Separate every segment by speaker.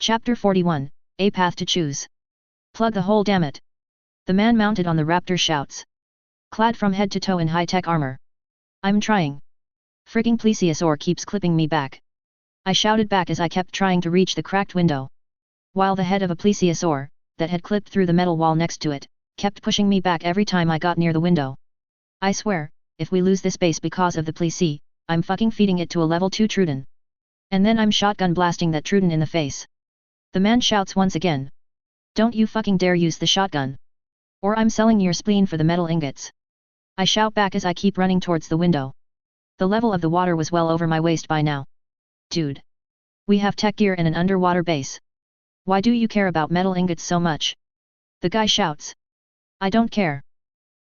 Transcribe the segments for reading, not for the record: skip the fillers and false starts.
Speaker 1: Chapter 41, A Path to Choose. Plug the hole, damn it. The man mounted on the raptor shouts. Clad from head to toe in high-tech armor. I'm trying. Frigging plesiosaur keeps clipping me back. I shouted back as I kept trying to reach the cracked window. While the head of a plesiosaur, that had clipped through the metal wall next to it, kept pushing me back every time I got near the window. I swear, if we lose this base because of the plesi, I'm fucking feeding it to a level 2 Truden. And then I'm shotgun blasting that Truden in the face. The man shouts once again. Don't you fucking dare use the shotgun. Or I'm selling your spleen for the metal ingots. I shout back as I keep running towards the window. The level of the water was well over my waist by now. Dude. We have tech gear and an underwater base. Why do you care about metal ingots so much? The guy shouts. I don't care.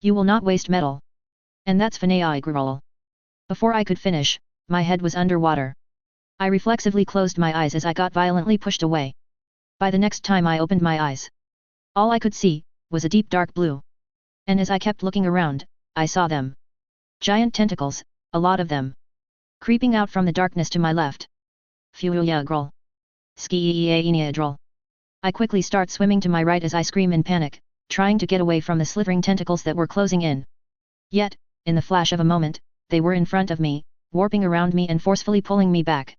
Speaker 1: You will not waste metal. And that's Finai Grol. Before I could finish, my head was underwater. I reflexively closed my eyes as I got violently pushed away. By the next time I opened my eyes, all I could see was a deep dark blue. And as I kept looking around, I saw them. Giant tentacles, a lot of them. Creeping out from the darkness to my left. Fuya Grol. Ski Drol. I quickly start swimming to my right as I scream in panic, trying to get away from the slithering tentacles that were closing in. Yet, in the flash of a moment, they were in front of me, warping around me and forcefully pulling me back.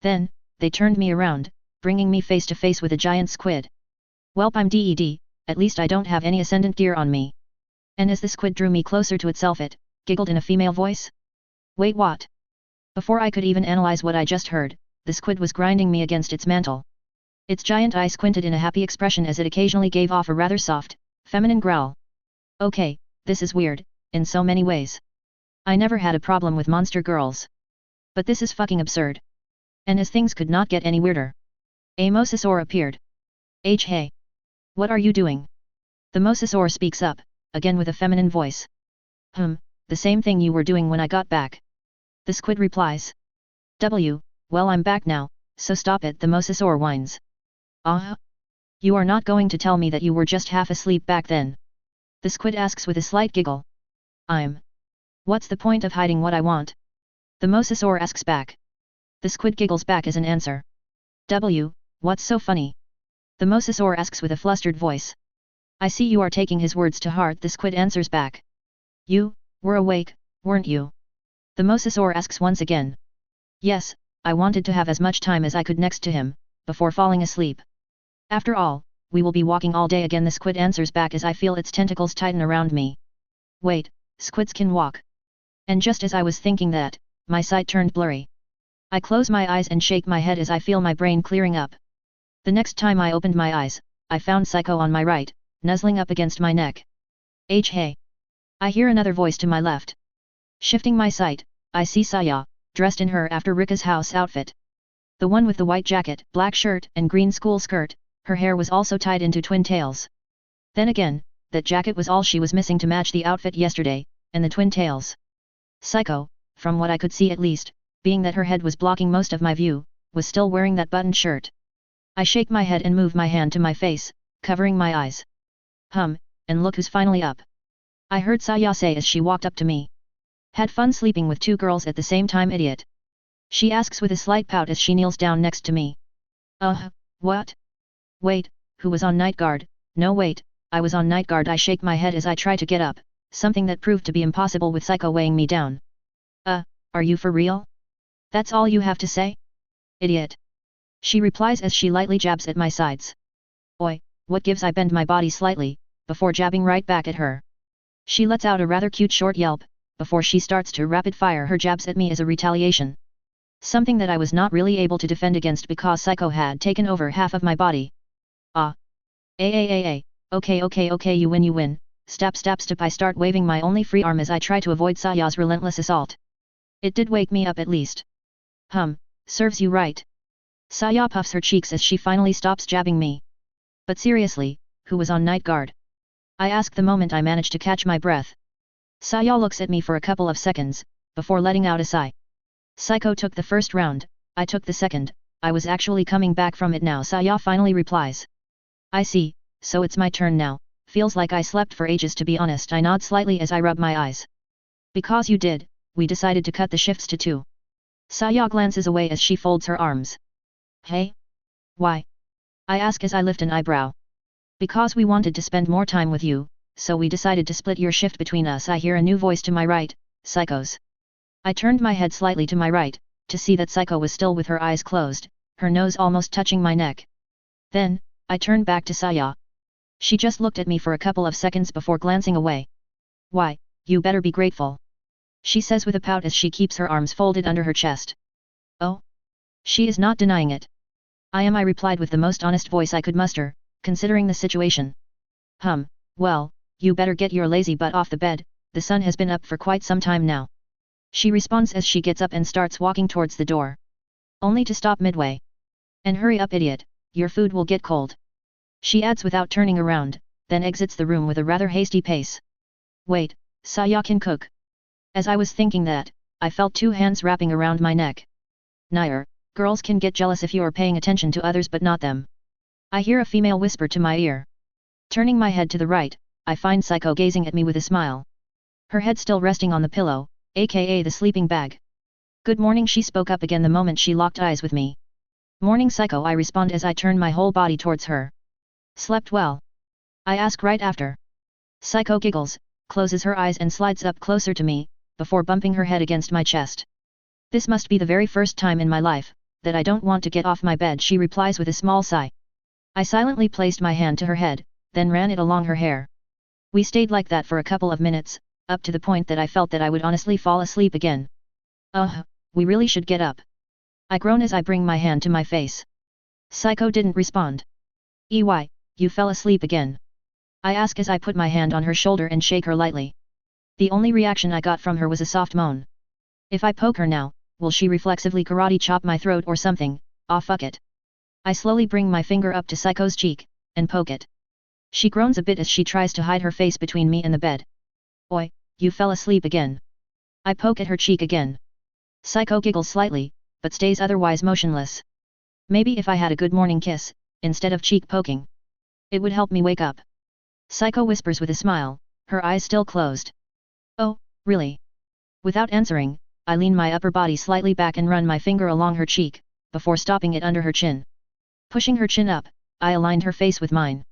Speaker 1: Then, they turned me around, bringing me face to face with a giant squid. Welp, I'm dead, at least I don't have any ascendant gear on me. And as the squid drew me closer to itself, it giggled in a female voice. Wait, what? Before I could even analyze what I just heard, the squid was grinding me against its mantle. Its giant eyes squinted in a happy expression as it occasionally gave off a rather soft, feminine growl. Okay, this is weird, in so many ways. I never had a problem with monster girls. But this is fucking absurd. And as things could not get any weirder, a mosasaur appeared. Hey. What are you doing? The mosasaur speaks up, again with a feminine voice. The same thing you were doing when I got back. The squid replies. Well, I'm back now, so stop it, the mosasaur whines. You are not going to tell me that you were just half asleep back then? The squid asks with a slight giggle. What's the point of hiding what I want? The mosasaur asks back. The squid giggles back as an answer. What's so funny? The mosasaur asks with a flustered voice. I see you are taking his words to heart, the squid answers back. You were awake, weren't you? The mosasaur asks once again. Yes, I wanted to have as much time as I could next to him, before falling asleep. After all, we will be walking all day again, the squid answers back as I feel its tentacles tighten around me. Wait, squids can walk. And just as I was thinking that, my sight turned blurry. I close my eyes and shake my head as I feel my brain clearing up. The next time I opened my eyes, I found Psycho on my right, nuzzling up against my neck. Hey. I hear another voice to my left. Shifting my sight, I see Saya, dressed in her after Rika's house outfit. The one with the white jacket, black shirt and green school skirt, her hair was also tied into twin tails. Then again, that jacket was all she was missing to match the outfit yesterday, and the twin tails. Psycho, from what I could see at least, being that her head was blocking most of my view, was still wearing that buttoned shirt. I shake my head and move my hand to my face, covering my eyes. And look who's finally up. I heard Saya say as she walked up to me. Had fun sleeping with two girls at the same time, idiot? She asks with a slight pout as she kneels down next to me. What? Wait, who was on night guard? No wait, I was on night guard. I shake my head as I try to get up, something that proved to be impossible with Psycho weighing me down. Are you for real? That's all you have to say? Idiot. She replies as she lightly jabs at my sides. Oi, what gives? I bend my body slightly, before jabbing right back at her. She lets out a rather cute short yelp, before she starts to rapid fire her jabs at me as a retaliation. Something that I was not really able to defend against because Psycho had taken over half of my body. Okay, you win. Step, I start waving my only free arm as I try to avoid Saya's relentless assault. It did wake me up at least. Serves you right. Saya puffs her cheeks as she finally stops jabbing me. But seriously, who was on night guard? I ask the moment I manage to catch my breath. Saya looks at me for a couple of seconds, before letting out a sigh. Psycho took the first round, I took the second, I was actually coming back from it now, Saya finally replies. I see, so it's my turn now, feels like I slept for ages to be honest. I nod slightly as I rub my eyes. Because you did, we decided to cut the shifts to 2. Saya glances away as she folds her arms. Hey? Why? I ask as I lift an eyebrow. Because we wanted to spend more time with you, so we decided to split your shift between us. I hear a new voice to my right, Psycho's. I turned my head slightly to my right, to see that Psycho was still with her eyes closed, her nose almost touching my neck. Then, I turned back to Saya. She just looked at me for a couple of seconds before glancing away. Why, you better be grateful. She says with a pout as she keeps her arms folded under her chest. Oh? She is not denying it. I replied with the most honest voice I could muster, considering the situation. Well, you better get your lazy butt off the bed, the sun has been up for quite some time now. She responds as she gets up and starts walking towards the door. Only to stop midway. And hurry up, idiot, your food will get cold. She adds without turning around, then exits the room with a rather hasty pace. Wait, Saya can cook. As I was thinking that, I felt two hands wrapping around my neck. Nair, girls can get jealous if you are paying attention to others but not them. I hear a female whisper to my ear. Turning my head to the right, I find Psycho gazing at me with a smile. Her head still resting on the pillow, aka the sleeping bag. Good morning, she spoke up again the moment she locked eyes with me. Morning, Psycho, I respond as I turn my whole body towards her. Slept well? I ask right after. Psycho giggles, closes her eyes and slides up closer to me, before bumping her head against my chest. This must be the very first time in my life that I don't want to get off my bed, she replies with a small sigh. I silently placed my hand to her head, then ran it along her hair. We stayed like that for a couple of minutes, up to the point that I felt that I would honestly fall asleep again. We really should get up. I groan as I bring my hand to my face. Psycho didn't respond. You fell asleep again? I ask as I put my hand on her shoulder and shake her lightly. The only reaction I got from her was a soft moan. If I poke her now, will she reflexively karate chop my throat or something? Fuck it. I slowly bring my finger up to Psycho's cheek, and poke it. She groans a bit as she tries to hide her face between me and the bed. Oi, you fell asleep again. I poke at her cheek again. Psycho giggles slightly, but stays otherwise motionless. Maybe if I had a good morning kiss, instead of cheek poking, it would help me wake up. Psycho whispers with a smile, her eyes still closed. Oh, really? Without answering, I lean my upper body slightly back and run my finger along her cheek, before stopping it under her chin. Pushing her chin up, I aligned her face with mine.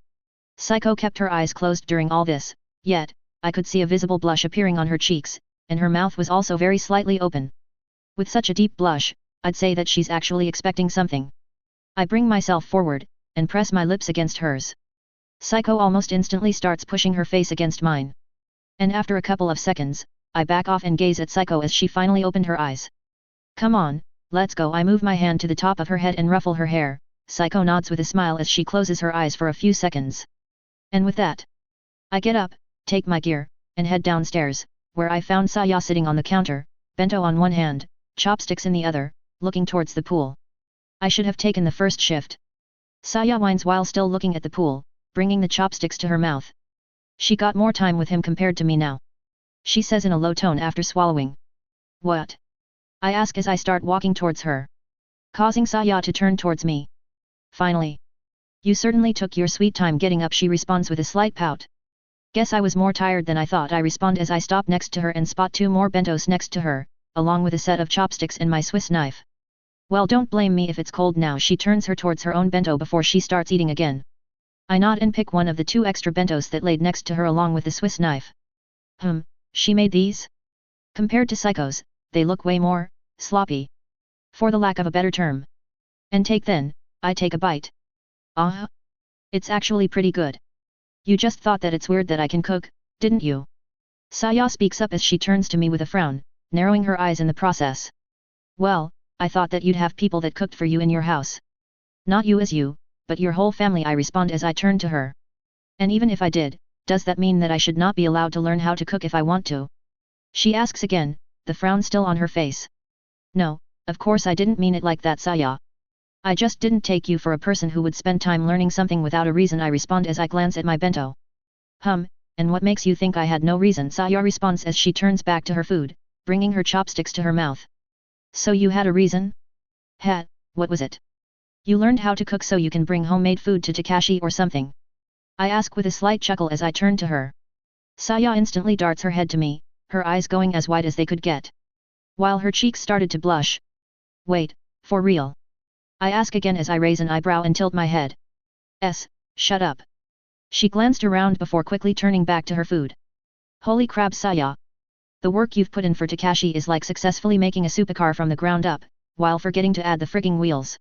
Speaker 1: Psycho kept her eyes closed during all this, yet, I could see a visible blush appearing on her cheeks, and her mouth was also very slightly open. With such a deep blush, I'd say that she's actually expecting something. I bring myself forward, and press my lips against hers. Psycho almost instantly starts pushing her face against mine. And after a couple of seconds, I back off and gaze at Psycho as she finally opened her eyes. Come on, let's go. I move my hand to the top of her head and ruffle her hair. Psycho nods with a smile as she closes her eyes for a few seconds. And with that, I get up, take my gear, and head downstairs, where I found Saya sitting on the counter, bento on one hand, chopsticks in the other, looking towards the pool. I should have taken the first shift. Saya whines while still looking at the pool, bringing the chopsticks to her mouth. She got more time with him compared to me now. She says in a low tone after swallowing. What? I ask as I start walking towards her, causing Saya to turn towards me. Finally. You certainly took your sweet time getting up, she responds with a slight pout. Guess I was more tired than I thought, I respond as I stop next to her and spot two more bentos next to her, along with a set of chopsticks and my Swiss knife. Well, don't blame me if it's cold now. She turns her towards her own bento before she starts eating again. I nod and pick one of the two extra bentos that laid next to her along with the Swiss knife. She made these? Compared to Psycho's, they look way more sloppy, for the lack of a better term. And then, I take a bite. It's actually pretty good. You just thought that it's weird that I can cook, didn't you? Saya speaks up as she turns to me with a frown, narrowing her eyes in the process. Well, I thought that you'd have people that cooked for you in your house. Not you as you, but your whole family, I respond as I turn to her. And even if I did, does that mean that I should not be allowed to learn how to cook if I want to? She asks again, the frown still on her face. No, of course I didn't mean it like that, Saya. I just didn't take you for a person who would spend time learning something without a reason, I respond as I glance at my bento. And what makes you think I had no reason? Saya responds as she turns back to her food, bringing her chopsticks to her mouth. So you had a reason? What was it? You learned how to cook so you can bring homemade food to Takashi or something? I ask with a slight chuckle as I turn to her. Saya instantly darts her head to me, her eyes going as wide as they could get, while her cheeks started to blush. Wait, for real? I ask again as I raise an eyebrow and tilt my head. Shut up. She glanced around before quickly turning back to her food. Holy crap, Saya. The work you've put in for Takashi is like successfully making a supercar from the ground up, while forgetting to add the frigging wheels.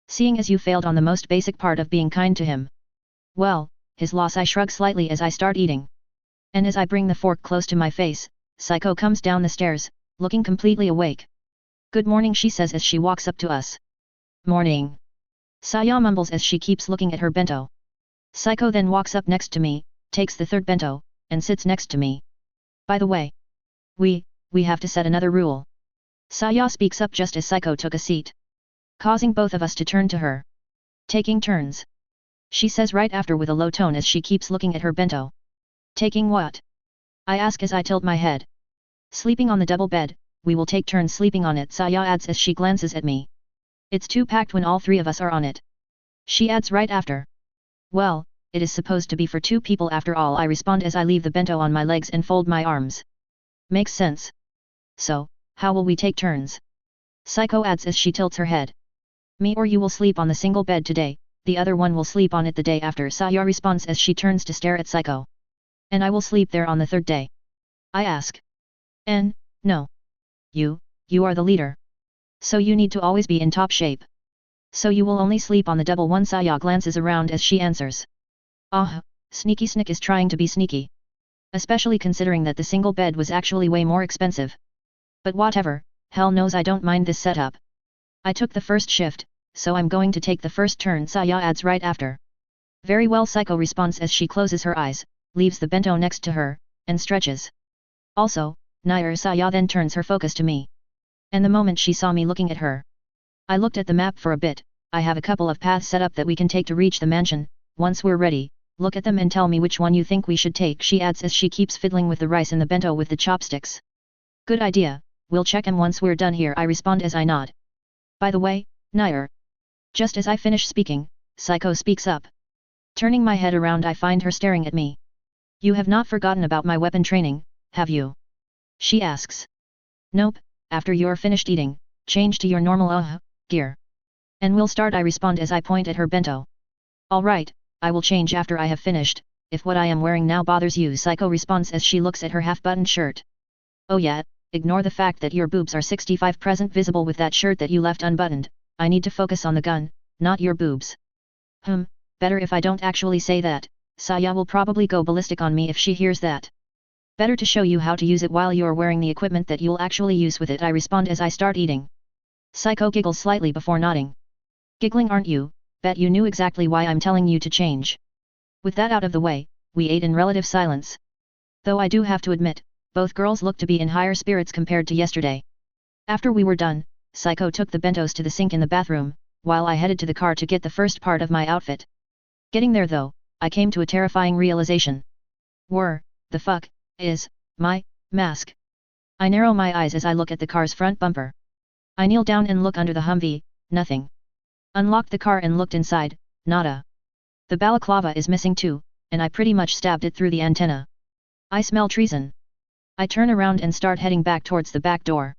Speaker 1: Seeing as you failed on the most basic part of being kind to him. Well, his loss. I shrug slightly as I start eating. And as I bring the fork close to my face, Psycho comes down the stairs, looking completely awake. Good morning, she says as she walks up to us. Morning. Saya mumbles as she keeps looking at her bento. Psycho then walks up next to me, takes the third bento, and sits next to me. By the way, we have to set another rule. Saya speaks up just as Psycho took a seat, causing both of us to turn to her. Taking turns. She says right after with a low tone as she keeps looking at her bento. Taking what? I ask as I tilt my head. Sleeping on the double bed, we will take turns sleeping on it, Saya adds as she glances at me. It's too packed when all three of us are on it. She adds right after. Well, it is supposed to be for two people after all, I respond as I leave the bento on my legs and fold my arms. Makes sense. So, how will we take turns? Psycho adds as she tilts her head. Me or you will sleep on the single bed today, the other one will sleep on it the day after, Saya responds as she turns to stare at Psycho. And I will sleep there on the third day. I ask. No. You are the leader. So you need to always be in top shape. So you will only sleep on the double one, Saya glances around as she answers. Sneaky Snick is trying to be sneaky. Especially considering that the single bed was actually way more expensive. But whatever, hell knows I don't mind this setup. I took the first shift, so I'm going to take the first turn, Saya adds right after. Very well, Psycho responds as she closes her eyes, leaves the bento next to her, and stretches. Also, Nair, Saya then turns her focus to me. And the moment she saw me looking at her, I looked at the map for a bit. I have a couple of paths set up that we can take to reach the mansion. Once we're ready, look at them and tell me which one you think we should take, she adds as she keeps fiddling with the rice in the bento with the chopsticks. Good idea, we'll check them once we're done here, I respond as I nod. By the way, Nair. Just as I finish speaking, Psycho speaks up. Turning my head around, I find her staring at me. You have not forgotten about my weapon training, have you? She asks. Nope, after you're finished eating, change to your normal gear. And we'll start, I respond as I point at her bento. Alright, I will change after I have finished, if what I am wearing now bothers you, Psycho responds as she looks at her half-buttoned shirt. Oh yeah, ignore the fact that your boobs are 65% visible with that shirt that you left unbuttoned. I need to focus on the gun, not your boobs. Better if I don't actually say that. Saya will probably go ballistic on me if she hears that. Better to show you how to use it while you're wearing the equipment that you'll actually use with it, I respond as I start eating. Psycho giggles slightly before nodding. Giggling, aren't you? Bet you knew exactly why I'm telling you to change. With that out of the way, we ate in relative silence. Though I do have to admit, both girls looked to be in higher spirits compared to yesterday. After we were done, Psycho took the bentos to the sink in the bathroom, while I headed to the car to get the first part of my outfit. Getting there though, I came to a terrifying realization. The fuck is my mask? I narrow my eyes as I look at the car's front bumper. I kneel down and look under the Humvee, nothing. Unlocked the car and looked inside, nada. The balaclava is missing too, and I pretty much stabbed it through the antenna. I smell treason. I turn around and start heading back towards the back door.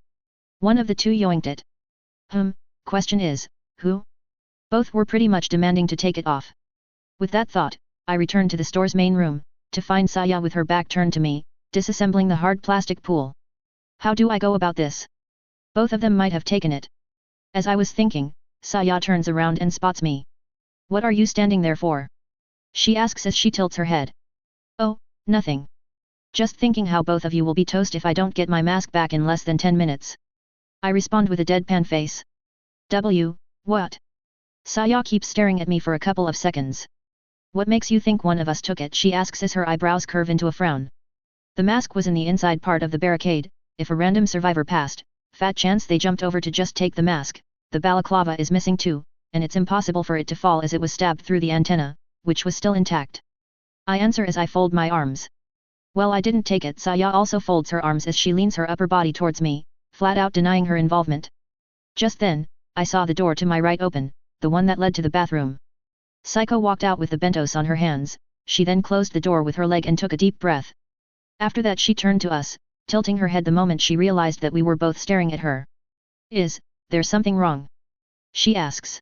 Speaker 1: One of the two yoinked it. Question is, who? Both were pretty much demanding to take it off. With that thought, I returned to the store's main room, to find Saya with her back turned to me, disassembling the hard plastic pool. How do I go about this? Both of them might have taken it. As I was thinking, Saya turns around and spots me. What are you standing there for? She asks as she tilts her head. Oh, nothing. Just thinking how both of you will be toast if I don't get my mask back in less than 10 minutes. I respond with a deadpan face. What? Saya keeps staring at me for a couple of seconds. What makes you think one of us took it? She asks as her eyebrows curve into a frown. The mask was in the inside part of the barricade. If a random survivor passed, fat chance they jumped over to just take the mask. The balaclava is missing too, and it's impossible for it to fall as it was stabbed through the antenna, which was still intact. I answer as I fold my arms. Well, I didn't take it. Saya also folds her arms as she leans her upper body towards me, flat out denying her involvement. Just then, I saw the door to my right open, the one that led to the bathroom. Psycho walked out with the bentos on her hands. She then closed the door with her leg and took a deep breath. After that she turned to us, tilting her head the moment she realized that we were both staring at her. Is there something wrong? She asks.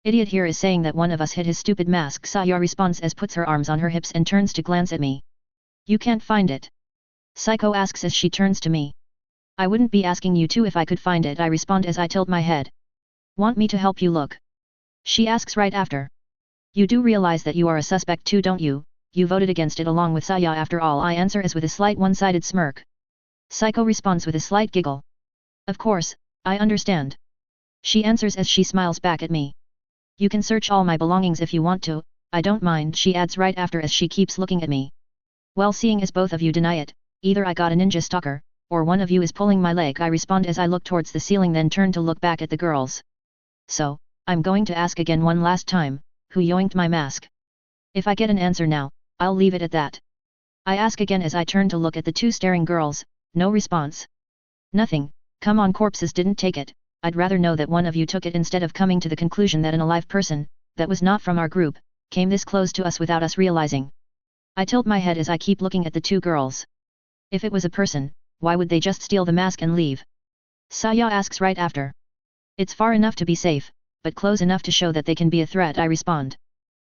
Speaker 1: Idiot here is saying that one of us hid his stupid mask. Saya responds as puts her arms on her hips and turns to glance at me. You can't find it? Psycho asks as she turns to me. I wouldn't be asking you to if I could find it, I respond as I tilt my head. Want me to help you look? She asks right after. You do realize that you are a suspect too, don't you? You voted against it along with Saya after all, I answer as with a slight one-sided smirk. Psycho responds with a slight giggle. Of course, I understand. She answers as she smiles back at me. You can search all my belongings if you want to, I don't mind, she adds right after as she keeps looking at me. Well, seeing as both of you deny it, either I got a ninja stalker, or one of you is pulling my leg, I respond as I look towards the ceiling then turn to look back at the girls. So, I'm going to ask again one last time, who yoinked my mask? If I get an answer now, I'll leave it at that. I ask again as I turn to look at the two staring girls, no response. Nothing, come on, corpses didn't take it. I'd rather know that one of you took it instead of coming to the conclusion that an alive person, that was not from our group, came this close to us without us realizing. I tilt my head as I keep looking at the two girls. If it was a person, why would they just steal the mask and leave? Saya asks right after. It's far enough to be safe, but close enough to show that they can be a threat, I respond.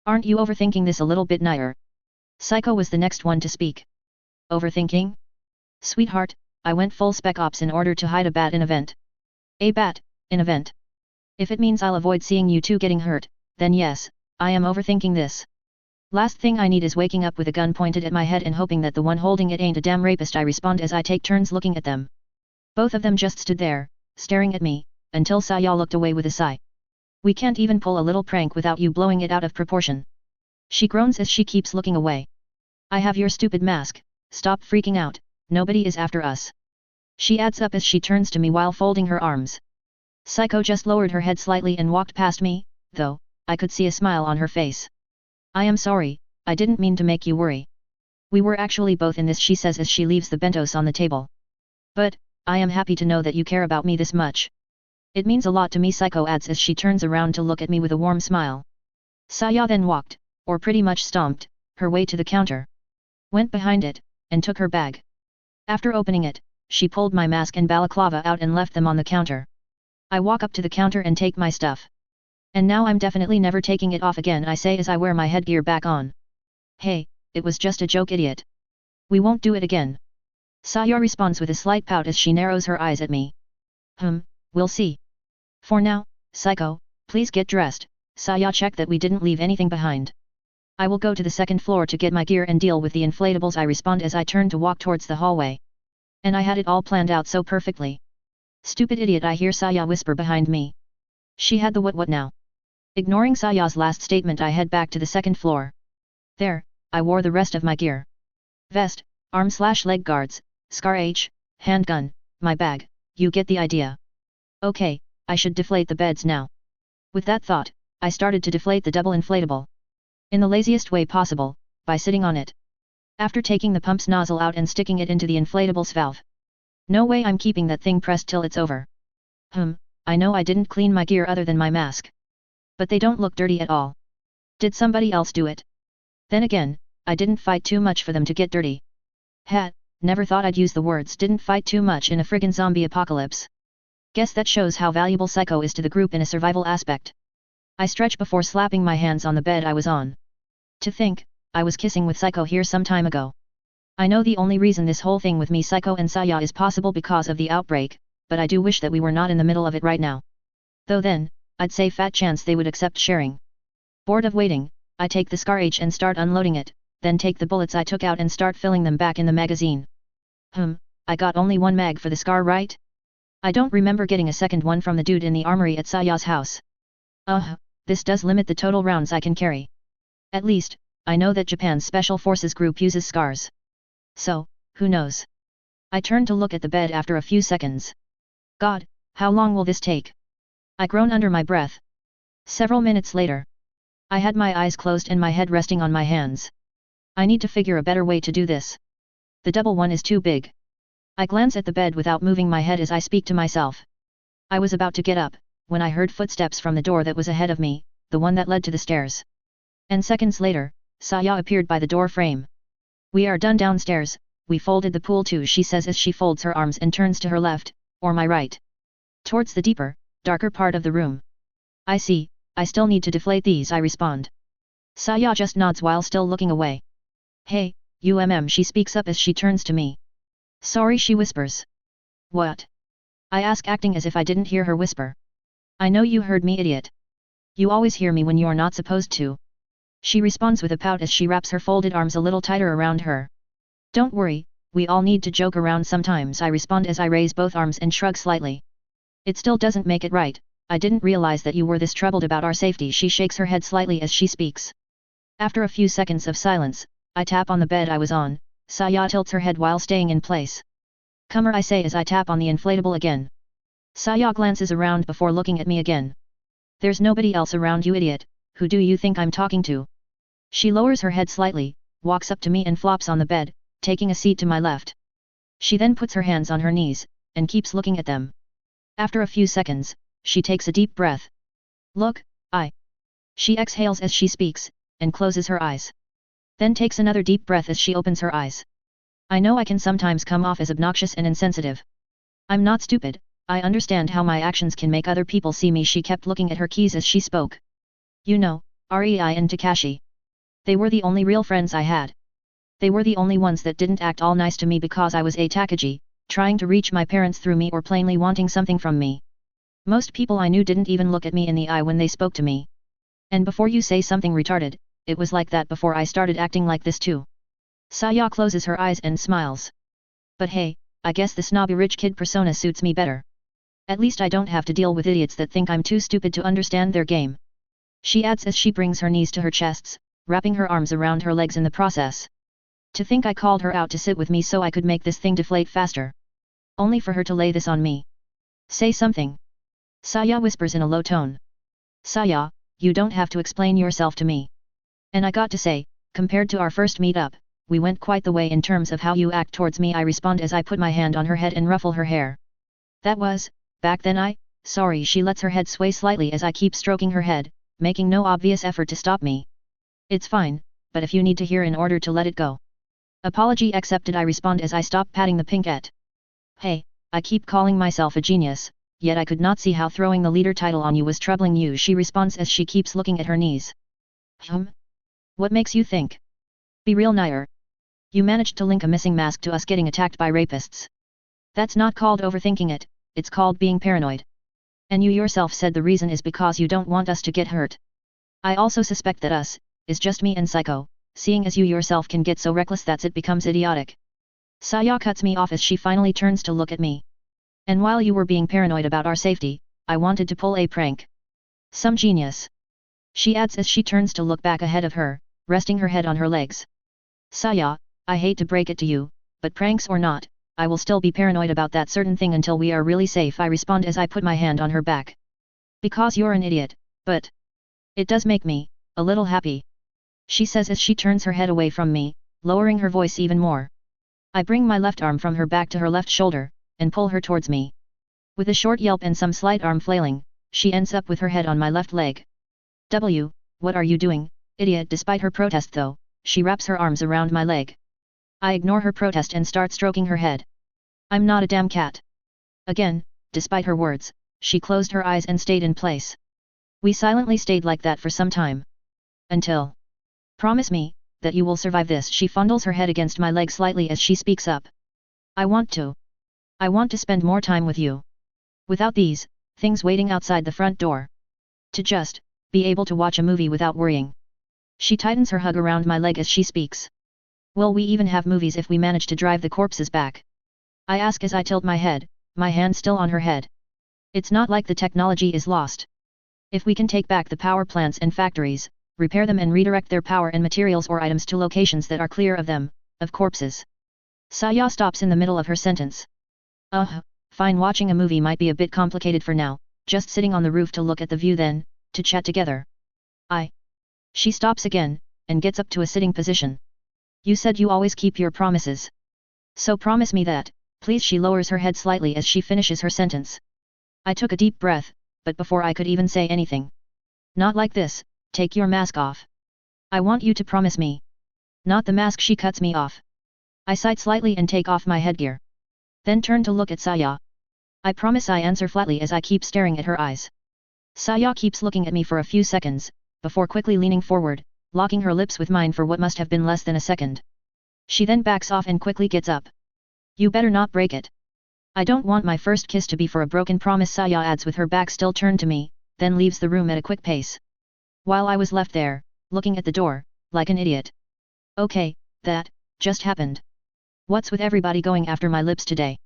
Speaker 1: Aren't you overthinking this a little bit, Nair? Psycho was the next one to speak. Overthinking? Sweetheart, I went full spec ops in order to hide a bat in a vent. A bat, in a vent. If it means I'll avoid seeing you two getting hurt, then yes, I am overthinking this. Last thing I need is waking up with a gun pointed at my head and hoping that the one holding it ain't a damn rapist, I respond as I take turns looking at them. Both of them just stood there, staring at me, until Saya looked away with a sigh. We can't even pull a little prank without you blowing it out of proportion. She groans as she keeps looking away. I have your stupid mask, stop freaking out, nobody is after us. She adds up as she turns to me while folding her arms. Psycho just lowered her head slightly and walked past me, though, I could see a smile on her face. I am sorry, I didn't mean to make you worry. We were actually both in this, she says as she leaves the bentos on the table. But, I am happy to know that you care about me this much. It means a lot to me, Psycho adds as she turns around to look at me with a warm smile. Saya then walked, or pretty much stomped, her way to the counter. Went behind it, and took her bag. After opening it, she pulled my mask and balaclava out and left them on the counter. I walk up to the counter and take my stuff. And now I'm definitely never taking it off again, I say as I wear my headgear back on. Hey, it was just a joke, idiot. We won't do it again. Saya responds with a slight pout as she narrows her eyes at me. We'll see. For now, Psycho, please get dressed. Saya, check that we didn't leave anything behind. I will go to the second floor to get my gear and deal with the inflatables, I respond as I turn to walk towards the hallway. And I had it all planned out so perfectly. Stupid idiot, I hear Saya whisper behind me. She had the what now? Ignoring Saya's last statement, I head back to the second floor. There, I wore the rest of my gear. Vest, arm/leg guards, scar H, handgun, my bag, you get the idea. Okay, I should deflate the beds now. With that thought, I started to deflate the double inflatable. In the laziest way possible, by sitting on it. After taking the pump's nozzle out and sticking it into the inflatable's valve. No way I'm keeping that thing pressed till it's over. I know I didn't clean my gear other than my mask. But they don't look dirty at all. Did somebody else do it? Then again, I didn't fight too much for them to get dirty. Never thought I'd use the words didn't fight too much in a friggin' zombie apocalypse. Guess that shows how valuable Psycho is to the group in a survival aspect. I stretch before slapping my hands on the bed I was on. To think, I was kissing with Psycho here some time ago. I know the only reason this whole thing with me, Psycho and Saya is possible because of the outbreak, but I do wish that we were not in the middle of it right now. Though then, I'd say fat chance they would accept sharing. Bored of waiting, I take the scar H and start unloading it, then take the bullets I took out and start filling them back in the magazine. I got only one mag for the scar, right? I don't remember getting a second one from the dude in the armory at Saya's house. This does limit the total rounds I can carry. At least, I know that Japan's Special Forces group uses scars. So, who knows? I turn to look at the bed after a few seconds. God, how long will this take? I groan under my breath. Several minutes later. I had my eyes closed and my head resting on my hands. I need to figure a better way to do this. The double one is too big. I glance at the bed without moving my head as I speak to myself. I was about to get up, when I heard footsteps from the door that was ahead of me, the one that led to the stairs. And seconds later, Saya appeared by the door frame. We are done downstairs, we folded the pool too, she says as she folds her arms and turns to her left, or my right. Towards the deeper, darker part of the room. I see, I still need to deflate these, I respond. Saya just nods while still looking away. Hey, she speaks up as she turns to me. Sorry, she whispers. What? I ask, acting as if I didn't hear her whisper. I know you heard me, idiot. You always hear me when you're not supposed to. She responds with a pout as she wraps her folded arms a little tighter around her. Don't worry, we all need to joke around sometimes, I respond as I raise both arms and shrug slightly. It still doesn't make it right. I didn't realize that you were this troubled about our safety. She shakes her head slightly as she speaks. After a few seconds of silence, I tap on the bed I was on. Saya tilts her head while staying in place. Come here, I say as I tap on the inflatable again. Saya glances around before looking at me again. There's nobody else around, you idiot. Who do you think I'm talking to? She lowers her head slightly, walks up to me and flops on the bed, taking a seat to my left. She then puts her hands on her knees, and keeps looking at them. After a few seconds, she takes a deep breath. Look, She exhales as she speaks, and closes her eyes. Then takes another deep breath as she opens her eyes. I know I can sometimes come off as obnoxious and insensitive. I'm not stupid, I understand how my actions can make other people see me. She kept looking at her keys as she spoke. You know, Rei and Takashi. They were the only real friends I had. They were the only ones that didn't act all nice to me because I was a Takagi, trying to reach my parents through me or plainly wanting something from me. Most people I knew didn't even look at me in the eye when they spoke to me. And before you say something retarded, it was like that before I started acting like this too. Saya closes her eyes and smiles. But hey, I guess the snobby rich kid persona suits me better. At least I don't have to deal with idiots that think I'm too stupid to understand their game. She adds as she brings her knees to her chests, wrapping her arms around her legs in the process. To think I called her out to sit with me so I could make this thing deflate faster. Only for her to lay this on me. Say something. Saya whispers in a low tone. Saya, you don't have to explain yourself to me. And I got to say, compared to our first meet-up, we went quite the way in terms of how you act towards me, I respond as I put my hand on her head and ruffle her hair. That was, back then sorry. She lets her head sway slightly as I keep stroking her head, making no obvious effort to stop me. It's fine, but if you need to hear in order to let it go. Apology accepted, I respond as I stop patting the pinkette. Hey, I keep calling myself a genius, yet I could not see how throwing the leader title on you was troubling you, she responds as she keeps looking at her knees. What makes you think? Be real, Nair. You managed to link a missing mask to us getting attacked by rapists. That's not called overthinking it, it's called being paranoid. And you yourself said the reason is because you don't want us to get hurt. I also suspect that us, is just me and Psycho, seeing as you yourself can get so reckless that it becomes idiotic. Saya cuts me off as she finally turns to look at me. And while you were being paranoid about our safety, I wanted to pull a prank. Some genius. She adds as she turns to look back ahead of her, resting her head on her legs. Saya, I hate to break it to you, but pranks or not, I will still be paranoid about that certain thing until we are really safe, I respond as I put my hand on her back. Because you're an idiot, but it does make me a little happy. She says as she turns her head away from me, lowering her voice even more. I bring my left arm from her back to her left shoulder, and pull her towards me. With a short yelp and some slight arm flailing, she ends up with her head on my left leg. What are you doing, idiot? Despite her protest though, she wraps her arms around my leg. I ignore her protest and start stroking her head. I'm not a damn cat. Again, despite her words, she closed her eyes and stayed in place. We silently stayed like that for some time. Until. Promise me, that you will survive this. She fondles her head against my leg slightly as she speaks up. I want to spend more time with you. Without these things waiting outside the front door. To just be able to watch a movie without worrying. She tightens her hug around my leg as she speaks. Will we even have movies if we manage to drive the corpses back? I ask as I tilt my head, my hand still on her head. It's not like the technology is lost. If we can take back the power plants and factories, repair them and redirect their power and materials or items to locations that are clear of them, of corpses. Saya stops in the middle of her sentence. Fine, watching a movie might be a bit complicated for now, just sitting on the roof to look at the view then, to chat together. She stops again, and gets up to a sitting position. You said you always keep your promises. So promise me that, please. She lowers her head slightly as she finishes her sentence. I took a deep breath, but before I could even say anything. Not like this, take your mask off. I want you to promise me. Not the mask. She cuts me off. I sigh slightly and take off my headgear. Then turn to look at Saya. I promise, I answer flatly as I keep staring at her eyes. Saya keeps looking at me for a few seconds, before quickly leaning forward, locking her lips with mine for what must have been less than a second. She then backs off and quickly gets up. You better not break it. I don't want my first kiss to be for a broken promise, Saya adds with her back still turned to me, then leaves the room at a quick pace. While I was left there, looking at the door, like an idiot. Okay, that just happened. What's with everybody going after my lips today?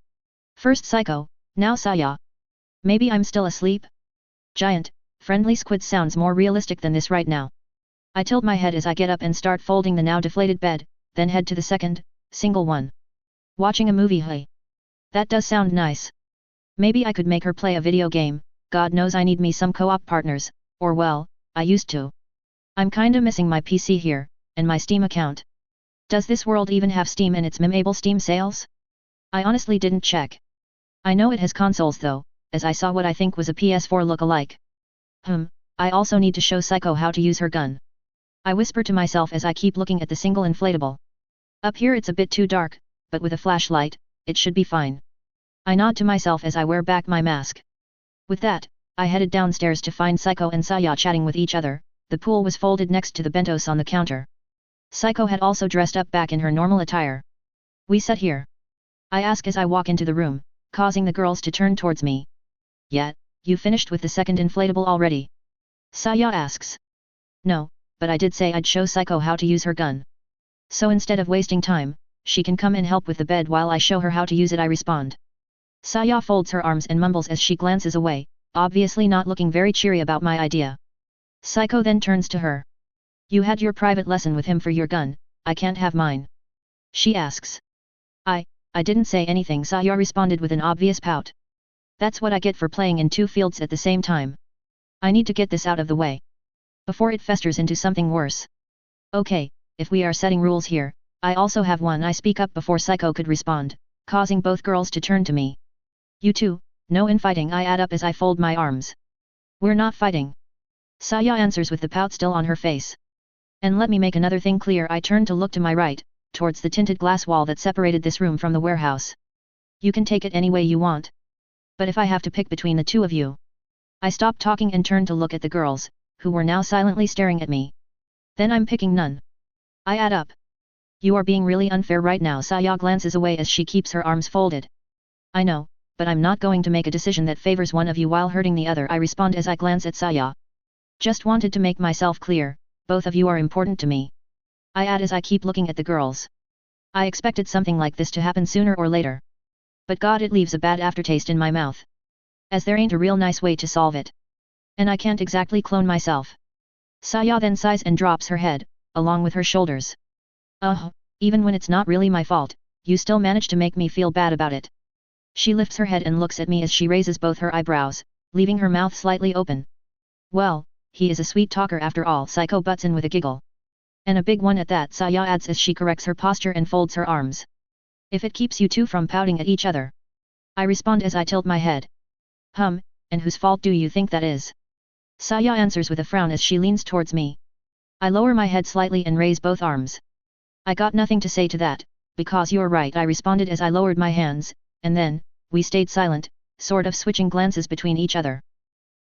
Speaker 1: First Psycho, now Saya. Maybe I'm still asleep? Giant, friendly squid sounds more realistic than this right now. I tilt my head as I get up and start folding the now deflated bed, then head to the second, single one. Watching a movie, hey. That does sound nice. Maybe I could make her play a video game, God knows I need me some co-op partners, or well, I used to. I'm kinda missing my PC here, and my Steam account. Does this world even have Steam in its meme-able Steam sales? I honestly didn't check. I know it has consoles though, as I saw what I think was a PS4 look-alike. I also need to show Psycho how to use her gun. I whisper to myself as I keep looking at the single inflatable. Up here it's a bit too dark, but with a flashlight, it should be fine. I nod to myself as I wear back my mask. With that, I headed downstairs to find Psycho and Saya chatting with each other. The pool was folded next to the bentos on the counter. Psycho had also dressed up back in her normal attire. We sat here. I ask as I walk into the room, causing the girls to turn towards me. Yeah, you finished with the second inflatable already? Saya asks. No, but I did say I'd show Psycho how to use her gun. So instead of wasting time, she can come and help with the bed while I show her how to use it, I respond. Saya folds her arms and mumbles as she glances away, obviously not looking very cheery about my idea. Psycho then turns to her. You had your private lesson with him for your gun, I can't have mine. She asks. I didn't say anything, Saya responded with an obvious pout. That's what I get for playing in two fields at the same time. I need to get this out of the way. Before it festers into something worse. Okay, if we are setting rules here, I also have one, I speak up before Psycho could respond, causing both girls to turn to me. You two, no infighting, I add up as I fold my arms. We're not fighting. Saya answers with the pout still on her face. And let me make another thing clear, I turn to look to my right, towards the tinted glass wall that separated this room from the warehouse. You can take it any way you want. But if I have to pick between the two of you. I stop talking and turn to look at the girls, who were now silently staring at me. Then I'm picking none. I add up. You are being really unfair right now, Saya glances away as she keeps her arms folded. I know, but I'm not going to make a decision that favors one of you while hurting the other, I respond as I glance at Saya. Just wanted to make myself clear, both of you are important to me. I add as I keep looking at the girls. I expected something like this to happen sooner or later. But God, it leaves a bad aftertaste in my mouth. As there ain't a real nice way to solve it. And I can't exactly clone myself. Saya then sighs and drops her head, along with her shoulders. Even when it's not really my fault, you still manage to make me feel bad about it. She lifts her head and looks at me as she raises both her eyebrows, leaving her mouth slightly open. Well, he is a sweet talker after all, Psycho butts in with a giggle. And a big one at that, Saya adds as she corrects her posture and folds her arms. If it keeps you two from pouting at each other. I respond as I tilt my head. And whose fault do you think that is? Saya answers with a frown as she leans towards me. I lower my head slightly and raise both arms. I got nothing to say to that, because you're right, I responded as I lowered my hands, and then, we stayed silent, sort of switching glances between each other.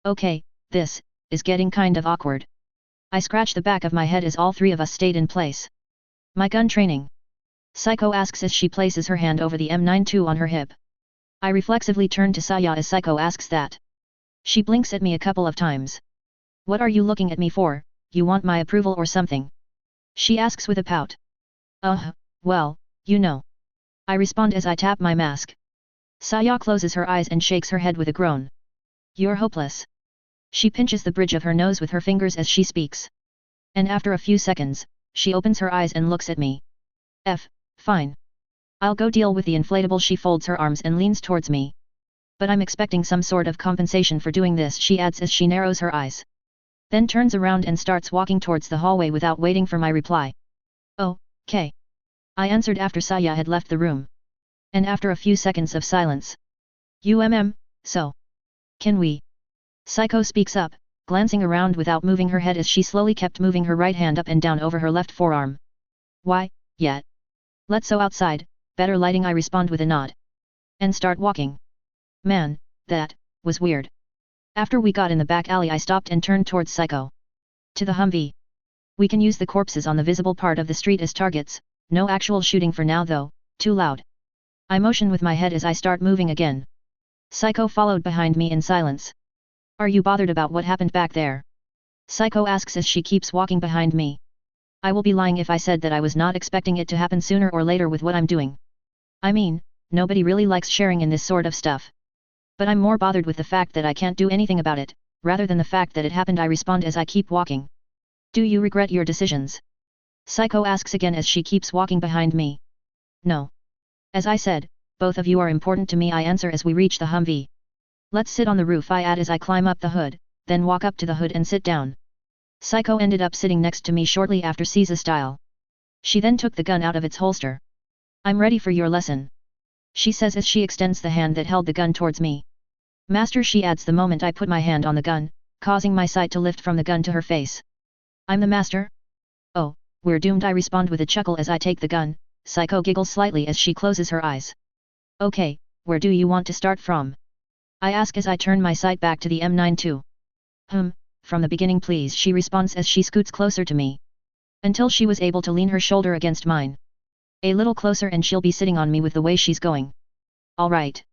Speaker 1: Okay, this is getting kind of awkward. I scratch the back of my head as all three of us stayed in place. My gun training? Psycho asks as she places her hand over the M92 on her hip. I reflexively turn to Saya as Psycho asks that. She blinks at me a couple of times. What are you looking at me for, you want my approval or something? She asks with a pout. Well, you know. I respond as I tap my mask. Saya closes her eyes and shakes her head with a groan. You're hopeless. She pinches the bridge of her nose with her fingers as she speaks. And after a few seconds, she opens her eyes and looks at me. Fine. I'll go deal with the inflatable. She folds her arms and leans towards me. But I'm expecting some sort of compensation for doing this, she adds as she narrows her eyes. Then turns around and starts walking towards the hallway without waiting for my reply. Okay. I answered after Saya had left the room. And after a few seconds of silence. So. Can we? Psycho speaks up, glancing around without moving her head as she slowly kept moving her right hand up and down over her left forearm. Why, yeah. Let's go outside, better lighting, I respond with a nod. And start walking. Man, that was weird. After we got in the back alley I stopped and turned towards Psycho. To the Humvee. We can use the corpses on the visible part of the street as targets, no actual shooting for now though, too loud. I motion with my head as I start moving again. Psycho followed behind me in silence. Are you bothered about what happened back there? Psycho asks as she keeps walking behind me. I will be lying if I said that I was not expecting it to happen sooner or later with what I'm doing. I mean, nobody really likes sharing in this sort of stuff. But I'm more bothered with the fact that I can't do anything about it, rather than the fact that it happened. I respond as I keep walking. Do you regret your decisions? Psycho asks again as she keeps walking behind me. No. As I said, both of you are important to me, I answer as we reach the Humvee. Let's sit on the roof, I add as I climb up the hood, then walk up to the hood and sit down. Psycho ended up sitting next to me shortly after Caesar style. She then took the gun out of its holster. I'm ready for your lesson. She says as she extends the hand that held the gun towards me. Master, she adds the moment I put my hand on the gun, causing my sight to lift from the gun to her face. I'm the master? Oh, we're doomed, I respond with a chuckle as I take the gun. Psycho giggles slightly as she closes her eyes. Okay, where do you want to start from? I ask as I turn my sight back to the M92. From the beginning please, she responds as she scoots closer to me. Until she was able to lean her shoulder against mine. A little closer and she'll be sitting on me with the way she's going. Alright.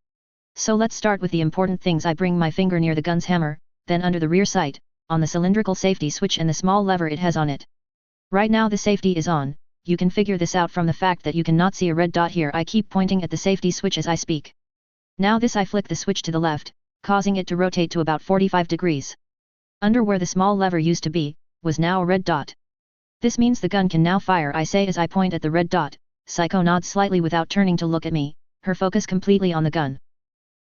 Speaker 1: So let's start with the important things. I bring my finger near the gun's hammer, then under the rear sight, on the cylindrical safety switch and the small lever it has on it. Right now the safety is on. You can figure this out from the fact that you cannot see a red dot here. I keep pointing at the safety switch as I speak. Now this I flick the switch to the left, causing it to rotate to about 45 degrees. Under where the small lever used to be, was now a red dot. This means the gun can now fire, I say as I point at the red dot. Psycho nods slightly without turning to look at me, her focus completely on the gun.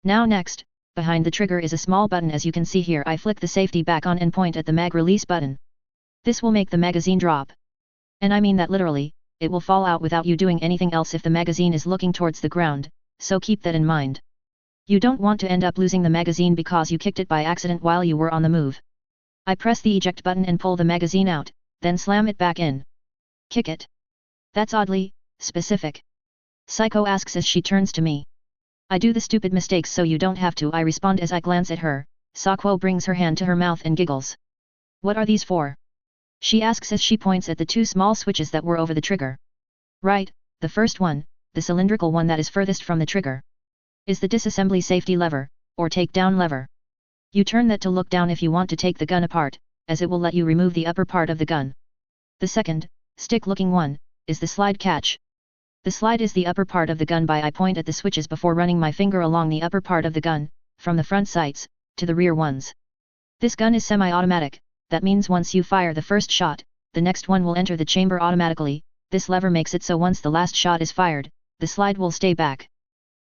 Speaker 1: Now next, behind the trigger is a small button as you can see here. I flick the safety back on and point at the mag release button. This will make the magazine drop. And I mean that literally, it will fall out without you doing anything else if the magazine is looking towards the ground, so keep that in mind. You don't want to end up losing the magazine because you kicked it by accident while you were on the move. I press the eject button and pull the magazine out, then slam it back in. Kick it. That's oddly specific. Psycho asks as she turns to me. I do the stupid mistakes so you don't have to, I respond as I glance at her. Sakwo brings her hand to her mouth and giggles. What are these for? She asks as she points at the two small switches that were over the trigger. Right, the first one, the cylindrical one that is furthest from the trigger, is the disassembly safety lever, or take down lever. You turn that to look down if you want to take the gun apart, as it will let you remove the upper part of the gun. The second, stick-looking one, is the slide catch. The slide is the upper part of the gun. I point at the switches before running my finger along the upper part of the gun, from the front sights, to the rear ones. This gun is semi-automatic, that means once you fire the first shot, the next one will enter the chamber automatically. This lever makes it so once the last shot is fired, the slide will stay back.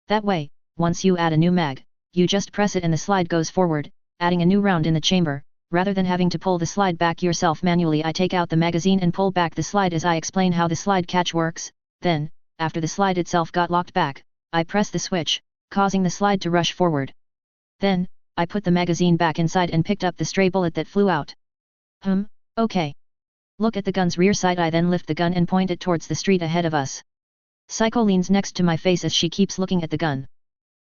Speaker 1: That way, once you add a new mag, you just press it and the slide goes forward, adding a new round in the chamber, rather than having to pull the slide back yourself manually. I take out the magazine and pull back the slide as I explain how the slide catch works. Then, after the slide itself got locked back, I press the switch, causing the slide to rush forward. Then, I put the magazine back inside and picked up the stray bullet that flew out. Okay. Look at the gun's rear sight. I then lift the gun and point it towards the street ahead of us. Psycho leans next to my face as she keeps looking at the gun.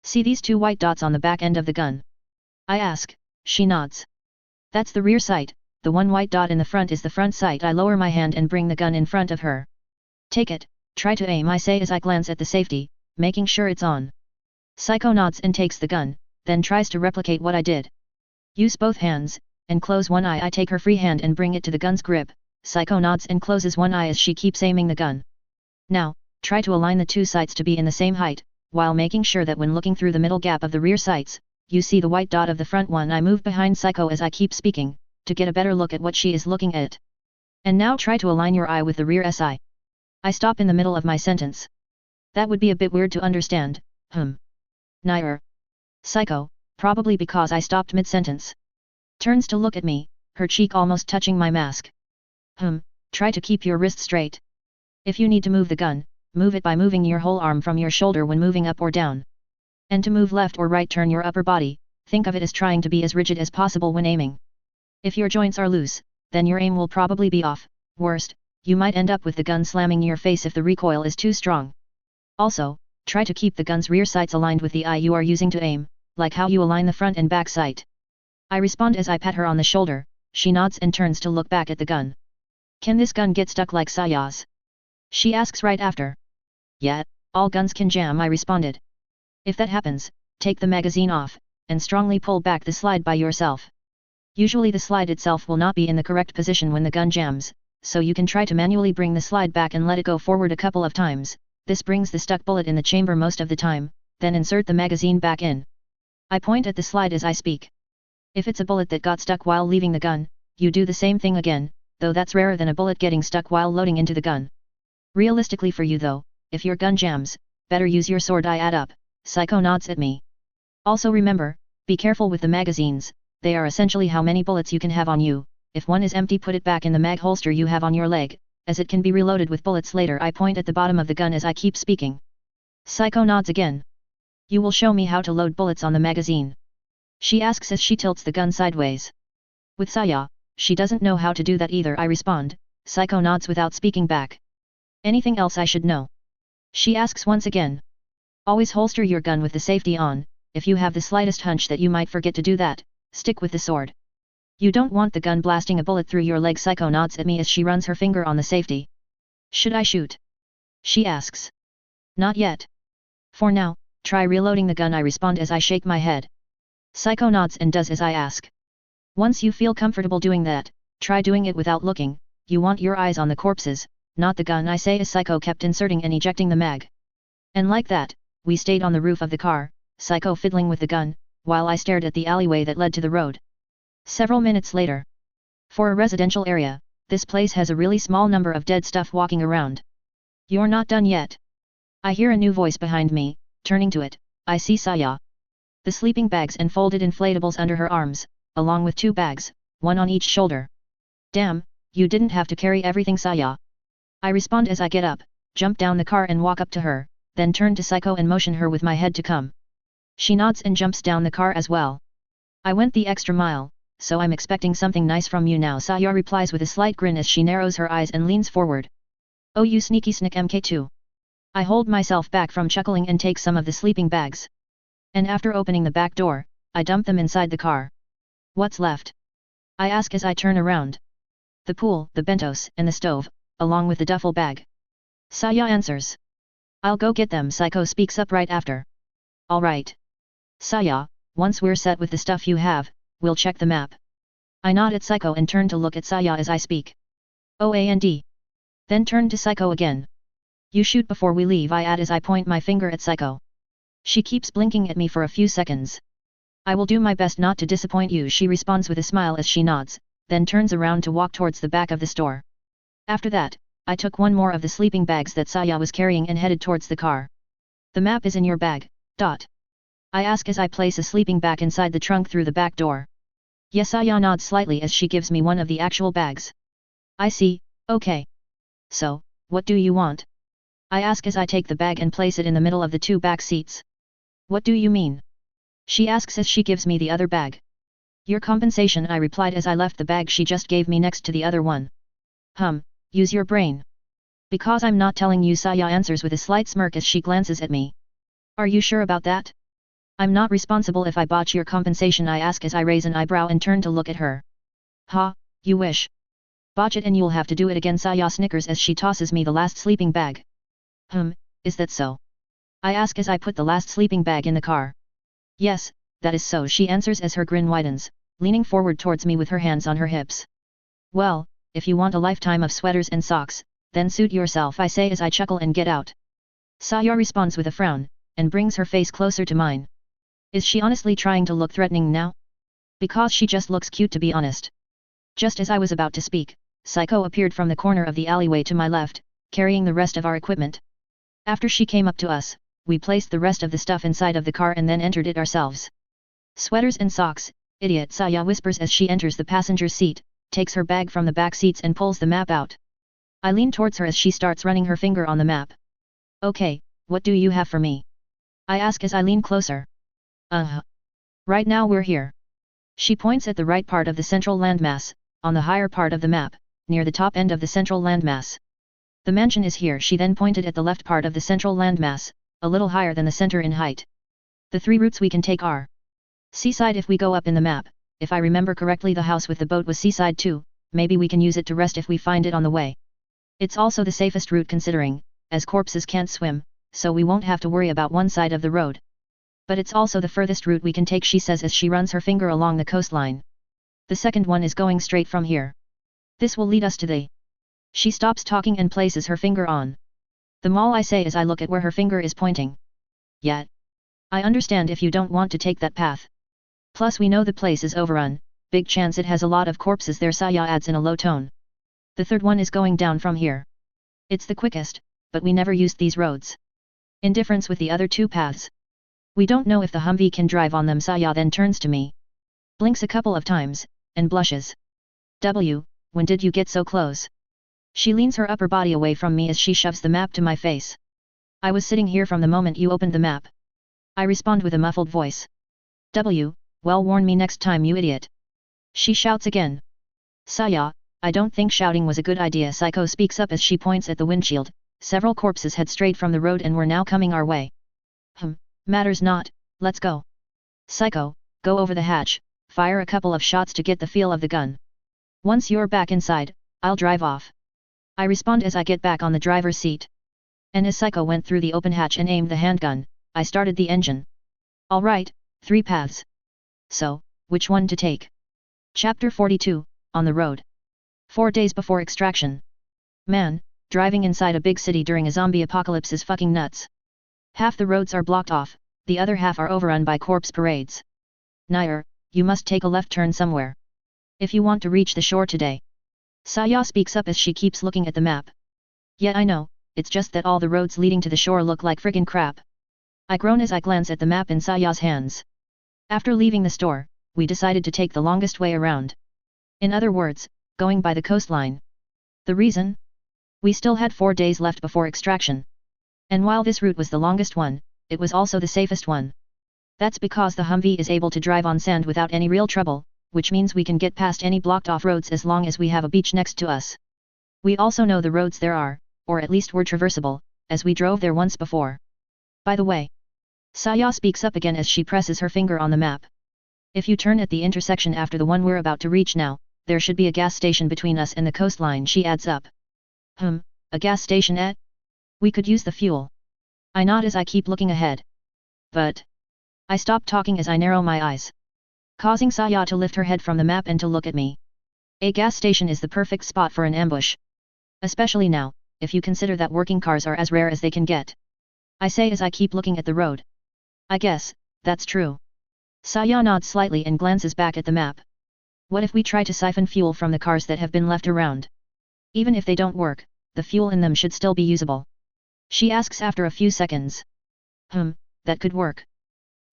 Speaker 1: See these two white dots on the back end of the gun? I ask. She nods. That's the rear sight. The one white dot in the front is the front sight. I lower my hand and bring the gun in front of her. Take it, try to aim, I say as I glance at the safety, making sure it's on. Psycho nods and takes the gun, then tries to replicate what I did. Use both hands, and close one eye. I take her free hand and bring it to the gun's grip. Psycho nods and closes one eye as she keeps aiming the gun. Now, try to align the two sights to be in the same height, while making sure that when looking through the middle gap of the rear sights, you see the white dot of the front one. I move behind Psycho as I keep speaking, to get a better look at what she is looking at. And now try to align your eye with the rear SI. I stop in the middle of my sentence. That would be a bit weird to understand, Nair. Psycho, probably because I stopped mid-sentence. Turns to look at me, her cheek almost touching my mask. Try to keep your wrist straight. If you need to move the gun, move it by moving your whole arm from your shoulder when moving up or down. And to move left or right, turn your upper body. Think of it as trying to be as rigid as possible when aiming. If your joints are loose, then your aim will probably be off. Worst, you might end up with the gun slamming your face if the recoil is too strong. Also, try to keep the gun's rear sights aligned with the eye you are using to aim, like how you align the front and back sight. I respond as I pat her on the shoulder. She nods and turns to look back at the gun. Can this gun get stuck like Saya's? She asks right after. Yeah, all guns can jam, I responded. If that happens, take the magazine off, and strongly pull back the slide by yourself. Usually the slide itself will not be in the correct position when the gun jams, so you can try to manually bring the slide back and let it go forward a couple of times. This brings the stuck bullet in the chamber most of the time, then insert the magazine back in. I point at the slide as I speak. If it's a bullet that got stuck while leaving the gun, you do the same thing again, though that's rarer than a bullet getting stuck while loading into the gun. Realistically for you though, if your gun jams, better use your sword. I add up. Psycho nods at me. Also remember, be careful with the magazines, they are essentially how many bullets you can have on you. If one is empty, put it back in the mag holster you have on your leg, as it can be reloaded with bullets later. I point at the bottom of the gun as I keep speaking. Psycho nods again. You will show me how to load bullets on the magazine? She asks as she tilts the gun sideways. With Saya, she doesn't know how to do that either, I respond. Psycho nods without speaking back. Anything else I should know? She asks once again. Always holster your gun with the safety on. If you have the slightest hunch that you might forget to do that, stick with the sword. You don't want the gun blasting a bullet through your leg. Psycho nods at me as she runs her finger on the safety. Should I shoot? She asks. Not yet. For now, try reloading the gun, I respond as I shake my head. Psycho nods and does as I ask. Once you feel comfortable doing that, try doing it without looking. You want your eyes on the corpses, not the gun, I say as Psycho kept inserting and ejecting the mag. And like that, we stayed on the roof of the car, Psycho fiddling with the gun, while I stared at the alleyway that led to the road. Several minutes later. For a residential area, this place has a really small number of dead stuff walking around. You're not done yet. I hear a new voice behind me. Turning to it, I see Saya. The sleeping bags and folded inflatables under her arms, along with 2 bags, one on each shoulder. Damn, you didn't have to carry everything, Saya. I respond as I get up, jump down the car and walk up to her, then turn to Psycho and motion her with my head to come. She nods and jumps down the car as well. I went the extra mile, so I'm expecting something nice from you now, Saya replies with a slight grin as she narrows her eyes and leans forward. Oh, you sneaky snick MK2. I hold myself back from chuckling and take some of the sleeping bags. And after opening the back door, I dump them inside the car. What's left? I ask as I turn around. The pool, the bentos, and the stove, along with the duffel bag. Saya answers. I'll go get them, Psycho speaks up right after. Alright. Saya, once we're set with the stuff you have, we'll check the map. I nod at Psycho and turn to look at Saya as I speak. And then turn to Psycho again. You shoot before we leave, I add as I point my finger at Psycho. She keeps blinking at me for a few seconds. I will do my best not to disappoint you, she responds with a smile as she nods, then turns around to walk towards the back of the store. After that, I took one more of the sleeping bags that Saya was carrying and headed towards the car. The map is in your bag, dot. I ask as I place a sleeping bag inside the trunk through the back door. Yes, Saya nods slightly as she gives me one of the actual bags. I see, okay. So, what do you want? I ask as I take the bag and place it in the middle of the 2 back seats. What do you mean? She asks as she gives me the other bag. Your compensation, I replied as I left the bag she just gave me next to the other one. Use your brain. Because I'm not telling you, Saya answers with a slight smirk as she glances at me. Are you sure about that? I'm not responsible if I botch your compensation, I ask as I raise an eyebrow and turn to look at her. Ha, you wish. Botch it and you'll have to do it again, Saya snickers as she tosses me the last sleeping bag. Is that so? I ask as I put the last sleeping bag in the car. Yes, that is so, she answers as her grin widens, leaning forward towards me with her hands on her hips. Well, if you want a lifetime of sweaters and socks, then suit yourself, I say as I chuckle and get out. Saya responds with a frown, and brings her face closer to mine. Is she honestly trying to look threatening now? Because she just looks cute, to be honest. Just as I was about to speak, Psycho appeared from the corner of the alleyway to my left, carrying the rest of our equipment. After she came up to us, we placed the rest of the stuff inside of the car and then entered it ourselves. Sweaters and socks, idiot, Saya whispers as she enters the passenger seat, takes her bag from the back seats and pulls the map out. I lean towards her as she starts running her finger on the map. Okay, what do you have for me? I ask as I lean closer. Right now we're here. She points at the right part of the central landmass, on the higher part of the map, near the top end of the central landmass. The mansion is here. She then pointed at the left part of the central landmass, a little higher than the center in height. The 3 routes we can take are: seaside if we go up in the map, if I remember correctly the house with the boat was seaside too, maybe we can use it to rest if we find it on the way. It's also the safest route considering, as corpses can't swim, so we won't have to worry about one side of the road. But it's also the furthest route we can take, she says as she runs her finger along the coastline. The second one is going straight from here. This will lead us to the... She stops talking and places her finger on the mall, I say as I look at where her finger is pointing. Yet. I understand if you don't want to take that path. Plus we know the place is overrun, big chance it has a lot of corpses there, Saya adds in a low tone. The third one is going down from here. It's the quickest, but we never used these roads. In difference with the other two paths. We don't know if the Humvee can drive on them. Saya then turns to me. Blinks a couple of times, and blushes. When did you get so close? She leans her upper body away from me as she shoves the map to my face. I was sitting here from the moment you opened the map. I respond with a muffled voice. Well, warn me next time, you idiot. She shouts again. Saya, I don't think shouting was a good idea, Psycho speaks up as she points at the windshield. Several corpses had strayed from the road and were now coming our way. Matters not, let's go. Psycho, go over the hatch, fire a couple of shots to get the feel of the gun. Once you're back inside, I'll drive off. I respond as I get back on the driver's seat. And as Psycho went through the open hatch and aimed the handgun, I started the engine. Alright, 3 paths. So, which one to take? Chapter 42, On the Road. 4 days before extraction. Man, driving inside a big city during a zombie apocalypse is fucking nuts. Half the roads are blocked off, the other half are overrun by corpse parades. Nair, you must take a left turn somewhere. If you want to reach the shore today. Saya speaks up as she keeps looking at the map. Yeah, I know, it's just that all the roads leading to the shore look like friggin' crap. I groan as I glance at the map in Saya's hands. After leaving the store, we decided to take the longest way around. In other words, going by the coastline. The reason? We still had 4 days left before extraction. And while this route was the longest one, it was also the safest one. That's because the Humvee is able to drive on sand without any real trouble, which means we can get past any blocked off roads as long as we have a beach next to us. We also know the roads there are, or at least were traversable, as we drove there once before. By the way, Saya speaks up again as she presses her finger on the map. If you turn at the intersection after the one we're about to reach now, there should be a gas station between us and the coastline, she adds up. A gas station at? We could use the fuel. I nod as I keep looking ahead. But... I stop talking as I narrow my eyes, causing Saya to lift her head from the map and to look at me. A gas station is the perfect spot for an ambush. Especially now, if you consider that working cars are as rare as they can get. I say as I keep looking at the road. I guess, that's true. Saya nods slightly and glances back at the map. What if we try to siphon fuel from the cars that have been left around? Even if they don't work, the fuel in them should still be usable. She asks after a few seconds. That could work.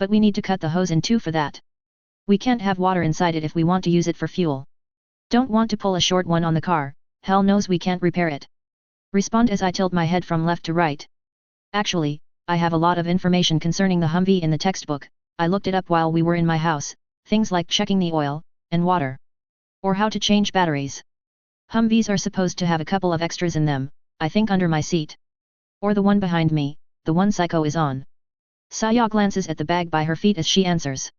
Speaker 1: But we need to cut the hose in two for that. We can't have water inside it if we want to use it for fuel. Don't want to pull a short one on the car, hell knows we can't repair it. Respond as I tilt my head from left to right. Actually, I have a lot of information concerning the Humvee in the textbook. I looked it up while we were in my house, things like checking the oil, and water. Or how to change batteries. Humvees are supposed to have a couple of extras in them, I think under my seat. Or the one behind me, the one Psycho is on. Saya glances at the bag by her feet as she answers.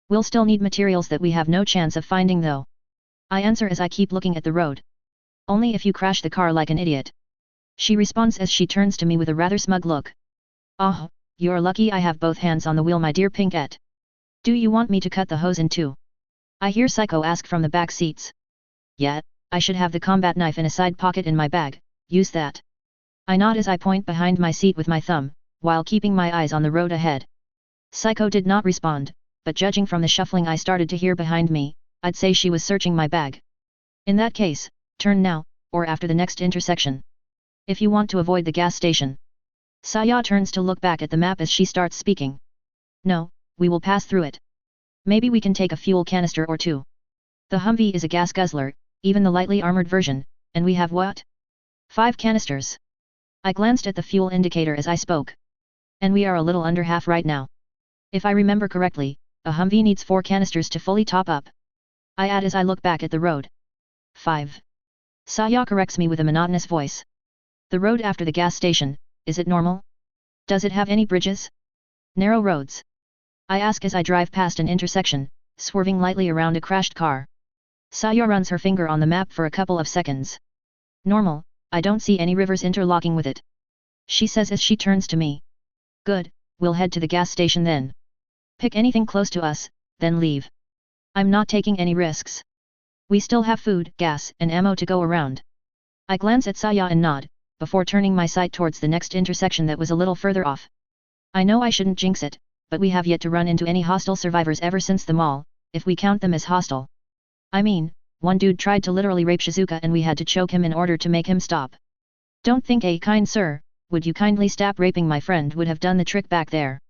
Speaker 1: We'll still need materials that we have no chance of finding though. I answer as I keep looking at the road. Only if you crash the car like an idiot. She responds as she turns to me with a rather smug look. Oh, you're lucky I have both hands on the wheel, my dear Pinkette. Do you want me to cut the hose in two? I hear Psycho ask from the back seats. Yeah, I should have the combat knife in a side pocket in my bag, use that. I nod as I point behind my seat with my thumb, while keeping my eyes on the road ahead. Psycho did not respond, but judging from the shuffling I started to hear behind me, I'd say she was searching my bag. In that case, turn now, or after the next intersection. If you want to avoid the gas station. Saya turns to look back at the map as she starts speaking. No, we will pass through it. Maybe we can take a fuel canister or two. The Humvee is a gas guzzler, even the lightly armored version, and we have what? 5 canisters. I glanced at the fuel indicator as I spoke. And we are a little under half right now. If I remember correctly, a Humvee needs 4 canisters to fully top up. I add as I look back at the road. 5. Saya corrects me with a monotonous voice. The road after the gas station, is it normal? Does it have any bridges? Narrow roads? I ask as I drive past an intersection, swerving lightly around a crashed car. Saya runs her finger on the map for a couple of seconds. Normal, I don't see any rivers interlocking with it. She says as she turns to me. Good, we'll head to the gas station then. Pick anything close to us, then leave. I'm not taking any risks. We still have food, gas, and ammo to go around. I glance at Saya and nod, before turning my sight towards the next intersection that was a little further off. I know I shouldn't jinx it, but we have yet to run into any hostile survivors ever since the mall, if we count them as hostile. I mean, one dude tried to literally rape Shizuka and we had to choke him in order to make him stop. Don't think kind sir, would you kindly stop raping my friend would have done the trick back there.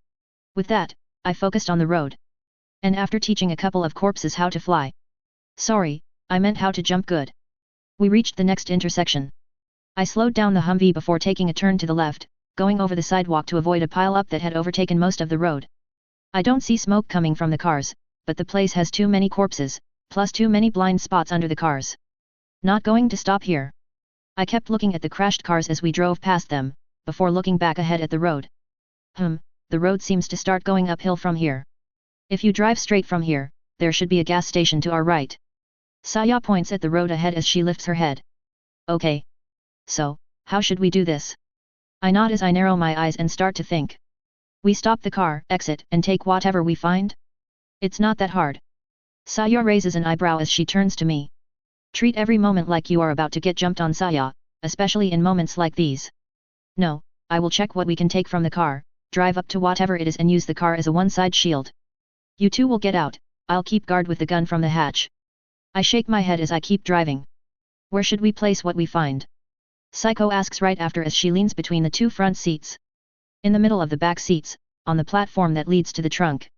Speaker 1: With that, I focused on the road. And after teaching a couple of corpses how to fly. Sorry, I meant how to jump good. We reached the next intersection. I slowed down the Humvee before taking a turn to the left, going over the sidewalk to avoid a pile-up that had overtaken most of the road. I don't see smoke coming from the cars, but the place has too many corpses, plus too many blind spots under the cars. Not going to stop here. I kept looking at the crashed cars as we drove past them, before looking back ahead at the road. The road seems to start going uphill from here. If you drive straight from here, there should be a gas station to our right. Saya points at the road ahead as she lifts her head. Okay. So, how should we do this? I nod as I narrow my eyes and start to think. We stop the car, exit, and take whatever we find? It's not that hard. Saya raises an eyebrow as she turns to me. Treat every moment like you are about to get jumped on, Saya, especially in moments like these. No, I will check what we can take from the car, drive up to whatever it is and use the car as a one-side shield. You two will get out, I'll keep guard with the gun from the hatch. I shake my head as I keep driving. Where should we place what we find? Psycho asks right after as she leans between the two front seats. In the middle of the back seats, on the platform that leads to the trunk.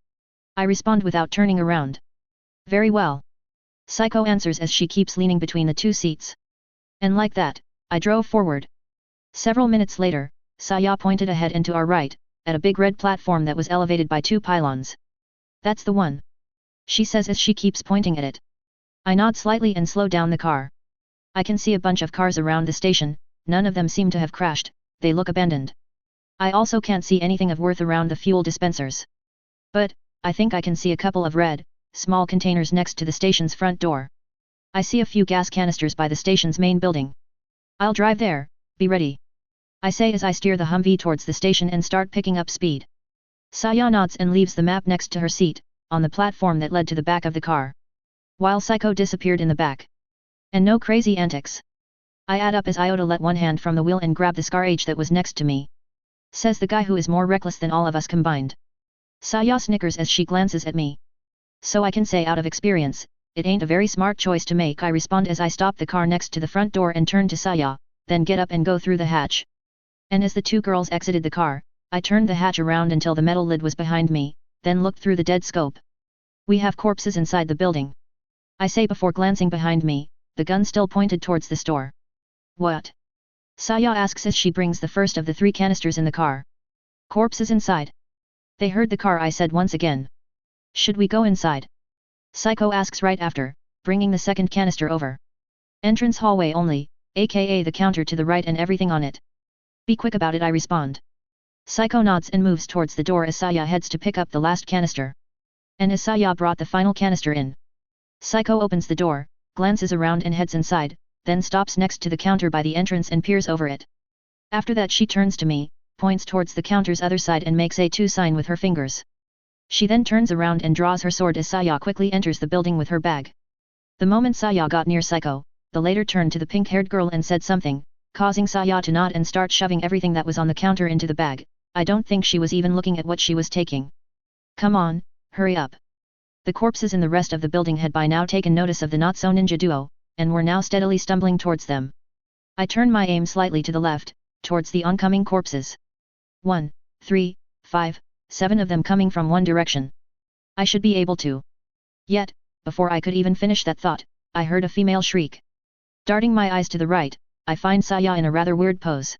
Speaker 1: I respond without turning around. Very well. Psycho answers as she keeps leaning between the two seats. And like that, I drove forward. Several minutes later, Saya pointed ahead and to our right, at a big red platform that was elevated by two pylons. That's the one. She says as she keeps pointing at it. I nod slightly and slow down the car. I can see a bunch of cars around the station, none of them seem to have crashed, they look abandoned. I also can't see anything of worth around the fuel dispensers. But, I think I can see a couple of red, small containers next to the station's front door. I see a few gas canisters by the station's main building. I'll drive there, be ready. I say as I steer the Humvee towards the station and start picking up speed. Saya nods and leaves the map next to her seat, on the platform that led to the back of the car. While Psycho disappeared in the back. And no crazy antics. I add up as Iota let one hand from the wheel and grab the Scar H that was next to me. Says the guy who is more reckless than all of us combined. Saya snickers as she glances at me. So I can say out of experience, it ain't a very smart choice to make, I respond as I stop the car next to the front door and turn to Saya, then get up and go through the hatch. And as the two girls exited the car, I turned the hatch around until the metal lid was behind me, then looked through the dead scope. We have corpses inside the building. I say before glancing behind me, the gun still pointed towards the store. What? Saya asks as she brings the first of the 3 canisters in the car. Corpses inside. They heard the car, I said once again. Should we go inside? Psycho asks right after, bringing the second canister over. Entrance hallway only, aka the counter to the right and everything on it. Be quick about it, I respond. Psycho nods and moves towards the door as Saya heads to pick up the last canister. And as Saya brought the final canister in. Psycho opens the door, glances around and heads inside, then stops next to the counter by the entrance and peers over it. After that she turns to me, points towards the counter's other side and makes a 2 sign with her fingers. She then turns around and draws her sword as Saya quickly enters the building with her bag. The moment Saya got near Psycho, the latter turned to the pink-haired girl and said something, causing Saya to nod and start shoving everything that was on the counter into the bag. I don't think she was even looking at what she was taking. Come on, hurry up. The corpses in the rest of the building had by now taken notice of the not-so-ninja duo, and were now steadily stumbling towards them. I turn my aim slightly to the left, towards the oncoming corpses. 1, 3, 5, 7 of them coming from one direction. I should be able to. Yet, before I could even finish that thought, I heard a female shriek. Darting my eyes to the right, I find Saya in a rather weird pose.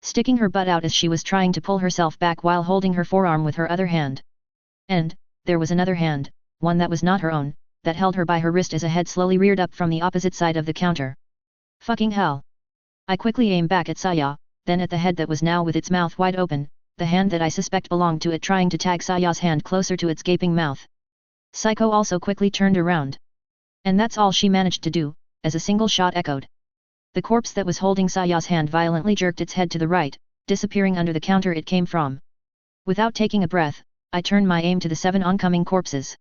Speaker 1: Sticking her butt out as she was trying to pull herself back while holding her forearm with her other hand. And, there was another hand, one that was not her own, that held her by her wrist as a head slowly reared up from the opposite side of the counter. Fucking hell. I quickly aim back at Saya, then at the head that was now with its mouth wide open, the hand that I suspect belonged to it trying to tag Saya's hand closer to its gaping mouth. Psycho also quickly turned around. And that's all she managed to do, as a single shot echoed. The corpse that was holding Saya's hand violently jerked its head to the right, disappearing under the counter it came from. Without taking a breath, I turned my aim to the 7 oncoming corpses.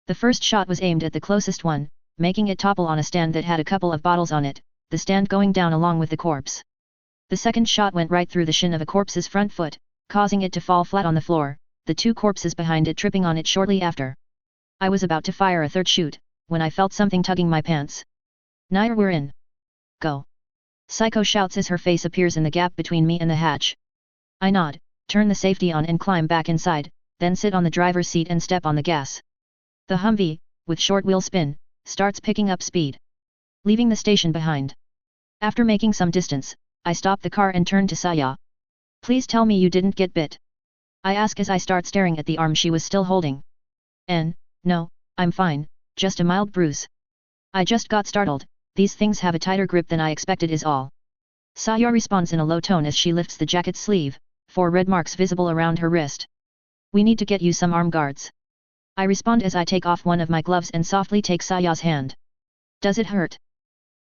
Speaker 1: The first shot was aimed at the closest one, making it topple on a stand that had a couple of bottles on it, the stand going down along with the corpse. The second shot went right through the shin of a corpse's front foot, causing it to fall flat on the floor, the 2 corpses behind it tripping on it shortly after. I was about to fire a third shoot, when I felt something tugging my pants. "Nair, we're in. Go!" Psycho shouts as her face appears in the gap between me and the hatch. I nod, turn the safety on and climb back inside, then sit on the driver's seat and step on the gas. The Humvee, with short wheel spin, starts picking up speed, leaving the station behind. After making some distance, I stop the car and turn to Saya. "Please tell me you didn't get bit," I ask as I start staring at the arm she was still holding. No, I'm fine, just a mild bruise. I just got startled, these things have a tighter grip than I expected is all." Saya responds in a low tone as she lifts the jacket sleeve, 4 red marks visible around her wrist. "We need to get you some arm guards." I respond as I take off one of my gloves and softly take Saya's hand. "Does it hurt?"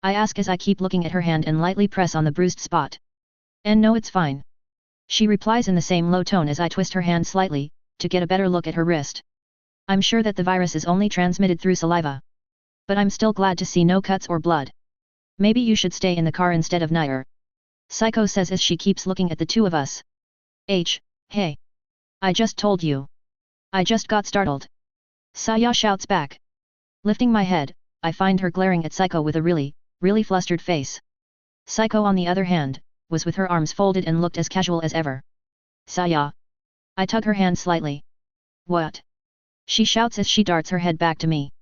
Speaker 1: I ask as I keep looking at her hand and lightly press on the bruised spot. "No, it's fine." She replies in the same low tone as I twist her hand slightly, to get a better look at her wrist. I'm sure that the virus is only transmitted through saliva. But I'm still glad to see no cuts or blood. "Maybe you should stay in the car instead of Nair," Psycho says as she keeps looking at the 2 of us. Hey. I just told you. I just got startled." Saya shouts back. Lifting my head, I find her glaring at Psycho with a really flustered face. Psycho on the other hand, was with her arms folded and looked as casual as ever. "Saya." I tug her hand slightly. "What?" she shouts as she darts her head back to me.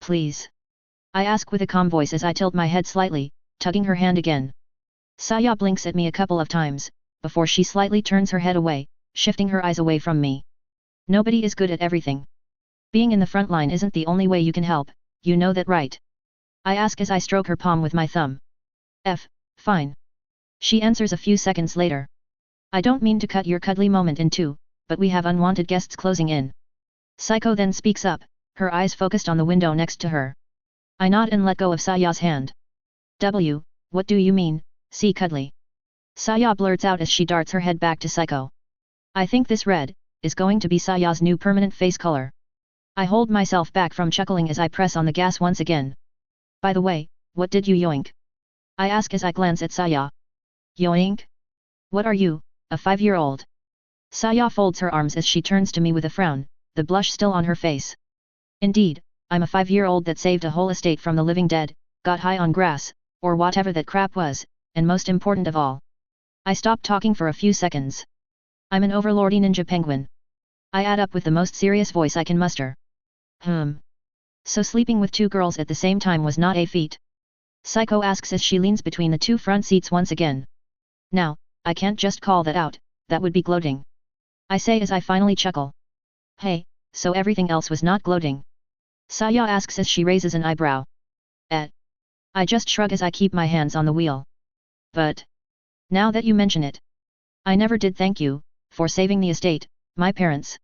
Speaker 1: "Please?" I ask with a calm voice as I tilt my head slightly, tugging her hand again. Saya blinks at me a couple of times, before she slightly turns her head away, shifting her eyes away from me. Nobody is good at everything. Being in the front line isn't the only way you can help, you know that, right? I ask as I stroke her palm with my thumb. Fine. She answers a few seconds later. "I don't mean to cut your cuddly moment in two, but we have unwanted guests closing in." Psycho then speaks up, her eyes focused on the window next to her. I nod and let go of Saya's hand. What do you mean, see cuddly?" Saya blurts out as she darts her head back to Psycho. "I think this red is going to be Saya's new permanent face color." I hold myself back from chuckling as I press on the gas once again. "By the way, what did you yoink?" I ask as I glance at Saya. "Yoink? What are you, a 5-year-old?" Saya folds her arms as she turns to me with a frown, the blush still on her face. "Indeed, I'm a 5-year-old that saved a whole estate from the living dead, got high on grass, or whatever that crap was, and most important of all." I stop talking for a few seconds. "I'm an overlordy ninja penguin." I add up with the most serious voice I can muster. So sleeping with 2 girls at the same time was not a feat?" Psycho asks as she leans between the 2 front seats once again. "Now, I can't just call that out, that would be gloating," I say as I finally chuckle. "Hey, so everything else was not gloating?" Saya asks as she raises an eyebrow. I just shrug as I keep my hands on the wheel. "But now that you mention it, I never did thank you for saving the estate, my parents."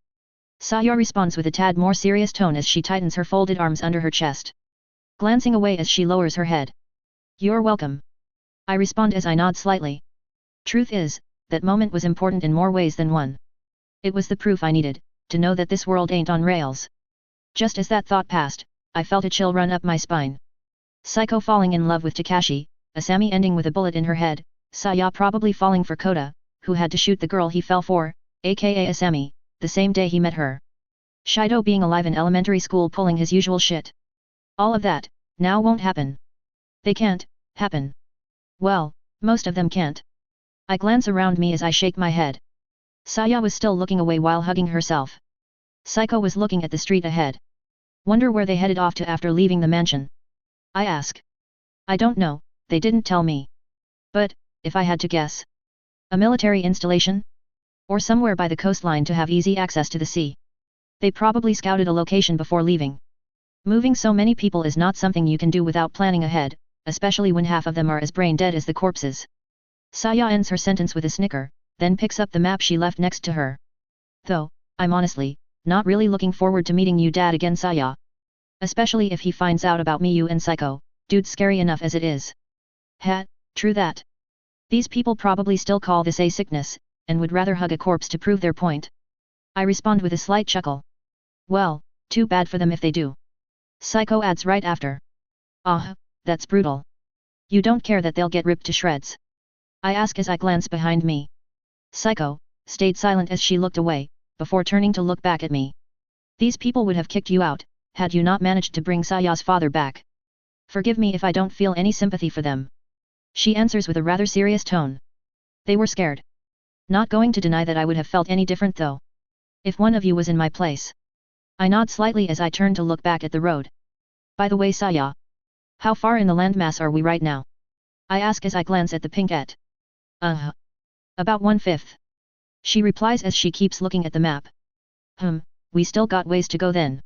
Speaker 1: Saya responds with a tad more serious tone as she tightens her folded arms under her chest, glancing away as she lowers her head. "You're welcome," I respond as I nod slightly. Truth is, that moment was important in more ways than one. It was the proof I needed, to know that this world ain't on rails. Just as that thought passed, I felt a chill run up my spine. Psycho falling in love with Takashi, Asami ending with a bullet in her head, Saya probably falling for Kota, who had to shoot the girl he fell for, aka Asami, the same day he met her. Shido being alive in elementary school pulling his usual shit. All of that, now won't happen. They can't happen. Well, most of them can't. I glance around me as I shake my head. Saya was still looking away while hugging herself. Psycho was looking at the street ahead. Wonder where they headed off to after leaving the mansion? I ask. I don't know, they didn't tell me. But, if I had to guess. A military installation? Or somewhere by the coastline to have easy access to the sea. They probably scouted a location before leaving. Moving so many people is not something you can do without planning ahead, especially when half of them are as brain dead as the corpses. Saya ends her sentence with a snicker, then picks up the map she left next to her. Though, I'm honestly not really looking forward to meeting you dad again Saya. Especially if he finds out about me you and Psycho, dude's scary enough as it is. Ha, true that. These people probably still call this a sickness, and would rather hug a corpse to prove their point. I respond with a slight chuckle. Well, too bad for them if they do. Psycho adds right after. Ah, that's brutal. You don't care that they'll get ripped to shreds? I ask as I glance behind me. Psycho stayed silent as she looked away, before turning to look back at me. These people would have kicked you out, had you not managed to bring Saya's father back. Forgive me if I don't feel any sympathy for them. She answers with a rather serious tone. They were scared. Not going to deny that I would have felt any different though. If one of you was in my place. I nod slightly as I turn to look back at the road. By the way Saya. How far in the landmass are we right now? I ask as I glance at the pinkette. About 1/5. She replies as she keeps looking at the map. We still got ways to go then.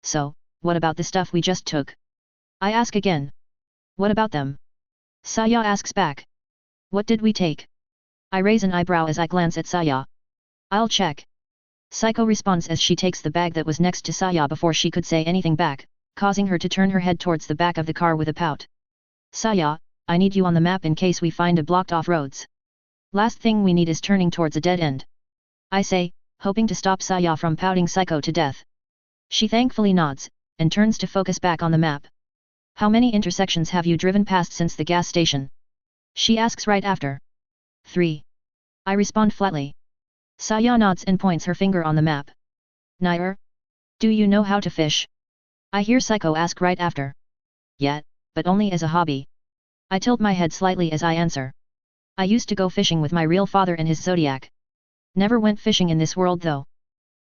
Speaker 1: So, what about the stuff we just took? I ask again. What about them? Saya asks back. What did we take? I raise an eyebrow as I glance at Saya. I'll check. Psycho responds as she takes the bag that was next to Saya before she could say anything back, causing her to turn her head towards the back of the car with a pout. Saya, I need you on the map in case we find a blocked off roads. Last thing we need is turning towards a dead end. I say, hoping to stop Saya from pouting Psycho to death. She thankfully nods, and turns to focus back on the map. How many intersections have you driven past since the gas station? She asks right after. 3. I respond flatly. Saya nods and points her finger on the map. Nair? Do you know how to fish? I hear Psycho ask right after. Yet, but only as a hobby. I tilt my head slightly as I answer. I used to go fishing with my real father and his zodiac. Never went fishing in this world though.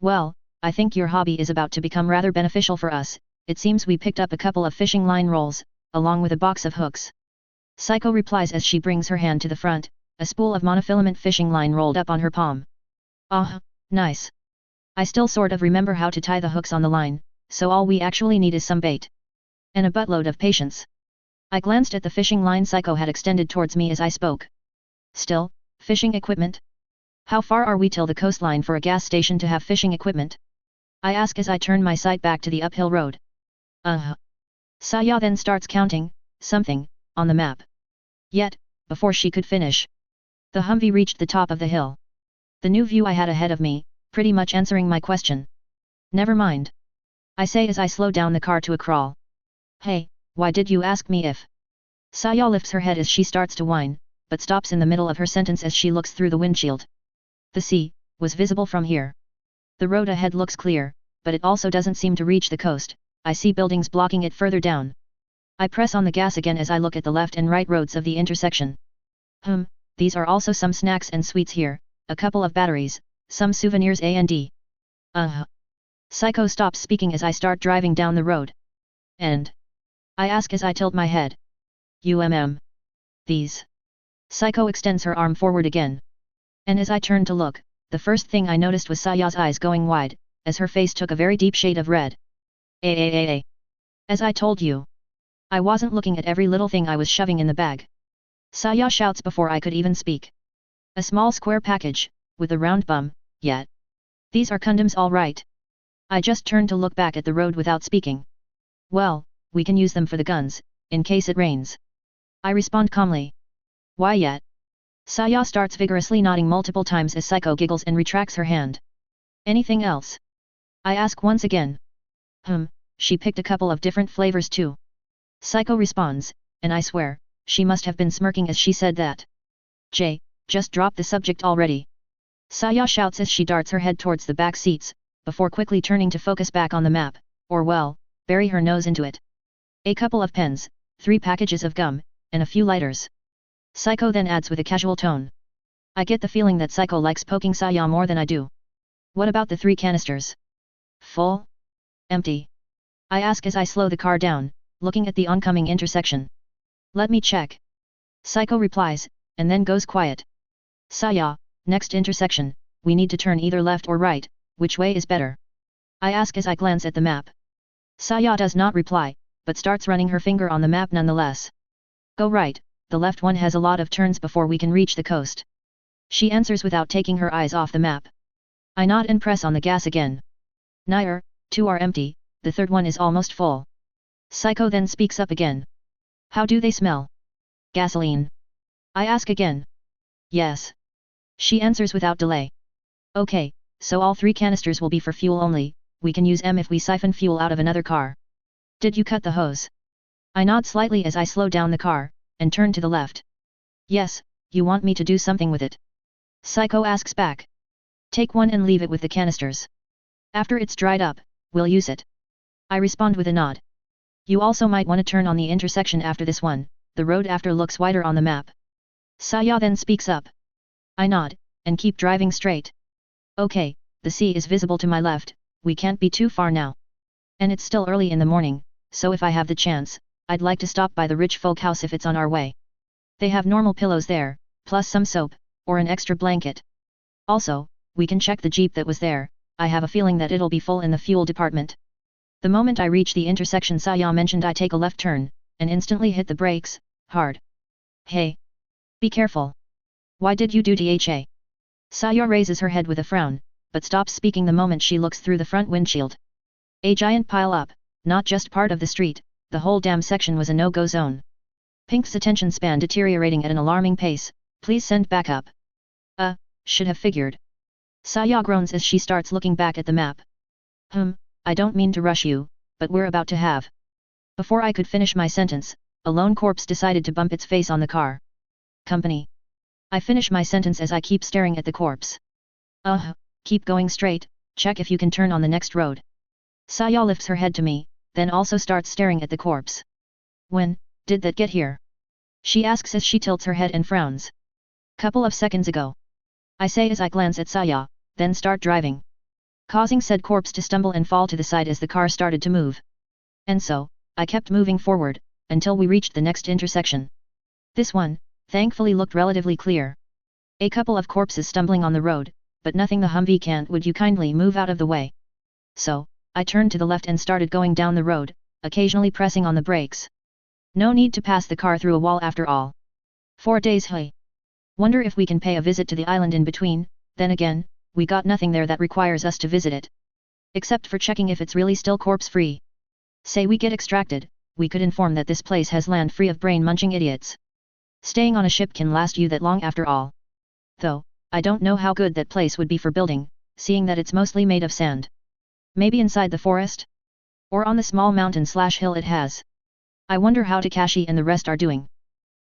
Speaker 1: Well, I think your hobby is about to become rather beneficial for us. It seems we picked up a couple of fishing line rolls, along with a box of hooks. Psycho replies as she brings her hand to the front, a spool of monofilament fishing line rolled up on her palm. Ah, nice. I still sort of remember how to tie the hooks on the line, so all we actually need is some bait. And a buttload of patience. I glanced at the fishing line Psycho had extended towards me as I spoke. Still, fishing equipment? How far are we till the coastline for a gas station to have fishing equipment? I ask as I turn my sight back to the uphill road. Saya then starts counting, something, on the map. Yet, before she could finish, the Humvee reached the top of the hill. The new view I had ahead of me, pretty much answering my question. Never mind. I say as I slow down the car to a crawl. Hey, why did you ask me if? Saya lifts her head as she starts to whine, but stops in the middle of her sentence as she looks through the windshield. The sea was visible from here. The road ahead looks clear, but it also doesn't seem to reach the coast. I see buildings blocking it further down. I press on the gas again as I look at the left and right roads of the intersection. These are also some snacks and sweets here, a couple of batteries, some souvenirs and. Psycho stops speaking as I start driving down the road. And? I ask as I tilt my head. These. Psycho extends her arm forward again. And as I turned to look, the first thing I noticed was Saya's eyes going wide, as her face took a very deep shade of red. As I told you. I wasn't looking at every little thing I was shoving in the bag. Saya shouts before I could even speak. A small square package, with a round bum, yet. These are condoms all right. I just turned to look back at the road without speaking. Well, we can use them for the guns, in case it rains. I respond calmly. Why yet? Saya starts vigorously nodding multiple times as Psycho giggles and retracts her hand. Anything else? I ask once again. She picked a couple of different flavors too. Psycho responds, and I swear, she must have been smirking as she said that. Just drop the subject already. Saya shouts as she darts her head towards the back seats, before quickly turning to focus back on the map, or well, bury her nose into it. A couple of pens, 3 packages of gum, and a few lighters. Psycho then adds with a casual tone. I get the feeling that Psycho likes poking Saya more than I do. What about the 3 canisters? Full? Empty? I ask as I slow the car down, looking at the oncoming intersection. Let me check. Psycho replies, and then goes quiet. Saya, next intersection, we need to turn either left or right, which way is better? I ask as I glance at the map. Saya does not reply, but starts running her finger on the map nonetheless. Go right, the left one has a lot of turns before we can reach the coast. She answers without taking her eyes off the map. I nod and press on the gas again. Nair, 2 are empty, the third one is almost full. Psycho then speaks up again. How do they smell? Gasoline. I ask again. Yes. She answers without delay. Okay, so all 3 canisters will be for fuel only, we can use M if we siphon fuel out of another car. Did you cut the hose? I nod slightly as I slow down the car, and turn to the left. Yes, you want me to do something with it? Psycho asks back. Take one and leave it with the canisters. After it's dried up, we'll use it. I respond with a nod. You also might want to turn on the intersection after this one, the road after looks wider on the map. Saya then speaks up. I nod, and keep driving straight. Okay, the sea is visible to my left, we can't be too far now. And it's still early in the morning, so if I have the chance, I'd like to stop by the rich folk house if it's on our way. They have normal pillows there, plus some soap, or an extra blanket. Also, we can check the jeep that was there, I have a feeling that it'll be full in the fuel department. The moment I reach the intersection Saya mentioned I take a left turn, and instantly hit the brakes, hard. Hey! Be careful! Why did you do DHA? Saya raises her head with a frown, but stops speaking the moment she looks through the front windshield. A giant pile up, not just part of the street, the whole damn section was a no-go zone. Pink's attention span deteriorating at an alarming pace, please send backup. Should have figured. Saya groans as she starts looking back at the map. I don't mean to rush you, but we're about to have. Before I could finish my sentence, a lone corpse decided to bump its face on the car. Company. I finish my sentence as I keep staring at the corpse. Keep going straight, check if you can turn on the next road. Saya lifts her head to me, then also starts staring at the corpse. When did that get here? She asks as she tilts her head and frowns. Couple of seconds ago. I say as I glance at Saya, then start driving. Causing said corpse to stumble and fall to the side as the car started to move. And so, I kept moving forward, until we reached the next intersection. This one, thankfully looked relatively clear. A couple of corpses stumbling on the road, but nothing the Humvee can't. Would you kindly move out of the way? So, I turned to the left and started going down the road, occasionally pressing on the brakes. No need to pass the car through a wall after all. 4 days hey. Wonder if we can pay a visit to the island in between, then again, we got nothing there that requires us to visit it. Except for checking if it's really still corpse-free. Say we get extracted, we could inform that this place has land free of brain-munching idiots. Staying on a ship can last you that long after all. Though, I don't know how good that place would be for building, seeing that it's mostly made of sand. Maybe inside the forest? Or on the small mountain/hill it has. I wonder how Takashi and the rest are doing.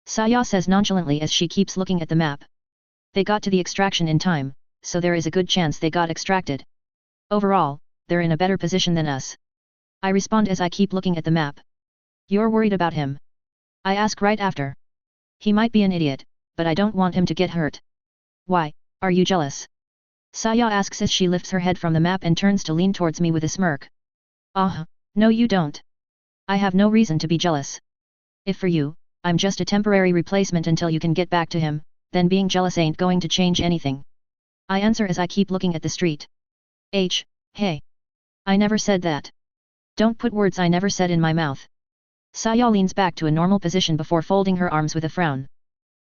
Speaker 1: Saya says nonchalantly as she keeps looking at the map. They got to the extraction in time, so there is a good chance they got extracted. Overall, they're in a better position than us. I respond as I keep looking at the map. You're worried about him? I ask right after. He might be an idiot, but I don't want him to get hurt. Why, are you jealous? Saya asks as she lifts her head from the map and turns to lean towards me with a smirk. No you don't. I have no reason to be jealous. If for you, I'm just a temporary replacement until you can get back to him, then being jealous ain't going to change anything. I answer as I keep looking at the street. Hey. I never said that. Don't put words I never said in my mouth. Saya leans back to a normal position before folding her arms with a frown.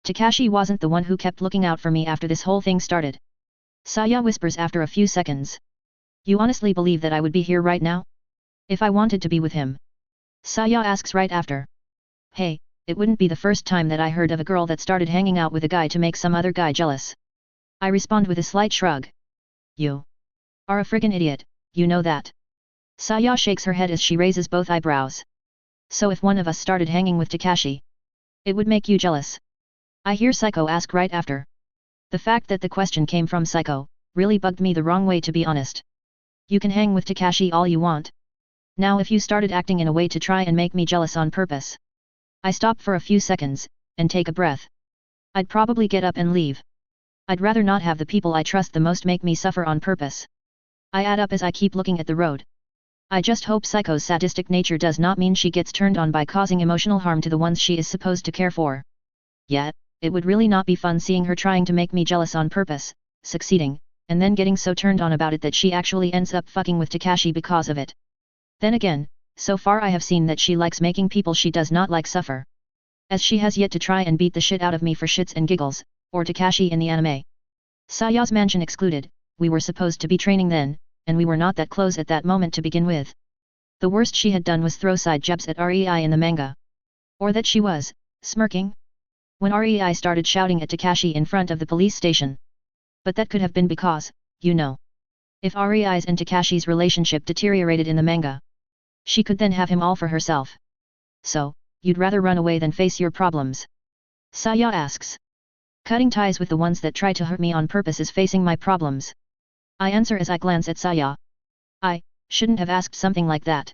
Speaker 1: Takashi wasn't the one who kept looking out for me after this whole thing started. Saya whispers after a few seconds. You honestly believe that I would be here right now? If I wanted to be with him? Saya asks right after. Hey, it wouldn't be the first time that I heard of a girl that started hanging out with a guy to make some other guy jealous. I respond with a slight shrug. You are a friggin' idiot, you know that. Saya shakes her head as she raises both eyebrows. So if one of us started hanging with Takashi, it would make you jealous? I hear Psycho ask right after. The fact that the question came from Psycho, really bugged me the wrong way to be honest. You can hang with Takashi all you want. Now if you started acting in a way to try and make me jealous on purpose. I stop for a few seconds, and take a breath. I'd probably get up and leave. I'd rather not have the people I trust the most make me suffer on purpose. I add up as I keep looking at the road. I just hope Psycho's sadistic nature does not mean she gets turned on by causing emotional harm to the ones she is supposed to care for. Yet, it would really not be fun seeing her trying to make me jealous on purpose, succeeding, and then getting so turned on about it that she actually ends up fucking with Takashi because of it. Then again, so far I have seen that she likes making people she does not like suffer. As she has yet to try and beat the shit out of me for shits and giggles, or Takashi in the anime. Saya's mansion excluded, we were supposed to be training then, and we were not that close at that moment to begin with. The worst she had done was throw side jabs at Rei in the manga. Or that she was, smirking? When Rei started shouting at Takashi in front of the police station. But that could have been because, you know. If Rei's and Takashi's relationship deteriorated in the manga, she could then have him all for herself. So, you'd rather run away than face your problems? Saya asks. Cutting ties with the ones that try to hurt me on purpose is facing my problems. I answer as I glance at Saya. I shouldn't have asked something like that.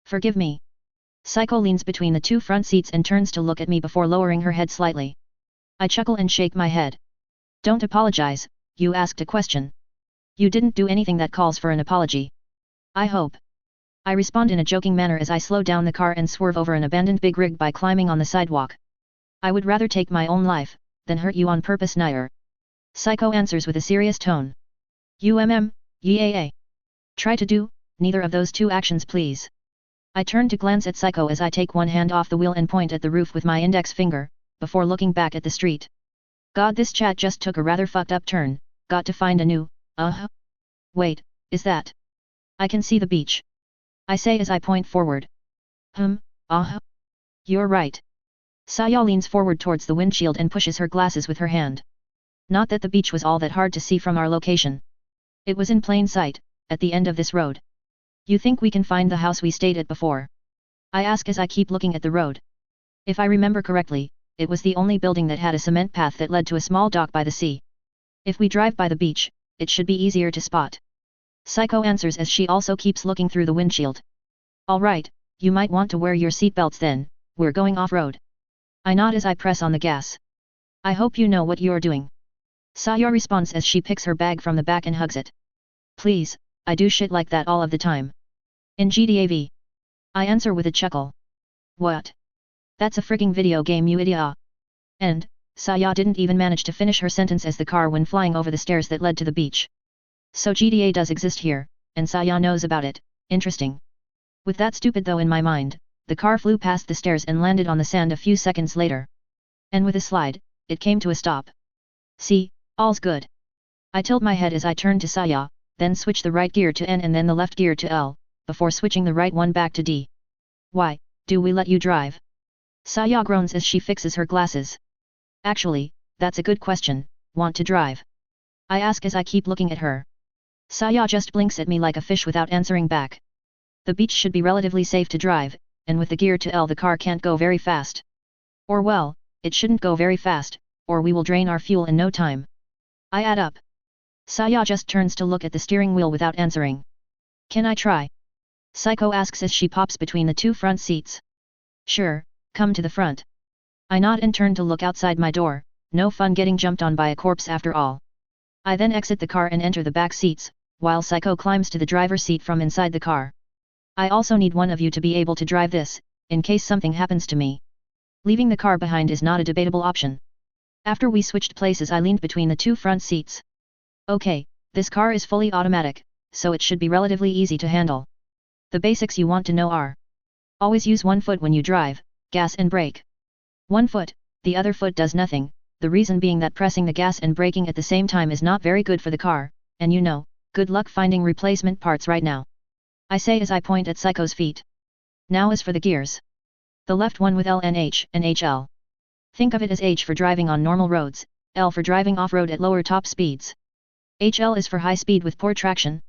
Speaker 1: Forgive me. Saiko leans between the two front seats and turns to look at me before lowering her head slightly. I chuckle and shake my head. Don't apologize, you asked a question. You didn't do anything that calls for an apology. I hope. I respond in a joking manner as I slow down the car and swerve over an abandoned big rig by climbing on the sidewalk. I would rather take my own life than hurt you on purpose, Nair. Saiko answers with a serious tone. Yeah. Try to do neither of those two actions, please. I turn to glance at Saiko as I take one hand off the wheel and point at the roof with my index finger, before looking back at the street. God, this chat just took a rather fucked up turn. Got to find a new, Wait, is that? I can see the beach. I say as I point forward. You're right. Saya leans forward towards the windshield and pushes her glasses with her hand. Not that the beach was all that hard to see from our location. It was in plain sight, at the end of this road. You think we can find the house we stayed at before? I ask as I keep looking at the road. If I remember correctly, it was the only building that had a cement path that led to a small dock by the sea. If we drive by the beach, it should be easier to spot. Saiko answers as she also keeps looking through the windshield. Alright, you might want to wear your seatbelts then, we're going off-road. I nod as I press on the gas. I hope you know what you're doing. Saya responds as she picks her bag from the back and hugs it. Please, I do shit like that all of the time. In GTA V. I answer with a chuckle. What? That's a frigging video game, you idiot. And, Saya didn't even manage to finish her sentence as the car went flying over the stairs that led to the beach. So GTA does exist here, and Saya knows about it. Interesting. With that stupid though in my mind, the car flew past the stairs and landed on the sand a few seconds later. And with a slide, it came to a stop. See, all's good. I tilt my head as I turn to Saya, then switch the right gear to N and then the left gear to L, before switching the right one back to D. Why, do we let you drive? Saya groans as she fixes her glasses. Actually, that's a good question. Want to drive? I ask as I keep looking at her. Saya just blinks at me like a fish without answering back. The beach should be relatively safe to drive, and with the gear to L the car can't go very fast. Or well, it shouldn't go very fast, or we will drain our fuel in no time. I add up. Saya just turns to look at the steering wheel without answering. Can I try? Saiko asks as she pops between the two front seats. Sure, come to the front. I nod and turn to look outside my door. No fun getting jumped on by a corpse after all. I then exit the car and enter the back seats, while Saiko climbs to the driver's seat from inside the car. I also need one of you to be able to drive this, in case something happens to me. Leaving the car behind is not a debatable option. After we switched places, I leaned between the two front seats. Okay, this car is fully automatic, so it should be relatively easy to handle. The basics you want to know are: always use one foot when you drive, gas and brake. One foot, the other foot does nothing, the reason being that pressing the gas and braking at the same time is not very good for the car, and you know, good luck finding replacement parts right now. I say as I point at Saiko's feet. Now as for the gears. The left one with L and H and HL. Think of it as H for driving on normal roads, L for driving off-road at lower top speeds. HL is for high speed with poor traction.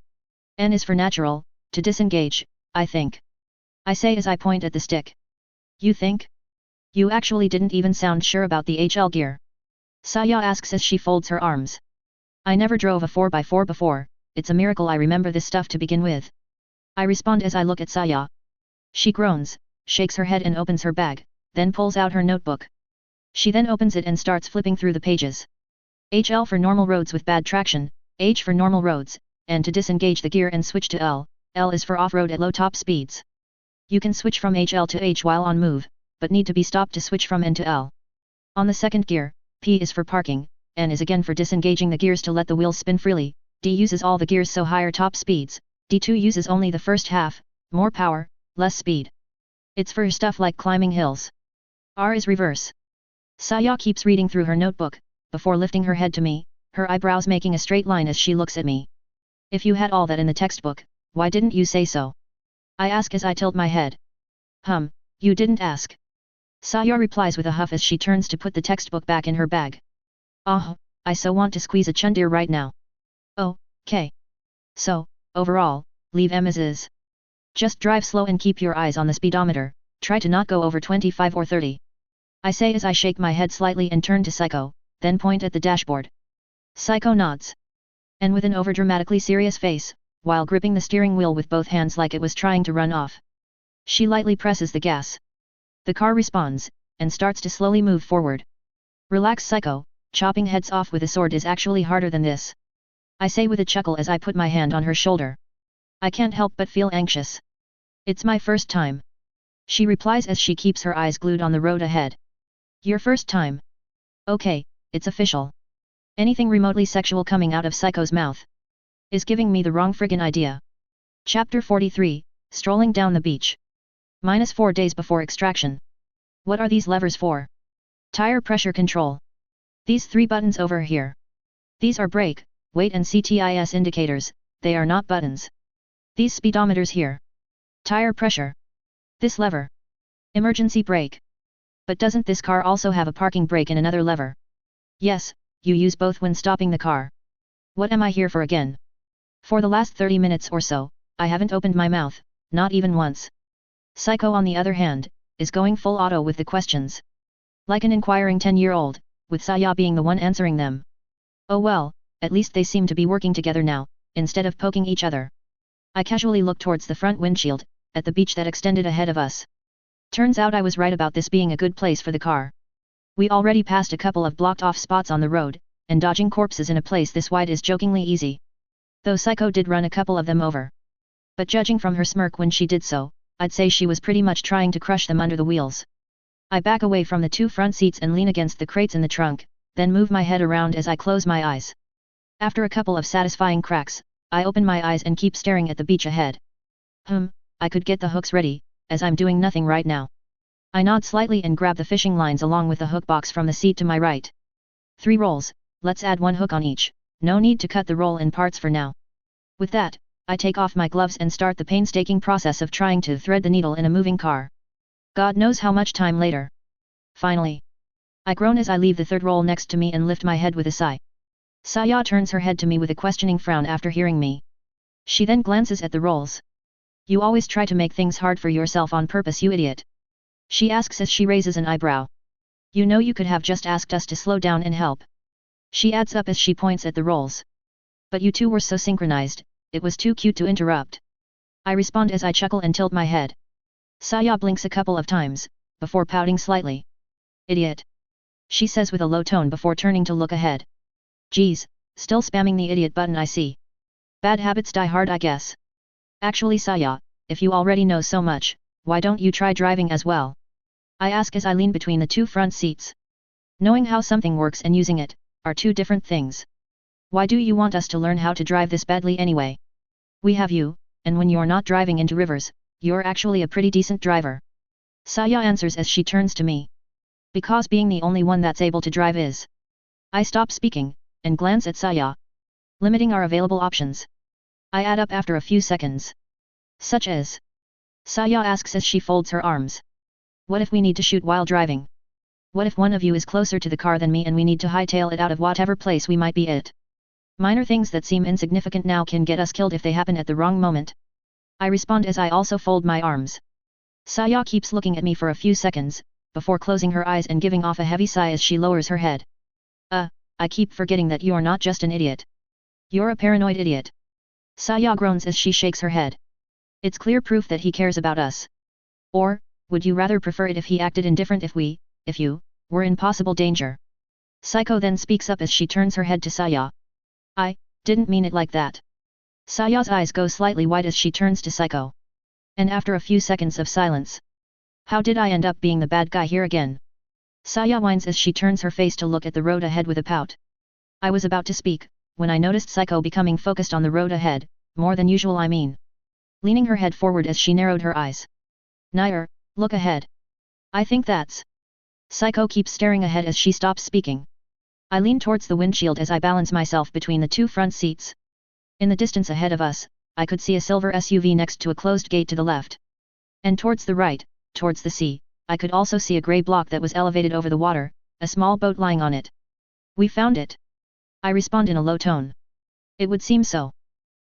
Speaker 1: N is for natural, to disengage, I think. I say as I point at the stick. You think? You actually didn't even sound sure about the HL gear. Saya asks as she folds her arms. I never drove a 4x4 before, it's a miracle I remember this stuff to begin with. I respond as I look at Saya. She groans, shakes her head and opens her bag, then pulls out her notebook. She then opens it and starts flipping through the pages. HL for normal roads with bad traction, H for normal roads, and to disengage the gear and switch to L, L is for off-road at low top speeds. You can switch from HL to H while on move, but need to be stopped to switch from N to L. On the second gear, P is for parking, N is again for disengaging the gears to let the wheels spin freely, D uses all the gears so higher top speeds, D2 uses only the first half, more power, less speed. It's for stuff like climbing hills. R is reverse. Saya keeps reading through her notebook, before lifting her head to me, her eyebrows making a straight line as she looks at me. If you had all that in the textbook, why didn't you say so? I ask as I tilt my head. You didn't ask. Saya replies with a huff as she turns to put the textbook back in her bag. Oh, I so want to squeeze a chundir right now. Oh, okay. So, overall, leave M as is. Just drive slow and keep your eyes on the speedometer, try to not go over 25 or 30. I say as I shake my head slightly and turn to Psycho, then point at the dashboard. Psycho nods. And with an overdramatically serious face, while gripping the steering wheel with both hands like it was trying to run off, she lightly presses the gas. The car responds, and starts to slowly move forward. Relax Psycho, chopping heads off with a sword is actually harder than this. I say with a chuckle as I put my hand on her shoulder. I can't help but feel anxious. It's my first time. She replies as she keeps her eyes glued on the road ahead. Your first time? Okay, it's official. Anything remotely sexual coming out of Psycho's mouth is giving me the wrong friggin' idea. Chapter 43, Strolling Down the Beach. -4 days before extraction. What are these levers for? Tire pressure control. These 3 buttons over here. These are brake, weight and CTIS indicators, they are not buttons. These speedometers here. Tire pressure. This lever. Emergency brake. But doesn't this car also have a parking brake and another lever? Yes, you use both when stopping the car. What am I here for again? For the last 30 minutes or so, I haven't opened my mouth, not even once. Psycho on the other hand, is going full auto with the questions. Like an inquiring 10-year-old, with Saya being the one answering them. Oh well, at least they seem to be working together now, instead of poking each other. I casually look towards the front windshield, at the beach that extended ahead of us. Turns out I was right about this being a good place for the car. We already passed a couple of blocked off spots on the road, and dodging corpses in a place this wide is jokingly easy. Though Psycho did run a couple of them over. But judging from her smirk when she did so, I'd say she was pretty much trying to crush them under the wheels. I back away from the 2 front seats and lean against the crates in the trunk, then move my head around as I close my eyes. After a couple of satisfying cracks, I open my eyes and keep staring at the beach ahead. I could get the hooks ready, as I'm doing nothing right now. I nod slightly and grab the fishing lines along with the hook box from the seat to my right. 3 rolls, let's add 1 hook on each, no need to cut the roll in parts for now. With that, I take off my gloves and start the painstaking process of trying to thread the needle in a moving car. God knows how much time later. Finally. I groan as I leave the 3rd roll next to me and lift my head with a sigh. Saya turns her head to me with a questioning frown after hearing me. She then glances at the rolls. You always try to make things hard for yourself on purpose, you idiot. She asks as she raises an eyebrow. You know you could have just asked us to slow down and help. She adds up as she points at the rolls. But you two were so synchronized, it was too cute to interrupt. I respond as I chuckle and tilt my head. Saya blinks a couple of times, before pouting slightly. Idiot. She says with a low tone before turning to look ahead. Geez, still spamming the idiot button I see. Bad habits die hard I guess. Actually Saya, if you already know so much, why don't you try driving as well? I ask as I lean between the 2 front seats. Knowing how something works and using it, are 2 different things. Why do you want us to learn how to drive this badly anyway? We have you, and when you're not driving into rivers, you're actually a pretty decent driver. Saya answers as she turns to me. Because being the only one that's able to drive is. I stop speaking, and glance at Saya. Limiting our available options. I add up after a few seconds. Such as. Saya asks as she folds her arms. What if we need to shoot while driving? What if one of you is closer to the car than me and we need to hightail it out of whatever place we might be at? Minor things that seem insignificant now can get us killed if they happen at the wrong moment. I respond as I also fold my arms. Saya keeps looking at me for a few seconds, before closing her eyes and giving off a heavy sigh as she lowers her head. I keep forgetting that you're not just an idiot. You're a paranoid idiot. Saya groans as she shakes her head. It's clear proof that he cares about us. Or, would you rather prefer it if he acted indifferent if you, were in possible danger? Psycho then speaks up as she turns her head to Saya. I didn't mean it like that. Saya's eyes go slightly wide as she turns to Psycho. And after a few seconds of silence. How did I end up being the bad guy here again? Saya whines as she turns her face to look at the road ahead with a pout. I was about to speak, when I noticed Psycho becoming focused on the road ahead, more than usual I mean. Leaning her head forward as she narrowed her eyes. Nair, look ahead. I think that's. Psycho keeps staring ahead as she stops speaking. I lean towards the windshield as I balance myself between the 2 front seats. In the distance ahead of us, I could see a silver SUV next to a closed gate to the left. And towards the right, towards the sea, I could also see a grey block that was elevated over the water, a small boat lying on it. We found it. I respond in a low tone. It would seem so.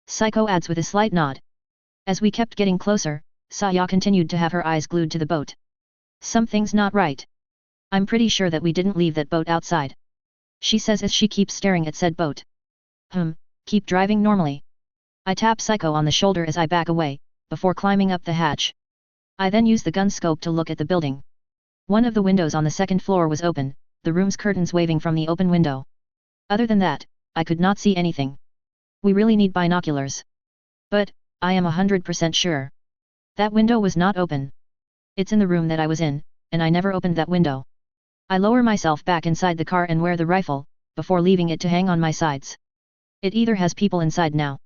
Speaker 1: Psycho adds with a slight nod. As we kept getting closer, Saya continued to have her eyes glued to the boat. Something's not right. I'm pretty sure that we didn't leave that boat outside. She says as she keeps staring at said boat. Keep driving normally. I tap Psycho on the shoulder as I back away, before climbing up the hatch. I then use the gun scope to look at the building. One of the windows on the second floor was open, the room's curtains waving from the open window. Other than that, I could not see anything. We really need binoculars. But, I am 100% sure. That window was not open. It's in the room that I was in, and I never opened that window. I lower myself back inside the car and wear the rifle, before leaving it to hang on my sides. It either has people inside now.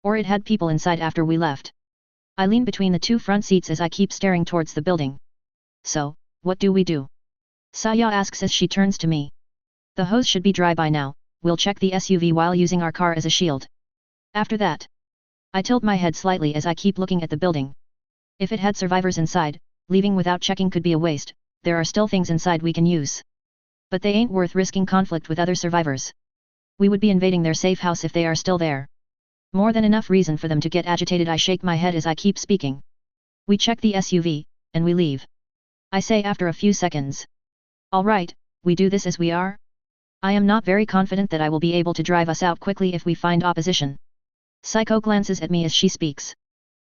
Speaker 1: Or it had people inside after we left. I lean between the two front seats as I keep staring towards the building. So, what do we do? Saya asks as she turns to me. The hose should be dry by now, we'll check the SUV while using our car as a shield. After that, I tilt my head slightly as I keep looking at the building. If it had survivors inside, leaving without checking could be a waste, there are still things inside we can use. But they ain't worth risking conflict with other survivors. We would be invading their safe house if they are still there. More than enough reason for them to get agitated. I shake my head as I keep speaking. We check the SUV, and we leave. I say after a few seconds. Alright, we do this as we are? I am not very confident that I will be able to drive us out quickly if we find opposition. Psycho glances at me as she speaks.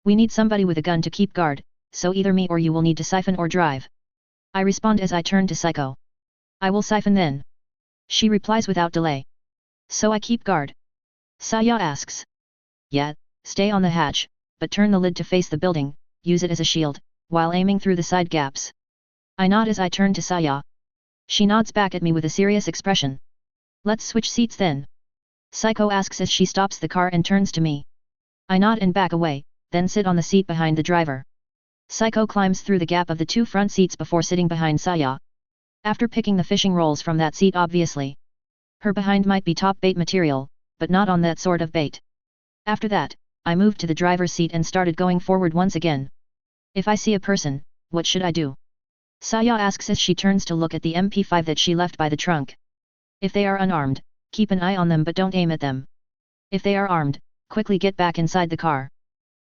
Speaker 1: We need somebody with a gun to keep guard, so either me or you will need to siphon or drive. I respond as I turn to Psycho. I will siphon then. She replies without delay. So I keep guard? Saya asks. Yeah, stay on the hatch, but turn the lid to face the building, use it as a shield, while aiming through the side gaps. I nod as I turn to Saya. She nods back at me with a serious expression. Let's switch seats then. Psycho asks as she stops the car and turns to me. I nod and back away, then sit on the seat behind the driver. Psycho climbs through the gap of the two front seats before sitting behind Saya. After picking the fishing roles from that seat obviously. Her behind might be top bait material, but not on that sort of bait. After that, I moved to the driver's seat and started going forward once again. If I see a person, what should I do? Saya asks as she turns to look at the MP5 that she left by the trunk. If they are unarmed, keep an eye on them but don't aim at them. If they are armed, quickly get back inside the car.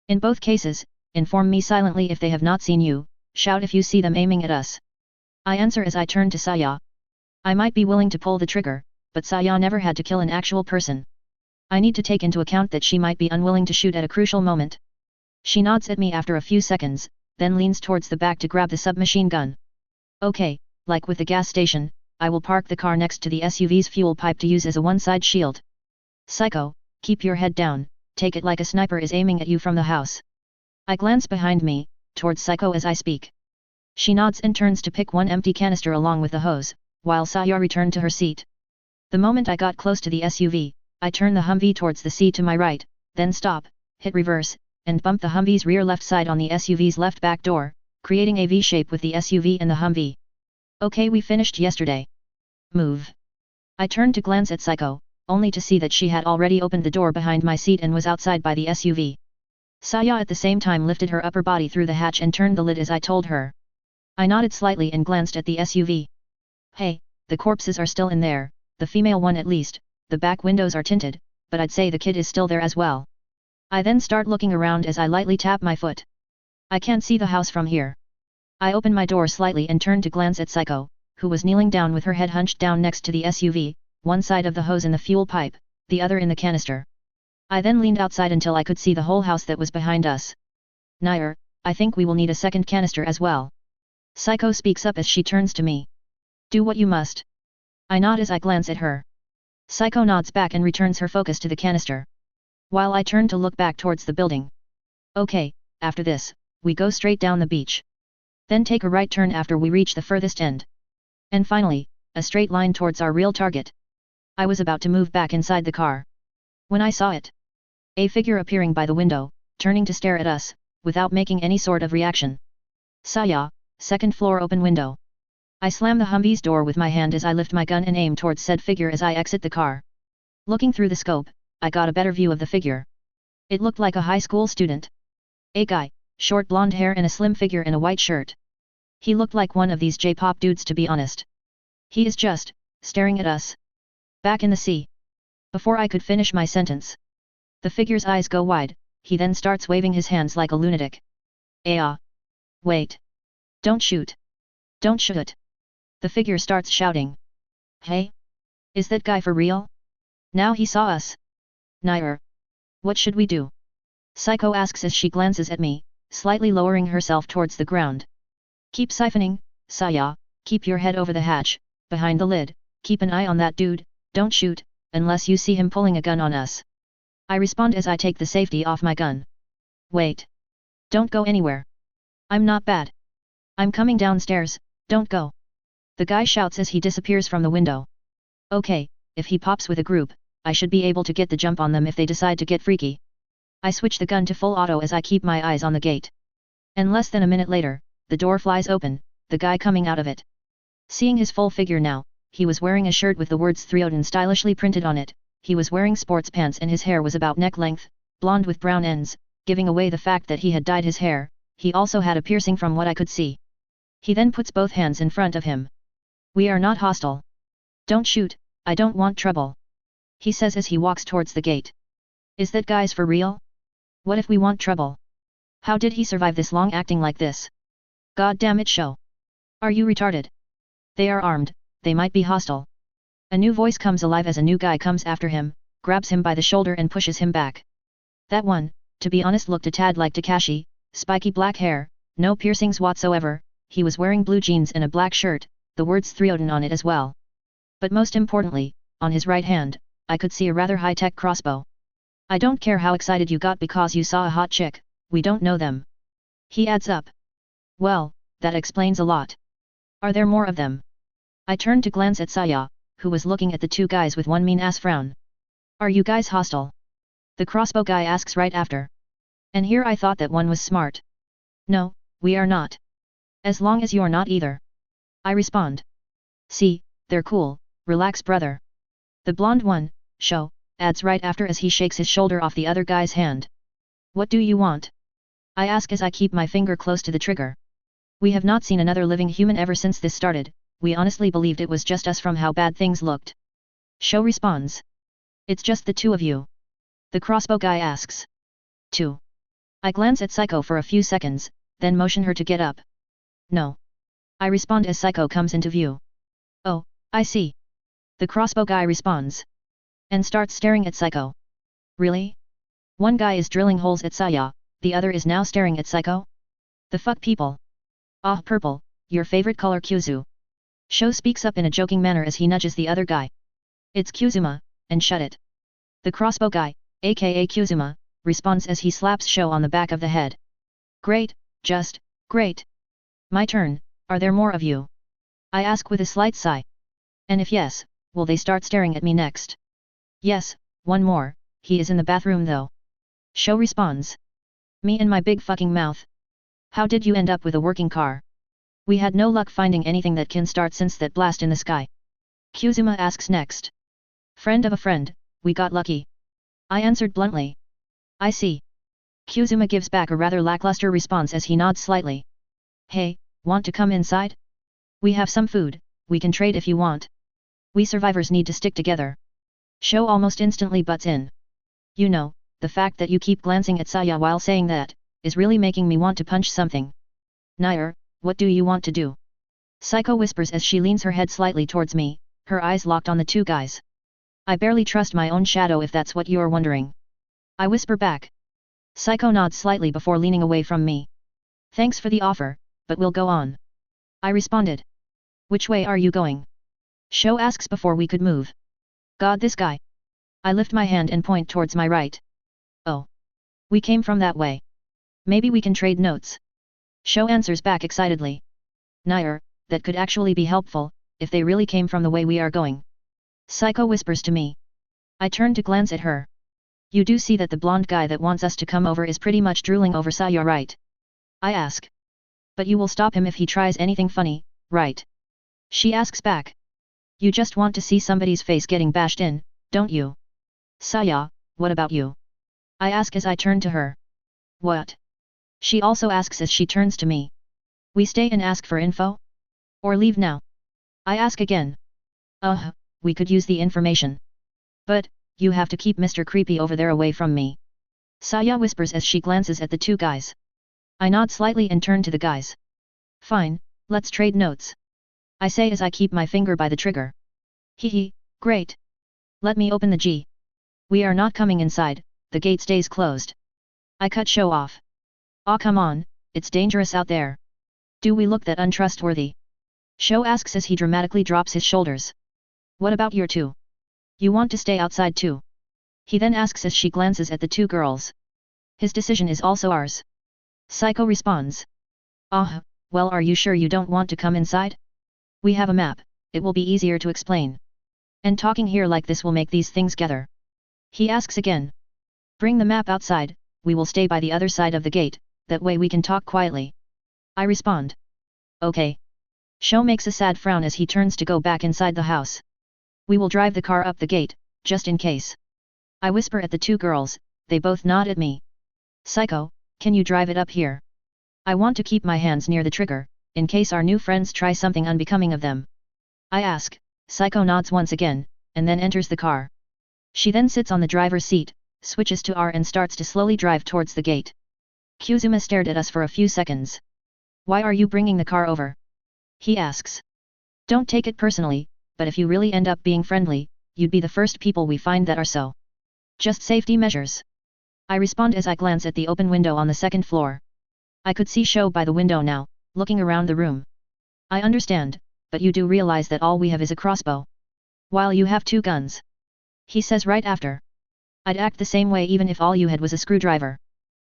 Speaker 1: In both cases, inform me silently if they have not seen you, shout if you see them aiming at us. I answer as I turn to Saya. I might be willing to pull the trigger, but Saya never had to kill an actual person. I need to take into account that she might be unwilling to shoot at a crucial moment. She nods at me after a few seconds, then leans towards the back to grab the submachine gun. Okay, like with the gas station, I will park the car next to the SUV's fuel pipe to use as a one-side shield. Psycho, keep your head down, take it like a sniper is aiming at you from the house. I glance behind me, towards Psycho as I speak. She nods and turns to pick one empty canister along with the hose, while Saya returned to her seat. The moment I got close to the SUV, I turn the Humvee towards the sea to my right, then stop, hit reverse, and bump the Humvee's rear left side on the SUV's left back door, creating a V-shape with the SUV and the Humvee. Okay, we finished yesterday. Move. I turned to glance at Psycho, only to see that she had already opened the door behind my seat and was outside by the SUV. Saya at the same time lifted her upper body through the hatch and turned the lid as I told her. I nodded slightly and glanced at the SUV. Hey, the corpses are still in there, the female one at least. The back windows are tinted, but I'd say the kid is still there as well. I then start looking around as I lightly tap my foot. I can't see the house from here. I open my door slightly and turn to glance at Psycho, who was kneeling down with her head hunched down next to the SUV, one side of the hose in the fuel pipe, the other in the canister. I then leaned outside until I could see the whole house that was behind us. Nair, I think we will need a second canister as well. Psycho speaks up as she turns to me. Do what you must. I nod as I glance at her. Psycho nods back and returns her focus to the canister. While I turn to look back towards the building. Okay, after this, we go straight down the beach. Then take a right turn after we reach the furthest end. And finally, a straight line towards our real target. I was about to move back inside the car. When I saw it. A figure appearing by the window, turning to stare at us, without making any sort of reaction. Saya, second floor open window. I slam the Humvee's door with my hand as I lift my gun and aim towards said figure as I exit the car. Looking through the scope, I got a better view of the figure. It looked like a high school student. A guy, short blonde hair and a slim figure in a white shirt. He looked like one of these J-pop dudes, to be honest. He is just staring at us. Back in the sea. Before I could finish my sentence, the figure's eyes go wide. He then starts waving his hands like a lunatic. Wait. Don't shoot. Don't shoot. The figure starts shouting. Hey? Is that guy for real? Now he saw us. Nair. What should we do? Psycho asks as she glances at me, slightly lowering herself towards the ground. Keep siphoning, Saya, keep your head over the hatch, behind the lid, keep an eye on that dude, don't shoot, unless you see him pulling a gun on us. I respond as I take the safety off my gun. Wait. Don't go anywhere. I'm not bad. I'm coming downstairs, don't go. The guy shouts as he disappears from the window. Okay, if he pops with a group, I should be able to get the jump on them if they decide to get freaky. I switch the gun to full auto as I keep my eyes on the gate. And less than a minute later, the door flies open, the guy coming out of it. Seeing his full figure now, he was wearing a shirt with the words Thrioden stylishly printed on it, he was wearing sports pants and his hair was about neck length, blonde with brown ends, giving away the fact that he had dyed his hair. He also had a piercing from what I could see. He then puts both hands in front of him. We are not hostile. Don't shoot, I don't want trouble. He says as he walks towards the gate. Is that guys for real? What if we want trouble? How did he survive this long acting like this? God damn it, show. Are you retarded? They are armed, they might be hostile. A new voice comes alive as a new guy comes after him, grabs him by the shoulder and pushes him back. That one, to be honest, looked a tad like Takashi, spiky black hair, no piercings whatsoever, he was wearing blue jeans and a black shirt, the words Thrioden on it as well. But most importantly, on his right hand, I could see a rather high-tech crossbow. I don't care how excited you got because you saw a hot chick, we don't know them. He adds up. Well, that explains a lot. Are there more of them? I turned to glance at Saya, who was looking at the two guys with one mean-ass frown. Are you guys hostile? The crossbow guy asks right after. And here I thought that one was smart. No, we are not. As long as you're not either. I respond. See, they're cool, relax brother. The blonde one, Sho, adds right after as he shakes his shoulder off the other guy's hand. What do you want? I ask as I keep my finger close to the trigger. We have not seen another living human ever since this started, we honestly believed it was just us from how bad things looked. Sho responds. It's just the two of you. The crossbow guy asks. Two. I glance at Psycho for a few seconds, then motion her to get up. No. I respond as Psycho comes into view. Oh, I see. The crossbow guy responds. And starts staring at Psycho. Really? One guy is drilling holes at Saya, the other is now staring at Psycho? The fuck people? Ah, purple, your favorite color Kyuzu. Sho speaks up in a joking manner as he nudges the other guy. It's Kyuzuma, and shut it. The crossbow guy, aka Kyuzuma, responds as he slaps Sho on the back of the head. Great, just, great. My turn, are there more of you? I ask with a slight sigh. And if yes, will they start staring at me next? Yes, one more, he is in the bathroom though. Sho responds. Me and my big fucking mouth. How did you end up with a working car? We had no luck finding anything that can start since that blast in the sky. Kyuzuma asks next. Friend of a friend, we got lucky. I answered bluntly. I see. Kyuzuma gives back a rather lackluster response as he nods slightly. Hey, want to come inside? We have some food, we can trade if you want. We survivors need to stick together. Sho almost instantly butts in. You know, the fact that you keep glancing at Saya while saying that, is really making me want to punch something. Nair, what do you want to do? Psycho whispers as she leans her head slightly towards me, her eyes locked on the two guys. I barely trust my own shadow if that's what you're wondering. I whisper back. Psycho nods slightly before leaning away from me. Thanks for the offer, but we'll go on. I responded. Which way are you going? Sho asks before we could move. God, this guy. I lift my hand and point towards my right. Oh. We came from that way. Maybe we can trade notes. Sho answers back excitedly. Nair, that could actually be helpful, if they really came from the way we are going. Psycho whispers to me. I turn to glance at her. You do see that the blonde guy that wants us to come over is pretty much drooling over Saya, right? I ask. But you will stop him if he tries anything funny, right? She asks back. You just want to see somebody's face getting bashed in, don't you? Saya, what about you? I ask as I turn to her. What? She also asks as she turns to me. We stay and ask for info? Or leave now? I ask again. We could use the information. But, you have to keep Mr. Creepy over there away from me. Saya whispers as she glances at the two guys. I nod slightly and turn to the guys. Fine, let's trade notes. I say as I keep my finger by the trigger. Hehe, great. Let me open the G. We are not coming inside, the gate stays closed. I cut show off. Aw come on, it's dangerous out there. Do we look that untrustworthy? Show asks as he dramatically drops his shoulders. What about your two? You want to stay outside too? He then asks as she glances at the two girls. His decision is also ours. Psycho responds. Well, are you sure you don't want to come inside? We have a map, it will be easier to explain. And talking here like this will make these things gather. He asks again. Bring the map outside, we will stay by the other side of the gate, that way we can talk quietly. I respond. Okay. Show makes a sad frown as he turns to go back inside the house. We will drive the car up the gate, just in case. I whisper at the two girls, they both nod at me. Psycho, can you drive it up here? I want to keep my hands near the trigger, in case our new friends try something unbecoming of them. I ask. Psycho nods once again, and then enters the car. She then sits on the driver's seat, switches to R and starts to slowly drive towards the gate. Kuzuma stared at us for a few seconds. Why are you bringing the car over? He asks. Don't take it personally, but if you really end up being friendly, you'd be the first people we find that are so. Just safety measures. I respond as I glance at the open window on the second floor. I could see Show by the window now, looking around the room. I understand, but you do realize that all we have is a crossbow. While you have two guns. He says right after. I'd act the same way even if all you had was a screwdriver.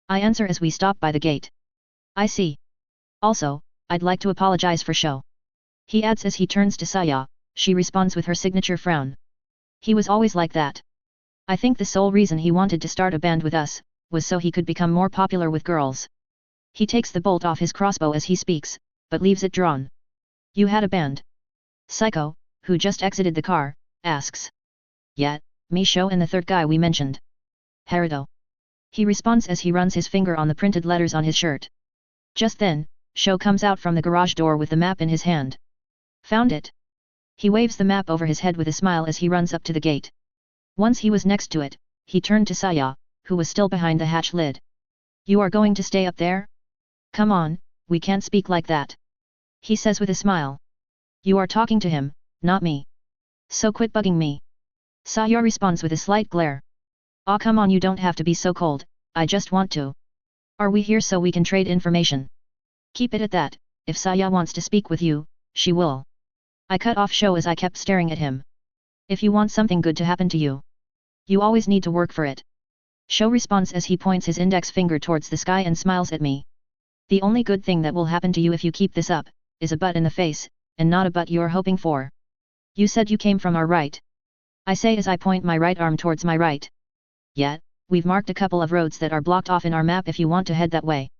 Speaker 1: I answer as we stop by the gate. I see. Also, I'd like to apologize for Show. He adds as he turns to Saya, she responds with her signature frown. He was always like that. I think the sole reason he wanted to start a band with us, was so he could become more popular with girls. He takes the bolt off his crossbow as he speaks, but leaves it drawn. You had a band? Psycho, who just exited the car, asks. Yeah, me, Show and the third guy we mentioned. Haruto. He responds as he runs his finger on the printed letters on his shirt. Just then, Show comes out from the garage door with the map in his hand. Found it. He waves the map over his head with a smile as he runs up to the gate. Once he was next to it, he turned to Saya, who was still behind the hatch lid. You are going to stay up there? Come on, we can't speak like that. He says with a smile. You are talking to him, not me. So quit bugging me. Saya responds with a slight glare. Aw come on, you don't have to be so cold, I just want to. Are we here so we can trade information? Keep it at that, if Saya wants to speak with you, she will. I cut off Show as I kept staring at him. If you want something good to happen to you, you always need to work for it. Show responds as he points his index finger towards the sky and smiles at me. The only good thing that will happen to you if you keep this up, is a butt in the face, and not a butt you're hoping for. You said you came from our right. I say as I point my right arm towards my right. Yeah, we've marked a couple of roads that are blocked off in our map if you want to head that way.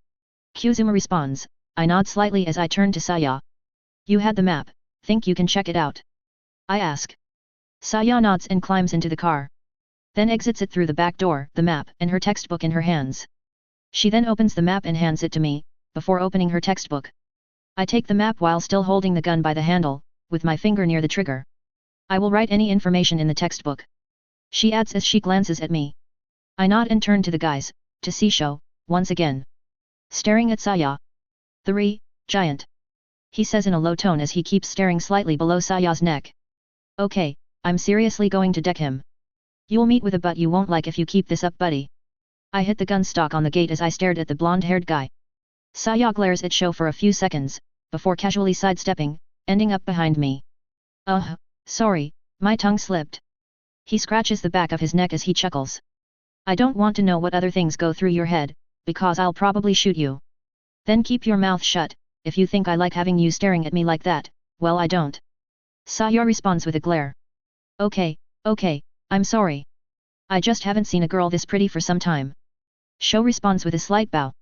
Speaker 1: Kuzuma responds. I nod slightly as I turn to Saya. You had the map, think you can check it out? I ask. Saya nods and climbs into the car. Then exits it through the back door, the map and her textbook in her hands. She then opens the map and hands it to me, before opening her textbook. I take the map while still holding the gun by the handle, with my finger near the trigger. I will write any information in the textbook. She adds as she glances at me. I nod and turn to the guys, to see Show, once again. Staring at Saya. 3, giant. He says in a low tone as he keeps staring slightly below Saya's neck. Okay, I'm seriously going to deck him. You'll meet with a butt you won't like if you keep this up, buddy. I hit the gun stock on the gate as I stared at the blonde-haired guy. Saya glares at Show for a few seconds, before casually sidestepping, ending up behind me. Sorry, my tongue slipped. He scratches the back of his neck as he chuckles. I don't want to know what other things go through your head, because I'll probably shoot you. Then keep your mouth shut, if you think I like having you staring at me like that, well I don't. Saya responds with a glare. Okay, I'm sorry. I just haven't seen a girl this pretty for some time. Show responds with a slight bow.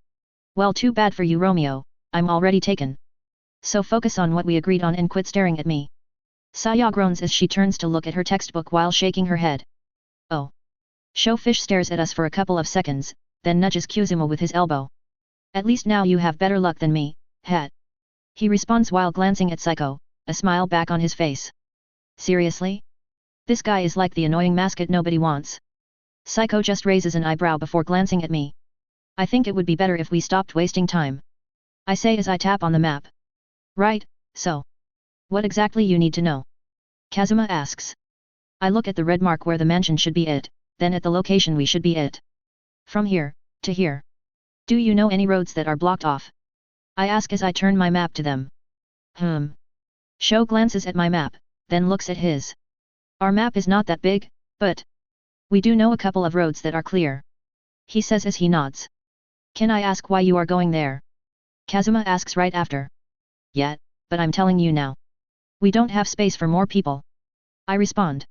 Speaker 1: Well, too bad for you, Romeo, I'm already taken. So focus on what we agreed on and quit staring at me. Saya groans as she turns to look at her textbook while shaking her head. Oh. Showfish stares at us for a couple of seconds, then nudges Kuzuma with his elbow. At least now you have better luck than me, het. He responds while glancing at Psycho, a smile back on his face. Seriously? This guy is like the annoying mascot nobody wants. Psycho just raises an eyebrow before glancing at me. I think it would be better if we stopped wasting time. I say as I tap on the map. Right, so. What exactly you need to know? Kazuma asks. I look at the red mark where the mansion should be it, then at the location we should be it. From here, to here. Do you know any roads that are blocked off? I ask as I turn my map to them. Sho glances at my map, then looks at his. Our map is not that big, but we do know a couple of roads that are clear. He says as he nods. Can I ask why you are going there? Kazuma asks right after. Yet, but I'm telling you now. We don't have space for more people. I respond.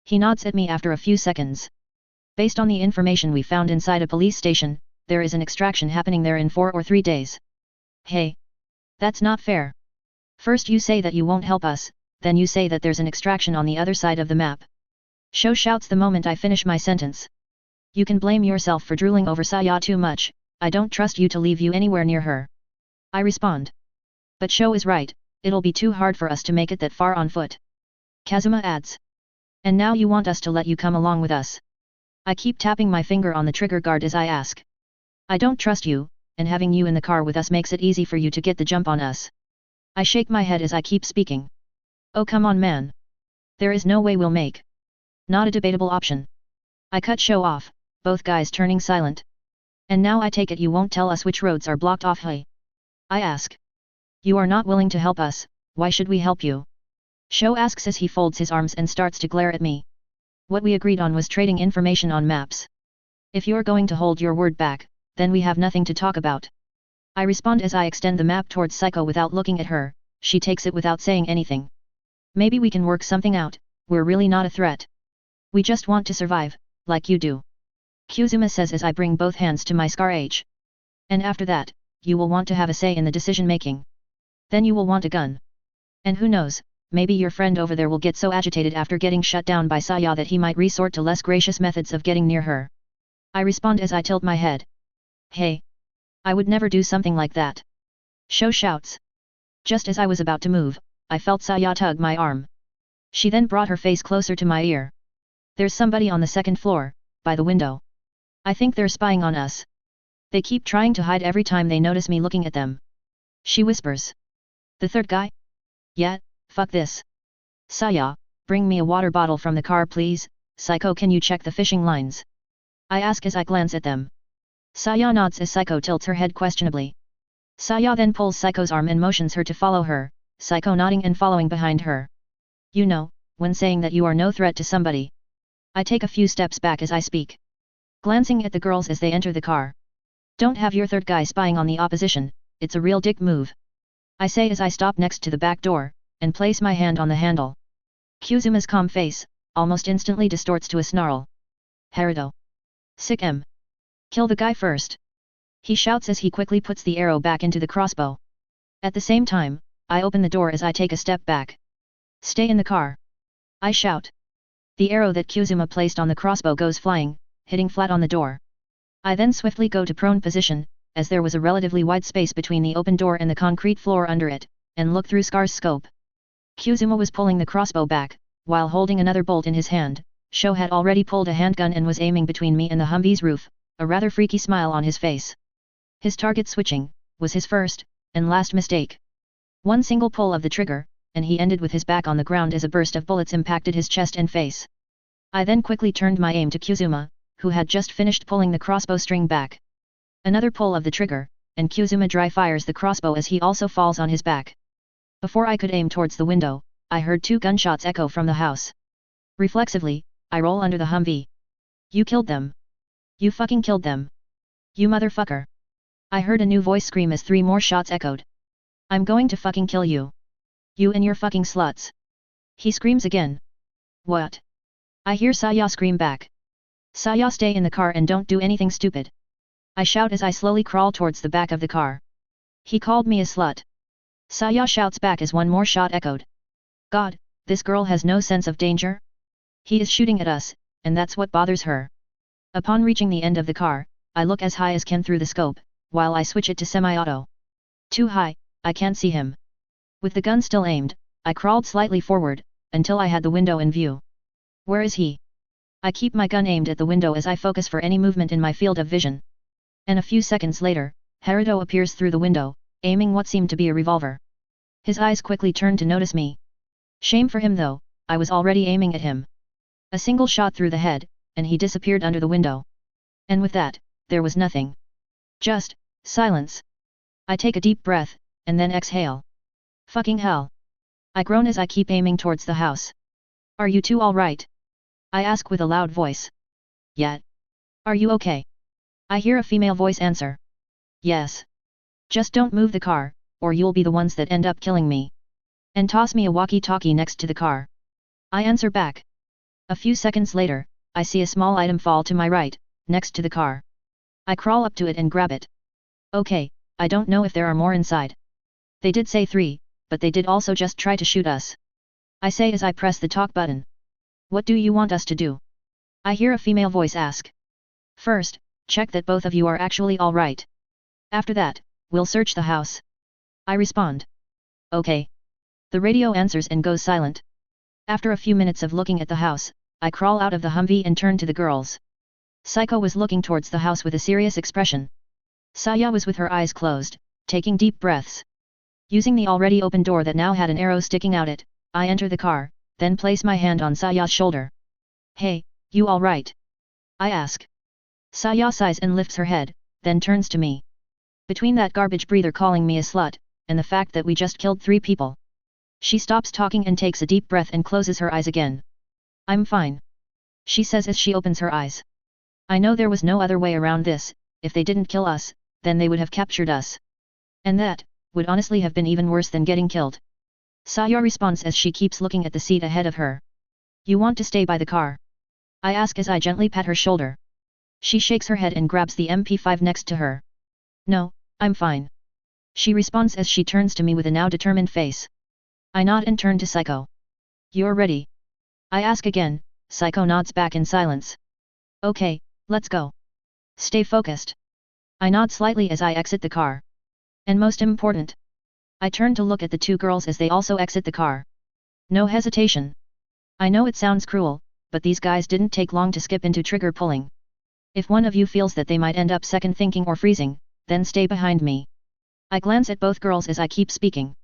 Speaker 1: He nods at me after a few seconds. Based on the information we found inside a police station, there is an extraction happening there in 4 or 3 days. Hey. That's not fair. First you say that you won't help us, then you say that there's an extraction on the other side of the map. Sho shouts the moment I finish my sentence. You can blame yourself for drooling over Saya too much, I don't trust you to leave you anywhere near her. I respond. But Sho is right, it'll be too hard for us to make it that far on foot. Kazuma adds. And now you want us to let you come along with us. I keep tapping my finger on the trigger guard as I ask. I don't trust you, and having you in the car with us makes it easy for you to get the jump on us. I shake my head as I keep speaking. Oh come on man. There is no way we'll make. Not a debatable option. I cut Sho off, both guys turning silent. And now I take it you won't tell us which roads are blocked off, hey? I ask. You are not willing to help us, why should we help you? Sho asks as he folds his arms and starts to glare at me. What we agreed on was trading information on maps. If you're going to hold your word back, then we have nothing to talk about. I respond as I extend the map towards Psycho without looking at her, she takes it without saying anything. Maybe we can work something out, we're really not a threat. We just want to survive, like you do. Kuzuma says as I bring both hands to my scar age. And after that, you will want to have a say in the decision making. Then you will want a gun. And who knows, maybe your friend over there will get so agitated after getting shut down by Saya that he might resort to less gracious methods of getting near her. I respond as I tilt my head. Hey. I would never do something like that. Sho shouts. Just as I was about to move, I felt Saya tug my arm. She then brought her face closer to my ear. There's somebody on the second floor, by the window. I think they're spying on us. They keep trying to hide every time they notice me looking at them. She whispers. The third guy? Yeah, fuck this. Saya, bring me a water bottle from the car please, Psycho can you check the fishing lines? I ask as I glance at them. Saya nods as Psycho tilts her head questionably. Saya then pulls Psycho's arm and motions her to follow her, Psycho nodding and following behind her. You know, when saying that you are no threat to somebody. I take a few steps back as I speak. Glancing at the girls as they enter the car. Don't have your third guy spying on the opposition, it's a real dick move. I say as I stop next to the back door, and place my hand on the handle. Kuzuma's calm face, almost instantly distorts to a snarl. Haruto. Sick M. Kill the guy first. He shouts as he quickly puts the arrow back into the crossbow. At the same time, I open the door as I take a step back. Stay in the car. I shout. The arrow that Kuzuma placed on the crossbow goes flying, hitting flat on the door. I then swiftly go to prone position, as there was a relatively wide space between the open door and the concrete floor under it, and look through Scar's scope. Kuzuma was pulling the crossbow back, while holding another bolt in his hand. Sho had already pulled a handgun and was aiming between me and the Humvee's roof, a rather freaky smile on his face. His target switching was his first and last mistake. One single pull of the trigger, and he ended with his back on the ground as a burst of bullets impacted his chest and face. I then quickly turned my aim to Kuzuma, who had just finished pulling the crossbow string back. Another pull of the trigger, and Kuzuma dry fires the crossbow as he also falls on his back. Before I could aim towards the window, I heard 2 gunshots echo from the house. Reflexively, I roll under the Humvee. You killed them. You fucking killed them. You motherfucker. I heard a new voice scream as 3 more shots echoed. I'm going to fucking kill you. You and your fucking sluts. He screams again. What? I hear Saya scream back. Saya, stay in the car and don't do anything stupid. I shout as I slowly crawl towards the back of the car. He called me a slut. Saya shouts back as 1 more shot echoed. God, this girl has no sense of danger? He is shooting at us, and that's what bothers her. Upon reaching the end of the car, I look as high as can through the scope, while I switch it to semi-auto. Too high, I can't see him. With the gun still aimed, I crawled slightly forward, until I had the window in view. Where is he? I keep my gun aimed at the window as I focus for any movement in my field of vision. And a few seconds later, Haruto appears through the window, aiming what seemed to be a revolver. His eyes quickly turned to notice me. Shame for him though, I was already aiming at him. A single shot through the head, and he disappeared under the window. And with that, there was nothing. Just silence. I take a deep breath, and then exhale. Fucking hell. I groan as I keep aiming towards the house. Are you two alright? I ask with a loud voice. Yeah. Are you okay? I hear a female voice answer. Yes. Just don't move the car, or you'll be the ones that end up killing me. And toss me a walkie-talkie next to the car. I answer back. A few seconds later, I see a small item fall to my right, next to the car. I crawl up to it and grab it. Okay, I don't know if there are more inside. They did say 3, but they did also just try to shoot us. I say as I press the talk button. What do you want us to do? I hear a female voice ask. First, check that both of you are actually alright. After that, we'll search the house. I respond. Okay. The radio answers and goes silent. After a few minutes of looking at the house, I crawl out of the Humvee and turn to the girls. Saiko was looking towards the house with a serious expression. Saya was with her eyes closed, taking deep breaths. Using the already open door that now had an arrow sticking out it, I enter the car, then place my hand on Saya's shoulder. Hey, you alright? I ask. Saya sighs and lifts her head, then turns to me. Between that garbage breather calling me a slut, and the fact that we just killed 3 people. She stops talking and takes a deep breath and closes her eyes again. I'm fine. She says as she opens her eyes. I know there was no other way around this, if they didn't kill us, then they would have captured us. And that would honestly have been even worse than getting killed. Saya responds as she keeps looking at the seat ahead of her. You want to stay by the car? I ask as I gently pat her shoulder. She shakes her head and grabs the MP5 next to her. No, I'm fine. She responds as she turns to me with a now determined face. I nod and turn to Saiko. You're ready? I ask again. Saiko nods back in silence. Okay, let's go. Stay focused. I nod slightly as I exit the car. And most important, I turn to look at the 2 girls as they also exit the car. No hesitation. I know it sounds cruel, but these guys didn't take long to skip into trigger pulling. If one of you feels that they might end up second thinking or freezing, then stay behind me. I glance at both girls as I keep speaking.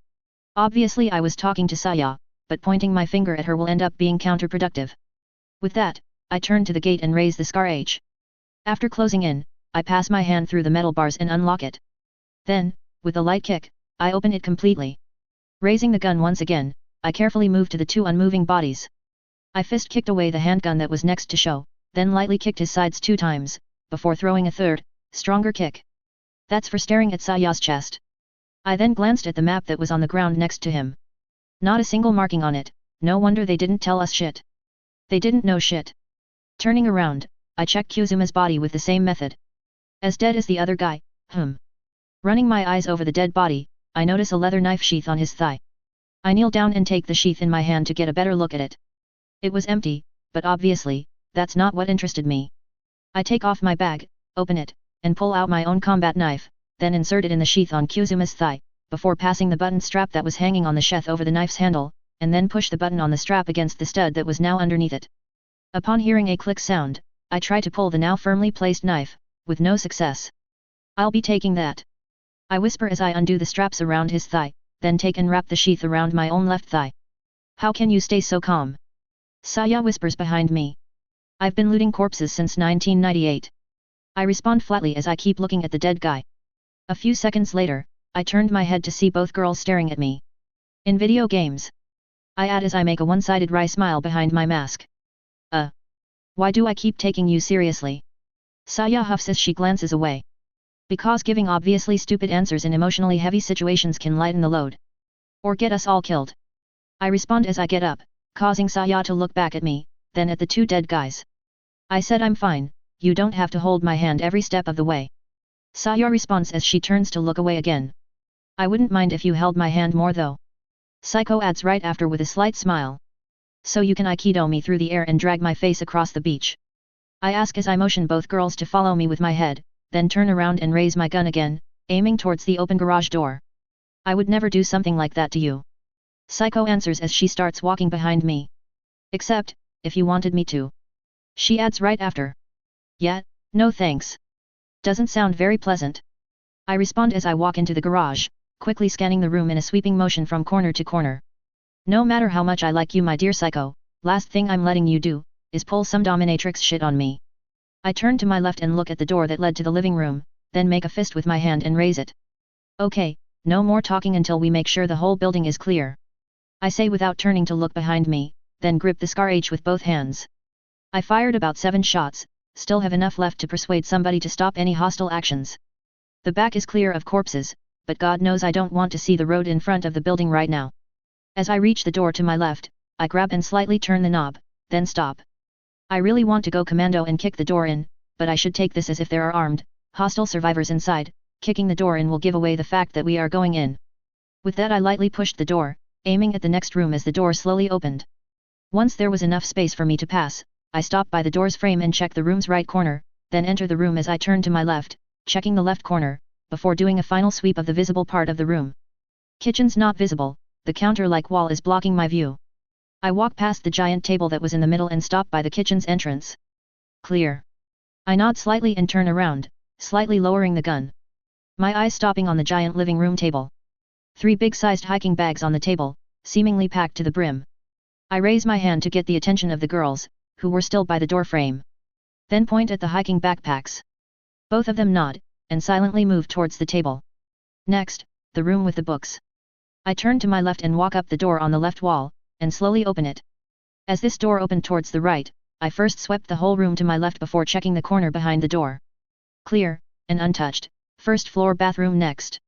Speaker 1: Obviously I was talking to Saya, but pointing my finger at her will end up being counterproductive. With that, I turn to the gate and raise the SCAR H. After closing in, I pass my hand through the metal bars and unlock it. Then, with a light kick, I open it completely. Raising the gun once again, I carefully move to the 2 unmoving bodies. I fist kicked away the handgun that was next to Sho, then lightly kicked his sides 2 times, before throwing a third, stronger kick. That's for staring at Saya's chest. I then glanced at the map that was on the ground next to him. Not a single marking on it, no wonder they didn't tell us shit. They didn't know shit. Turning around, I check Kuzuma's body with the same method. As dead as the other guy, Running my eyes over the dead body, I notice a leather knife sheath on his thigh. I kneel down and take the sheath in my hand to get a better look at it. It was empty, but obviously, that's not what interested me. I take off my bag, open it, and pull out my own combat knife, then insert it in the sheath on Kuzuma's thigh, before passing the button strap that was hanging on the sheath over the knife's handle, and then push the button on the strap against the stud that was now underneath it. Upon hearing a click sound, I try to pull the now firmly placed knife, with no success. I'll be taking that. I whisper as I undo the straps around his thigh, then take and wrap the sheath around my own left thigh. How can you stay so calm? Saya whispers behind me. I've been looting corpses since 1998. I respond flatly as I keep looking at the dead guy. A few seconds later, I turned my head to see both girls staring at me. In video games. I add as I make a one-sided wry smile behind my mask. Why do I keep taking you seriously? Saya huffs as she glances away. Because giving obviously stupid answers in emotionally heavy situations can lighten the load. Or get us all killed. I respond as I get up, causing Saya to look back at me, then at the 2 dead guys. I said I'm fine, you don't have to hold my hand every step of the way. Saya responds as she turns to look away again. I wouldn't mind if you held my hand more though. Saiko adds right after with a slight smile. So you can aikido me through the air and drag my face across the beach. I ask as I motion both girls to follow me with my head, then turn around and raise my gun again, aiming towards the open garage door. I would never do something like that to you. Psycho answers as she starts walking behind me. Except, if you wanted me to. She adds right after. Yeah, no thanks. Doesn't sound very pleasant. I respond as I walk into the garage, quickly scanning the room in a sweeping motion from corner to corner. No matter how much I like you, my dear Psycho, last thing I'm letting you do, is pull some dominatrix shit on me. I turn to my left and look at the door that led to the living room, then make a fist with my hand and raise it. Okay, no more talking until we make sure the whole building is clear. I say without turning to look behind me, then grip the Scar H with both hands. I fired about 7 shots, still have enough left to persuade somebody to stop any hostile actions. The back is clear of corpses, but God knows I don't want to see the road in front of the building right now. As I reach the door to my left, I grab and slightly turn the knob, then stop. I really want to go commando and kick the door in, but I should take this as if there are armed, hostile survivors inside. Kicking the door in will give away the fact that we are going in. With that, I lightly pushed the door, aiming at the next room as the door slowly opened. Once there was enough space for me to pass, I stopped by the door's frame and checked the room's right corner, then enter the room as I turned to my left, checking the left corner, before doing a final sweep of the visible part of the room. Kitchen's not visible, the counter-like wall is blocking my view. I walk past the giant table that was in the middle and stop by the kitchen's entrance. Clear. I nod slightly and turn around, slightly lowering the gun. My eyes stopping on the giant living room table. 3 big-sized hiking bags on the table, seemingly packed to the brim. I raise my hand to get the attention of the girls, who were still by the door frame. Then point at the hiking backpacks. Both of them nod, and silently move towards the table. Next, the room with the books. I turn to my left and walk up the door on the left wall, and slowly open it. As this door opened towards the right, I first swept the whole room to my left before checking the corner behind the door. Clear, and untouched. First floor bathroom next.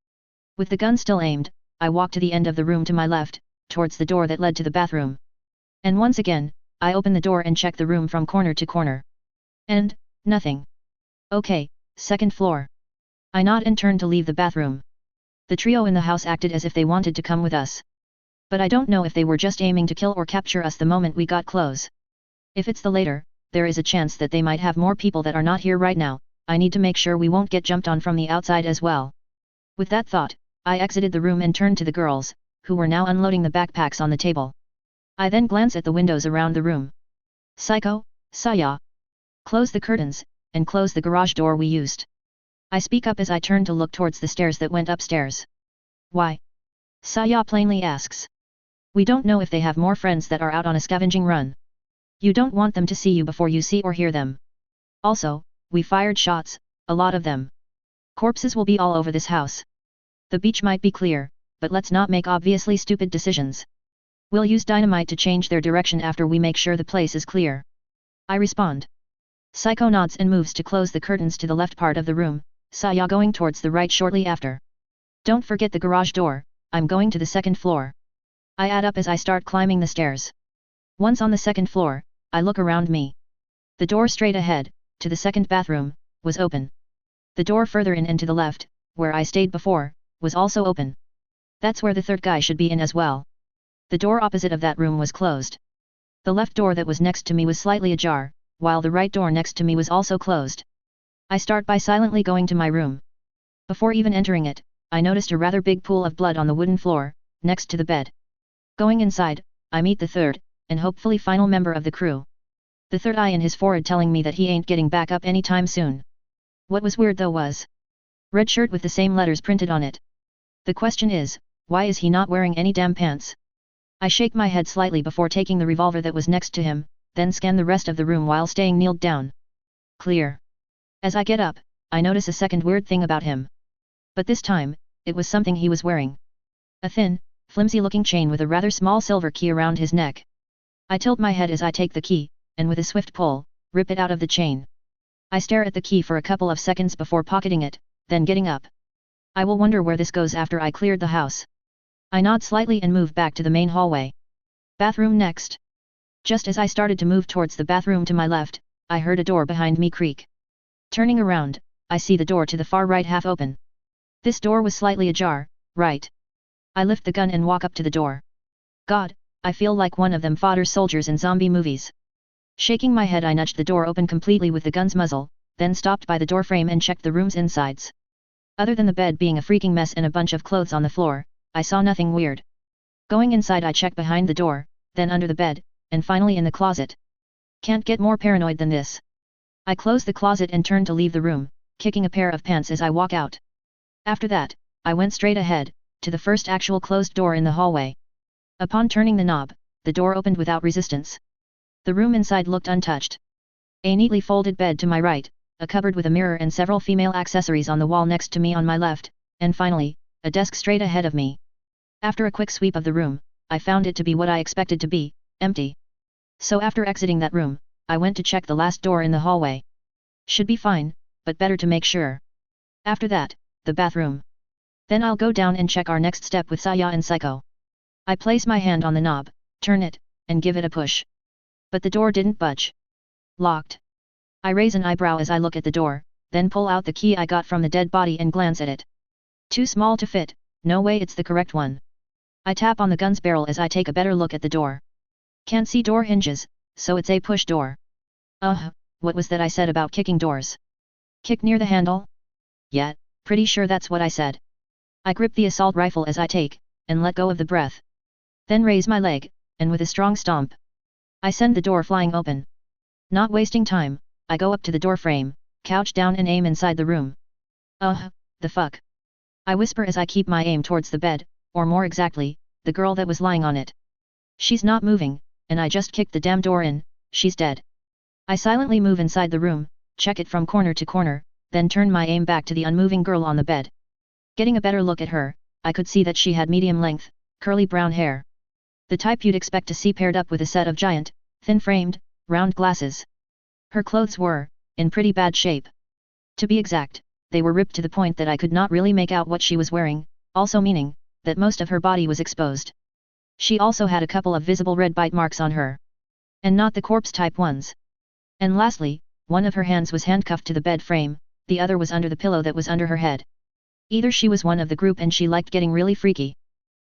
Speaker 1: With the gun still aimed, I walked to the end of the room to my left, towards the door that led to the bathroom. And once again, I open the door and check the room from corner to corner. And, nothing. Okay, second floor. I nod and turn to leave the bathroom. The trio in the house acted as if they wanted to come with us. But I don't know if they were just aiming to kill or capture us the moment we got close. If it's the latter, there is a chance that they might have more people that are not here right now. I need to make sure we won't get jumped on from the outside as well. With that thought, I exited the room and turned to the girls, who were now unloading the backpacks on the table. I then glance at the windows around the room. Psycho, Saya. Close the curtains, and close the garage door we used. I speak up as I turn to look towards the stairs that went upstairs. Why? Saya plainly asks. We don't know if they have more friends that are out on a scavenging run. You don't want them to see you before you see or hear them. Also, we fired shots, a lot of them. Corpses will be all over this house. The beach might be clear, but let's not make obviously stupid decisions. We'll use dynamite to change their direction after we make sure the place is clear. I respond. Psycho nods and moves to close the curtains to the left part of the room, Saya going towards the right shortly after. Don't forget the garage door, I'm going to the second floor. I add up as I start climbing the stairs. Once on the second floor, I look around me. The door straight ahead, to the second bathroom, was open. The door further in and to the left, where I stayed before, was also open. That's where the third guy should be in as well. The door opposite of that room was closed. The left door that was next to me was slightly ajar, while the right door next to me was also closed. I start by silently going to my room. Before even entering it, I noticed a rather big pool of blood on the wooden floor, next to the bed. Going inside, I meet the third, and hopefully final member of the crew. The third eye in his forehead telling me that he ain't getting back up anytime soon. What was weird though was red shirt with the same letters printed on it. The question is, why is he not wearing any damn pants? I shake my head slightly before taking the revolver that was next to him, then scan the rest of the room while staying kneeled down. Clear. As I get up, I notice a second weird thing about him. But this time, it was something he was wearing. A thin, flimsy-looking chain with a rather small silver key around his neck. I tilt my head as I take the key, and with a swift pull, rip it out of the chain. I stare at the key for a couple of seconds before pocketing it, then getting up. I will wonder where this goes after I cleared the house. I nod slightly and move back to the main hallway. Bathroom next. Just as I started to move towards the bathroom to my left, I heard a door behind me creak. Turning around, I see the door to the far right half open. This door was slightly ajar, right? I lift the gun and walk up to the door. God, I feel like one of them fodder soldiers in zombie movies. Shaking my head, I nudged the door open completely with the gun's muzzle, then stopped by the door frame and checked the room's insides. Other than the bed being a freaking mess and a bunch of clothes on the floor, I saw nothing weird. Going inside, I checked behind the door, then under the bed, and finally in the closet. Can't get more paranoid than this. I closed the closet and turned to leave the room, kicking a pair of pants as I walk out. After that, I went straight ahead, to the first actual closed door in the hallway. Upon turning the knob, the door opened without resistance. The room inside looked untouched. A neatly folded bed to my right, a cupboard with a mirror and several female accessories on the wall next to me on my left, and finally, a desk straight ahead of me. After a quick sweep of the room, I found it to be what I expected to be, empty. So after exiting that room, I went to check the last door in the hallway. Should be fine, but better to make sure. After that, the bathroom. Then I'll go down and check our next step with Saya and Psycho. I place my hand on the knob, turn it, and give it a push. But the door didn't budge. Locked. I raise an eyebrow as I look at the door, then pull out the key I got from the dead body and glance at it. Too small to fit, no way it's the correct one. I tap on the gun's barrel as I take a better look at the door. Can't see door hinges, so it's a push door. What was that I said about kicking doors? Kick near the handle? Yeah, pretty sure that's what I said. I grip the assault rifle as I take, and let go of the breath. Then raise my leg, and with a strong stomp, I send the door flying open. Not wasting time, I go up to the door frame, couch down and aim inside the room. The fuck? I whisper as I keep my aim towards the bed, or more exactly, the girl that was lying on it. She's not moving, and I just kicked the damn door in, she's dead. I silently move inside the room, check it from corner to corner, then turn my aim back to the unmoving girl on the bed. Getting a better look at her, I could see that she had medium length, curly brown hair. The type you'd expect to see paired up with a set of giant, thin-framed, round glasses. Her clothes were, in pretty bad shape. To be exact, they were ripped to the point that I could not really make out what she was wearing, also meaning, that most of her body was exposed. She also had a couple of visible red bite marks on her. And not the corpse-type ones. And lastly, one of her hands was handcuffed to the bed frame, the other was under the pillow that was under her head. Either she was one of the group and she liked getting really freaky.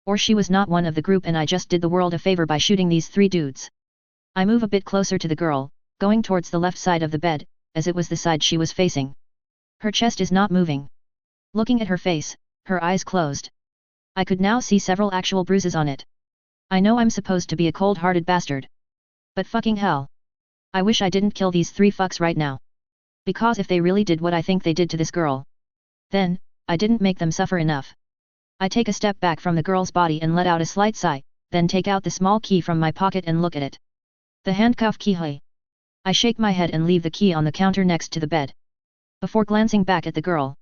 Speaker 1: Or she was not one of the group and I just did the world a favor by shooting these three dudes. I move a bit closer to the girl, going towards the left side of the bed, as it was the side she was facing. Her chest is not moving. Looking at her face, her eyes closed. I could now see several actual bruises on it. I know I'm supposed to be a cold-hearted bastard. But fucking hell. I wish I didn't kill these three fucks right now. Because if they really did what I think they did to this girl, then, I didn't make them suffer enough. I take a step back from the girl's body and let out a slight sigh, then take out the small key from my pocket and look at it. The handcuff key. I shake my head and leave the key on the counter next to the bed. Before glancing back at the girl.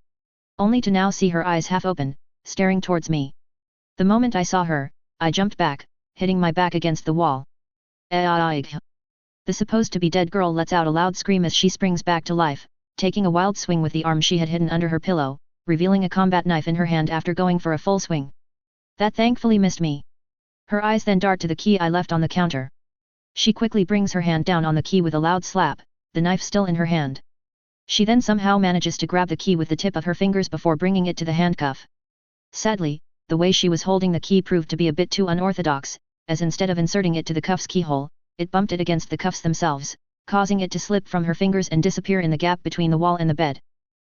Speaker 1: Only to now see her eyes half open, staring towards me. The moment I saw her, I jumped back, hitting my back against the wall. The supposed-to-be dead girl lets out a loud scream as she springs back to life, taking a wild swing with the arm she had hidden under her pillow, revealing a combat knife in her hand after going for a full swing. That thankfully missed me. Her eyes then dart to the key I left on the counter. She quickly brings her hand down on the key with a loud slap, the knife still in her hand. She then somehow manages to grab the key with the tip of her fingers before bringing it to the handcuff. Sadly, the way she was holding the key proved to be a bit too unorthodox, as instead of inserting it to the cuff's keyhole, it bumped it against the cuffs themselves, causing it to slip from her fingers and disappear in the gap between the wall and the bed.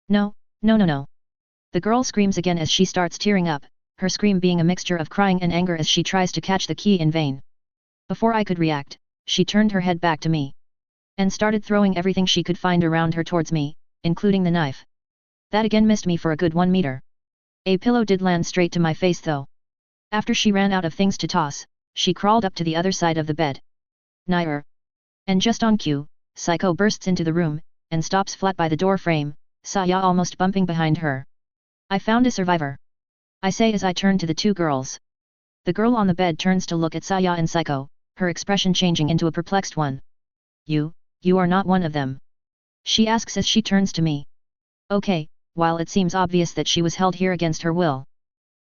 Speaker 1: No. The girl screams again as she starts tearing up, her scream being a mixture of crying and anger as she tries to catch the key in vain. Before I could react, she turned her head back to me. And started throwing everything she could find around her towards me, including the knife. That again missed me for a good 1 meter. A pillow did land straight to my face though. After she ran out of things to toss, she crawled up to the other side of the bed. Nair. And just on cue, Psycho bursts into the room, and stops flat by the door frame, Saya almost bumping behind her. I found a survivor. I say as I turn to the two girls. The girl on the bed turns to look at Saya and Psycho, her expression changing into a perplexed one. You are not one of them. She asks as she turns to me. Okay, while it seems obvious that she was held here against her will.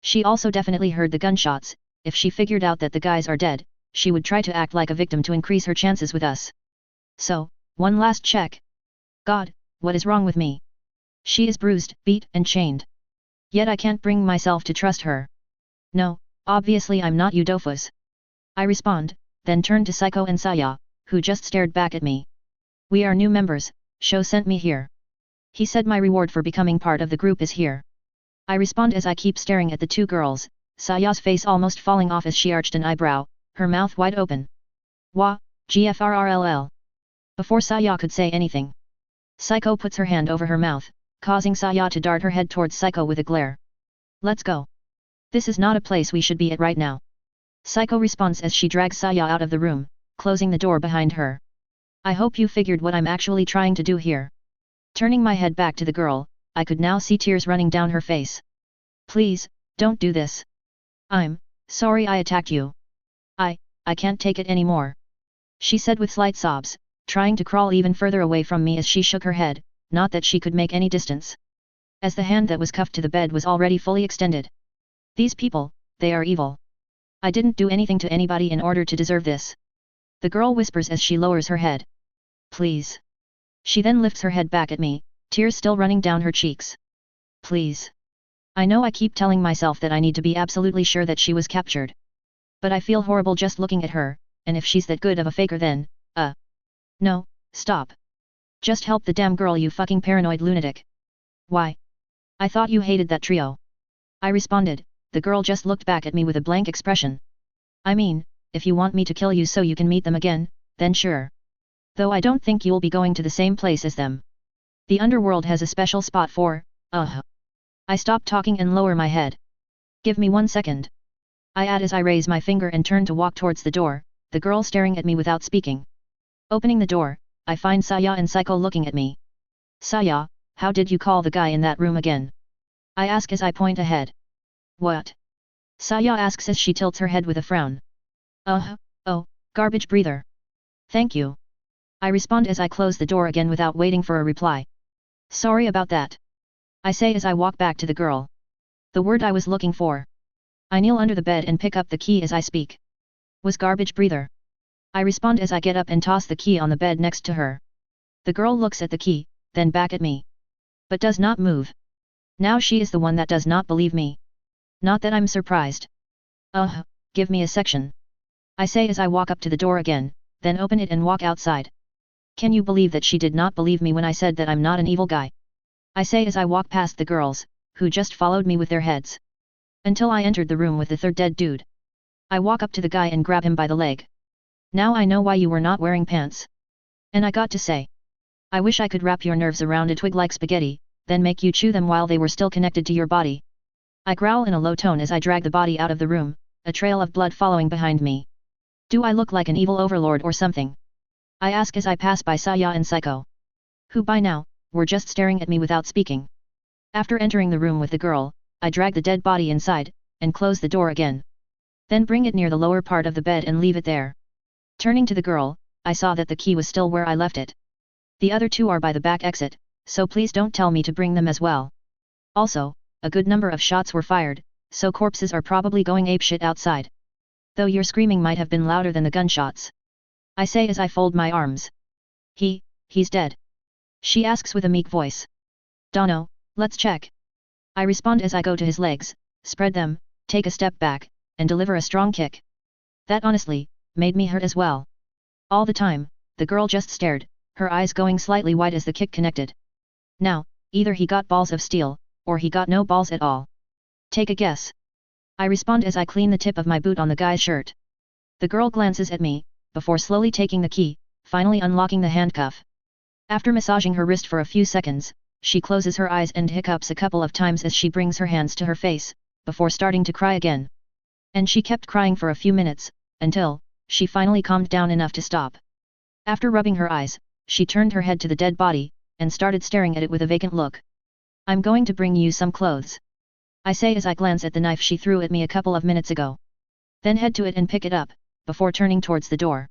Speaker 1: She also definitely heard the gunshots. If she figured out that the guys are dead, she would try to act like a victim to increase her chances with us. So, one last check. God, what is wrong with me? She is bruised, beat and chained. Yet I can't bring myself to trust her. No, obviously I'm not you dofus. I respond, then turn to Psycho and Saya. who just stared back at me. We are new members, Sho sent me here. He said my reward for becoming part of the group is here. I respond as I keep staring at the two girls, Saya's face almost falling off as she arched an eyebrow, her mouth wide open. Wah, GFRRLL. Before Saya could say anything, Psycho puts her hand over her mouth, causing Saya to dart her head towards Psycho with a glare. Let's go. This is not a place we should be at right now. Psycho responds as she drags Saya out of the room, closing the door behind her. I hope you figured what I'm actually trying to do here. Turning my head back to the girl, I could now see tears running down her face. Please, don't do this. I'm sorry I attacked you. I can't take it anymore. She said with slight sobs, trying to crawl even further away from me as she shook her head, not that she could make any distance, as the hand that was cuffed to the bed was already fully extended. These people, they are evil. I didn't do anything to anybody in order to deserve this. The girl whispers as she lowers her head. Please. She then lifts her head back at me, tears still running down her cheeks. Please. I know I keep telling myself that I need to be absolutely sure that she was captured. But I feel horrible just looking at her, and if she's that good of a faker then, no, stop. Just help the damn girl, you fucking paranoid lunatic. Why? I thought you hated that trio. I responded, the girl just looked back at me with a blank expression. I mean, if you want me to kill you so you can meet them again, then sure. Though I don't think you'll be going to the same place as them. The underworld has a special spot for, I stop talking and lower my head. Give me 1 second. I add as I raise my finger and turn to walk towards the door, the girl staring at me without speaking. Opening the door, I find Saya and Psycho looking at me. Saya, how did you call the guy in that room again? I ask as I point ahead. What? Saya asks as she tilts her head with a frown. Oh, garbage breather. Thank you. I respond as I close the door again without waiting for a reply. Sorry about that. I say as I walk back to the girl. The word I was looking for. I kneel under the bed and pick up the key as I speak. Was garbage breather. I respond as I get up and toss the key on the bed next to her. The girl looks at the key, then back at me. But does not move. Now she is the one that does not believe me. Not that I'm surprised. Give me a section. I say as I walk up to the door again, then open it and walk outside. Can you believe that she did not believe me when I said that I'm not an evil guy? I say as I walk past the girls, who just followed me with their heads. Until I entered the room with the third dead dude. I walk up to the guy and grab him by the leg. Now I know why you were not wearing pants. And I got to say. I wish I could wrap your nerves around a twig like spaghetti, then make you chew them while they were still connected to your body. I growl in a low tone as I drag the body out of the room, a trail of blood following behind me. Do I look like an evil overlord or something? I ask as I pass by Saya and Psycho, who by now, were just staring at me without speaking. After entering the room with the girl, I drag the dead body inside, and close the door again. Then bring it near the lower part of the bed and leave it there. Turning to the girl, I saw that the key was still where I left it. The other two are by the back exit, so please don't tell me to bring them as well. Also, a good number of shots were fired, so corpses are probably going apeshit outside. Though your screaming might have been louder than the gunshots. I say as I fold my arms. He's dead. She asks with a meek voice. Dono, let's check. I respond as I go to his legs, spread them, take a step back, and deliver a strong kick. That honestly, made me hurt as well. All the time, the girl just stared, her eyes going slightly wide as the kick connected. Now, either he got balls of steel, or he got no balls at all. Take a guess. I respond as I clean the tip of my boot on the guy's shirt. The girl glances at me, before slowly taking the key, finally unlocking the handcuff. After massaging her wrist for a few seconds, she closes her eyes and hiccups a couple of times as she brings her hands to her face, before starting to cry again. And she kept crying for a few minutes, until she finally calmed down enough to stop. After rubbing her eyes, she turned her head to the dead body, and started staring at it with a vacant look. I'm going to bring you some clothes. I say as I glance at the knife she threw at me a couple of minutes ago. Then head to it and pick it up, before turning towards the door.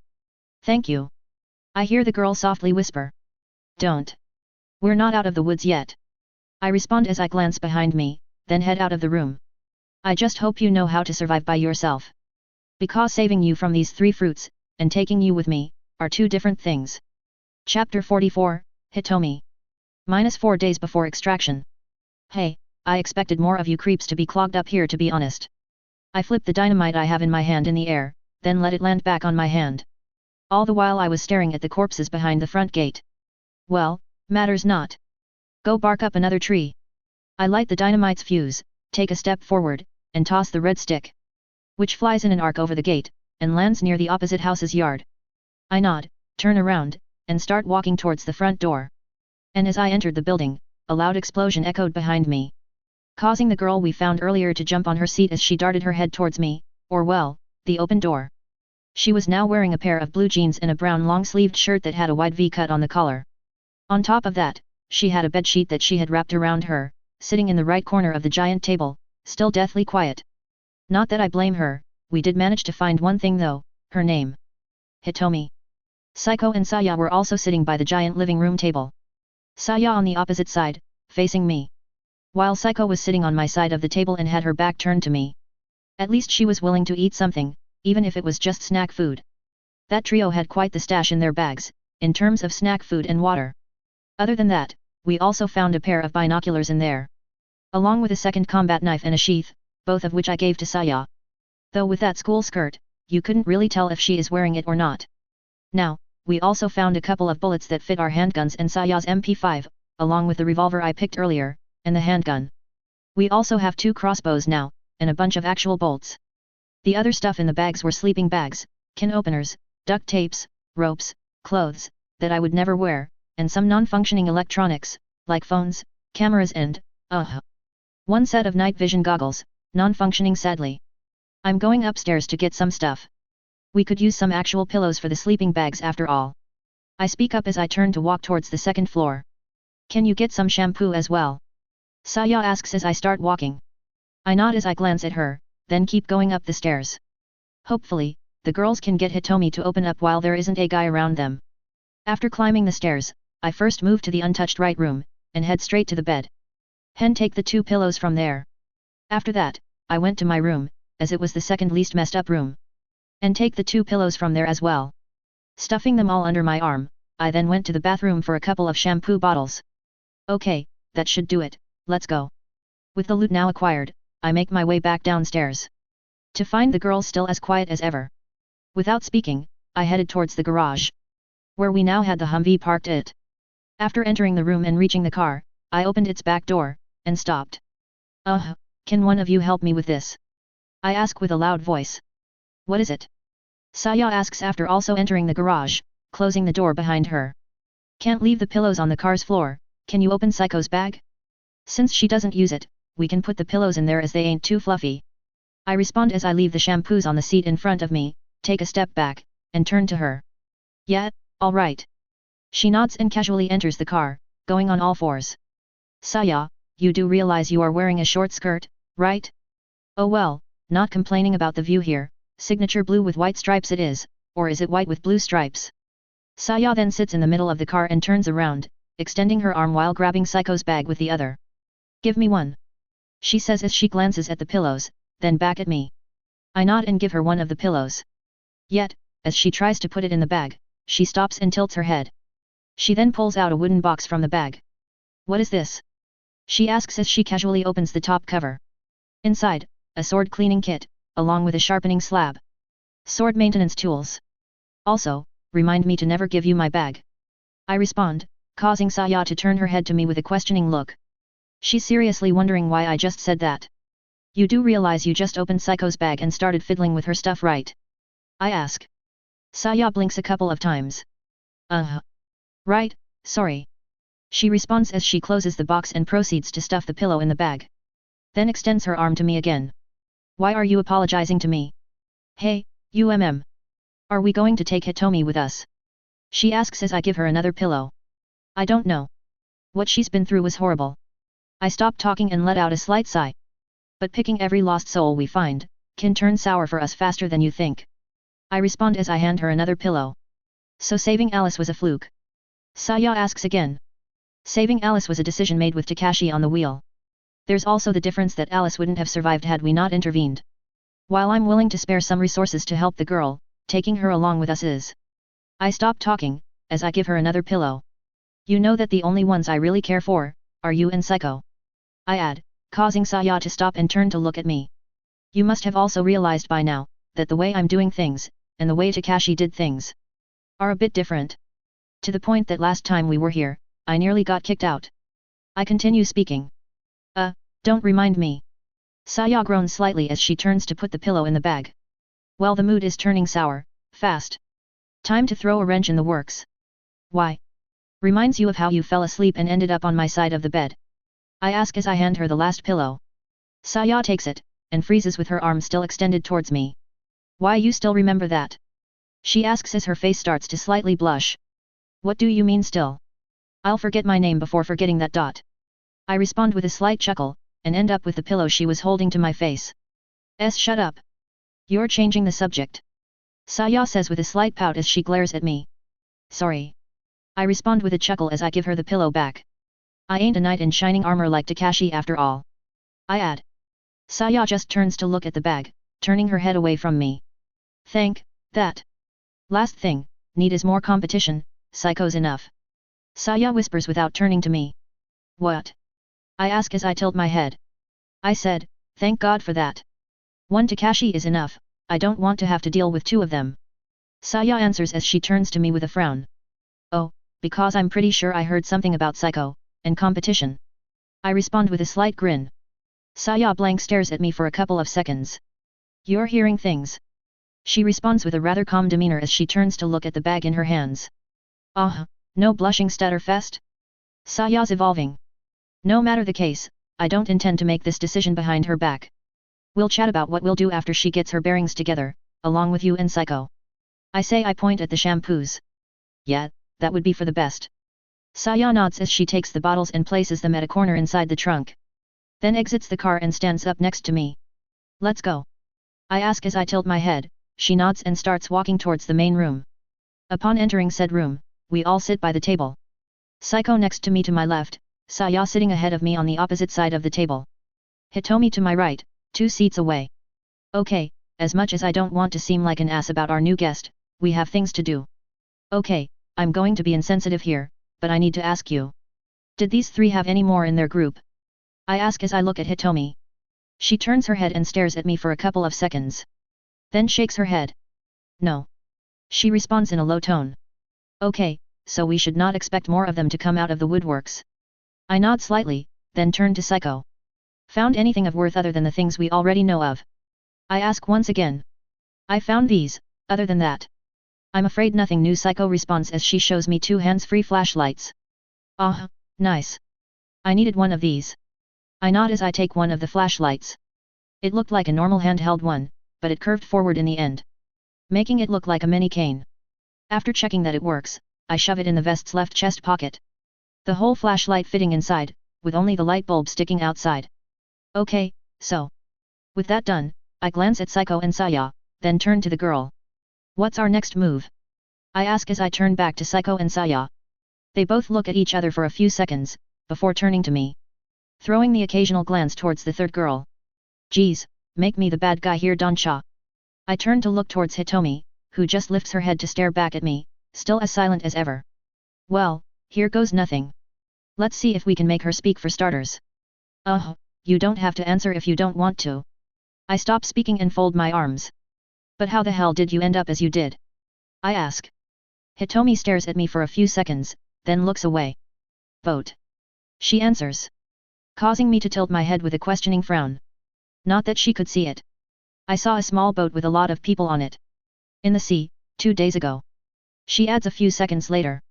Speaker 1: Thank you. I hear the girl softly whisper. Don't. We're not out of the woods yet. I respond as I glance behind me, then head out of the room. I just hope you know how to survive by yourself. Because saving you from these 3 fruits, and taking you with me, are 2 different things. Chapter 44, Hitomi. -4 days before extraction. Hey, I expected more of you creeps to be clogged up here to be honest. I flip the dynamite I have in my hand in the air, then let it land back on my hand. All the while I was staring at the corpses behind the front gate. Well, matters not. Go bark up another tree. I light the dynamite's fuse, take a step forward, and toss the red stick, which flies in an arc over the gate, and lands near the opposite house's yard. I nod, turn around, and start walking towards the front door. And as I entered the building, a loud explosion echoed behind me, causing the girl we found earlier to jump on her seat as she darted her head towards me, or well, the open door. She was now wearing a pair of blue jeans and a brown long-sleeved shirt that had a wide V-cut on the collar. On top of that, she had a bedsheet that she had wrapped around her, sitting in the right corner of the giant table, still deathly quiet. Not that I blame her, we did manage to find one thing though, her name. Hitomi. Saiko and Saya were also sitting by the giant living room table. Saya on the opposite side, facing me, while Saiko was sitting on my side of the table and had her back turned to me. At least she was willing to eat something, even if it was just snack food. That trio had quite the stash in their bags, in terms of snack food and water. Other than that, we also found a pair of binoculars in there, along with a second combat knife and a sheath, both of which I gave to Saya. Though with that school skirt, you couldn't really tell if she is wearing it or not. Now, we also found a couple of bullets that fit our handguns and Saya's MP5, along with the revolver I picked earlier, and the handgun. We also have 2 crossbows now, and a bunch of actual bolts. The other stuff in the bags were sleeping bags, can openers, duct tapes, ropes, clothes, that I would never wear, and some non-functioning electronics, like phones, cameras and, one set of night vision goggles, non-functioning sadly. I'm going upstairs to get some stuff. We could use some actual pillows for the sleeping bags after all. I speak up as I turn to walk towards the second floor. Can you get some shampoo as well? Saya asks as I start walking. I nod as I glance at her, then keep going up the stairs. Hopefully, the girls can get Hitomi to open up while there isn't a guy around them. After climbing the stairs, I first move to the untouched right room, and head straight to the bed. Take the 2 pillows from there. After that, I went to my room, as it was the second least messed up room, and take the 2 pillows from there as well. Stuffing them all under my arm, I then went to the bathroom for a couple of shampoo bottles. Okay, that should do it, let's go. With the loot now acquired, I make my way back downstairs, to find the girls still as quiet as ever. Without speaking, I headed towards the garage, where we now had the Humvee parked it. After entering the room and reaching the car, I opened its back door, and stopped. Can one of you help me with this? I ask with a loud voice. What is it? Saya asks after also entering the garage, closing the door behind her. Can't leave the pillows on the car's floor, can you open Saiko's bag? Since she doesn't use it, we can put the pillows in there as they ain't too fluffy. I respond as I leave the shampoos on the seat in front of me, take a step back, and turn to her. Yeah, alright. She nods and casually enters the car, going on all fours. Saya, you do realize you are wearing a short skirt, right? Oh well, not complaining about the view here, signature blue with white stripes it is, or is it white with blue stripes? Saya then sits in the middle of the car and turns around, extending her arm while grabbing Saiko's bag with the other. Give me one. She says as she glances at the pillows, then back at me. I nod and give her one of the pillows. Yet, as she tries to put it in the bag, she stops and tilts her head. She then pulls out a wooden box from the bag. What is this? She asks as she casually opens the top cover. Inside, a sword cleaning kit, along with a sharpening slab. Sword maintenance tools. Also, remind me to never give you my bag. I respond, causing Saya to turn her head to me with a questioning look. She's seriously wondering why I just said that. You do realize you just opened Saiko's bag and started fiddling with her stuff, right? I ask. Saya blinks a couple of times. Right, sorry. She responds as she closes the box and proceeds to stuff the pillow in the bag. Then extends her arm to me again. Why are you apologizing to me? Hey, are we going to take Hitomi with us? She asks as I give her another pillow. I don't know. What she's been through was horrible. I stop talking and let out a slight sigh. But picking every lost soul we find, can turn sour for us faster than you think. I respond as I hand her another pillow. So saving Alice was a fluke? Saya asks again. Saving Alice was a decision made with Takashi on the wheel. There's also the difference that Alice wouldn't have survived had we not intervened. While I'm willing to spare some resources to help the girl, taking her along with us is. I stop talking, as I give her another pillow. You know that the only ones I really care for, are you and Saiko. I add, causing Saya to stop and turn to look at me. You must have also realized by now, that the way I'm doing things, and the way Takashi did things, are a bit different. To the point that last time we were here, I nearly got kicked out. I continue speaking. Don't remind me. Saya groans slightly as she turns to put the pillow in the bag. Well, the mood is turning sour, fast. Time to throw a wrench in the works. Why? Reminds you of how you fell asleep and ended up on my side of the bed. I ask as I hand her the last pillow. Saya takes it, and freezes with her arm still extended towards me. Why, you still remember that? She asks as her face starts to slightly blush. What do you mean still? I'll forget my name before forgetting that dot. I respond with a slight chuckle, and end up with the pillow she was holding to my face. Shut up. You're changing the subject. Saya says with a slight pout as she glares at me. Sorry. I respond with a chuckle as I give her the pillow back. I ain't a knight in shining armor like Takashi after all. I add. Saya just turns to look at the bag, turning her head away from me. Thank that. Last thing, need is more competition, psycho's enough. Saya whispers without turning to me. What? I ask as I tilt my head. I said, thank God for that. One Takashi is enough, I don't want to have to deal with two of them. Saya answers as she turns to me with a frown. Oh, because I'm pretty sure I heard something about psycho, and competition. I respond with a slight grin. Saya blank stares at me for a couple of seconds. You're hearing things. She responds with a rather calm demeanor as she turns to look at the bag in her hands. No blushing stutterfest? Saya's evolving. No matter the case, I don't intend to make this decision behind her back. We'll chat about what we'll do after she gets her bearings together, along with you and Psycho. I say. I point at the shampoos. Yeah, that would be for the best. Saya nods as she takes the bottles and places them at a corner inside the trunk. Then exits the car and stands up next to me. Let's go. I ask as I tilt my head. She nods and starts walking towards the main room. Upon entering said room, we all sit by the table. Psycho next to me to my left, Saya sitting ahead of me on the opposite side of the table. Hitomi to my right, 2 seats away. Okay, as much as I don't want to seem like an ass about our new guest, we have things to do. Okay, I'm going to be insensitive here, but I need to ask you. Did these 3 have any more in their group? I ask as I look at Hitomi. She turns her head and stares at me for a couple of seconds. Then shakes her head. No. She responds in a low tone. Okay, so we should not expect more of them to come out of the woodworks. I nod slightly, then turn to Psycho. Found anything of worth other than the things we already know of? I ask once again. I found these, other than that. I'm afraid nothing new, Psycho responds as she shows me 2 hands-free flashlights. Nice. I needed one of these. I nod as I take one of the flashlights. It looked like a normal handheld one, but it curved forward in the end, making it look like a mini cane. After checking that it works, I shove it in the vest's left chest pocket. The whole flashlight fitting inside, with only the light bulb sticking outside. Okay, so. With that done, I glance at Psycho and Saya, then turn to the girl. What's our next move? I ask as I turn back to Psycho and Saya. They both look at each other for a few seconds, before turning to me. Throwing the occasional glance towards the third girl. Geez, make me the bad guy here, Donsha. I turn to look towards Hitomi, who just lifts her head to stare back at me, still as silent as ever. Well, here goes nothing. Let's see if we can make her speak for starters. You don't have to answer if you don't want to. I stop speaking and fold my arms. But how the hell did you end up as you did? I ask. Hitomi stares at me for a few seconds, then looks away. Boat. She answers. Causing me to tilt my head with a questioning frown. Not that she could see it. I saw a small boat with a lot of people on it. In the sea, 2 days ago. She adds a few seconds later.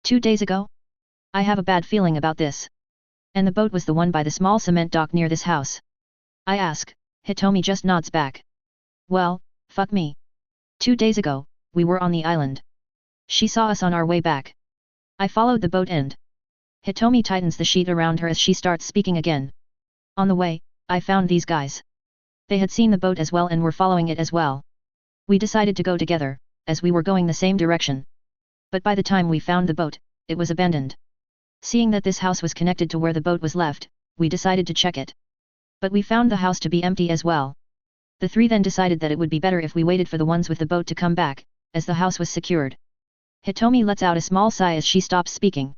Speaker 1: 2 days ago? I have a bad feeling about this. And the boat was the one by the small cement dock near this house. I ask. Hitomi just nods back. Well, fuck me. 2 days ago, we were on the island. She saw us on our way back. I followed the boat and... Hitomi tightens the sheet around her as she starts speaking again. On the way, I found these guys. They had seen the boat as well and were following it as well. We decided to go together, as we were going the same direction. But by the time we found the boat, it was abandoned. Seeing that this house was connected to where the boat was left, we decided to check it. But we found the house to be empty as well. The 3 then decided that it would be better if we waited for the ones with the boat to come back, as the house was secured. Hitomi lets out a small sigh as she stops speaking.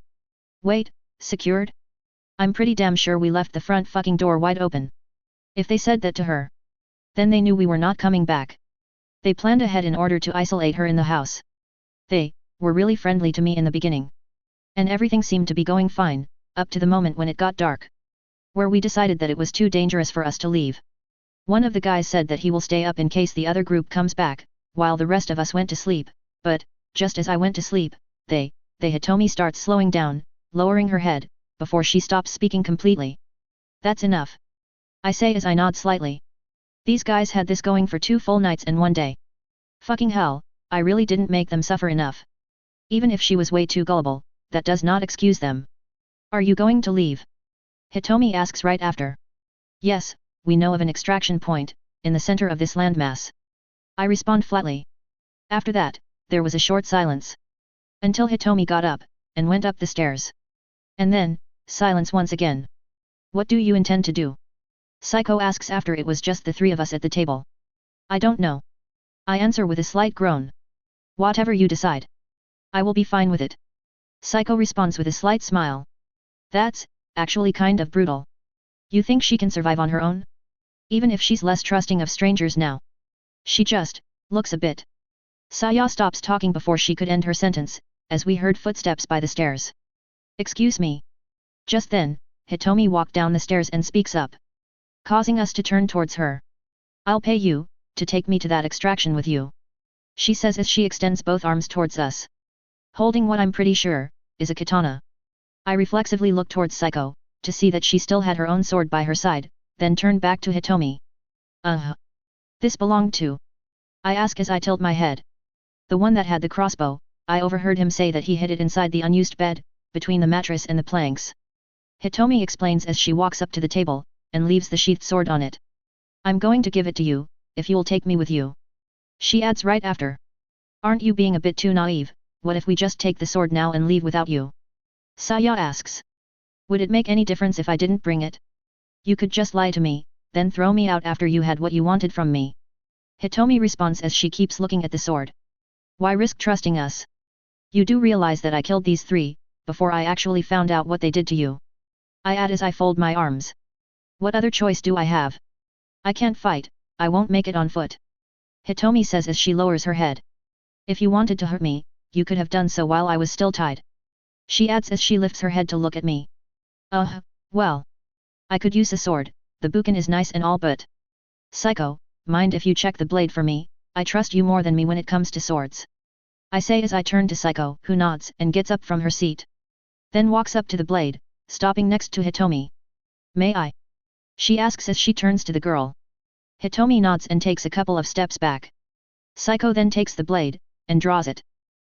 Speaker 1: Wait, secured? I'm pretty damn sure we left the front fucking door wide open. If they said that to her, then they knew we were not coming back. They planned ahead in order to isolate her in the house. They were really friendly to me in the beginning. And everything seemed to be going fine, up to the moment when it got dark. Where we decided that it was too dangerous for us to leave. One of the guys said that he will stay up in case the other group comes back, while the rest of us went to sleep, but, just as I went to sleep, Hitomi starts slowing down, lowering her head, before she stops speaking completely. That's enough. I say as I nod slightly. These guys had this going for 2 full nights and 1 day. Fucking hell, I really didn't make them suffer enough. Even if she was way too gullible, that does not excuse them. Are you going to leave? Hitomi asks right after. Yes, we know of an extraction point, in the center of this landmass. I respond flatly. After that, there was a short silence. Until Hitomi got up, and went up the stairs. And then, silence once again. What do you intend to do? Psycho asks after it was just the 3 of us at the table. I don't know. I answer with a slight groan. Whatever you decide. I will be fine with it. Psycho responds with a slight smile. That's, actually kind of brutal. You think she can survive on her own? Even if she's less trusting of strangers now. She just, looks a bit. Saya stops talking before she could end her sentence, as we heard footsteps by the stairs. Excuse me. Just then, Hitomi walked down the stairs and speaks up. Causing us to turn towards her. I'll pay you, to take me to that extraction with you. She says as she extends both arms towards us. Holding what I'm pretty sure, is a katana. I reflexively looked towards Psycho, to see that she still had her own sword by her side, then turned back to Hitomi. This belonged to? I ask as I tilt my head. The one that had the crossbow, I overheard him say that he hid it inside the unused bed, between the mattress and the planks. Hitomi explains as she walks up to the table, and leaves the sheathed sword on it. I'm going to give it to you, if you'll take me with you. She adds right after. Aren't you being a bit too naive? What if we just take the sword now and leave without you? Saya asks. Would it make any difference if I didn't bring it? You could just lie to me, then throw me out after you had what you wanted from me. Hitomi responds as she keeps looking at the sword. Why risk trusting us? You do realize that I killed these 3, before I actually found out what they did to you. I add as I fold my arms. What other choice do I have? I can't fight, I won't make it on foot. Hitomi says as she lowers her head. If you wanted to hurt me, you could have done so while I was still tied. She adds as she lifts her head to look at me. Well. I could use a sword, the bukin is nice and all but. Psycho, mind if you check the blade for me, I trust you more than me when it comes to swords. I say as I turn to Psycho, who nods and gets up from her seat. Then walks up to the blade, stopping next to Hitomi. May I? She asks as she turns to the girl. Hitomi nods and takes a couple of steps back. Psycho then takes the blade, and draws it.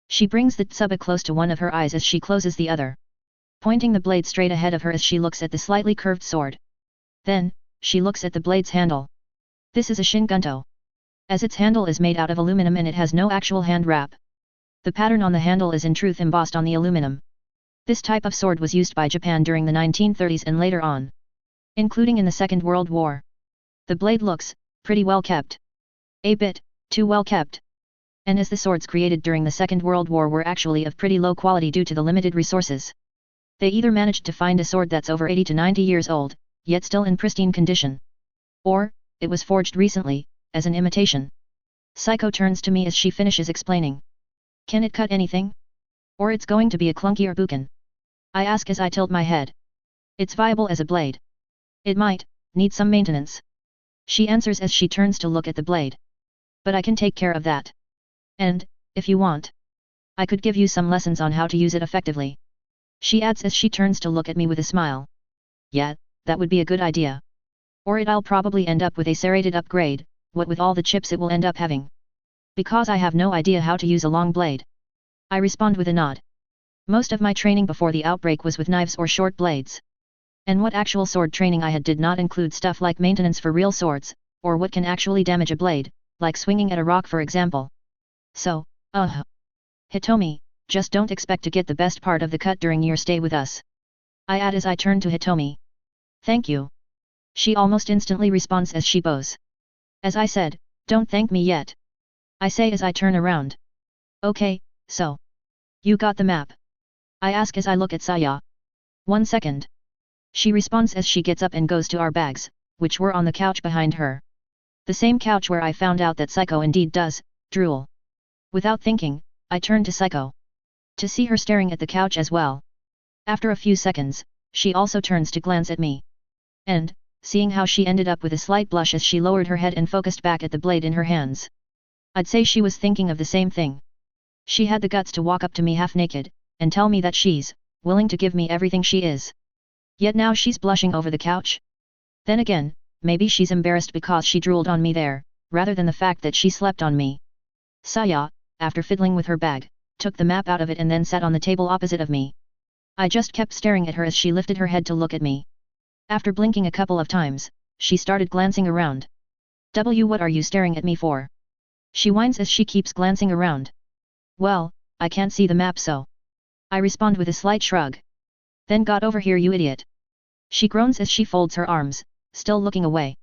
Speaker 1: She brings the tsuba close to one of her eyes as she closes the other. Pointing the blade straight ahead of her as she looks at the slightly curved sword. Then, she looks at the blade's handle. This is a shingunto. As its handle is made out of aluminum and it has no actual hand wrap. The pattern on the handle is in truth embossed on the aluminum. This type of sword was used by Japan during the 1930s and later on. Including in the Second World War. The blade looks, pretty well kept. A bit, too well kept. And as the swords created during the Second World War were actually of pretty low quality due to the limited resources. They either managed to find a sword that's over 80 to 90 years old, yet still in pristine condition. Or, it was forged recently, as an imitation. Psycho turns to me as she finishes explaining. Can it cut anything? Or it's going to be a clunkier bukin? I ask as I tilt my head. It's viable as a blade. It might, need some maintenance. She answers as she turns to look at the blade. But I can take care of that. And, if you want, I could give you some lessons on how to use it effectively. She adds as she turns to look at me with a smile. Yeah, that would be a good idea. Or I'll probably end up with a serrated upgrade, what with all the chips it will end up having. Because I have no idea how to use a long blade. I respond with a nod. Most of my training before the outbreak was with knives or short blades. And what actual sword training I had did not include stuff like maintenance for real swords, or what can actually damage a blade, like swinging at a rock for example. So, Hitomi, just don't expect to get the best part of the cut during your stay with us. I add as I turn to Hitomi. Thank you. She almost instantly responds as she bows. As I said, don't thank me yet. I say as I turn around. Okay, so. You got the map? I ask as I look at Saya. 1 second. She responds as she gets up and goes to our bags, which were on the couch behind her. The same couch where I found out that Psycho indeed does, drool. Without thinking, I turn to Psycho. to see her staring at the couch as well. After a few seconds, she also turns to glance at me. And, seeing how she ended up with a slight blush as she lowered her head and focused back at the blade in her hands. I'd say she was thinking of the same thing. She had the guts to walk up to me half naked, and tell me that she's willing to give me everything she is. Yet now she's blushing over the couch? Then again, maybe she's embarrassed because she drooled on me there, rather than the fact that she slept on me. Saya, after fiddling with her bag, took the map out of it and then sat on the table opposite of me. I just kept staring at her as she lifted her head to look at me. After blinking a couple of times, she started glancing around. What are you staring at me for? She whines as she keeps glancing around. Well, I can't see the map so. I respond with a slight shrug. Then got over here you idiot. She groans as she folds her arms, still looking away.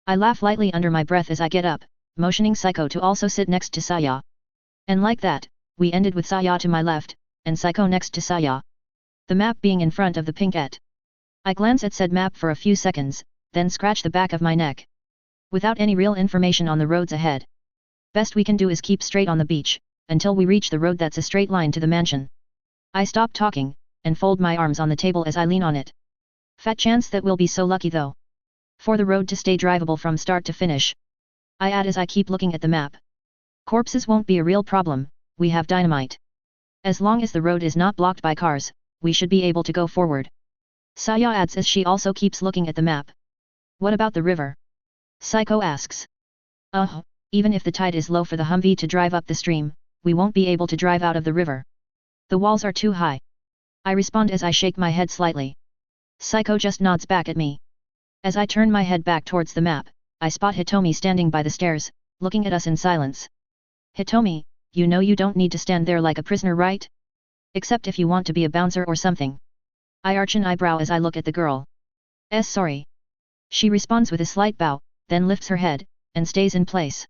Speaker 1: I laugh lightly under my breath as I get up, motioning Psycho to also sit next to Saya. And like that, we ended with Saya to my left, and Psycho next to Saya. The map being in front of the pinkette. I glance at said map for a few seconds, then scratch the back of my neck. Without any real information on the roads ahead. Best we can do is keep straight on the beach, until we reach the road that's a straight line to the mansion. I stop talking, and fold my arms on the table as I lean on it. Fat chance that we'll be so lucky though. For the road to stay drivable from start to finish. I add as I keep looking at the map. Corpses won't be a real problem, we have dynamite. As long as the road is not blocked by cars, we should be able to go forward. Saya adds as she also keeps looking at the map. What about the river? Psycho asks. Even if the tide is low for the Humvee to drive up the stream, we won't be able to drive out of the river. The walls are too high. I respond as I shake my head slightly. Psycho just nods back at me. As I turn my head back towards the map, I spot Hitomi standing by the stairs, looking at us in silence. Hitomi, you know you don't need to stand there like a prisoner, right? Except if you want to be a bouncer or something. I arch an eyebrow as I look at the girl. Sorry. She responds with a slight bow, then lifts her head, and stays in place.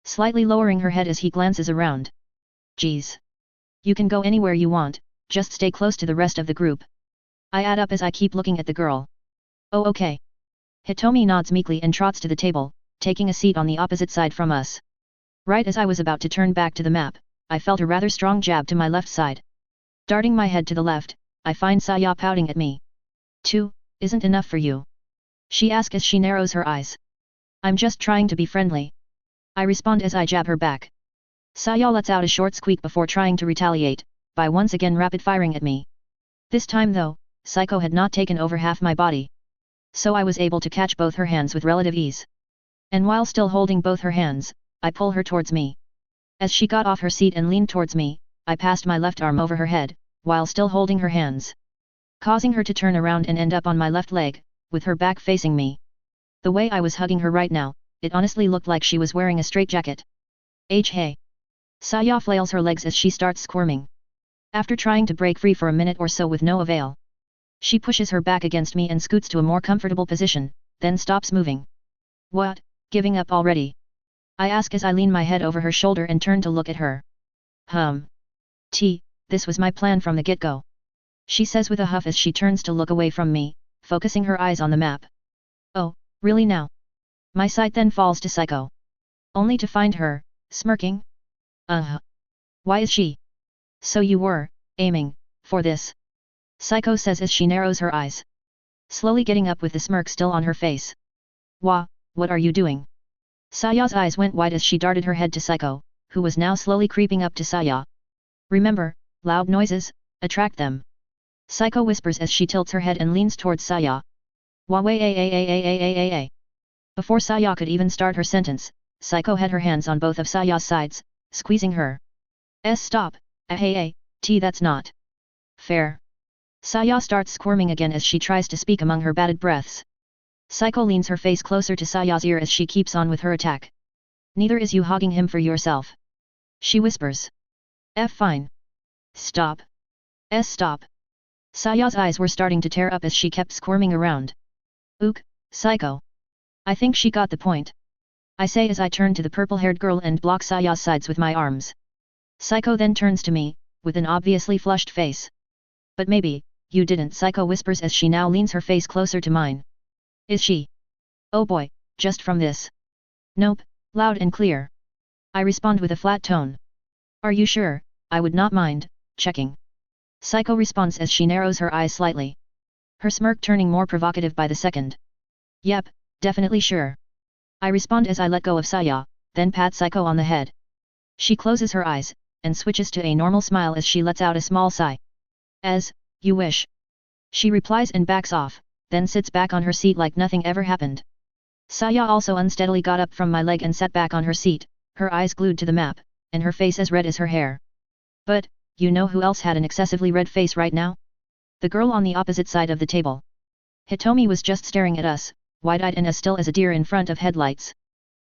Speaker 1: Slightly lowering her head as he glances around. Geez. You can go anywhere you want, just stay close to the rest of the group. I add up as I keep looking at the girl. Oh okay. Hitomi nods meekly and trots to the table, taking a seat on the opposite side from us. Right as I was about to turn back to the map, I felt a rather strong jab to my left side. Darting my head to the left, I find Saya pouting at me. 2, isn't enough for you? She asks as she narrows her eyes. I'm just trying to be friendly. I respond as I jab her back. Saya lets out a short squeak before trying to retaliate, by once again rapid firing at me. This time though, Psycho had not taken over half my body. So I was able to catch both her hands with relative ease. And while still holding both her hands, I pull her towards me. As she got off her seat and leaned towards me, I passed my left arm over her head, while still holding her hands. Causing her to turn around and end up on my left leg, with her back facing me. The way I was hugging her right now, it honestly looked like she was wearing a straitjacket. Hey. Saya flails her legs as she starts squirming. After trying to break free for a minute or so with no avail. She pushes her back against me and scoots to a more comfortable position, then stops moving. What, giving up already? I ask as I lean my head over her shoulder and turn to look at her. This was my plan from the get-go. She says with a huff as she turns to look away from me, focusing her eyes on the map. Oh, really now? My sight then falls to Psycho. Only to find her, smirking. Why is she? So you were, aiming, for this? Psycho says as she narrows her eyes. Slowly getting up with the smirk still on her face. What are you doing? Saya's eyes went wide as she darted her head to Psycho, who was now slowly creeping up to Saya. Remember, loud noises, attract them. Psycho whispers as she tilts her head and leans towards Saya. Before Saya could even start her sentence, Psycho had her hands on both of Saya's sides, squeezing her. Stop, that's not fair. Saya starts squirming again as she tries to speak among her bated breaths. Psycho leans her face closer to Saya's ear as she keeps on with her attack. Neither is you hogging him for yourself. She whispers. Fine. Stop. Stop. Saya's eyes were starting to tear up as she kept squirming around. Ook, Psycho. I think she got the point. I say as I turn to the purple-haired girl and block Saya's sides with my arms. Psycho then turns to me, with an obviously flushed face. But maybe, you didn't, Psycho whispers as she now leans her face closer to mine. Is she? Oh boy, just from this. Nope, loud and clear. I respond with a flat tone. Are you sure? I would not mind, checking. Psycho responds as she narrows her eyes slightly. Her smirk turning more provocative by the second. Yep, definitely sure. I respond as I let go of Saya, then pat Psycho on the head. She closes her eyes, and switches to a normal smile as she lets out a small sigh. As, you wish. She replies and backs off, then sits back on her seat like nothing ever happened. Saya also unsteadily got up from my leg and sat back on her seat, her eyes glued to the map, and her face as red as her hair. But, you know who else had an excessively red face right now? The girl on the opposite side of the table. Hitomi was just staring at us, wide-eyed and as still as a deer in front of headlights.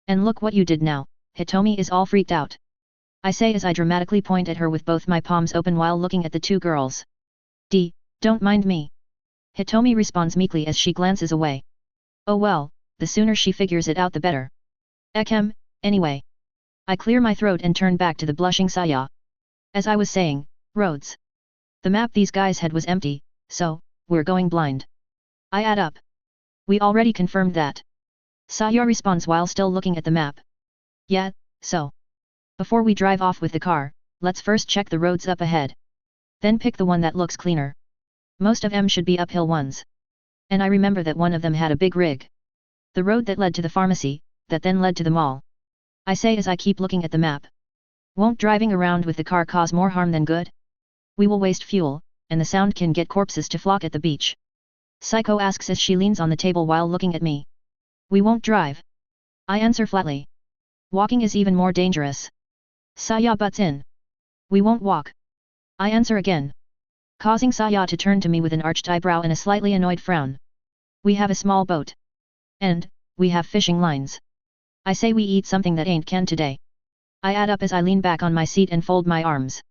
Speaker 1: And look what you did now, Hitomi is all freaked out. I say as I dramatically point at her with both my palms open while looking at the two girls. Don't mind me. Hitomi responds meekly as she glances away. Oh well, the sooner she figures it out the better. Ehem, anyway. I clear my throat and turn back to the blushing Saya. As I was saying, roads. The map these guys had was empty, so, we're going blind. I add up. We already confirmed that. Saya responds while still looking at the map. Yeah, so. Before we drive off with the car, let's first check the roads up ahead. Then pick the one that looks cleaner. Most of them should be uphill ones. And I remember that one of them had a big rig. The road that led to the pharmacy, that then led to the mall. I say as I keep looking at the map. Won't driving around with the car cause more harm than good? We will waste fuel, and the sound can get corpses to flock at the beach. Psycho asks as she leans on the table while looking at me. We won't drive. I answer flatly. Walking is even more dangerous. Saya butts in. We won't walk. I answer again. Causing Saya to turn to me with an arched eyebrow and a slightly annoyed frown. We have a small boat. And, we have fishing lines. I say we eat something that ain't canned today. I add up as I lean back on my seat and fold my arms.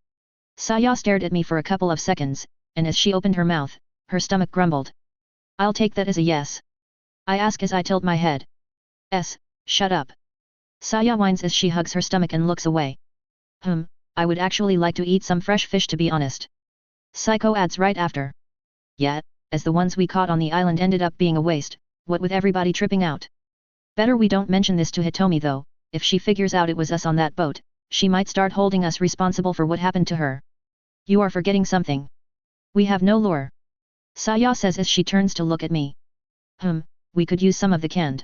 Speaker 1: Saya stared at me for a couple of seconds, and as she opened her mouth, her stomach grumbled. I'll take that as a yes. I ask as I tilt my head. Shut up. Saya whines as she hugs her stomach and looks away. I would actually like to eat some fresh fish to be honest. Psycho adds right after. Yet, as the ones we caught on the island ended up being a waste, what with everybody tripping out. Better we don't mention this to Hitomi though, if she figures out it was us on that boat, she might start holding us responsible for what happened to her. You are forgetting something. We have no lure. Saya says as she turns to look at me. We could use some of the canned.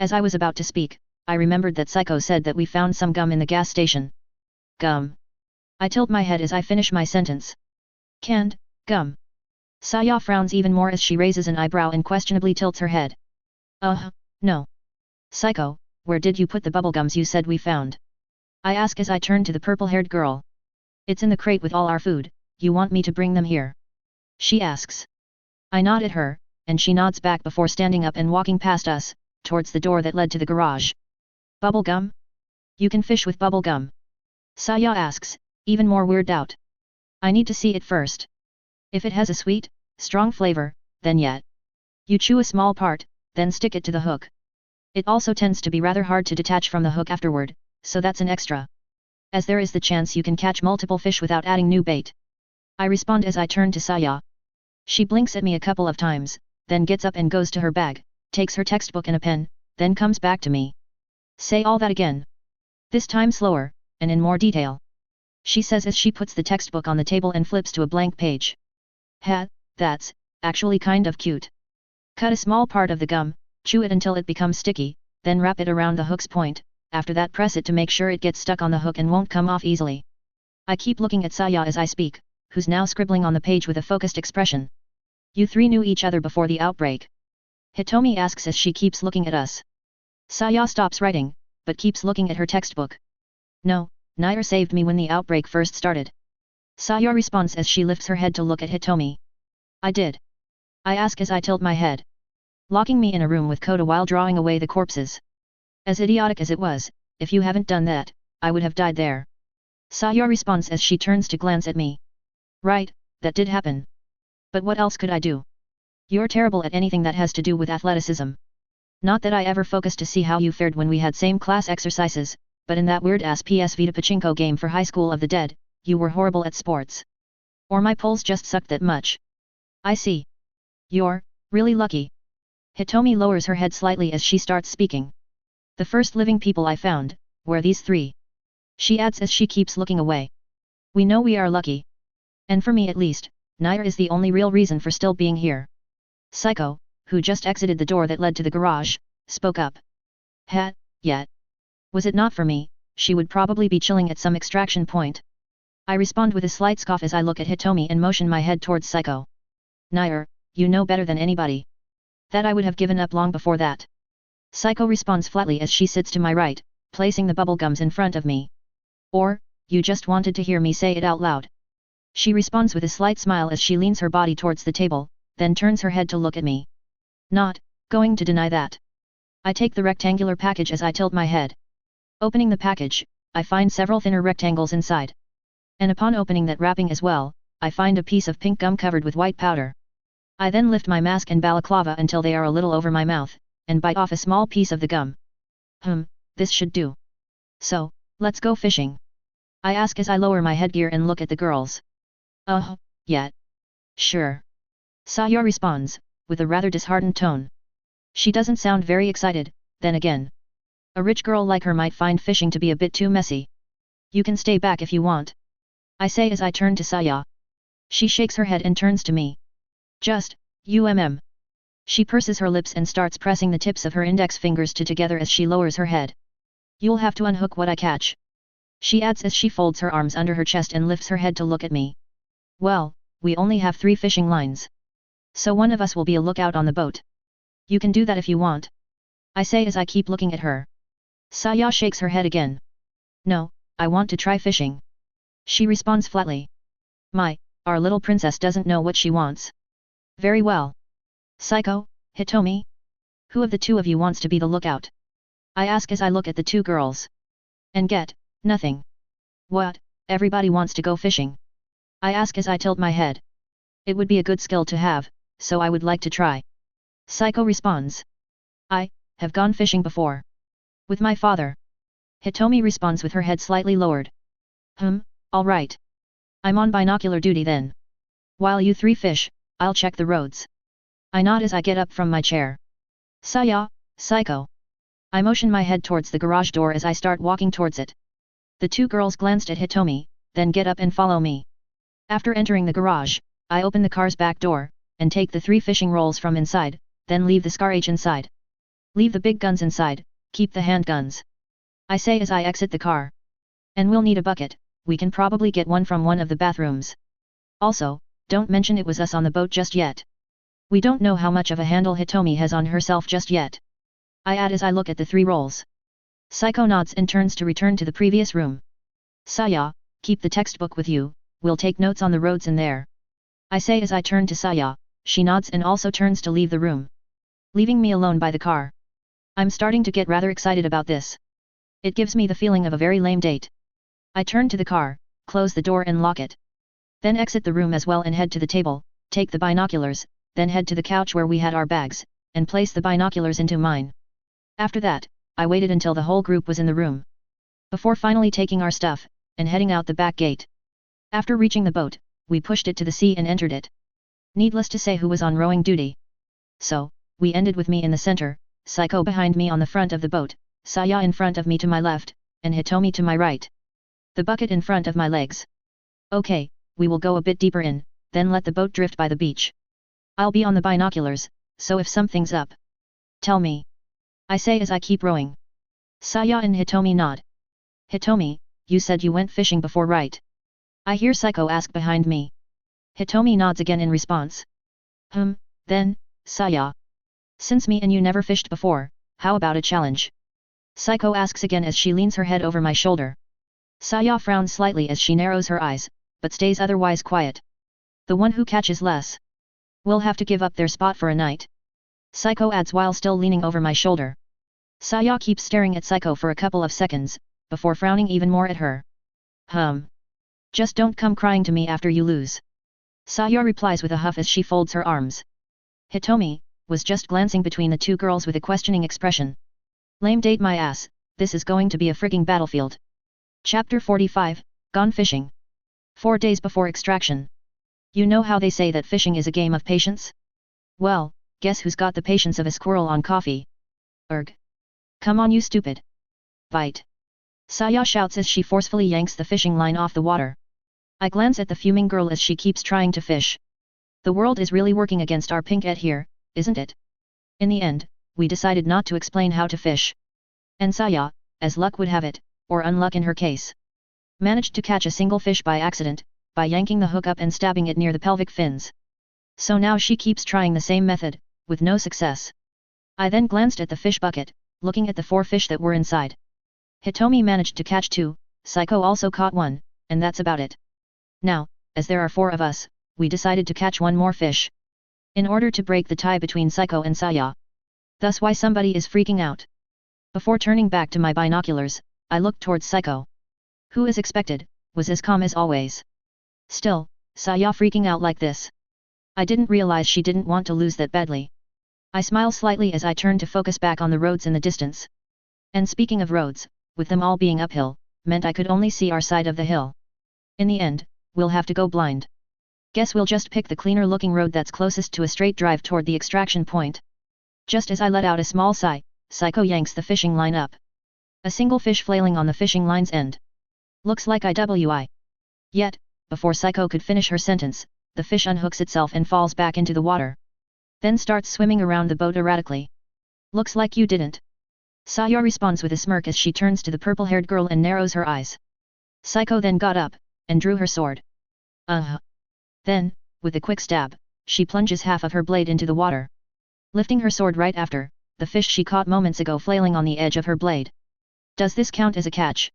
Speaker 1: As I was about to speak, I remembered that Psycho said that we found some gum in the gas station. Gum. I tilt my head as I finish my sentence. Canned, gum. Saya frowns even more as she raises an eyebrow and questionably tilts her head. No. Psycho, where did you put the bubblegums you said we found? I ask as I turn to the purple-haired girl. It's in the crate with all our food, you want me to bring them here? She asks. I nod at her, and she nods back before standing up and walking past us, towards the door that led to the garage. Bubblegum? You can fish with bubblegum? Saya asks, even more weirded out. I need to see it first. If it has a sweet, strong flavor, then yet. You chew a small part, then stick it to the hook. It also tends to be rather hard to detach from the hook afterward, so that's an extra. As there is the chance you can catch multiple fish without adding new bait. I respond as I turn to Saya. She blinks at me a couple of times, then gets up and goes to her bag, takes her textbook and a pen, then comes back to me. Say all that again. This time slower, and in more detail. She says as she puts the textbook on the table and flips to a blank page. That's actually kind of cute. Cut a small part of the gum, chew it until it becomes sticky, then wrap it around the hook's point, after that press it to make sure it gets stuck on the hook and won't come off easily. I keep looking at Saya as I speak, who's now scribbling on the page with a focused expression. You three knew each other before the outbreak? Hitomi asks as she keeps looking at us. Saya stops writing, but keeps looking at her textbook. No, Nair saved me when the outbreak first started. Saya responds as she lifts her head to look at Hitomi. I did. I ask as I tilt my head. Locking me in a room with Koda while drawing away the corpses. As idiotic as it was, if you haven't done that, I would have died there. Saya responds as she turns to glance at me. Right, that did happen. But what else could I do? You're terrible at anything that has to do with athleticism. Not that I ever focused to see how you fared when we had same class exercises, but in that weird-ass PS Vita pachinko game for High School of the Dead, you were horrible at sports. Or my polls just sucked that much. I see. You're really lucky. Hitomi lowers her head slightly as she starts speaking. The first living people I found were these three. She adds as she keeps looking away. We know we are lucky. And for me at least, Nair is the only real reason for still being here. Psycho, who just exited the door that led to the garage, spoke up. Yet. Was it not for me, she would probably be chilling at some extraction point. I respond with a slight scoff as I look at Hitomi and motion my head towards Psycho. Nair, you know better than anybody. That I would have given up long before that. Psycho responds flatly as she sits to my right, placing the bubblegums in front of me. Or, you just wanted to hear me say it out loud. She responds with a slight smile as she leans her body towards the table, then turns her head to look at me. Not going to deny that. I take the rectangular package as I tilt my head. Opening the package, I find several thinner rectangles inside. And upon opening that wrapping as well, I find a piece of pink gum covered with white powder. I then lift my mask and balaclava until they are a little over my mouth, and bite off a small piece of the gum. This should do. So, let's go fishing. I ask as I lower my headgear and look at the girls. Yet. Sure. Saya responds, with a rather disheartened tone. She doesn't sound very excited, then again. A rich girl like her might find fishing to be a bit too messy. You can stay back if you want. I say as I turn to Saya. She shakes her head and turns to me. Just, She purses her lips and starts pressing the tips of her index fingers together as she lowers her head. You'll have to unhook what I catch. She adds as she folds her arms under her chest and lifts her head to look at me. Well, we only have 3 fishing lines. So one of us will be a lookout on the boat. You can do that if you want. I say as I keep looking at her. Saya shakes her head again. No, I want to try fishing. She responds flatly. Our little princess doesn't know what she wants. Very well. Psycho, Hitomi? Who of the two of you wants to be the lookout? I ask as I look at the 2 girls. And get, nothing. What, everybody wants to go fishing? I ask as I tilt my head. It would be a good skill to have, so I would like to try. Psycho responds. I have gone fishing before. With my father. Hitomi responds with her head slightly lowered. Alright. I'm on binocular duty then. While you 3 fish, I'll check the roads. I nod as I get up from my chair. Saya, Psycho. I motion my head towards the garage door as I start walking towards it. The 2 girls glanced at Hitomi, then get up and follow me. After entering the garage, I open the car's back door, and take the 3 fishing rolls from inside, then leave the scarage inside. Leave the big guns inside, keep the handguns. I say as I exit the car. And we'll need a bucket, we can probably get one from one of the bathrooms. Also, don't mention it was us on the boat just yet. We don't know how much of a handle Hitomi has on herself just yet. I add as I look at the 3 rolls. Psycho nods and turns to return to the previous room. Saya, keep the textbook with you, we'll take notes on the roads in there. I say as I turn to Saya, she nods and also turns to leave the room. Leaving me alone by the car. I'm starting to get rather excited about this. It gives me the feeling of a very lame date. I turn to the car, close the door and lock it. Then exit the room as well and head to the table, take the binoculars, then head to the couch where we had our bags, and place the binoculars into mine. After that, I waited until the whole group was in the room. Before finally taking our stuff, and heading out the back gate. After reaching the boat, we pushed it to the sea and entered it. Needless to say who was on rowing duty. So, we ended with me in the center, Psycho behind me on the front of the boat, Saya in front of me to my left, and Hitomi to my right. The bucket in front of my legs. Okay, we will go a bit deeper in, then let the boat drift by the beach. I'll be on the binoculars, so if something's up, tell me. I say as I keep rowing. Saya and Hitomi nod. Hitomi, you said you went fishing before, right? I hear Psycho ask behind me. Hitomi nods again in response. Then, Saya. Since me and you never fished before, how about a challenge? Psycho asks again as she leans her head over my shoulder. Saya frowns slightly as she narrows her eyes, but stays otherwise quiet. The one who catches less will have to give up their spot for a night. Psycho adds while still leaning over my shoulder. Saya keeps staring at Psycho for a couple of seconds, before frowning even more at her. Just don't come crying to me after you lose. Saya replies with a huff as she folds her arms. Hitomi was just glancing between the 2 girls with a questioning expression. Lame date my ass, this is going to be a frigging battlefield. Chapter 45, Gone Fishing. 4 days before extraction. You know how they say that fishing is a game of patience? Well, guess who's got the patience of a squirrel on coffee? Erg. Come on you stupid. Bite. Saya shouts as she forcefully yanks the fishing line off the water. I glance at the fuming girl as she keeps trying to fish. The world is really working against our pinkette here, isn't it? In the end, we decided not to explain how to fish. And Saya, as luck would have it, or unluck in her case, managed to catch a single fish by accident, by yanking the hook up and stabbing it near the pelvic fins. So now she keeps trying the same method, with no success. I then glanced at the fish bucket, looking at the 4 fish that were inside. Hitomi managed to catch 2, Psycho also caught 1, and that's about it. Now, as there are 4 of us, we decided to catch 1 more fish, in order to break the tie between Psycho and Saya. Thus why somebody is freaking out. Before turning back to my binoculars, I looked towards Psycho, who, as expected, was as calm as always. Still, Saya freaking out like this. I didn't realize she didn't want to lose that badly. I smile slightly as I turn to focus back on the roads in the distance. And speaking of roads, with them all being uphill, meant I could only see our side of the hill. In the end, we'll have to go blind. Guess we'll just pick the cleaner looking road that's closest to a straight drive toward the extraction point. Just as I let out a small sigh, Psycho yanks the fishing line up. A single fish flailing on the fishing line's end. Looks like IWI. Yet, before Psycho could finish her sentence, the fish unhooks itself and falls back into the water. Then starts swimming around the boat erratically. Looks like you didn't. Saya responds with a smirk as she turns to the purple-haired girl and narrows her eyes. Psycho then got up, and drew her sword. Then, with a quick stab, she plunges half of her blade into the water, lifting her sword right after, the fish she caught moments ago flailing on the edge of her blade. Does this count as a catch?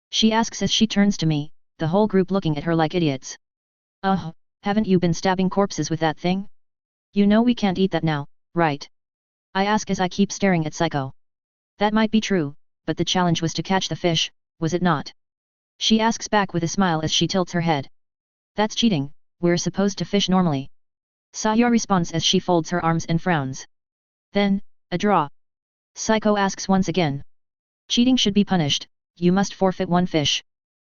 Speaker 1: She asks as she turns to me, the whole group looking at her like idiots. Haven't you been stabbing corpses with that thing? You know we can't eat that now, right? I ask as I keep staring at Psycho. That might be true, but the challenge was to catch the fish, was it not? She asks back with a smile as she tilts her head. That's cheating, we're supposed to fish normally. Saya responds as she folds her arms and frowns. Then, a draw. Psycho asks once again. Cheating should be punished, you must forfeit 1 fish.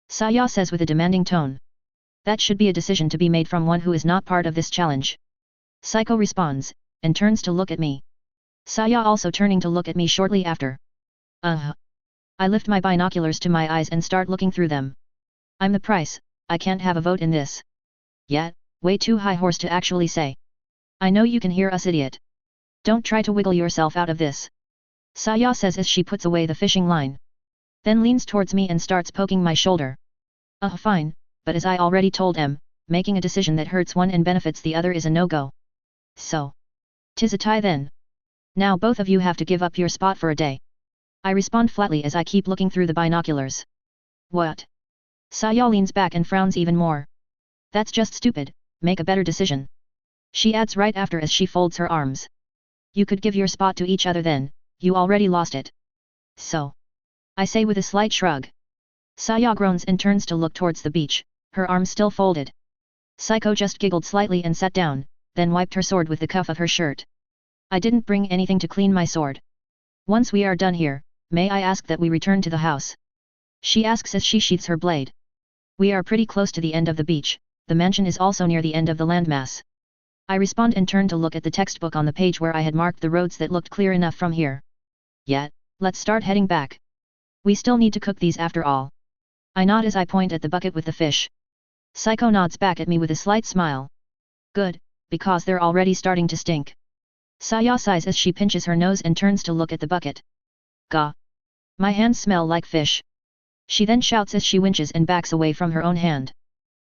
Speaker 1: Saya says with a demanding tone. That should be a decision to be made from one who is not part of this challenge. Psycho responds, and turns to look at me. Saya also turning to look at me shortly after. I lift my binoculars to my eyes and start looking through them. I'm the price, I can't have a vote in this. Yet, way too high horse to actually say. I know you can hear us, idiot. Don't try to wiggle yourself out of this. Saya says as she puts away the fishing line. Then leans towards me and starts poking my shoulder. Fine, but as I already told M, making a decision that hurts one and benefits the other is a no-go. So. 'Tis a tie then. Now both of you have to give up your spot for a day. I respond flatly as I keep looking through the binoculars. What? Saya leans back and frowns even more. That's just stupid, make a better decision. She adds right after as she folds her arms. You could give your spot to each other then, you already lost it. So. I say with a slight shrug. Saya groans and turns to look towards the beach, her arms still folded. Psycho just giggled slightly and sat down, then wiped her sword with the cuff of her shirt. I didn't bring anything to clean my sword. Once we are done here, may I ask that we return to the house? She asks as she sheaths her blade. We are pretty close to the end of the beach, the mansion is also near the end of the landmass. I respond and turn to look at the textbook on the page where I had marked the roads that looked clear enough from here. Yet, let's start heading back. We still need to cook these after all. I nod as I point at the bucket with the fish. Psycho nods back at me with a slight smile. Good, because they're already starting to stink. Saya sighs as she pinches her nose and turns to look at the bucket. Gah! My hands smell like fish. She then shouts as she winches and backs away from her own hand.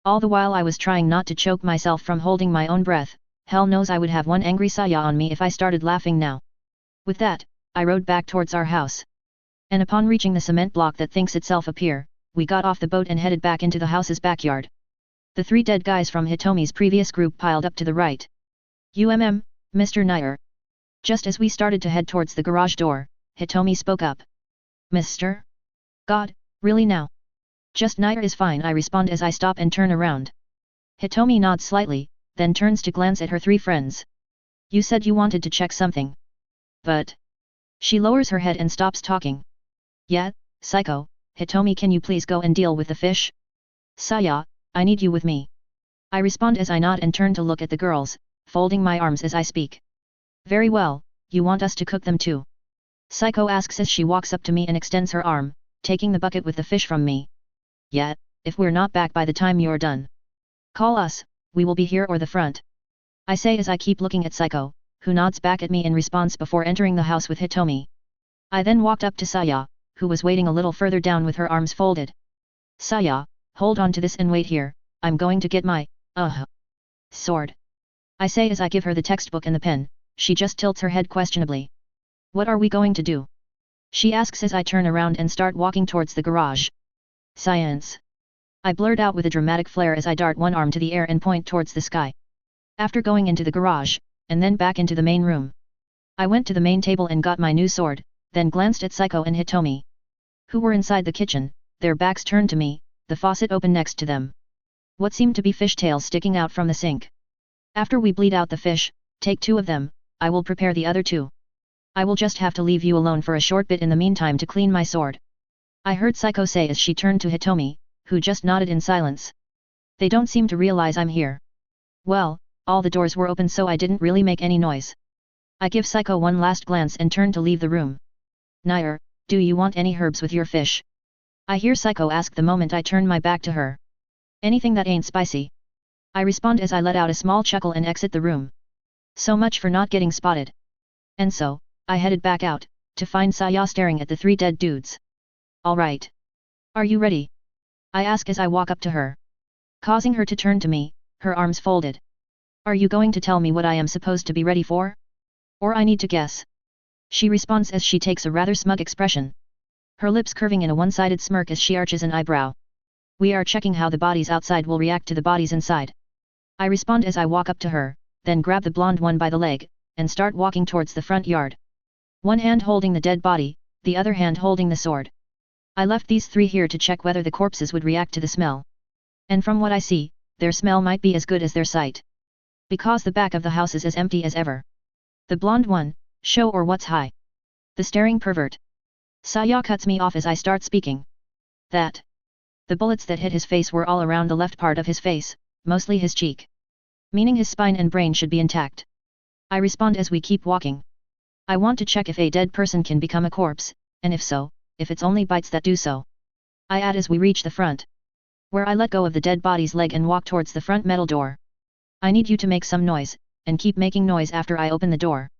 Speaker 1: All the while I was trying not to choke myself from holding my own breath, hell knows I would have one angry Saya on me if I started laughing now. With that, I rode back towards our house. And upon reaching the cement block that thinks itself a pier, we got off the boat and headed back into the house's backyard. The 3 dead guys from Hitomi's previous group piled up to the right. Mr. Nair. Just as we started to head towards the garage door, Hitomi spoke up. Mr. God, really now? Just Nair is fine, I respond as I stop and turn around. Hitomi nods slightly, then turns to glance at her 3 friends. You said you wanted to check something. But. She lowers her head and stops talking. Yeah, Psycho, Hitomi, can you please go and deal with the fish? Saya, I need you with me. I respond as I nod and turn to look at the girls, folding my arms as I speak. Very well, you want us to cook them too? Psycho asks as she walks up to me and extends her arm, taking the bucket with the fish from me. Yeah, if we're not back by the time you're done. Call us, we will be here or the front. I say as I keep looking at Psycho, who nods back at me in response before entering the house with Hitomi. I then walked up to Saya, who was waiting a little further down with her arms folded. Saya, hold on to this and wait here, I'm going to get my, sword. I say as I give her the textbook and the pen, she just tilts her head questionably. What are we going to do? She asks as I turn around and start walking towards the garage. Science. I blurt out with a dramatic flare as I dart one arm to the air and point towards the sky. After going into the garage, and then back into the main room, I went to the main table and got my new sword, then glanced at Psycho and Hitomi, who were inside the kitchen, their backs turned to me, the faucet open next to them. What seemed to be fishtails sticking out from the sink. After we bleed out the fish, take 2 of them, I will prepare the other 2. I will just have to leave you alone for a short bit in the meantime to clean my sword. I heard Psycho say as she turned to Hitomi, who just nodded in silence. They don't seem to realize I'm here. Well, all the doors were open so I didn't really make any noise. I give Psycho one last glance and turn to leave the room. Nair, do you want any herbs with your fish? I hear Psycho ask the moment I turn my back to her. Anything that ain't spicy. I respond as I let out a small chuckle and exit the room. So much for not getting spotted. And so, I headed back out, to find Saya staring at the 3 dead dudes. Alright. Are you ready? I ask as I walk up to her. Causing her to turn to me, her arms folded. Are you going to tell me what I am supposed to be ready for? Or I need to guess? She responds as she takes a rather smug expression. Her lips curving in a one-sided smirk as she arches an eyebrow. We are checking how the bodies outside will react to the bodies inside. I respond as I walk up to her, then grab the blonde one by the leg, and start walking towards the front yard. One hand holding the dead body, the other hand holding the sword. I left these 3 here to check whether the corpses would react to the smell. And from what I see, their smell might be as good as their sight. Because the back of the house is as empty as ever. The blonde one, show or what's high. The staring pervert. Saya cuts me off as I start speaking. That. The bullets that hit his face were all around the left part of his face, mostly his cheek. Meaning his spine and brain should be intact. I respond as we keep walking. I want to check if a dead person can become a corpse, and if so, if it's only bites that do so. I add as we reach the front, where I let go of the dead body's leg and walk towards the front metal door. I need you to make some noise, and keep making noise after I open the door.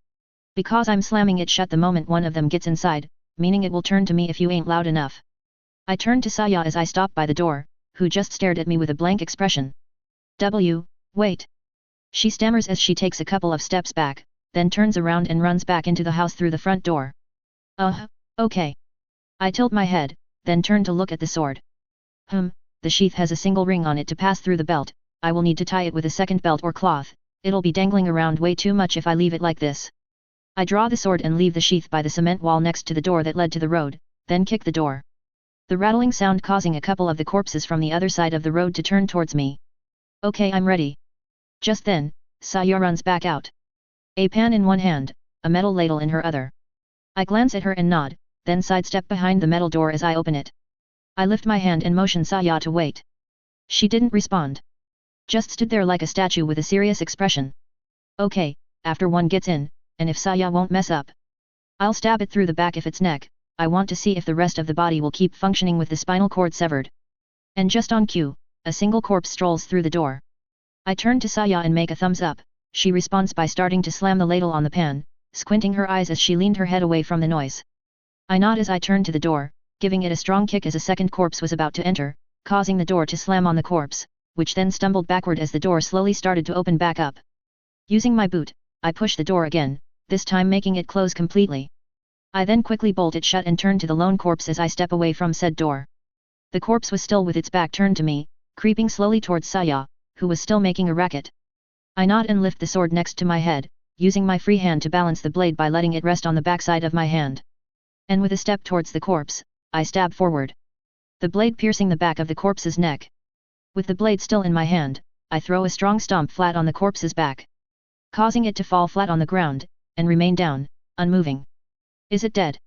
Speaker 1: Because I'm slamming it shut the moment one of them gets inside, meaning it will turn to me if you ain't loud enough. I turn to Saya as I stop by the door, who just stared at me with a blank expression. Wait. She stammers as she takes a couple of steps back, then turns around and runs back into the house through the front door. Okay. I tilt my head, then turn to look at the sword. The sheath has a single ring on it to pass through the belt, I will need to tie it with a second belt or cloth, it'll be dangling around way too much if I leave it like this. I draw the sword and leave the sheath by the cement wall next to the door that led to the road, then kick the door. The rattling sound causing a couple of the corpses from the other side of the road to turn towards me. Okay, I'm ready. Just then, Saya runs back out. A pan in one hand, a metal ladle in her other. I glance at her and nod, then sidestep behind the metal door as I open it. I lift my hand and motion Saya to wait. She didn't respond. Just stood there like a statue with a serious expression. Okay, after one gets in, and if Saya won't mess up, I'll stab it through the back if it's neck. I want to see if the rest of the body will keep functioning with the spinal cord severed. And just on cue, a single corpse strolls through the door. I turn to Saya and make a thumbs up, she responds by starting to slam the ladle on the pan, squinting her eyes as she leaned her head away from the noise. I nod as I turn to the door, giving it a strong kick as a second corpse was about to enter, causing the door to slam on the corpse, which then stumbled backward as the door slowly started to open back up. Using my boot, I push the door again, this time making it close completely. I then quickly bolt it shut and turn to the lone corpse as I step away from said door. The corpse was still with its back turned to me, creeping slowly towards Saya, who was still making a racket. I nod and lift the sword next to my head, using my free hand to balance the blade by letting it rest on the backside of my hand. And with a step towards the corpse, I stab forward. The blade piercing the back of the corpse's neck. With the blade still in my hand, I throw a strong stomp flat on the corpse's back, causing it to fall flat on the ground, and remain down, unmoving. Is it dead?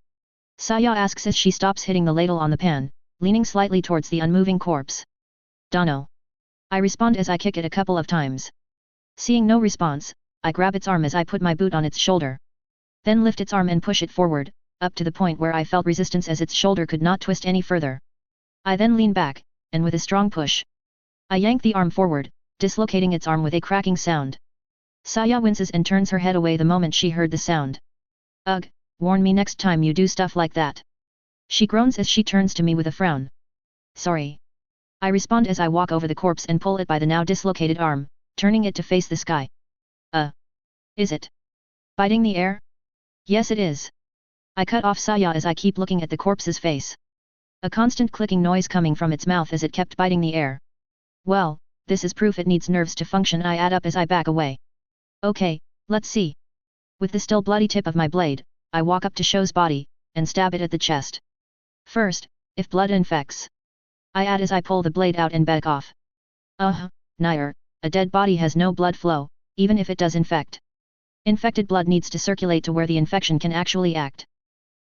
Speaker 1: Saya asks as she stops hitting the ladle on the pan, leaning slightly towards the unmoving corpse. Dunno. I respond as I kick it a couple of times. Seeing no response, I grab its arm as I put my boot on its shoulder. Then lift its arm and push it forward, up to the point where I felt resistance as its shoulder could not twist any further. I then lean back, and with a strong push, I yank the arm forward, dislocating its arm with a cracking sound. Saya winces and turns her head away the moment she heard the sound. Ugh, warn me next time you do stuff like that. She groans as she turns to me with a frown. Sorry. I respond as I walk over the corpse and pull it by the now dislocated arm, turning it to face the sky. Is it biting the air? Yes it is. I cut off Saya as I keep looking at the corpse's face. A constant clicking noise coming from its mouth as it kept biting the air. Well, this is proof it needs nerves to function, I add up as I back away. Okay, let's see. With the still bloody tip of my blade, I walk up to Shou's body, and stab it at the chest. First, if blood infects. I add as I pull the blade out and back off. Nair, a dead body has no blood flow, even if it does infect. Infected blood needs to circulate to where the infection can actually act.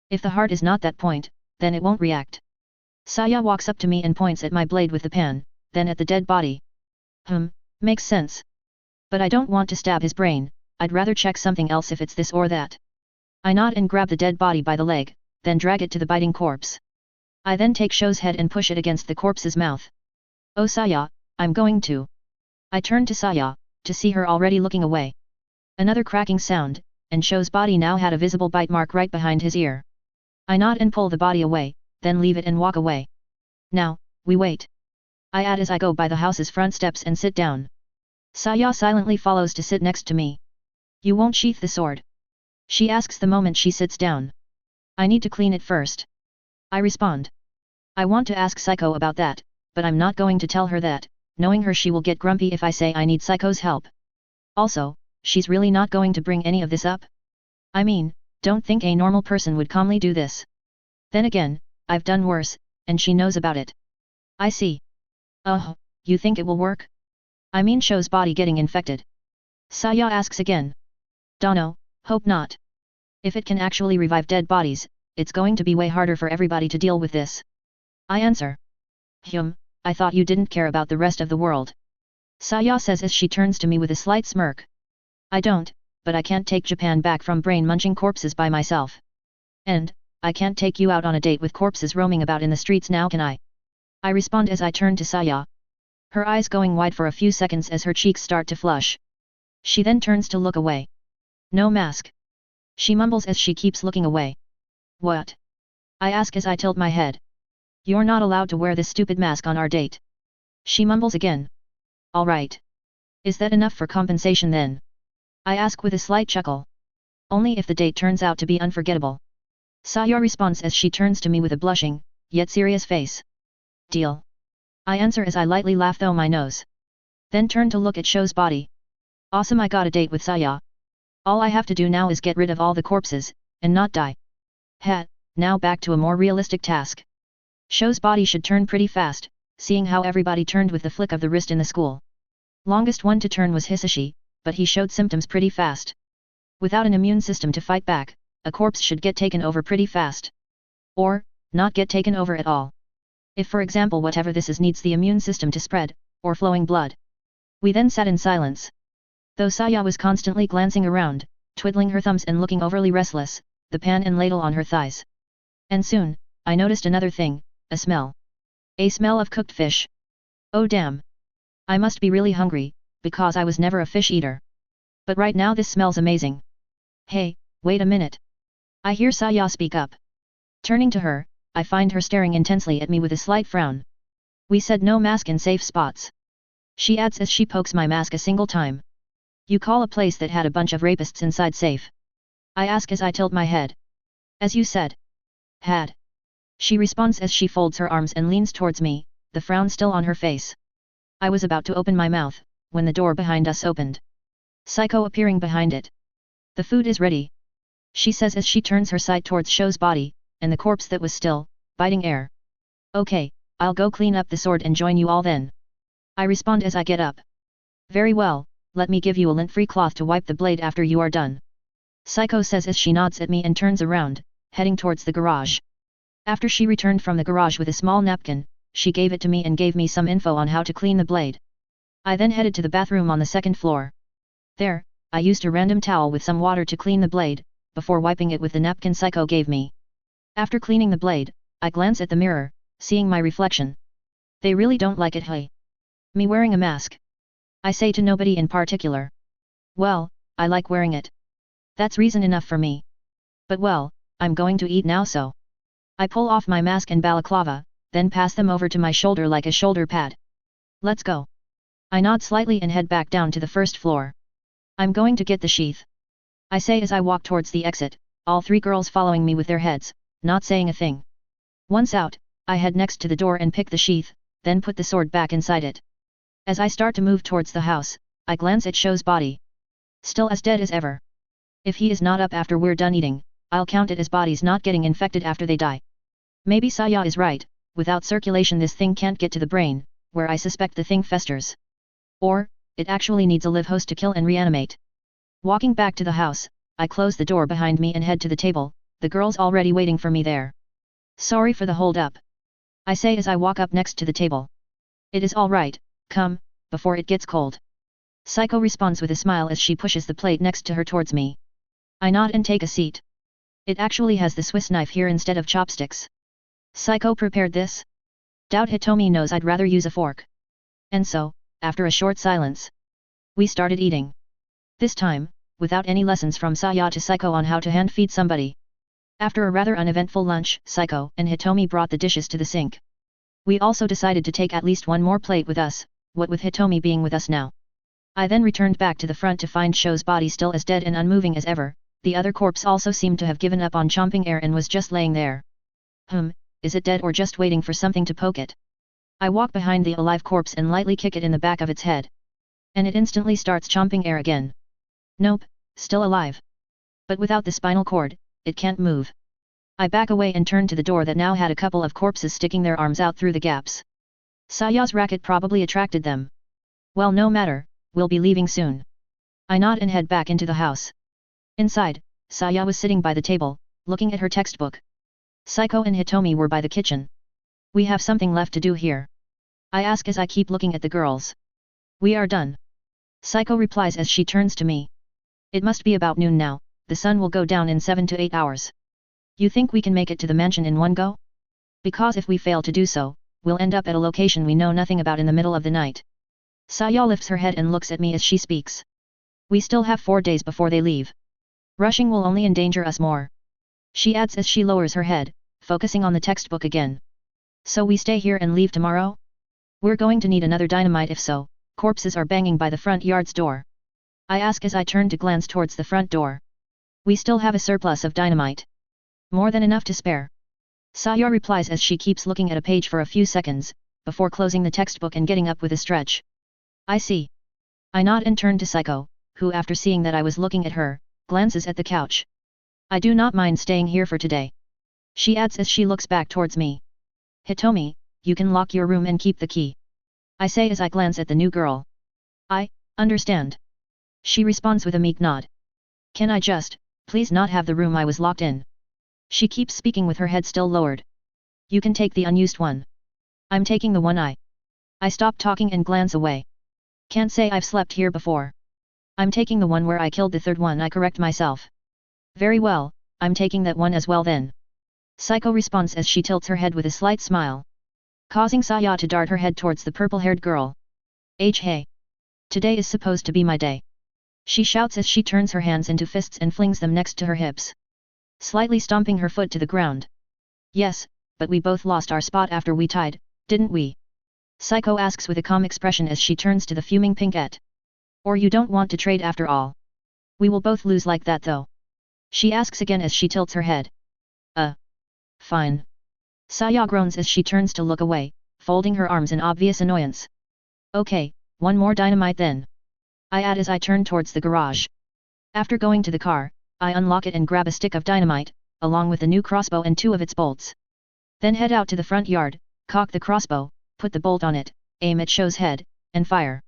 Speaker 1: If the heart is not that point, then it won't react. Saya walks up to me and points at my blade with the pan, then at the dead body. Makes sense. But I don't want to stab his brain, I'd rather check something else if it's this or that. I nod and grab the dead body by the leg, then drag it to the biting corpse. I then take Shou's head and push it against the corpse's mouth. Oh Saya, I'm going to. I turn to Saya, to see her already looking away. Another cracking sound, and Shou's body now had a visible bite mark right behind his ear. I nod and pull the body away, then leave it and walk away. Now, we wait. I add as I go by the house's front steps and sit down. Saya silently follows to sit next to me. You won't sheath the sword? She asks the moment she sits down. I need to clean it first. I respond. I want to ask Psycho about that, but I'm not going to tell her that, knowing her she will get grumpy if I say I need Psycho's help. Also, she's really not going to bring any of this up? I mean, don't think a normal person would calmly do this. Then again, I've done worse, and she knows about it. I see. You think it will work? I mean Shou's body getting infected. Saya asks again. Dunno, hope not. If it can actually revive dead bodies, it's going to be way harder for everybody to deal with this. I answer. I thought you didn't care about the rest of the world. Saya says as she turns to me with a slight smirk. I don't, but I can't take Japan back from brain-munching corpses by myself. And, I can't take you out on a date with corpses roaming about in the streets now, can I? I respond as I turn to Saya. Her eyes going wide for a few seconds as her cheeks start to flush. She then turns to look away. No mask. She mumbles as she keeps looking away. What? I ask as I tilt my head. You're not allowed to wear this stupid mask on our date. She mumbles again. Alright. Is that enough for compensation then? I ask with a slight chuckle. Only if the date turns out to be unforgettable. Saya responds as she turns to me with a blushing, yet serious face. Deal. I answer as I lightly laugh through my nose. Then turn to look at Shou's body. Awesome, I got a date with Saya. All I have to do now is get rid of all the corpses, and not die. Now back to a more realistic task. Shou's body should turn pretty fast, seeing how everybody turned with the flick of the wrist in the school. Longest one to turn was Hisashi, but he showed symptoms pretty fast. Without an immune system to fight back, a corpse should get taken over pretty fast. Or, not get taken over at all. If for example whatever this is needs the immune system to spread, or flowing blood. We then sat in silence. Though Saya was constantly glancing around, twiddling her thumbs and looking overly restless, the pan and ladle on her thighs. And soon, I noticed another thing, a smell. A smell of cooked fish. Oh damn. I must be really hungry, because I was never a fish eater. But right now this smells amazing. Hey, wait a minute. I hear Saya speak up. Turning to her, I find her staring intensely at me with a slight frown. We said no mask in safe spots. She adds as she pokes my mask a single time. You call a place that had a bunch of rapists inside safe? I ask as I tilt my head. As you said. Had. She responds as she folds her arms and leans towards me, the frown still on her face. I was about to open my mouth, when the door behind us opened. Psycho appearing behind it. The food is ready. She says as she turns her side towards Shou's body, and the corpse that was still, biting air. Okay, I'll go clean up the sword and join you all then. I respond as I get up. Very well, let me give you a lint-free cloth to wipe the blade after you are done. Psycho says as she nods at me and turns around, heading towards the garage. After she returned from the garage with a small napkin, she gave it to me and gave me some info on how to clean the blade. I then headed to the bathroom on the second floor. There, I used a random towel with some water to clean the blade, before wiping it with the napkin Psycho gave me. After cleaning the blade, I glance at the mirror, seeing my reflection. They really don't like it, hey? Me wearing a mask? I say to nobody in particular. Well, I like wearing it. That's reason enough for me. But well, I'm going to eat now so. I pull off my mask and balaclava, then pass them over to my shoulder like a shoulder pad. Let's go. I nod slightly and head back down to the first floor. I'm going to get the sheath. I say as I walk towards the exit, all three girls following me with their heads, not saying a thing. Once out, I head next to the door and pick the sheath, then put the sword back inside it. As I start to move towards the house, I glance at Shou's body. Still as dead as ever. If he is not up after we're done eating, I'll count it as bodies not getting infected after they die. Maybe Saya is right, without circulation this thing can't get to the brain, where I suspect the thing festers. Or, it actually needs a live host to kill and reanimate. Walking back to the house, I close the door behind me and head to the table, the girls already waiting for me there. Sorry for the hold up. I say as I walk up next to the table. It is all right, come, before it gets cold. Psycho responds with a smile as she pushes the plate next to her towards me. I nod and take a seat. It actually has the Swiss knife here instead of chopsticks. Psycho prepared this? Doubt Hitomi knows I'd rather use a fork. And so, after a short silence, we started eating. This time, without any lessons from Saya to Psycho on how to hand feed somebody. After a rather uneventful lunch, Psycho and Hitomi brought the dishes to the sink. We also decided to take at least one more plate with us, what with Hitomi being with us now. I then returned back to the front to find Shou's body still as dead and unmoving as ever, the other corpse also seemed to have given up on chomping air and was just laying there. Is it dead or just waiting for something to poke it? I walk behind the alive corpse and lightly kick it in the back of its head. And it instantly starts chomping air again. Nope, still alive. But without the spinal cord, it can't move. I back away and turn to the door that now had a couple of corpses sticking their arms out through the gaps. Saya's racket probably attracted them. Well, no matter, we'll be leaving soon. I nod and head back into the house. Inside, Saya was sitting by the table, looking at her textbook. Psycho and Hitomi were by the kitchen. We have something left to do here. I ask as I keep looking at the girls. We are done. Psycho replies as she turns to me. It must be about noon now, the sun will go down in 7 to 8 hours. You think we can make it to the mansion in one go? Because if we fail to do so, we'll end up at a location we know nothing about in the middle of the night. Saya lifts her head and looks at me as she speaks. We still have 4 days before they leave. Rushing will only endanger us more. She adds as she lowers her head, focusing on the textbook again. So we stay here and leave tomorrow? We're going to need another dynamite if so, corpses are banging by the front yard's door. I ask as I turn to glance towards the front door. We still have a surplus of dynamite. More than enough to spare. Saya replies as she keeps looking at a page for a few seconds, before closing the textbook and getting up with a stretch. I see. I nod and turn to Psycho, who after seeing that I was looking at her, glances at the couch. I do not mind staying here for today. She adds as she looks back towards me. Hitomi, you can lock your room and keep the key. I say as I glance at the new girl. I understand. She responds with a meek nod. Can I just, please not have the room I was locked in? She keeps speaking with her head still lowered. You can take the unused one. I'm taking the one I stop talking and glance away. Can't say I've slept here before. I'm taking the one where I killed the third one, I correct myself. Very well, I'm taking that one as well then. Psycho responds as she tilts her head with a slight smile. Causing Saya to dart her head towards the purple-haired girl. Hey. Today is supposed to be my day. She shouts as she turns her hands into fists and flings them next to her hips. Slightly stomping her foot to the ground. Yes, but we both lost our spot after we tied, didn't we? Psycho asks with a calm expression as she turns to the fuming Pinkette. Or you don't want to trade after all? We will both lose like that though. She asks again as she tilts her head. Fine. Saya groans as she turns to look away, folding her arms in obvious annoyance. Okay, one more dynamite then. I add as I turn towards the garage. After going to the car, I unlock it and grab a stick of dynamite, along with the new crossbow and 2 of its bolts. Then head out to the front yard, cock the crossbow, put the bolt on it, aim at Shou's head, and fire.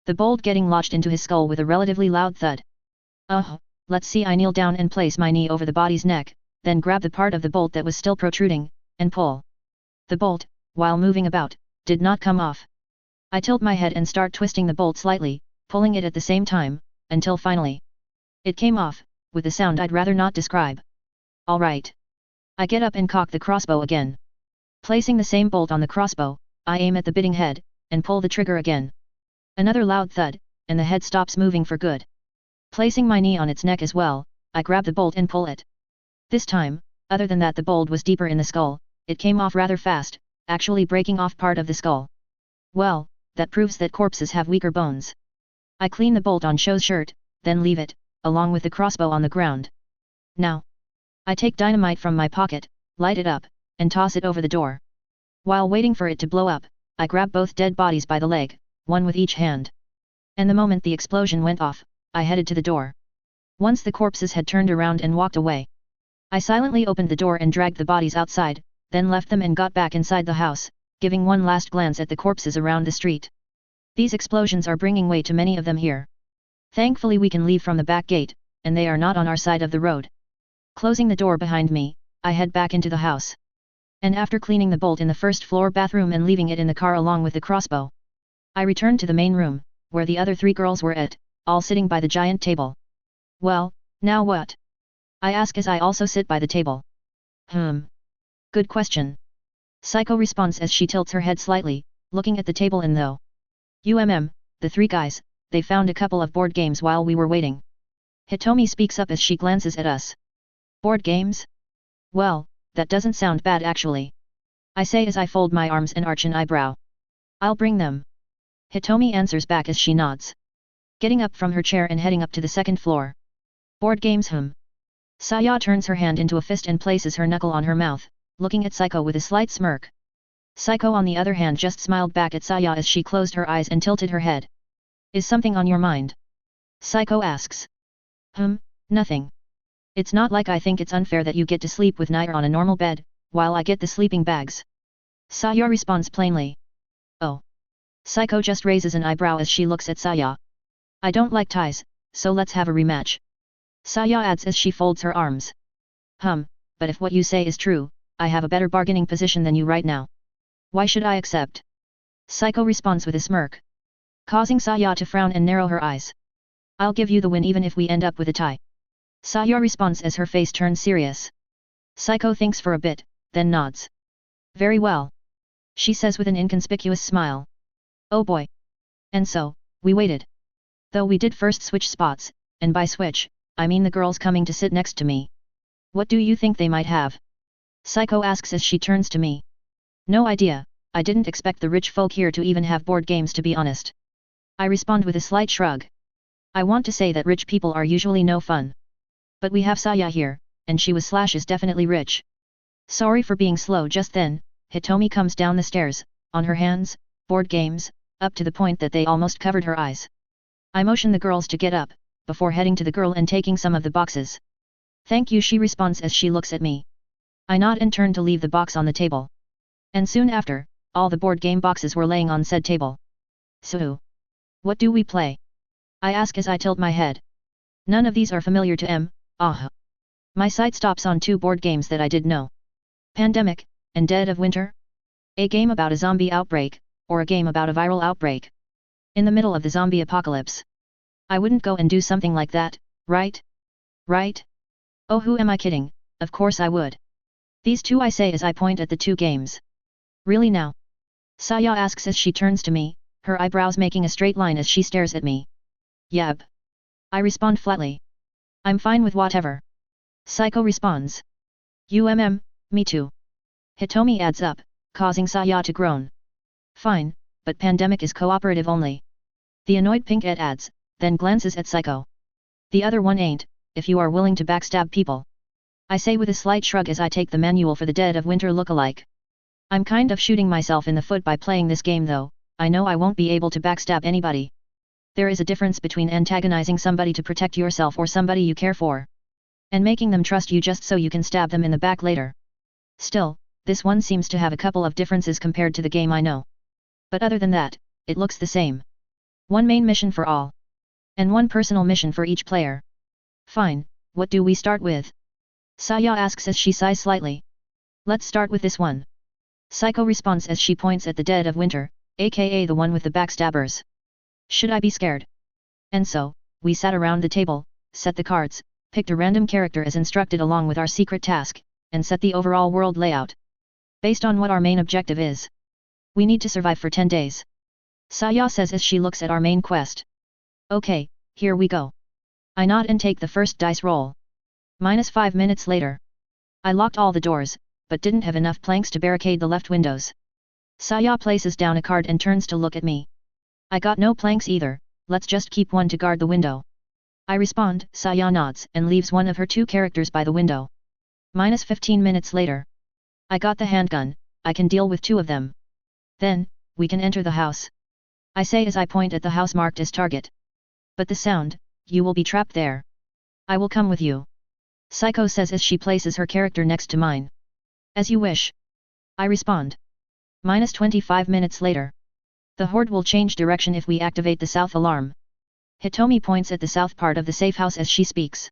Speaker 1: The bolt getting lodged into his skull with a relatively loud thud. Let's see. I kneel down and place my knee over the body's neck, then grab the part of the bolt that was still protruding, and pull. The bolt, while moving about, did not come off. I tilt my head and start twisting the bolt slightly, pulling it at the same time, until finally it came off, with a sound I'd rather not describe. Alright. I get up and cock the crossbow again. Placing the same bolt on the crossbow, I aim at the bidding head, and pull the trigger again. Another loud thud, and the head stops moving for good. Placing my knee on its neck as well, I grab the bolt and pull it. This time, other than that the bolt was deeper in the skull, it came off rather fast, actually breaking off part of the skull. Well, that proves that corpses have weaker bones. I clean the bolt on Shou's shirt, then leave it, along with the crossbow on the ground. Now, I take dynamite from my pocket, light it up, and toss it over the door. While waiting for it to blow up, I grab both dead bodies by the leg, one with each hand. And the moment the explosion went off, I headed to the door. Once the corpses had turned around and walked away, I silently opened the door and dragged the bodies outside, then left them and got back inside the house, giving one last glance at the corpses around the street. These explosions are bringing way to many of them here. Thankfully we can leave from the back gate, and they are not on our side of the road. Closing the door behind me, I head back into the house. And after cleaning the bolt in the first floor bathroom and leaving it in the car along with the crossbow, I return to the main room, where the other 3 girls were at, all sitting by the giant table. Well, now what? I ask as I also sit by the table. Good question. Psycho responds as she tilts her head slightly, looking at the table and though. The 3 guys, they found a couple of board games while we were waiting. Hitomi speaks up as she glances at us. Board games? Well, that doesn't sound bad actually. I say as I fold my arms and arch an eyebrow. I'll bring them. Hitomi answers back as she nods. Getting up from her chair and heading up to the second floor. Board games Saya turns her hand into a fist and places her knuckle on her mouth, looking at Psycho with a slight smirk. Psycho on the other hand just smiled back at Saya as she closed her eyes and tilted her head. Is something on your mind? Psycho asks. Nothing. It's not like I think it's unfair that you get to sleep with Nair on a normal bed, while I get the sleeping bags. Saya responds plainly. Oh. Psycho just raises an eyebrow as she looks at Saya. I don't like ties, so let's have a rematch. Saya adds as she folds her arms. But if what you say is true, I have a better bargaining position than you right now. Why should I accept? Psycho responds with a smirk, causing Saya to frown and narrow her eyes. I'll give you the win even if we end up with a tie. Saya responds as her face turns serious. Psycho thinks for a bit, then nods. Very well. She says with an inconspicuous smile. Oh boy. And so, we waited. Though we did first switch spots, and by switch, I mean the girls coming to sit next to me. What do you think they might have? Psycho asks as she turns to me. No idea, I didn't expect the rich folk here to even have board games to be honest. I respond with a slight shrug. I want to say that rich people are usually no fun. But we have Saya here, and she is definitely rich. Sorry for being slow just then, Hitomi comes down the stairs, on her hands, board games, up to the point that they almost covered her eyes. I motion the girls to get up, before heading to the girl and taking some of the boxes. Thank you, she responds as she looks at me. I nod and turn to leave the box on the table. And soon after, all the board game boxes were laying on said table. So, what do we play? I ask as I tilt my head. None of these are familiar to M. My sight stops on 2 board games that I did know. Pandemic, and Dead of Winter? A game about a zombie outbreak, or a game about a viral outbreak. In the middle of the zombie apocalypse. I wouldn't go and do something like that, right? Right? Oh, who am I kidding? Of course I would. These 2 I say as I point at the 2 games. Really now? Saya asks as she turns to me, her eyebrows making a straight line as she stares at me. Yep. I respond flatly. I'm fine with whatever. Psycho responds. Me too. Hitomi adds up, causing Saya to groan. Fine, but Pandemic is cooperative only. The annoyed Pinkette adds, then glances at Psycho. The other one ain't, if you are willing to backstab people. I say with a slight shrug as I take the manual for the Dead of Winter lookalike. I'm kind of shooting myself in the foot by playing this game though, I know I won't be able to backstab anybody. There is a difference between antagonizing somebody to protect yourself or somebody you care for, and making them trust you just so you can stab them in the back later. Still, this one seems to have a couple of differences compared to the game I know. But other than that, it looks the same. One main mission for all. And one personal mission for each player. Fine, what do we start with? Saya asks as she sighs slightly. Let's start with this one. Psycho responds as she points at the Dead of Winter, aka the one with the backstabbers. Should I be scared? And so, we sat around the table, set the cards, picked a random character as instructed along with our secret task, and set the overall world layout. Based on what our main objective is. We need to survive for 10 days. Saya says as she looks at our main quest. Okay, here we go. I nod and take the first dice roll. -5 minutes later. I locked all the doors, but didn't have enough planks to barricade the left windows. Saya places down a card and turns to look at me. I got no planks either, let's just keep one to guard the window. I respond, Saya nods and leaves one of her 2 characters by the window. -15 minutes later. I got the handgun, I can deal with 2 of them. Then, we can enter the house. I say as I point at the house marked as target. But the sound, you will be trapped there. I will come with you. Psycho says as she places her character next to mine. As you wish. I respond. -25 minutes later. The horde will change direction if we activate the south alarm. Hitomi points at the south part of the safe house as she speaks.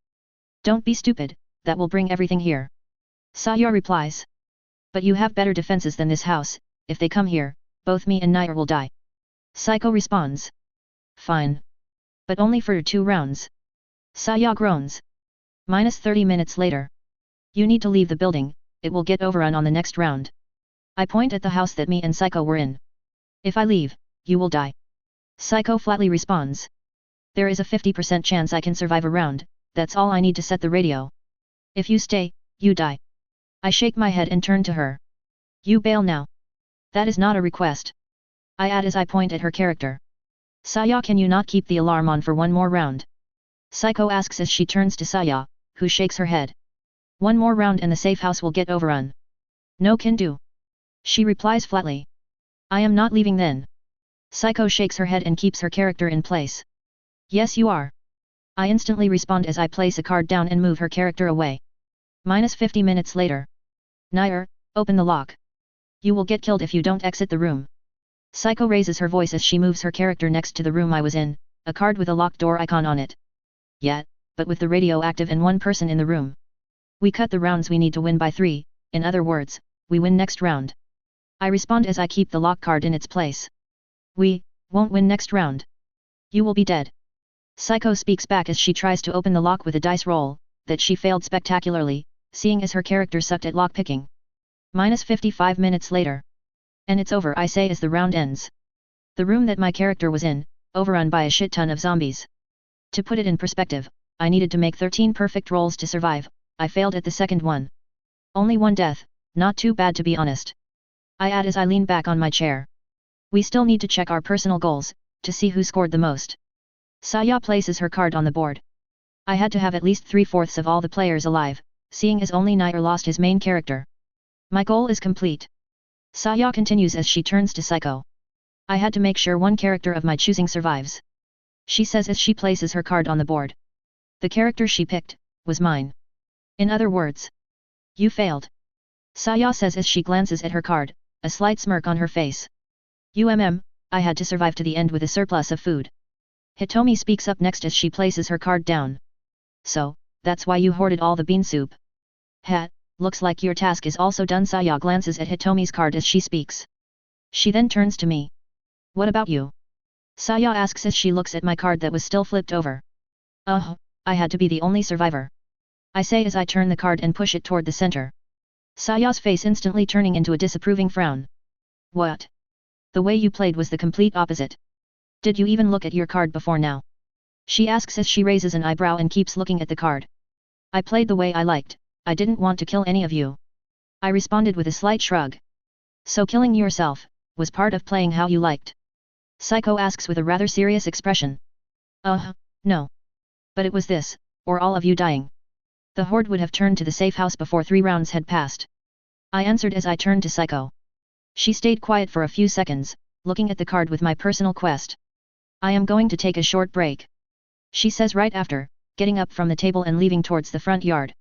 Speaker 1: Don't be stupid, that will bring everything here. Saya replies. But you have better defenses than this house, if they come here, both me and Nair will die. Psycho responds. Fine. But only for 2 rounds. Saya groans. -30 minutes later. You need to leave the building, it will get overrun on the next round. I point at the house that me and Psycho were in. If I leave, you will die. Psycho flatly responds. There is a 50% chance I can survive a round, that's all I need to set the radio. If you stay, you die. I shake my head and turn to her. You bail now. That is not a request. I add as I point at her character. Saya, can you not keep the alarm on for 1 more round? Psycho asks as she turns to Saya, who shakes her head. 1 more round and the safe house will get overrun. No can do. She replies flatly. I am not leaving then. Psycho shakes her head and keeps her character in place. Yes you are. I instantly respond as I place a card down and move her character away. -50 minutes later. Nair, open the lock. You will get killed if you don't exit the room. Psycho raises her voice as she moves her character next to the room I was in, a card with a locked door icon on it. Yet, but with the radio active and 1 person in the room. We cut the rounds we need to win by 3, in other words, we win next round. I respond as I keep the lock card in its place. We won't win next round. You will be dead. Psycho speaks back as she tries to open the lock with a dice roll, that she failed spectacularly, seeing as her character sucked at lockpicking. -55 minutes later. And it's over, I say as the round ends. The room that my character was in, overrun by a shit ton of zombies. To put it in perspective, I needed to make 13 perfect rolls to survive, I failed at the second one. Only 1 death, not too bad to be honest. I add as I lean back on my chair. We still need to check our personal goals, to see who scored the most. Saya places her card on the board. I had to have at least 3/4 of all the players alive, seeing as only Nair lost his main character. My goal is complete. Saya continues as she turns to Psycho. I had to make sure 1 character of my choosing survives. She says as she places her card on the board. The character she picked, was mine. In other words. You failed. Saya says as she glances at her card, a slight smirk on her face. I had to survive to the end with a surplus of food. Hitomi speaks up next as she places her card down. So, that's why you hoarded all the bean soup. Ha, looks like your task is also done. Saya glances at Hitomi's card as she speaks. She then turns to me. What about you? Saya asks as she looks at my card that was still flipped over. I had to be the only survivor. I say as I turn the card and push it toward the center. Saya's face instantly turning into a disapproving frown. What? The way you played was the complete opposite. Did you even look at your card before now? She asks as she raises an eyebrow and keeps looking at the card. I played the way I liked, I didn't want to kill any of you. I responded with a slight shrug. So killing yourself, was part of playing how you liked? Psycho asks with a rather serious expression. No. But it was this, or all of you dying. The horde would have turned to the safe house before 3 rounds had passed. I answered as I turned to Psycho. She stayed quiet for a few seconds, looking at the card with my personal quest. I am going to take a short break. She says right after, getting up from the table and leaving towards the front yard.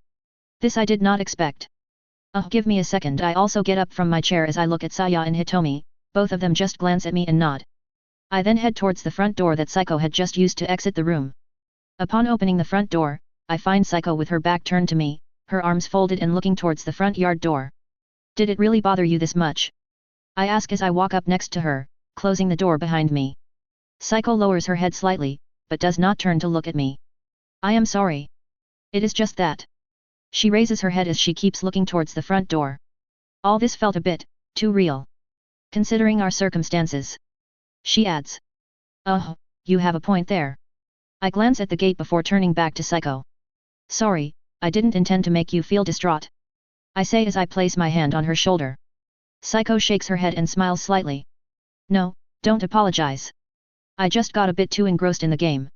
Speaker 1: This I did not expect. Give me a second. I also get up from my chair as I look at Saya and Hitomi, both of them just glance at me and nod. I then head towards the front door that Psycho had just used to exit the room. Upon opening the front door, I find Psycho with her back turned to me, her arms folded and looking towards the front yard door. Did it really bother you this much? I ask as I walk up next to her, closing the door behind me. Psycho lowers her head slightly, but does not turn to look at me. I am sorry. It is just that. She raises her head as she keeps looking towards the front door. All this felt a bit too real. Considering our circumstances. She adds. Oh, you have a point there. I glance at the gate before turning back to Psycho. Sorry, I didn't intend to make you feel distraught. I say as I place my hand on her shoulder. Psycho shakes her head and smiles slightly. No, don't apologize. I just got a bit too engrossed in the game.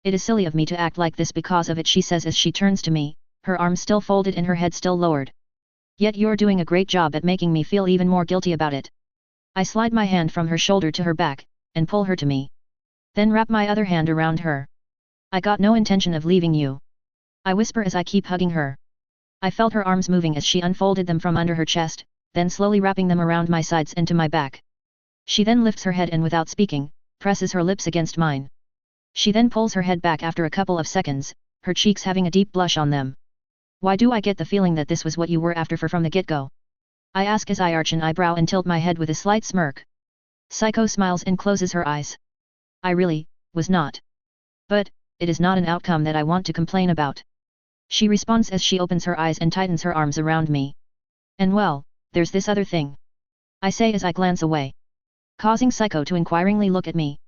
Speaker 1: It is silly of me to act like this because of it, she says as she turns to me, her arms still folded and her head still lowered. Yet you're doing a great job at making me feel even more guilty about it. I slide my hand from her shoulder to her back, and pull her to me. Then wrap my other hand around her. I got no intention of leaving you. I whisper as I keep hugging her. I felt her arms moving as she unfolded them from under her chest, then slowly wrapping them around my sides and to my back. She then lifts her head and without speaking, presses her lips against mine. She then pulls her head back after a couple of seconds, her cheeks having a deep blush on them. Why do I get the feeling that this was what you were after from the get-go? I ask as I arch an eyebrow and tilt my head with a slight smirk. Psycho smiles and closes her eyes. I really was not. But it is not an outcome that I want to complain about. She responds as she opens her eyes and tightens her arms around me. And well, there's this other thing. I say as I glance away. Causing Psycho to inquiringly look at me.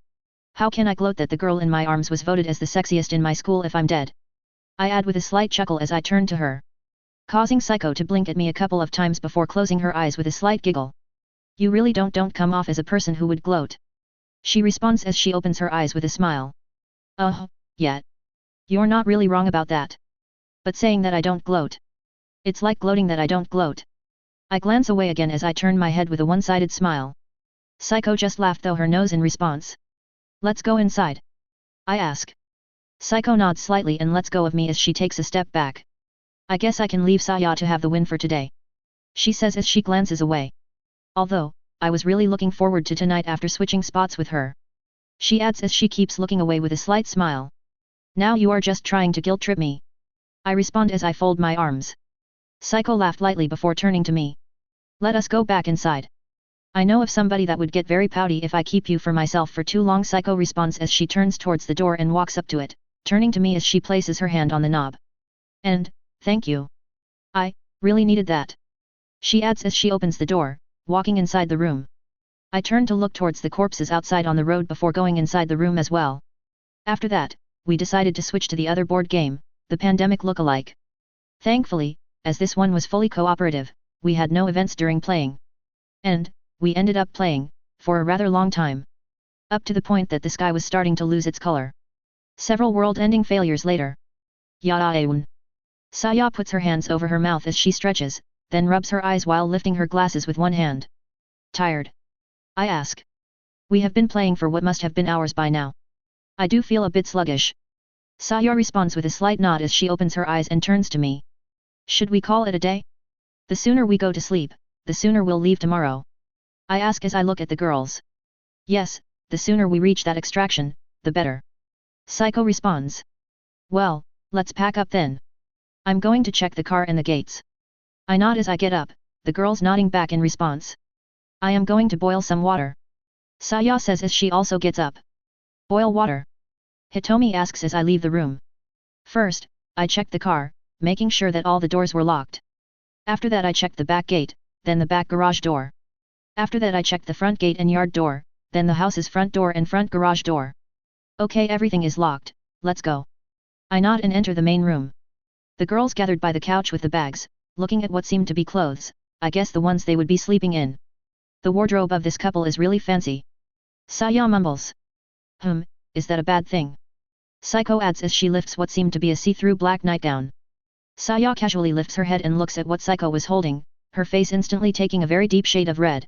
Speaker 1: How can I gloat that the girl in my arms was voted as the sexiest in my school if I'm dead? I add with a slight chuckle as I turn to her. Causing Psycho to blink at me a couple of times before closing her eyes with a slight giggle. You really don't come off as a person who would gloat. She responds as she opens her eyes with a smile. Yet. You're not really wrong about that. But saying that I don't gloat. It's like gloating that I don't gloat. I glance away again as I turn my head with a one-sided smile. Psycho just laughed though her nose in response. Let's go inside. I ask. Psycho nods slightly and lets go of me as she takes a step back. I guess I can leave Saya to have the win for today. She says as she glances away. Although, I was really looking forward to tonight after switching spots with her. She adds as she keeps looking away with a slight smile. Now you are just trying to guilt trip me. I respond as I fold my arms. Psycho laughed lightly before turning to me. Let us go back inside. I know of somebody that would get very pouty if I keep you for myself for too long, Psycho responds as she turns towards the door and walks up to it, turning to me as she places her hand on the knob. And, thank you. I really needed that. She adds as she opens the door, walking inside the room. I turn to look towards the corpses outside on the road before going inside the room as well. After that, we decided to switch to the other board game, the Pandemic Lookalike. Thankfully, as this one was fully cooperative, we had no events during playing. And, we ended up playing, for a rather long time. Up to the point that the sky was starting to lose its color. Several world-ending failures later. Yaaun. Saya puts her hands over her mouth as she stretches, then rubs her eyes while lifting her glasses with one hand. Tired? I ask. We have been playing for what must have been hours by now. I do feel a bit sluggish. Saya responds with a slight nod as she opens her eyes and turns to me. Should we call it a day? The sooner we go to sleep, the sooner we'll leave tomorrow. I ask as I look at the girls. Yes, the sooner we reach that extraction, the better. Psycho responds. Well, let's pack up then. I'm going to check the car and the gates. I nod as I get up, the girls nodding back in response. I am going to boil some water. Saya says as she also gets up. Boil water? Hitomi asks as I leave the room. First, I checked the car, making sure that all the doors were locked. After that I checked the back gate, then the back garage door. After that I checked the front gate and yard door, then the house's front door and front garage door. Okay, everything is locked, let's go. I nod and enter the main room. The girls gathered by the couch with the bags, looking at what seemed to be clothes, I guess the ones they would be sleeping in. The wardrobe of this couple is really fancy. Saya mumbles. Is that a bad thing? Psycho adds as she lifts what seemed to be a see-through black nightgown. Saya casually lifts her head and looks at what Psycho was holding, her face instantly taking a very deep shade of red.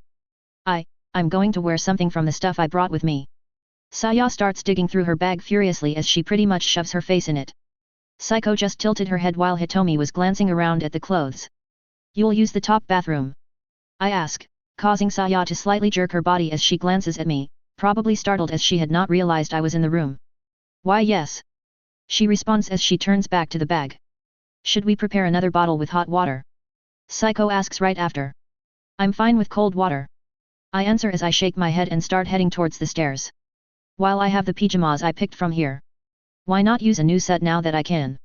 Speaker 1: I'm going to wear something from the stuff I brought with me. Saya starts digging through her bag furiously as she pretty much shoves her face in it. Psycho just tilted her head while Hitomi was glancing around at the clothes. You'll use the top bathroom? I ask, causing Saya to slightly jerk her body as she glances at me, probably startled as she had not realized I was in the room. Why yes. She responds as she turns back to the bag. Should we prepare another bottle with hot water? Psycho asks right after. I'm fine with cold water. I answer as I shake my head and start heading towards the stairs. While I have the pyjamas I picked from here. Why not use a new set now that I can?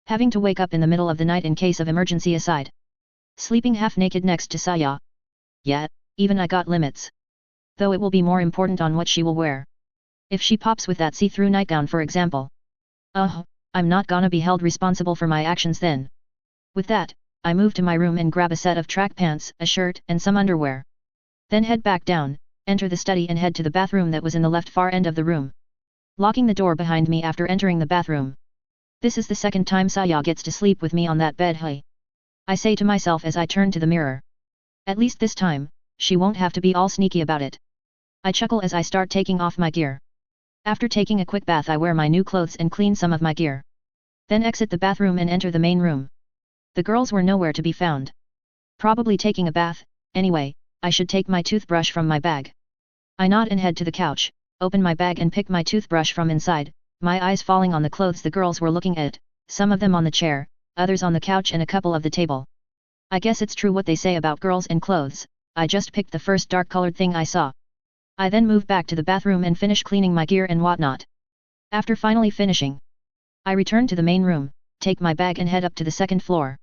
Speaker 1: Having to wake up in the middle of the night in case of emergency aside. Sleeping half naked next to Saya. Yet, even I got limits. Though it will be more important on what she will wear. If she pops with that see-through nightgown for example. I'm not gonna be held responsible for my actions then. With that, I move to my room and grab a set of track pants, a shirt, and some underwear. Then head back down, enter the study and head to the bathroom that was in the left far end of the room. Locking the door behind me after entering the bathroom. This is the second time Saya gets to sleep with me on that bed. Hey, I say to myself as I turn to the mirror. At least this time, she won't have to be all sneaky about it. I chuckle as I start taking off my gear. After taking a quick bath I wear my new clothes and clean some of my gear. Then exit the bathroom and enter the main room. The girls were nowhere to be found. Probably taking a bath. Anyway, I should take my toothbrush from my bag. I nod and head to the couch, open my bag and pick my toothbrush from inside, my eyes falling on the clothes the girls were looking at, some of them on the chair, others on the couch and a couple of the table. I guess it's true what they say about girls and clothes, I just picked the first dark colored thing I saw. I then move back to the bathroom and finish cleaning my gear and whatnot. After finally finishing, I return to the main room, take my bag and head up to the second floor.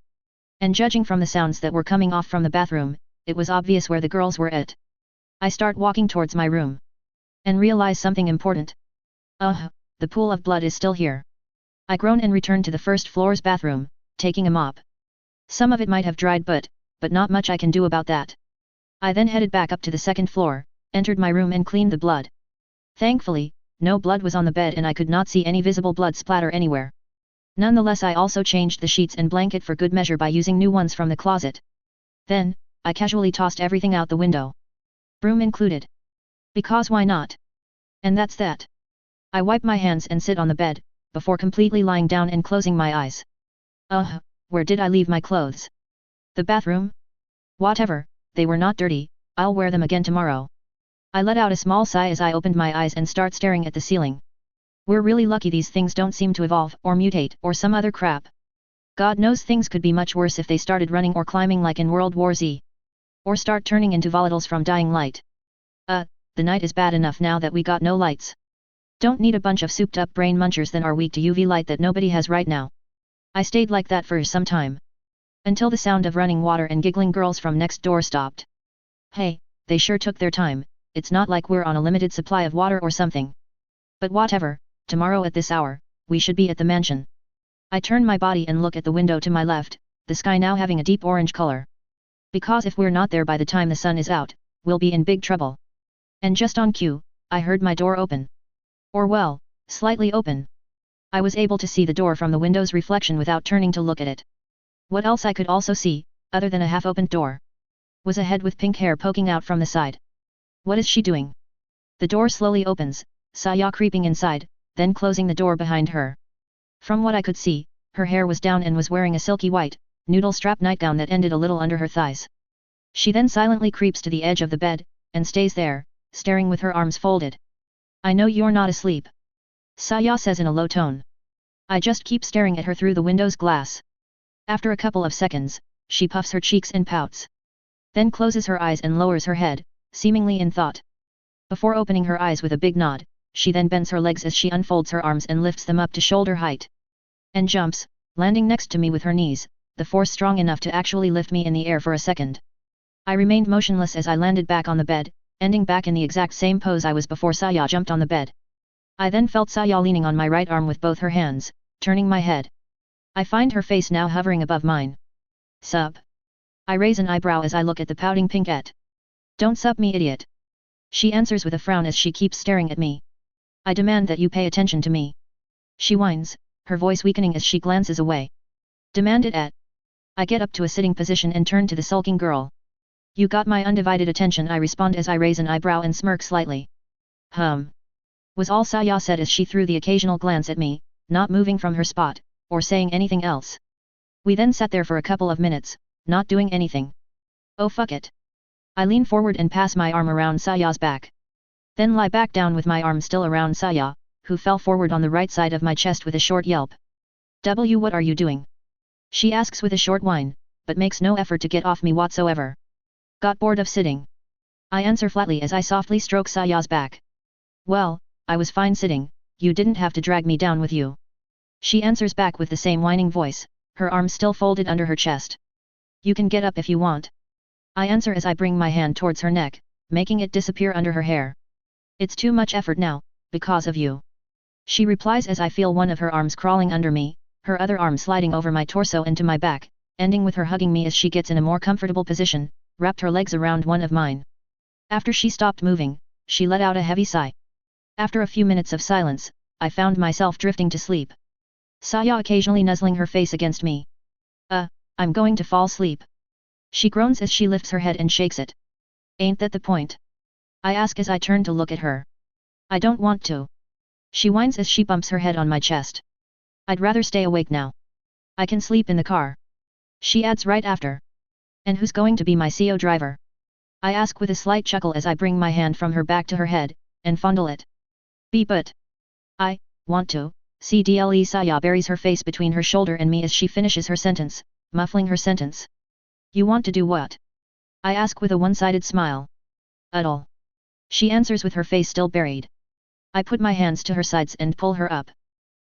Speaker 1: And judging from the sounds that were coming off from the bathroom, it was obvious where the girls were at. I start walking towards my room. And realize something important. The pool of blood is still here. I groan and return to the first floor's bathroom, taking a mop. Some of it might have dried but not much I can do about that. I then headed back up to the second floor, entered my room and cleaned the blood. Thankfully, no blood was on the bed and I could not see any visible blood splatter anywhere. Nonetheless I also changed the sheets and blanket for good measure by using new ones from the closet. Then, I casually tossed everything out the window. Broom included. Because why not? And that's that. I wipe my hands and sit on the bed, before completely lying down and closing my eyes. Where did I leave my clothes? The bathroom? Whatever, they were not dirty, I'll wear them again tomorrow. I let out a small sigh as I opened my eyes and start staring at the ceiling. We're really lucky these things don't seem to evolve or mutate or some other crap. God knows things could be much worse if they started running or climbing like in World War Z. Or start turning into volatiles from dying light. The night is bad enough now that we got no lights. Don't need a bunch of souped up brain munchers that are weak to UV light that nobody has right now. I stayed like that for some time. Until the sound of running water and giggling girls from next door stopped. Hey, they sure took their time, it's not like we're on a limited supply of water or something. But whatever, tomorrow at this hour, we should be at the mansion. I turn my body and look at the window to my left, the sky now having a deep orange color. Because if we're not there by the time the sun is out, we'll be in big trouble. And just on cue, I heard my door open. Or well, slightly open. I was able to see the door from the window's reflection without turning to look at it. What else I could also see, other than a half-opened door, was a head with pink hair poking out from the side. What is she doing? The door slowly opens, Saya creeping inside, then closing the door behind her. From what I could see, her hair was down and was wearing a silky white, noodle-strap nightgown that ended a little under her thighs. She then silently creeps to the edge of the bed, and stays there, staring with her arms folded. I know you're not asleep. Saya says in a low tone. I just keep staring at her through the window's glass. After a couple of seconds, she puffs her cheeks and pouts. Then closes her eyes and lowers her head, seemingly in thought. Before opening her eyes with a big nod, she then bends her legs as she unfolds her arms and lifts them up to shoulder height. And jumps, landing next to me with her knees, the force strong enough to actually lift me in the air for a second. I remained motionless as I landed back on the bed, ending back in the exact same pose I was before Saya jumped on the bed. I then felt Saya leaning on my right arm with both her hands, turning my head. I find her face now hovering above mine. Sup? I raise an eyebrow as I look at the pouting pinkette. Don't sup me idiot. She answers with a frown as she keeps staring at me. I demand that you pay attention to me. She whines, her voice weakening as she glances away. Demand it at. I get up to a sitting position and turn to the sulking girl. You got my undivided attention, I respond as I raise an eyebrow and smirk slightly. Was all Saya said as she threw the occasional glance at me, not moving from her spot, or saying anything else. We then sat there for a couple of minutes, not doing anything. Oh fuck it. I lean forward and pass my arm around Saya's back. Then lie back down with my arm still around Saya, who fell forward on the right side of my chest with a short yelp. What are you doing? She asks with a short whine, but makes no effort to get off me whatsoever. Got bored of sitting. I answer flatly as I softly stroke Saya's back. Well, I was fine sitting, you didn't have to drag me down with you. She answers back with the same whining voice, her arms still folded under her chest. You can get up if you want. I answer as I bring my hand towards her neck, making it disappear under her hair. It's too much effort now, because of you. She replies as I feel one of her arms crawling under me, her other arm sliding over my torso into my back, ending with her hugging me as she gets in a more comfortable position, wrapped her legs around one of mine. After she stopped moving, she let out a heavy sigh. After a few minutes of silence, I found myself drifting to sleep. Saya occasionally nuzzling her face against me. I'm going to fall asleep. She groans as she lifts her head and shakes it. Ain't that the point? I ask as I turn to look at her. I don't want to. She whines as she bumps her head on my chest. I'd rather stay awake now. I can sleep in the car. She adds right after. And who's going to be my CO driver? I ask with a slight chuckle as I bring my hand from her back to her head, and fondle it. But I want to. CDLE. Saya buries her face between her shoulder and me as she finishes her sentence, muffling her sentence. You want to do what? I ask with a one-sided smile. All. She answers with her face still buried. I put my hands to her sides and pull her up.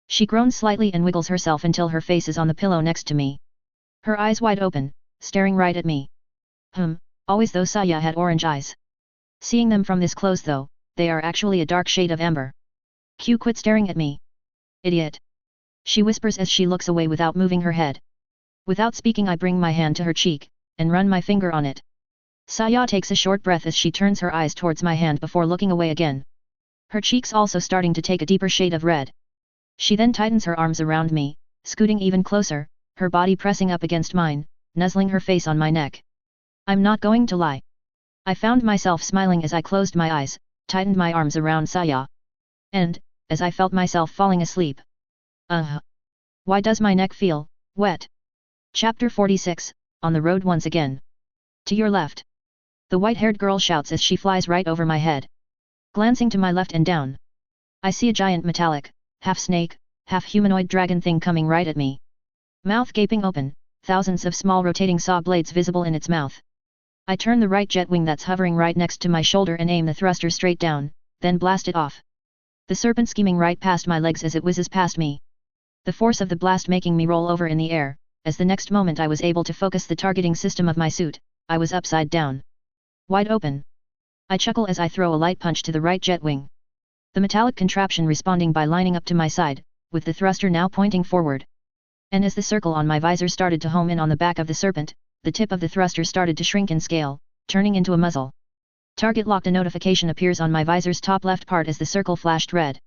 Speaker 1: She groans slightly and wiggles herself until her face is on the pillow next to me. Her eyes wide open, staring right at me. Always though. Saya had orange eyes. Seeing them from this close though, they are actually a dark shade of amber. Q, quit staring at me. Idiot. She whispers as she looks away without moving her head. Without speaking, I bring my hand to her cheek, and run my finger on it. Saya takes a short breath as she turns her eyes towards my hand before looking away again. Her cheeks also starting to take a deeper shade of red. She then tightens her arms around me, scooting even closer, her body pressing up against mine, nuzzling her face on my neck. I'm not going to lie. I found myself smiling as I closed my eyes, tightened my arms around Saya. And, as I felt myself falling asleep. Why does my neck feel wet? Chapter 46, on the road once again. To your left. The white-haired girl shouts as she flies right over my head. Glancing to my left and down. I see a giant metallic, half-snake, half-humanoid dragon thing coming right at me. Mouth gaping open, thousands of small rotating saw blades visible in its mouth. I turn the right jet wing that's hovering right next to my shoulder and aim the thruster straight down, then blast it off. The serpent skimming right past my legs as it whizzes past me. The force of the blast making me roll over in the air, as the next moment I was able to focus the targeting system of my suit, I was upside down. Wide open. I chuckle as I throw a light punch to the right jet wing. The metallic contraption responding by lining up to my side, with the thruster now pointing forward. And as the circle on my visor started to home in on the back of the serpent, the tip of the thruster started to shrink in scale, turning into a muzzle. Target locked. A notification appears on my visor's top left part as the circle flashed red.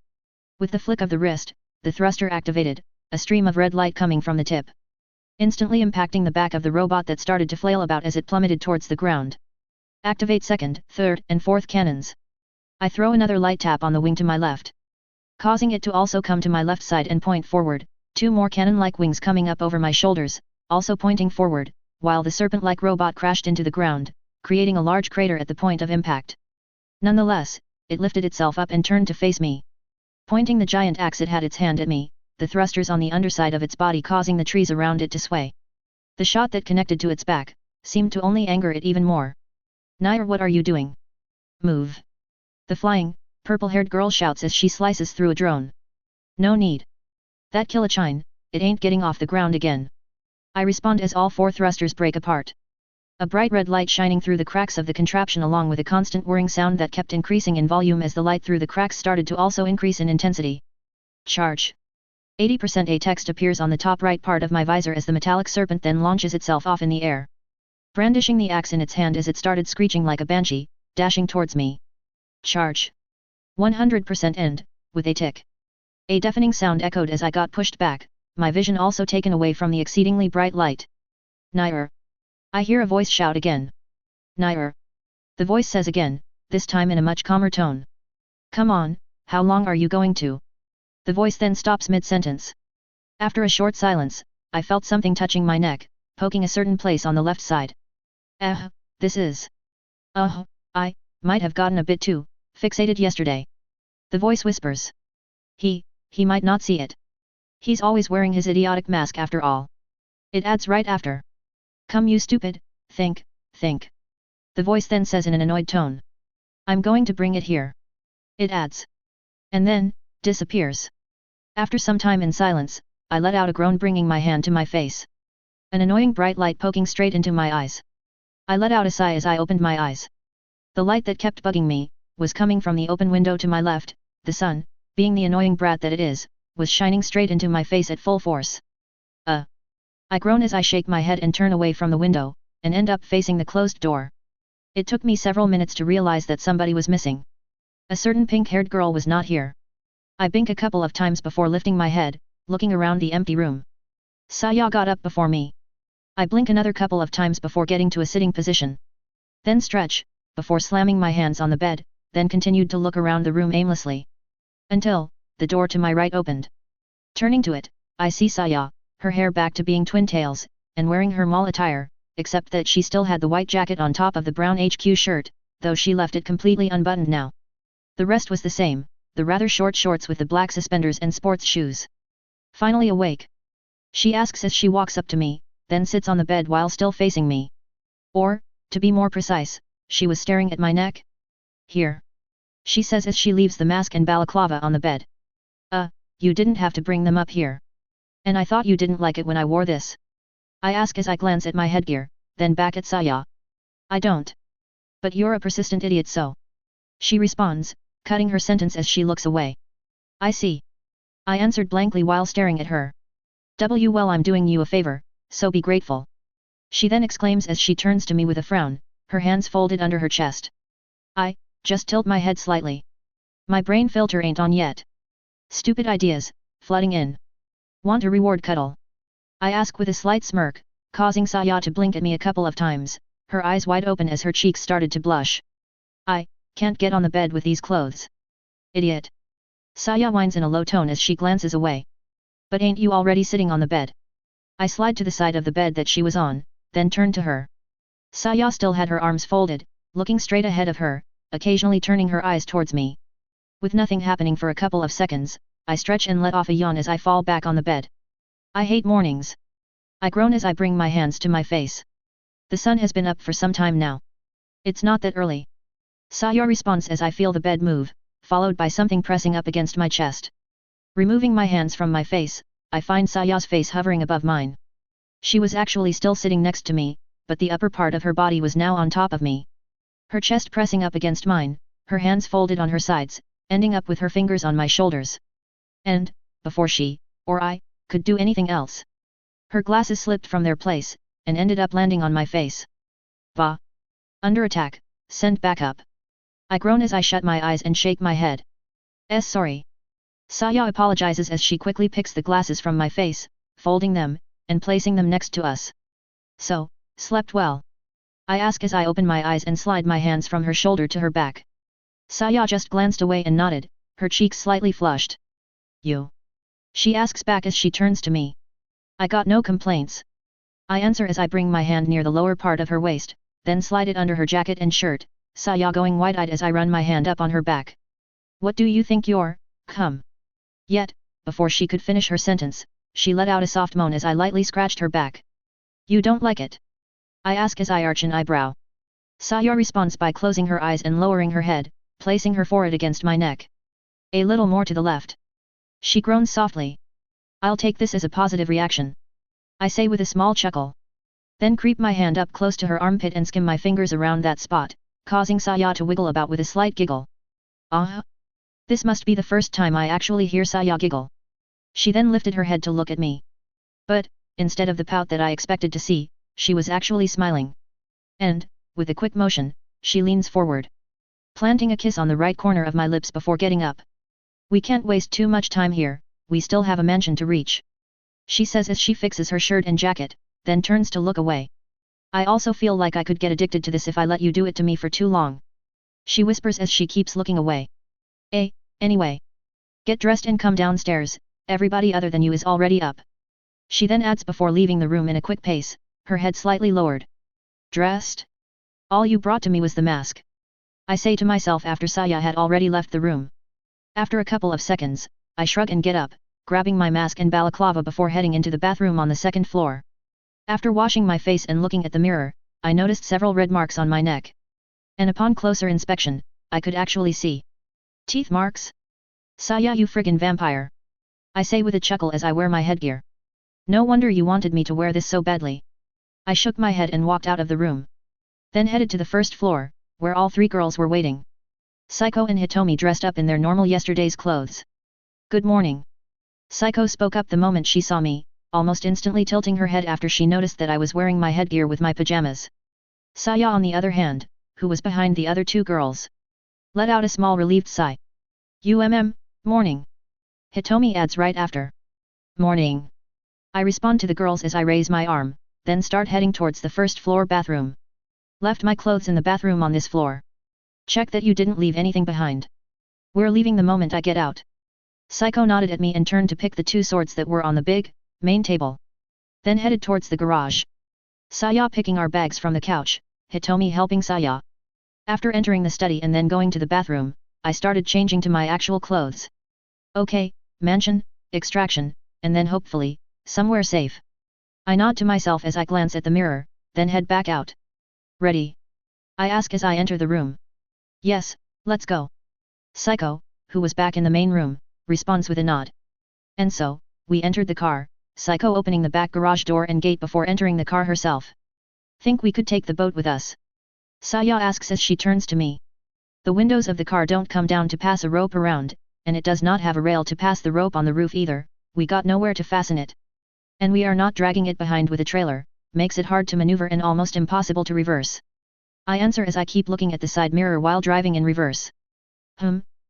Speaker 1: With the flick of the wrist, the thruster activated, a stream of red light coming from the tip. Instantly impacting the back of the robot that started to flail about as it plummeted towards the ground. Activate second, third, and fourth cannons. I throw another light tap on the wing to my left. Causing it to also come to my left side and point forward, two more cannon-like wings coming up over my shoulders, also pointing forward, while the serpent-like robot crashed into the ground, creating a large crater at the point of impact. Nonetheless, it lifted itself up and turned to face me. Pointing the giant axe it had its hand at me, the thrusters on the underside of its body causing the trees around it to sway. The shot that connected to its back, seemed to only anger it even more. Nair, what are you doing? Move. The flying, purple-haired girl shouts as she slices through a drone. No need. That Kilachine, it ain't getting off the ground again. I respond as all four thrusters break apart. A bright red light shining through the cracks of the contraption along with a constant whirring sound that kept increasing in volume as the light through the cracks started to also increase in intensity. Charge. 80%. A text appears on the top right part of my visor as the metallic serpent then launches itself off in the air. Brandishing the axe in its hand as it started screeching like a banshee, dashing towards me. Charge. 100%. End, with a tick. A deafening sound echoed as I got pushed back, my vision also taken away from the exceedingly bright light. Nair. I hear a voice shout again. Nair. The voice says again, this time in a much calmer tone. Come on, how long are you going to? The voice then stops mid-sentence. After a short silence, I felt something touching my neck, poking a certain place on the left side. This is... I might have gotten a bit too fixated yesterday. The voice whispers. He might not see it. He's always wearing his idiotic mask after all. It adds right after. Come you stupid, think. The voice then says in an annoyed tone. I'm going to bring it here. It adds. And then, disappears. After some time in silence, I let out a groan bringing my hand to my face. An annoying bright light poking straight into my eyes. I let out a sigh as I opened my eyes. The light that kept bugging me, was coming from the open window to my left. The sun, being the annoying brat that it is, was shining straight into my face at full force. I groan as I shake my head and turn away from the window, and end up facing the closed door. It took me several minutes to realize that somebody was missing. A certain pink-haired girl was not here. I blink a couple of times before lifting my head, looking around the empty room. Saya got up before me. I blink another couple of times before getting to a sitting position. Then stretch, before slamming my hands on the bed, then continued to look around the room aimlessly. Until, the door to my right opened. Turning to it, I see Saya, her hair back to being twin tails, and wearing her mall attire, except that she still had the white jacket on top of the brown HQ shirt, though she left it completely unbuttoned now. The rest was the same, the rather short shorts with the black suspenders and sports shoes. Finally awake, she asks as she walks up to me, then sits on the bed while still facing me. Or, to be more precise, she was staring at my neck. Here, she says as she leaves the mask and balaclava on the bed. You didn't have to bring them up here. And I thought you didn't like it when I wore this. I ask as I glance at my headgear, then back at Saya. I don't. But you're a persistent idiot, so. She responds, cutting her sentence as she looks away. I see. I answered blankly while staring at her. Well, I'm doing you a favor, so be grateful. She then exclaims as she turns to me with a frown, her hands folded under her chest. I just tilt my head slightly. My brain filter ain't on yet. Stupid ideas, flooding in. Want a reward cuddle? I ask with a slight smirk, causing Saya to blink at me a couple of times, her eyes wide open as her cheeks started to blush. I can't get on the bed with these clothes. Idiot. Saya whines in a low tone as she glances away. But ain't you already sitting on the bed? I slide to the side of the bed that she was on, then turn to her. Saya still had her arms folded, looking straight ahead of her, occasionally turning her eyes towards me. With nothing happening for a couple of seconds, I stretch and let off a yawn as I fall back on the bed. I hate mornings. I groan as I bring my hands to my face. The sun has been up for some time now. It's not that early. Saya responds as I feel the bed move, followed by something pressing up against my chest. Removing my hands from my face, I find Saya's face hovering above mine. She was actually still sitting next to me, but the upper part of her body was now on top of me. Her chest pressing up against mine, her hands folded on her sides, ending up with her fingers on my shoulders. And, before she, or I, could do anything else, her glasses slipped from their place, and ended up landing on my face. Bah! Under attack, send back up. I groan as I shut my eyes and shake my head. Sorry. Saya apologizes as she quickly picks the glasses from my face, folding them, and placing them next to us. So, slept well? I ask as I open my eyes and slide my hands from her shoulder to her back. Saya just glanced away and nodded, her cheeks slightly flushed. You? She asks back as she turns to me. I got no complaints. I answer as I bring my hand near the lower part of her waist, then slide it under her jacket and shirt, Saya going wide-eyed as I run my hand up on her back. What do you think you're, come? Yet, before she could finish her sentence, she let out a soft moan as I lightly scratched her back. You don't like it? I ask as I arch an eyebrow. Saya responds by closing her eyes and lowering her head, placing her forehead against my neck. A little more to the left. She groans softly. I'll take this as a positive reaction, I say with a small chuckle. Then creep my hand up close to her armpit and skim my fingers around that spot, causing Saya to wiggle about with a slight giggle. This must be the first time I actually hear Saya giggle. She then lifted her head to look at me. But, instead of the pout that I expected to see, she was actually smiling. And, with a quick motion, she leans forward, planting a kiss on the right corner of my lips before getting up. We can't waste too much time here, we still have a mansion to reach, she says as she fixes her shirt and jacket, then turns to look away. I also feel like I could get addicted to this if I let you do it to me for too long, she whispers as she keeps looking away. Anyway. Get dressed and come downstairs, everybody other than you is already up. She then adds before leaving the room in a quick pace, her head slightly lowered. Dressed? All you brought to me was the mask, I say to myself after Saya had already left the room. After a couple of seconds, I shrug and get up, grabbing my mask and balaclava before heading into the bathroom on the second floor. After washing my face and looking at the mirror, I noticed several red marks on my neck. And upon closer inspection, I could actually see teeth marks? Saya, you friggin' vampire, I say with a chuckle as I wear my headgear. No wonder you wanted me to wear this so badly. I shook my head and walked out of the room. Then headed to the first floor, where all three girls were waiting. Saiko and Hitomi dressed up in their normal yesterday's clothes. Good morning. Saiko spoke up the moment she saw me, almost instantly tilting her head after she noticed that I was wearing my headgear with my pajamas. Saya on the other hand, who was behind the other two girls, let out a small relieved sigh. Morning. Hitomi adds right after. Morning. I respond to the girls as I raise my arm, then start heading towards the first floor bathroom. Left my clothes in the bathroom on this floor. Check that you didn't leave anything behind. We're leaving the moment I get out. Saiko nodded at me and turned to pick the two swords that were on the big, main table. Then headed towards the garage. Saya picking our bags from the couch, Hitomi helping Saya. After entering the study and then going to the bathroom, I started changing to my actual clothes. Okay, mansion, extraction, and then hopefully, somewhere safe. I nod to myself as I glance at the mirror, then head back out. Ready? I ask as I enter the room. Yes, let's go. Saiko, who was back in the main room, responds with a nod. And so, we entered the car, Saiko opening the back garage door and gate before entering the car herself. Think we could take the boat with us? Saya asks as she turns to me. The windows of the car don't come down to pass a rope around, and it does not have a rail to pass the rope on the roof either, we got nowhere to fasten it. And we are not dragging it behind with a trailer, makes it hard to maneuver and almost impossible to reverse. I answer as I keep looking at the side mirror while driving in reverse.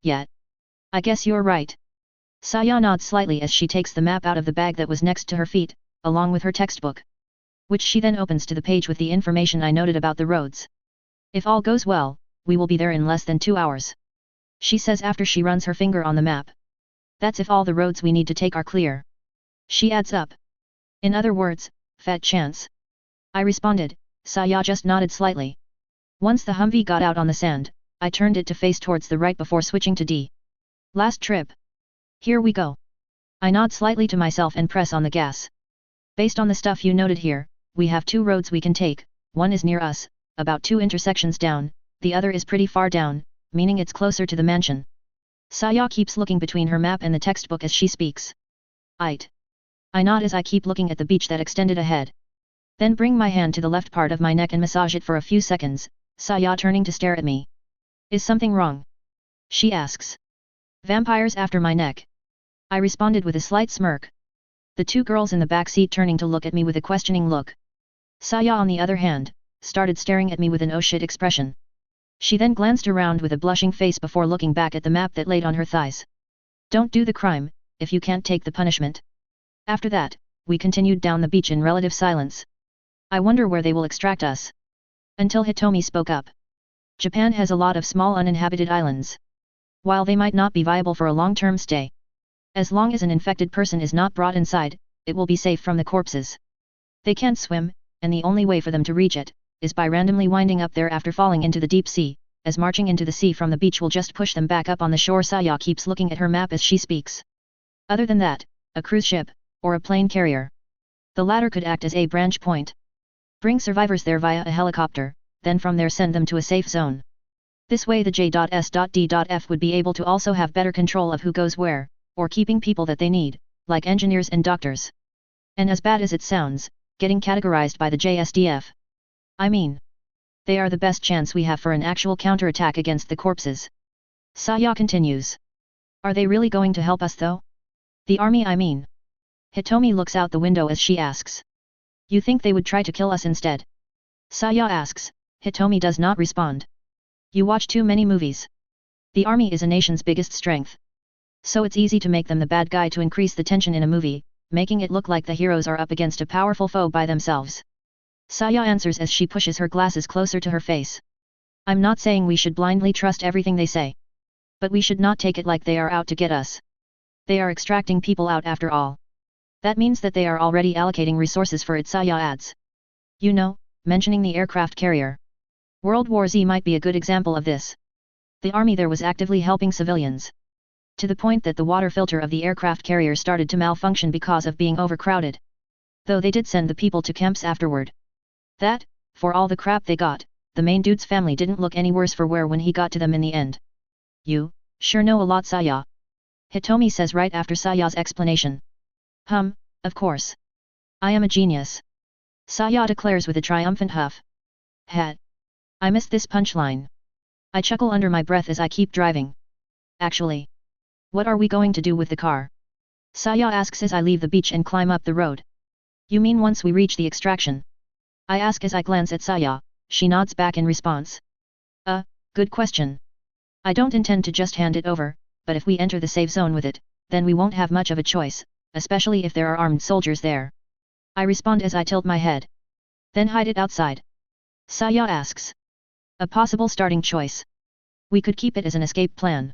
Speaker 1: Yeah. I guess you're right. Saya nods slightly as she takes the map out of the bag that was next to her feet, along with her textbook, which she then opens to the page with the information I noted about the roads. If all goes well, we will be there in less than 2 hours. She says after she runs her finger on the map. That's if all the roads we need to take are clear. She adds up. In other words, fat chance. I responded, Saya just nodded slightly. Once the Humvee got out on the sand, I turned it to face towards the right before switching to D. Last trip. Here we go. I nod slightly to myself and press on the gas. Based on the stuff you noted here, we have 2 roads we can take, one is near us, about 2 intersections down, the other is pretty far down, meaning it's closer to the mansion. Saya keeps looking between her map and the textbook as she speaks. Aight. I nod as I keep looking at the beach that extended ahead. Then bring my hand to the left part of my neck and massage it for a few seconds, Saya turning to stare at me. Is something wrong? She asks. Vampires after my neck. I responded with a slight smirk. The 2 girls in the back seat turning to look at me with a questioning look. Saya on the other hand, started staring at me with an oh shit expression. She then glanced around with a blushing face before looking back at the map that laid on her thighs. Don't do the crime, if you can't take the punishment. After that, we continued down the beach in relative silence. I wonder where they will extract us. Until Hitomi spoke up. Japan has a lot of small uninhabited islands. While they might not be viable for a long-term stay, as long as an infected person is not brought inside, it will be safe from the corpses. They can't swim, and the only way for them to reach it, is by randomly winding up there after falling into the deep sea, as marching into the sea from the beach will just push them back up on the shore. Saya keeps looking at her map as she speaks. Other than that, a cruise ship, or a plane carrier. The latter could act as a branch point. Bring survivors there via a helicopter, then from there send them to a safe zone. This way the J.S.D.F would be able to also have better control of who goes where, or keeping people that they need, like engineers and doctors. And as bad as it sounds, getting categorized by the JSDF. I mean, they are the best chance we have for an actual counterattack against the corpses. Saya continues. Are they really going to help us though? The army I mean. Hitomi looks out the window as she asks. You think they would try to kill us instead? Saya asks. Hitomi does not respond. You watch too many movies. The army is a nation's biggest strength. So it's easy to make them the bad guy to increase the tension in a movie, making it look like the heroes are up against a powerful foe by themselves. Saya answers as she pushes her glasses closer to her face. I'm not saying we should blindly trust everything they say. But we should not take it like they are out to get us. They are extracting people out after all. That means that they are already allocating resources for it. Saya adds. You know, mentioning the aircraft carrier. World War Z might be a good example of this. The army there was actively helping civilians. To the point that the water filter of the aircraft carrier started to malfunction because of being overcrowded. Though they did send the people to camps afterward. That, for all the crap they got, the main dude's family didn't look any worse for wear when he got to them in the end. You, sure know a lot, Saya. Hitomi says right after Saya's explanation. Of course. I am a genius. Saya declares with a triumphant huff. I missed this punchline. I chuckle under my breath as I keep driving. Actually, what are we going to do with the car? Saya asks as I leave the beach and climb up the road. You mean once we reach the extraction? I ask as I glance at Saya. She nods back in response. Good question. I don't intend to just hand it over, but if we enter the safe zone with it, then we won't have much of a choice, especially if there are armed soldiers there. I respond as I tilt my head. Then hide it outside. Saya asks. A possible starting choice. We could keep it as an escape plan.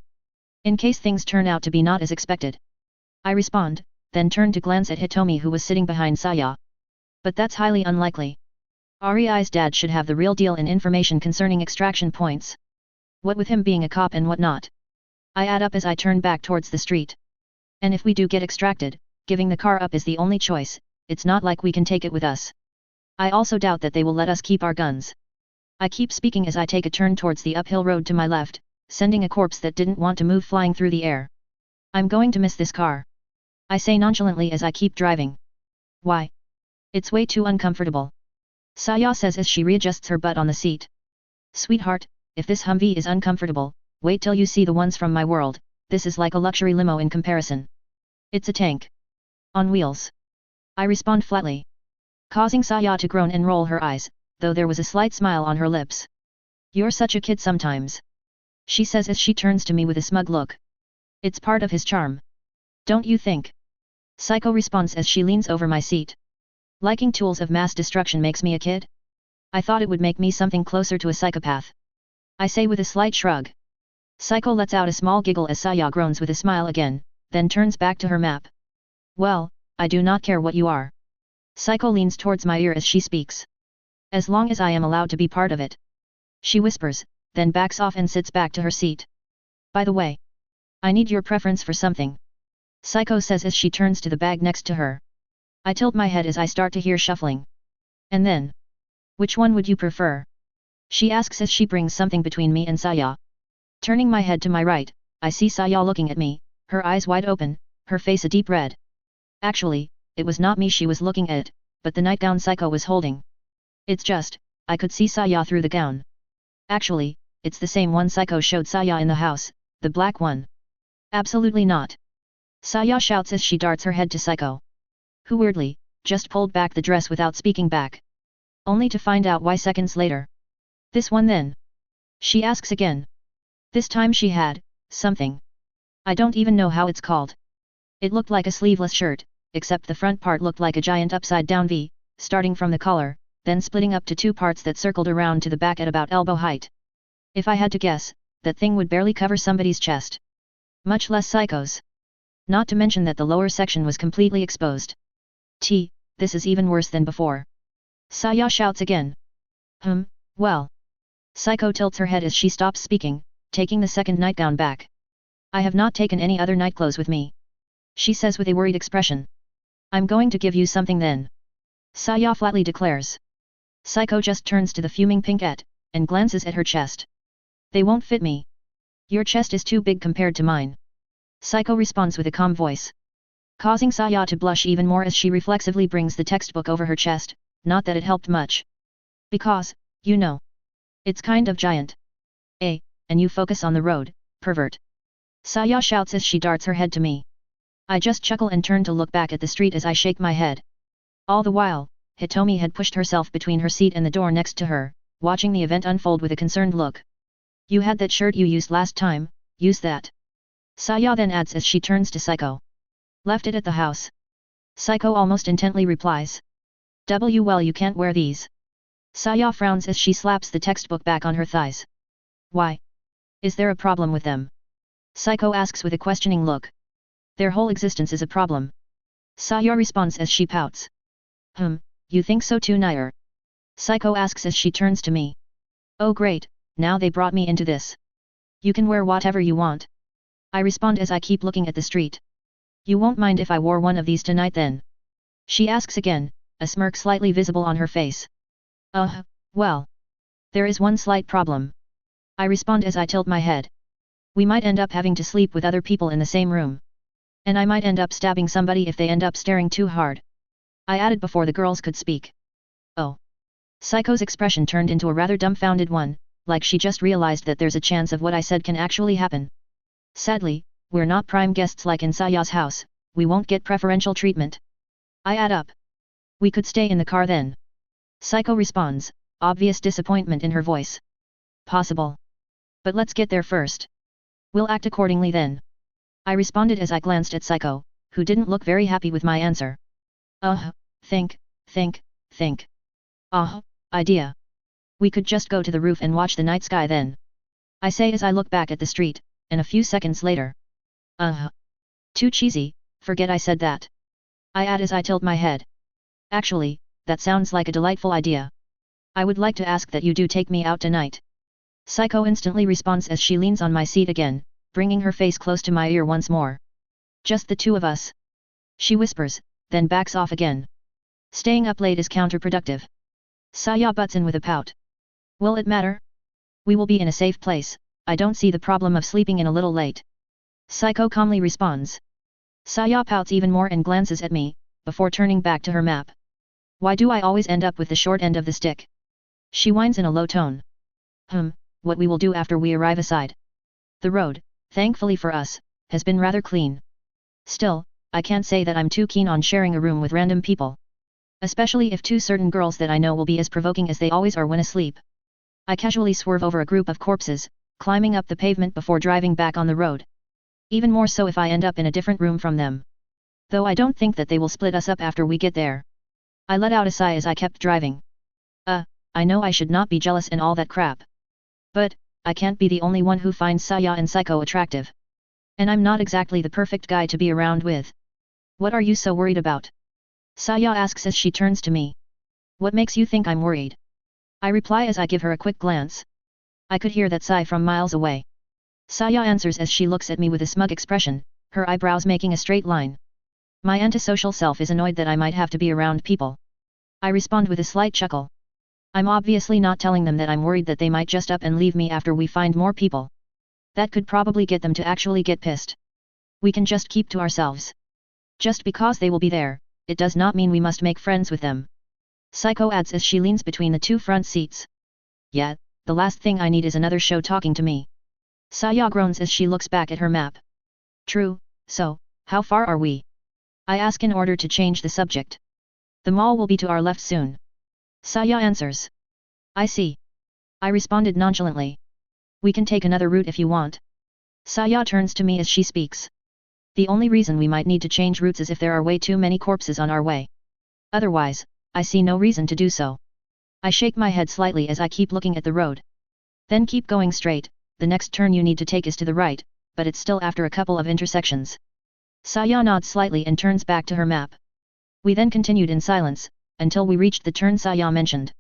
Speaker 1: In case things turn out to be not as expected. I respond, then turn to glance at Hitomi who was sitting behind Saya. But that's highly unlikely. Ari's dad should have the real deal in information concerning extraction points. What with him being a cop and whatnot. I add up as I turn back towards the street. And if we do get extracted, giving the car up is the only choice, it's not like we can take it with us. I also doubt that they will let us keep our guns. I keep speaking as I take a turn towards the uphill road to my left, sending a corpse that didn't want to move flying through the air. I'm going to miss this car. I say nonchalantly as I keep driving. Why? It's way too uncomfortable. Saya says as she readjusts her butt on the seat. Sweetheart, if this Humvee is uncomfortable, wait till you see the ones from my world, this is like a luxury limo in comparison. It's a tank. On wheels. I respond flatly. Causing Saya to groan and roll her eyes, though there was a slight smile on her lips. You're such a kid sometimes. She says as she turns to me with a smug look. It's part of his charm. Don't you think? Psycho responds as she leans over my seat. Liking tools of mass destruction makes me a kid? I thought it would make me something closer to a psychopath. I say with a slight shrug. Psycho lets out a small giggle as Saya groans with a smile again, then turns back to her map. Well, I do not care what you are. Psycho leans towards my ear as she speaks. As long as I am allowed to be part of it. She whispers, then backs off and sits back to her seat. By the way, I need your preference for something. Psycho says as she turns to the bag next to her. I tilt my head as I start to hear shuffling. And then? Which one would you prefer? She asks as she brings something between me and Saya. Turning my head to my right, I see Saya looking at me, her eyes wide open, her face a deep red. Actually, it was not me she was looking at, but the nightgown Psycho was holding. It's just, I could see Saya through the gown. Actually, it's the same one Psycho showed Saya in the house, the black one. Absolutely not. Saya shouts as she darts her head to Psycho. Who weirdly, just pulled back the dress without speaking back. Only to find out why seconds later. This one then? She asks again. This time she had, something. I don't even know how it's called. It looked like a sleeveless shirt, except the front part looked like a giant upside-down V, starting from the collar, then splitting up to two parts that circled around to the back at about elbow height. If I had to guess, that thing would barely cover somebody's chest. Much less Psycho's. Not to mention that the lower section was completely exposed. This is even worse than before. Saya shouts again. Well. Psycho tilts her head as she stops speaking, taking the second nightgown back. I have not taken any other nightclothes with me. She says with a worried expression. I'm going to give you something then. Saya flatly declares. Psycho just turns to the fuming Pinkette, and glances at her chest. They won't fit me. Your chest is too big compared to mine. Psycho responds with a calm voice. Causing Saya to blush even more as she reflexively brings the textbook over her chest, not that it helped much. Because, you know. It's kind of giant. And you focus on the road, pervert. Saya shouts as she darts her head to me. I just chuckle and turn to look back at the street as I shake my head. All the while, Hitomi had pushed herself between her seat and the door next to her, watching the event unfold with a concerned look. You had that shirt you used last time, use that. Saya then adds as she turns to Psycho. Left it at the house. Psycho almost intently replies. Well, you can't wear these. Saya frowns as she slaps the textbook back on her thighs. Why? Is there a problem with them? Psycho asks with a questioning look. Their whole existence is a problem. Saya responds as she pouts. You think so too, Nair? Psycho asks as she turns to me. Oh great, now they brought me into this. You can wear whatever you want. I respond as I keep looking at the street. You won't mind if I wore one of these tonight then? She asks again, a smirk slightly visible on her face. Well. There is one slight problem. I respond as I tilt my head. We might end up having to sleep with other people in the same room. And I might end up stabbing somebody if they end up staring too hard. I added before the girls could speak. Oh. Psycho's expression turned into a rather dumbfounded one, like she just realized that there's a chance of what I said can actually happen. Sadly, we're not prime guests like in Saya's house, we won't get preferential treatment. I add up. We could stay in the car then. Psycho responds, obvious disappointment in her voice. Possible. But let's get there first. We'll act accordingly then. I responded as I glanced at Psycho, who didn't look very happy with my answer. Think. Idea. We could just go to the roof and watch the night sky then. I say as I look back at the street, and a few seconds later. Too cheesy, forget I said that. I add as I tilt my head. Actually, that sounds like a delightful idea. I would like to ask that you do take me out tonight. Psycho instantly responds as she leans on my seat again, bringing her face close to my ear once more. Just the two of us. She whispers, then backs off again. Staying up late is counterproductive. Saya butts in with a pout. Will it matter? We will be in a safe place, I don't see the problem of sleeping in a little late. Psycho calmly responds. Saya pouts even more and glances at me, before turning back to her map. Why do I always end up with the short end of the stick? She whines in a low tone. What we will do after we arrive aside. The road, thankfully for us, has been rather clean. Still, I can't say that I'm too keen on sharing a room with random people. Especially if two certain girls that I know will be as provoking as they always are when asleep. I casually swerve over a group of corpses, climbing up the pavement before driving back on the road. Even more so if I end up in a different room from them. Though I don't think that they will split us up after we get there. I let out a sigh as I kept driving. I know I should not be jealous and all that crap. But, I can't be the only one who finds Saya and Psycho attractive. And I'm not exactly the perfect guy to be around with. What are you so worried about? Saya asks as she turns to me. What makes you think I'm worried? I reply as I give her a quick glance. I could hear that sigh from miles away. Saya answers as she looks at me with a smug expression, her eyebrows making a straight line. My antisocial self is annoyed that I might have to be around people. I respond with a slight chuckle. I'm obviously not telling them that I'm worried that they might just up and leave me after we find more people. That could probably get them to actually get pissed. We can just keep to ourselves. Just because they will be there, it does not mean we must make friends with them. Psycho adds as she leans between the two front seats. Yeah, the last thing I need is another show talking to me. Saya groans as she looks back at her map. True, so, how far are we? I ask in order to change the subject. The mall will be to our left soon. Saya answers. I see. I responded nonchalantly. We can take another route if you want. Saya turns to me as she speaks. The only reason we might need to change routes is if there are way too many corpses on our way. Otherwise, I see no reason to do so. I shake my head slightly as I keep looking at the road. Then keep going straight, the next turn you need to take is to the right, but it's still after a couple of intersections. Saya nods slightly and turns back to her map. We then continued in silence, until we reached the turn Saya mentioned.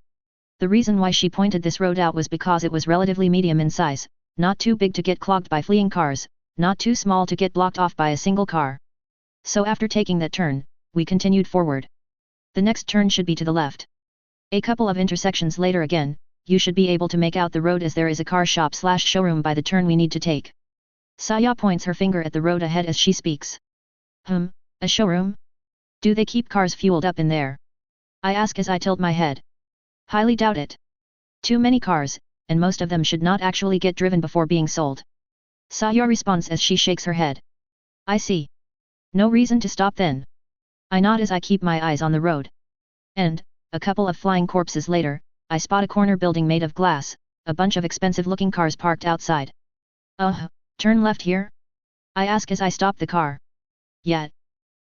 Speaker 1: The reason why she pointed this road out was because it was relatively medium in size, not too big to get clogged by fleeing cars, not too small to get blocked off by a single car. So after taking that turn, we continued forward. The next turn should be to the left. A couple of intersections later again, you should be able to make out the road as there is a car shop/showroom by the turn we need to take. Saya points her finger at the road ahead as she speaks. A showroom? Do they keep cars fueled up in there? I ask as I tilt my head. Highly doubt it. Too many cars, and most of them should not actually get driven before being sold. Saya responds as she shakes her head. I see. No reason to stop then. I nod as I keep my eyes on the road. And, a couple of flying corpses later, I spot a corner building made of glass, a bunch of expensive-looking cars parked outside. Turn left here? I ask as I stop the car. Yeah.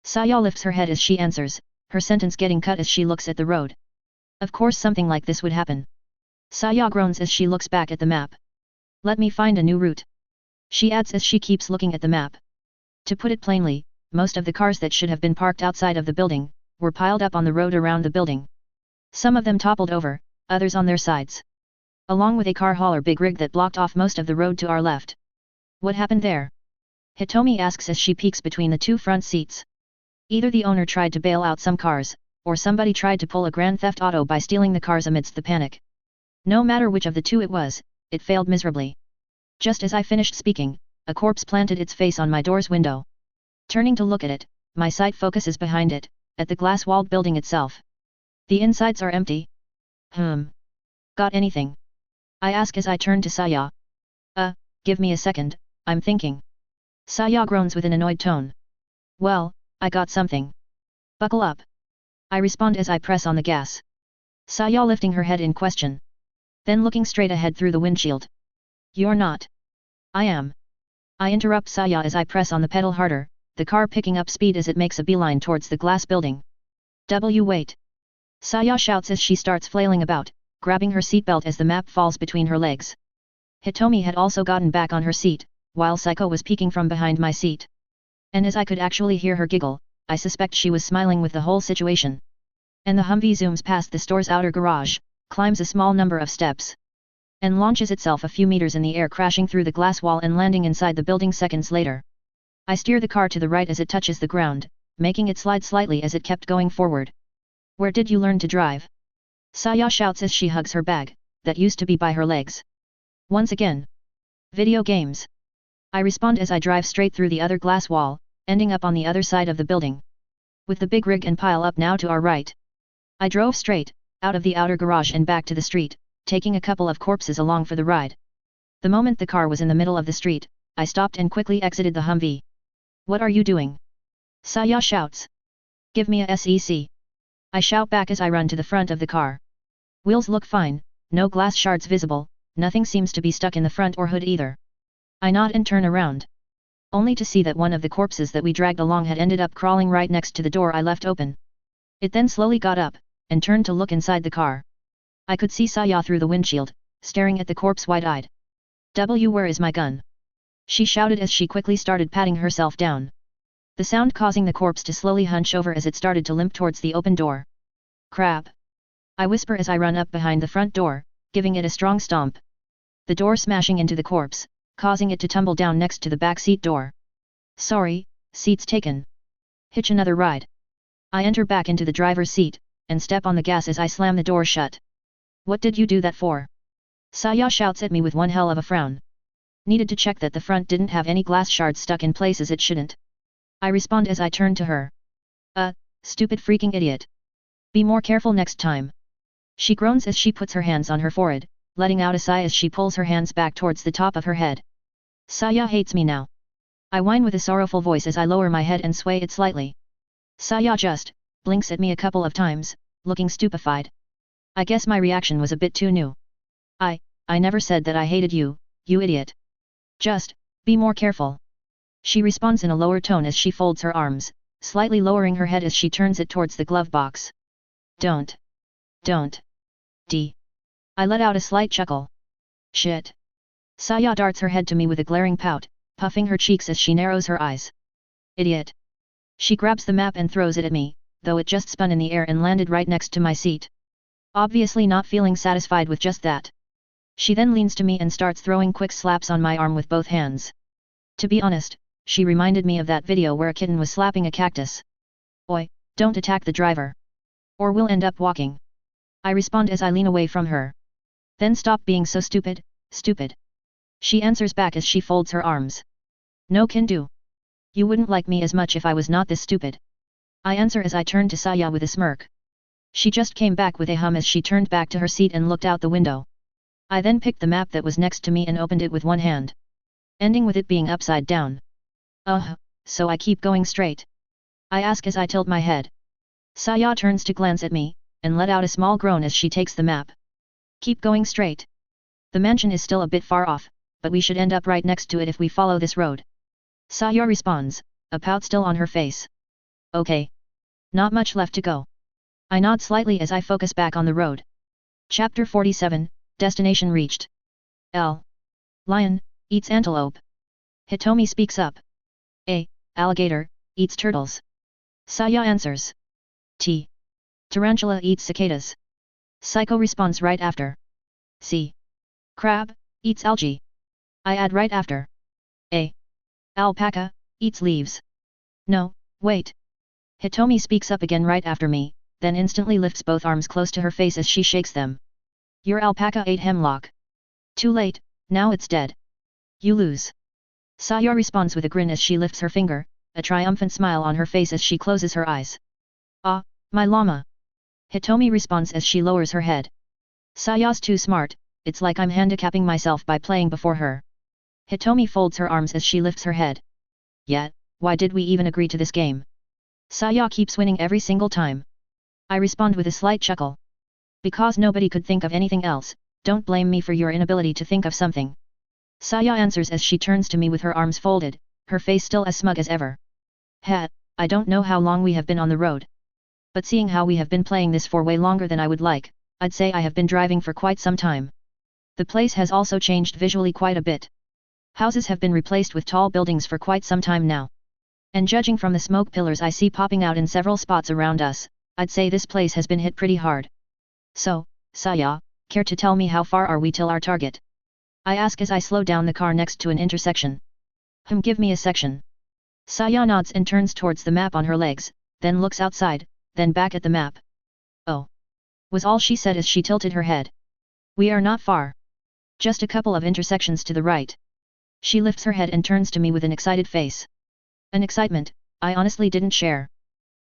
Speaker 1: Saya lifts her head as she answers, her sentence getting cut as she looks at the road. Of course something like this would happen. Saya groans as she looks back at the map. Let me find a new route. She adds as she keeps looking at the map. To put it plainly, most of the cars that should have been parked outside of the building, were piled up on the road around the building. Some of them toppled over, others on their sides. Along with a car hauler big rig that blocked off most of the road to our left. What happened there? Hitomi asks as she peeks between the two front seats. Either the owner tried to bail out some cars, or somebody tried to pull a grand theft auto by stealing the cars amidst the panic. No matter which of the two it was, it failed miserably. Just as I finished speaking, a corpse planted its face on my door's window. Turning to look at it, my sight focuses behind it, at the glass-walled building itself. The insides are empty. Got anything? I ask as I turn to Saya. Give me a second, I'm thinking. Saya groans with an annoyed tone. Well, I got something. Buckle up. I respond as I press on the gas. Saya lifting her head in question. Then looking straight ahead through the windshield. You're not. I am. I interrupt Saya as I press on the pedal harder, the car picking up speed as it makes a beeline towards the glass building. Wait. Saya shouts as she starts flailing about, grabbing her seatbelt as the map falls between her legs. Hitomi had also gotten back on her seat, while Psycho was peeking from behind my seat. And as I could actually hear her giggle, I suspect she was smiling with the whole situation. And the Humvee zooms past the store's outer garage, climbs a small number of steps, and launches itself a few meters in the air, crashing through the glass wall and landing inside the building seconds later. I steer the car to the right as it touches the ground, making it slide slightly as it kept going forward. Where did you learn to drive? Saya shouts as she hugs her bag, that used to be by her legs. Once again. Video games. I respond as I drive straight through the other glass wall, ending up on the other side of the building. With the big rig and pile up now to our right. I drove straight, out of the outer garage and back to the street, taking a couple of corpses along for the ride. The moment the car was in the middle of the street, I stopped and quickly exited the Humvee. What are you doing? Saya shouts. Give me a sec. I shout back as I run to the front of the car. Wheels look fine, no glass shards visible, nothing seems to be stuck in the front or hood either. I nod and turn around. Only to see that one of the corpses that we dragged along had ended up crawling right next to the door I left open. It then slowly got up, and turned to look inside the car. I could see Saya through the windshield, staring at the corpse wide-eyed. Where is my gun? She shouted as she quickly started patting herself down. The sound causing the corpse to slowly hunch over as it started to limp towards the open door. Crap! I whisper as I run up behind the front door, giving it a strong stomp. The door smashing into the corpse, causing it to tumble down next to the back seat door. Sorry, seat's taken. Hitch another ride. I enter back into the driver's seat, and step on the gas as I slam the door shut. What did you do that for? Saya shouts at me with one hell of a frown. Needed to check that the front didn't have any glass shards stuck in places it shouldn't. I respond as I turn to her. Stupid freaking idiot. Be more careful next time. She groans as she puts her hands on her forehead, letting out a sigh as she pulls her hands back towards the top of her head. Saya hates me now. I whine with a sorrowful voice as I lower my head and sway it slightly. Saya just blinks at me a couple of times, looking stupefied. I guess my reaction was a bit too new. I never said that I hated you, you idiot. Just be more careful. She responds in a lower tone as she folds her arms, slightly lowering her head as she turns it towards the glove box. Don't. I let out a slight chuckle. Shit. Saya darts her head to me with a glaring pout, puffing her cheeks as she narrows her eyes. Idiot. She grabs the map and throws it at me, though it just spun in the air and landed right next to my seat. Obviously not feeling satisfied with just that. She then leans to me and starts throwing quick slaps on my arm with both hands. To be honest, she reminded me of that video where a kitten was slapping a cactus. Oi, don't attack the driver. Or we'll end up walking. I respond as I lean away from her. Then stop being so stupid. She answers back as she folds her arms. No can do. You wouldn't like me as much if I was not this stupid. I answer as I turn to Saya with a smirk. She just came back with a hum as she turned back to her seat and looked out the window. I then picked the map that was next to me and opened it with one hand, ending with it being upside down. So I keep going straight? I ask as I tilt my head. Saya turns to glance at me, and let out a small groan as she takes the map. Keep going straight. The mansion is still a bit far off, but we should end up right next to it if we follow this road. Saya responds, a pout still on her face. Okay. Not much left to go. I nod slightly as I focus back on the road. Chapter 47, Destination reached. Lion, eats antelope. Hitomi speaks up. Alligator, eats turtles. Saya answers. Tarantula eats cicadas. Psycho responds right after. Crab, eats algae. I add right after. Alpaca, eats leaves. No, wait. Hitomi speaks up again right after me, then instantly lifts both arms close to her face as she shakes them. Your alpaca ate hemlock. Too late, now it's dead. You lose. Saya responds with a grin as she lifts her finger, a triumphant smile on her face as she closes her eyes. My llama. Hitomi responds as she lowers her head. Saya's too smart, it's like I'm handicapping myself by playing before her. Hitomi folds her arms as she lifts her head. Yet, why did we even agree to this game? Saya keeps winning every single time. I respond with a slight chuckle. Because nobody could think of anything else, don't blame me for your inability to think of something. Saya answers as she turns to me with her arms folded, her face still as smug as ever. I don't know how long we have been on the road. But seeing how we have been playing this for way longer than I would like, I'd say I have been driving for quite some time. The place has also changed visually quite a bit. Houses have been replaced with tall buildings for quite some time now. And judging from the smoke pillars I see popping out in several spots around us, I'd say this place has been hit pretty hard. So, Saya, care to tell me how far are we till our target? I ask as I slow down the car next to an intersection. Give me a section. Saya nods and turns towards the map on her legs, then looks outside, then back at the map. Oh. Was all she said as she tilted her head. We are not far. Just a couple of intersections to the right. She lifts her head and turns to me with an excited face. An excitement I honestly didn't share.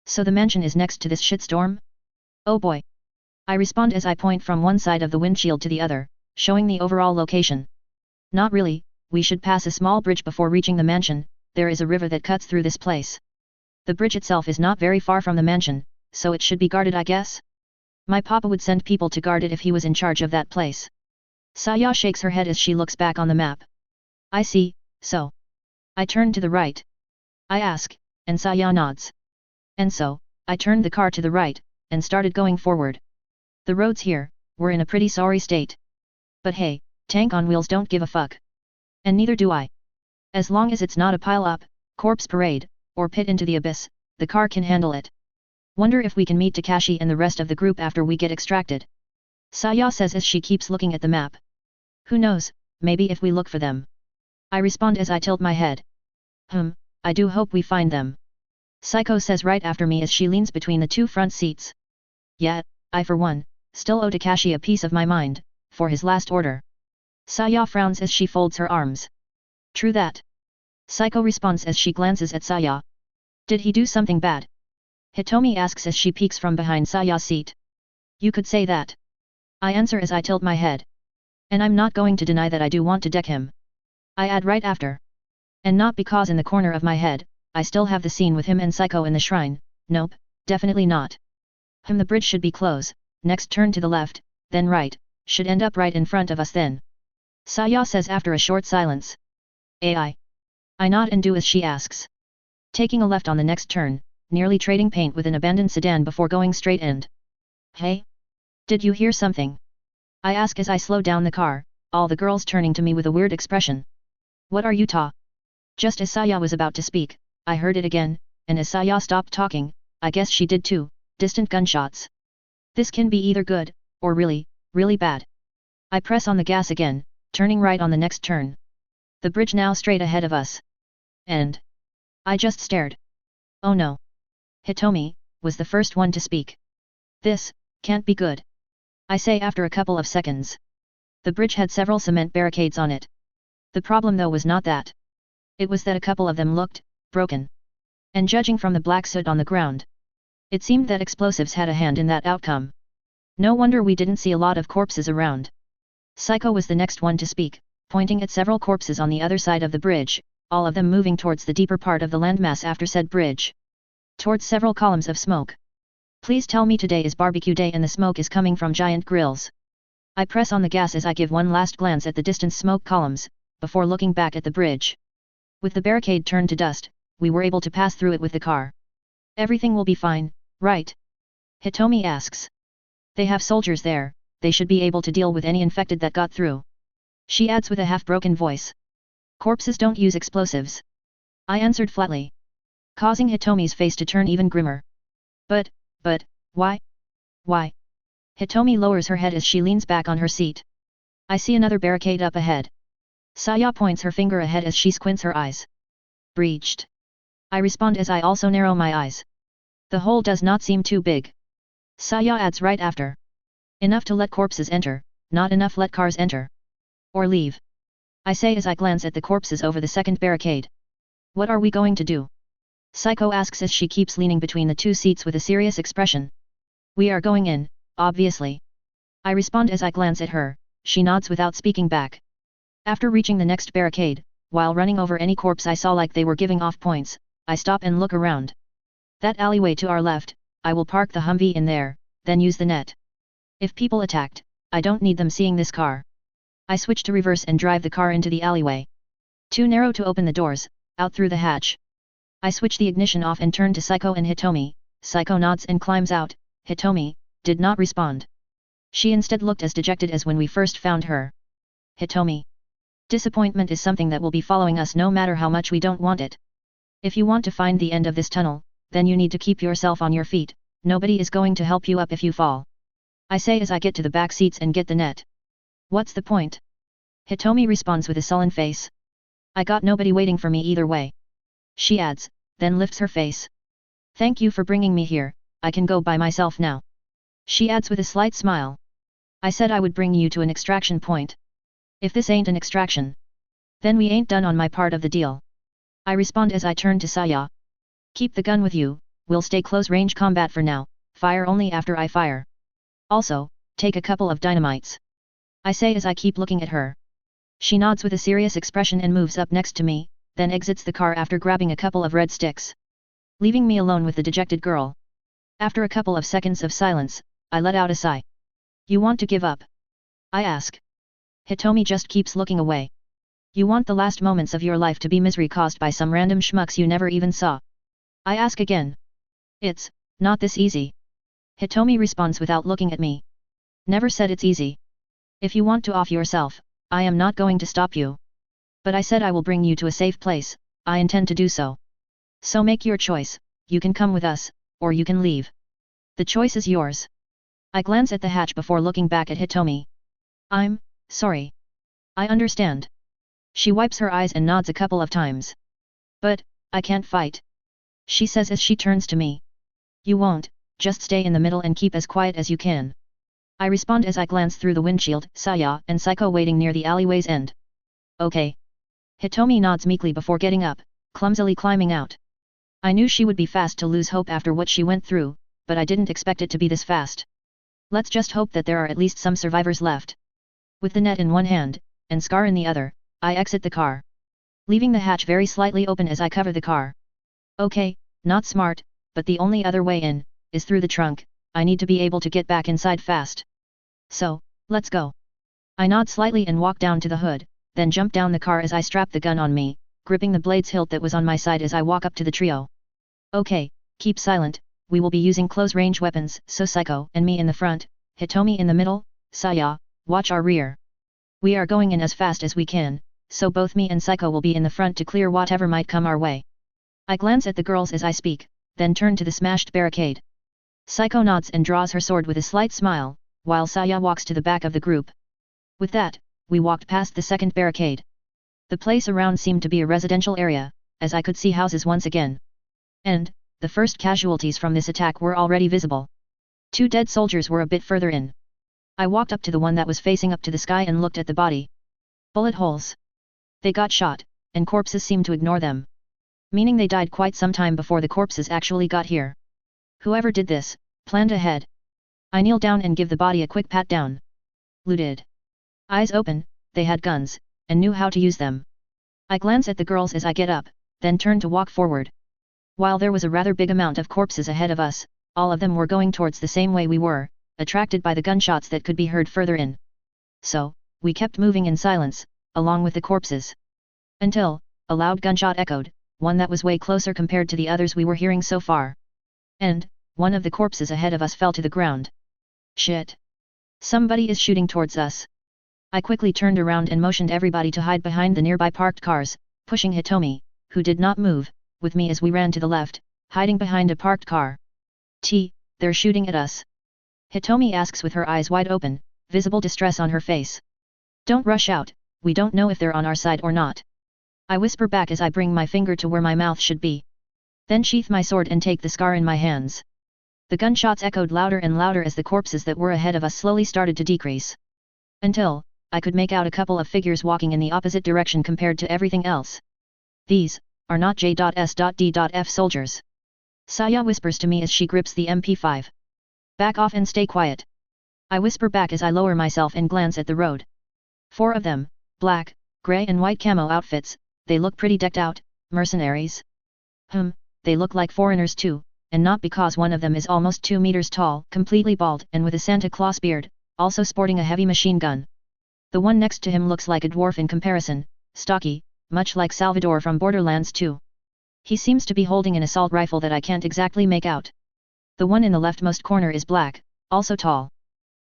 Speaker 1: So the mansion is next to this shitstorm? Oh boy. I respond as I point from one side of the windshield to the other, showing the overall location. Not really, we should pass a small bridge before reaching the mansion, there is a river that cuts through this place. The bridge itself is not very far from the mansion, so it should be guarded I guess? My papa would send people to guard it if he was in charge of that place. Saya shakes her head as she looks back on the map. I see, so. I turn to the right. I ask, and Saya nods. And so, I turned the car to the right, and started going forward. The roads here were in a pretty sorry state. But hey, tank on wheels don't give a fuck. And neither do I. As long as it's not a pile-up, corpse parade, or pit into the abyss, the car can handle it. Wonder if we can meet Takashi and the rest of the group after we get extracted. Saya says as she keeps looking at the map. Who knows, maybe if we look for them. I respond as I tilt my head. I do hope we find them. Psycho says right after me as she leans between the two front seats. Yet, I for one, still owe Takashi a piece of my mind, for his last order. Saya frowns as she folds her arms. True that. Psycho responds as she glances at Saya. Did he do something bad? Hitomi asks as she peeks from behind Saya's seat. You could say that. I answer as I tilt my head. And I'm not going to deny that I do want to deck him. I add right after. And not because in the corner of my head, I still have the scene with him and Psycho in the shrine, nope, definitely not. The bridge should be close, next turn to the left, then right, should end up right in front of us then. Saya says after a short silence. I nod and do as she asks. Taking a left on the next turn, nearly trading paint with an abandoned sedan before going straight end. Hey? Did you hear something? I ask as I slow down the car, all the girls turning to me with a weird expression. What are you Just as Saya was about to speak, I heard it again, and as Saya stopped talking, I guess she did too, distant gunshots. This can be either good, or really, really bad. I press on the gas again, turning right on the next turn. The bridge now straight ahead of us. And I just stared. Oh no. Hitomi was the first one to speak. This can't be good. I say after a couple of seconds. The bridge had several cement barricades on it. The problem though was not that. It was that a couple of them looked broken. And judging from the black soot on the ground, it seemed that explosives had a hand in that outcome. No wonder we didn't see a lot of corpses around. Psycho was the next one to speak, pointing at several corpses on the other side of the bridge, all of them moving towards the deeper part of the landmass after said bridge. Towards several columns of smoke. Please tell me today is barbecue day and the smoke is coming from giant grills. I press on the gas as I give one last glance at the distant smoke columns, before looking back at the bridge. With the barricade turned to dust, we were able to pass through it with the car. Everything will be fine, right? Hitomi asks. They have soldiers there, they should be able to deal with any infected that got through. She adds with a half-broken voice. Corpses don't use explosives. I answered flatly. Causing Hitomi's face to turn even grimmer. But, why? Why? Hitomi lowers her head as she leans back on her seat. I see another barricade up ahead. Saya points her finger ahead as she squints her eyes. Breached. I respond as I also narrow my eyes. The hole does not seem too big. Saya adds right after. Enough to let corpses enter, not enough let cars enter. Or leave. I say as I glance at the corpses over the second barricade. What are we going to do? Psycho asks as she keeps leaning between the two seats with a serious expression. We are going in, obviously. I respond as I glance at her. She nods without speaking back. After reaching the next barricade, while running over any corpse I saw like they were giving off points, I stop and look around. That alleyway to our left, I will park the Humvee in there, then use the net. If people attacked, I don't need them seeing this car. I switch to reverse and drive the car into the alleyway. Too narrow to open the doors, out through the hatch. I switch the ignition off and turn to Saiko and Hitomi. Saiko nods and climbs out. Hitomi did not respond. She instead looked as dejected as when we first found her. Hitomi. Disappointment is something that will be following us no matter how much we don't want it. If you want to find the end of this tunnel, then you need to keep yourself on your feet. Nobody is going to help you up if you fall. I say as I get to the back seats and get the net. What's the point? Hitomi responds with a sullen face. I got nobody waiting for me either way. She adds, then lifts her face. Thank you for bringing me here, I can go by myself now. She adds with a slight smile. I said I would bring you to an extraction point. If this ain't an extraction, then we ain't done on my part of the deal. I respond as I turn to Saya. Keep the gun with you, we'll stay close range combat for now, fire only after I fire. Also, take a couple of dynamites. I say as I keep looking at her. She nods with a serious expression and moves up next to me, then exits the car after grabbing a couple of red sticks. Leaving me alone with the dejected girl. After a couple of seconds of silence, I let out a sigh. You want to give up? I ask. Hitomi just keeps looking away. You want the last moments of your life to be misery caused by some random schmucks you never even saw? I ask again. It's not this easy. Hitomi responds without looking at me. Never said it's easy. If you want to off yourself, I am not going to stop you. But I said I will bring you to a safe place, I intend to do so. So make your choice, you can come with us, or you can leave. The choice is yours. I glance at the hatch before looking back at Hitomi. I'm sorry. I understand. She wipes her eyes and nods a couple of times. But I can't fight. She says as she turns to me. You won't, just stay in the middle and keep as quiet as you can. I respond as I glance through the windshield, Saya and Saiko waiting near the alleyway's end. Okay. Hitomi nods meekly before getting up, clumsily climbing out. I knew she would be fast to lose hope after what she went through, but I didn't expect it to be this fast. Let's just hope that there are at least some survivors left. With the net in one hand, and Scar in the other, I exit the car. Leaving the hatch very slightly open as I cover the car. Okay, not smart, but the only other way in, is through the trunk. I need to be able to get back inside fast. So, let's go. I nod slightly and walk down to the hood, then jump down the car as I strap the gun on me, gripping the blade's hilt that was on my side as I walk up to the trio. Okay, keep silent, we will be using close-range weapons, so Saiko and me in the front, Hitomi in the middle, Saya, watch our rear. We are going in as fast as we can, so both me and Saiko will be in the front to clear whatever might come our way. I glance at the girls as I speak, then turn to the smashed barricade. Saiko nods and draws her sword with a slight smile, while Saya walks to the back of the group. With that, we walked past the second barricade. The place around seemed to be a residential area, as I could see houses once again. And, the first casualties from this attack were already visible. 2 dead soldiers were a bit further in. I walked up to the one that was facing up to the sky and looked at the body. Bullet holes. They got shot, and corpses seemed to ignore them. Meaning they died quite some time before the corpses actually got here. Whoever did this, planned ahead. I kneel down and give the body a quick pat down. Looted. Eyes open, they had guns, and knew how to use them. I glance at the girls as I get up, then turn to walk forward. While there was a rather big amount of corpses ahead of us, all of them were going towards the same way we were, attracted by the gunshots that could be heard further in. So, we kept moving in silence, along with the corpses. Until, a loud gunshot echoed, one that was way closer compared to the others we were hearing so far. And, one of the corpses ahead of us fell to the ground. Shit. Somebody is shooting towards us. I quickly turned around and motioned everybody to hide behind the nearby parked cars, pushing Hitomi, who did not move, with me as we ran to the left, hiding behind a parked car. They're shooting at us. Hitomi asks with her eyes wide open, visible distress on her face. Don't rush out, we don't know if they're on our side or not. I whisper back as I bring my finger to where my mouth should be. Then sheath my sword and take the scar in my hands. The gunshots echoed louder and louder as the corpses that were ahead of us slowly started to decrease. Until, I could make out a couple of figures walking in the opposite direction compared to everything else. These are not J.S.D.F soldiers. Saya whispers to me as she grips the MP5. Back off and stay quiet. I whisper back as I lower myself and glance at the road. 4 of them, black, grey and white camo outfits, they look pretty decked out, mercenaries. They look like foreigners too, and not because one of them is almost 2 meters tall, completely bald and with a Santa Claus beard, also sporting a heavy machine gun. The one next to him looks like a dwarf in comparison, stocky, much like Salvador from Borderlands 2. He seems to be holding an assault rifle that I can't exactly make out. The one in the leftmost corner is black, also tall.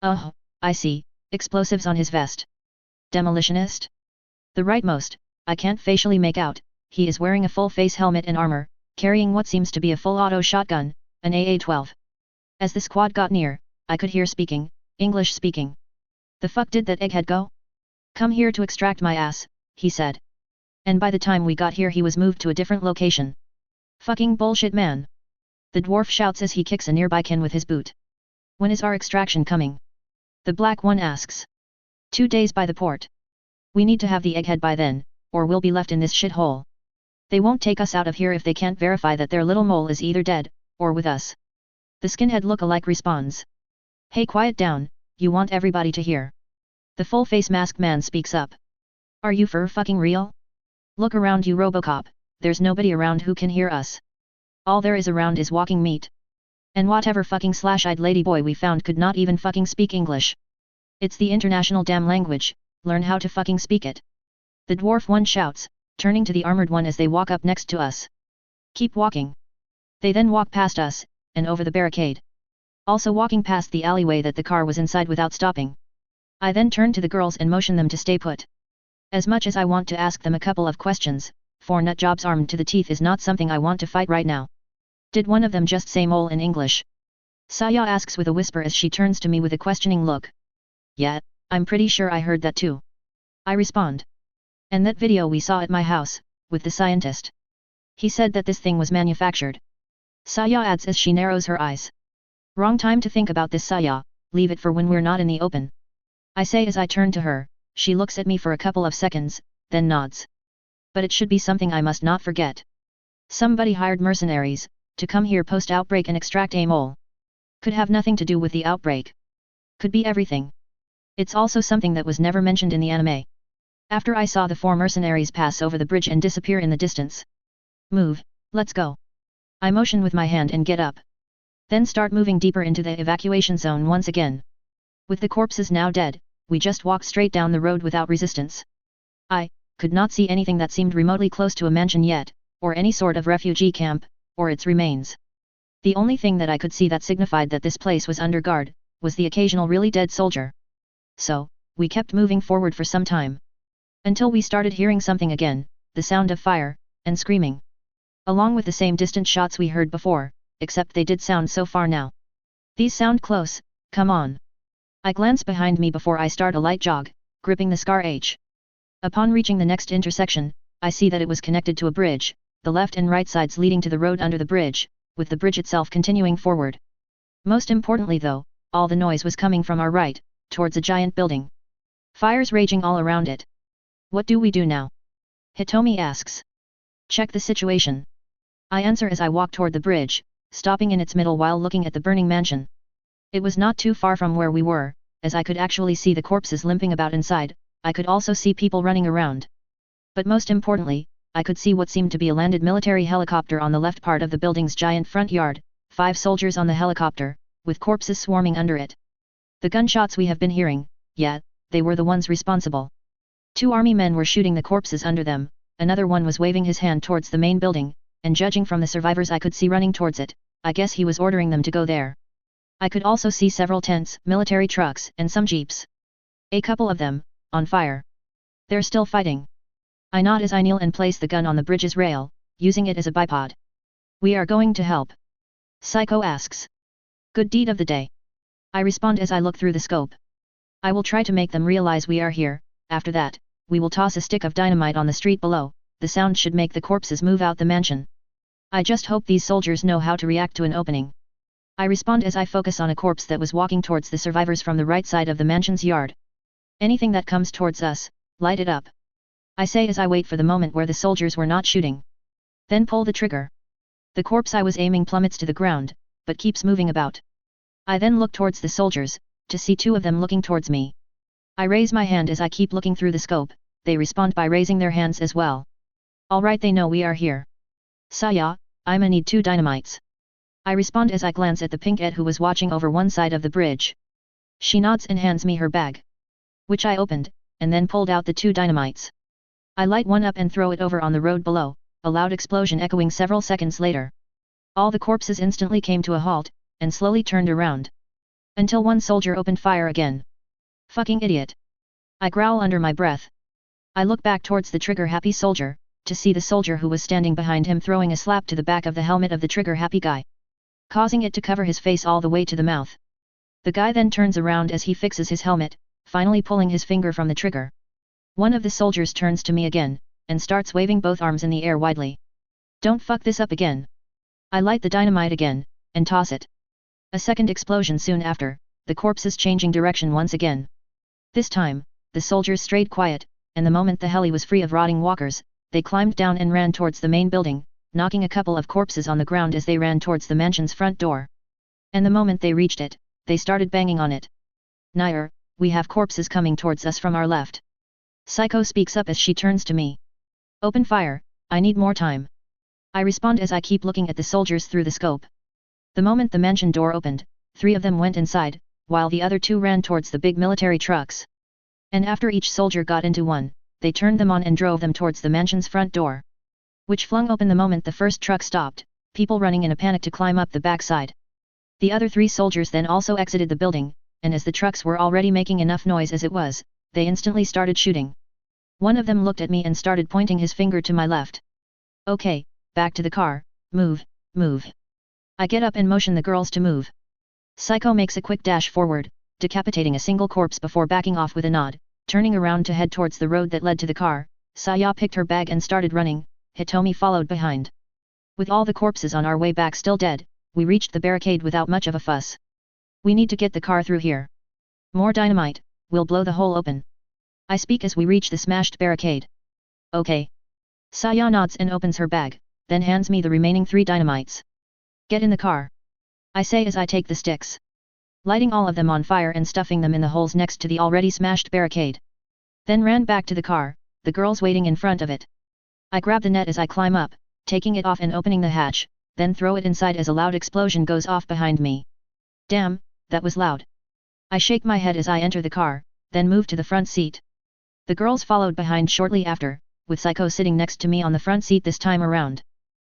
Speaker 1: Oh, I see, explosives on his vest. Demolitionist? The rightmost, I can't facially make out, he is wearing a full face helmet and armor, carrying what seems to be a full auto shotgun, an AA-12. As the squad got near, I could hear English speaking. The fuck did that egghead go? Come here to extract my ass, he said. And by the time we got here he was moved to a different location. Fucking bullshit, man. The dwarf shouts as he kicks a nearby can with his boot. When is our extraction coming? The black one asks. 2 days by the port. We need to have the egghead by then, or we'll be left in this shithole. They won't take us out of here if they can't verify that their little mole is either dead, or with us. The skinhead look-alike responds. Hey, quiet down, you want everybody to hear. The full-face masked man speaks up. Are you for fucking real? Look around you, Robocop, there's nobody around who can hear us. All there is around is walking meat. And whatever fucking slash-eyed ladyboy we found could not even fucking speak English. It's the international damn language, learn how to fucking speak it. The dwarf one shouts, turning to the armored one as they walk up next to us. Keep walking. They then walk past us, and over the barricade. Also walking past the alleyway that the car was inside without stopping. I then turn to the girls and motion them to stay put. As much as I want to ask them a couple of questions, 4 nutjobs armed to the teeth is not something I want to fight right now. Did one of them just say mole in English? Saya asks with a whisper as she turns to me with a questioning look. Yeah, I'm pretty sure I heard that too. I respond. And that video we saw at my house, with the scientist. He said that this thing was manufactured. Saya adds as she narrows her eyes. Wrong time to think about this, Saya, leave it for when we're not in the open. I say as I turn to her, she looks at me for a couple of seconds, then nods. But it should be something I must not forget. Somebody hired mercenaries, to come here post-outbreak and extract a mole. Could have nothing to do with the outbreak. Could be everything. It's also something that was never mentioned in the anime. After I saw the 4 mercenaries pass over the bridge and disappear in the distance. Move, let's go. I motion with my hand and get up. Then start moving deeper into the evacuation zone once again. With the corpses now dead, we just walk straight down the road without resistance. I could not see anything that seemed remotely close to a mansion yet, or any sort of refugee camp, or its remains. The only thing that I could see that signified that this place was under guard, was the occasional really dead soldier. So, we kept moving forward for some time. Until we started hearing something again, the sound of fire, and screaming. Along with the same distant shots we heard before, except they did sound so far now. These sound close, come on. I glance behind me before I start a light jog, gripping the Scar H. Upon reaching the next intersection, I see that it was connected to a bridge, the left and right sides leading to the road under the bridge, with the bridge itself continuing forward. Most importantly though, all the noise was coming from our right, towards a giant building. Fires raging all around it. What do we do now? Hitomi asks. Check the situation. I answer as I walk toward the bridge, stopping in its middle while looking at the burning mansion. It was not too far from where we were, as I could actually see the corpses limping about inside, I could also see people running around. But most importantly, I could see what seemed to be a landed military helicopter on the left part of the building's giant front yard, 5 soldiers on the helicopter, with corpses swarming under it. The gunshots we have been hearing, yeah, they were the ones responsible. 2 army men were shooting the corpses under them, another one was waving his hand towards the main building, and judging from the survivors I could see running towards it, I guess he was ordering them to go there. I could also see several tents, military trucks, and some jeeps. A couple of them, on fire. They're still fighting. I nod as I kneel and place the gun on the bridge's rail, using it as a bipod. We are going to help. Psycho asks. Good deed of the day. I respond as I look through the scope. I will try to make them realize we are here, after that, we will toss a stick of dynamite on the street below, the sound should make the corpses move out the mansion. I just hope these soldiers know how to react to an opening. I respond as I focus on a corpse that was walking towards the survivors from the right side of the mansion's yard. Anything that comes towards us, light it up. I say as I wait for the moment where the soldiers were not shooting. Then pull the trigger. The corpse I was aiming plummets to the ground, but keeps moving about. I then look towards the soldiers, to see two of them looking towards me. I raise my hand as I keep looking through the scope, they respond by raising their hands as well. Alright, they know we are here. Saya, I'ma need 2 dynamites. I respond as I glance at the pink Ed who was watching over one side of the bridge. She nods and hands me her bag, which I opened, and then pulled out the 2 dynamites. I light one up and throw it over on the road below, a loud explosion echoing several seconds later. All the corpses instantly came to a halt, and slowly turned around. Until one soldier opened fire again. Fucking idiot. I growl under my breath. I look back towards the trigger-happy soldier, to see the soldier who was standing behind him throwing a slap to the back of the helmet of the trigger-happy guy, causing it to cover his face all the way to the mouth. The guy then turns around as he fixes his helmet, finally pulling his finger from the trigger. One of the soldiers turns to me again, and starts waving both arms in the air widely. Don't fuck this up again. I light the dynamite again, and toss it. A second explosion soon after, the corpses changing direction once again. This time, the soldiers stayed quiet, and the moment the heli was free of rotting walkers, they climbed down and ran towards the main building, knocking a couple of corpses on the ground as they ran towards the mansion's front door. And the moment they reached it, they started banging on it. Nair, we have corpses coming towards us from our left. Psycho speaks up as she turns to me. Open fire, I need more time. I respond as I keep looking at the soldiers through the scope. The moment the mansion door opened, 3 of them went inside, while the other 2 ran towards the big military trucks. And after each soldier got into one, they turned them on and drove them towards the mansion's front door, which flung open the moment the first truck stopped, people running in a panic to climb up the backside. The other 3 soldiers then also exited the building, and as the trucks were already making enough noise as it was, they instantly started shooting. One of them looked at me and started pointing his finger to my left. Okay, back to the car, move, move. I get up and motion the girls to move. Psycho makes a quick dash forward, decapitating a single corpse before backing off with a nod, turning around to head towards the road that led to the car. Saya picked her bag and started running, Hitomi followed behind. With all the corpses on our way back still dead, we reached the barricade without much of a fuss. We need to get the car through here. More dynamite, we'll blow the hole open. I speak as we reach the smashed barricade. Okay. Saya nods and opens her bag, then hands me the remaining 3 dynamites. Get in the car. I say as I take the sticks, lighting all of them on fire and stuffing them in the holes next to the already smashed barricade. Then ran back to the car, the girls waiting in front of it. I grab the net as I climb up, taking it off and opening the hatch, then throw it inside as a loud explosion goes off behind me. Damn, that was loud. I shake my head as I enter the car, then move to the front seat. The girls followed behind shortly after, with Psycho sitting next to me on the front seat this time around.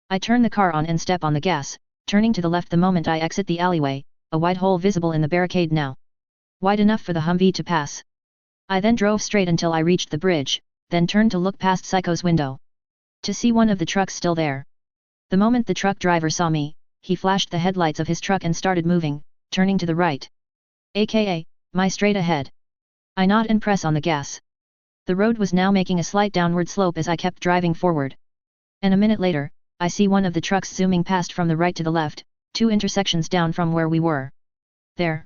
Speaker 1: I turn the car on and step on the gas, turning to the left the moment I exit the alleyway, a wide hole visible in the barricade now, wide enough for the Humvee to pass. I then drove straight until I reached the bridge, then turned to look past Psycho's window, to see one of the trucks still there. The moment the truck driver saw me, he flashed the headlights of his truck and started moving, turning to the right, aka, my straight ahead. I nod and press on the gas. The road was now making a slight downward slope as I kept driving forward. And a minute later, I see one of the trucks zooming past from the right to the left, 2 intersections down from where we were. There.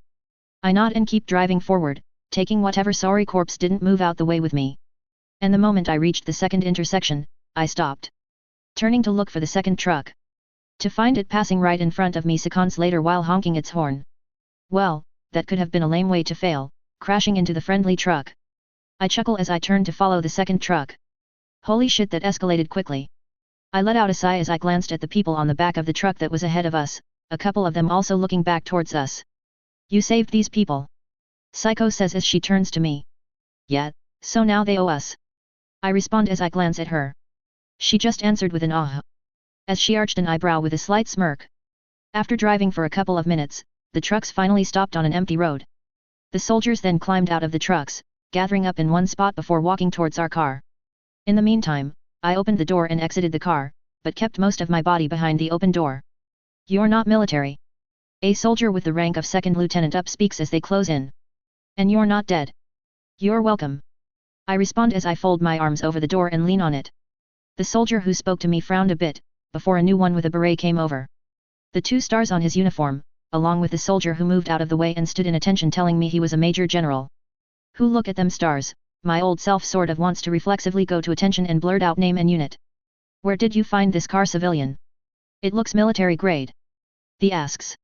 Speaker 1: I nod and keep driving forward, taking whatever sorry corpse didn't move out the way with me. And the moment I reached the second intersection, I stopped, turning to look for the second truck, to find it passing right in front of me seconds later while honking its horn. Well, that could have been a lame way to fail, crashing into the friendly truck. I chuckle as I turn to follow the second truck. Holy shit, that escalated quickly. I let out a sigh as I glanced at the people on the back of the truck that was ahead of us, a couple of them also looking back towards us. You saved these people. Psycho says as she turns to me. Yeah, so now they owe us. I respond as I glance at her. She just answered with an ah, as she arched an eyebrow with a slight smirk. After driving for a couple of minutes, the trucks finally stopped on an empty road. The soldiers then climbed out of the trucks, gathering up in one spot before walking towards our car. In the meantime, I opened the door and exited the car, but kept most of my body behind the open door. You're not military. A soldier with the rank of second lieutenant up speaks as they close in. And you're not dead. You're welcome. I respond as I fold my arms over the door and lean on it. The soldier who spoke to me frowned a bit, before a new one with a beret came over. The 2 stars on his uniform, along with the soldier who moved out of the way and stood in attention telling me he was a major general. Who look at them stars, my old self sort of wants to reflexively go to attention and blurt out name and unit. Where did you find this car, civilian? It looks military grade. The asks.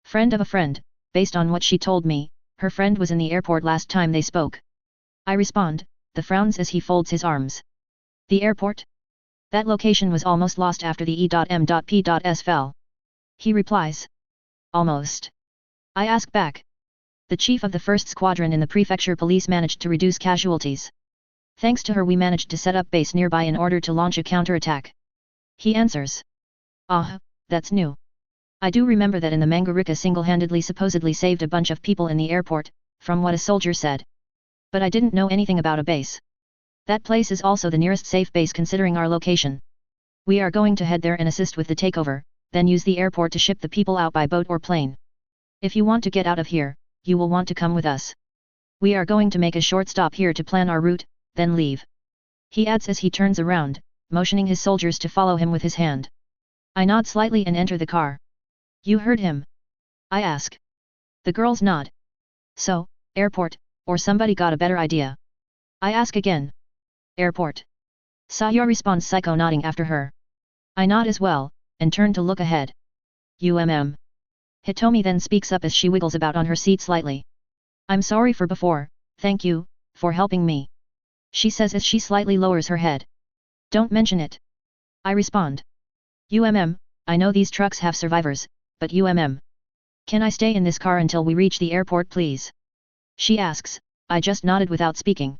Speaker 1: Friend of a friend, based on what she told me, her friend was in the airport last time they spoke. I respond, the frowns as he folds his arms. The airport? That location was almost lost after the E.M.P.S fell. He replies. Almost. I ask back. The chief of the 1st Squadron in the prefecture police managed to reduce casualties. Thanks to her we managed to set up base nearby in order to launch a counterattack. He answers. Ah, that's new. I do remember that in the manga Rika single-handedly supposedly saved a bunch of people in the airport, from what a soldier said. But I didn't know anything about a base. That place is also the nearest safe base considering our location. We are going to head there and assist with the takeover, then use the airport to ship the people out by boat or plane. If you want to get out of here, you will want to come with us. We are going to make a short stop here to plan our route, then leave. He adds as he turns around, motioning his soldiers to follow him with his hand. I nod slightly and enter the car. You heard him? I ask. The girls nod. So, airport, or somebody got a better idea? I ask again. Airport. Saya responds, Psycho nodding after her. I nod as well, and turn to look ahead. Hitomi then speaks up as she wiggles about on her seat slightly. I'm sorry for before, thank you, for helping me. She says as she slightly lowers her head. Don't mention it. I respond. I know these trucks have survivors, but can I stay in this car until we reach the airport please? She asks. I just nodded without speaking.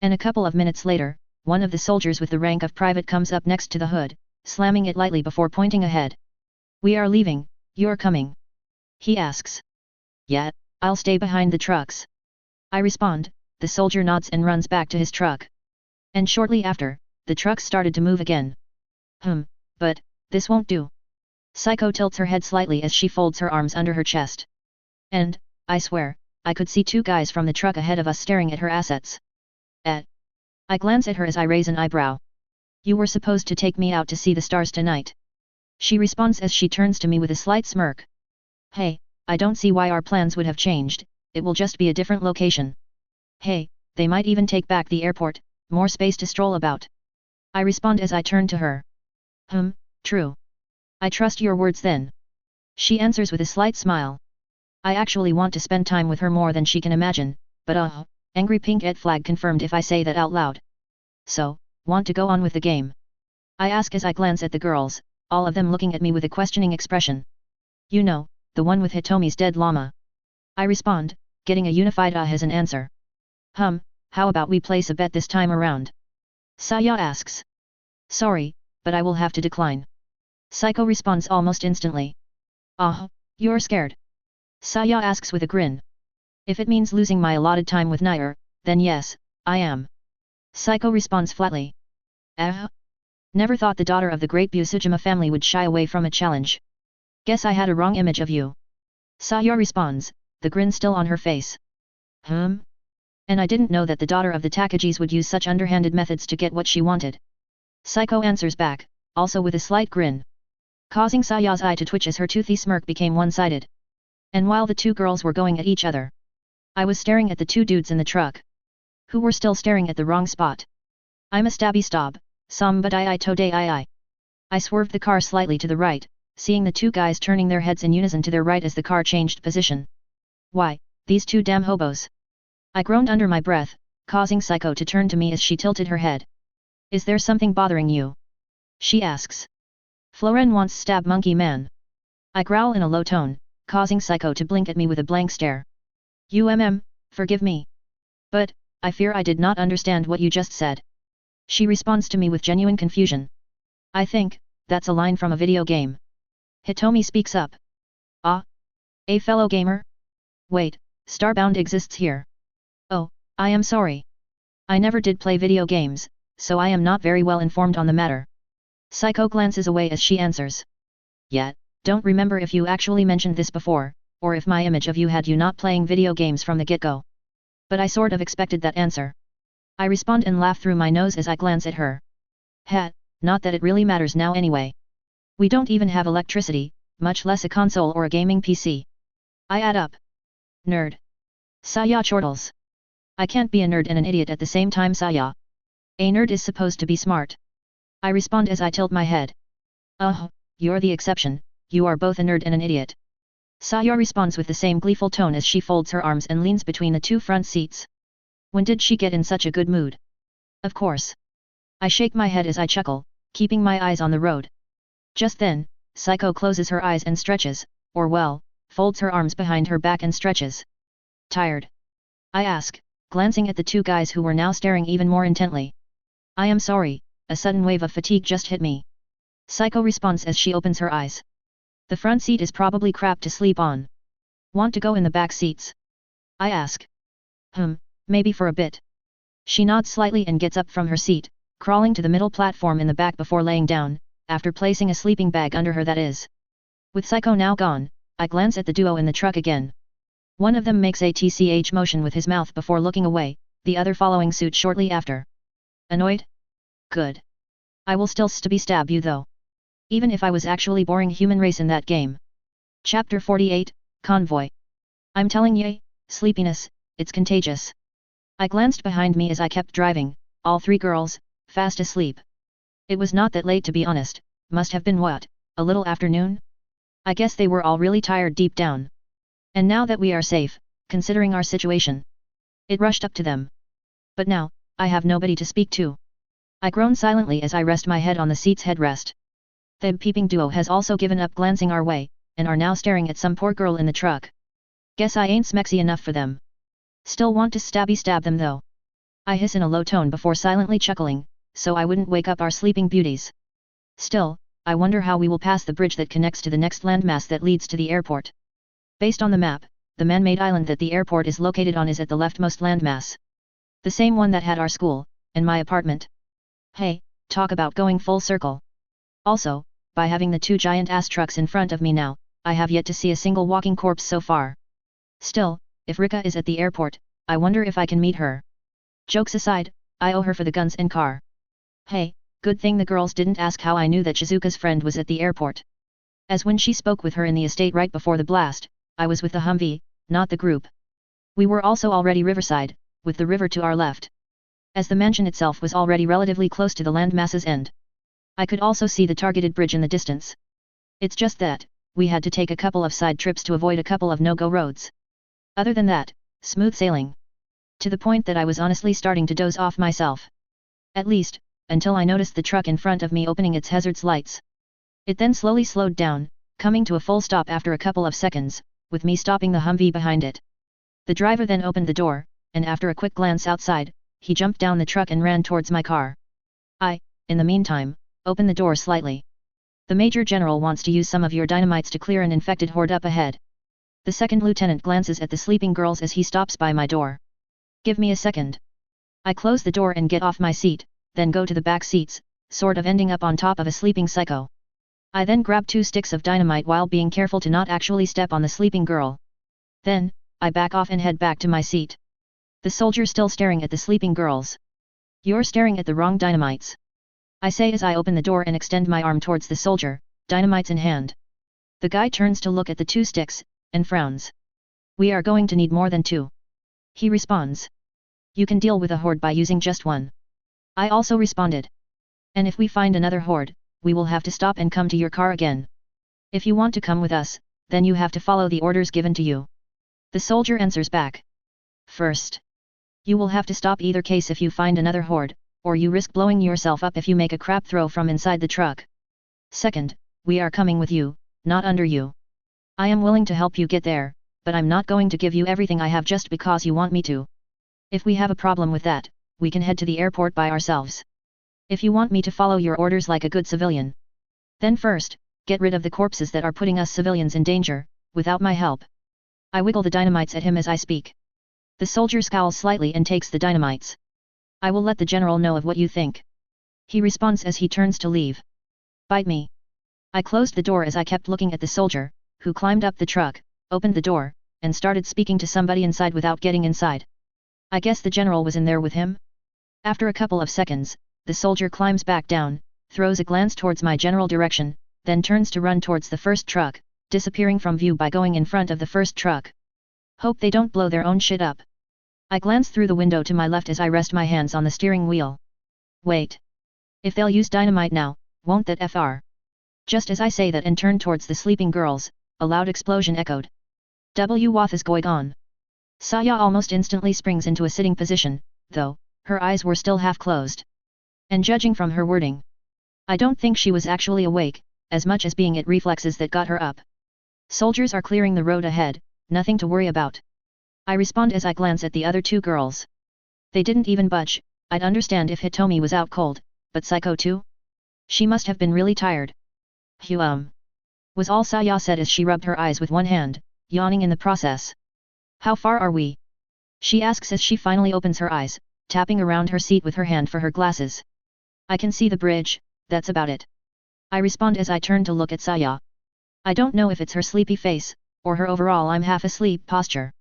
Speaker 1: And a couple of minutes later, one of the soldiers with the rank of private comes up next to the hood, slamming it lightly before pointing ahead. We are leaving, you're coming. He asks. Yeah, I'll stay behind the trucks. I respond, the soldier nods and runs back to his truck. And shortly after, the trucks started to move again. But, this won't do. Psycho tilts her head slightly as she folds her arms under her chest. And, I swear, I could see 2 guys from the truck ahead of us staring at her assets. I glance at her as I raise an eyebrow. You were supposed to take me out to see the stars tonight. She responds as she turns to me with a slight smirk. Hey, I don't see why our plans would have changed, it will just be a different location. Hey, they might even take back the airport, more space to stroll about. I respond as I turn to her. True. I trust your words then. She answers with a slight smile. I actually want to spend time with her more than she can imagine, but angry pink flag confirmed if I say that out loud. So, want to go on with the game? I ask as I glance at the girls, all of them looking at me with a questioning expression. You know, the one with Hitomi's dead llama. I respond, getting a unified as an answer. How about we place a bet this time around? Saya asks. Sorry, but I will have to decline. Psycho responds almost instantly. You're scared? Saya asks with a grin. If it means losing my allotted time with Nair, then yes, I am. Psycho responds flatly. Never thought the daughter of the great Busujima family would shy away from a challenge. Guess I had a wrong image of you. Saya responds, the grin still on her face. And I didn't know that the daughter of the Takagis would use such underhanded methods to get what she wanted. Psycho answers back, also with a slight grin. Causing Saya's eye to twitch as her toothy smirk became one-sided. And while the 2 girls were going at each other, I was staring at the 2 dudes in the truck. Who were still staring at the wrong spot. I'm a stabby stab, somebody today I. I swerved the car slightly to the right, seeing the 2 guys turning their heads in unison to their right as the car changed position. Why, these 2 damn hobos. I groaned under my breath, causing Psycho to turn to me as she tilted her head. Is there something bothering you? She asks. Floren wants stab monkey man. I growl in a low tone, causing Psycho to blink at me with a blank stare. Forgive me. But, I fear I did not understand what you just said. She responds to me with genuine confusion. I think, that's a line from a video game. Hitomi speaks up. A fellow gamer? Wait, Starbound exists here. Oh, I am sorry. I never did play video games, so I am not very well informed on the matter. Psycho glances away as she answers. Don't remember if you actually mentioned this before, or if my image of you had you not playing video games from the get-go. But I sort of expected that answer. I respond and laugh through my nose as I glance at her. Not that it really matters now anyway. We don't even have electricity, much less a console or a gaming PC. I add up. Nerd. Saya chortles. I can't be a nerd and an idiot at the same time, Saya. A nerd is supposed to be smart. I respond as I tilt my head. You're the exception, you are both a nerd and an idiot. Sayo responds with the same gleeful tone as she folds her arms and leans between the two front seats. When did she get in such a good mood? Of course. I shake my head as I chuckle, keeping my eyes on the road. Just then, Psycho closes her eyes and stretches, or well, folds her arms behind her back and stretches. Tired? I ask, glancing at the two guys who were now staring even more intently. I am sorry, a sudden wave of fatigue just hit me. Psycho responds as she opens her eyes. The front seat is probably crap to sleep on. Want to go in the back seats? I ask. Maybe for a bit. She nods slightly and gets up from her seat, crawling to the middle platform in the back before laying down, after placing a sleeping bag under her that is. With Psycho now gone, I glance at the duo in the truck again. One of them makes a TCH motion with his mouth before looking away, the other following suit shortly after. Annoyed? Good. I will still stab you though. Even if I was actually boring human race in that game. Chapter 48, Convoy. I'm telling ye, sleepiness, it's contagious. I glanced behind me as I kept driving, all three girls, fast asleep. It was not that late to be honest, must have been what, a little afternoon? I guess they were all really tired deep down. And now that we are safe, considering our situation. It rushed up to them. But now, I have nobody to speak to. I groan silently as I rest my head on the seat's headrest. The peeping duo has also given up glancing our way, and are now staring at some poor girl in the truck. Guess I ain't smexy enough for them. Still want to stab them though. I hiss in a low tone before silently chuckling, so I wouldn't wake up our sleeping beauties. Still, I wonder how we will pass the bridge that connects to the next landmass that leads to the airport. Based on the map, the man-made island that the airport is located on is at the leftmost landmass. The same one that had our school, and my apartment. Hey, talk about going full circle. Also, by having the two giant-ass trucks in front of me now, I have yet to see a single walking corpse so far. Still, if Rika is at the airport, I wonder if I can meet her. Jokes aside, I owe her for the guns and car. Hey, good thing the girls didn't ask how I knew that Shizuka's friend was at the airport. As when she spoke with her in the estate right before the blast, I was with the Humvee, not the group. We were also already riverside, with the river to our left. As the mansion itself was already relatively close to the landmass's end. I could also see the targeted bridge in the distance. It's just that, we had to take a couple of side trips to avoid a couple of no-go roads. Other than that, smooth sailing. To the point that I was honestly starting to doze off myself. At least, until I noticed the truck in front of me opening its hazards lights. It then slowly slowed down, coming to a full stop after a couple of seconds, with me stopping the Humvee behind it. The driver then opened the door, and after a quick glance outside, he jumped down the truck and ran towards my car. I, in the meantime, opened the door slightly. The Major General wants to use some of your dynamites to clear an infected horde up ahead. The second lieutenant glances at the sleeping girls as he stops by my door. Give me a second. I close the door and get off my seat, then go to the back seats, sort of ending up on top of a sleeping Psycho. I then grab 2 sticks of dynamite while being careful to not actually step on the sleeping girl. Then, I back off and head back to my seat. The soldier still staring at the sleeping girls. You're staring at the wrong dynamites. I say as I open the door and extend my arm towards the soldier, dynamites in hand. The guy turns to look at the 2 sticks, and frowns. We are going to need more than 2. He responds. You can deal with a horde by using just 1. I also responded. And if we find another horde, we will have to stop and come to your car again. If you want to come with us, then you have to follow the orders given to you. The soldier answers back. First, you will have to stop either case if you find another horde, or you risk blowing yourself up if you make a crap throw from inside the truck. Second, we are coming with you, not under you. I am willing to help you get there, but I'm not going to give you everything I have just because you want me to. If we have a problem with that, we can head to the airport by ourselves. If you want me to follow your orders like a good civilian, then first, get rid of the corpses that are putting us civilians in danger, without my help. I wiggle the dynamites at him as I speak. The soldier scowls slightly and takes the dynamites. I will let the general know of what you think. He responds as he turns to leave. Bite me. I closed the door as I kept looking at the soldier, who climbed up the truck, opened the door, and started speaking to somebody inside without getting inside. I guess the general was in there with him? After a couple of seconds, the soldier climbs back down, throws a glance towards my general direction, then turns to run towards the first truck, disappearing from view by going in front of the first truck. Hope they don't blow their own shit up. I glance through the window to my left as I rest my hands on the steering wheel. Wait. If they'll use dynamite now, won't that fr? Just as I say that and turn towards the sleeping girls, a loud explosion echoed. What is going on? Saya almost instantly springs into a sitting position, though, her eyes were still half closed. And judging from her wording, I don't think she was actually awake, as much as being it reflexes that got her up. Soldiers are clearing the road ahead, nothing to worry about. I respond as I glance at the other two girls. They didn't even budge. I'd understand if Hitomi was out cold, but Psycho too? She must have been really tired. Was all Saya said as she rubbed her eyes with one hand, yawning in the process. How far are we? She asks as she finally opens her eyes, tapping around her seat with her hand for her glasses. I can see the bridge, that's about it. I respond as I turn to look at Saya. I don't know if it's her sleepy face, or her overall I'm half asleep posture.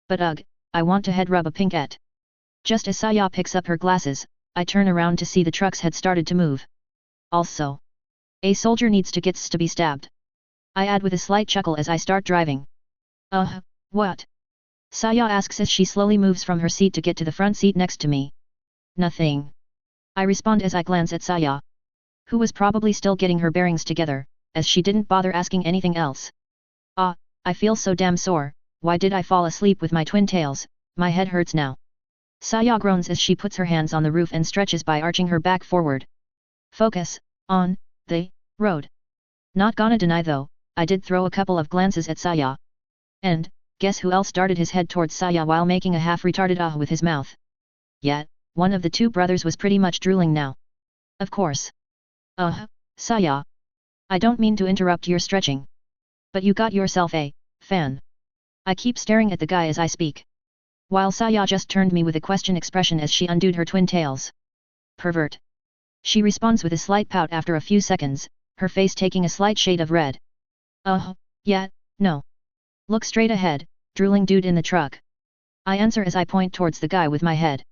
Speaker 1: But ugh, I want to head rub a pink at. Just as Saya picks up her glasses, I turn around to see the trucks had started to move. Also, a soldier needs to get to be stabbed. I add with a slight chuckle as I start driving. What? Saya asks as she slowly moves from her seat to get to the front seat next to me. Nothing. I respond as I glance at Saya, who was probably still getting her bearings together, as she didn't bother asking anything else. I feel so damn sore, why did I fall asleep with my twin tails, my head hurts now. Saya groans as she puts her hands on the roof and stretches by arching her back forward. Focus, on, the, road. Not gonna deny though, I did throw a couple of glances at Saya. And, guess who else darted his head towards Saya while making a half-retarded ah with his mouth. Yet, one of the two brothers was pretty much drooling now. Of course. Saya. I don't mean to interrupt your stretching. But you got yourself a fan. I keep staring at the guy as I speak. While Saya just turned me with a question expression as she undid her twin tails. Pervert. She responds with a slight pout after a few seconds, her face taking a slight shade of red. Yeah, no. Look straight ahead, drooling dude in the truck. I answer as I point towards the guy with my head.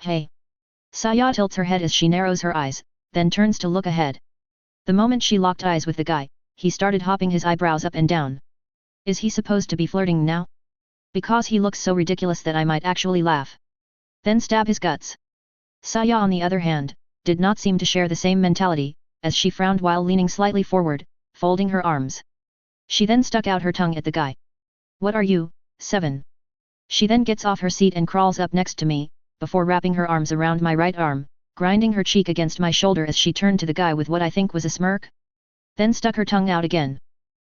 Speaker 1: Hey. Saya tilts her head as she narrows her eyes, then turns to look ahead. The moment she locked eyes with the guy, he started hopping his eyebrows up and down. Is he supposed to be flirting now? Because he looks so ridiculous that I might actually laugh. Then stab his guts. Saya on the other hand, did not seem to share the same mentality, as she frowned while leaning slightly forward, folding her arms. She then stuck out her tongue at the guy. What are you, 7? She then gets off her seat and crawls up next to me, before wrapping her arms around my right arm, grinding her cheek against my shoulder as she turned to the guy with what I think was a smirk. Then stuck her tongue out again.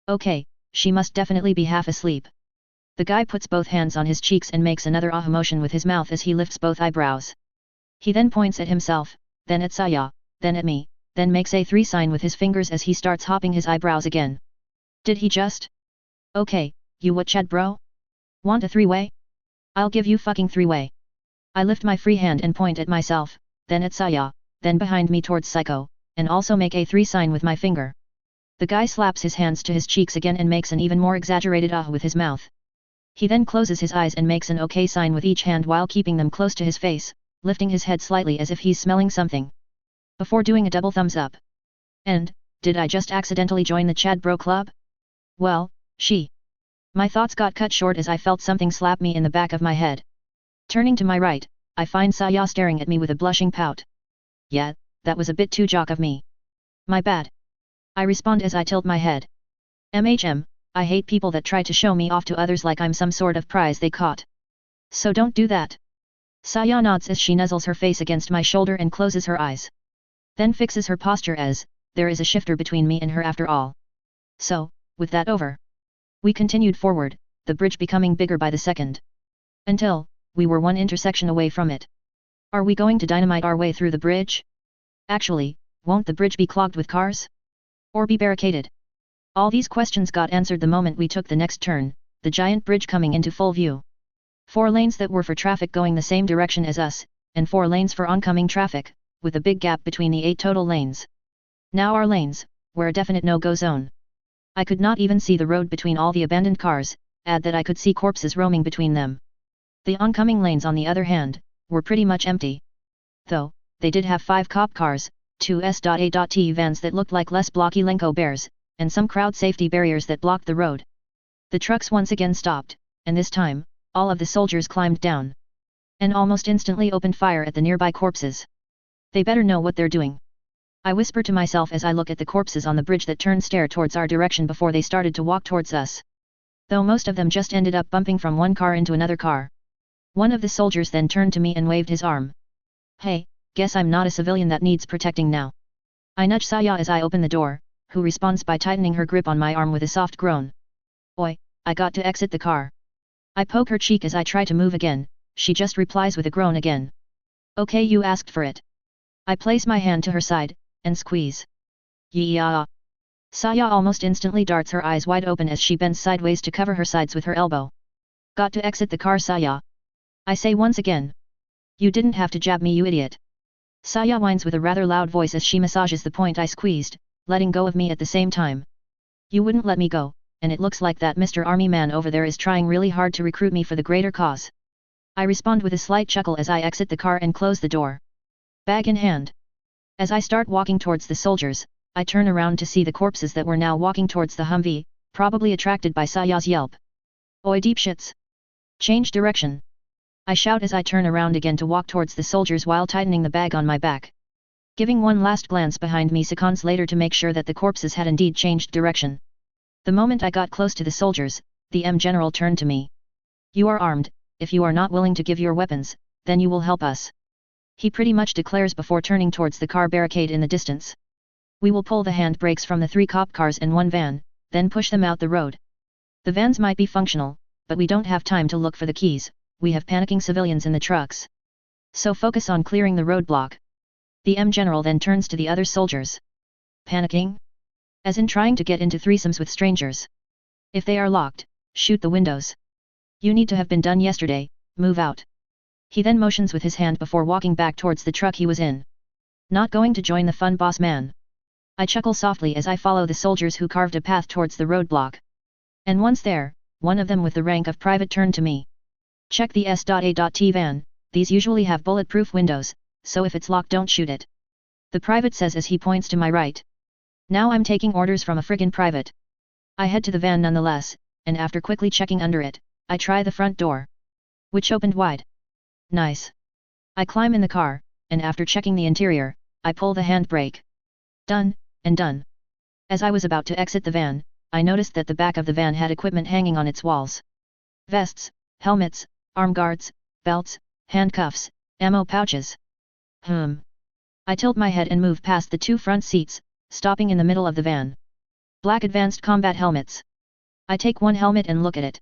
Speaker 1: Okay, she must definitely be half asleep. The guy puts both hands on his cheeks and makes another ah motion with his mouth as he lifts both eyebrows. He then points at himself, then at Saya, then at me, then makes a 3 sign with his fingers as he starts hopping his eyebrows again. Did he just? Okay, you what Chad bro? Want a 3-way? I'll give you fucking 3-way. I lift my free hand and point at myself, then at Saya, then behind me towards Psycho, and also make a 3 sign with my finger. The guy slaps his hands to his cheeks again and makes an even more exaggerated ah with his mouth. He then closes his eyes and makes an okay sign with each hand while keeping them close to his face, lifting his head slightly as if he's smelling something. Before doing a double thumbs up. And, did I just accidentally join the Chad Bro Club? Well, My thoughts got cut short as I felt something slap me in the back of my head. Turning to my right, I find Saya staring at me with a blushing pout. Yeah, that was a bit too jock of me. My bad. I respond as I tilt my head. I hate people that try to show me off to others like I'm some sort of prize they caught. So don't do that. Saya nods as she nuzzles her face against my shoulder and closes her eyes. Then fixes her posture as, there is a shifter between me and her after all. So, with that over. We continued forward, the bridge becoming bigger by the second. Until, we were one intersection away from it. Are we going to dynamite our way through the bridge? Actually, won't the bridge be clogged with cars? Or be barricaded? All these questions got answered the moment we took the next turn, the giant bridge coming into full view. 4 lanes that were for traffic going the same direction as us, and 4 lanes for oncoming traffic, with a big gap between the 8 total lanes. Now our lanes were a definite no-go zone. I could not even see the road between all the abandoned cars, add that I could see corpses roaming between them. The oncoming lanes on the other hand, were pretty much empty. Though, they did have 5 cop cars, 2 S.A.T vans that looked like less blocky Lenko bears, and some crowd safety barriers that blocked the road. The trucks once again stopped, and this time, all of the soldiers climbed down. And almost instantly opened fire at the nearby corpses. They better know what they're doing. I whisper to myself as I look at the corpses on the bridge that turned stare towards our direction before they started to walk towards us. Though most of them just ended up bumping from one car into another car. One of the soldiers then turned to me and waved his arm. Hey, guess I'm not a civilian that needs protecting now. I nudge Saya as I open the door, who responds by tightening her grip on my arm with a soft groan. Oi, I got to exit the car. I poke her cheek as I try to move again, she just replies with a groan again. Okay, you asked for it. I place my hand to her side, and squeeze. Yeah. Saya almost instantly darts her eyes wide open as she bends sideways to cover her sides with her elbow. Got to exit the car, Saya. I say once again. You didn't have to jab me, you idiot. Saya whines with a rather loud voice as she massages the point I squeezed, letting go of me at the same time. You wouldn't let me go, and it looks like that Mr. Army man over there is trying really hard to recruit me for the greater cause. I respond with a slight chuckle as I exit the car and close the door. Bag in hand. As I start walking towards the soldiers, I turn around to see the corpses that were now walking towards the Humvee, probably attracted by Saya's yelp. Oi deep shits! Change direction! I shout as I turn around again to walk towards the soldiers while tightening the bag on my back. Giving one last glance behind me seconds later to make sure that the corpses had indeed changed direction. The moment I got close to the soldiers, the general turned to me. You are armed, if you are not willing to give your weapons, then you will help us. He pretty much declares before turning towards the car barricade in the distance. We will pull the handbrakes from the 3 cop cars and 1 van, then push them out the road. The vans might be functional, but we don't have time to look for the keys, we have panicking civilians in the trucks. So focus on clearing the roadblock. The general then turns to the other soldiers. Panicking? As in trying to get into threesomes with strangers. If they are locked, shoot the windows. You need to have been done yesterday, move out. He then motions with his hand before walking back towards the truck he was in. Not going to join the fun, boss man. I chuckle softly as I follow the soldiers who carved a path towards the roadblock. And once there, one of them with the rank of private turned to me. Check the S.A.T van, these usually have bulletproof windows, so if it's locked don't shoot it. The private says as he points to my right. Now I'm taking orders from a friggin' private. I head to the van nonetheless, and after quickly checking under it, I try the front door. Which opened wide. Nice. I climb in the car, and after checking the interior, I pull the handbrake. Done, and done. As I was about to exit the van, I noticed that the back of the van had equipment hanging on its walls. Vests, helmets, arm guards, belts, handcuffs, ammo pouches. I tilt my head and move past the 2 front seats, stopping in the middle of the van. Black advanced combat helmets. I take one helmet and look at it.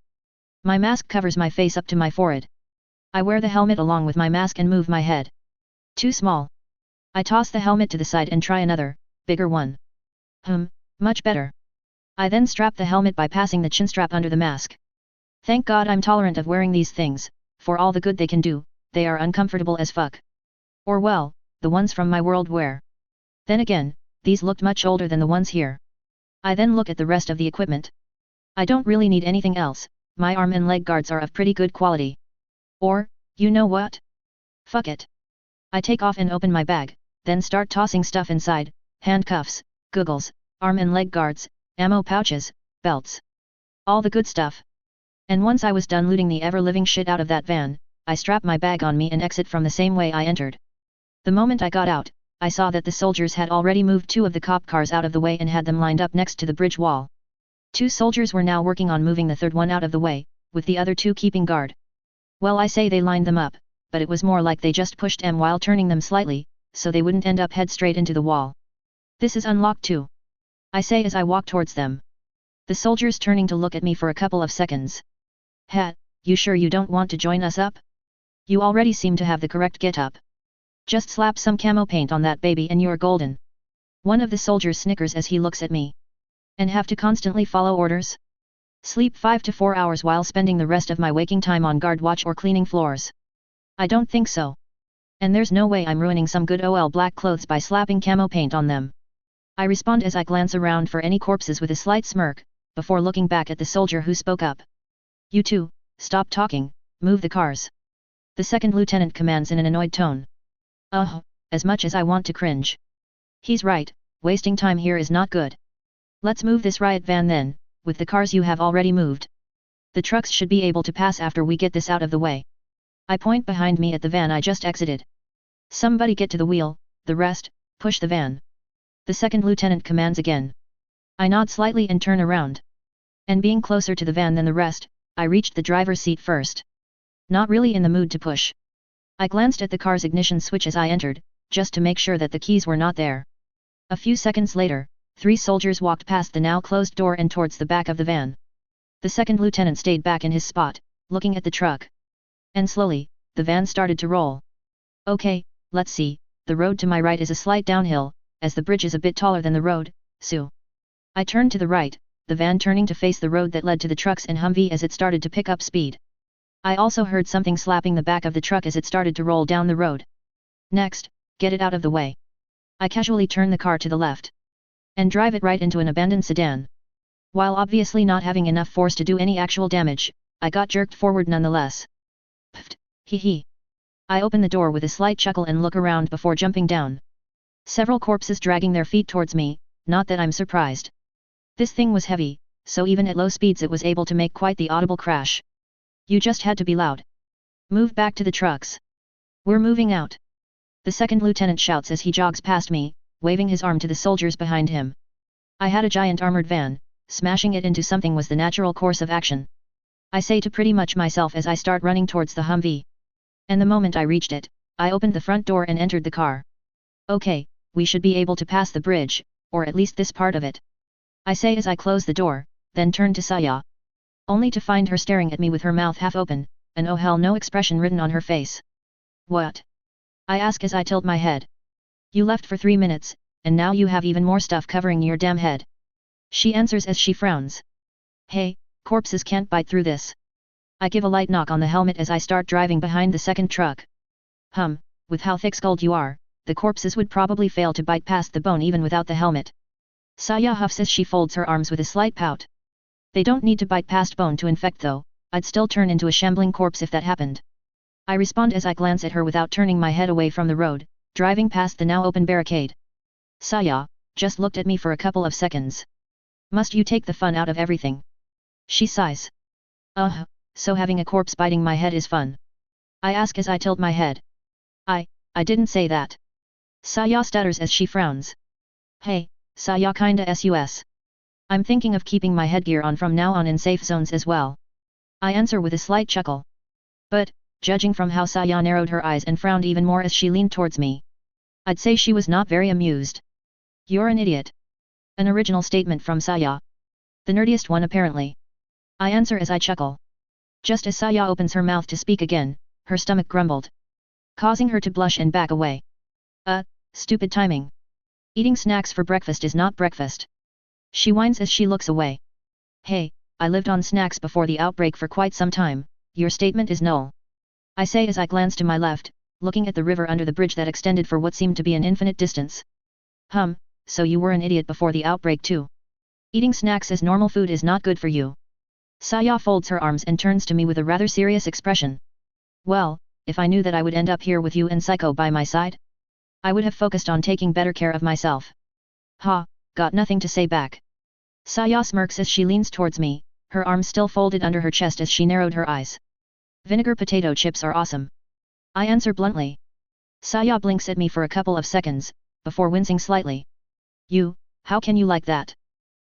Speaker 1: My mask covers my face up to my forehead. I wear the helmet along with my mask and move my head. Too small. I toss the helmet to the side and try another, bigger one. Much better. I then strap the helmet by passing the chin strap under the mask. Thank God I'm tolerant of wearing these things, for all the good they can do, they are uncomfortable as fuck. Or well, the ones from my world wear. Then again, these looked much older than the ones here. I then look at the rest of the equipment. I don't really need anything else, my arm and leg guards are of pretty good quality. Or, you know what? Fuck it. I take off and open my bag, then start tossing stuff inside, handcuffs, goggles, arm and leg guards, ammo pouches, belts. All the good stuff. And once I was done looting the ever-living shit out of that van, I strap my bag on me and exit from the same way I entered. The moment I got out, I saw that the soldiers had already moved 2 of the cop cars out of the way and had them lined up next to the bridge wall. 2 soldiers were now working on moving the 3rd one out of the way, with the other 2 keeping guard. Well, I say they lined them up, but it was more like they just pushed them while turning them slightly, so they wouldn't end up head straight into the wall. This is unlocked too. I say as I walk towards them. The soldiers turning to look at me for a couple of seconds. Ha, you sure you don't want to join us up? You already seem to have the correct get-up. Just slap some camo paint on that baby and you're golden. One of the soldiers snickers as he looks at me. And have to constantly follow orders? Sleep 5 to 4 hours while spending the rest of my waking time on guard watch or cleaning floors. I don't think so. And there's no way I'm ruining some good OL black clothes by slapping camo paint on them. I respond as I glance around for any corpses with a slight smirk, before looking back at the soldier who spoke up. You two, stop talking, move the cars. The 2nd lieutenant commands in an annoyed tone. As much as I want to cringe. He's right, wasting time here is not good. Let's move this riot van then, with the cars you have already moved. The trucks should be able to pass after we get this out of the way. I point behind me at the van I just exited. Somebody get to the wheel, the rest, push the van. The second lieutenant commands again. I nod slightly and turn around. And being closer to the van than the rest, I reached the driver's seat first. Not really in the mood to push. I glanced at the car's ignition switch as I entered, just to make sure that the keys were not there. A few seconds later, 3 soldiers walked past the now closed door and towards the back of the van. The second lieutenant stayed back in his spot, looking at the truck. And slowly, the van started to roll. Okay, let's see, the road to my right is a slight downhill, as the bridge is a bit taller than the road, so. I turned to the right, the van turning to face the road that led to the trucks and Humvee as it started to pick up speed. I also heard something slapping the back of the truck as it started to roll down the road. Next, get it out of the way. I casually turn the car to the left. And drive it right into an abandoned sedan. While obviously not having enough force to do any actual damage, I got jerked forward nonetheless. Pfft, hee hee. I open the door with a slight chuckle and look around before jumping down. Several corpses dragging their feet towards me, not that I'm surprised. This thing was heavy, so even at low speeds it was able to make quite the audible crash. You just had to be loud. Move back to the trucks. We're moving out. The second lieutenant shouts as he jogs past me, waving his arm to the soldiers behind him. I had a giant armored van, smashing it into something was the natural course of action. I say to pretty much myself as I start running towards the Humvee. And the moment I reached it, I opened the front door and entered the car. Okay, we should be able to pass the bridge, or at least this part of it. I say as I close the door, then turn to Saya. Only to find her staring at me with her mouth half open, an oh hell no expression written on her face. What? I ask as I tilt my head. You left for 3 minutes, and now you have even more stuff covering your damn head. She answers as she frowns. Hey, corpses can't bite through this. I give a light knock on the helmet as I start driving behind the second truck. With how thick-skulled you are, the corpses would probably fail to bite past the bone even without the helmet. Saya huffs as she folds her arms with a slight pout. They don't need to bite past bone to infect though, I'd still turn into a shambling corpse if that happened. I respond as I glance at her without turning my head away from the road, driving past the now open barricade. Saya, just looked at me for a couple of seconds. Must you take the fun out of everything? She sighs. So having a corpse biting my head is fun? I ask as I tilt my head. I didn't say that. Saya stutters as she frowns. Hey, Saya kinda sus. I'm thinking of keeping my headgear on from now on in safe zones as well. I answer with a slight chuckle. But, judging from how Saya narrowed her eyes and frowned even more as she leaned towards me, I'd say she was not very amused. You're an idiot. An original statement from Saya. The nerdiest one apparently. I answer as I chuckle. Just as Saya opens her mouth to speak again, her stomach grumbled, causing her to blush and back away. Stupid timing. Eating snacks for breakfast is not breakfast. She whines as she looks away. Hey, I lived on snacks before the outbreak for quite some time, your statement is null. I say as I glance to my left, looking at the river under the bridge that extended for what seemed to be an infinite distance. So you were an idiot before the outbreak too. Eating snacks as normal food is not good for you. Saya folds her arms and turns to me with a rather serious expression. Well, if I knew that I would end up here with you and Psycho by my side, I would have focused on taking better care of myself. Got nothing to say back. Saya smirks as she leans towards me, her arms still folded under her chest as she narrowed her eyes. Vinegar potato chips are awesome. I answer bluntly. Saya blinks at me for a couple of seconds, before wincing slightly. How can you like that?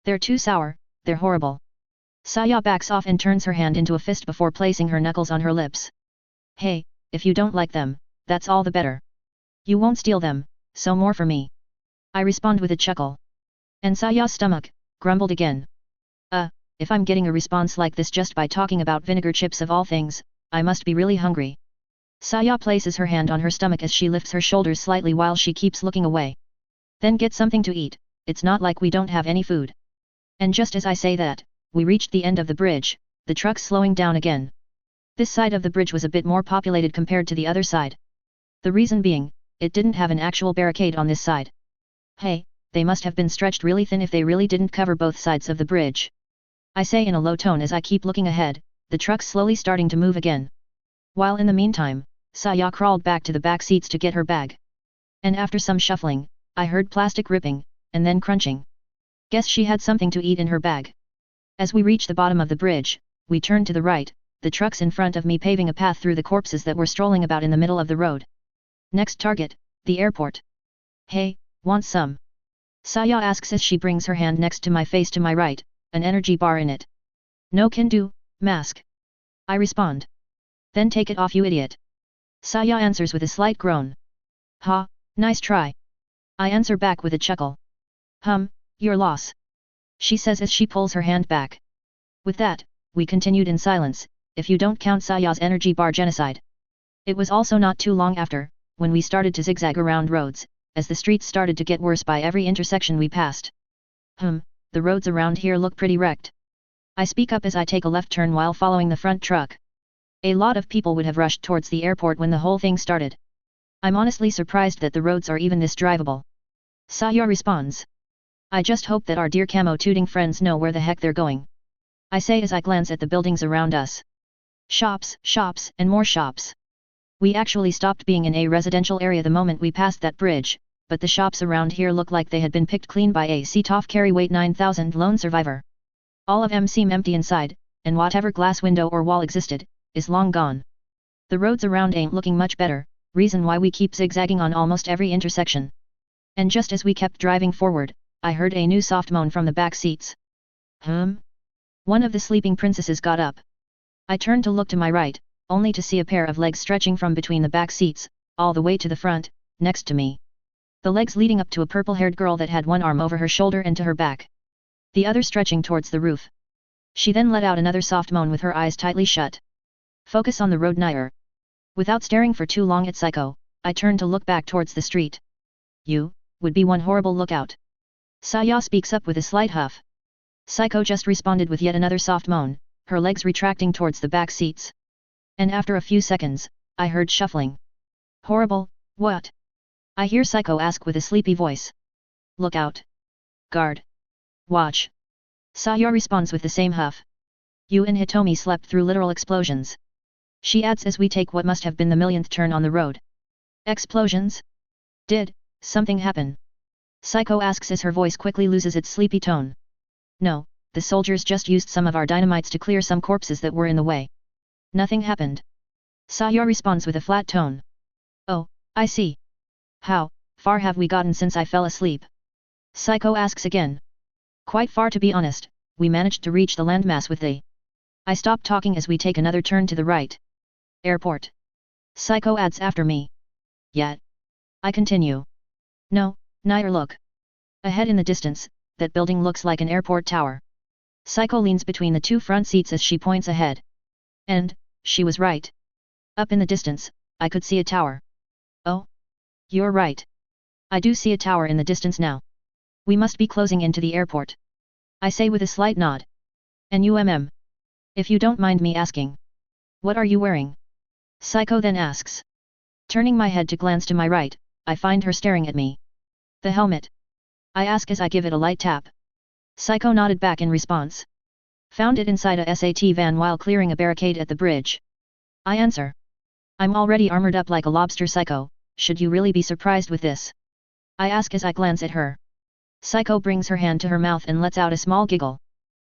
Speaker 1: They're too sour, they're horrible. Saya backs off and turns her hand into a fist before placing her knuckles on her lips. Hey, if you don't like them, that's all the better. You won't steal them, so more for me. I respond with a chuckle. And Saya's stomach grumbled again. If I'm getting a response like this just by talking about vinegar chips of all things, I must be really hungry. Saya places her hand on her stomach as she lifts her shoulders slightly while she keeps looking away. Then get something to eat, it's not like we don't have any food. And just as I say that, we reached the end of the bridge, the trucks slowing down again. This side of the bridge was a bit more populated compared to the other side. The reason being, it didn't have an actual barricade on this side. Hey, they must have been stretched really thin if they really didn't cover both sides of the bridge. I say in a low tone as I keep looking ahead, the trucks slowly starting to move again. While in the meantime, Saya crawled back to the back seats to get her bag. And after some shuffling, I heard plastic ripping, and then crunching. Guess she had something to eat in her bag. As we reach the bottom of the bridge, we turn to the right, the trucks in front of me paving a path through the corpses that were strolling about in the middle of the road. Next target, the airport. Hey, want some? Saya asks as she brings her hand next to my face to my right, an energy bar in it. No can do, mask. I respond. Then take it off you idiot. Saya answers with a slight groan. Ha, nice try. I answer back with a chuckle. Your loss. She says as she pulls her hand back. With that, we continued in silence, if you don't count Saya's energy bar genocide. It was also not too long after, when we started to zigzag around roads, as the streets started to get worse by every intersection we passed. The roads around here look pretty wrecked. I speak up as I take a left turn while following the front truck. A lot of people would have rushed towards the airport when the whole thing started. I'm honestly surprised that the roads are even this drivable. Saya responds. I just hope that our dear camo tooting friends know where the heck they're going. I say as I glance at the buildings around us. Shops, and more shops. We actually stopped being in a residential area the moment we passed that bridge, but the shops around here look like they had been picked clean by a tough carry weight 9000 lone survivor. All of them seem empty inside, and whatever glass window or wall existed, is long gone. The roads around ain't looking much better, reason why we keep zigzagging on almost every intersection. And just as we kept driving forward, I heard a new soft moan from the back seats. One of the sleeping princesses got up. I turned to look to my right, only to see a pair of legs stretching from between the back seats, all the way to the front, next to me. The legs leading up to a purple-haired girl that had one arm over her shoulder and to her back. The other stretching towards the roof. She then let out another soft moan with her eyes tightly shut. Focus on the road, Nair. Without staring for too long at Psycho, I turned to look back towards the street. You, would be one horrible lookout. Saya speaks up with a slight huff. Psycho just responded with yet another soft moan, her legs retracting towards the back seats. And after a few seconds, I heard shuffling. Horrible, what? I hear Psycho ask with a sleepy voice. Look out. Guard. Watch. Saya responds with the same huff. You and Hitomi slept through literal explosions. She adds as we take what must have been the millionth turn on the road. Explosions? Did something happen? Psycho asks as her voice quickly loses its sleepy tone. No, the soldiers just used some of our dynamites to clear some corpses that were in the way. Nothing happened. Saya responds with a flat tone. Oh, I see. How far have we gotten since I fell asleep? Psycho asks again. Quite far, to be honest. We managed to reach the landmass with the... I stop talking as we take another turn to the right. Airport. Psycho adds after me. Yet. I continue. No, Nair, look. Ahead in the distance, that building looks like an airport tower. Psycho leans between the two front seats as she points ahead. And, she was right. Up in the distance, I could see a tower. Oh? You're right. I do see a tower in the distance now. We must be closing into the airport. I say with a slight nod. And if you don't mind me asking. What are you wearing? Psycho then asks. Turning my head to glance to my right, I find her staring at me. The helmet. I ask as I give it a light tap. Psycho nodded back in response. Found it inside a SAT van while clearing a barricade at the bridge. I answer. I'm already armored up like a lobster, Psycho, should you really be surprised with this? I ask as I glance at her. Psycho brings her hand to her mouth and lets out a small giggle.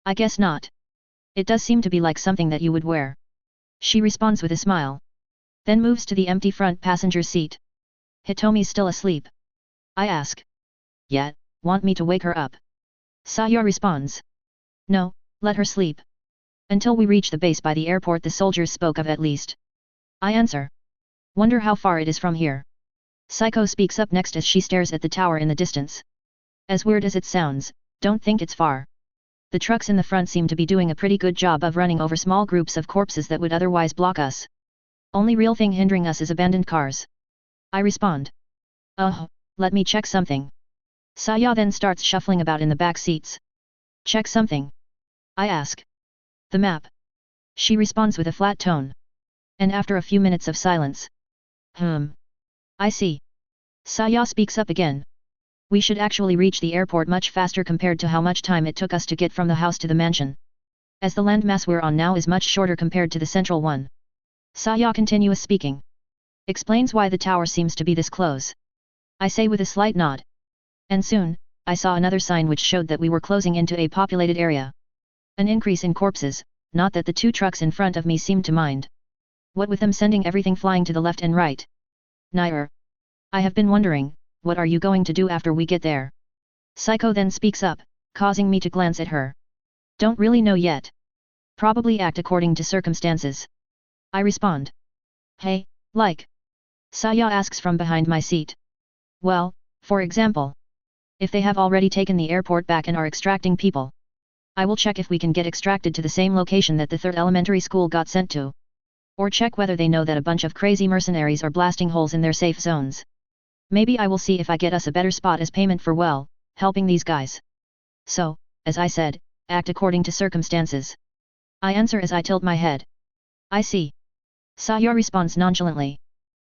Speaker 1: I guess not. It does seem to be like something that you would wear. She responds with a smile. Then moves to the empty front passenger seat. Hitomi's still asleep. I ask. Yet, want me to wake her up? Saya responds. No, let her sleep. Until we reach the base by the airport the soldiers spoke of at least. I answer. Wonder how far it is from here. Psycho speaks up next as she stares at the tower in the distance. As weird as it sounds, don't think it's far. The trucks in the front seem to be doing a pretty good job of running over small groups of corpses that would otherwise block us. Only real thing hindering us is abandoned cars. I respond. Let me check something. Saya then starts shuffling about in the back seats. Check something? I ask. The map. She responds with a flat tone. And after a few minutes of silence. I see. Saya speaks up again. We should actually reach the airport much faster compared to how much time it took us to get from the house to the mansion. As the landmass we're on now is much shorter compared to the central one. Saya continues speaking. Explains why the tower seems to be this close. I say with a slight nod. And soon, I saw another sign which showed that we were closing into a populated area. An increase in corpses, not that the two trucks in front of me seemed to mind. What with them sending everything flying to the left and right. Nair. I have been wondering, what are you going to do after we get there? Psycho then speaks up, causing me to glance at her. Don't really know yet. Probably act according to circumstances. I respond. Hey, like? Saya asks from behind my seat. Well, for example. If they have already taken the airport back and are extracting people. I will check if we can get extracted to the same location that the third elementary school got sent to. Or check whether they know that a bunch of crazy mercenaries are blasting holes in their safe zones. Maybe I will see if I get us a better spot as payment for helping these guys. So, as I said, act according to circumstances. I answer as I tilt my head. I see. Saya responds nonchalantly.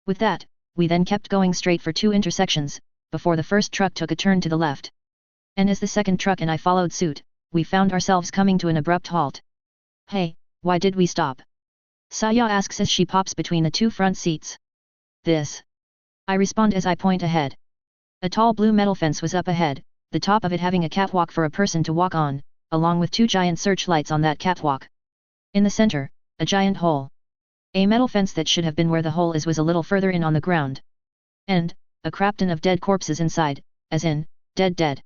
Speaker 1: With that, we then kept going straight for 2 intersections, before the first truck took a turn to the left. And as the second truck and I followed suit, we found ourselves coming to an abrupt halt. Hey, why did we stop? Saya asks as she pops between the 2 front seats. This. I respond as I point ahead. A tall blue metal fence was up ahead, the top of it having a catwalk for a person to walk on, along with 2 giant searchlights on that catwalk. In the center, a giant hole. A metal fence that should have been where the hole is was a little further in on the ground. And, a crapton of dead corpses inside, as in, dead.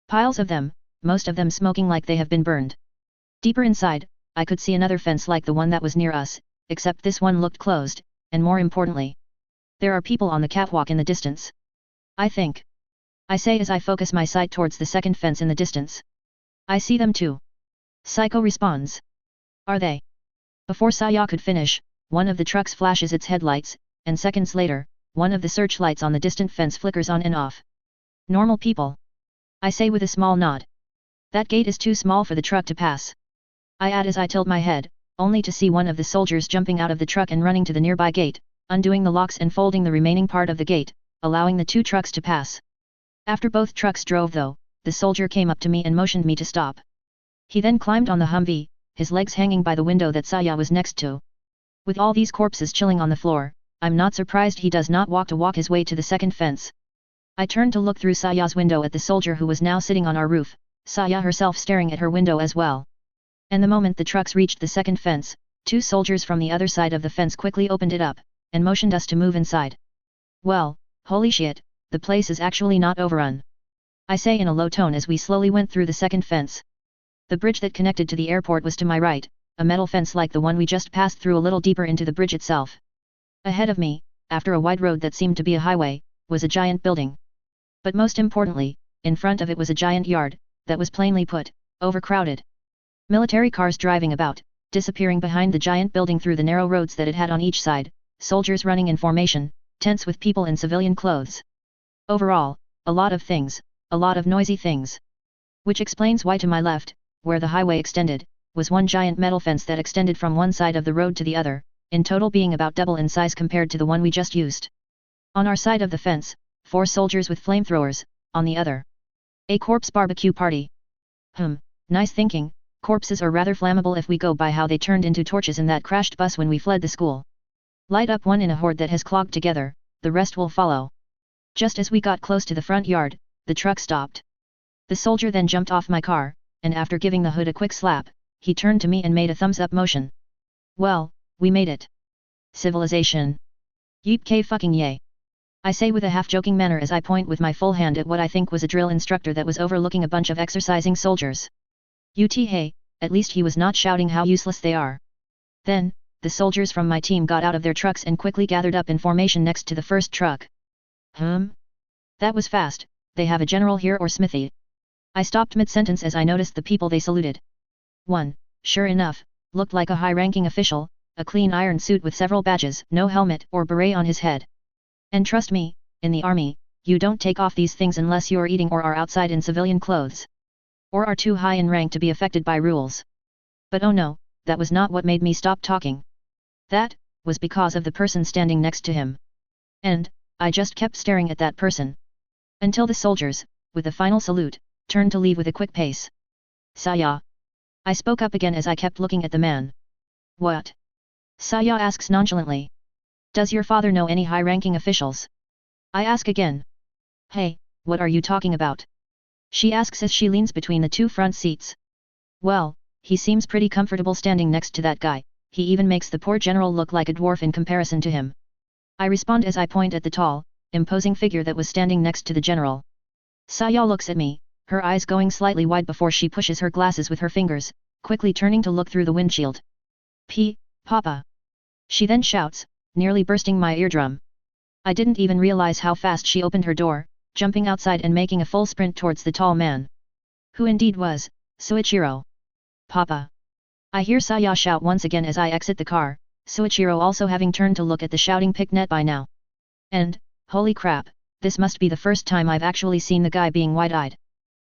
Speaker 1: Piles of them, most of them smoking like they have been burned. Deeper inside, I could see another fence like the one that was near us, except this one looked closed, and more importantly, there are people on the catwalk in the distance. I think. I say as I focus my sight towards the second fence in the distance. I see them too. Psycho responds. Are they? Before Saya could finish, one of the trucks flashes its headlights, and seconds later, one of the searchlights on the distant fence flickers on and off. Normal people. I say with a small nod. That gate is too small for the truck to pass. I add as I tilt my head, only to see one of the soldiers jumping out of the truck and running to the nearby gate, undoing the locks and folding the remaining part of the gate, allowing the 2 trucks to pass. After both trucks drove though, the soldier came up to me and motioned me to stop. He then climbed on the Humvee, his legs hanging by the window that Saya was next to. With all these corpses chilling on the floor, I'm not surprised he does not walk his way to the second fence. I turned to look through Saya's window at the soldier who was now sitting on our roof, Saya herself staring at her window as well. And the moment the trucks reached the second fence, 2 soldiers from the other side of the fence quickly opened it up, and motioned us to move inside. Well, holy shit, the place is actually not overrun. I say in a low tone as we slowly went through the second fence. The bridge that connected to the airport was to my right, a metal fence like the one we just passed through a little deeper into the bridge itself. Ahead of me, after a wide road that seemed to be a highway, was a giant building. But most importantly, in front of it was a giant yard, that was plainly put, overcrowded. Military cars driving about, disappearing behind the giant building through the narrow roads that it had on each side, soldiers running in formation, tents with people in civilian clothes. Overall, a lot of things, a lot of noisy things. Which explains why to my left, where the highway extended, was one giant metal fence that extended from one side of the road to the other, in total being about double in size compared to the one we just used. On our side of the fence, 4 soldiers with flamethrowers, on the other. A corpse barbecue party. Nice thinking, corpses are rather flammable if we go by how they turned into torches in that crashed bus when we fled the school. Light up one in a horde that has clogged together, the rest will follow. Just as we got close to the front yard, the truck stopped. The soldier then jumped off my car, and after giving the hood a quick slap, he turned to me and made a thumbs up motion. Well, we made it. Civilization. Yeep k fucking yay. I say with a half-joking manner as I point with my full hand at what I think was a drill instructor that was overlooking a bunch of exercising soldiers. Hey, at least he was not shouting how useless they are. Then, the soldiers from my team got out of their trucks and quickly gathered up in formation next to the first truck. That was fast, they have a general here or smithy. I stopped mid-sentence as I noticed the people they saluted. One, sure enough, looked like a high-ranking official, a clean iron suit with several badges, no helmet or beret on his head. And trust me, in the army, you don't take off these things unless you're eating or are outside in civilian clothes. Or are too high in rank to be affected by rules. But oh no, that was not what made me stop talking. That was because of the person standing next to him. And I just kept staring at that person. Until the soldiers, with a final salute, turned to leave with a quick pace. Saya. I spoke up again as I kept looking at the man. What? Saya asks nonchalantly. Does your father know any high-ranking officials? I ask again. Hey, what are you talking about? She asks as she leans between the 2 front seats. Well, he seems pretty comfortable standing next to that guy, he even makes the poor general look like a dwarf in comparison to him. I respond as I point at the tall, imposing figure that was standing next to the general. Saya looks at me, her eyes going slightly wide before she pushes her glasses with her fingers, quickly turning to look through the windshield. Papa! She then shouts, nearly bursting my eardrum. I didn't even realize how fast she opened her door, jumping outside and making a full sprint towards the tall man. Who indeed was, Soichiro. Papa! I hear Saya shout once again as I exit the car, Soichiro also having turned to look at the shouting picnet by now. And, holy crap, this must be the first time I've actually seen the guy being wide-eyed.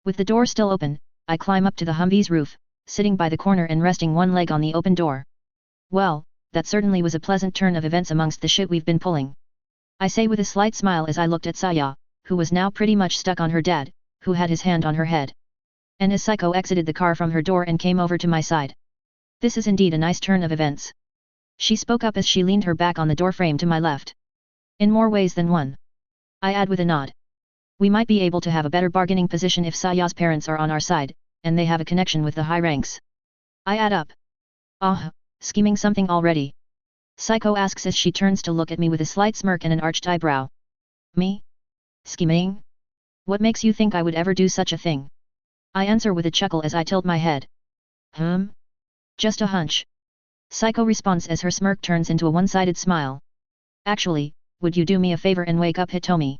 Speaker 1: With the door still open, I climb up to the Humvee's roof, sitting by the corner and resting one leg on the open door. Well, that certainly was a pleasant turn of events amongst the shit we've been pulling. I say with a slight smile as I looked at Saya, who was now pretty much stuck on her dad, who had his hand on her head. And as Psycho exited the car from her door and came over to my side. This is indeed a nice turn of events. She spoke up as she leaned her back on the doorframe to my left. In more ways than one. I add with a nod. We might be able to have a better bargaining position if Saya's parents are on our side, and they have a connection with the high ranks. I add up. Scheming something already? Psycho asks as she turns to look at me with a slight smirk and an arched eyebrow. Me? Scheming? What makes you think I would ever do such a thing? I answer with a chuckle as I tilt my head. Just a hunch. Psycho responds as her smirk turns into a one-sided smile. Actually, would you do me a favor and wake up Hitomi?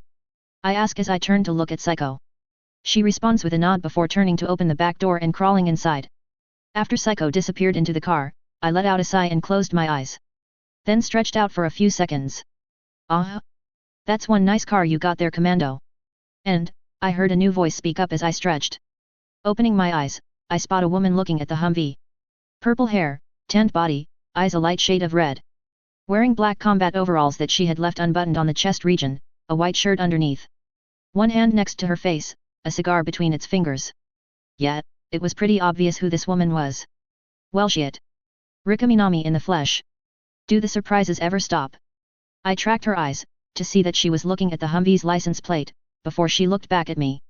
Speaker 1: I ask as I turn to look at Psycho. She responds with a nod before turning to open the back door and crawling inside. After Psycho disappeared into the car, I let out a sigh and closed my eyes. Then stretched out for a few seconds. That's one nice car you got there, Commando. And, I heard a new voice speak up as I stretched. Opening my eyes, I spot a woman looking at the Humvee. Purple hair, tanned body, eyes a light shade of red. Wearing black combat overalls that she had left unbuttoned on the chest region, a white shirt underneath. One hand next to her face, a cigar between its fingers. Yet, it was pretty obvious who this woman was. Well shit. Rika Minami in the flesh. Do the surprises ever stop? I tracked her eyes, to see that she was looking at the Humvee's license plate, before she looked back at me.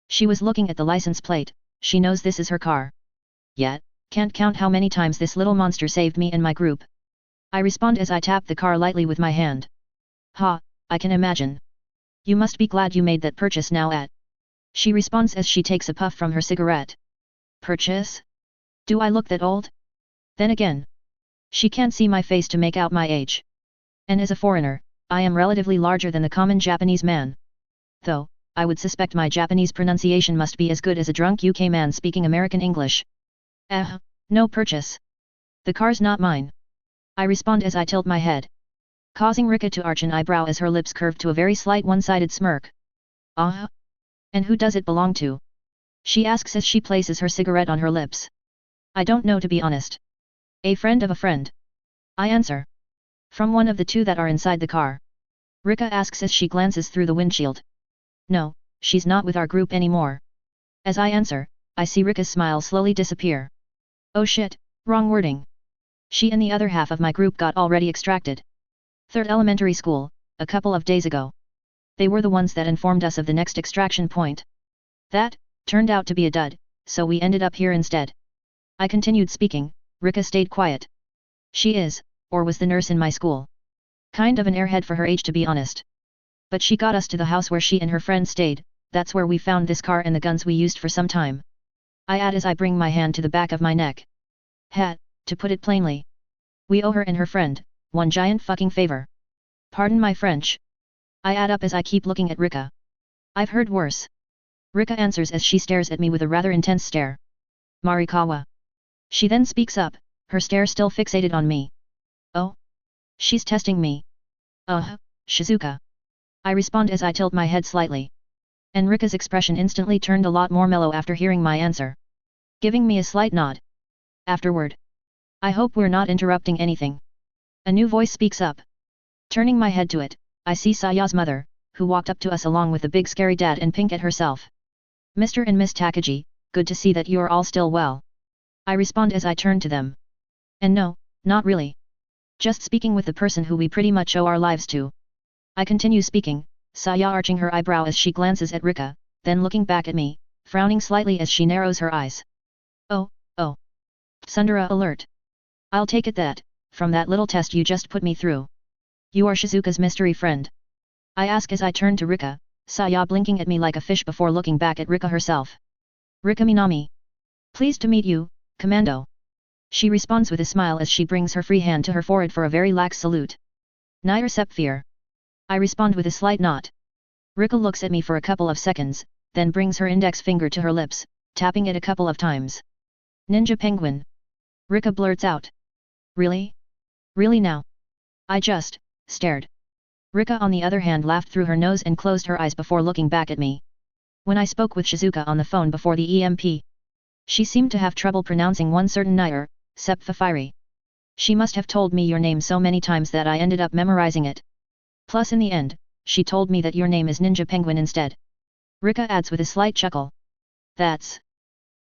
Speaker 1: She was looking at the license plate, she knows this is her car. Yet, can't count how many times this little monster saved me and my group. I respond as I tap the car lightly with my hand. I can imagine. You must be glad you made that purchase now at. She responds as she takes a puff from her cigarette. Purchase? Do I look that old? Then again. She can't see my face to make out my age. And as a foreigner, I am relatively larger than the common Japanese man. Though, I would suspect my Japanese pronunciation must be as good as a drunk UK man speaking American English. No purchase. The car's not mine. I respond as I tilt my head. Causing Rika to arch an eyebrow as her lips curved to a very slight one-sided smirk. And who does it belong to? She asks as she places her cigarette on her lips. I don't know, to be honest. A friend of a friend. I answer. From one of the two that are inside the car. Rika asks as she glances through the windshield. No, she's not with our group anymore. As I answer, I see Rika's smile slowly disappear. Oh shit, wrong wording. She and the other half of my group got already extracted. Third elementary school, a couple of days ago. They were the ones that informed us of the next extraction point. That turned out to be a dud, so we ended up here instead. I continued speaking, Rika stayed quiet. She is, or was the nurse in my school. Kind of an airhead for her age, to be honest. But she got us to the house where she and her friend stayed, that's where we found this car and the guns we used for some time. I add as I bring my hand to the back of my neck. To put it plainly. We owe her and her friend one giant fucking favor. Pardon my French. I add up as I keep looking at Rika. I've heard worse. Rika answers as she stares at me with a rather intense stare. Marikawa. She then speaks up, her stare still fixated on me. Oh? She's testing me. Shizuka. I respond as I tilt my head slightly. And Rika's expression instantly turned a lot more mellow after hearing my answer. Giving me a slight nod. Afterward. I hope we're not interrupting anything. A new voice speaks up. Turning my head to it, I see Saya's mother, who walked up to us along with the big scary dad and Pink at herself. Mr. and Miss Takagi, good to see that you're all still well. I respond as I turn to them. And no, not really. Just speaking with the person who we pretty much owe our lives to. I continue speaking, Saya arching her eyebrow as she glances at Rika, then looking back at me, frowning slightly as she narrows her eyes. Oh. Sundara alert. I'll take it that, from that little test you just put me through. You are Shizuka's mystery friend. I ask as I turn to Rika, Saya blinking at me like a fish before looking back at Rika herself. Rika Minami. Pleased to meet you, Commando. She responds with a smile as she brings her free hand to her forehead for a very lax salute. Nair Sepfir. I respond with a slight nod. Rika looks at me for a couple of seconds, then brings her index finger to her lips, tapping it a couple of times. Ninja Penguin. Rika blurts out. Really? Really now? I just stared. Rika on the other hand laughed through her nose and closed her eyes before looking back at me. When I spoke with Shizuka on the phone before the EMP, she seemed to have trouble pronouncing one certain Nair, Sepfafiri. She must have told me your name so many times that I ended up memorizing it. Plus in the end, she told me that your name is Ninja Penguin instead. Rika adds with a slight chuckle. That's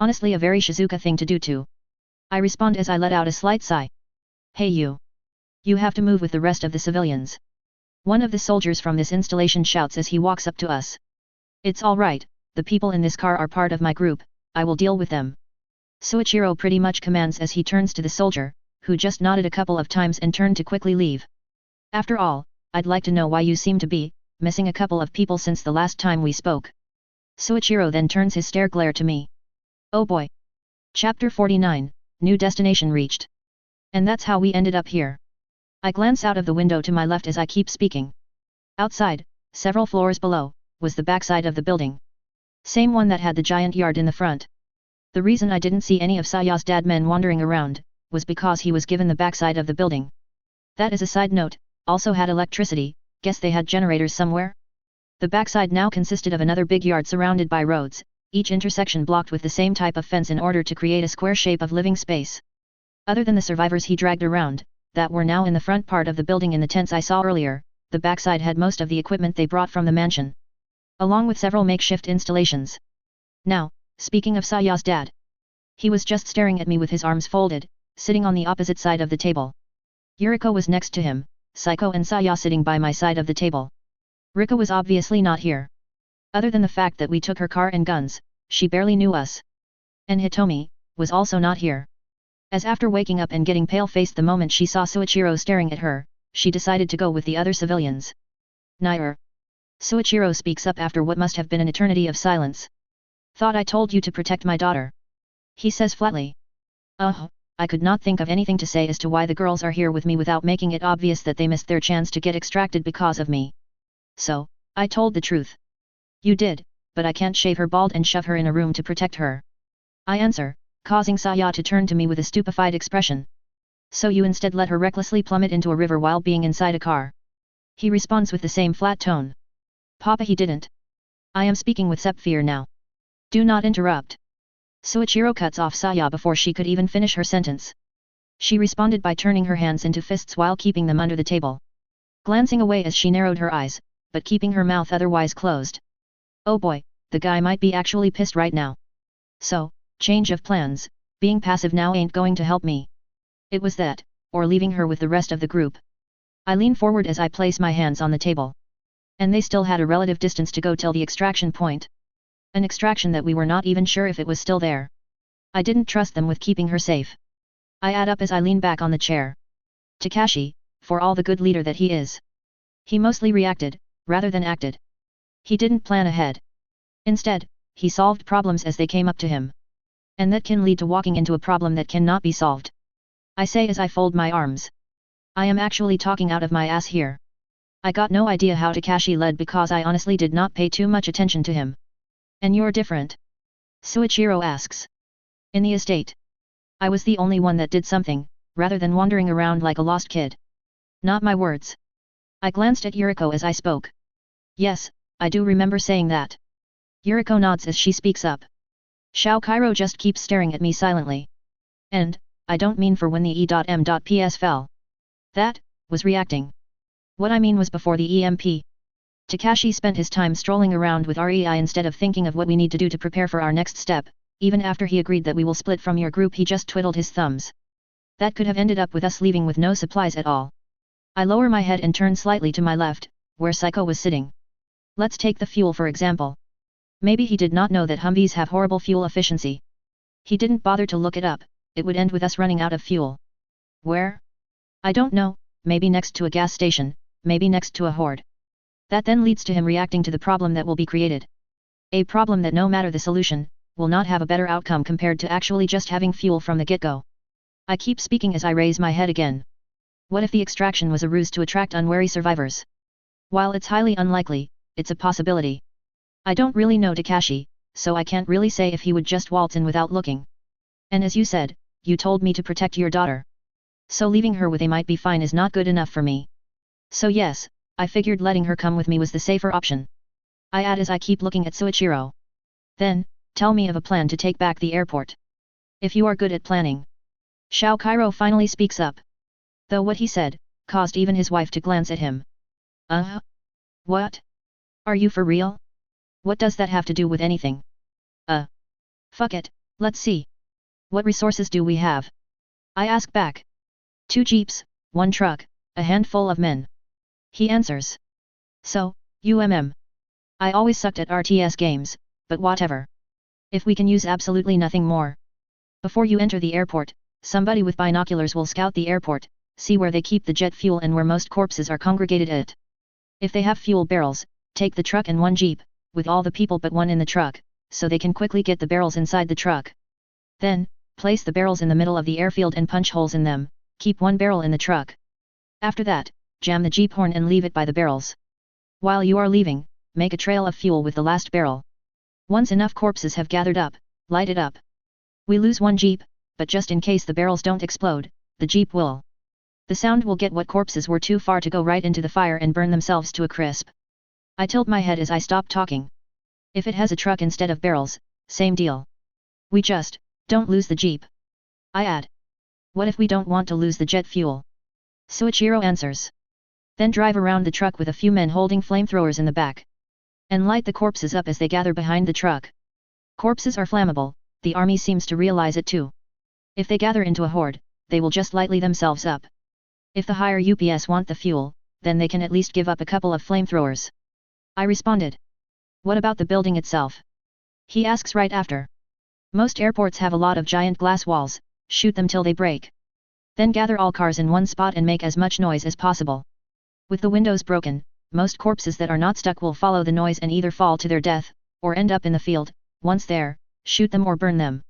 Speaker 1: honestly a very Shizuka thing to do too. I respond as I let out a slight sigh. Hey you. You have to move with the rest of the civilians. One of the soldiers from this installation shouts as he walks up to us. It's all right, the people in this car are part of my group, I will deal with them. Suichiro pretty much commands as he turns to the soldier, who just nodded a couple of times and turned to quickly leave. After all, I'd like to know why you seem to be missing a couple of people since the last time we spoke. Suichiro then turns his stare glare to me. Oh boy. Chapter 49, New Destination Reached. And that's how we ended up here. I glance out of the window to my left as I keep speaking. Outside, several floors below, was the backside of the building. Same one that had the giant yard in the front. The reason I didn't see any of Saya's dad men wandering around, was because he was given the backside of the building. That is a side note, also had electricity, guess they had generators somewhere? The backside now consisted of another big yard surrounded by roads, each intersection blocked with the same type of fence in order to create a square shape of living space. Other than the survivors he dragged around, that were now in the front part of the building in the tents I saw earlier, the backside had most of the equipment they brought from the mansion, along with several makeshift installations. Now, speaking of Saya's dad. He was just staring at me with his arms folded, sitting on the opposite side of the table. Yuriko was next to him, Saiko and Saya sitting by my side of the table. Rika was obviously not here. Other than the fact that we took her car and guns, she barely knew us. And Hitomi was also not here. As after waking up and getting pale-faced the moment she saw Suichiro staring at her, she decided to go with the other civilians. Nair. Suichiro speaks up after what must have been an eternity of silence. Thought I told you to protect my daughter. He says flatly. I could not think of anything to say as to why the girls are here with me without making it obvious that they missed their chance to get extracted because of me. So, I told the truth. You did, but I can't shave her bald and shove her in a room to protect her. I answer, causing Saya to turn to me with a stupefied expression. So you instead let her recklessly plummet into a river while being inside a car. He responds with the same flat tone. Papa, he didn't. I am speaking with Sepfir now. Do not interrupt. Suichiro cuts off Saya before she could even finish her sentence. She responded by turning her hands into fists while keeping them under the table. Glancing away as she narrowed her eyes, but keeping her mouth otherwise closed. Oh boy, the guy might be actually pissed right now. So, change of plans, being passive now ain't going to help me. It was that, or leaving her with the rest of the group. I lean forward as I place my hands on the table. And they still had a relative distance to go till the extraction point. An extraction that we were not even sure if it was still there. I didn't trust them with keeping her safe. I add up as I lean back on the chair. Takashi, for all the good leader that he is. He mostly reacted, rather than acted. He didn't plan ahead. Instead, he solved problems as they came up to him. And that can lead to walking into a problem that cannot be solved. I say as I fold my arms. I am actually talking out of my ass here. I got no idea how Takashi led because I honestly did not pay too much attention to him. And you're different? Suichiro asks. In the estate. I was the only one that did something, rather than wandering around like a lost kid. Not my words. I glanced at Yuriko as I spoke. Yes, I do remember saying that. Yuriko nods as she speaks up. Shao Kairo just keeps staring at me silently. And, I don't mean for when the E.M.PS fell. That, was reacting. What I mean was before the EMP. Takashi spent his time strolling around with REI instead of thinking of what we need to do to prepare for our next step. Even after he agreed that we will split from your group, he just twiddled his thumbs. That could have ended up with us leaving with no supplies at all. I lower my head and turn slightly to my left, where Saiko was sitting. Let's take the fuel for example. Maybe he did not know that Humvees have horrible fuel efficiency. He didn't bother to look it up, it would end with us running out of fuel. Where? I don't know, maybe next to a gas station, maybe next to a horde. That then leads to him reacting to the problem that will be created. A problem that no matter the solution, will not have a better outcome compared to actually just having fuel from the get-go. I keep speaking as I raise my head again. What if the extraction was a ruse to attract unwary survivors? While it's highly unlikely, it's a possibility. I don't really know Takashi, so I can't really say if he would just waltz in without looking. And as you said, you told me to protect your daughter. So leaving her with a might be fine is not good enough for me. So yes, I figured letting her come with me was the safer option. I add as I keep looking at Suichiro. Then, tell me of a plan to take back the airport. If you are good at planning. Shao Cairo finally speaks up. Though what he said, caused even his wife to glance at him. What? Are you for real? What does that have to do with anything? Fuck it, let's see. What resources do we have? I ask back. 2 jeeps, 1 truck, a handful of men. He answers. So, I always sucked at RTS games, but whatever. If we can use absolutely nothing more. Before you enter the airport, somebody with binoculars will scout the airport, see where they keep the jet fuel and where most corpses are congregated at. If they have fuel barrels, take the truck and 1 jeep, with all the people but 1 in the truck, so they can quickly get the barrels inside the truck. Then, place the barrels in the middle of the airfield and punch holes in them, keep 1 barrel in the truck. After that, jam the jeep horn and leave it by the barrels. While you are leaving, make a trail of fuel with the last barrel. Once enough corpses have gathered up, light it up. We lose 1 jeep, but just in case the barrels don't explode, the jeep will. The sound will get what corpses were too far to go right into the fire and burn themselves to a crisp. I tilt my head as I stop talking. If it has a truck instead of barrels, same deal. We just don't lose the jeep. I add. What if we don't want to lose the jet fuel? Suichiro answers. Then drive around the truck with a few men holding flamethrowers in the back. And light the corpses up as they gather behind the truck. Corpses are flammable, the army seems to realize it too. If they gather into a horde, they will just lightly themselves up. If the higher UPS want the fuel, then they can at least give up a couple of flamethrowers. I responded. What about the building itself? He asks right after. Most airports have a lot of giant glass walls, shoot them till they break. Then gather all cars in one spot and make as much noise as possible. With the windows broken, most corpses that are not stuck will follow the noise and either fall to their death, or end up in the field. Once there, shoot them or burn them.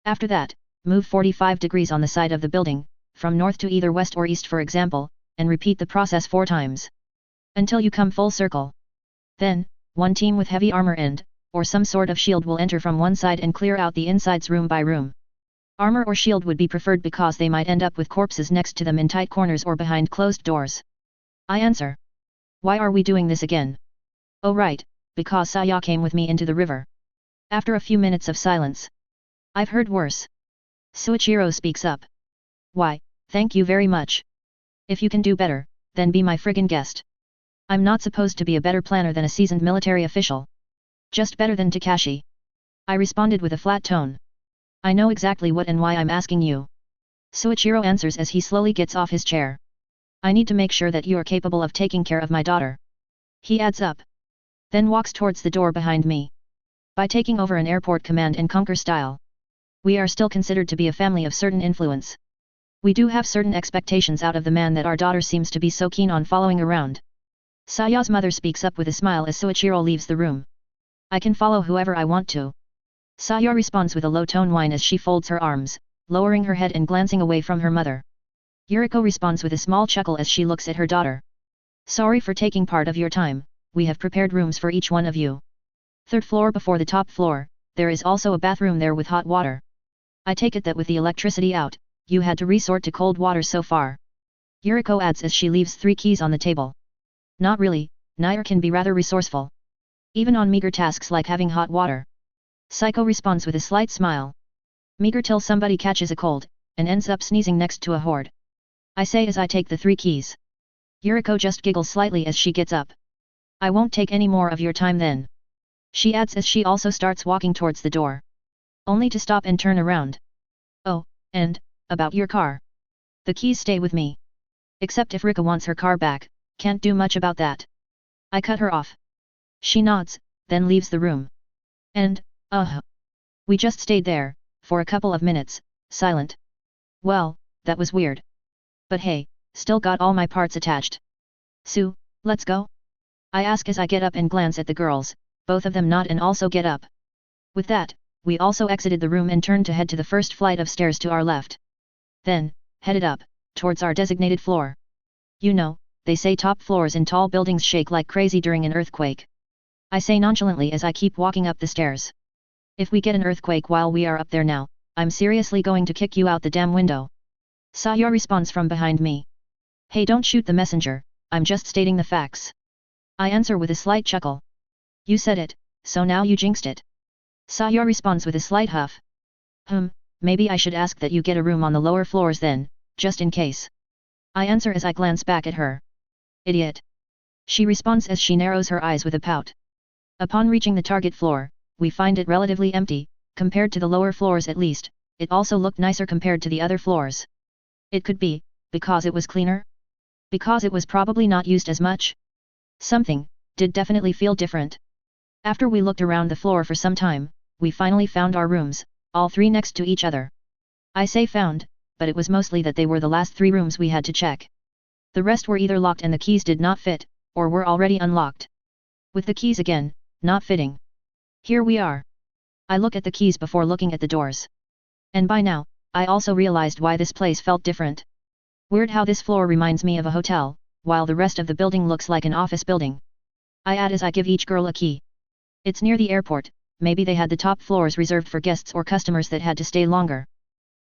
Speaker 1: After that, move 45 degrees on the side of the building, from north to either west or east for example, and repeat the process 4 times. Until you come full circle. Then, 1 team with heavy armor or some sort of shield will enter from one side and clear out the insides room by room. Armor or shield would be preferred because they might end up with corpses next to them in tight corners or behind closed doors. I answer. Why are we doing this again? Oh right, because Saya came with me into the river. After a few minutes of silence. I've heard worse. Suichiro speaks up. Why, thank you very much. If you can do better, then be my friggin' guest. I'm not supposed to be a better planner than a seasoned military official. Just better than Takashi. I responded with a flat tone. I know exactly what and why I'm asking you. Suichiro answers as he slowly gets off his chair. I need to make sure that you are capable of taking care of my daughter. He adds up. Then walks towards the door behind me. By taking over an airport command and conquer style, we are still considered to be a family of certain influence. We do have certain expectations out of the man that our daughter seems to be so keen on following around. Saya's mother speaks up with a smile as Suichiro leaves the room. I can follow whoever I want to. Saya responds with a low-tone whine as she folds her arms, lowering her head and glancing away from her mother. Yuriko responds with a small chuckle as she looks at her daughter. Sorry for taking part of your time, we have prepared rooms for each one of you. 3rd floor before the top floor, there is also a bathroom there with hot water. I take it that with the electricity out, you had to resort to cold water so far. Yuriko adds as she leaves 3 keys on the table. Not really, Nair can be rather resourceful. Even on meager tasks like having hot water. Psycho responds with a slight smile. Meager till somebody catches a cold, and ends up sneezing next to a horde. I say as I take the 3 keys. Yuriko just giggles slightly as she gets up. I won't take any more of your time then. She adds as she also starts walking towards the door. Only to stop and turn around. Oh, and, about your car. The keys stay with me. Except if Rika wants her car back, can't do much about that. I cut her off. She nods, then leaves the room. And, we just stayed there, for a couple of minutes, silent. Well, that was weird. But hey, still got all my parts attached. Sue, let's go? I ask as I get up and glance at the girls, both of them nod and also get up. With that, we also exited the room and turned to head to the first flight of stairs to our left. Then, headed up, towards our designated floor. You know, they say top floors in tall buildings shake like crazy during an earthquake. I say nonchalantly as I keep walking up the stairs. If we get an earthquake while we are up there now, I'm seriously going to kick you out the damn window. Saya responds from behind me. Hey, don't shoot the messenger, I'm just stating the facts. I answer with a slight chuckle. You said it, so now you jinxed it. Saya responds with a slight huff. Maybe I should ask that you get a room on the lower floors then, just in case. I answer as I glance back at her. Idiot. She responds as she narrows her eyes with a pout. Upon reaching the target floor, we find it relatively empty, compared to the lower floors at least. It also looked nicer compared to the other floors. It could be, because it was cleaner? Because it was probably not used as much? Something did definitely feel different. After we looked around the floor for some time, we finally found our rooms, all three next to each other. I say found, but it was mostly that they were the last 3 rooms we had to check. The rest were either locked and the keys did not fit, or were already unlocked. With the keys again, not fitting. Here we are. I look at the keys before looking at the doors. And by now, I also realized why this place felt different. Weird how this floor reminds me of a hotel, while the rest of the building looks like an office building. I add as I give each girl a key. It's near the airport, maybe they had the top floors reserved for guests or customers that had to stay longer.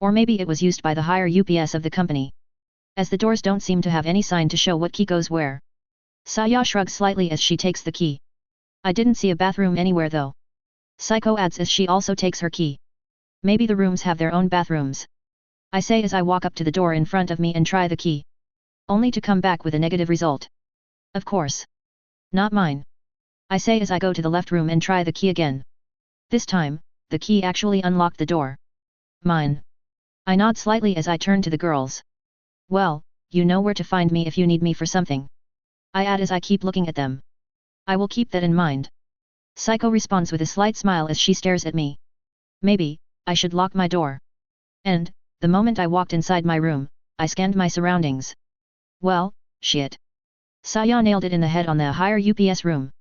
Speaker 1: Or maybe it was used by the higher UPS of the company. As the doors don't seem to have any sign to show what key goes where. Saya shrugs slightly as she takes the key. I didn't see a bathroom anywhere though. Psycho adds as she also takes her key. Maybe the rooms have their own bathrooms. I say as I walk up to the door in front of me and try the key. Only to come back with a negative result. Of course. Not mine. I say as I go to the left room and try the key again. This time, the key actually unlocked the door. Mine. I nod slightly as I turn to the girls. Well, you know where to find me if you need me for something. I add as I keep looking at them. I will keep that in mind. Psycho responds with a slight smile as she stares at me. Maybe, I should lock my door. And, the moment I walked inside my room, I scanned my surroundings. Well, shit. Saya nailed it in the head on the higher UPS room.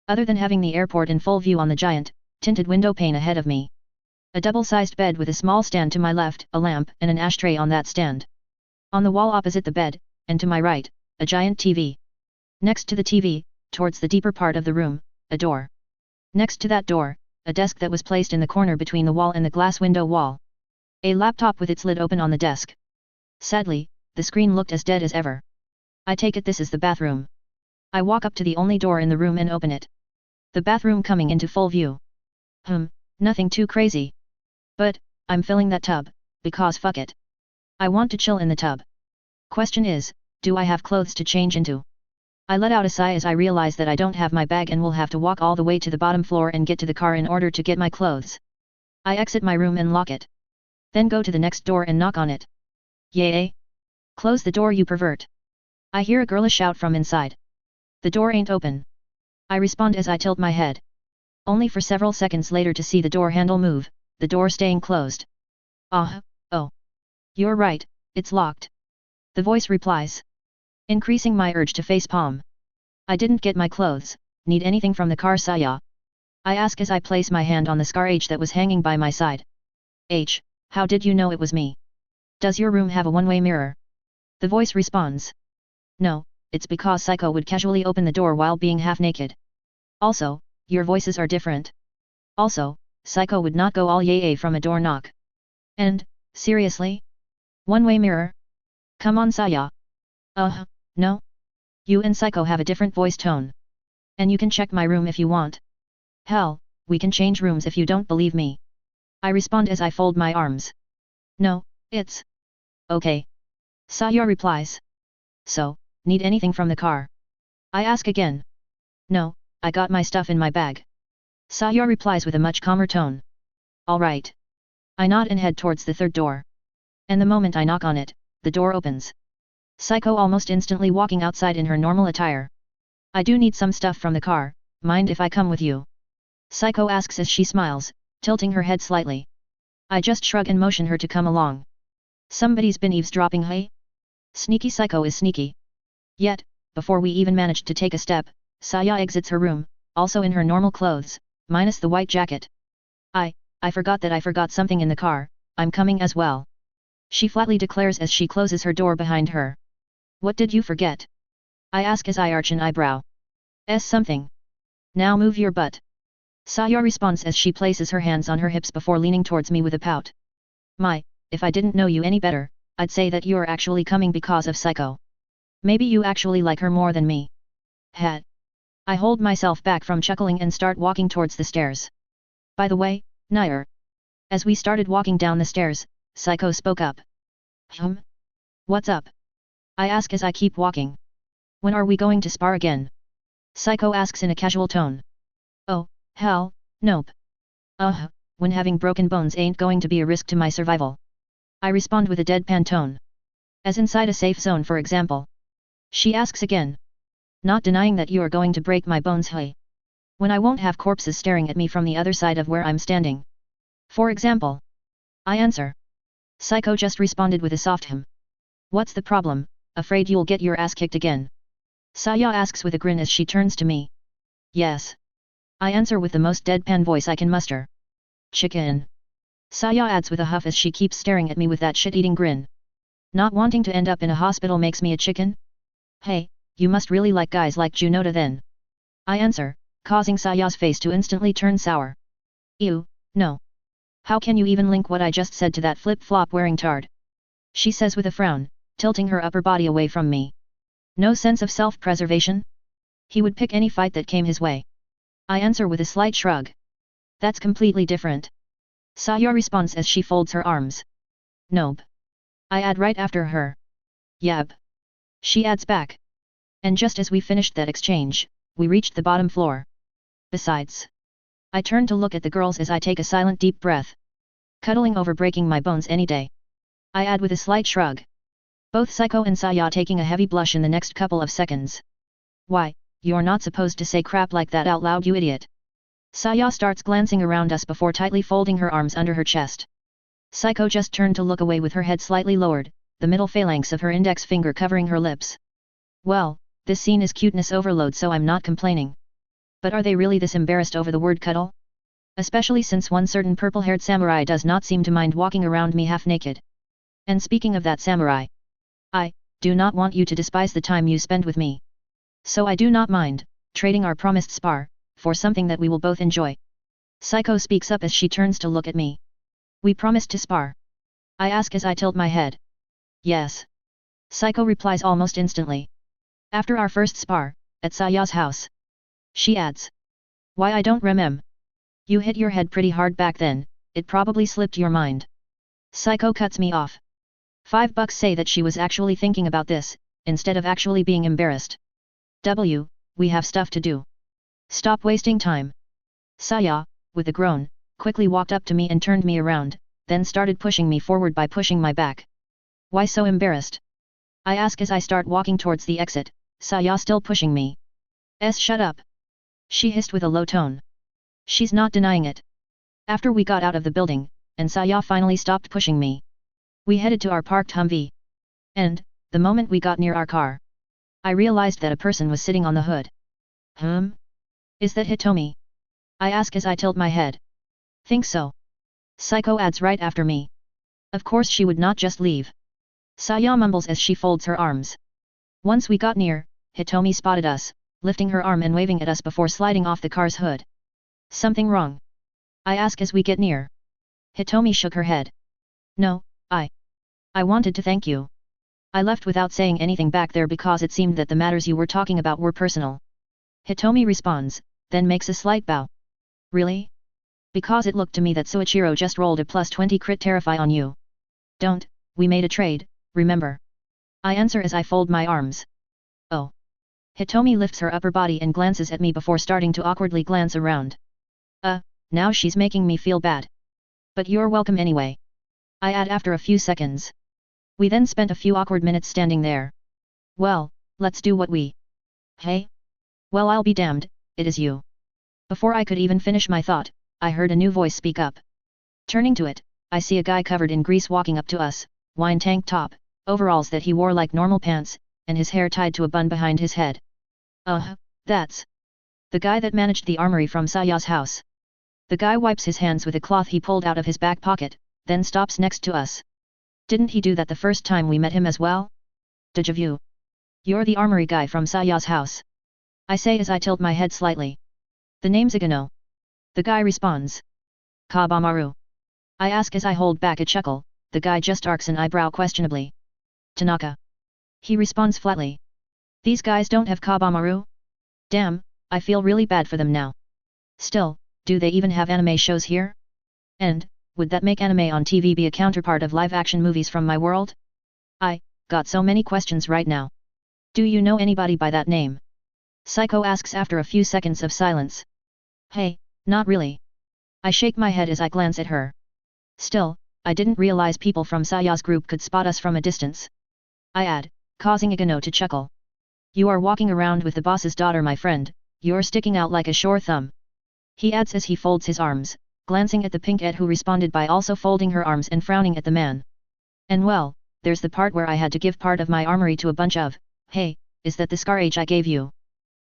Speaker 1: Other than having the airport in full view on the giant, tinted window pane ahead of me. A double-sized bed with a small stand to my left, a lamp and an ashtray on that stand. On the wall opposite the bed, and to my right, a giant TV. Next to the TV, towards the deeper part of the room, a door. Next to that door, a desk that was placed in the corner between the wall and the glass window wall. A laptop with its lid open on the desk. Sadly, the screen looked as dead as ever. I take it this is the bathroom. I walk up to the only door in the room and open it. The bathroom coming into full view. Nothing too crazy. But, I'm filling that tub, because fuck it. I want to chill in the tub. Question is, do I have clothes to change into? I let out a sigh as I realize that I don't have my bag and will have to walk all the way to the bottom floor and get to the car in order to get my clothes. I exit my room and lock it. Then go to the next door and knock on it. Yay! Close the door, you pervert. I hear a girlish shout from inside. The door ain't open. I respond as I tilt my head. Only for several seconds later to see the door handle move, the door staying closed. Oh. You're right, it's locked. The voice replies. Increasing my urge to facepalm. I didn't get my clothes, need anything from the car, Saya? I ask as I place my hand on the scar H that was hanging by my side. H, how did you know it was me? Does your room have a one-way mirror? The voice responds. No, it's because Psycho would casually open the door while being half naked. Also, your voices are different. Also, Psycho would not go all yay from a door knock. And, seriously? One-way mirror? Come on, Saya. No? You and Psycho have a different voice tone. And you can check my room if you want. Hell, we can change rooms if you don't believe me. I respond as I fold my arms. No, it's okay. Saya replies. So, need anything from the car? I ask again. No, I got my stuff in my bag. Saya replies with a much calmer tone. Alright. I nod and head towards the third door. And the moment I knock on it, the door opens. Psycho almost instantly walking outside in her normal attire. I do need some stuff from the car, mind if I come with you? Psycho asks as she smiles, tilting her head slightly. I just shrug and motion her to come along. Somebody's been eavesdropping, hey? Sneaky Psycho is sneaky. Yet, before we even managed to take a step, Saya exits her room, also in her normal clothes, minus the white jacket. I forgot that I forgot something in the car, I'm coming as well. She flatly declares as she closes her door behind her. What did you forget? I ask as I arch an eyebrow. Something. Now move your butt. Saya responds as she places her hands on her hips before leaning towards me with a pout. My, if I didn't know you any better, I'd say that you're actually coming because of Psycho. Maybe you actually like her more than me. Hat. I hold myself back from chuckling and start walking towards the stairs. By the way, Nair. As we started walking down the stairs, Psycho spoke up. What's up? I ask as I keep walking. When are we going to spar again? Psycho asks in a casual tone. Oh, hell, nope. When having broken bones ain't going to be a risk to my survival. I respond with a deadpan tone. As inside a safe zone for example. She asks again. Not denying that you are going to break my bones, hey. When I won't have corpses staring at me from the other side of where I'm standing. For example. I answer. Psycho just responded with a soft hum. What's the problem, afraid you'll get your ass kicked again? Saya asks with a grin as she turns to me. Yes. I answer with the most deadpan voice I can muster. Chicken. Saya adds with a huff as she keeps staring at me with that shit-eating grin. Not wanting to end up in a hospital makes me a chicken? Hey, you must really like guys like Junota then. I answer, causing Saya's face to instantly turn sour. Ew, no. How can you even link what I just said to that flip-flop wearing tard? She says with a frown, tilting her upper body away from me. No sense of self-preservation? He would pick any fight that came his way. I answer with a slight shrug. That's completely different. Saya responds as she folds her arms. Nope. I add right after her. Yep. She adds back. And just as we finished that exchange, we reached the bottom floor. Besides. I turn to look at the girls as I take a silent deep breath. Cuddling over breaking my bones any day. I add with a slight shrug. Both Psycho and Saya taking a heavy blush in the next couple of seconds. Why, you're not supposed to say crap like that out loud, you idiot. Saya starts glancing around us before tightly folding her arms under her chest. Psycho just turned to look away with her head slightly lowered, the middle phalanx of her index finger covering her lips. Well, this scene is cuteness overload, so I'm not complaining. But are they really this embarrassed over the word cuddle? Especially since one certain purple-haired samurai does not seem to mind walking around me half naked. And speaking of that samurai, I do not want you to despise the time you spend with me. So I do not mind trading our promised spar for something that we will both enjoy. Psycho speaks up as she turns to look at me. We promised to spar. I ask as I tilt my head. Yes. Psycho replies almost instantly. After our first spar, at Saya's house. She adds. Why, I don't remem. You hit your head pretty hard back then, it probably slipped your mind. Psycho cuts me off. $5 say that she was actually thinking about this, instead of actually being embarrassed. We have stuff to do. Stop wasting time. Saya, with a groan, quickly walked up to me and turned me around, then started pushing me forward by pushing my back. Why so embarrassed? I ask as I start walking towards the exit, Saya still pushing me. Shut up. She hissed with a low tone. She's not denying it. After we got out of the building, and Saya finally stopped pushing me, we headed to our parked Humvee. And, the moment we got near our car, I realized that a person was sitting on the hood. Is that Hitomi? I ask as I tilt my head. Think so. Psycho adds right after me. Of course she would not just leave. Saya mumbles as she folds her arms. Once we got near, Hitomi spotted us, lifting her arm and waving at us before sliding off the car's hood. Something wrong? I ask as we get near. Hitomi shook her head. No, I wanted to thank you. I left without saying anything back there because it seemed that the matters you were talking about were personal. Hitomi responds, then makes a slight bow. Really? Because it looked to me that Soichiro just rolled a +20 crit terrify on you. Don't, we made a trade, remember? I answer as I fold my arms. Oh. Hitomi lifts her upper body and glances at me before starting to awkwardly glance around. Now she's making me feel bad. But you're welcome anyway. I add after a few seconds. We then spent a few awkward minutes standing there. Well, let's do what we. Hey? Well, I'll be damned, it is you. Before I could even finish my thought, I heard a new voice speak up. Turning to it, I see a guy covered in grease walking up to us, wine tank top, overalls that he wore like normal pants, and his hair tied to a bun behind his head. That's the guy that managed the armory from Saya's house. The guy wipes his hands with a cloth he pulled out of his back pocket, then stops next to us. Didn't he do that the first time we met him as well? Deja vu. You're the armory guy from Saya's house. I say as I tilt my head slightly. The name's Igano. The guy responds. Kabamaru. I ask as I hold back a chuckle, the guy just arcs an eyebrow questionably. Tanaka. He responds flatly. These guys don't have Kabamaru? Damn, I feel really bad for them now. Still, do they even have anime shows here? And, would that make anime on TV be a counterpart of live-action movies from my world? I got so many questions right now. Do you know anybody by that name? Psycho asks after a few seconds of silence. Hey, not really. I shake my head as I glance at her. Still, I didn't realize people from Saya's group could spot us from a distance. I add, causing Igano to chuckle. You are walking around with the boss's daughter, my friend, you're sticking out like a sore thumb. He adds as he folds his arms, glancing at the pinkette who responded by also folding her arms and frowning at the man. And well, there's the part where I had to give part of my armory to a bunch of, hey, is that the scar age I gave you?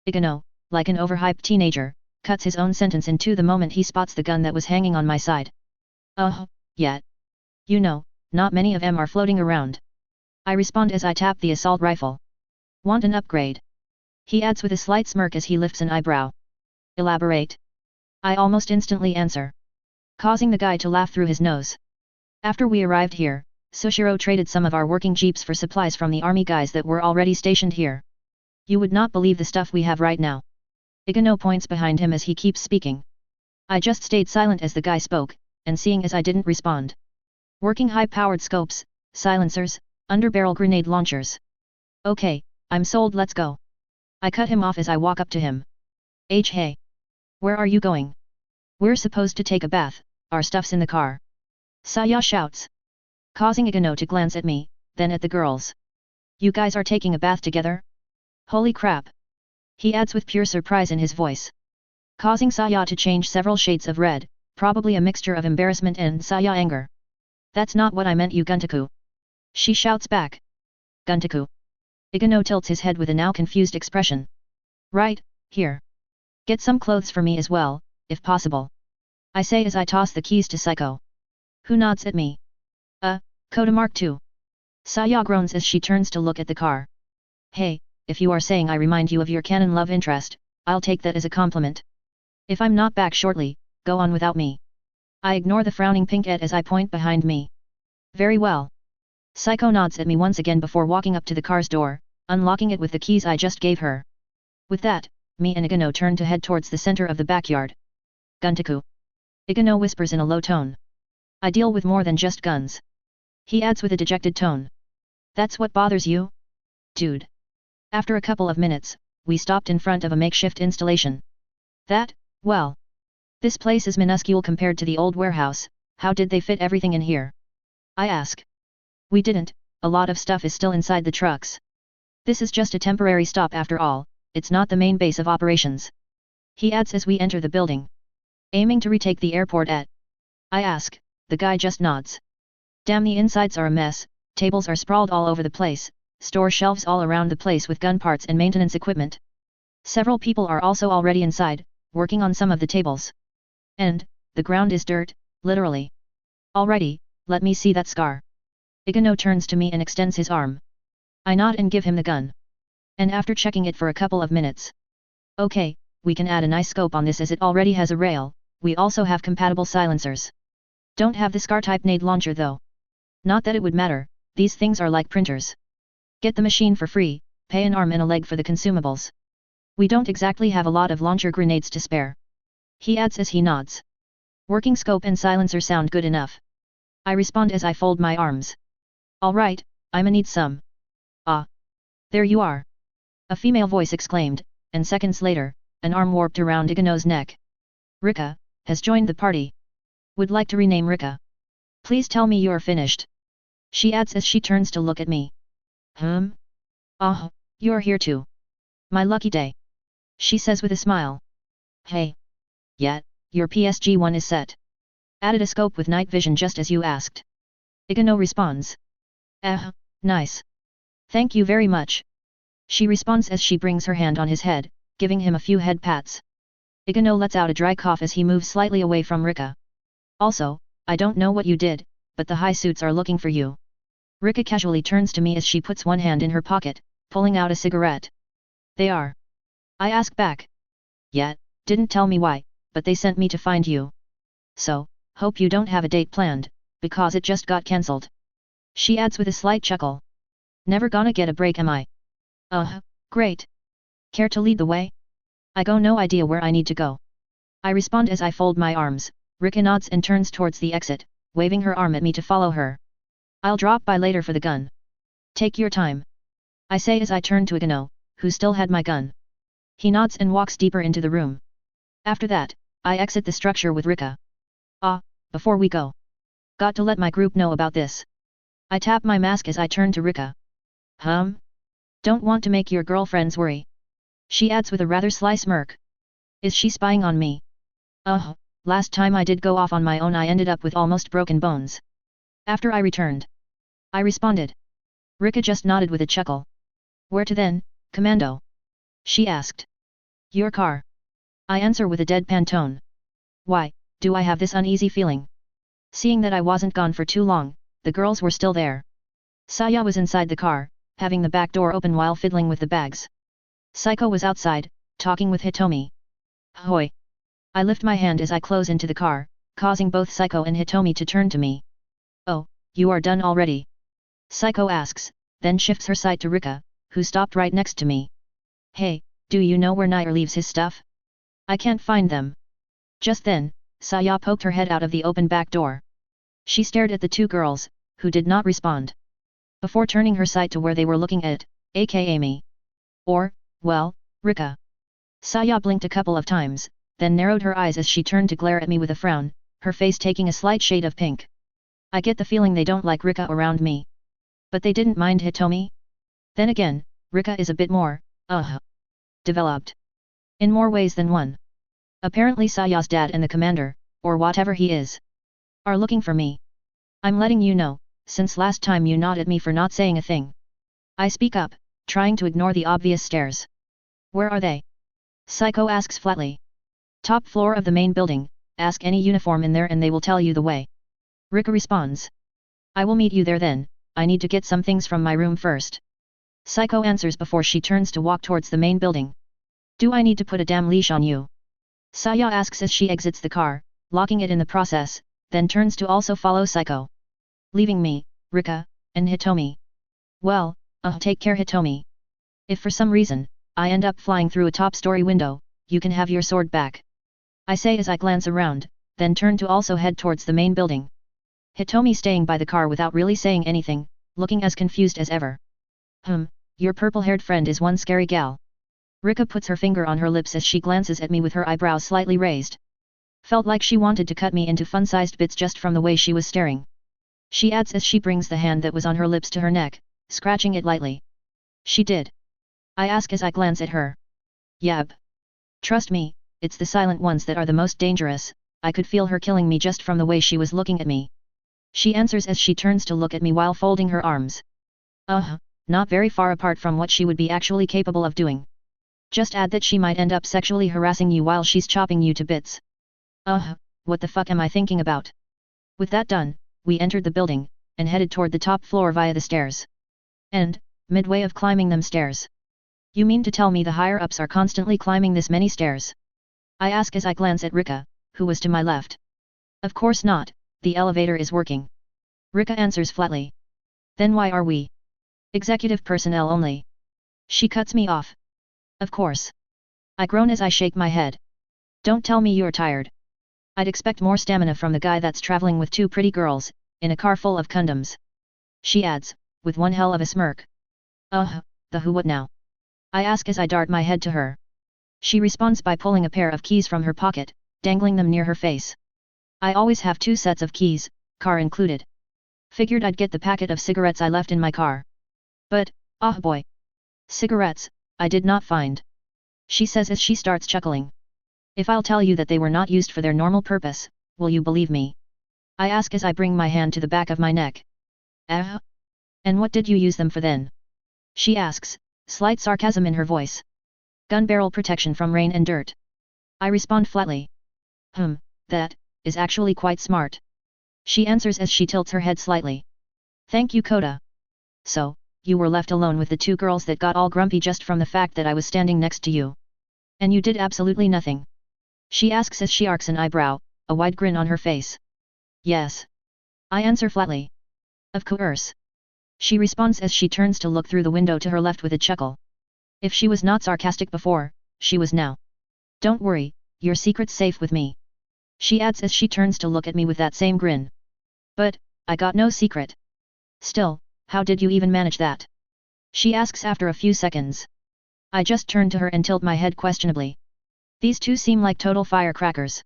Speaker 1: Igano, like an overhyped teenager, cuts his own sentence into the moment he spots the gun that was hanging on my side. Yet. You know, not many of them are floating around. I respond as I tap the assault rifle. Want an upgrade? He adds with a slight smirk as he lifts an eyebrow. Elaborate. I almost instantly answer, causing the guy to laugh through his nose. After we arrived here, Sushiro traded some of our working jeeps for supplies from the army guys that were already stationed here. You would not believe the stuff we have right now. Igano points behind him as he keeps speaking. I just stayed silent as the guy spoke, and seeing as I didn't respond. Working high-powered scopes, silencers, underbarrel grenade launchers. Okay, I'm sold, let's go. I cut him off as I walk up to him. Hey. Where are you going? We're supposed to take a bath, our stuff's in the car. Saya shouts. Causing Igano to glance at me, then at the girls. You guys are taking a bath together? Holy crap! He adds with pure surprise in his voice. Causing Saya to change several shades of red, probably a mixture of embarrassment and Saya anger. That's not what I meant, you Guntaku. She shouts back. Guntaku. Igano tilts his head with a now confused expression. Right, here. Get some clothes for me as well, if possible. I say as I toss the keys to Psycho. Who nods at me. Coda Mark II. Saya groans as she turns to look at the car. Hey, if you are saying I remind you of your canon love interest, I'll take that as a compliment. If I'm not back shortly, go on without me. I ignore the frowning pinkette as I point behind me. Very well. Psycho nods at me once again before walking up to the car's door, unlocking it with the keys I just gave her. With that, me and Igano turn to head towards the center of the backyard. Guntaku. Igano whispers in a low tone. I deal with more than just guns. He adds with a dejected tone. That's what bothers you? Dude. After a couple of minutes, we stopped in front of a makeshift installation. Well. This place is minuscule compared to the old warehouse, how did they fit everything in here? I ask. We didn't, a lot of stuff is still inside the trucks. This is just a temporary stop after all, it's not the main base of operations. He adds as we enter the building. Aiming to retake the airport at? I ask, the guy just nods. Damn, the insides are a mess, tables are sprawled all over the place, store shelves all around the place with gun parts and maintenance equipment. Several people are also already inside, working on some of the tables. And, the ground is dirt, literally. Alrighty, let me see that scar. Igano turns to me and extends his arm. I nod and give him the gun. And after checking it for a couple of minutes. Okay, we can add a nice scope on this as it already has a rail, we also have compatible silencers. Don't have the scar type nade launcher though. Not that it would matter, these things are like printers. Get the machine for free, pay an arm and a leg for the consumables. We don't exactly have a lot of launcher grenades to spare. He adds as he nods. Working scope and silencer sound good enough. I respond as I fold my arms. Alright, I'ma need some. Ah. There you are. A female voice exclaimed, and seconds later, an arm warped around Igano's neck. Rika, has joined the party. Would like to rename Rika. Please tell me you're finished. She adds as she turns to look at me. You're here too. My lucky day. She says with a smile. Hey. Yet, your PSG-1 is set. Added a scope with night vision just as you asked. Igano responds. Nice. Thank you very much. She responds as she brings her hand on his head, giving him a few head pats. Igano lets out a dry cough as he moves slightly away from Rika. Also, I don't know what you did, but the high suits are looking for you. Rika casually turns to me as she puts one hand in her pocket, pulling out a cigarette. They are? I ask back. Yeah, didn't tell me why, but they sent me to find you. So, hope you don't have a date planned, because it just got cancelled. She adds with a slight chuckle. Never gonna get a break, am I? Great. Care to lead the way? I go, no idea where I need to go. I respond as I fold my arms. Rika nods and turns towards the exit, waving her arm at me to follow her. I'll drop by later for the gun. Take your time. I say as I turn to Igano, who still had my gun. He nods and walks deeper into the room. After that, I exit the structure with Rika. Before we go. Got to let my group know about this. I tap my mask as I turn to Rika. Don't want to make your girlfriends worry. She adds with a rather sly smirk. Is she spying on me? Last time I did go off on my own I ended up with almost broken bones. After I returned. I responded. Rika just nodded with a chuckle. Where to then, Commando? She asked. Your car. I answer with a deadpan tone. Why, do I have this uneasy feeling? Seeing that I wasn't gone for too long, the girls were still there. Saya was inside the car, having the back door open while fiddling with the bags. Saiko was outside, talking with Hitomi. Hoy! I lift my hand as I close into the car, causing both Saiko and Hitomi to turn to me. Oh, you are done already? Saiko asks, then shifts her sight to Rika, who stopped right next to me. Hey, do you know where Nair leaves his stuff? I can't find them. Just then, Saya poked her head out of the open back door. She stared at the two girls, who did not respond. Before turning her sight to where they were looking at, aka me. Or, well, Rika. Saya blinked a couple of times, then narrowed her eyes as she turned to glare at me with a frown, her face taking a slight shade of pink. I get the feeling they don't like Rika around me. But they didn't mind Hitomi? Then again, Rika is a bit more, developed. In more ways than one. Apparently Saya's dad and the commander, or whatever he is, are looking for me. I'm letting you know, since last time you gnawed at me for not saying a thing. I speak up, trying to ignore the obvious stares. Where are they? Saiko asks flatly. Top floor of the main building, ask any uniform in there and they will tell you the way. Rika responds. I will meet you there then, I need to get some things from my room first. Saiko answers before she turns to walk towards the main building. Do I need to put a damn leash on you? Saya asks as she exits the car, locking it in the process, then turns to also follow Saiko. Leaving me, Rika, and Hitomi. Well, take care Hitomi. If for some reason, I end up flying through a top-story window, you can have your sword back. I say as I glance around, then turn to also head towards the main building. Hitomi staying by the car without really saying anything, looking as confused as ever. Your purple-haired friend is one scary gal. Rika puts her finger on her lips as she glances at me with her eyebrows slightly raised. Felt like she wanted to cut me into fun-sized bits just from the way she was staring. She adds as she brings the hand that was on her lips to her neck, scratching it lightly. She did. I ask as I glance at her. Yab. Trust me, it's the silent ones that are the most dangerous, I could feel her killing me just from the way she was looking at me. She answers as she turns to look at me while folding her arms. Not very far apart from what she would be actually capable of doing. Just add that she might end up sexually harassing you while she's chopping you to bits. What the fuck am I thinking about? With that done, we entered the building, and headed toward the top floor via the stairs. And, midway of climbing them stairs. You mean to tell me the higher-ups are constantly climbing this many stairs? I ask as I glance at Rika, who was to my left. Of course not, the elevator is working. Rika answers flatly. Then why are we? Executive personnel only. She cuts me off. Of course. I groan as I shake my head. Don't tell me you're tired. I'd expect more stamina from the guy that's traveling with two pretty girls, in a car full of condoms. She adds, with one hell of a smirk. The who what now? I ask as I dart my head to her. She responds by pulling a pair of keys from her pocket, dangling them near her face. I always have 2 sets of keys, car included. Figured I'd get the packet of cigarettes I left in my car. But, boy. Cigarettes, I did not find. She says as she starts chuckling. If I'll tell you that they were not used for their normal purpose, will you believe me? I ask as I bring my hand to the back of my neck. And what did you use them for then? She asks, slight sarcasm in her voice. Gun barrel protection from rain and dirt. I respond flatly. That is actually quite smart. She answers as she tilts her head slightly. Thank you, Koda. So, you were left alone with the two girls that got all grumpy just from the fact that I was standing next to you. And you did absolutely nothing? She asks as she arcs an eyebrow, a wide grin on her face. Yes. I answer flatly. Of course. She responds as she turns to look through the window to her left with a chuckle. If she was not sarcastic before, she was now. Don't worry, your secret's safe with me. She adds as she turns to look at me with that same grin. But, I got no secret. Still, how did you even manage that? She asks after a few seconds. I just turn to her and tilt my head questionably. These two seem like total firecrackers.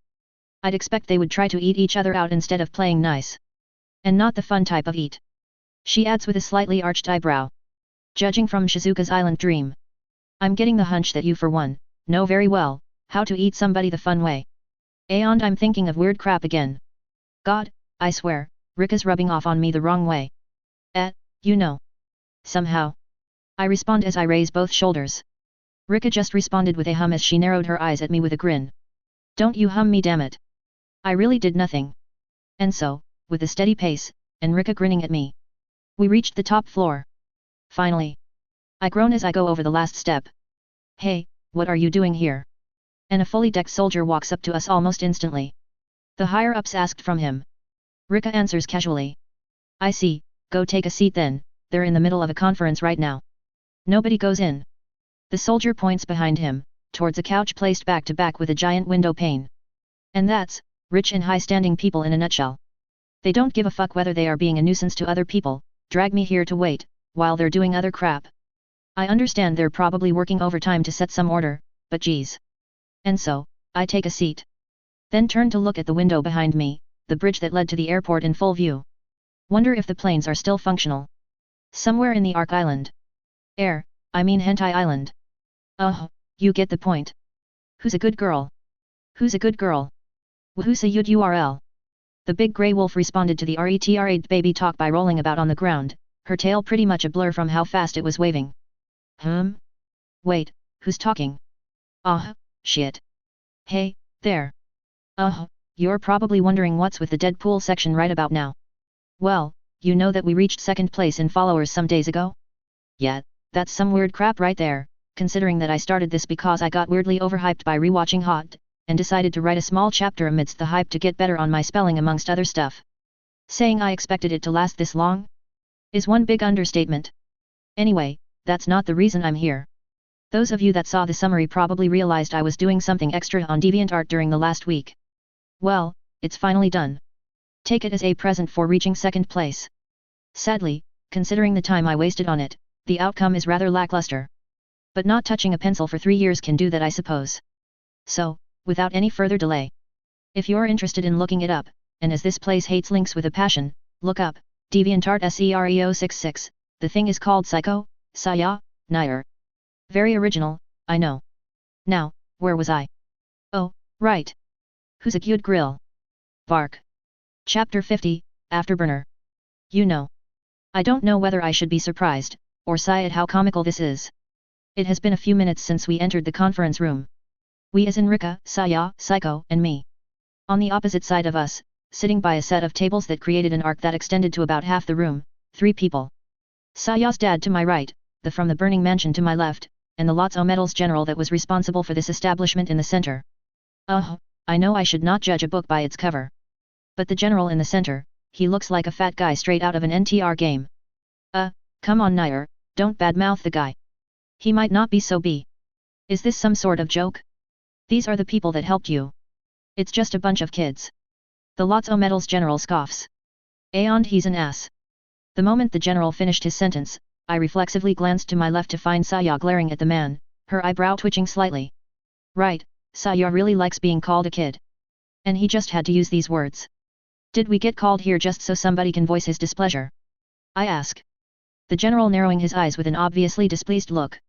Speaker 1: I'd expect they would try to eat each other out instead of playing nice. And not the fun type of eat. She adds with a slightly arched eyebrow. Judging from Shizuka's island dream. I'm getting the hunch that you for one, know very well, how to eat somebody the fun way. And I'm thinking of weird crap again. God, I swear, Rika's rubbing off on me the wrong way. You know. Somehow. I respond as I raise both shoulders. Rika just responded with a hum as she narrowed her eyes at me with a grin. Don't you hum me, damn it. I really did nothing. And so, with a steady pace, and Rika grinning at me, we reached the top floor. Finally. I groan as I go over the last step. Hey, what are you doing here? And a fully decked soldier walks up to us almost instantly. The higher-ups asked from him. Rika answers casually. I see, go take a seat then, they're in the middle of a conference right now. Nobody goes in. The soldier points behind him, towards a couch placed back to back with a giant window pane. And that's, rich and high-standing people in a nutshell. They don't give a fuck whether they are being a nuisance to other people, drag me here to wait, while they're doing other crap. I understand they're probably working overtime to set some order, but geez. And so, I take a seat. Then turn to look at the window behind me, the bridge that led to the airport in full view. Wonder if the planes are still functional. Somewhere in the Ark Island. Hentai Island. You get the point. Who's a good girl? Who's a good girl? Who's a yud URL? The big grey wolf responded to the retrade baby talk by rolling about on the ground, her tail pretty much a blur from how fast it was waving. Wait, who's talking? Shit. Hey, there. You're probably wondering what's with the Deadpool section right about now. Well, you know that we reached second place in followers some days ago? Yeah, that's some weird crap right there, considering that I started this because I got weirdly overhyped by rewatching Hot, and decided to write a small chapter amidst the hype to get better on my spelling amongst other stuff. Saying I expected it to last this long? Is one big understatement. Anyway, that's not the reason I'm here. Those of you that saw the summary probably realized I was doing something extra on DeviantArt during the last week. Well, it's finally done. Take it as a present for reaching second place. Sadly, considering the time I wasted on it, the outcome is rather lackluster. But not touching a pencil for 3 years can do that, I suppose. So, without any further delay. If you're interested in looking it up, and as this place hates links with a passion, look up, DeviantArt SEREO66, the thing is called Psycho, Saya, Nair. Very original, I know. Now, where was I? Oh, right. Who's a cute grill? Bark. Chapter 50, Afterburner. You know. I don't know whether I should be surprised, or sigh at how comical this is. It has been a few minutes since we entered the conference room. We as in Rika, Saya, Psycho, and me. On the opposite side of us, sitting by a set of tables that created an arc that extended to about half the room, 3 people. Saya's dad to my right, the from the burning mansion to my left, and the Lots O Metals general that was responsible for this establishment in the center. I know I should not judge a book by its cover. But the general in the center, he looks like a fat guy straight out of an NTR game. Come on Nair, don't badmouth the guy. He might not be so b. Is this some sort of joke? These are the people that helped you. It's just a bunch of kids. The Lots O Metals general scoffs. And he's an ass. The moment the general finished his sentence, I reflexively glanced to my left to find Saya glaring at the man, her eyebrow twitching slightly. Right, Saya really likes being called a kid. And he just had to use these words. Did we get called here just so somebody can voice his displeasure? I ask. The general narrowing his eyes with an obviously displeased look.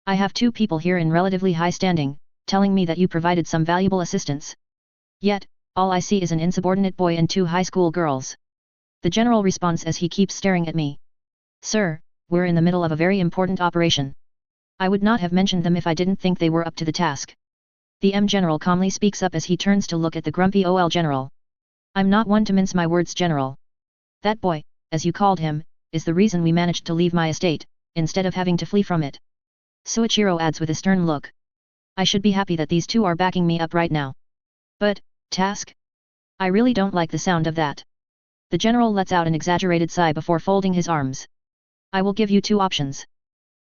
Speaker 1: I have 2 people here in relatively high standing, telling me that you provided some valuable assistance. Yet, all I see is an insubordinate boy and 2 high school girls. The general responds as he keeps staring at me. Sir, we're in the middle of a very important operation. I would not have mentioned them if I didn't think they were up to the task. The M General calmly speaks up as he turns to look at the grumpy OL General. I'm not one to mince my words, General. That boy, as you called him, is the reason we managed to leave my estate, instead of having to flee from it. Soichiro adds with a stern look. I should be happy that these two are backing me up right now. But, task? I really don't like the sound of that. The general lets out an exaggerated sigh before folding his arms. I will give you two options.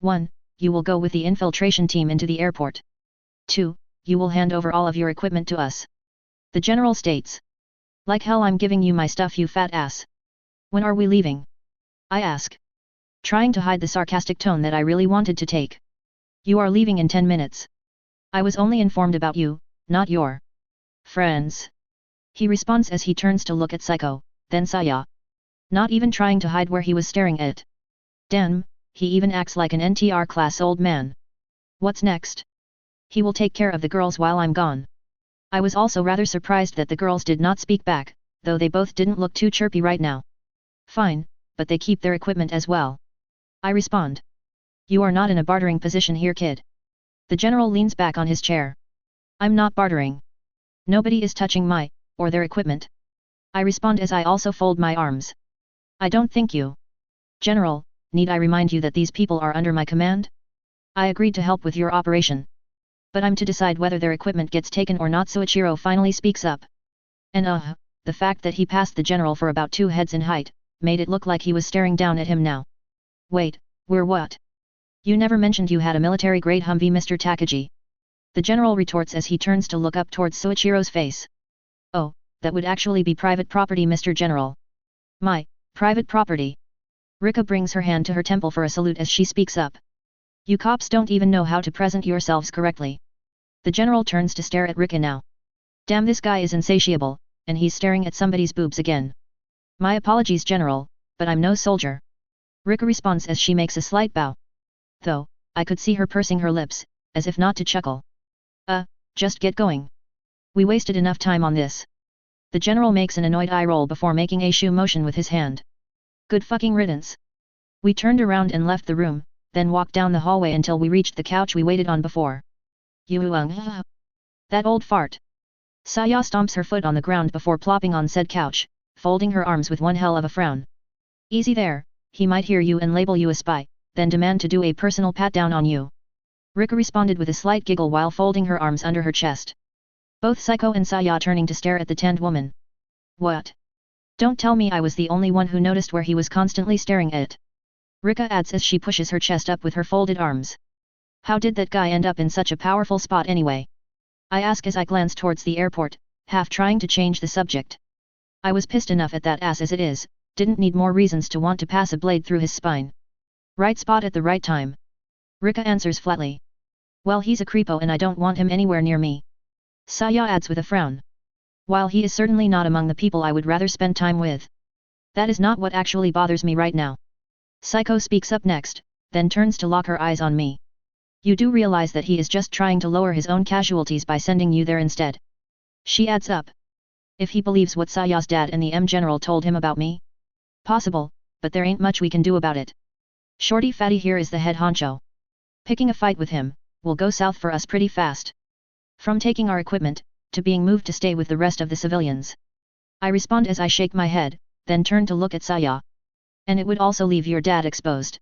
Speaker 1: 1. You will go with the infiltration team into the airport. 2. You will hand over all of your equipment to us. The general states. Like hell I'm giving you my stuff, you fat ass. When are we leaving? I ask. Trying to hide the sarcastic tone that I really wanted to take. You are leaving in 10 minutes. I was only informed about you, not your friends. He responds as he turns to look at Psycho, then Saya. Not even trying to hide where he was staring at. Damn, he even acts like an NTR class old man. What's next? He will take care of the girls while I'm gone. I was also rather surprised that the girls did not speak back, though they both didn't look too chirpy right now. Fine, but they keep their equipment as well. I respond. You are not in a bartering position here, kid. The general leans back on his chair. I'm not bartering. Nobody is touching my, or their equipment. I respond as I also fold my arms. I don't think you. General, need I remind you that these people are under my command? I agreed to help with your operation. But I'm to decide whether their equipment gets taken or not. Soichiro finally speaks up. And the fact that he passed the general for about 2 heads in height, made it look like he was staring down at him now. Wait, we're what? You never mentioned you had a military-grade Humvee, Mr. Takagi. The general retorts as he turns to look up towards Soichiro's face. Oh, that would actually be private property, Mr. General. My, private property. Rika brings her hand to her temple for a salute as she speaks up. You cops don't even know how to present yourselves correctly. The general turns to stare at Rika now. Damn, this guy is insatiable, and he's staring at somebody's boobs again. My apologies, General, but I'm no soldier. Rika responds as she makes a slight bow. Though, I could see her pursing her lips, as if not to chuckle. Just get going. We wasted enough time on this. The general makes an annoyed eye roll before making a shoe motion with his hand. Good fucking riddance. We turned around and left the room, then walked down the hallway until we reached the couch we waited on before. That old fart. Saya stomps her foot on the ground before plopping on said couch, folding her arms with one hell of a frown. Easy there, he might hear you and label you a spy, then demand to do a personal pat-down on you. Rika responded with a slight giggle while folding her arms under her chest. Both Psycho and Saya turning to stare at the tanned woman. What? Don't tell me I was the only one who noticed where he was constantly staring at. Rika adds as she pushes her chest up with her folded arms. How did that guy end up in such a powerful spot anyway? I ask as I glance towards the airport, half trying to change the subject. I was pissed enough at that ass as it is, didn't need more reasons to want to pass a blade through his spine. Right spot at the right time. Rika answers flatly. Well, he's a creepo and I don't want him anywhere near me. Saya adds with a frown. While he is certainly not among the people I would rather spend time with. That is not what actually bothers me right now. Psycho speaks up next, then turns to lock her eyes on me. You do realize that he is just trying to lower his own casualties by sending you there instead. She adds up. If he believes what Saya's dad and the M General told him about me? Possible, but there ain't much we can do about it. Shorty Fatty here is the head honcho. Picking a fight with him, will go south for us pretty fast. From taking our equipment, to being moved to stay with the rest of the civilians. I respond as I shake my head, then turn to look at Saya. And it would also leave your dad exposed.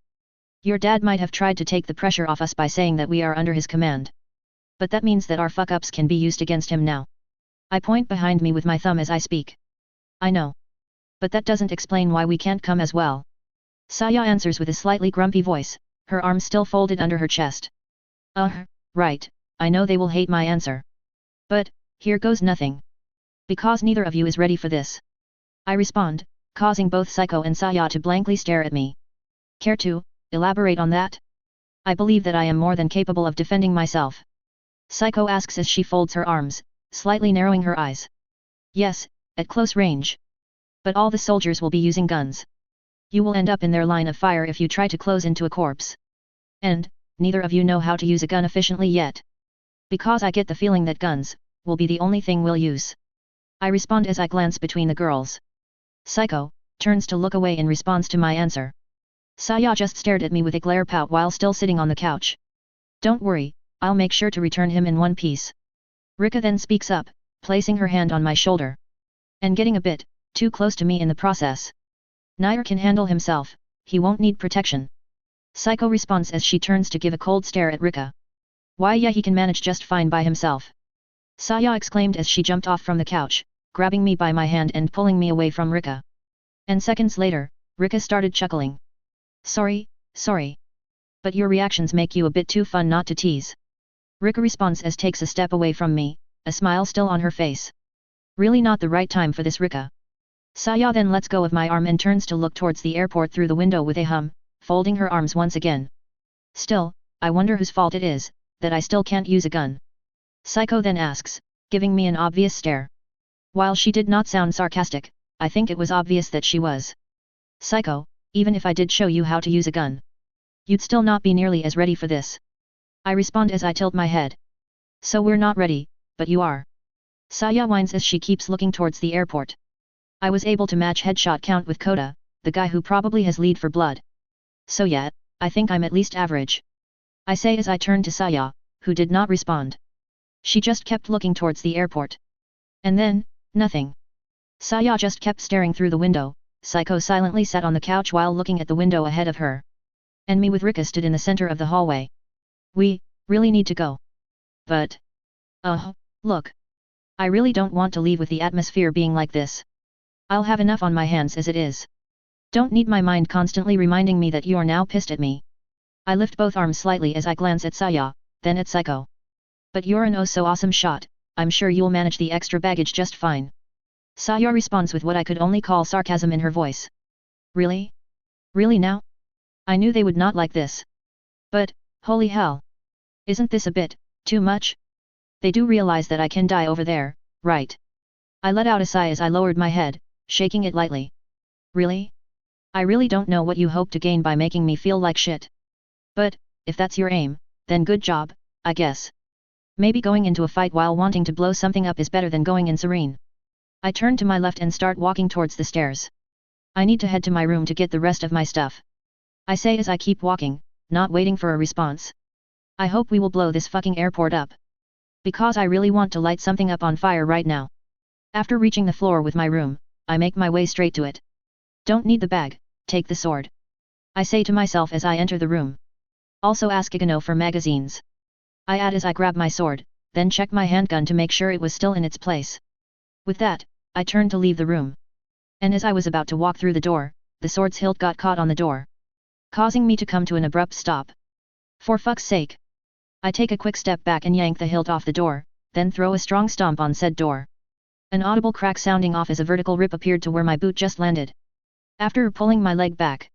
Speaker 1: Your dad might have tried to take the pressure off us by saying that we are under his command. But that means that our fuck-ups can be used against him now. I point behind me with my thumb as I speak. I know. But that doesn't explain why we can't come as well. Saya answers with a slightly grumpy voice, her arms still folded under her chest. Right, I know they will hate my answer. But, here goes nothing. Because neither of you is ready for this. I respond, causing both Psycho and Saya to blankly stare at me. Care to elaborate on that? I believe that I am more than capable of defending myself. Psycho asks as she folds her arms, slightly narrowing her eyes. Yes, at close range. But all the soldiers will be using guns. You will end up in their line of fire if you try to close into a corpse. And, neither of you know how to use a gun efficiently yet. Because I get the feeling that guns will be the only thing we'll use. I respond as I glance between the girls. Psycho turns to look away in response to my answer. Saya just stared at me with a glare pout while still sitting on the couch. Don't worry, I'll make sure to return him in one piece. Rika then speaks up, placing her hand on my shoulder. And getting a bit too close to me in the process. Nair can handle himself, he won't need protection. Psycho responds as she turns to give a cold stare at Rika. Why yeah, he can manage just fine by himself. Saya exclaimed as she jumped off from the couch, grabbing me by my hand and pulling me away from Rika. And seconds later, Rika started chuckling. Sorry. But your reactions make you a bit too fun not to tease. Rika responds as takes a step away from me, a smile still on her face. Really not the right time for this, Rika. Saya then lets go of my arm and turns to look towards the airport through the window with a hum, folding her arms once again. Still, I wonder whose fault it is, that I still can't use a gun. Psycho then asks, giving me an obvious stare. While she did not sound sarcastic, I think it was obvious that she was. Psycho, even if I did show you how to use a gun, you'd still not be nearly as ready for this. I respond as I tilt my head. So we're not ready, but you are. Saya whines as she keeps looking towards the airport. I was able to match headshot count with Kota, the guy who probably has lead for blood. So yeah, I think I'm at least average. I say as I turn to Saya, who did not respond. She just kept looking towards the airport. And then, nothing. Saya just kept staring through the window. Psycho silently sat on the couch while looking at the window ahead of her. And me with Rika stood in the center of the hallway. We really need to go. But look. I really don't want to leave with the atmosphere being like this. I'll have enough on my hands as it is. Don't need my mind constantly reminding me that you're now pissed at me. I lift both arms slightly as I glance at Saya, then at Psycho. But you're an oh so awesome shot, I'm sure you'll manage the extra baggage just fine. Saya responds with what I could only call sarcasm in her voice. Really? Really now? I knew they would not like this. But, holy hell. Isn't this a bit too much? They do realize that I can die over there, right? I let out a sigh as I lowered my head, shaking it lightly. Really? I really don't know what you hope to gain by making me feel like shit. But, if that's your aim, then good job, I guess. Maybe going into a fight while wanting to blow something up is better than going in serene. I turn to my left and start walking towards the stairs. I need to head to my room to get the rest of my stuff. I say as I keep walking, not waiting for a response. I hope we will blow this fucking airport up. Because I really want to light something up on fire right now. After reaching the floor with my room, I make my way straight to it. Don't need the bag, take the sword. I say to myself as I enter the room. Also ask Igano for magazines. I add as I grab my sword, then check my handgun to make sure it was still in its place. With that, I turn to leave the room. And as I was about to walk through the door, the sword's hilt got caught on the door, causing me to come to an abrupt stop. For fuck's sake. I take a quick step back and yank the hilt off the door, then throw a strong stomp on said door. An audible crack sounding off as a vertical rip appeared to where my boot just landed. After pulling my leg back,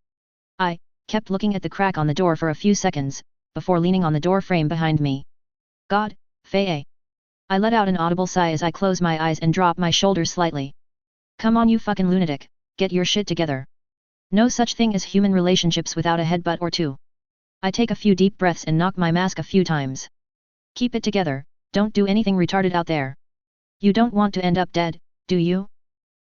Speaker 1: I kept looking at the crack on the door for a few seconds, before leaning on the door frame behind me. God, Faye. I let out an audible sigh as I close my eyes and drop my shoulders slightly. Come on you fucking lunatic, get your shit together. No such thing as human relationships without a headbutt or two. I take a few deep breaths and knock my mask a few times. Keep it together, don't do anything retarded out there. You don't want to end up dead, do you?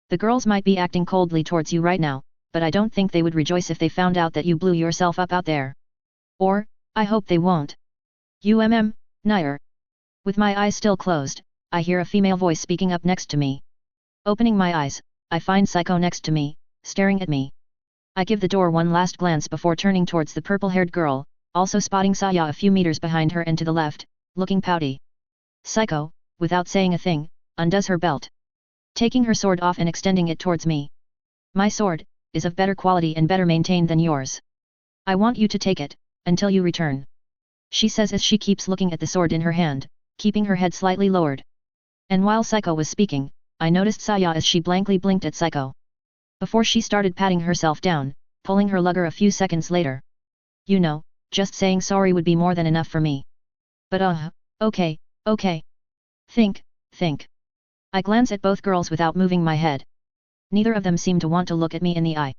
Speaker 1: The girls might be acting coldly towards you right now, but I don't think they would rejoice if they found out that you blew yourself up out there. Or, I hope they won't. Nair. With my eyes still closed, I hear a female voice speaking up next to me. Opening my eyes, I find Psycho next to me, staring at me. I give the door one last glance before turning towards the purple-haired girl, also spotting Saya a few meters behind her and to the left, looking pouty. Psycho, without saying a thing, undoes her belt, taking her sword off and extending it towards me. My sword is of better quality and better maintained than yours. I want you to take it, until you return. She says as she keeps looking at the sword in her hand, keeping her head slightly lowered. And while Psycho was speaking, I noticed Saya as she blankly blinked at Psycho. Before she started patting herself down, pulling her lugger a few seconds later. You know, just saying sorry would be more than enough for me. But okay. Think. I glance at both girls without moving my head. Neither of them seem to want to look at me in the eye.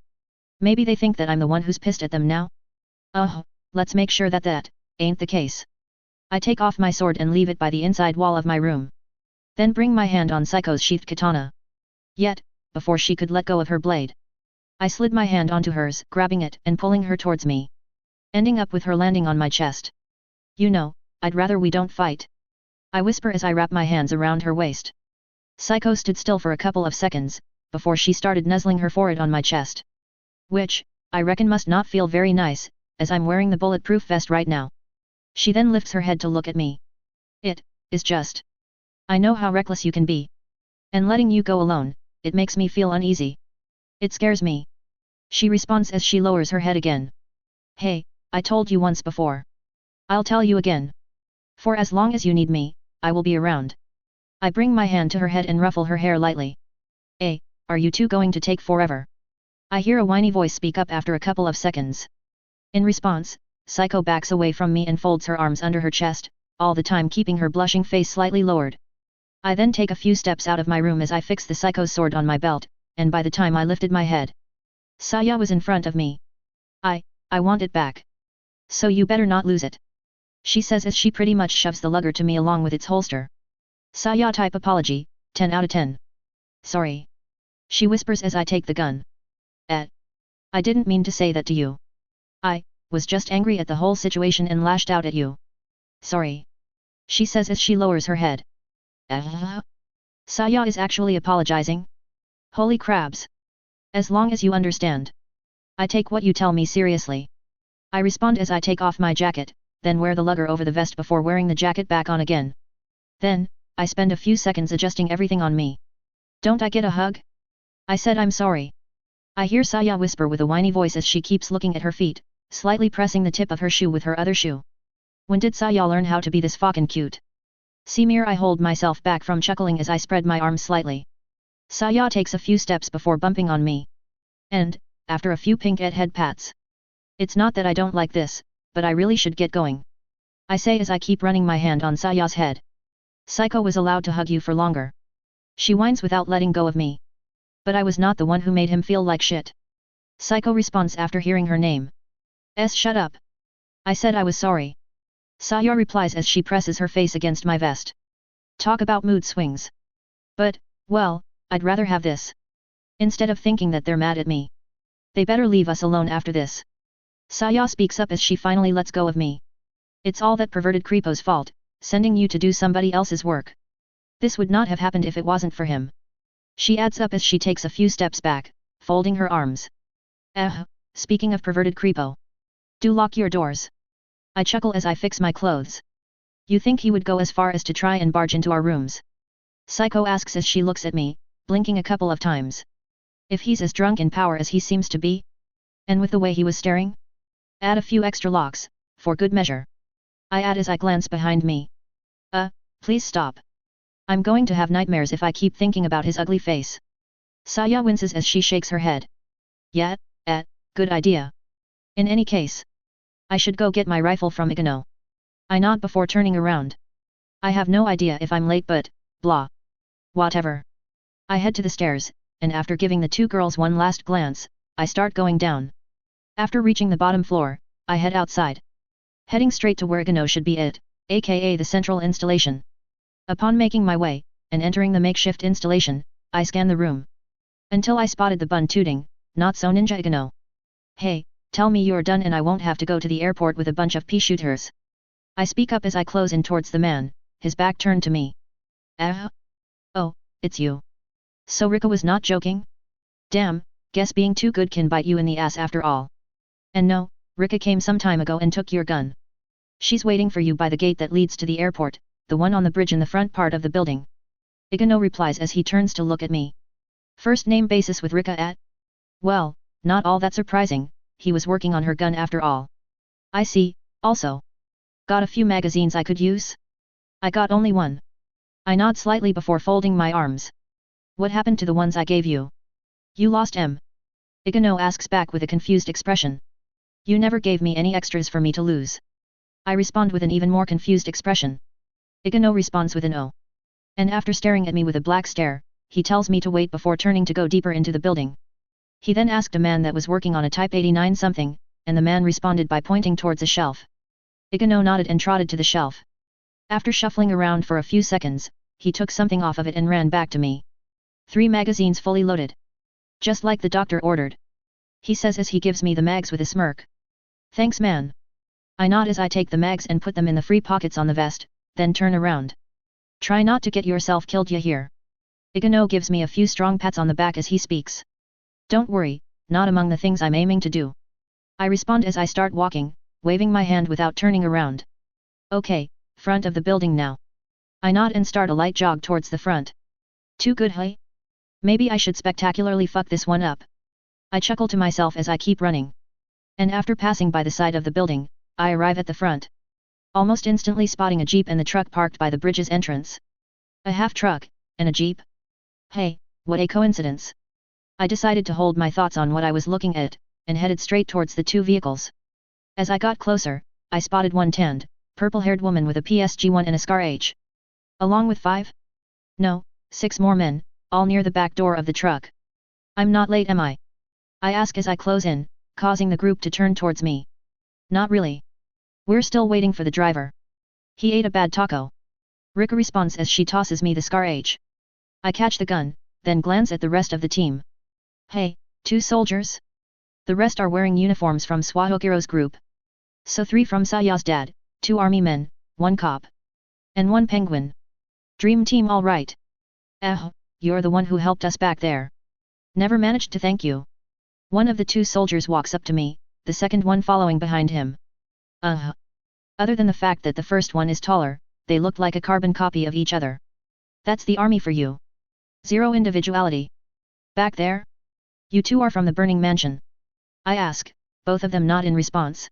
Speaker 1: Maybe they think that I'm the one who's pissed at them now? Let's make sure that ain't the case. I take off my sword and leave it by the inside wall of my room. Then bring my hand on Psycho's sheathed katana. Yet, before she could let go of her blade, I slid my hand onto hers, grabbing it and pulling her towards me, ending up with her landing on my chest. You know, I'd rather we don't fight. I whisper as I wrap my hands around her waist. Psycho stood still for a couple of seconds, before she started nuzzling her forehead on my chest. Which, I reckon must not feel very nice, as I'm wearing the bulletproof vest right now. She then lifts her head to look at me. It is just. I know how reckless you can be. And letting you go alone, it makes me feel uneasy. It scares me. She responds as she lowers her head again. Hey, I told you once before. I'll tell you again. For as long as you need me, I will be around. I bring my hand to her head and ruffle her hair lightly. Are you two going to take forever? I hear a whiny voice speak up after a couple of seconds. In response, Psycho backs away from me and folds her arms under her chest, all the time keeping her blushing face slightly lowered. I then take a few steps out of my room as I fix the Psycho's sword on my belt, and by the time I lifted my head, Saya was in front of me. I want it back. So you better not lose it. She says as she pretty much shoves the lugger to me along with its holster. Saya type apology, 10 out of 10. Sorry. She whispers as I take the gun. I didn't mean to say that to you. I was just angry at the whole situation and lashed out at you. Sorry. She says as she lowers her head. Saya is actually apologizing? Holy crabs. As long as you understand. I take what you tell me seriously. I respond as I take off my jacket, then wear the lugger over the vest before wearing the jacket back on again. Then, I spend a few seconds adjusting everything on me. Don't I get a hug? I said I'm sorry. I hear Saya whisper with a whiny voice as she keeps looking at her feet, slightly pressing the tip of her shoe with her other shoe. When did Saya learn how to be this fucking cute? Simir, I hold myself back from chuckling as I spread my arms slightly. Saya takes a few steps before bumping on me. And, after a few pink head pats. It's not that I don't like this, but I really should get going. I say as I keep running my hand on Saya's head. Psycho was allowed to hug you for longer. She whines without letting go of me. But I was not the one who made him feel like shit. Psycho responds after hearing her name. Shut up. I said I was sorry. Saya replies as she presses her face against my vest. Talk about mood swings. But, well, I'd rather have this. Instead of thinking that they're mad at me. They better leave us alone after this. Saya speaks up as she finally lets go of me. It's all that perverted creepo's fault, sending you to do somebody else's work. This would not have happened if it wasn't for him. She adds up as she takes a few steps back, folding her arms. Speaking of perverted creepo. Do lock your doors. I chuckle as I fix my clothes. You think he would go as far as to try and barge into our rooms? Psycho asks as she looks at me, blinking a couple of times. If he's as drunk in power as he seems to be? And with the way he was staring? Add a few extra locks, for good measure. I add as I glance behind me. Please stop. I'm going to have nightmares if I keep thinking about his ugly face. Saya winces as she shakes her head. Yeah, good idea. In any case, I should go get my rifle from Igano. I nod before turning around. I have no idea if I'm late but, blah. Whatever. I head to the stairs, and after giving the two girls one last glance, I start going down. After reaching the bottom floor, I head outside. Heading straight to where Igano should be it, aka the central installation. Upon making my way, and entering the makeshift installation, I scan the room. Until I spotted the bun tooting, not so ninja Igano. Hey, tell me you're done and I won't have to go to the airport with a bunch of pea shooters. I speak up as I close in towards the man, his back turned to me. Oh, it's you. So Rika was not joking? Damn, guess being too good can bite you in the ass after all. And no, Rika came some time ago and took your gun. She's waiting for you by the gate that leads to the airport, the one on the bridge in the front part of the building. Igano replies as he turns to look at me. First name basis with Rika at? Well, not all that surprising, he was working on her gun after all. I see, also. Got a few magazines I could use? I got only one. I nod slightly before folding my arms. What happened to the ones I gave you? You lost M. Igano asks back with a confused expression. You never gave me any extras for me to lose. I respond with an even more confused expression. Igano responds with an O. And after staring at me with a black stare, he tells me to wait before turning to go deeper into the building. He then asked a man that was working on a Type 89 something, and the man responded by pointing towards a shelf. Igano nodded and trotted to the shelf. After shuffling around for a few seconds, he took something off of it and ran back to me. 3 magazines fully loaded. Just like the doctor ordered. He says as he gives me the mags with a smirk. Thanks man. I nod as I take the mags and put them in the free pockets on the vest, then turn around. Try not to get yourself killed ya here. Igano gives me a few strong pats on the back as he speaks. Don't worry, not among the things I'm aiming to do. I respond as I start walking, waving my hand without turning around. Okay, front of the building now. I nod and start a light jog towards the front. Too good, hey? Maybe I should spectacularly fuck this one up. I chuckle to myself as I keep running. And after passing by the side of the building, I arrive at the front. Almost instantly spotting a jeep and the truck parked by the bridge's entrance. A half truck, and a jeep? Hey, what a coincidence. I decided to hold my thoughts on what I was looking at, and headed straight towards the two vehicles. As I got closer, I spotted one tanned, purple-haired woman with a PSG-1 and a scar H. Along with 5? No, 6 more men, all near the back door of the truck. I'm not late, am I? I ask as I close in, causing the group to turn towards me. Not really. We're still waiting for the driver. He ate a bad taco. Rika responds as she tosses me the scar H. I catch the gun, then glance at the rest of the team. Hey, 2 soldiers? The rest are wearing uniforms from Swahokiro's group. So 3 from Saya's dad, 2 army men, 1 cop. And 1 penguin. Dream team all right. You're the one who helped us back there. Never managed to thank you. One of the 2 soldiers walks up to me, the second one following behind him. Other than the fact that the first one is taller, they look like a carbon copy of each other. That's the army for you. Zero individuality. Back there? You 2 are from the burning mansion. I ask, both of them nod in response.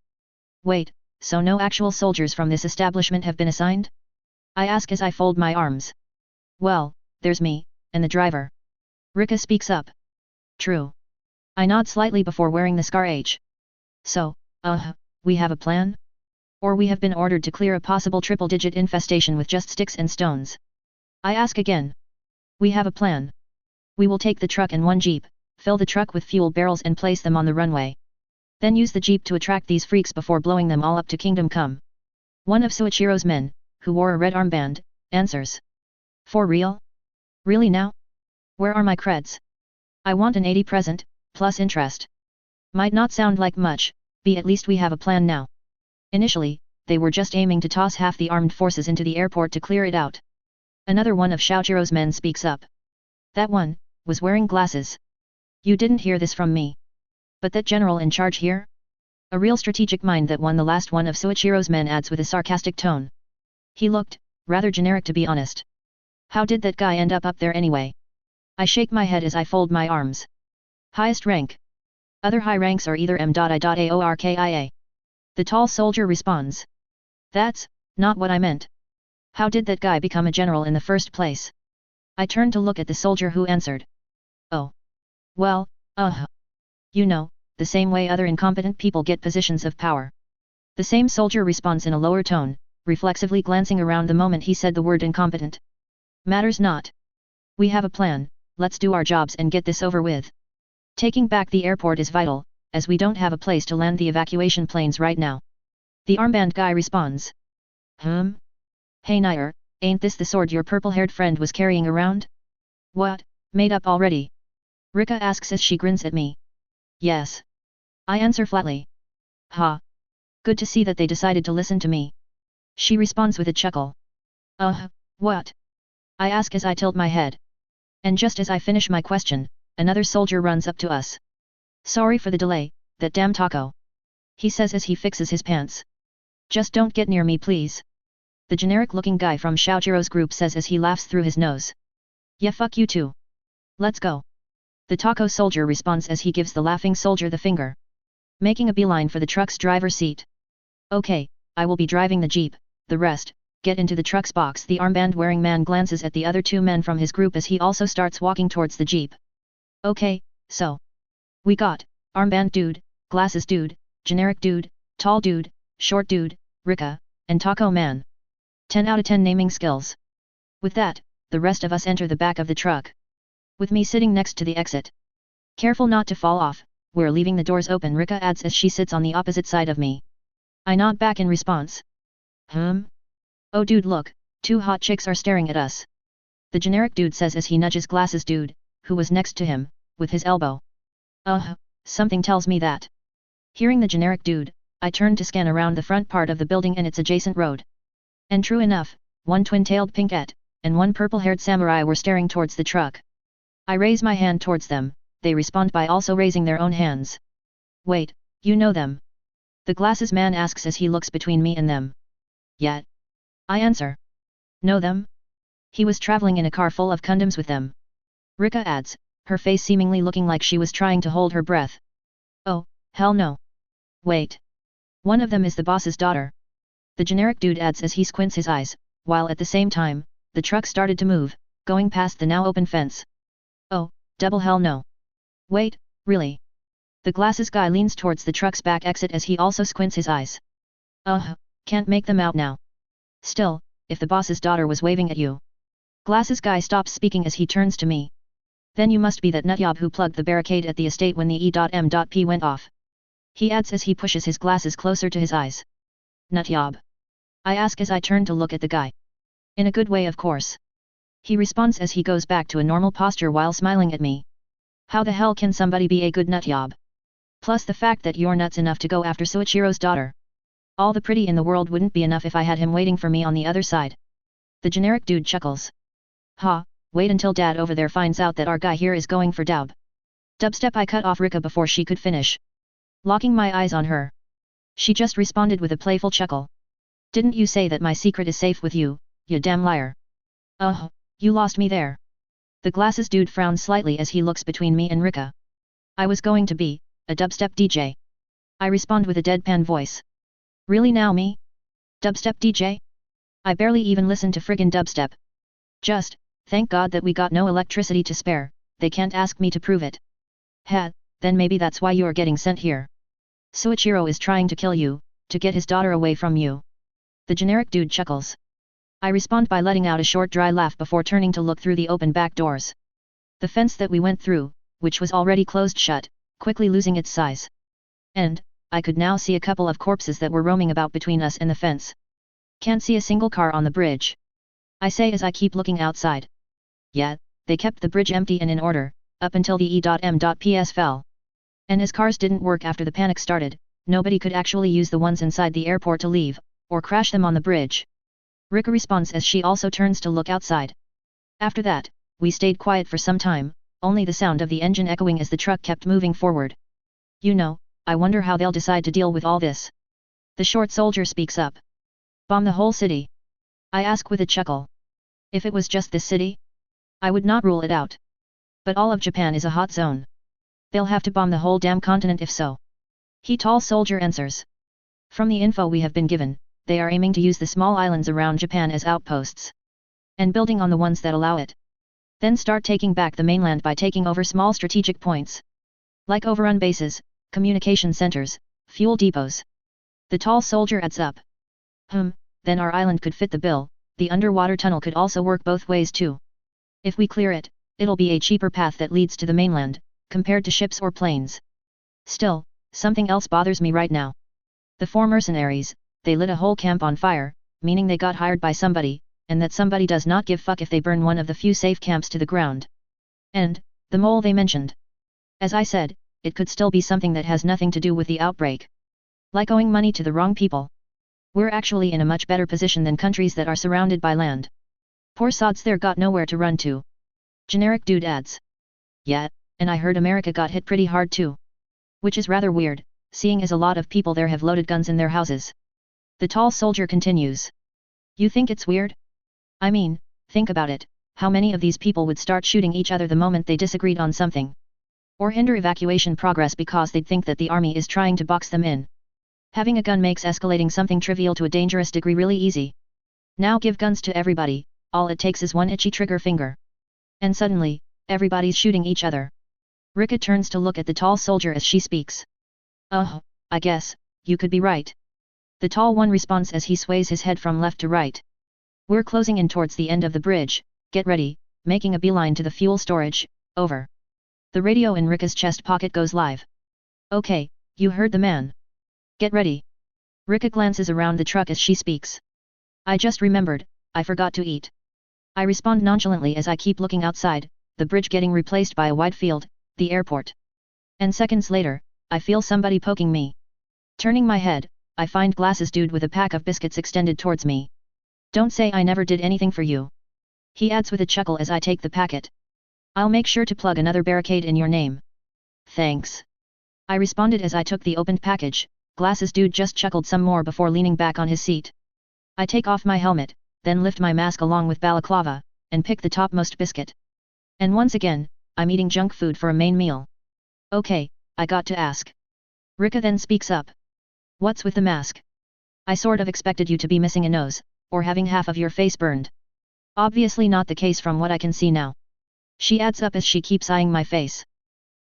Speaker 1: Wait, so no actual soldiers from this establishment have been assigned? I ask as I fold my arms. Well, there's me, and the driver. Rika speaks up. True. I nod slightly before wearing the scar H. So, we have a plan? Or we have been ordered to clear a possible triple-digit infestation with just sticks and stones. I ask again. We have a plan. We will take the truck and 1 jeep, fill the truck with fuel barrels and place them on the runway. Then use the jeep to attract these freaks before blowing them all up to Kingdom Come. One of Suichiro's men, who wore a red armband, answers. For real? Really now? Where are my creds? I want an 80 present, plus interest. Might not sound like much, but at least we have a plan now. Initially, they were just aiming to toss half the armed forces into the airport to clear it out. Another one of Xiaojiro's men speaks up. That one, was wearing glasses. You didn't hear this from me. But that general in charge here? A real strategic mind, that one. The last one of Suichiro's men adds with a sarcastic tone. He looked, rather generic to be honest. How did that guy end up there anyway? I shake my head as I fold my arms. Highest rank. Other high ranks are either M.I.AORKIA. The tall soldier responds. That's not what I meant. How did that guy become a general in the first place? I turned to look at the soldier who answered. Oh. Well, you know, the same way other incompetent people get positions of power. The same soldier responds in a lower tone, reflexively glancing around the moment he said the word incompetent. Matters not. We have a plan, let's do our jobs and get this over with. Taking back the airport is vital, as we don't have a place to land the evacuation planes right now. The armband guy responds. Hey Nair, ain't this the sword your purple-haired friend was carrying around? What, made up already? Rika asks as she grins at me. Yes. I answer flatly. Ha. Good to see that they decided to listen to me. She responds with a chuckle. What? I ask as I tilt my head. And just as I finish my question, another soldier runs up to us. Sorry for the delay, that damn taco. He says as he fixes his pants. Just don't get near me please. The generic-looking guy from Xiaojiro's group says as he laughs through his nose. Yeah, fuck you too. Let's go. The taco soldier responds as he gives the laughing soldier the finger. Making a beeline for the truck's driver's seat. Okay, I will be driving the jeep, the rest, get into the truck's box. The armband-wearing man glances at the other 2 men from his group as he also starts walking towards the jeep. Okay, so. We got, armband dude, glasses dude, generic dude, tall dude, short dude, Rika, and taco man. 10 out of 10 naming skills. With that, the rest of us enter the back of the truck. With me sitting next to the exit. Careful not to fall off, we're leaving the doors open, Rika adds as she sits on the opposite side of me. I nod back in response. Oh dude look, 2 hot chicks are staring at us. The generic dude says as he nudges glasses dude, who was next to him, with his elbow. Something tells me that. Hearing the generic dude, I turn to scan around the front part of the building and its adjacent road. And true enough, one twin-tailed pinkette, and one purple-haired samurai were staring towards the truck. I raise my hand towards them, they respond by also raising their own hands. Wait, you know them? The glasses man asks as he looks between me and them. Yet. I answer. Know them? He was traveling in a car full of condoms with them. Rika adds, her face seemingly looking like she was trying to hold her breath. Oh, hell no. Wait. One of them is the boss's daughter. The generic dude adds as he squints his eyes, while at the same time, the truck started to move, going past the now open fence. Oh, double hell no. Wait, really? The glasses guy leans towards the truck's back exit as he also squints his eyes. Can't make them out now. Still, if the boss's daughter was waving at you. Glasses guy stops speaking as he turns to me. Then you must be that nutjob who plugged the barricade at the estate when the E.M.P went off. He adds as he pushes his glasses closer to his eyes. Nutjob? I ask as I turn to look at the guy. In a good way, of course. He responds as he goes back to a normal posture while smiling at me. How the hell can somebody be a good nutjob? Plus the fact that you're nuts enough to go after Soichiro's daughter. All the pretty in the world wouldn't be enough if I had him waiting for me on the other side. The generic dude chuckles. Ha, wait until dad over there finds out that our guy here is going for dub. Dubstep. I cut off Rika before she could finish. Locking my eyes on her. She just responded with a playful chuckle. Didn't you say that my secret is safe with you, you damn liar? You lost me there. The glasses dude frowns slightly as he looks between me and Rika. I was going to be a dubstep DJ. I respond with a deadpan voice. Really now me? Dubstep DJ? I barely even listen to friggin' dubstep. Just, thank God that we got no electricity to spare, they can't ask me to prove it. Then maybe that's why you're getting sent here. Soichiro is trying to kill you, to get his daughter away from you. The generic dude chuckles. I respond by letting out a short dry laugh before turning to look through the open back doors. The fence that we went through, which was already closed shut, quickly losing its size. And, I could now see a couple of corpses that were roaming about between us and the fence. Can't see a single car on the bridge. I say as I keep looking outside. Yet, they kept the bridge empty and in order, up until the E.M.PS fell. And as cars didn't work after the panic started, nobody could actually use the ones inside the airport to leave, or crash them on the bridge. Rika responds as she also turns to look outside. After that, we stayed quiet for some time, only the sound of the engine echoing as the truck kept moving forward. You know, I wonder how they'll decide to deal with all this. The short soldier speaks up. Bomb the whole city? I ask with a chuckle. If it was just this city? I would not rule it out. But all of Japan is a hot zone. They'll have to bomb the whole damn continent if so. He tall soldier answers. From the info we have been given, they are aiming to use the small islands around Japan as outposts. And building on the ones that allow it. Then start taking back the mainland by taking over small strategic points. Like overrun bases, communication centers, fuel depots. The tall soldier adds up. Then our island could fit the bill, the underwater tunnel could also work both ways too. If we clear it, it'll be a cheaper path that leads to the mainland, compared to ships or planes. Still, something else bothers me right now. The 4 mercenaries, they lit a whole camp on fire, meaning they got hired by somebody, and that somebody does not give fuck if they burn one of the few safe camps to the ground. And, the mole they mentioned. As I said, it could still be something that has nothing to do with the outbreak. Like owing money to the wrong people. We're actually in a much better position than countries that are surrounded by land. Poor sods there got nowhere to run to. Generic dude adds. Yeah, and I heard America got hit pretty hard too. Which is rather weird, seeing as a lot of people there have loaded guns in their houses. The tall soldier continues. You think it's weird? I mean, think about it, how many of these people would start shooting each other the moment they disagreed on something? Or hinder evacuation progress because they'd think that the army is trying to box them in. Having a gun makes escalating something trivial to a dangerous degree really easy. Now give guns to everybody, all it takes is one itchy trigger finger. And suddenly, everybody's shooting each other. Rika turns to look at the tall soldier as she speaks. I guess, you could be right. The tall one responds as he sways his head from left to right. We're closing in towards the end of the bridge, get ready, making a beeline to the fuel storage, over. The radio in Rika's chest pocket goes live. Okay, you heard the man. Get ready. Rika glances around the truck as she speaks. I just remembered, I forgot to eat. I respond nonchalantly as I keep looking outside, the bridge getting replaced by a wide field, the airport. And seconds later, I feel somebody poking me. Turning my head, I find glasses dude with a pack of biscuits extended towards me. Don't say I never did anything for you. He adds with a chuckle as I take the packet. I'll make sure to plug another barricade in your name. Thanks. I responded as I took the opened package. Glasses dude just chuckled some more before leaning back on his seat. I take off my helmet, then lift my mask along with balaclava, and pick the topmost biscuit. And once again, I'm eating junk food for a main meal. Okay, I got to ask. Rika then speaks up. What's with the mask? I sort of expected you to be missing a nose, or having half of your face burned. Obviously not the case from what I can see now. She adds up as she keeps eyeing my face.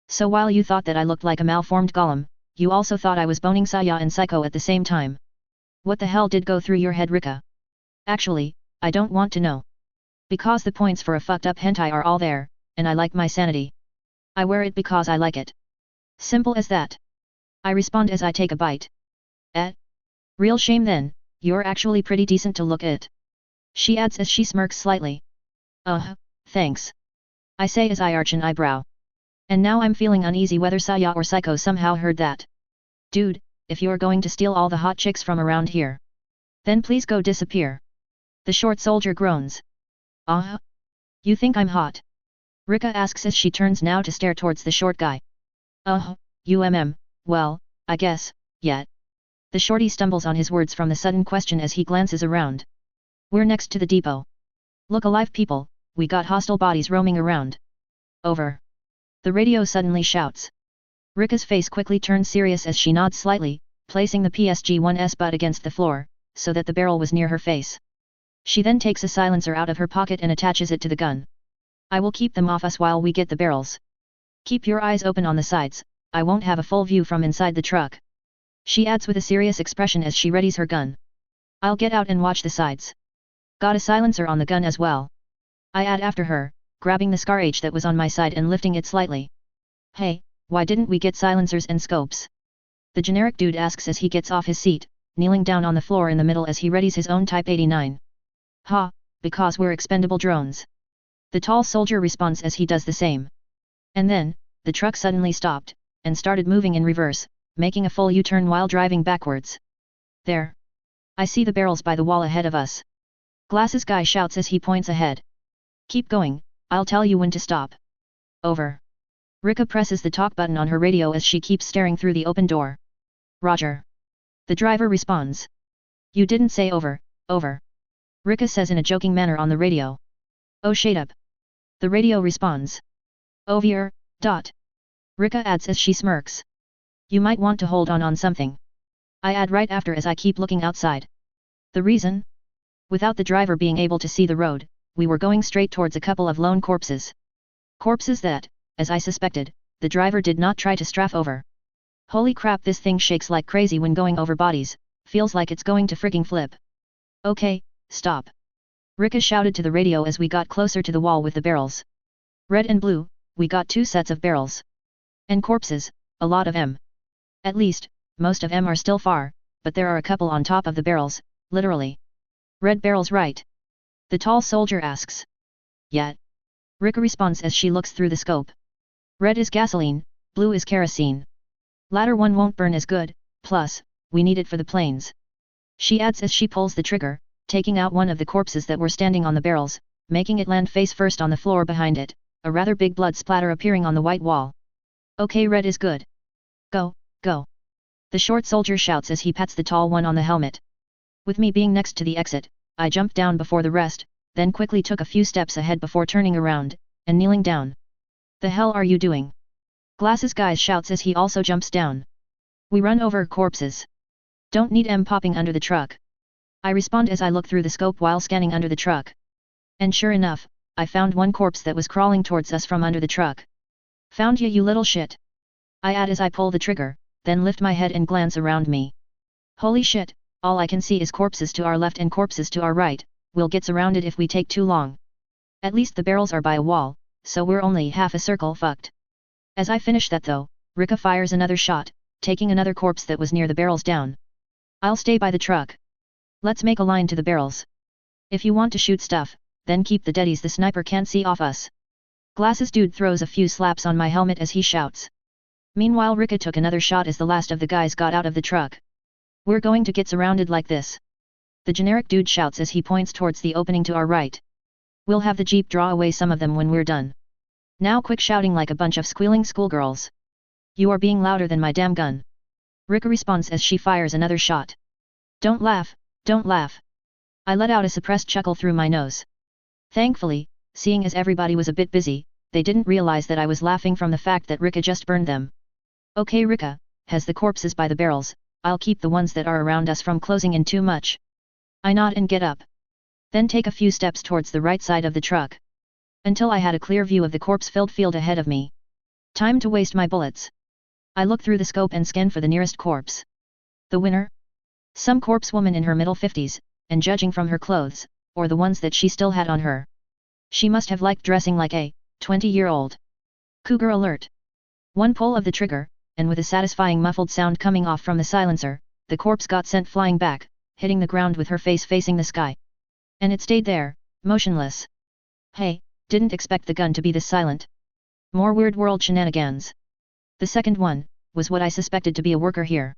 Speaker 1: So while you thought that I looked like a malformed golem, you also thought I was boning Saya and Psycho at the same time. What the hell did go through your head, Rika? Actually, I don't want to know. Because the points for a fucked up hentai are all there, and I like my sanity. I wear it because I like it. Simple as that. I respond as I take a bite. Real shame then, you're actually pretty decent to look at. She adds as she smirks slightly. Thanks. I say as I arch an eyebrow. And now I'm feeling uneasy whether Saya or Psycho somehow heard that. Dude, if you're going to steal all the hot chicks from around here, then please go disappear. The short soldier groans. You think I'm hot? Rika asks as she turns now to stare towards the short guy. Well, I guess, yet. The shorty stumbles on his words from the sudden question as he glances around. We're next to the depot. Look alive people, we got hostile bodies roaming around. Over. The radio suddenly shouts. Rika's face quickly turns serious as she nods slightly, placing the PSG-1's butt against the floor, so that the barrel was near her face. She then takes a silencer out of her pocket and attaches it to the gun. I will keep them off us while we get the barrels. Keep your eyes open on the sides, I won't have a full view from inside the truck. She adds with a serious expression as she readies her gun. I'll get out and watch the sides. Got a silencer on the gun as well. I add after her, grabbing the Scar H that was on my side and lifting it slightly. Hey, why didn't we get silencers and scopes? The generic dude asks as he gets off his seat, kneeling down on the floor in the middle as he readies his own Type 89. Because we're expendable drones. The tall soldier responds as he does the same. And then, the truck suddenly stopped, and started moving in reverse, making a full U-turn while driving backwards. There. I see the barrels by the wall ahead of us. Glasses guy shouts as he points ahead. Keep going, I'll tell you when to stop. Over. Rika presses the talk button on her radio as she keeps staring through the open door. Roger. The driver responds. You didn't say over. Rika says in a joking manner on the radio. Oh shut up. The radio responds. Over. Rika adds as she smirks. You might want to hold on something. I add right after as I keep looking outside. The reason? Without the driver being able to see the road, we were going straight towards a couple of lone corpses. Corpses that, as I suspected, the driver did not try to strafe over. Holy crap, this thing shakes like crazy when going over bodies, feels like it's going to frigging flip. Okay, stop. Rika shouted to the radio as we got closer to the wall with the barrels. Red and blue, we got 2 sets of barrels. And corpses, a lot of them. At least, most of them are still far, but there are a couple on top of the barrels, literally. Red barrels, right? The tall soldier asks. Yeah. Rika responds as she looks through the scope. Red is gasoline, blue is kerosene. Latter one won't burn as good, plus, we need it for the planes. She adds as she pulls the trigger, taking out one of the corpses that were standing on the barrels, making it land face first on the floor behind it, a rather big blood splatter appearing on the white wall. Okay, red is good. Go. The short soldier shouts as he pats the tall one on the helmet. With me being next to the exit, I jumped down before the rest, then quickly took a few steps ahead before turning around, and kneeling down. The hell are you doing? Glasses guy shouts as he also jumps down. We run over corpses. Don't need popping under the truck. I respond as I look through the scope while scanning under the truck. And sure enough, I found one corpse that was crawling towards us from under the truck. Found ya, you little shit. I add as I pull the trigger, then lift my head and glance around me. Holy shit, all I can see is corpses to our left and corpses to our right. We'll get surrounded if we take too long. At least the barrels are by a wall, so we're only half a circle fucked. As I finish that though, Rika fires another shot, taking another corpse that was near the barrels down. I'll stay by the truck. Let's make a line to the barrels. If you want to shoot stuff, then keep the deadies, the sniper can't see off us. Glasses dude throws a few slaps on my helmet as he shouts. Meanwhile Rika took another shot as the last of the guys got out of the truck. We're going to get surrounded like this. The generic dude shouts as he points towards the opening to our right. We'll have the jeep draw away some of them when we're done. Now quick, shouting like a bunch of squealing schoolgirls. You are being louder than my damn gun. Rika responds as she fires another shot. Don't laugh, don't laugh. I let out a suppressed chuckle through my nose. Thankfully, seeing as everybody was a bit busy, they didn't realize that I was laughing from the fact that Rika just burned them. Okay Rika, has the corpses by the barrels, I'll keep the ones that are around us from closing in too much. I nod and get up. Then take a few steps towards the right side of the truck. Until I had a clear view of the corpse-filled field ahead of me. Time to waste my bullets. I look through the scope and scan for the nearest corpse. The winner? Some corpse woman in her middle 50s, and judging from her clothes, or the ones that she still had on her. She must have liked dressing like a 20-year-old. Cougar alert. One pull of the trigger, and with a satisfying muffled sound coming off from the silencer, the corpse got sent flying back, hitting the ground with her face facing the sky. And it stayed there, motionless. Hey, didn't expect the gun to be this silent. More weird world shenanigans. The second one was what I suspected to be a worker here.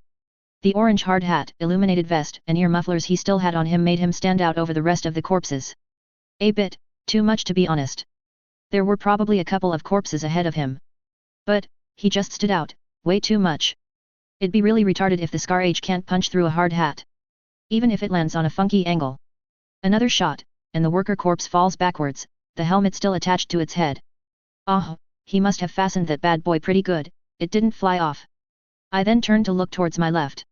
Speaker 1: The orange hard hat, illuminated vest, and ear mufflers he still had on him made him stand out over the rest of the corpses. A bit too much to be honest. There were probably a couple of corpses ahead of him. But he just stood out, way too much. It'd be really retarded if the Scar H can't punch through a hard hat. Even if it lands on a funky angle. Another shot, and the worker corpse falls backwards, the helmet still attached to its head. Ah, he must have fastened that bad boy pretty good, it didn't fly off. I then turned to look towards my left.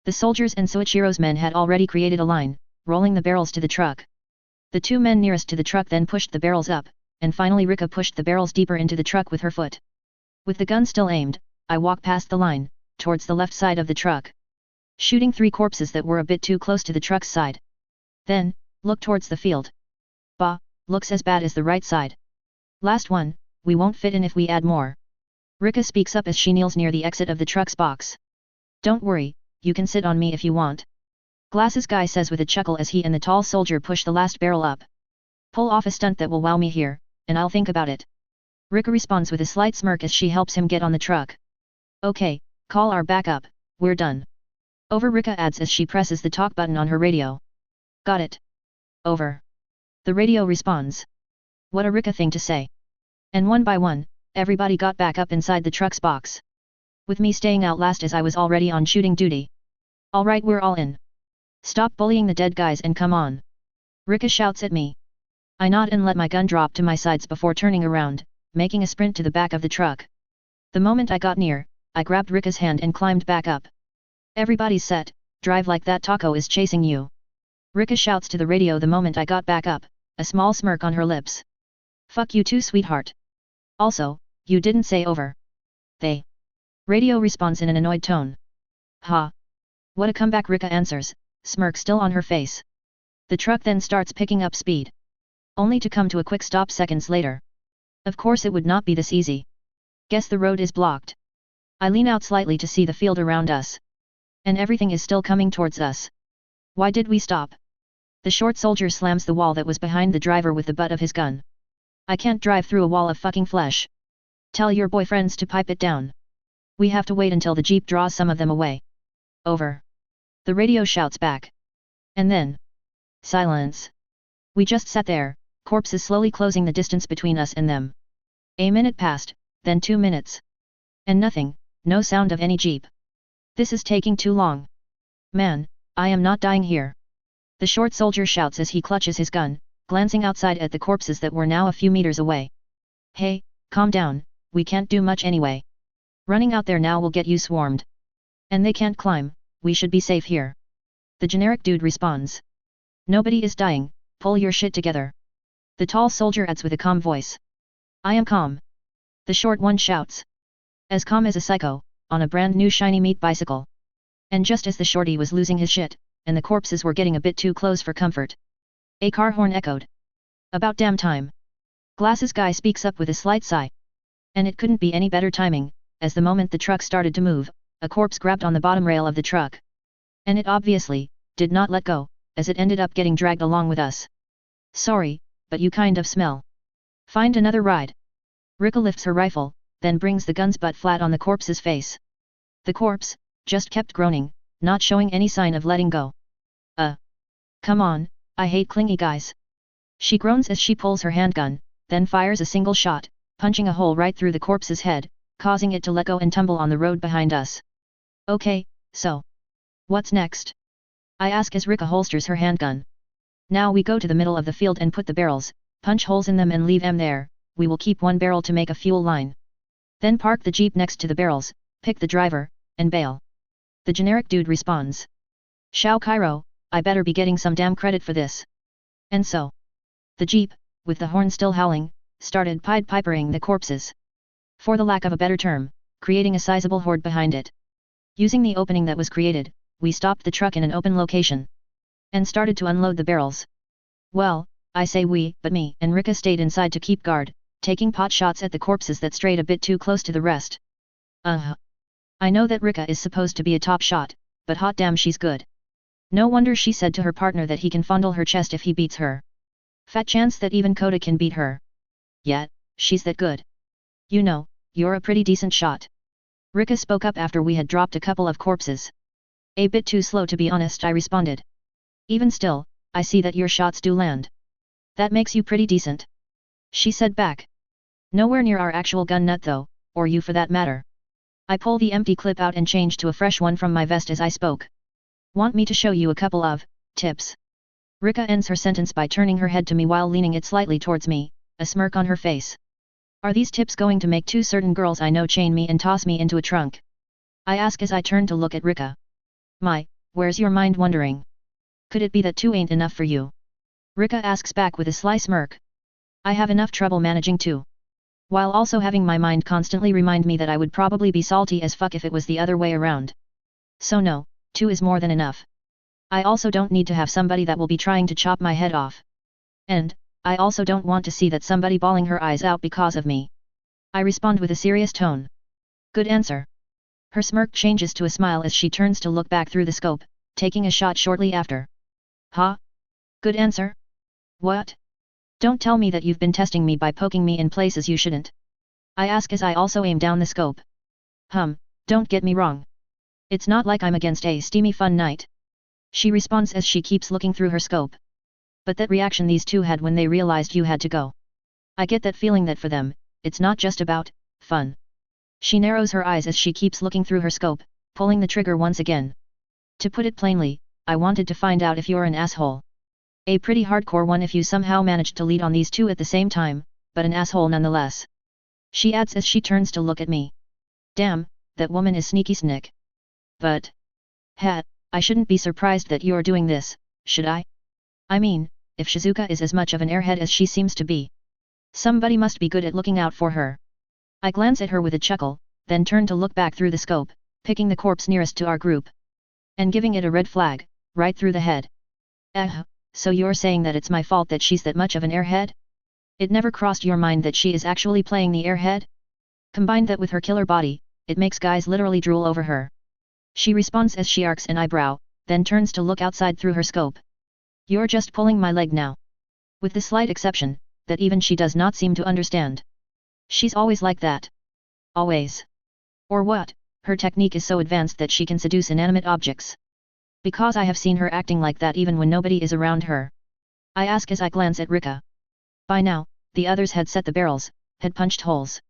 Speaker 1: The soldiers and Soichiro's men had already created a line, rolling the barrels to the truck. The two men nearest to the truck then pushed the barrels up, and finally Rika pushed the barrels deeper into the truck with her foot. With the gun still aimed, I walked past the line, towards the left side of the truck. Shooting 3 corpses that were a bit too close to the truck's side. Then, look towards the field. Bah, looks as bad as the right side. Last one, we won't fit in if we add more. Rika speaks up as she kneels near the exit of the truck's box. Don't worry, you can sit on me if you want. Glasses guy says with a chuckle as he and the tall soldier push the last barrel up. Pull off a stunt that will wow me here, and I'll think about it. Rika responds with a slight smirk as she helps him get on the truck. Okay, call our backup, we're done. Over, Rika adds as she presses the talk button on her radio. Got it. Over. The radio responds. What a Rika thing to say. And one by one, everybody got back up inside the truck's box. With me staying out last as I was already on shooting duty. Alright, we're all in. Stop bullying the dead guys and come on. Rika shouts at me. I nod and let my gun drop to my sides before turning around, making a sprint to the back of the truck. The moment I got near, I grabbed Rika's hand and climbed back up. Everybody's set, drive like that taco is chasing you. Rika shouts to the radio the moment I got back up, a small smirk on her lips. Fuck you too, sweetheart. Also, you didn't say over. They. Radio responds in an annoyed tone. Ha. What a comeback, Rika answers, smirk still on her face. The truck then starts picking up speed. Only to come to a quick stop seconds later. Of course it would not be this easy. Guess the road is blocked. I lean out slightly to see the field around us. And everything is still coming towards us. Why did we stop? The short soldier slams the wall that was behind the driver with the butt of his gun. I can't drive through a wall of fucking flesh. Tell your boyfriends to pipe it down. We have to wait until the jeep draws some of them away. Over. The radio shouts back. And then. Silence. We just sat there, corpses slowly closing the distance between us and them. A minute passed, then 2 minutes. And nothing, no sound of any jeep. This is taking too long. Man, I am not dying here. The short soldier shouts as he clutches his gun, glancing outside at the corpses that were now a few meters away. Hey, calm down, we can't do much anyway. Running out there now will get you swarmed. And they can't climb, we should be safe here. The generic dude responds. Nobody is dying, pull your shit together. The tall soldier adds with a calm voice. I am calm. The short one shouts. As calm as a psycho, on a brand new shiny meat bicycle. And just as the shorty was losing his shit, and the corpses were getting a bit too close for comfort. A car horn echoed. About damn time. Glasses guy speaks up with a slight sigh. And it couldn't be any better timing, as the moment the truck started to move, a corpse grabbed on the bottom rail of the truck. And it obviously did not let go, as it ended up getting dragged along with us. Sorry, but you kind of smell. Find another ride. Rika lifts her rifle, then brings the gun's butt flat on the corpse's face. The corpse just kept groaning, not showing any sign of letting go. Come on, I hate clingy guys. She groans as she pulls her handgun, then fires a single shot, punching a hole right through the corpse's head, causing it to let go and tumble on the road behind us. Okay, so. What's next? I ask as Rika holsters her handgun. Now we go to the middle of the field and put the barrels, punch holes in them and leave them there. We will keep one barrel to make a fuel line. Then park the jeep next to the barrels, pick the driver, and bail. The generic dude responds. Shao Cairo, I better be getting some damn credit for this. And so. The jeep, with the horn still howling, started Pied Pipering the corpses. For the lack of a better term, creating a sizable horde behind it. Using the opening that was created, we stopped the truck in an open location. And started to unload the barrels. Well, I say we, but me and Rika stayed inside to keep guard, taking pot shots at the corpses that strayed a bit too close to the rest. I know that Rika is supposed to be a top shot, but hot damn she's good. No wonder she said to her partner that he can fondle her chest if he beats her. Fat chance that even Koda can beat her. Yet, she's that good. You know, you're a pretty decent shot. Rika spoke up after we had dropped a couple of corpses. A bit too slow to be honest, I responded. Even still, I see that your shots do land. That makes you pretty decent. She said back. Nowhere near our actual gun nut though, or you for that matter. I pull the empty clip out and change to a fresh one from my vest as I spoke. Want me to show you a couple of tips? Rika ends her sentence by turning her head to me while leaning it slightly towards me, a smirk on her face. Are these tips going to make two certain girls I know chain me and toss me into a trunk? I ask as I turn to look at Rika. My, where's your mind wandering? Could it be that two ain't enough for you? Rika asks back with a sly smirk. I have enough trouble managing two. While also having my mind constantly remind me that I would probably be salty as fuck if it was the other way around. So no, two is more than enough. I also don't need to have somebody that will be trying to chop my head off. And, I also don't want to see that somebody bawling her eyes out because of me. I respond with a serious tone. Good answer. Her smirk changes to a smile as she turns to look back through the scope, taking a shot shortly after. Huh? Good answer? What? Don't tell me that you've been testing me by poking me in places you shouldn't. I ask as I also aim down the scope. Don't get me wrong. It's not like I'm against a steamy fun night. She responds as she keeps looking through her scope. But that reaction these two had when they realized you had to go. I get that feeling that for them, it's not just about fun. She narrows her eyes as she keeps looking through her scope, pulling the trigger once again. To put it plainly, I wanted to find out if you're an asshole. A pretty hardcore one if you somehow managed to lead on these two at the same time, but an asshole nonetheless. She adds as she turns to look at me. Damn, that woman is sneaky snick. But. I shouldn't be surprised that you're doing this, should I? I mean, if Shizuka is as much of an airhead as she seems to be. Somebody must be good at looking out for her. I glance at her with a chuckle, then turn to look back through the scope, picking the corpse nearest to our group. And giving it a red flag, right through the head. So you're saying that it's my fault that she's that much of an airhead? It never crossed your mind that she is actually playing the airhead? Combine that with her killer body, it makes guys literally drool over her. She responds as she arcs an eyebrow, then turns to look outside through her scope. You're just pulling my leg now. With the slight exception, that even she does not seem to understand. She's always like that. Always. Or what, her technique is so advanced that she can seduce inanimate objects. Because I have seen her acting like that even when nobody is around her. I ask as I glance at Rika. By now, the others had set the barrels, had punched holes.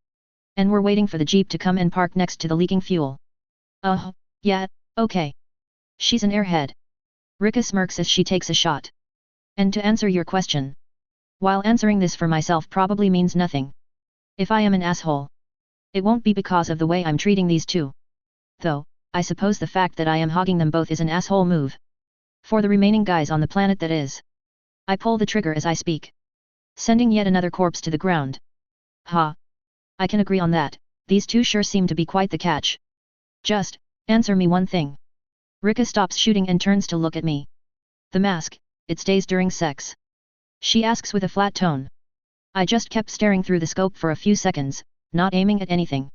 Speaker 1: And were waiting for the jeep to come and park next to the leaking fuel. Yeah, okay. She's an airhead. Rika smirks as she takes a shot. And to answer your question. While answering this for myself probably means nothing. If I am an asshole. It won't be because of the way I'm treating these two. Though, I suppose the fact that I am hogging them both is an asshole move. For the remaining guys on the planet that is. I pull the trigger as I speak. Sending yet another corpse to the ground. I can agree on that, these two sure seem to be quite the catch. Just, answer me one thing. Rika stops shooting and turns to look at me. The mask, it stays during sex. She asks with a flat tone. I just kept staring through the scope for a few seconds, not aiming at anything.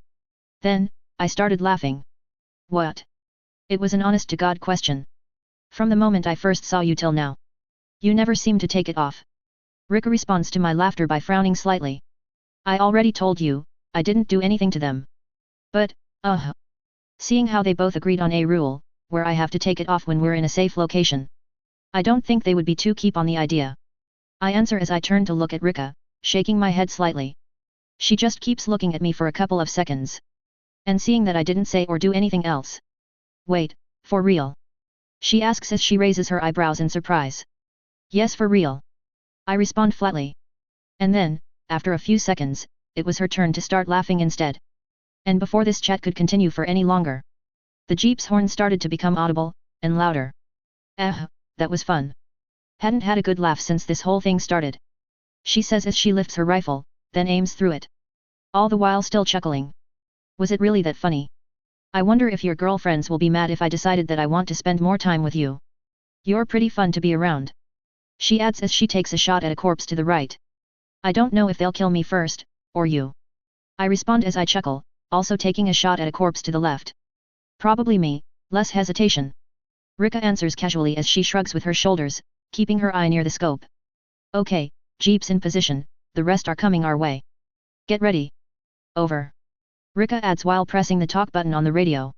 Speaker 1: Then, I started laughing. What? It was an honest-to-God question. From the moment I first saw you till now. You never seem to take it off. Rika responds to my laughter by frowning slightly. I already told you, I didn't do anything to them. But, seeing how they both agreed on a rule, where I have to take it off when we're in a safe location. I don't think they would be too keen on the idea. I answer as I turn to look at Rika, shaking my head slightly. She just keeps looking at me for a couple of seconds. And seeing that I didn't say or do anything else. Wait, for real? She asks as she raises her eyebrows in surprise. Yes, for real. I respond flatly. And then, after a few seconds, it was her turn to start laughing instead. And before this chat could continue for any longer, the jeep's horn started to become audible, and louder. That was fun. Hadn't had a good laugh since this whole thing started. She says as she lifts her rifle, then aims through it. All the while still chuckling. Was it really that funny? I wonder if your girlfriends will be mad if I decided that I want to spend more time with you. You're pretty fun to be around. She adds as she takes a shot at a corpse to the right. I don't know if they'll kill me first, or you. I respond as I chuckle, also taking a shot at a corpse to the left. Probably me, less hesitation. Rika answers casually as she shrugs with her shoulders, keeping her eye near the scope. Okay, jeep's in position, the rest are coming our way. Get ready. Over. Rika adds while pressing the talk button on the radio.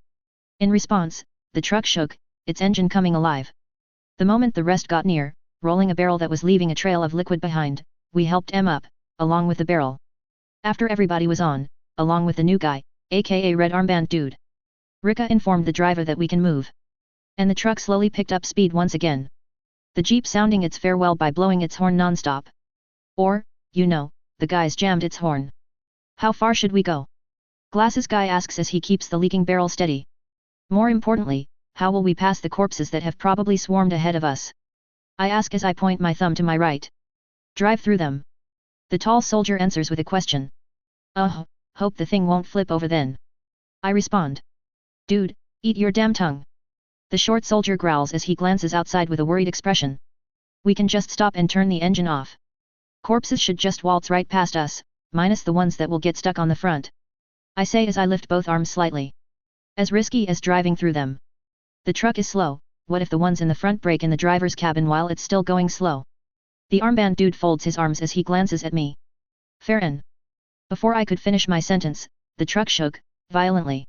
Speaker 1: In response, the truck shook, its engine coming alive. The moment the rest got near, rolling a barrel that was leaving a trail of liquid behind, we helped M up, along with the barrel. After everybody was on, along with the new guy, aka Red Armband Dude, Rika informed the driver that we can move. And the truck slowly picked up speed once again. The jeep sounding its farewell by blowing its horn non-stop. Or, the guys jammed its horn. How far should we go? Glasses guy asks as he keeps the leaking barrel steady. More importantly, how will we pass the corpses that have probably swarmed ahead of us? I ask as I point my thumb to my right. Drive through them. The tall soldier answers with a question. Hope the thing won't flip over then. I respond. Dude, eat your damn tongue. The short soldier growls as he glances outside with a worried expression. We can just stop and turn the engine off. Corpses should just waltz right past us, minus the ones that will get stuck on the front. I say as I lift both arms slightly. As risky as driving through them. The truck is slow, what if the ones in the front brake in the driver's cabin while it's still going slow? The armband dude folds his arms as he glances at me. Fair en. Before I could finish my sentence, the truck shook, violently.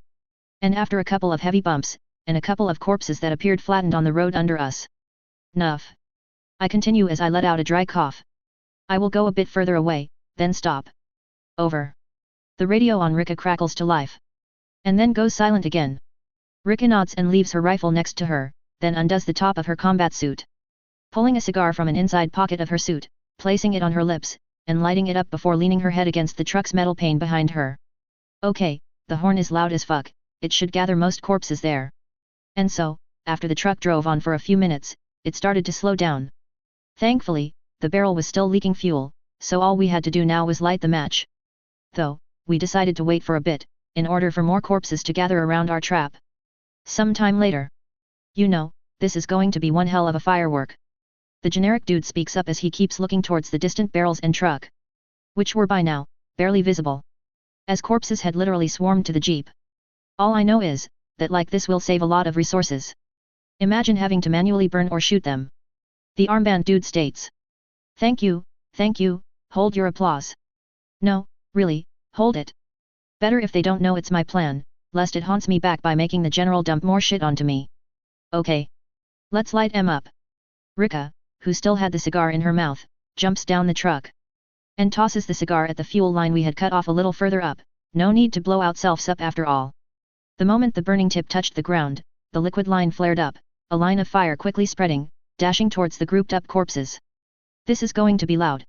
Speaker 1: And after a couple of heavy bumps, and a couple of corpses that appeared flattened on the road under us. Nuff. I continue as I let out a dry cough. I will go a bit further away, then stop. Over. The radio on Rika crackles to life. And then goes silent again. Rika nods and leaves her rifle next to her, then undoes the top of her combat suit. Pulling a cigar from an inside pocket of her suit, placing it on her lips, and lighting it up before leaning her head against the truck's metal pane behind her. Okay, the horn is loud as fuck, it should gather most corpses there. And so, after the truck drove on for a few minutes, it started to slow down. Thankfully, the barrel was still leaking fuel, so all we had to do now was light the match. Though, we decided to wait for a bit, in order for more corpses to gather around our trap. Some time later. This is going to be one hell of a firework. The generic dude speaks up as he keeps looking towards the distant barrels and truck. Which were by now, barely visible. As corpses had literally swarmed to the jeep. All I know is, that like this will save a lot of resources. Imagine having to manually burn or shoot them. The armband dude states. Thank you, hold your applause. No, really, hold it. Better if they don't know it's my plan, lest it haunts me back by making the general dump more shit onto me. Okay. Let's light M up. Rika, who still had the cigar in her mouth, jumps down the truck. And tosses the cigar at the fuel line we had cut off a little further up, no need to blow ourselves up after all. The moment the burning tip touched the ground, the liquid line flared up, a line of fire quickly spreading, dashing towards the grouped up corpses. This is going to be loud.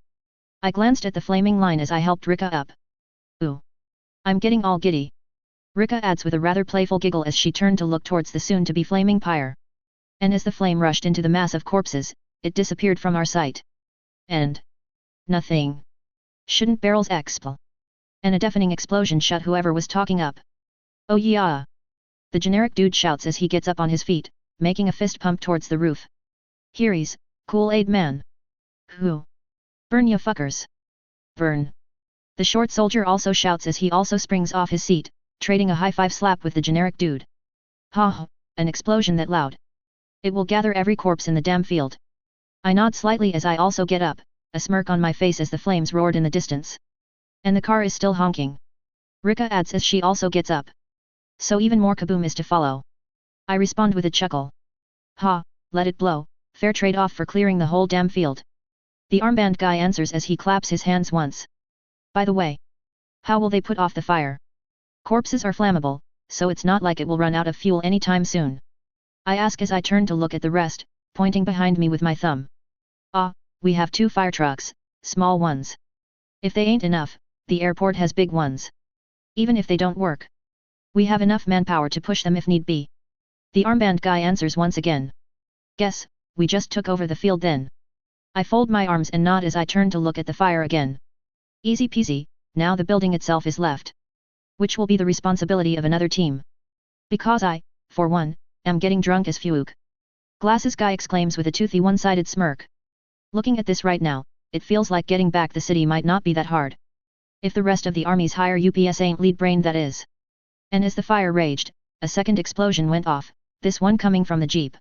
Speaker 1: I glanced at the flaming line as I helped Rika up. Ooh. I'm getting all giddy. Rika adds with a rather playful giggle as she turned to look towards the soon-to-be flaming pyre. And as the flame rushed into the mass of corpses, it disappeared from our sight. And nothing. Shouldn't barrels explode? And a deafening explosion shut whoever was talking up. Oh yeah! The generic dude shouts as he gets up on his feet, making a fist pump towards the roof. Here's, Kool-Aid man. Who? Burn ya fuckers. Burn. The short soldier also shouts as he also springs off his seat, trading a high-five slap with the generic dude. Ha! An explosion that loud. It will gather every corpse in the damn field. I nod slightly as I also get up, a smirk on my face as the flames roared in the distance. And the car is still honking. Rika adds as she also gets up. So even more kaboom is to follow. I respond with a chuckle. Ha, let it blow, fair trade-off for clearing the whole damn field. The armband guy answers as he claps his hands once. By the way, how will they put off the fire? Corpses are flammable, so it's not like it will run out of fuel anytime soon. I ask as I turn to look at the rest, pointing behind me with my thumb. Ah, we have 2 fire trucks, small ones. If they ain't enough, the airport has big ones. Even if they don't work, we have enough manpower to push them if need be. The armband guy answers once again. Guess, we just took over the field then. I fold my arms and nod as I turn to look at the fire again. Easy peasy, now the building itself is left. Which will be the responsibility of another team. Because I, for one, am getting drunk as fuck. Glasses guy exclaims with a toothy one-sided smirk. Looking at this right now, it feels like getting back the city might not be that hard. If the rest of the army's higher UPS ain't lead brain that is. And as the fire raged, a second explosion went off, this one coming from the jeep,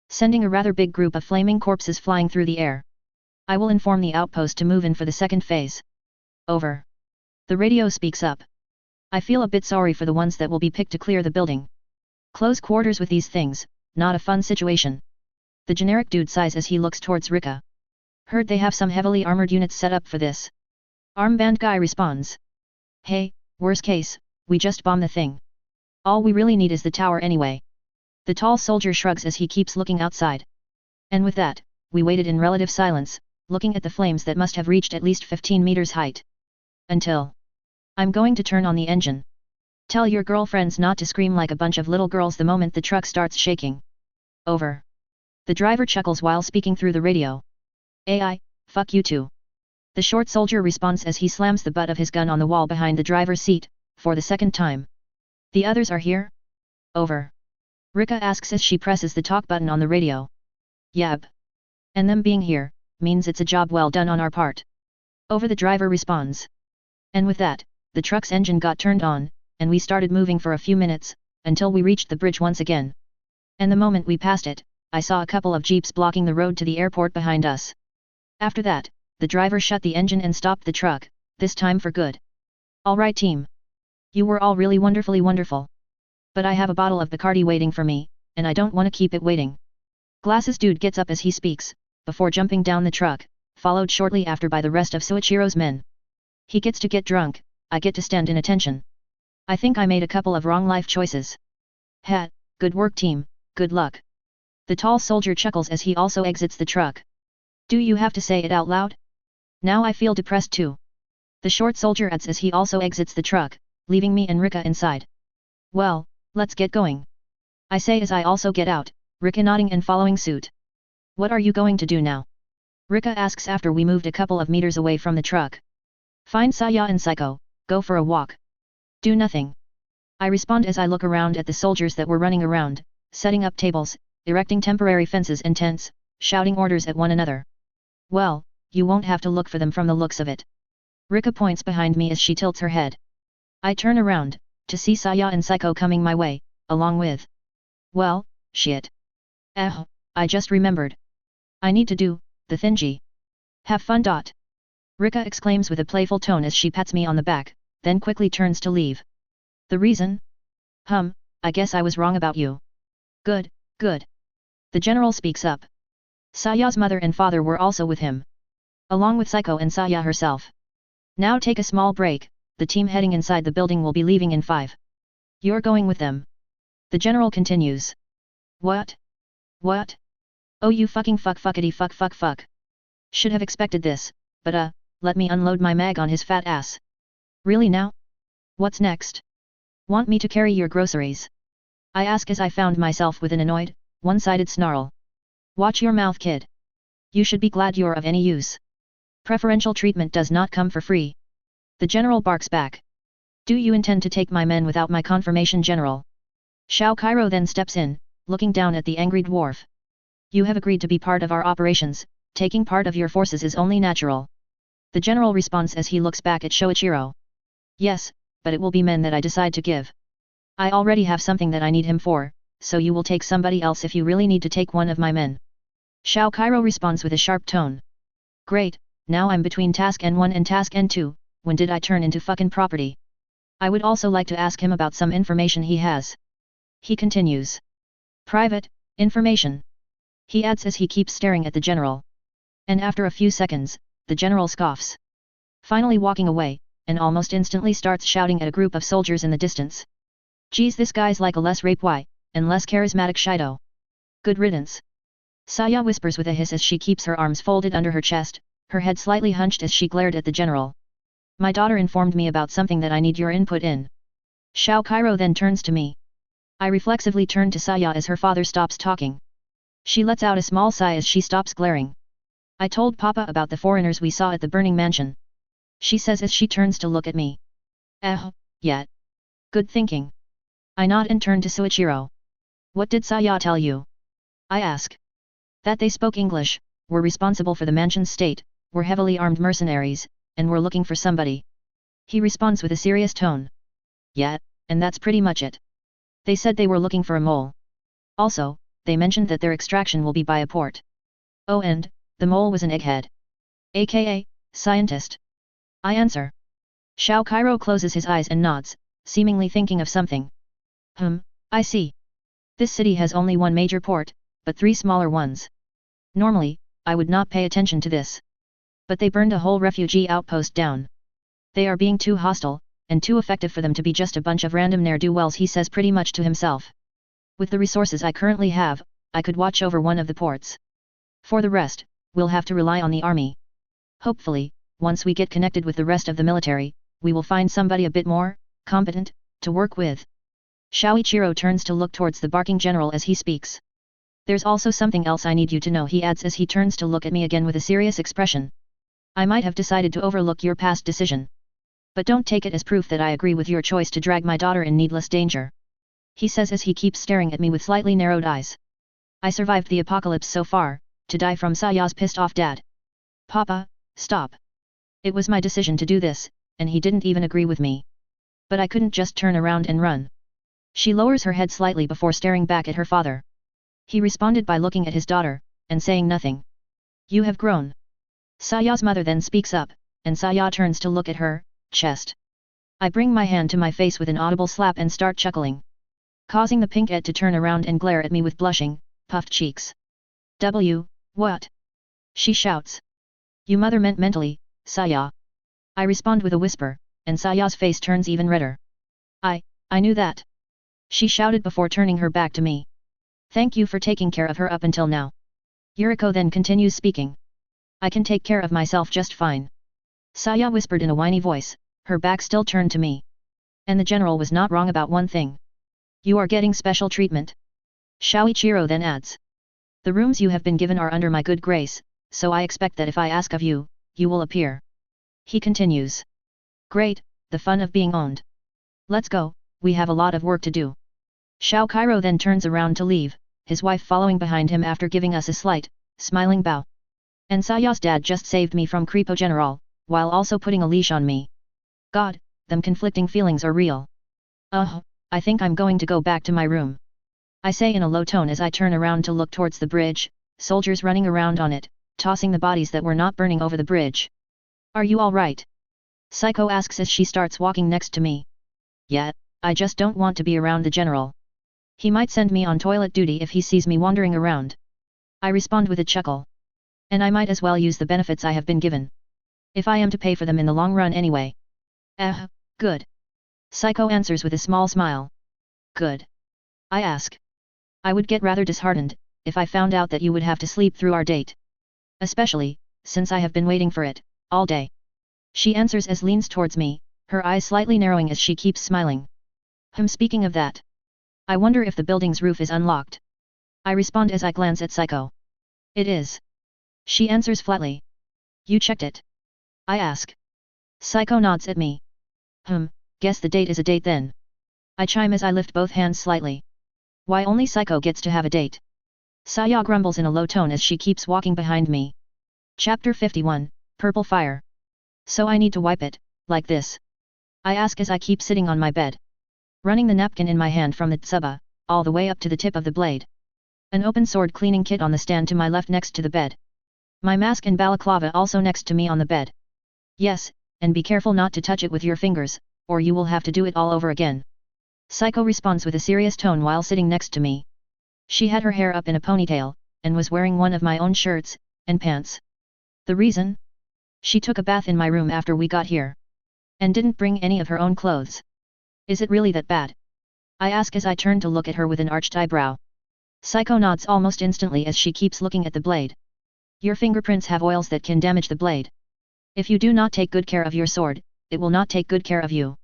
Speaker 1: sending a rather big group of flaming corpses flying through the air. I will inform the outpost to move in for the second phase. Over. The radio speaks up. I feel a bit sorry for the ones that will be picked to clear the building. Close quarters with these things, not a fun situation. The generic dude sighs as he looks towards Rika. Heard they have some heavily armored units set up for this. Armband guy responds. Hey, worst case, we just bomb the thing. All we really need is the tower anyway. The tall soldier shrugs as he keeps looking outside. And with that, we waited in relative silence, looking at the flames that must have reached at least 15 meters height. Until. I'm going to turn on the engine. Tell your girlfriends not to scream like a bunch of little girls the moment the truck starts shaking. Over. The driver chuckles while speaking through the radio. AI, fuck you too. The short soldier responds as he slams the butt of his gun on the wall behind the driver's seat, for the second time. The others are here? Over. Rika asks as she presses the talk button on the radio. Yep. And them being here, means it's a job well done on our part. Over, the driver responds. And with that, the truck's engine got turned on, and we started moving for a few minutes, until we reached the bridge once again. And the moment we passed it, I saw a couple of jeeps blocking the road to the airport behind us. After that, the driver shut the engine and stopped the truck, this time for good. Alright team. You were all really wonderfully wonderful. But I have a bottle of Bacardi waiting for me, and I don't want to keep it waiting. Glasses dude gets up as he speaks, before jumping down the truck, followed shortly after by the rest of Soichiro's men. He gets to get drunk, I get to stand in attention. I think I made a couple of wrong life choices. Ha, good work team, good luck. The tall soldier chuckles as he also exits the truck. Do you have to say it out loud? Now I feel depressed too. The short soldier adds as he also exits the truck, leaving me and Rika inside. Well, let's get going. I say as I also get out, Rika nodding and following suit. What are you going to do now? Rika asks after we moved a couple of meters away from the truck. Find Saya and Psycho, go for a walk. Do nothing. I respond as I look around at the soldiers that were running around, setting up tables, erecting temporary fences and tents, shouting orders at one another. Well, you won't have to look for them from the looks of it. Rika points behind me as she tilts her head. I turn around, to see Saya and Psycho coming my way, along with. Well, shit. I just remembered. I need to do, the thingy. Have fun. Rika exclaims with a playful tone as she pats me on the back, then quickly turns to leave. The reason? I guess I was wrong about you. Good, good. The general speaks up. Saya's mother and father were also with him. Along with Psycho and Saya herself. Now take a small break, the team heading inside the building will be leaving in 5. You're going with them. The general continues. What? What? Oh you fucking fuckity fuck. Should have expected this, but let me unload my mag on his fat ass. Really now? What's next? Want me to carry your groceries? I ask as I found myself with an annoyed, one-sided snarl. Watch your mouth kid. You should be glad you're of any use. Preferential treatment does not come for free. The general barks back. Do you intend to take my men without my confirmation general? Shao Cairo then steps in, looking down at the angry dwarf. You have agreed to be part of our operations, taking part of your forces is only natural. The general responds as he looks back at Shoichiro. Yes, but it will be men that I decide to give. I already have something that I need him for, so you will take somebody else if you really need to take one of my men. Shao Cairo responds with a sharp tone. Great, now I'm between task N1 and task N2, when did I turn into fucking property? I would also like to ask him about some information he has. He continues. Private, information. He adds as he keeps staring at the general. And after a few seconds, the general scoffs. Finally walking away, and almost instantly starts shouting at a group of soldiers in the distance. Geez, this guy's like a less rape Y, and less charismatic Shido. Good riddance. Saya whispers with a hiss as she keeps her arms folded under her chest, her head slightly hunched as she glared at the general. My daughter informed me about something that I need your input in. Xiao Cairo then turns to me. I reflexively turn to Saya as her father stops talking. She lets out a small sigh as she stops glaring. I told Papa about the foreigners we saw at the burning mansion. She says as she turns to look at me. Yet. Good thinking. I nod and turn to Suichiro. What did Saya tell you? I ask. That they spoke English, were responsible for the mansion's state, were heavily armed mercenaries, and were looking for somebody. He responds with a serious tone. Yeah, and that's pretty much it. They said they were looking for a mole. Also, they mentioned that their extraction will be by a port. Oh, and the mole was an egghead. AKA, scientist. I answer. Xiao Cairo closes his eyes and nods, seemingly thinking of something. I see. This city has only one major port, but 3 smaller ones. Normally, I would not pay attention to this. But they burned a whole refugee outpost down. They are being too hostile, and too effective for them to be just a bunch of random ne'er-do-wells, he says pretty much to himself. With the resources I currently have, I could watch over one of the ports. For the rest, we'll have to rely on the army. Hopefully, once we get connected with the rest of the military, we will find somebody a bit more competent to work with. Xiaoichiro turns to look towards the barking general as he speaks. There's also something else I need you to know, he adds as he turns to look at me again with a serious expression. I might have decided to overlook your past decision. But don't take it as proof that I agree with your choice to drag my daughter in needless danger. He says as he keeps staring at me with slightly narrowed eyes. I survived the apocalypse so far, to die from Saya's pissed off dad. Papa, stop. It was my decision to do this, and he didn't even agree with me. But I couldn't just turn around and run. She lowers her head slightly before staring back at her father. He responded by looking at his daughter, and saying nothing. You have grown. Saya's mother then speaks up, and Saya turns to look at her chest. I bring my hand to my face with an audible slap and start chuckling. Causing the pinkette to turn around and glare at me with blushing, puffed cheeks. What? She shouts. You mother meant mentally, Saya. I respond with a whisper, and Saya's face turns even redder. I knew that. She shouted before turning her back to me. Thank you for taking care of her up until now. Yuriko then continues speaking. I can take care of myself just fine. Saya whispered in a whiny voice, her back still turned to me. And the general was not wrong about one thing. You are getting special treatment. Xiaoichiro then adds. The rooms you have been given are under my good grace, so I expect that if I ask of you, you will appear. He continues. Great, the fun of being owned. Let's go, we have a lot of work to do. Xiao Cairo then turns around to leave, his wife following behind him after giving us a slight, smiling bow. And Saya's dad just saved me from Creepo General, while also putting a leash on me. God, them conflicting feelings are real. I think I'm going to go back to my room. I say in a low tone as I turn around to look towards the bridge, soldiers running around on it, tossing the bodies that were not burning over the bridge. Are you all right? Psycho asks as she starts walking next to me. Yeah, I just don't want to be around the general. He might send me on toilet duty if he sees me wandering around. I respond with a chuckle. And I might as well use the benefits I have been given. If I am to pay for them in the long run anyway. Good. Psycho answers with a small smile. Good. I ask. I would get rather disheartened, if I found out that you would have to sleep through our date. Especially, since I have been waiting for it, all day. She answers as leans towards me, her eyes slightly narrowing as she keeps smiling. Speaking of that. I wonder if the building's roof is unlocked. I respond as I glance at Psycho. It is. She answers flatly. You checked it? I ask. Psycho nods at me. Guess the date is a date then. I chime as I lift both hands slightly. Why only Psycho gets to have a date? Saya grumbles in a low tone as she keeps walking behind me. Chapter 51, Purple Fire. So I need to wipe it, like this? I ask as I keep sitting on my bed. Running the napkin in my hand from the tsuba, all the way up to the tip of the blade. An open sword cleaning kit on the stand to my left next to the bed. My mask and balaclava also next to me on the bed. Yes, and be careful not to touch it with your fingers, or you will have to do it all over again. Psycho responds with a serious tone while sitting next to me. She had her hair up in a ponytail, and was wearing one of my own shirts and pants. The reason? She took a bath in my room after we got here. And didn't bring any of her own clothes. Is it really that bad? I ask as I turn to look at her with an arched eyebrow. Psycho nods almost instantly as she keeps looking at the blade. Your fingerprints have oils that can damage the blade. If you do not take good care of your sword, it will not take good care of you.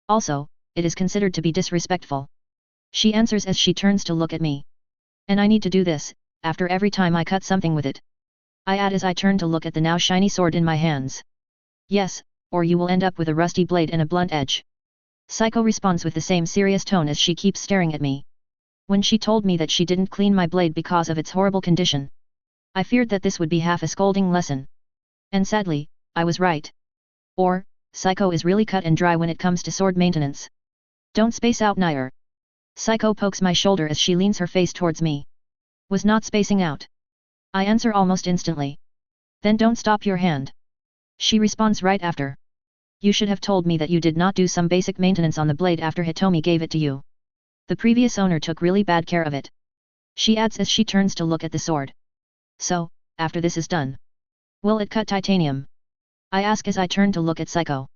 Speaker 1: Also, it is considered to be disrespectful. She answers as she turns to look at me. And I need to do this, after every time I cut something with it. I add as I turn to look at the now shiny sword in my hands. Yes, or you will end up with a rusty blade and a blunt edge. Psycho responds with the same serious tone as she keeps staring at me. When she told me that she didn't clean my blade because of its horrible condition, I feared that this would be half a scolding lesson. And sadly, I was right. Or, Psycho is really cut and dry when it comes to sword maintenance. Don't space out, Nair. Psycho pokes my shoulder as she leans her face towards me. Was not spacing out. I answer almost instantly. Then don't stop your hand. She responds right after. You should have told me that you did not do some basic maintenance on the blade after Hitomi gave it to you. The previous owner took really bad care of it. She adds as she turns to look at the sword. So, after this is done, will it cut titanium? I ask as I turn to look at Psycho.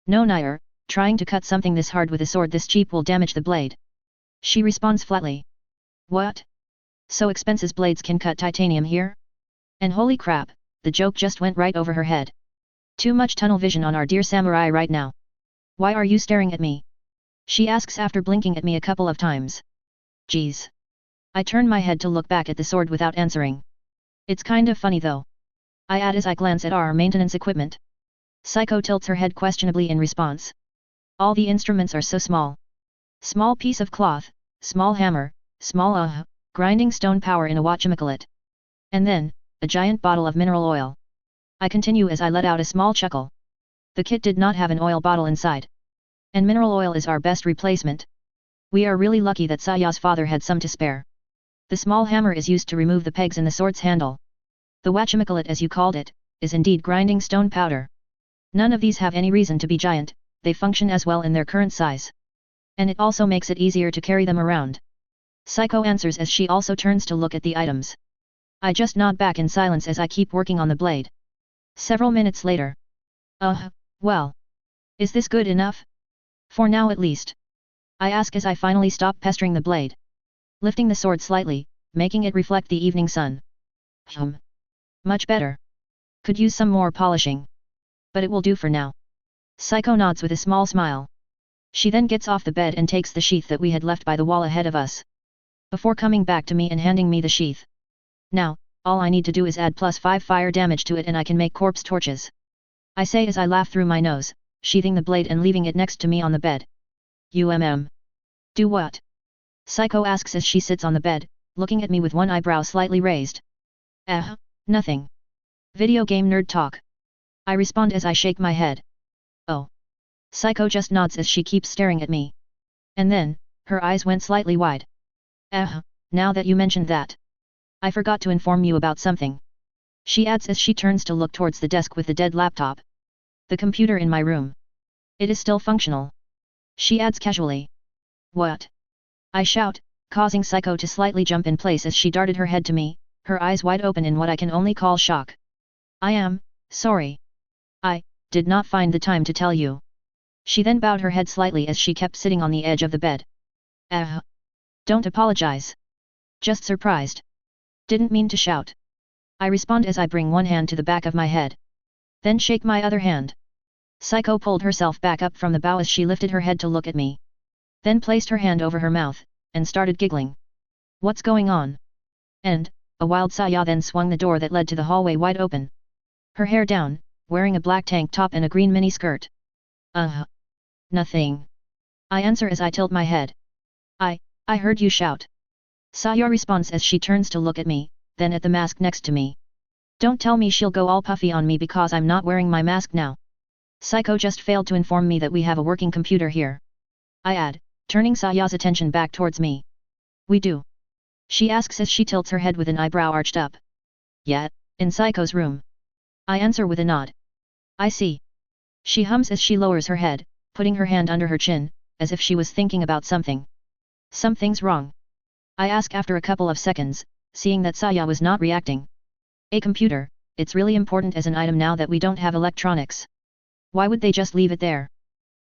Speaker 1: No, Nair, trying to cut something this hard with a sword this cheap will damage the blade. She responds flatly. What? So expensive blades can cut titanium here? And holy crap, the joke just went right over her head. Too much tunnel vision on our dear samurai right now. Why are you staring at me? She asks after blinking at me a couple of times. Geez. I turn my head to look back at the sword without answering. It's kind of funny though. I add as I glance at our maintenance equipment. Psycho tilts her head questionably in response. All the instruments are so small. Small piece of cloth, small hammer, small grinding stone power in a whatchamacallit. And then, a giant bottle of mineral oil. I continue as I let out a small chuckle. The kit did not have an oil bottle inside. And mineral oil is our best replacement. We are really lucky that Saya's father had some to spare. The small hammer is used to remove the pegs in the sword's handle. The whatchamacallit, as you called it, is indeed grinding stone powder. None of these have any reason to be giant, they function as well in their current size. And it also makes it easier to carry them around. Psycho answers as she also turns to look at the items. I just nod back in silence as I keep working on the blade. Several minutes later. Well. Is this good enough? For now at least. I ask as I finally stop pestering the blade. Lifting the sword slightly, making it reflect the evening sun. Much better. Could use some more polishing. But it will do for now. Psycho nods with a small smile. She then gets off the bed and takes the sheath that we had left by the wall ahead of us. Before coming back to me and handing me the sheath. Now, all I need to do is add +5 fire damage to it and I can make corpse torches. I say as I laugh through my nose, sheathing the blade and leaving it next to me on the bed. Do what? Psycho asks as she sits on the bed, looking at me with one eyebrow slightly raised. Nothing. Video game nerd talk. I respond as I shake my head. Oh. Psycho just nods as she keeps staring at me. And then, her eyes went slightly wide. Now that you mentioned that. I forgot to inform you about something. She adds as she turns to look towards the desk with the dead laptop. The computer in my room. It is still functional. She adds casually. What? I shout, causing Psycho to slightly jump in place as she darted her head to me, her eyes wide open in what I can only call shock. I am sorry. I did not find the time to tell you. She then bowed her head slightly as she kept sitting on the edge of the bed. Don't apologize. Just surprised. Didn't mean to shout. I respond as I bring one hand to the back of my head. Then shake my other hand. Psycho pulled herself back up from the bow as she lifted her head to look at me. Then placed her hand over her mouth, and started giggling. What's going on? And, a wild Saya then swung the door that led to the hallway wide open. Her hair down, wearing a black tank top and a green mini skirt. Nothing. I answer as I tilt my head. I heard you shout. Saya responds as she turns to look at me, then at the mask next to me. Don't tell me she'll go all puffy on me because I'm not wearing my mask now. Psycho just failed to inform me that we have a working computer here. I add, turning Saya's attention back towards me. We do. She asks as she tilts her head with an eyebrow arched up. Yeah, in Psycho's room. I answer with a nod. I see. She hums as she lowers her head, putting her hand under her chin, as if she was thinking about something. Something's wrong. I ask after a couple of seconds, seeing that Saya was not reacting. A computer, it's really important as an item now that we don't have electronics. Why would they just leave it there?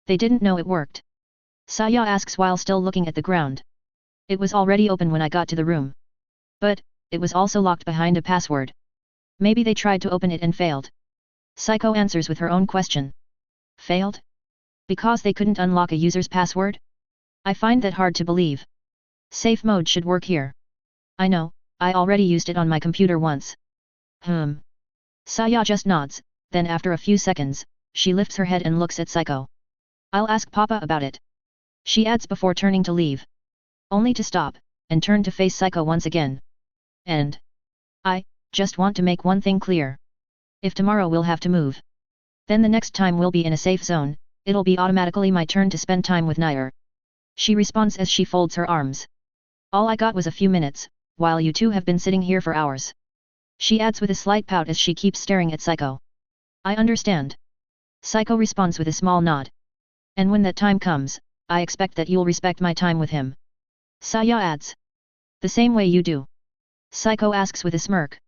Speaker 1: They didn't know it worked. Saya asks while still looking at the ground. It was already open when I got to the room. But, it was also locked behind a password. Maybe they tried to open it and failed. Psycho answers with her own question. Failed? Because they couldn't unlock a user's password? I find that hard to believe. Safe mode should work here. I know, I already used it on my computer once. Saya just nods, then after a few seconds, she lifts her head and looks at Psycho. I'll ask Papa about it. She adds before turning to leave. Only to stop, and turn to face Psycho once again. And I just want to make one thing clear. If tomorrow we'll have to move, then the next time we'll be in a safe zone, it'll be automatically my turn to spend time with Nair. She responds as she folds her arms. All I got was a few minutes, while you two have been sitting here for hours. She adds with a slight pout as she keeps staring at Psycho. I understand. Psycho responds with a small nod. And when that time comes, I expect that you'll respect my time with him. Saya adds. The same way you do. Psycho asks with a smirk.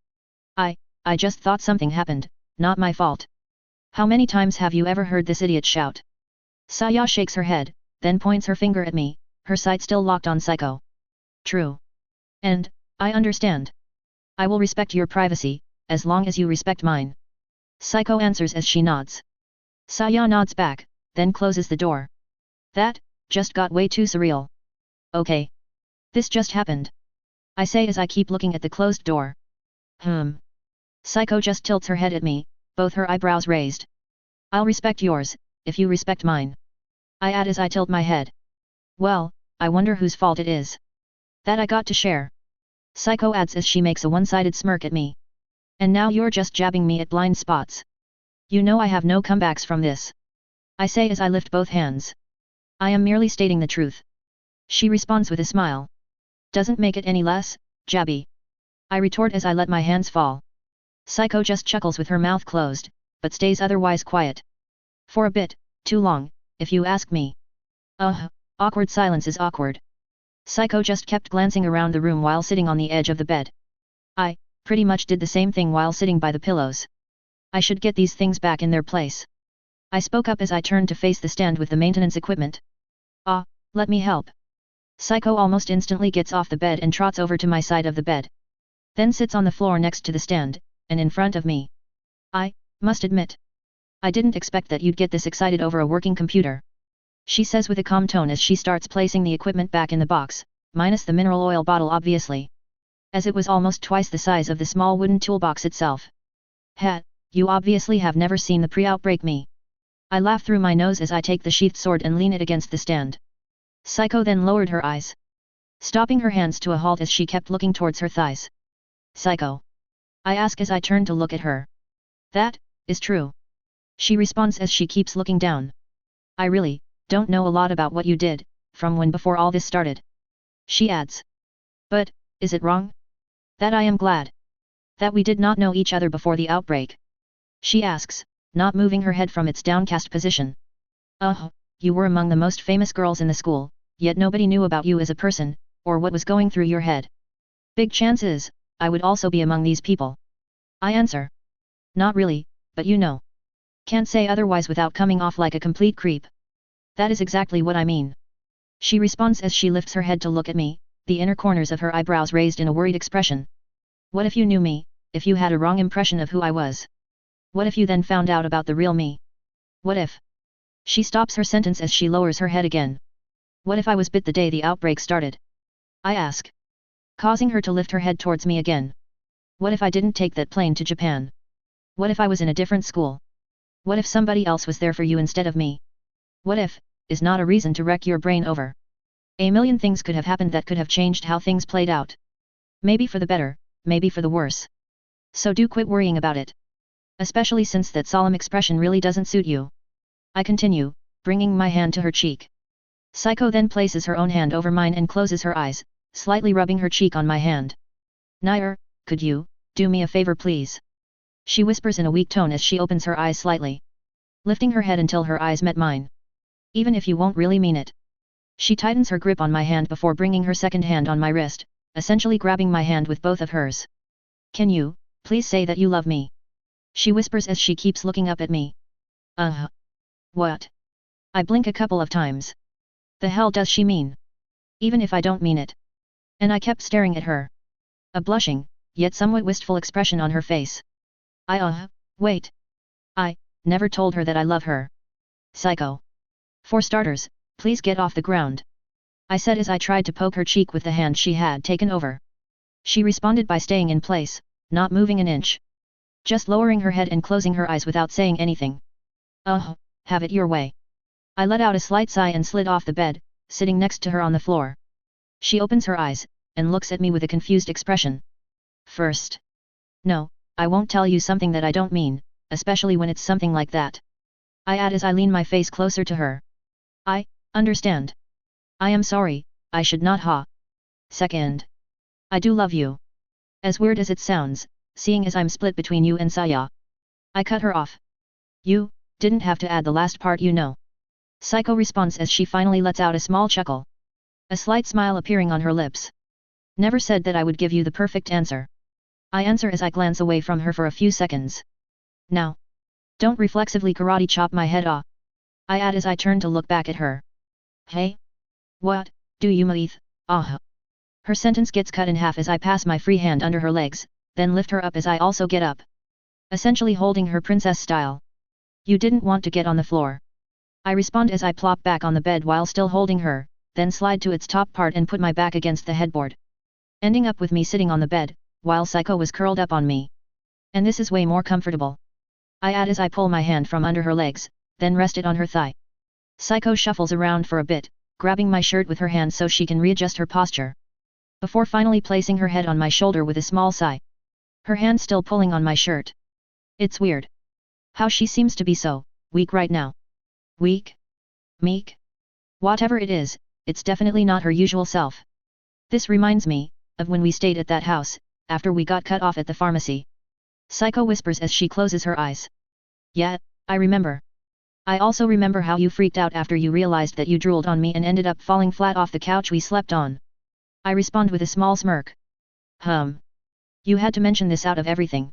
Speaker 1: I just thought something happened, not my fault. How many times have you ever heard this idiot shout? Saya shakes her head, then points her finger at me, her sight still locked on Psycho. True. And, I understand. I will respect your privacy, as long as you respect mine. Psycho answers as she nods. Saya nods back, then closes the door. That just got way too surreal. Okay. This just happened. I say as I keep looking at the closed door. Psycho just tilts her head at me, both her eyebrows raised. I'll respect yours, if you respect mine. I add as I tilt my head. Well, I wonder whose fault it is. That I got to share. Psycho adds as she makes a one-sided smirk at me. And now you're just jabbing me at blind spots. You know I have no comebacks from this. I say as I lift both hands. I am merely stating the truth. She responds with a smile. Doesn't make it any less, jabby. I retort as I let my hands fall. Psycho just chuckles with her mouth closed, but stays otherwise quiet. For a bit, too long, if you ask me. Awkward silence is awkward. Psycho just kept glancing around the room while sitting on the edge of the bed. I pretty much did the same thing while sitting by the pillows. I should get these things back in their place. I spoke up as I turned to face the stand with the maintenance equipment. Let me help. Psycho almost instantly gets off the bed and trots over to my side of the bed. Then sits on the floor next to the stand, and in front of me. I must admit. I didn't expect that you'd get this excited over a working computer. She says with a calm tone as she starts placing the equipment back in the box, minus the mineral oil bottle obviously. As it was almost twice the size of the small wooden toolbox itself. You obviously have never seen the pre-outbreak me. I laugh through my nose as I take the sheathed sword and lean it against the stand. Psycho then lowered her eyes, stopping her hands to a halt as she kept looking towards her thighs. Psycho. I ask as I turn to look at her. That is true. She responds as she keeps looking down. I really don't know a lot about what you did, from when before all this started. She adds. But, is it wrong? That I am glad. That we did not know each other before the outbreak. She asks, not moving her head from its downcast position. You were among the most famous girls in the school, yet nobody knew about you as a person, or what was going through your head. Big chances, I would also be among these people. I answer. Not really, but you know. Can't say otherwise without coming off like a complete creep. That is exactly what I mean. She responds as she lifts her head to look at me, the inner corners of her eyebrows raised in a worried expression. What if you knew me, if you had a wrong impression of who I was? What if you then found out about the real me? What if? She stops her sentence as she lowers her head again. What if I was bit the day the outbreak started? I ask. Causing her to lift her head towards me again. What if I didn't take that plane to Japan? What if I was in a different school? What if somebody else was there for you instead of me? What if, is not a reason to wreck your brain over. A million things could have happened that could have changed how things played out. Maybe for the better, maybe for the worse. So do quit worrying about it. Especially since that solemn expression really doesn't suit you. I continue, bringing my hand to her cheek. Psycho then places her own hand over mine and closes her eyes, slightly rubbing her cheek on my hand. Nair, could you do me a favor please? She whispers in a weak tone as she opens her eyes slightly. Lifting her head until her eyes met mine. Even if you won't really mean it. She tightens her grip on my hand before bringing her second hand on my wrist, essentially grabbing my hand with both of hers. Can you, please say that you love me? she whispers as she keeps looking up at me. What? I blink a couple of times. The hell does she mean? Even if I don't mean it. And I kept staring at her. A blushing, yet somewhat wistful expression on her face. Wait. I never told her that I love her. Psycho. For starters, please get off the ground. I said as I tried to poke her cheek with the hand she had taken over. She responded by staying in place, not moving an inch. Just lowering her head and closing her eyes without saying anything. Have it your way. I let out a slight sigh and slid off the bed, sitting next to her on the floor. She opens her eyes, and looks at me with a confused expression. First. No, I won't tell you something that I don't mean, especially when it's something like that. I add as I lean my face closer to her. I understand. I am sorry, I should not Second. I do love you. As weird as it sounds, seeing as I'm split between you and Saya. I cut her off. You didn't have to add the last part, you know. Psycho responds as she finally lets out a small chuckle. A slight smile appearing on her lips. Never said that I would give you the perfect answer. I answer as I glance away from her for a few seconds. Now. Don't reflexively karate chop my head off. I add as I turn to look back at her. Hey? What do you mean? Her sentence gets cut in half as I pass my free hand under her legs, then lift her up as I also get up. Essentially holding her princess style. You didn't want to get on the floor. I respond as I plop back on the bed while still holding her, then slide to its top part and put my back against the headboard. Ending up with me sitting on the bed, while Psycho was curled up on me. And this is way more comfortable. I add as I pull my hand from under her legs, then rest it on her thigh. Psycho shuffles around for a bit, grabbing my shirt with her hand so she can readjust her posture. Before finally placing her head on my shoulder with a small sigh. Her hand still pulling on my shirt. It's weird. How she seems to be so weak right now. Weak? Meek? Whatever it is, it's definitely not her usual self. This reminds me of when we stayed at that house, after we got cut off at the pharmacy. Psycho whispers as she closes her eyes. Yeah, I remember. I also remember how you freaked out after you realized that you drooled on me and ended up falling flat off the couch we slept on. I respond with a small smirk. You had to mention this out of everything.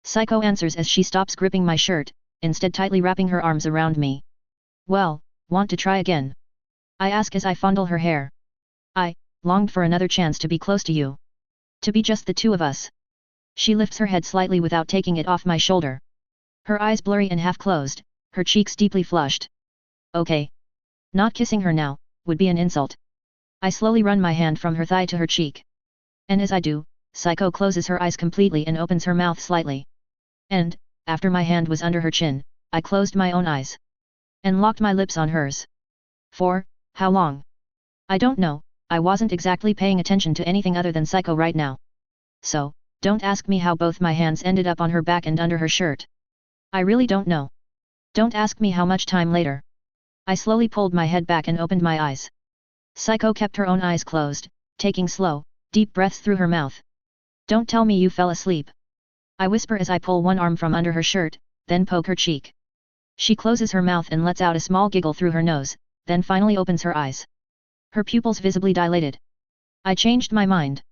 Speaker 1: Psycho answers as she stops gripping my shirt, instead tightly wrapping her arms around me. Well, want to try again? I ask as I fondle her hair. I longed for another chance to be close to you. To be just the two of us. She lifts her head slightly without taking it off my shoulder. Her eyes blurry and half closed, her cheeks deeply flushed. Okay. Not kissing her now would be an insult. I slowly run my hand from her thigh to her cheek. And as I do, Psycho closes her eyes completely and opens her mouth slightly. And, after my hand was under her chin, I closed my own eyes. And locked my lips on hers. For how long? I don't know, I wasn't exactly paying attention to anything other than Psycho right now. So, don't ask me how both my hands ended up on her back and under her shirt. I really don't know. Don't ask me how much time later. I slowly pulled my head back and opened my eyes. Psycho kept her own eyes closed, taking slow, deep breaths through her mouth. Don't tell me you fell asleep. I whisper as I pull one arm from under her shirt, then poke her cheek. She closes her mouth and lets out a small giggle through her nose, then finally opens her eyes. Her pupils visibly dilated. I changed my mind.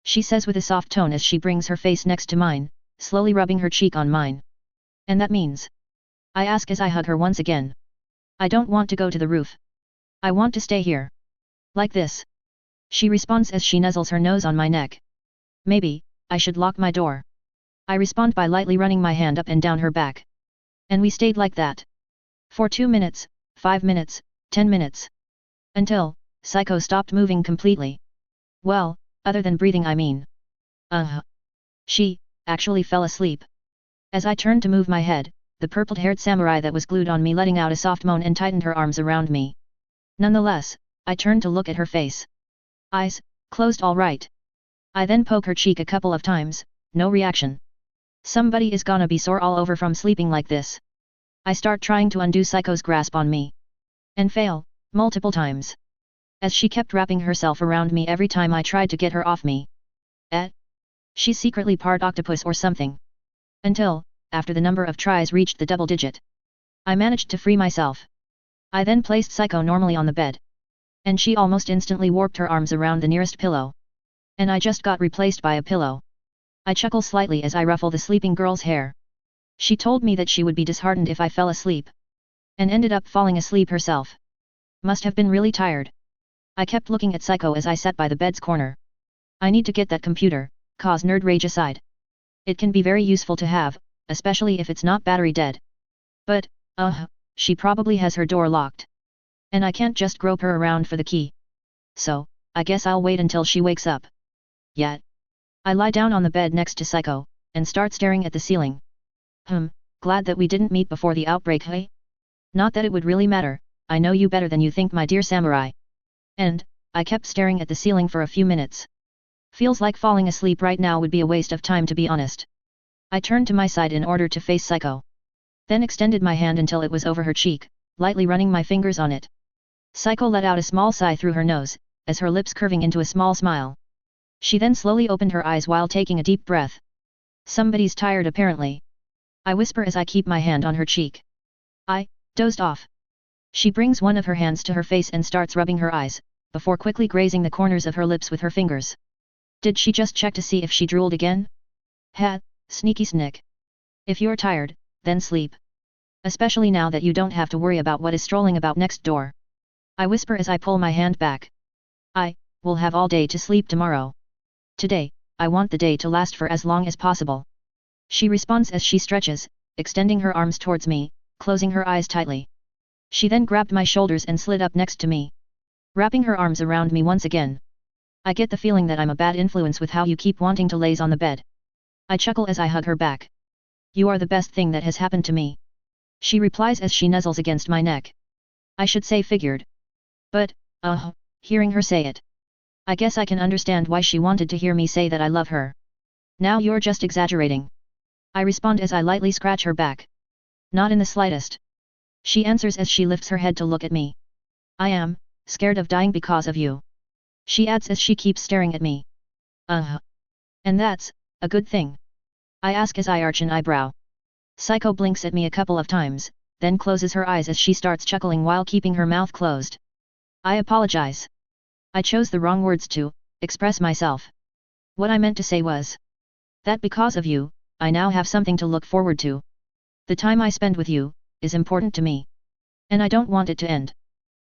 Speaker 1: She says with a soft tone as she brings her face next to mine, slowly rubbing her cheek on mine. And that means? I ask as I hug her once again. I don't want to go to the roof. I want to stay here. Like this. She responds as she nuzzles her nose on my neck. Maybe I should lock my door. I respond by lightly running my hand up and down her back. And we stayed like that. For 2 minutes, 5 minutes, 10 minutes. Until Psycho stopped moving completely. Well, other than breathing I mean. She actually fell asleep. As I turned to move my head, the purple-haired samurai that was glued on me letting out a soft moan and tightened her arms around me. Nonetheless, I turned to look at her face. Eyes closed all right. I then poke her cheek a couple of times, no reaction. Somebody is gonna be sore all over from sleeping like this. I start trying to undo Psycho's grasp on me. And fail, multiple times. As she kept wrapping herself around me every time I tried to get her off me. She's secretly part octopus or something. Until, after the number of tries reached the double digit, I managed to free myself. I then placed Psycho normally on the bed. And she almost instantly warped her arms around the nearest pillow. And I just got replaced by a pillow. I chuckle slightly as I ruffle the sleeping girl's hair. She told me that she would be disheartened if I fell asleep. And ended up falling asleep herself. Must have been really tired. I kept looking at Psycho as I sat by the bed's corner. I need to get that computer, cause nerd rage aside. It can be very useful to have, especially if it's not battery dead. But, she probably has her door locked. And I can't just grope her around for the key. So, I guess I'll wait until she wakes up. Yet. I lie down on the bed next to Psycho, and start staring at the ceiling. Glad that we didn't meet before the outbreak, hey? Not that it would really matter, I know you better than you think, my dear samurai. And, I kept staring at the ceiling for a few minutes. Feels like falling asleep right now would be a waste of time, to be honest. I turned to my side in order to face Psycho. Then extended my hand until it was over her cheek, lightly running my fingers on it. Psycho let out a small sigh through her nose, as her lips curving into a small smile. She then slowly opened her eyes while taking a deep breath. Somebody's tired apparently. I whisper as I keep my hand on her cheek. I dozed off. She brings one of her hands to her face and starts rubbing her eyes, before quickly grazing the corners of her lips with her fingers. Did she just check to see if she drooled again? Ha, sneaky snick. If you're tired, then sleep. Especially now that you don't have to worry about what is strolling about next door. I whisper as I pull my hand back. I will have all day to sleep tomorrow. Today, I want the day to last for as long as possible. She responds as she stretches, extending her arms towards me, closing her eyes tightly. She then grabbed my shoulders and slid up next to me, wrapping her arms around me once again. I get the feeling that I'm a bad influence with how you keep wanting to laze on the bed. I chuckle as I hug her back. You are the best thing that has happened to me. She replies as she nuzzles against my neck. I should say figured. But, hearing her say it. I guess I can understand why she wanted to hear me say that I love her. Now you're just exaggerating. I respond as I lightly scratch her back. Not in the slightest. She answers as she lifts her head to look at me. I am scared of dying because of you. She adds as she keeps staring at me. And that's a good thing. I ask as I arch an eyebrow. Psycho blinks at me a couple of times, then closes her eyes as she starts chuckling while keeping her mouth closed. I apologize. I chose the wrong words to express myself. What I meant to say was that because of you, I now have something to look forward to. The time I spend with you is important to me. And I don't want it to end.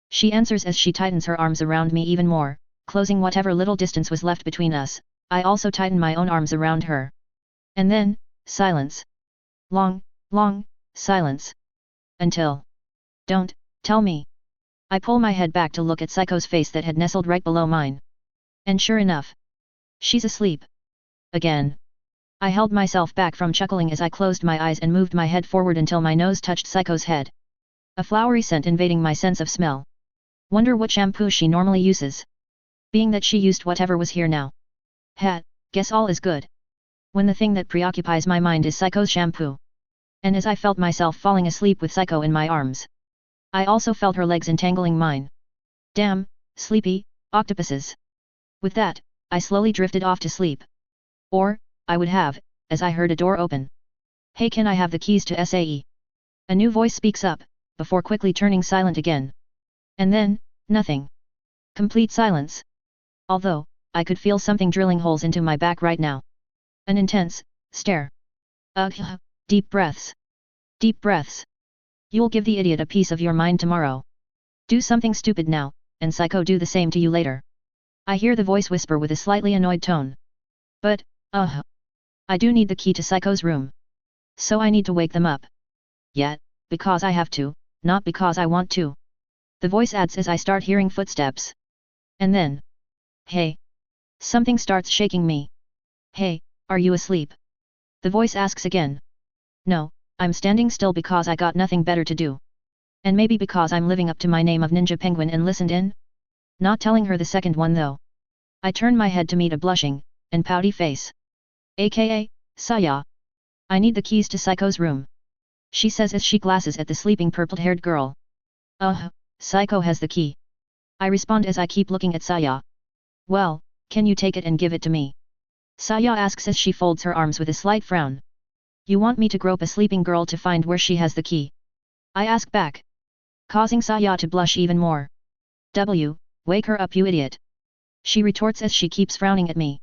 Speaker 1: She answers as she tightens her arms around me even more, closing whatever little distance was left between us. I also tighten my own arms around her. And then, silence. Long silence. Until. Don't tell me. I pull my head back to look at Psycho's face that had nestled right below mine. And sure enough, she's asleep. Again. I held myself back from chuckling as I closed my eyes and moved my head forward until my nose touched Psycho's head. A flowery scent invading my sense of smell. Wonder what shampoo she normally uses. Being that she used whatever was here now. Guess all is good. When the thing that preoccupies my mind is Psycho's shampoo. And as I felt myself falling asleep with Psycho in my arms, I also felt her legs entangling mine. Damn, sleepy octopuses. With that, I slowly drifted off to sleep. Or, I would have, as I heard a door open. Hey, can I have the keys to SAE? A new voice speaks up, before quickly turning silent again. And then, nothing. Complete silence. Although, I could feel something drilling holes into my back right now. An intense stare. Deep breaths. Deep breaths. You'll give the idiot a piece of your mind tomorrow. Do something stupid now, and Psycho do the same to you later. I hear the voice whisper with a slightly annoyed tone. But, I do need the key to Psycho's room. So I need to wake them up. Yet, because I have to, not because I want to. The voice adds as I start hearing footsteps. And then. Hey. Something starts shaking me. Hey, are you asleep? The voice asks again. No, I'm standing still because I got nothing better to do. And maybe because I'm living up to my name of Ninja Penguin and listened in? Not telling her the second one though. I turn my head to meet a blushing and pouty face. AKA, Saya. I need the keys to Psycho's room. She says as she glances at the sleeping purple-haired girl. Psycho has the key. I respond as I keep looking at Saya. Well, can you take it and give it to me? Saya asks as she folds her arms with a slight frown. You want me to grope a sleeping girl to find where she has the key? I ask back. Causing Saya to blush even more. Wake her up, you idiot. She retorts as she keeps frowning at me.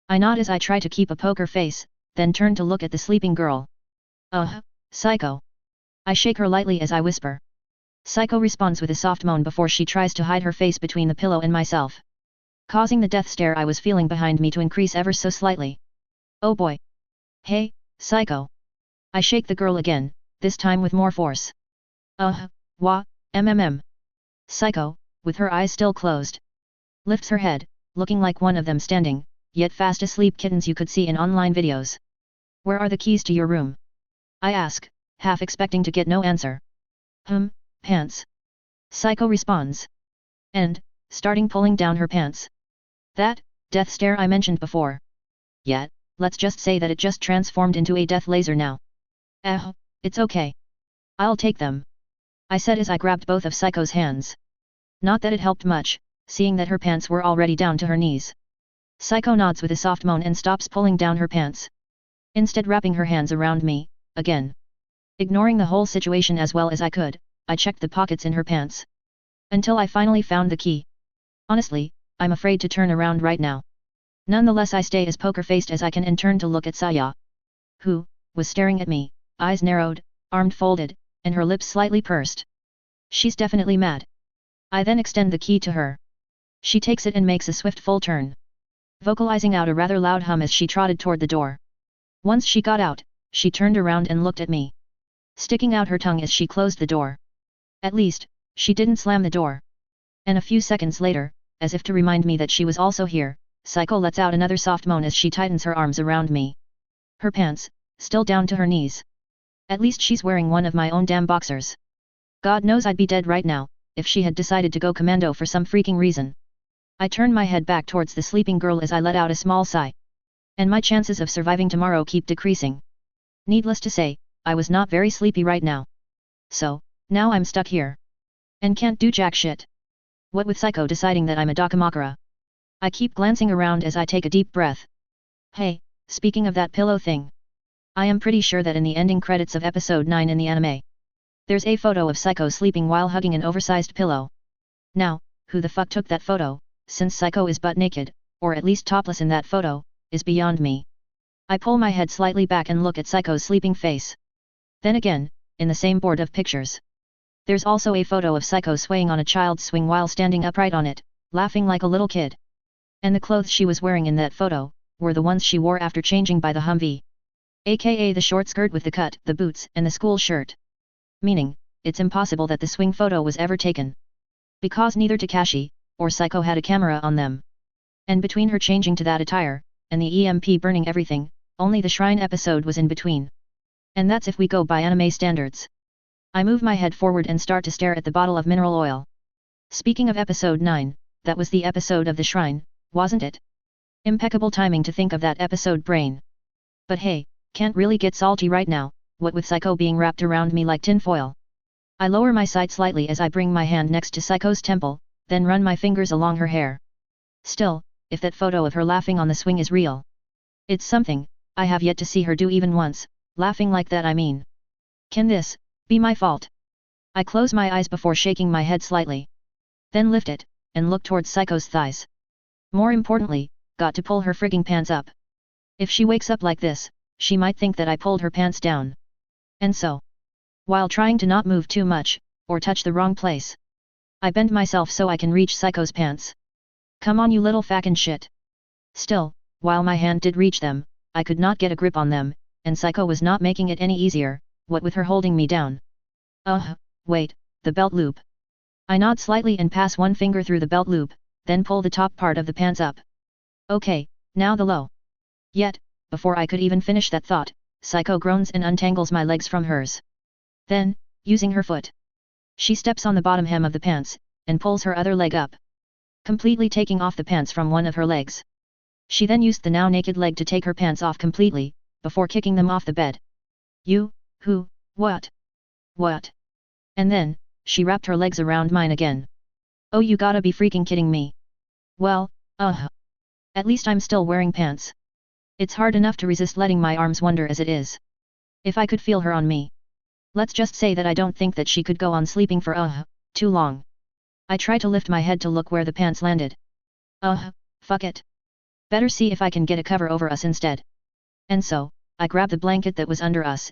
Speaker 1: I nod as I try to keep a poker face, then turn to look at the sleeping girl. Psycho. I shake her lightly as I whisper. Psycho responds with a soft moan before she tries to hide her face between the pillow and myself, causing the death stare I was feeling behind me to increase ever so slightly. Oh boy. Hey, Psycho. I shake the girl again, this time with more force. Psycho, with her eyes still closed, lifts her head, looking like one of them standing, yet fast asleep kittens you could see in online videos. Where are the keys to your room? I ask, half expecting to get no answer. Pants. Psycho responds. And, starting pulling down her pants. That, death stare I mentioned before. Yet, let's just say that it just transformed into a death laser now. It's okay. I'll take them. I said as I grabbed both of Psycho's hands. Not that it helped much, seeing that her pants were already down to her knees. Psycho nods with a soft moan and stops pulling down her pants, instead wrapping her hands around me, again. Ignoring the whole situation as well as I could, I checked the pockets in her pants, until I finally found the key. Honestly, I'm afraid to turn around right now. Nonetheless I stay as poker-faced as I can and turn to look at Saya, who was staring at me, eyes narrowed, arms folded, and her lips slightly pursed. She's definitely mad. I then extend the key to her. She takes it and makes a swift full turn, vocalizing out a rather loud hum as she trotted toward the door. Once she got out, she turned around and looked at me, sticking out her tongue as she closed the door. At least, she didn't slam the door. And a few seconds later, as if to remind me that she was also here, Psycho lets out another soft moan as she tightens her arms around me. Her pants, still down to her knees. At least she's wearing one of my own damn boxers. God knows I'd be dead right now, if she had decided to go commando for some freaking reason. I turn my head back towards the sleeping girl as I let out a small sigh. And my chances of surviving tomorrow keep decreasing. Needless to say, I was not very sleepy right now. So, now I'm stuck here. And can't do jack shit. What with Psycho deciding that I'm a Dakamakura. I keep glancing around as I take a deep breath. Hey, speaking of that pillow thing. I am pretty sure that in the ending credits of episode 9 in the anime, there's a photo of Psycho sleeping while hugging an oversized pillow. Now, who the fuck took that photo, since Psycho is butt naked, or at least topless in that photo, is beyond me. I pull my head slightly back and look at Psycho's sleeping face. Then again, in the same board of pictures, there's also a photo of Psycho swaying on a child's swing while standing upright on it, laughing like a little kid. And the clothes she was wearing in that photo, were the ones she wore after changing by the Humvee. AKA the short skirt with the cut, the boots, and the school shirt. Meaning, it's impossible that the swing photo was ever taken, because neither Takashi or Psycho had a camera on them. And between her changing to that attire, and the EMP burning everything, only the shrine episode was in between. And that's if we go by anime standards. I move my head forward and start to stare at the bottle of mineral oil. Speaking of episode 9, that was the episode of the shrine, wasn't it? Impeccable timing to think of that episode, brain. But hey, can't really get salty right now, what with Psycho being wrapped around me like tinfoil. I lower my sight slightly as I bring my hand next to Psycho's temple, then run my fingers along her hair. Still, if that photo of her laughing on the swing is real, it's something I have yet to see her do even once, laughing like that I mean. Can this be my fault? I close my eyes before shaking my head slightly. Then lift it, and look towards Psycho's thighs. More importantly, got to pull her frigging pants up. If she wakes up like this, she might think that I pulled her pants down. And so, while trying to not move too much, or touch the wrong place, I bend myself so I can reach Psycho's pants. Come on you little fucking shit. Still, while my hand did reach them, I could not get a grip on them, and Psycho was not making it any easier, what with her holding me down. Wait, the belt loop. I nod slightly and pass one finger through the belt loop, then pull the top part of the pants up. Okay, now the low. Yet, before I could even finish that thought, Psycho groans and untangles my legs from hers. Then, using her foot, she steps on the bottom hem of the pants, and pulls her other leg up, completely taking off the pants from one of her legs. She then used the now naked leg to take her pants off completely, before kicking them off the bed. What? And then, she wrapped her legs around mine again. Oh, you gotta be freaking kidding me. Well, at least I'm still wearing pants. It's hard enough to resist letting my arms wander as it is. If I could feel her on me. Let's just say that I don't think that she could go on sleeping for too long. I try to lift my head to look where the pants landed. Fuck it. Better see if I can get a cover over us instead. And so, I grab the blanket that was under us,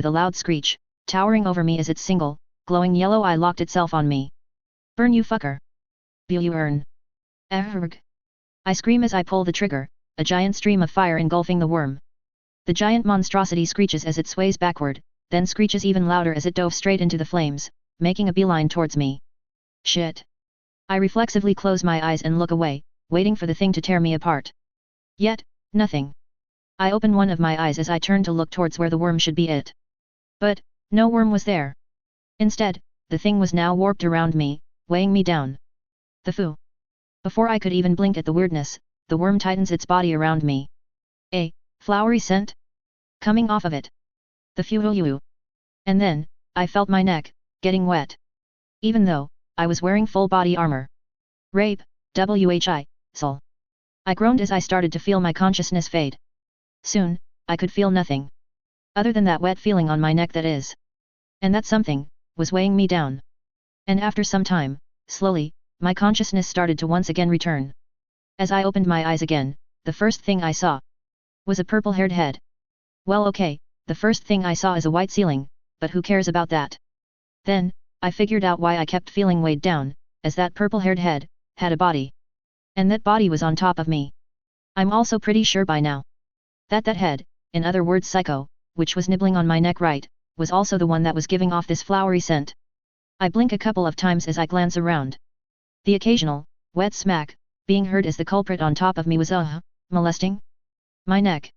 Speaker 1: with a loud screech, towering over me as its single, glowing yellow eye locked itself on me. Burn you fucker! Burn! Erg! I scream as I pull the trigger, a giant stream of fire engulfing the worm. The giant monstrosity screeches as it sways backward, then screeches even louder as it dove straight into the flames, making a beeline towards me. Shit! I reflexively close my eyes and look away, waiting for the thing to tear me apart. Yet, nothing. I open one of my eyes as I turn to look towards where the worm should be it. But, no worm was there. Instead, the thing was now warped around me, weighing me down. The foo! Before I could even blink at the weirdness, the worm tightens its body around me. A flowery scent? Coming off of it. The foo. And then, I felt my neck, getting wet. Even though, I was wearing full body armor. Rape, whi, soul. I groaned as I started to feel my consciousness fade. Soon, I could feel nothing. Other than that wet feeling on my neck that is. And that something, was weighing me down. And after some time, slowly, my consciousness started to once again return. As I opened my eyes again, the first thing I saw was a purple-haired head. Well okay, the first thing I saw is a white ceiling, but who cares about that? Then, I figured out why I kept feeling weighed down, as that purple-haired head had a body. And that body was on top of me. I'm also pretty sure by now that head, in other words Psycho, which was nibbling on my neck right, was also the one that was giving off this flowery scent. I blink a couple of times as I glance around. The occasional, wet smack, being heard as the culprit on top of me was molesting my neck.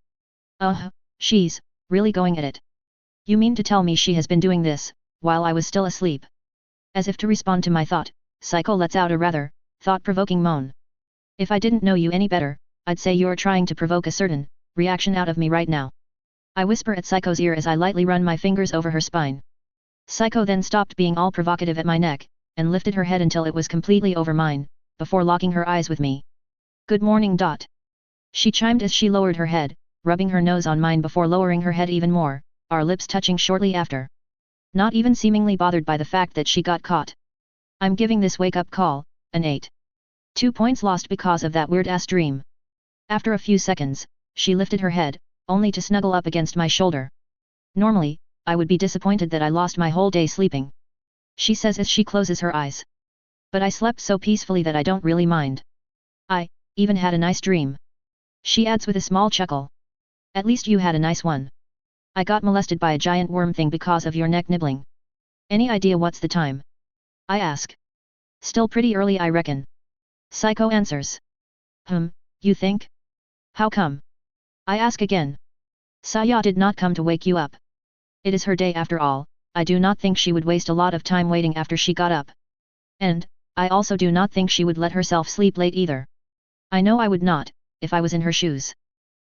Speaker 1: She's really going at it. You mean to tell me she has been doing this, while I was still asleep? As if to respond to my thought, Psycho lets out a rather thought-provoking moan. If I didn't know you any better, I'd say you're trying to provoke a certain reaction out of me right now. I whisper at Psycho's ear as I lightly run my fingers over her spine. Psycho then stopped being all provocative at my neck, and lifted her head until it was completely over mine, before locking her eyes with me. Good morning. She chimed as she lowered her head, rubbing her nose on mine before lowering her head even more, our lips touching shortly after. Not even seemingly bothered by the fact that she got caught. I'm giving this wake-up call an 8. 2 points lost because of that weird-ass dream. After a few seconds, she lifted her head, only to snuggle up against my shoulder. Normally, I would be disappointed that I lost my whole day sleeping. She says as she closes her eyes. But I slept so peacefully that I don't really mind. I even had a nice dream. She adds with a small chuckle. At least you had a nice one. I got molested by a giant worm thing because of your neck nibbling. Any idea what's the time? I ask. Still pretty early I reckon. Psycho answers. You think? How come? I ask again. Saya did not come to wake you up. It is her day after all, I do not think she would waste a lot of time waiting after she got up. And, I also do not think she would let herself sleep late either. I know I would not, if I was in her shoes.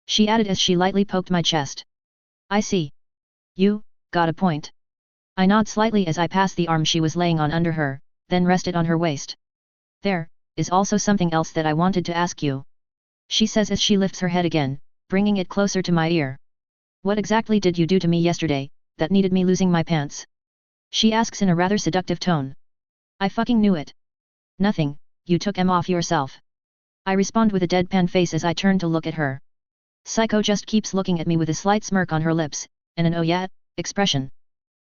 Speaker 1: She added as she lightly poked my chest. I see. You, got a point. I nod slightly as I pass the arm she was laying on under her, then rested on her waist. There, is also something else that I wanted to ask you. She says as she lifts her head again, bringing it closer to my ear. What exactly did you do to me yesterday, that needed me losing my pants? She asks in a rather seductive tone. I fucking knew it. Nothing, you took them off yourself. I respond with a deadpan face as I turn to look at her. Psycho just keeps looking at me with a slight smirk on her lips, and an oh yeah expression.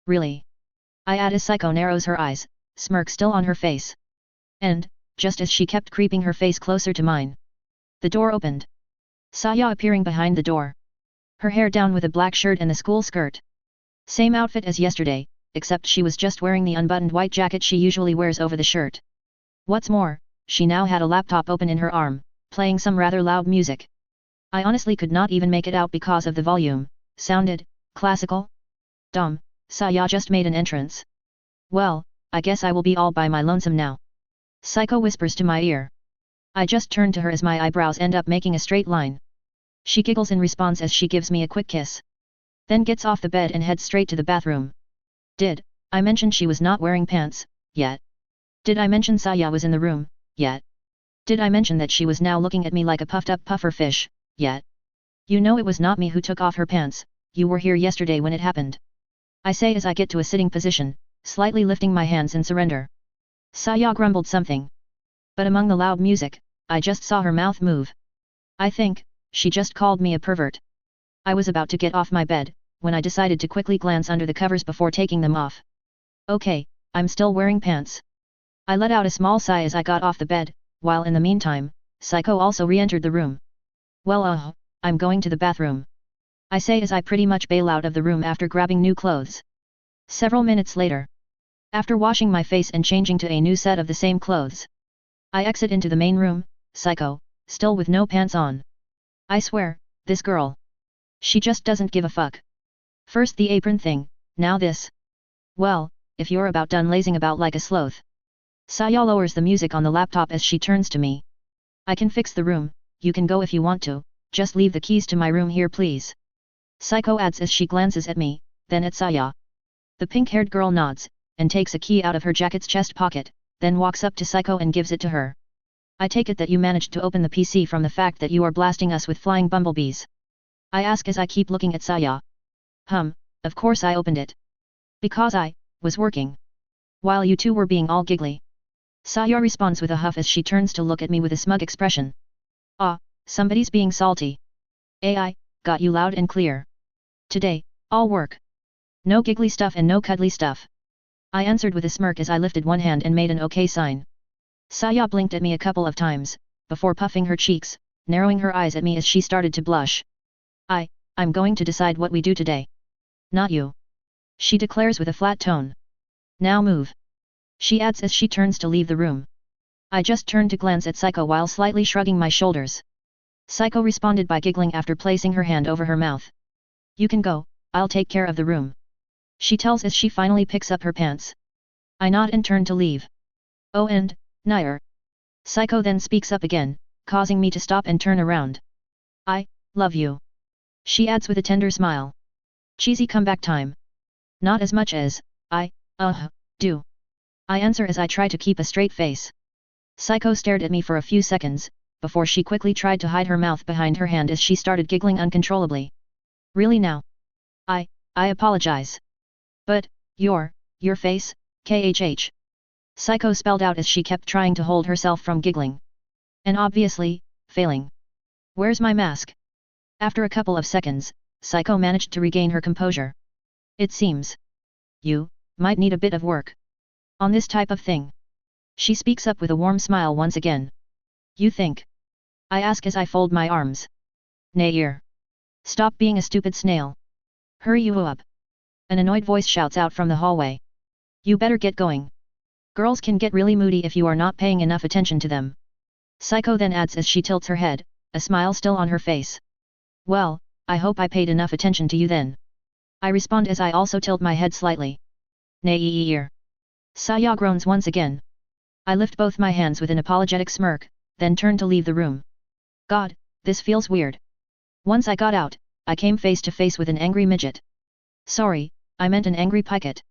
Speaker 1: Really? I add as Psycho narrows her eyes, smirk still on her face. And, just as she kept creeping her face closer to mine, the door opened. Saya appearing behind the door. Her hair down with a black shirt and the school skirt. Same outfit as yesterday, except she was just wearing the unbuttoned white jacket she usually wears over the shirt. What's more, she now had a laptop open in her arm, playing some rather loud music. I honestly could not even make it out because of the volume. Sounded classical? Dumb, Saya just made an entrance. Well, I guess I will be all by my lonesome now. Psycho whispers to my ear. I just turn to her as my eyebrows end up making a straight line. She giggles in response as she gives me a quick kiss. Then gets off the bed and heads straight to the bathroom. Did I mention she was not wearing pants, yet? Did I mention Saya was in the room, yet? Did I mention that she was now looking at me like a puffed up puffer fish, yet? You know it was not me who took off her pants, you were here yesterday when it happened. I say as I get to a sitting position, slightly lifting my hands in surrender. Saya grumbled something. But among the loud music, I just saw her mouth move. I think, she just called me a pervert. I was about to get off my bed, when I decided to quickly glance under the covers before taking them off. Okay, I'm still wearing pants. I let out a small sigh as I got off the bed, while in the meantime, Psycho also re-entered the room. Well I'm going to the bathroom. I say as I pretty much bail out of the room after grabbing new clothes. Several minutes later. After washing my face and changing to a new set of the same clothes, I exit into the main room, Psycho, still with no pants on. I swear, this girl. She just doesn't give a fuck. First the apron thing, now this. Well, if you're about done lazing about like a sloth. Saya lowers the music on the laptop as she turns to me. I can fix the room, you can go if you want to, just leave the keys to my room here please. Psycho adds as she glances at me, then at Saya. The pink-haired girl nods, and takes a key out of her jacket's chest pocket, then walks up to Psycho and gives it to her. I take it that you managed to open the PC from the fact that you are blasting us with flying bumblebees. I ask as I keep looking at Saya. Of course I opened it. Because I was working. While you two were being all giggly. Saya responds with a huff as she turns to look at me with a smug expression. Somebody's being salty. I got you loud and clear. Today, all work. No giggly stuff and no cuddly stuff. I answered with a smirk as I lifted one hand and made an okay sign. Saya blinked at me a couple of times, before puffing her cheeks, narrowing her eyes at me as she started to blush. I'm going to decide what we do today. Not you. She declares with a flat tone. Now move. She adds as she turns to leave the room. I just turned to glance at Psycho while slightly shrugging my shoulders. Psycho responded by giggling after placing her hand over her mouth. You can go, I'll take care of the room. She tells as she finally picks up her pants. I nod and turn to leave. Oh and, Nair. Psycho then speaks up again, causing me to stop and turn around. I love you. She adds with a tender smile. Cheesy comeback time. Not as much as, I do. I answer as I try to keep a straight face. Psycho stared at me for a few seconds, before she quickly tried to hide her mouth behind her hand as she started giggling uncontrollably. Really now? I apologize. But, your face, KHH. Psycho spelled out as she kept trying to hold herself from giggling. And obviously, failing. Where's my mask? After a couple of seconds, Psycho managed to regain her composure. It seems you might need a bit of work on this type of thing. She speaks up with a warm smile once again. You think? I ask as I fold my arms. Nair. Stop being a stupid snail. Hurry you up. An annoyed voice shouts out from the hallway. You better get going. Girls can get really moody if you are not paying enough attention to them. Psycho then adds as she tilts her head, a smile still on her face. Well, I hope I paid enough attention to you then. I respond as I also tilt my head slightly. Nair. Saya groans once again. I lift both my hands with an apologetic smirk, then turn to leave the room. God, this feels weird. Once I got out, I came face to face with an angry midget. Sorry, I meant an angry pikelet.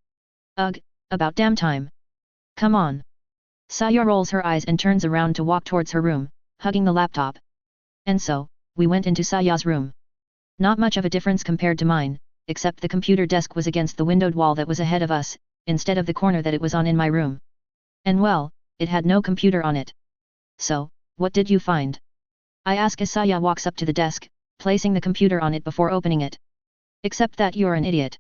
Speaker 1: Ugh, about damn time. Come on. Saya rolls her eyes and turns around to walk towards her room, hugging the laptop. And so, we went into Saya's room. Not much of a difference compared to mine, except the computer desk was against the windowed wall that was ahead of us, instead of the corner that it was on in my room. And well, it had no computer on it. So, what did you find? I ask as Saya walks up to the desk, placing the computer on it before opening it. Except that you're an idiot.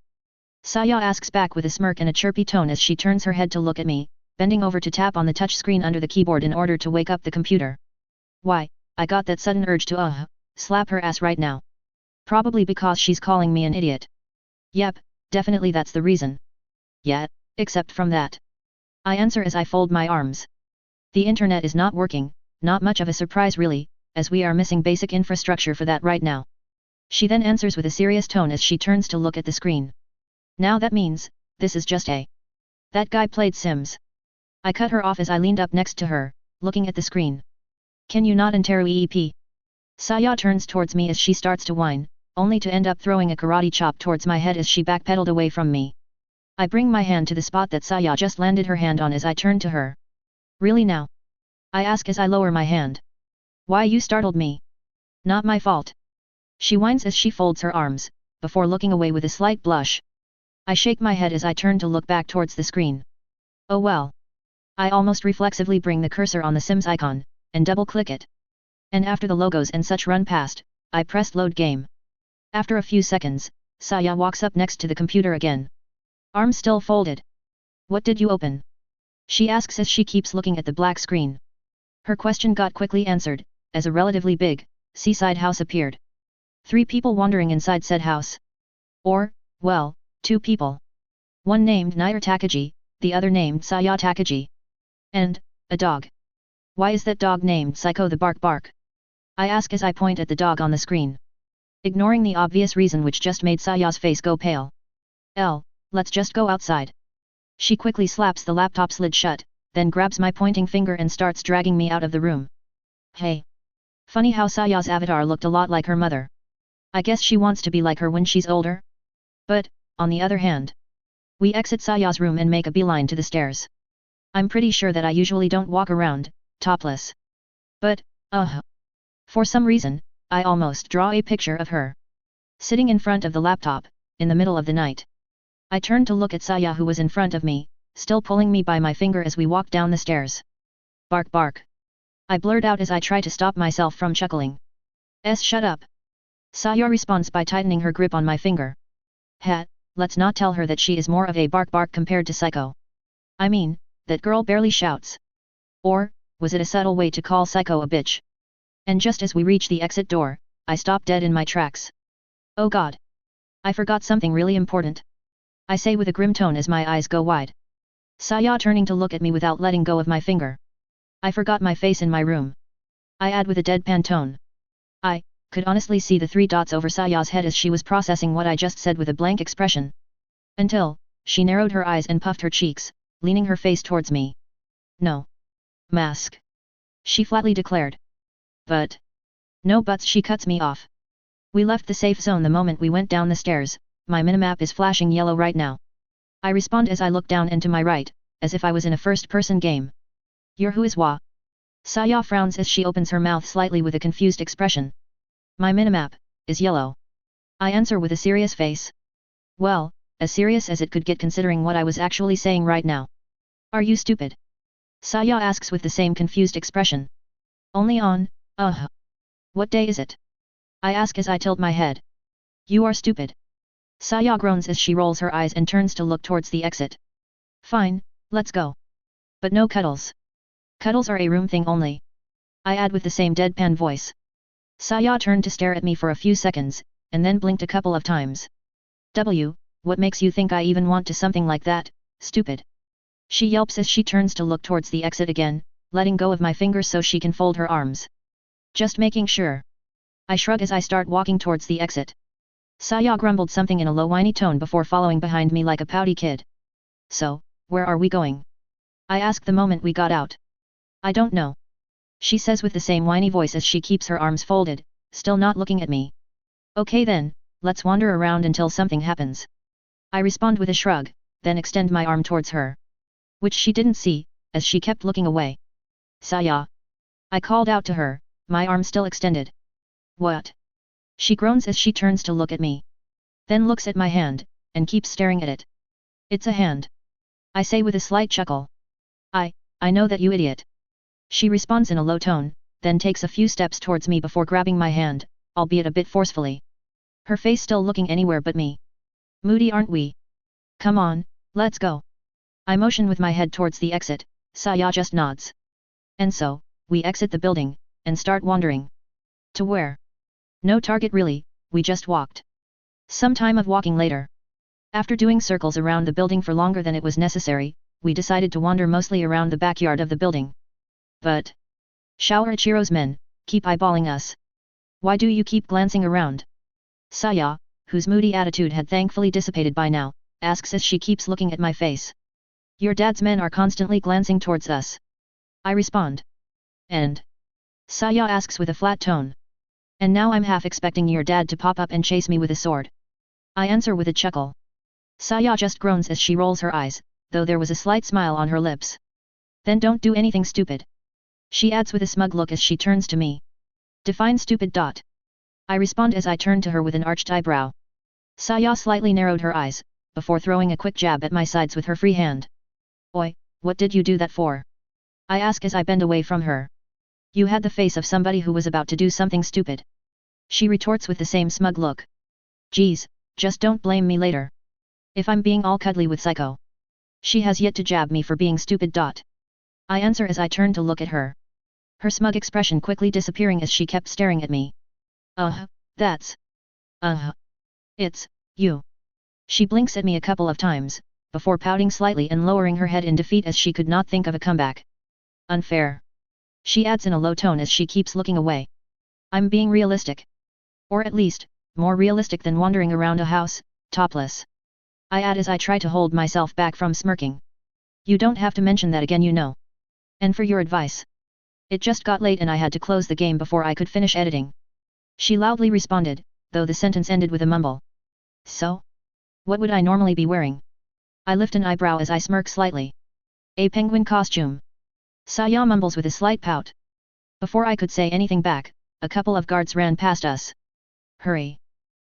Speaker 1: Saya asks back with a smirk and a chirpy tone as she turns her head to look at me, bending over to tap on the touch screen under the keyboard in order to wake up the computer. Why, I got that sudden urge to slap her ass right now. Probably because she's calling me an idiot. Yep, definitely that's the reason. Yeah, except from that. I answer as I fold my arms. The internet is not working, not much of a surprise really, as we are missing basic infrastructure for that right now. She then answers with a serious tone as she turns to look at the screen. Now that means, this is just that guy played Sims. I cut her off as I leaned up next to her, looking at the screen. Can you not interrupt? Saya turns towards me as she starts to whine, only to end up throwing a karate chop towards my head as she backpedaled away from me. I bring my hand to the spot that Saya just landed her hand on as I turn to her. Really now? I ask as I lower my hand. Why you startled me? Not my fault. She whines as she folds her arms, before looking away with a slight blush. I shake my head as I turn to look back towards the screen. Oh well. I almost reflexively bring the cursor on the Sims icon, and double-click it. And after the logos and such run past, I pressed load game. After a few seconds, Saya walks up next to the computer again. Arms still folded. What did you open? She asks as she keeps looking at the black screen. Her question got quickly answered, as a relatively big, seaside house appeared. 3 people wandering inside said house. Or, well, 2 people. One named Nair Takagi, the other named Saya Takagi. And, a dog. Why is that dog named Psycho the Bark Bark? I ask as I point at the dog on the screen. Ignoring the obvious reason which just made Saya's face go pale. Let's just go outside. She quickly slaps the laptop's lid shut, then grabs my pointing finger and starts dragging me out of the room. Hey. Funny how Saya's avatar looked a lot like her mother. I guess she wants to be like her when she's older? But, on the other hand, we exit Saya's room and make a beeline to the stairs. I'm pretty sure that I usually don't walk around, topless. But, for some reason, I almost draw a picture of her. Sitting in front of the laptop, in the middle of the night. I turned to look at Saya who was in front of me, still pulling me by my finger as we walked down the stairs. Bark bark. I blurred out as I try to stop myself from chuckling. Shut up. Saya responds by tightening her grip on my finger. Let's not tell her that she is more of a bark bark compared to Psycho. I mean, that girl barely shouts. Or, was it a subtle way to call Psycho a bitch? And just as we reach the exit door, I stop dead in my tracks. Oh god. I forgot something really important. I say with a grim tone as my eyes go wide. Saya turning to look at me without letting go of my finger. I forgot my face in my room. I add with a deadpan tone. I could honestly see the 3 dots over Saya's head as she was processing what I just said with a blank expression. Until, she narrowed her eyes and puffed her cheeks, leaning her face towards me. No. Mask. She flatly declared. But. No buts, she cuts me off. We left the safe zone the moment we went down the stairs. My minimap is flashing yellow right now. I respond as I look down and to my right, as if I was in a first-person game. You're who is wa? Saya frowns as she opens her mouth slightly with a confused expression. My minimap is yellow. I answer with a serious face. Well, as serious as it could get considering what I was actually saying right now. Are you stupid? Saya asks with the same confused expression. Only on, what day is it? I ask as I tilt my head. You are stupid. Saya groans as she rolls her eyes and turns to look towards the exit. Fine, let's go. But no cuddles. Cuddles are a room thing only. I add with the same deadpan voice. Saya turned to stare at me for a few seconds, and then blinked a couple of times. What makes you think I even want to something like that, stupid? She yelps as she turns to look towards the exit again, letting go of my fingers so she can fold her arms. Just making sure. I shrug as I start walking towards the exit. Saya grumbled something in a low whiny tone before following behind me like a pouty kid. So, where are we going? I ask the moment we got out. I don't know. She says with the same whiny voice as she keeps her arms folded, still not looking at me. Okay then, let's wander around until something happens. I respond with a shrug, then extend my arm towards her. Which she didn't see, as she kept looking away. Saya. I called out to her, my arm still extended. What? She groans as she turns to look at me. Then looks at my hand, and keeps staring at it. It's a hand. I say with a slight chuckle. I know that you idiot. She responds in a low tone, then takes a few steps towards me before grabbing my hand, albeit a bit forcefully. Her face still looking anywhere but me. Moody aren't we? Come on, let's go. I motion with my head towards the exit, Saya just nods. And so, we exit the building, and start wandering. To where? No target really, we just walked. Some time of walking later. After doing circles around the building for longer than it was necessary, we decided to wander mostly around the backyard of the building. But Shower Ichiro's men, keep eyeballing us. Why do you keep glancing around? Saya, whose moody attitude had thankfully dissipated by now, asks as she keeps looking at my face. Your dad's men are constantly glancing towards us. I respond. And? Saya asks with a flat tone. And now I'm half expecting your dad to pop up and chase me with a sword. I answer with a chuckle. Saya just groans as she rolls her eyes, though there was a slight smile on her lips. Then don't do anything stupid. She adds with a smug look as she turns to me. Define stupid. I respond as I turn to her with an arched eyebrow. Saya slightly narrowed her eyes, before throwing a quick jab at my sides with her free hand. Oi, what did you do that for? I ask as I bend away from her. You had the face of somebody who was about to do something stupid. She retorts with the same smug look. Geez, just don't blame me later. If I'm being all cuddly with Psycho. She has yet to jab me for being stupid. I answer as I turn to look at her. Her smug expression quickly disappearing as she kept staring at me. That's... It's, you. She blinks at me a couple of times, before pouting slightly and lowering her head in defeat as she could not think of a comeback. Unfair. She adds in a low tone as she keeps looking away. I'm being realistic. Or at least, more realistic than wandering around a house, topless. I add as I try to hold myself back from smirking. You don't have to mention that again, you know. And for your advice. It just got late and I had to close the game before I could finish editing. She loudly responded, though the sentence ended with a mumble. So? What would I normally be wearing? I lift an eyebrow as I smirk slightly. A penguin costume. Saya mumbles with a slight pout. Before I could say anything back, a couple of guards ran past us. Hurry.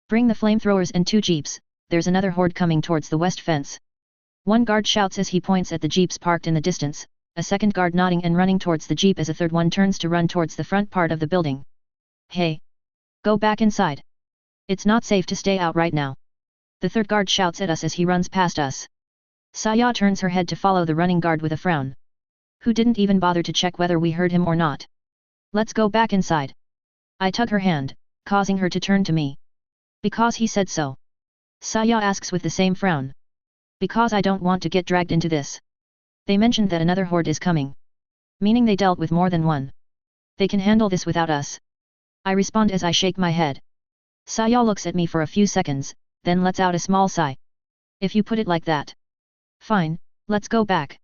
Speaker 1: Bring the flamethrowers and 2 jeeps, there's another horde coming towards the west fence. One guard shouts as he points at the jeeps parked in the distance, a second guard nodding and running towards the jeep as a third one turns to run towards the front part of the building. Hey! Go back inside. It's not safe to stay out right now. The third guard shouts at us as he runs past us. Saya turns her head to follow the running guard with a frown. Who didn't even bother to check whether we heard him or not. Let's go back inside. I tug her hand, causing her to turn to me. Because he said so. Saya asks with the same frown. Because I don't want to get dragged into this. They mentioned that another horde is coming. Meaning they dealt with more than one. They can handle this without us. I respond as I shake my head. Saya looks at me for a few seconds, then lets out a small sigh. If you put it like that. Fine, let's go back.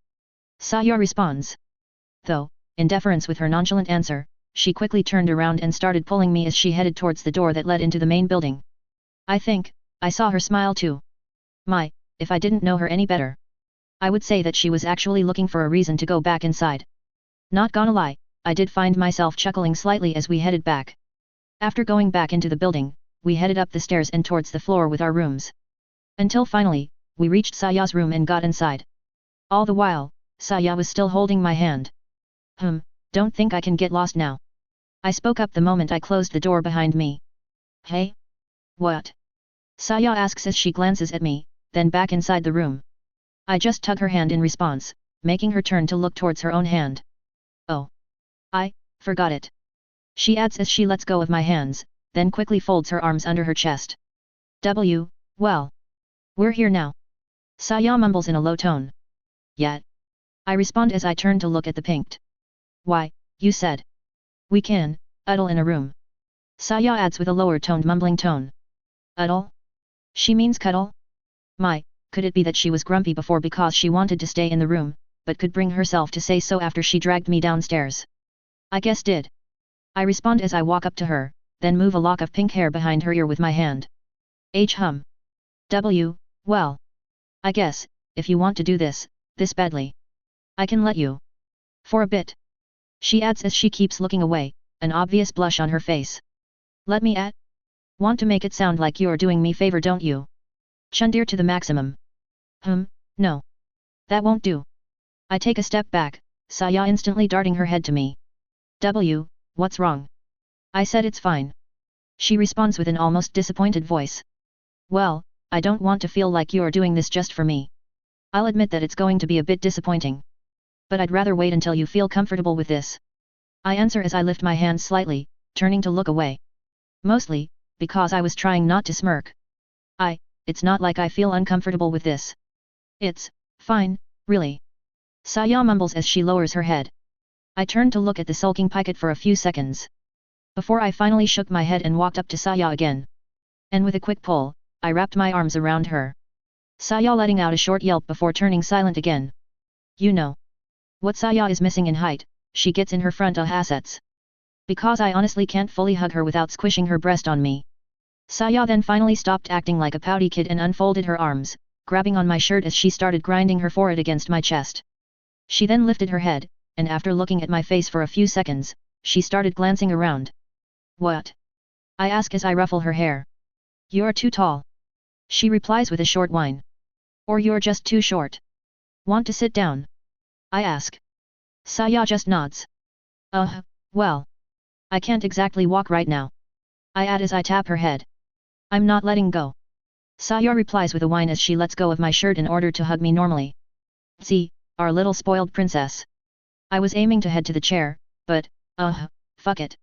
Speaker 1: Saya responds. Though, in deference with her nonchalant answer, she quickly turned around and started pulling me as she headed towards the door that led into the main building. I think, I saw her smile too. My, if I didn't know her any better. I would say that she was actually looking for a reason to go back inside. Not gonna lie, I did find myself chuckling slightly as we headed back. After going back into the building, we headed up the stairs and towards the floor with our rooms. Until finally, we reached Saya's room and got inside. All the while, Saya was still holding my hand. Don't think I can get lost now. I spoke up the moment I closed the door behind me. Hey? What? Saya asks as she glances at me, then back inside the room. I just tug her hand in response, making her turn to look towards her own hand. Oh. I forgot it. She adds as she lets go of my hands, then quickly folds her arms under her chest. Well. We're here now. Saya mumbles in a low tone. Yet. I respond as I turn to look at the pinked. Why, you said. We can, uddle in a room. Saya adds with a lower-toned mumbling tone. Uddle? She means cuddle? My, could it be that she was grumpy before because she wanted to stay in the room, but could bring herself to say so after she dragged me downstairs? I guess did. I respond as I walk up to her, then move a lock of pink hair behind her ear with my hand. Hum. Well. I guess, if you want to do this badly. I can let you. For a bit. She adds as she keeps looking away, an obvious blush on her face. Let me at? Want to make it sound like you're doing me favor, don't you? Chundir to the maximum. No. That won't do. I take a step back, Saya instantly darting her head to me. What's wrong? I said it's fine. She responds with an almost disappointed voice. Well, I don't want to feel like you're doing this just for me. I'll admit that it's going to be a bit disappointing. But I'd rather wait until you feel comfortable with this. I answer as I lift my hands slightly, turning to look away. Mostly, because I was trying not to smirk. It's not like I feel uncomfortable with this. It's fine, really. Saya mumbles as she lowers her head. I turned to look at the sulking Picot for a few seconds. Before I finally shook my head and walked up to Saya again. And with a quick pull, I wrapped my arms around her. Saya letting out a short yelp before turning silent again. You know. What Saya is missing in height, she gets in her front assets. Because I honestly can't fully hug her without squishing her breast on me. Saya then finally stopped acting like a pouty kid and unfolded her arms, grabbing on my shirt as she started grinding her forehead against my chest. She then lifted her head, and after looking at my face for a few seconds, she started glancing around. What? I ask as I ruffle her hair. You're too tall. She replies with a short whine. Or you're just too short. Want to sit down? I ask. Saya just nods. Well. I can't exactly walk right now. I add as I tap her head. I'm not letting go. Saya replies with a whine as she lets go of my shirt in order to hug me normally. See, our little spoiled princess. I was aiming to head to the chair, but, fuck it.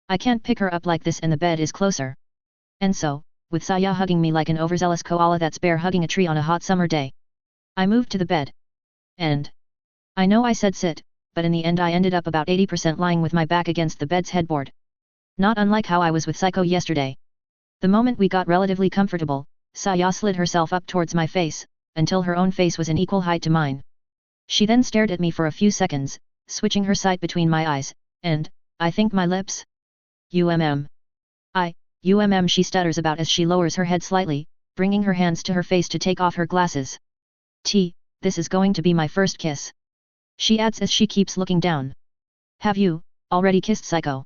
Speaker 1: I can't pick her up like this and the bed is closer. And so, with Saya hugging me like an overzealous koala that's bear hugging a tree on a hot summer day, I moved to the bed. And I know I said sit, but in the end I ended up about 80% lying with my back against the bed's headboard. Not unlike how I was with Psycho yesterday. The moment we got relatively comfortable, Saya slid herself up towards my face, until her own face was an equal height to mine. She then stared at me for a few seconds, switching her sight between my eyes, and, I think my lips? She stutters about as she lowers her head slightly, bringing her hands to her face to take off her glasses. This is going to be my first kiss. She adds as she keeps looking down. Have you already kissed Psycho?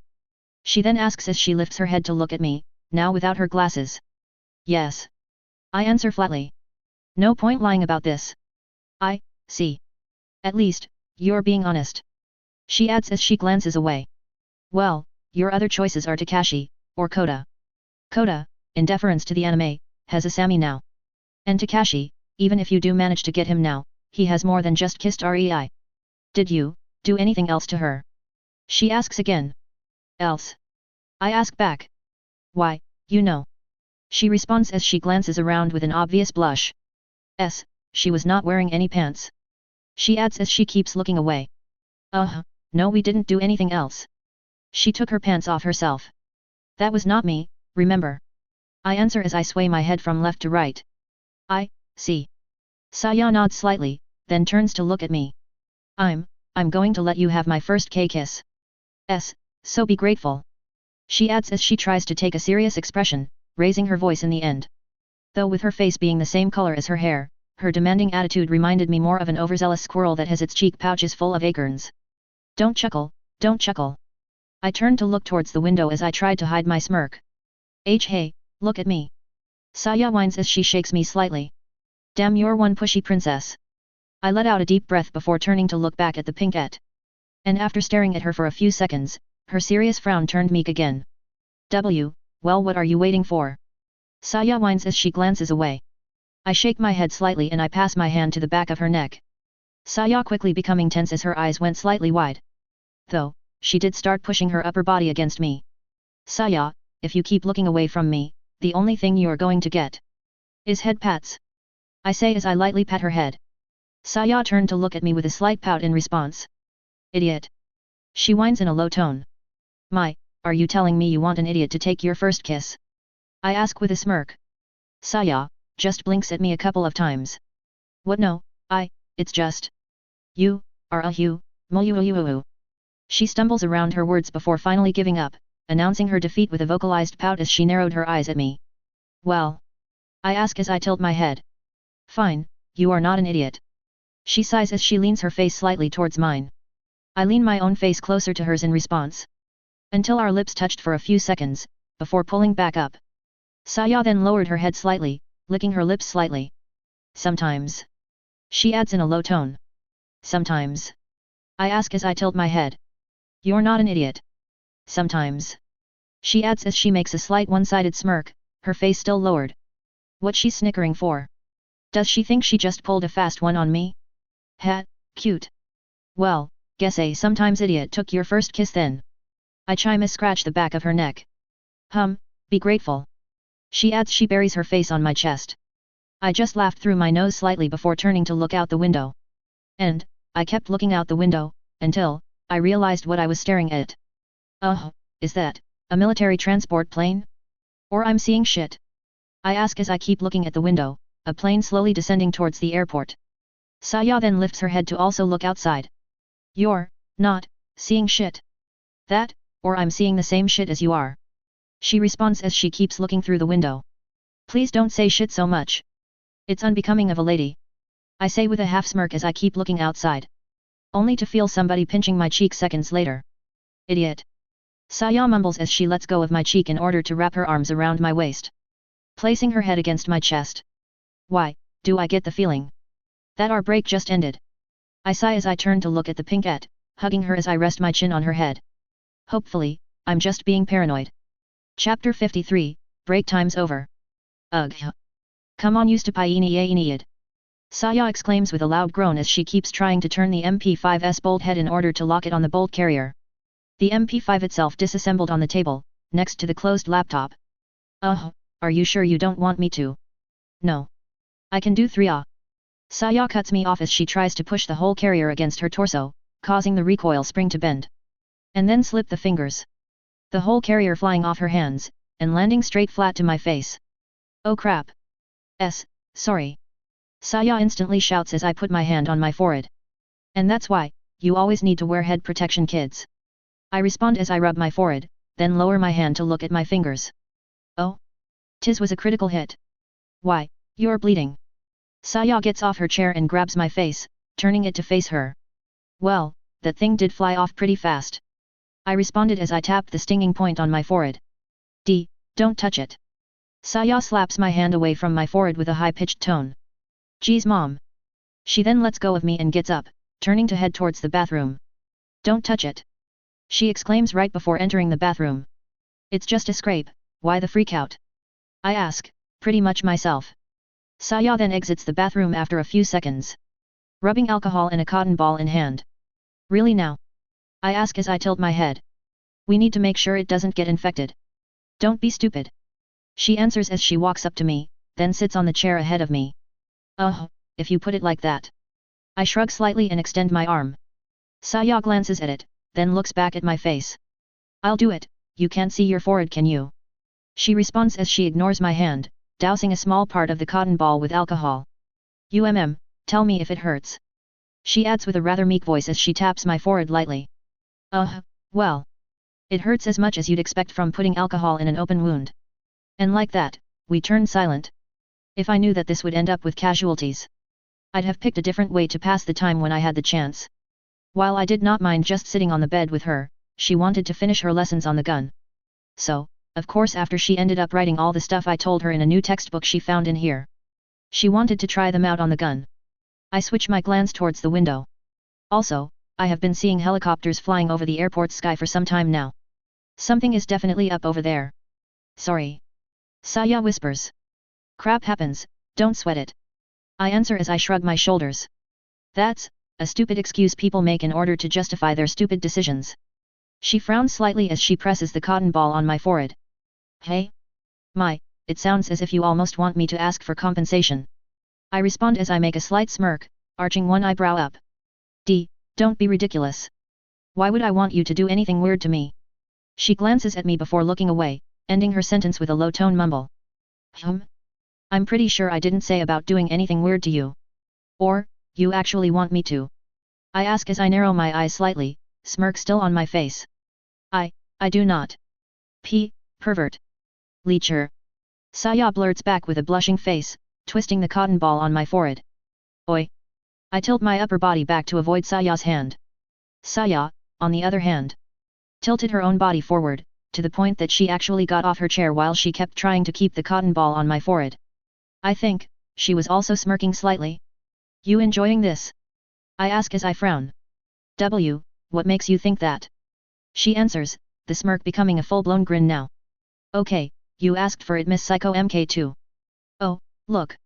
Speaker 1: She then asks as she lifts her head to look at me, now without her glasses. Yes. I answer flatly. No point lying about this. I see. At least, you're being honest. She adds as she glances away. Well, your other choices are Takashi, or Kota. Kota, in deference to the anime, has a Sami now. And Takashi, even if you do manage to get him now, he has more than just kissed Rei. Did you do anything else to her? She asks again. Else? I ask back. Why, you know. She responds as she glances around with an obvious blush. She was not wearing any pants. She adds as she keeps looking away. No, we didn't do anything else. She took her pants off herself. That was not me, remember? I answer as I sway my head from left to right. I see. Saya nods slightly, then turns to look at me. I'm going to let you have my first kiss. So be grateful. She adds as she tries to take a serious expression, raising her voice in the end. Though with her face being the same color as her hair, her demanding attitude reminded me more of an overzealous squirrel that has its cheek pouches full of acorns. Don't chuckle, don't chuckle. I turned to look towards the window as I tried to hide my smirk. Hey, look at me. Saya whines as she shakes me slightly. Damn, you're one pushy princess. I let out a deep breath before turning to look back at the pinkette. And after staring at her for a few seconds, her serious frown turned meek again. Well, what are you waiting for? Saya whines as she glances away. I shake my head slightly and I pass my hand to the back of her neck. Saya quickly becoming tense as her eyes went slightly wide. Though, she did start pushing her upper body against me. Saya, if you keep looking away from me, the only thing you're going to get is head pats. I say as I lightly pat her head. Saya turned to look at me with a slight pout in response. Idiot. She whines in a low tone. My, are you telling me you want an idiot to take your first kiss? I ask with a smirk. Saya just blinks at me a couple of times. What? No, it's just. You are a you. She stumbles around her words before finally giving up, announcing her defeat with a vocalized pout as she narrowed her eyes at me. Well? I ask as I tilt my head. Fine, you are not an idiot. She sighs as she leans her face slightly towards mine. I lean my own face closer to hers in response. Until our lips touched for a few seconds, before pulling back up. Saya then lowered her head slightly, licking her lips slightly. Sometimes. She adds in a low tone. Sometimes. I ask as I tilt my head. You're not an idiot. Sometimes. She adds as she makes a slight one-sided smirk, her face still lowered. What's she snickering for? Does she think she just pulled a fast one on me? Heh, cute. Well, guess a sometimes idiot took your first kiss then. I chime as scratch the back of her neck. Be grateful. She adds she buries her face on my chest. I just laughed through my nose slightly before turning to look out the window. And, I kept looking out the window, until, I realized what I was staring at. Is that a military transport plane? Or I'm seeing shit? I ask as I keep looking at the window, a plane slowly descending towards the airport. Saya then lifts her head to also look outside. You're not seeing shit. That, or I'm seeing the same shit as you are. She responds as she keeps looking through the window. Please don't say shit so much. It's unbecoming of a lady. I say with a half smirk as I keep looking outside. Only to feel somebody pinching my cheek seconds later. Idiot. Saya mumbles as she lets go of my cheek in order to wrap her arms around my waist. Placing her head against my chest. Why, do I get the feeling that our break just ended? I sigh as I turn to look at the pinkette, hugging her as I rest my chin on her head. Hopefully, I'm just being paranoid. Chapter 53, Break time's over. Ugh. Come on, used to pie. Saya exclaims with a loud groan as she keeps trying to turn the MP5's bolt head in order to lock it on the bolt carrier. The MP5 itself disassembled on the table, next to the closed laptop. Are you sure you don't want me to? No. I can do 3. Saya cuts me off as she tries to push the whole carrier against her torso, causing the recoil spring to bend. And then slip the fingers. The whole carrier flying off her hands, and landing straight flat to my face. Oh crap. Sorry. Saya instantly shouts as I put my hand on my forehead. And that's why, you always need to wear head protection, kids. I respond as I rub my forehead, then lower my hand to look at my fingers. Oh. 'Tis was a critical hit. Why, you're bleeding. Saya gets off her chair and grabs my face, turning it to face her. Well, that thing did fly off pretty fast. I responded as I tapped the stinging point on my forehead. Don't touch it. Saya slaps my hand away from my forehead with a high-pitched tone. Geez, Mom. She then lets go of me and gets up, turning to head towards the bathroom. Don't touch it. She exclaims right before entering the bathroom. It's just a scrape, why the freak out? I ask, pretty much myself. Saya then exits the bathroom after a few seconds. Rubbing alcohol and a cotton ball in hand. Really now? I ask as I tilt my head. We need to make sure it doesn't get infected. Don't be stupid. She answers as she walks up to me, then sits on the chair ahead of me. If you put it like that. I shrug slightly and extend my arm. Saya glances at it, then looks back at my face. I'll do it, you can't see your forehead, can you? She responds as she ignores my hand, dousing a small part of the cotton ball with alcohol. Tell me if it hurts. She adds with a rather meek voice as she taps my forehead lightly. Well. It hurts as much as you'd expect from putting alcohol in an open wound. And like that, we turned silent. If I knew that this would end up with casualties, I'd have picked a different way to pass the time when I had the chance. While I did not mind just sitting on the bed with her, she wanted to finish her lessons on the gun. So, of course, after she ended up writing all the stuff I told her in a new textbook she found in here, she wanted to try them out on the gun. I switch my glance towards the window. Also, I have been seeing helicopters flying over the airport sky for some time now. Something is definitely up over there. Sorry. Saya whispers. Crap happens, don't sweat it. I answer as I shrug my shoulders. That's a stupid excuse people make in order to justify their stupid decisions. She frowns slightly as she presses the cotton ball on my forehead. Hey? It sounds as if you almost want me to ask for compensation. I respond as I make a slight smirk, arching one eyebrow up. Don't be ridiculous. Why would I want you to do anything weird to me? She glances at me before looking away, ending her sentence with a low-tone mumble. I'm pretty sure I didn't say about doing anything weird to you. Or, you actually want me to? I ask as I narrow my eyes slightly, smirk still on my face. I do not. Pervert. Leecher. Saya blurts back with a blushing face, twisting the cotton ball on my forehead. Oi. I tilt my upper body back to avoid Saya's hand. Saya, on the other hand, tilted her own body forward, to the point that she actually got off her chair while she kept trying to keep the cotton ball on my forehead. I think, she was also smirking slightly. You enjoying this? I ask as I frown. What makes you think that? She answers, the smirk becoming a full-blown grin now. Okay, you asked for it, Miss Psycho MK2. Oh, look.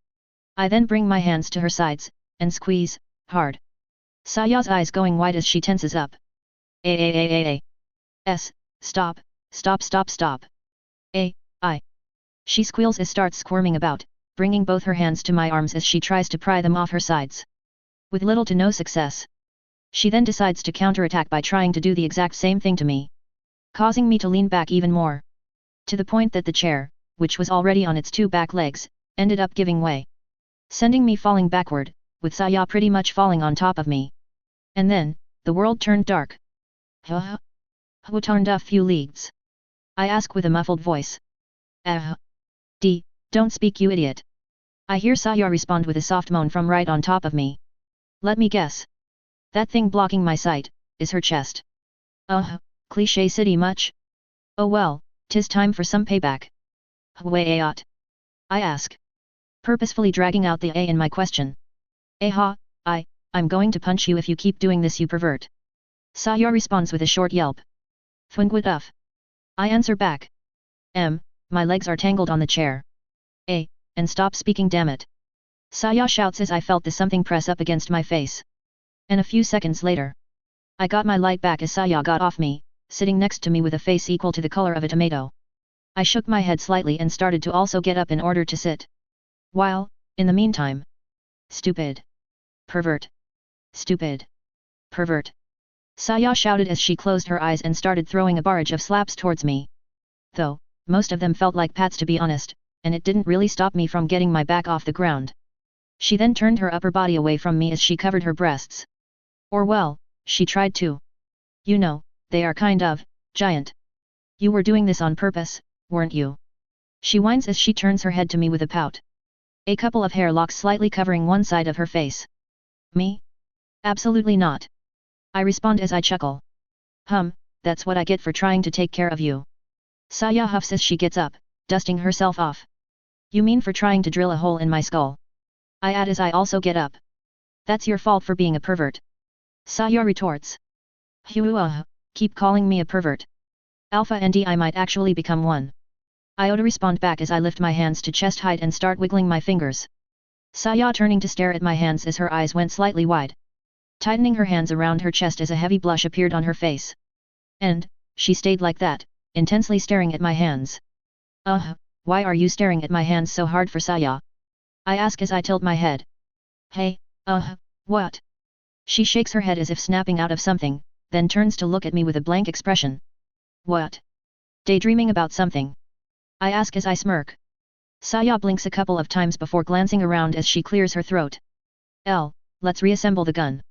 Speaker 1: I then bring my hands to her sides, and squeeze, hard. Saya's eyes going wide as she tenses up. Stop. She squeals as starts squirming about, bringing both her hands to my arms as she tries to pry them off her sides. With little to no success. She then decides to counterattack by trying to do the exact same thing to me. Causing me to lean back even more. To the point that the chair, which was already on its two back legs, ended up giving way. Sending me falling backward, with Saya pretty much falling on top of me. And then, the world turned dark. Who turned a few leagues? I ask with a muffled voice. Don't speak, you idiot. I hear Saya respond with a soft moan from right on top of me. Let me guess. That thing blocking my sight, is her chest. Cliché city much? Oh well, 'tis time for some payback. Wayat? I ask. Purposefully dragging out the A in my question. I'm going to punch you if you keep doing this, you pervert. Saya responds with a short yelp. Thwingwituff. I answer back. My legs are tangled on the chair. And stop speaking, damn it. Saya shouts as I felt the something press up against my face. And a few seconds later, I got my light back as Saya got off me, sitting next to me with a face equal to the color of a tomato. I shook my head slightly and started to also get up in order to sit. While, in the meantime, stupid. Pervert. Stupid. Pervert. Saya shouted as she closed her eyes and started throwing a barrage of slaps towards me. Though, most of them felt like pats to be honest, and it didn't really stop me from getting my back off the ground. She then turned her upper body away from me as she covered her breasts. Or well, she tried to. You know, they are kind of giant. You were doing this on purpose, weren't you? She whines as she turns her head to me with a pout. A couple of hair locks slightly covering one side of her face. Me? Absolutely not. I respond as I chuckle. That's what I get for trying to take care of you. Saya huffs as she gets up, dusting herself off. You mean for trying to drill a hole in my skull? I add as I also get up. That's your fault for being a pervert. Saya retorts. Keep calling me a pervert. Alpha and I might actually become one. Iota respond back as I lift my hands to chest height and start wiggling my fingers. Saya turning to stare at my hands as her eyes went slightly wide. Tightening her hands around her chest as a heavy blush appeared on her face. And, she stayed like that, intensely staring at my hands. Why are you staring at my hands so hard for, Saya? I ask as I tilt my head. Hey, what? She shakes her head as if snapping out of something, then turns to look at me with a blank expression. What? Daydreaming about something? I ask as I smirk. Saya blinks a couple of times before glancing around as she clears her throat. Let's reassemble the gun.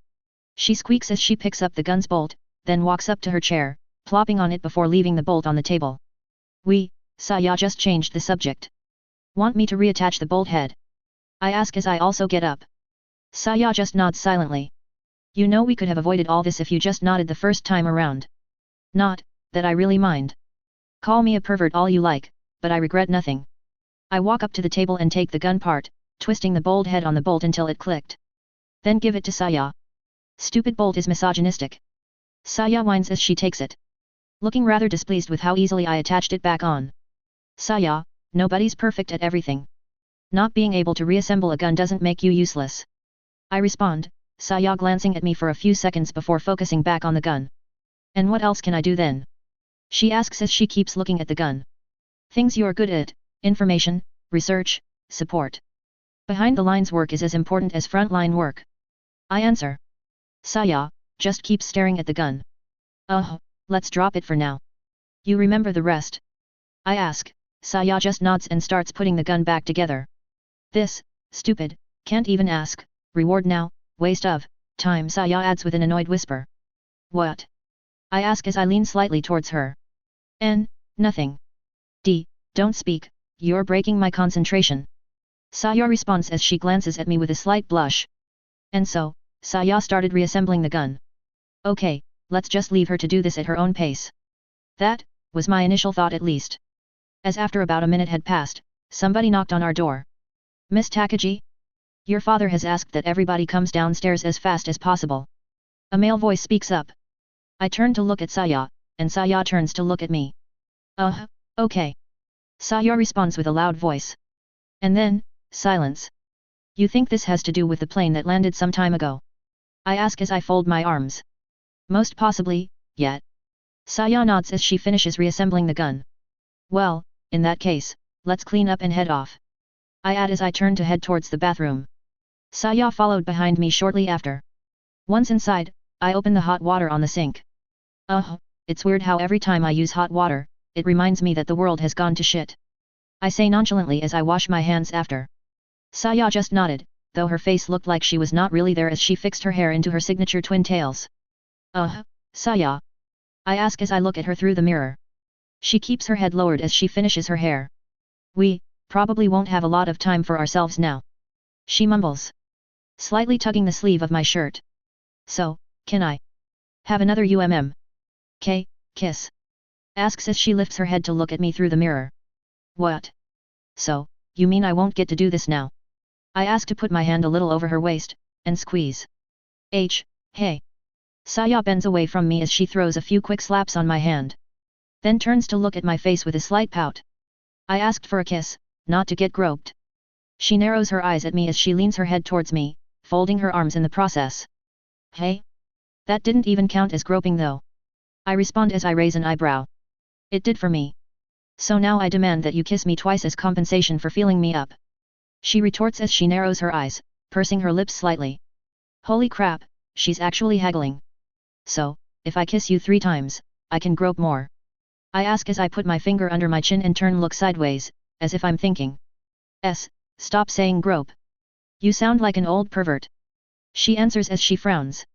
Speaker 1: She squeaks as she picks up the gun's bolt, then walks up to her chair, plopping on it before leaving the bolt on the table. Saya just changed the subject. Want me to reattach the bolt head? I ask as I also get up. Saya just nods silently. You know, we could have avoided all this if you just nodded the first time around. Not that I really mind. Call me a pervert all you like, but I regret nothing. I walk up to the table and take the gun part, twisting the bolt head on the bolt until it clicked. Then give it to Saya. Stupid bolt is misogynistic. Saya whines as she takes it. Looking rather displeased with how easily I attached it back on. Saya, nobody's perfect at everything. Not being able to reassemble a gun doesn't make you useless. I respond, Saya glancing at me for a few seconds before focusing back on the gun. And what else can I do then? She asks as she keeps looking at the gun. Things you're good at, information, research, support. Behind the lines work is as important as frontline work. I answer. Saya, just keep staring at the gun. Let's drop it for now. You remember the rest? I ask. Saya just nods and starts putting the gun back together. This, stupid, can't even ask, reward now, waste of, time, Saya adds with an annoyed whisper. What? I ask as I lean slightly towards her. Nothing. Don't speak, you're breaking my concentration. Saya responds as she glances at me with a slight blush. And so, Saya started reassembling the gun. Okay, let's just leave her to do this at her own pace. That was my initial thought at least. As after about a minute had passed, somebody knocked on our door. Miss Takagi? Your father has asked that everybody comes downstairs as fast as possible. A male voice speaks up. I turn to look at Saya, and Saya turns to look at me. Okay. Saya responds with a loud voice. And then, silence. You think this has to do with the plane that landed some time ago? I ask as I fold my arms. Most possibly, yet. Saya nods as she finishes reassembling the gun. Well, in that case, let's clean up and head off. I add as I turn to head towards the bathroom. Saya followed behind me shortly after. Once inside, I open the hot water on the sink. It's weird how every time I use hot water, it reminds me that the world has gone to shit. I say nonchalantly as I wash my hands after. Saya just nodded, though her face looked like she was not really there as she fixed her hair into her signature twin tails. Saya? I ask as I look at her through the mirror. She keeps her head lowered as she finishes her hair. We probably won't have a lot of time for ourselves now. She mumbles. Slightly tugging the sleeve of my shirt. So, can I have another kiss? Asks as she lifts her head to look at me through the mirror. What? So, you mean I won't get to do this now? I ask to put my hand a little over her waist, and squeeze. Hey. Saya bends away from me as she throws a few quick slaps on my hand. Then turns to look at my face with a slight pout. I asked for a kiss, not to get groped. She narrows her eyes at me as she leans her head towards me, folding her arms in the process. Hey? That didn't even count as groping though. I respond as I raise an eyebrow. It did for me. So now I demand that you kiss me twice as compensation for feeling me up. She retorts as she narrows her eyes, pursing her lips slightly. Holy crap, she's actually haggling. So, if I kiss you 3 times, I can grope more. I ask as I put my finger under my chin and turn look sideways, as if I'm thinking. Stop saying grope. You sound like an old pervert. She answers as she frowns.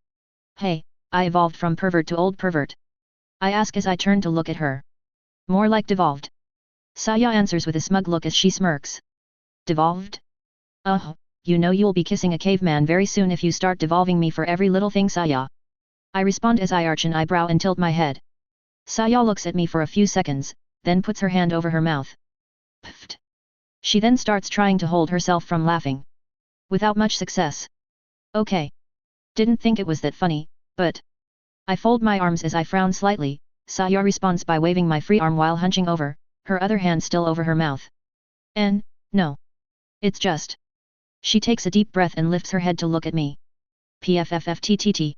Speaker 1: Hey, I evolved from pervert to old pervert. I ask as I turn to look at her. More like devolved. Saya answers with a smug look as she smirks. Devolved? You know you'll be kissing a caveman very soon if you start devolving me for every little thing, Saya. I respond as I arch an eyebrow and tilt my head. Saya looks at me for a few seconds, then puts her hand over her mouth. Pfft. She then starts trying to hold herself from laughing. Without much success. Okay. Didn't think it was that funny, but... I fold my arms as I frown slightly. Saya responds by waving my free arm while hunching over, her other hand still over her mouth. No. It's just... She takes a deep breath and lifts her head to look at me. PFFFTTT.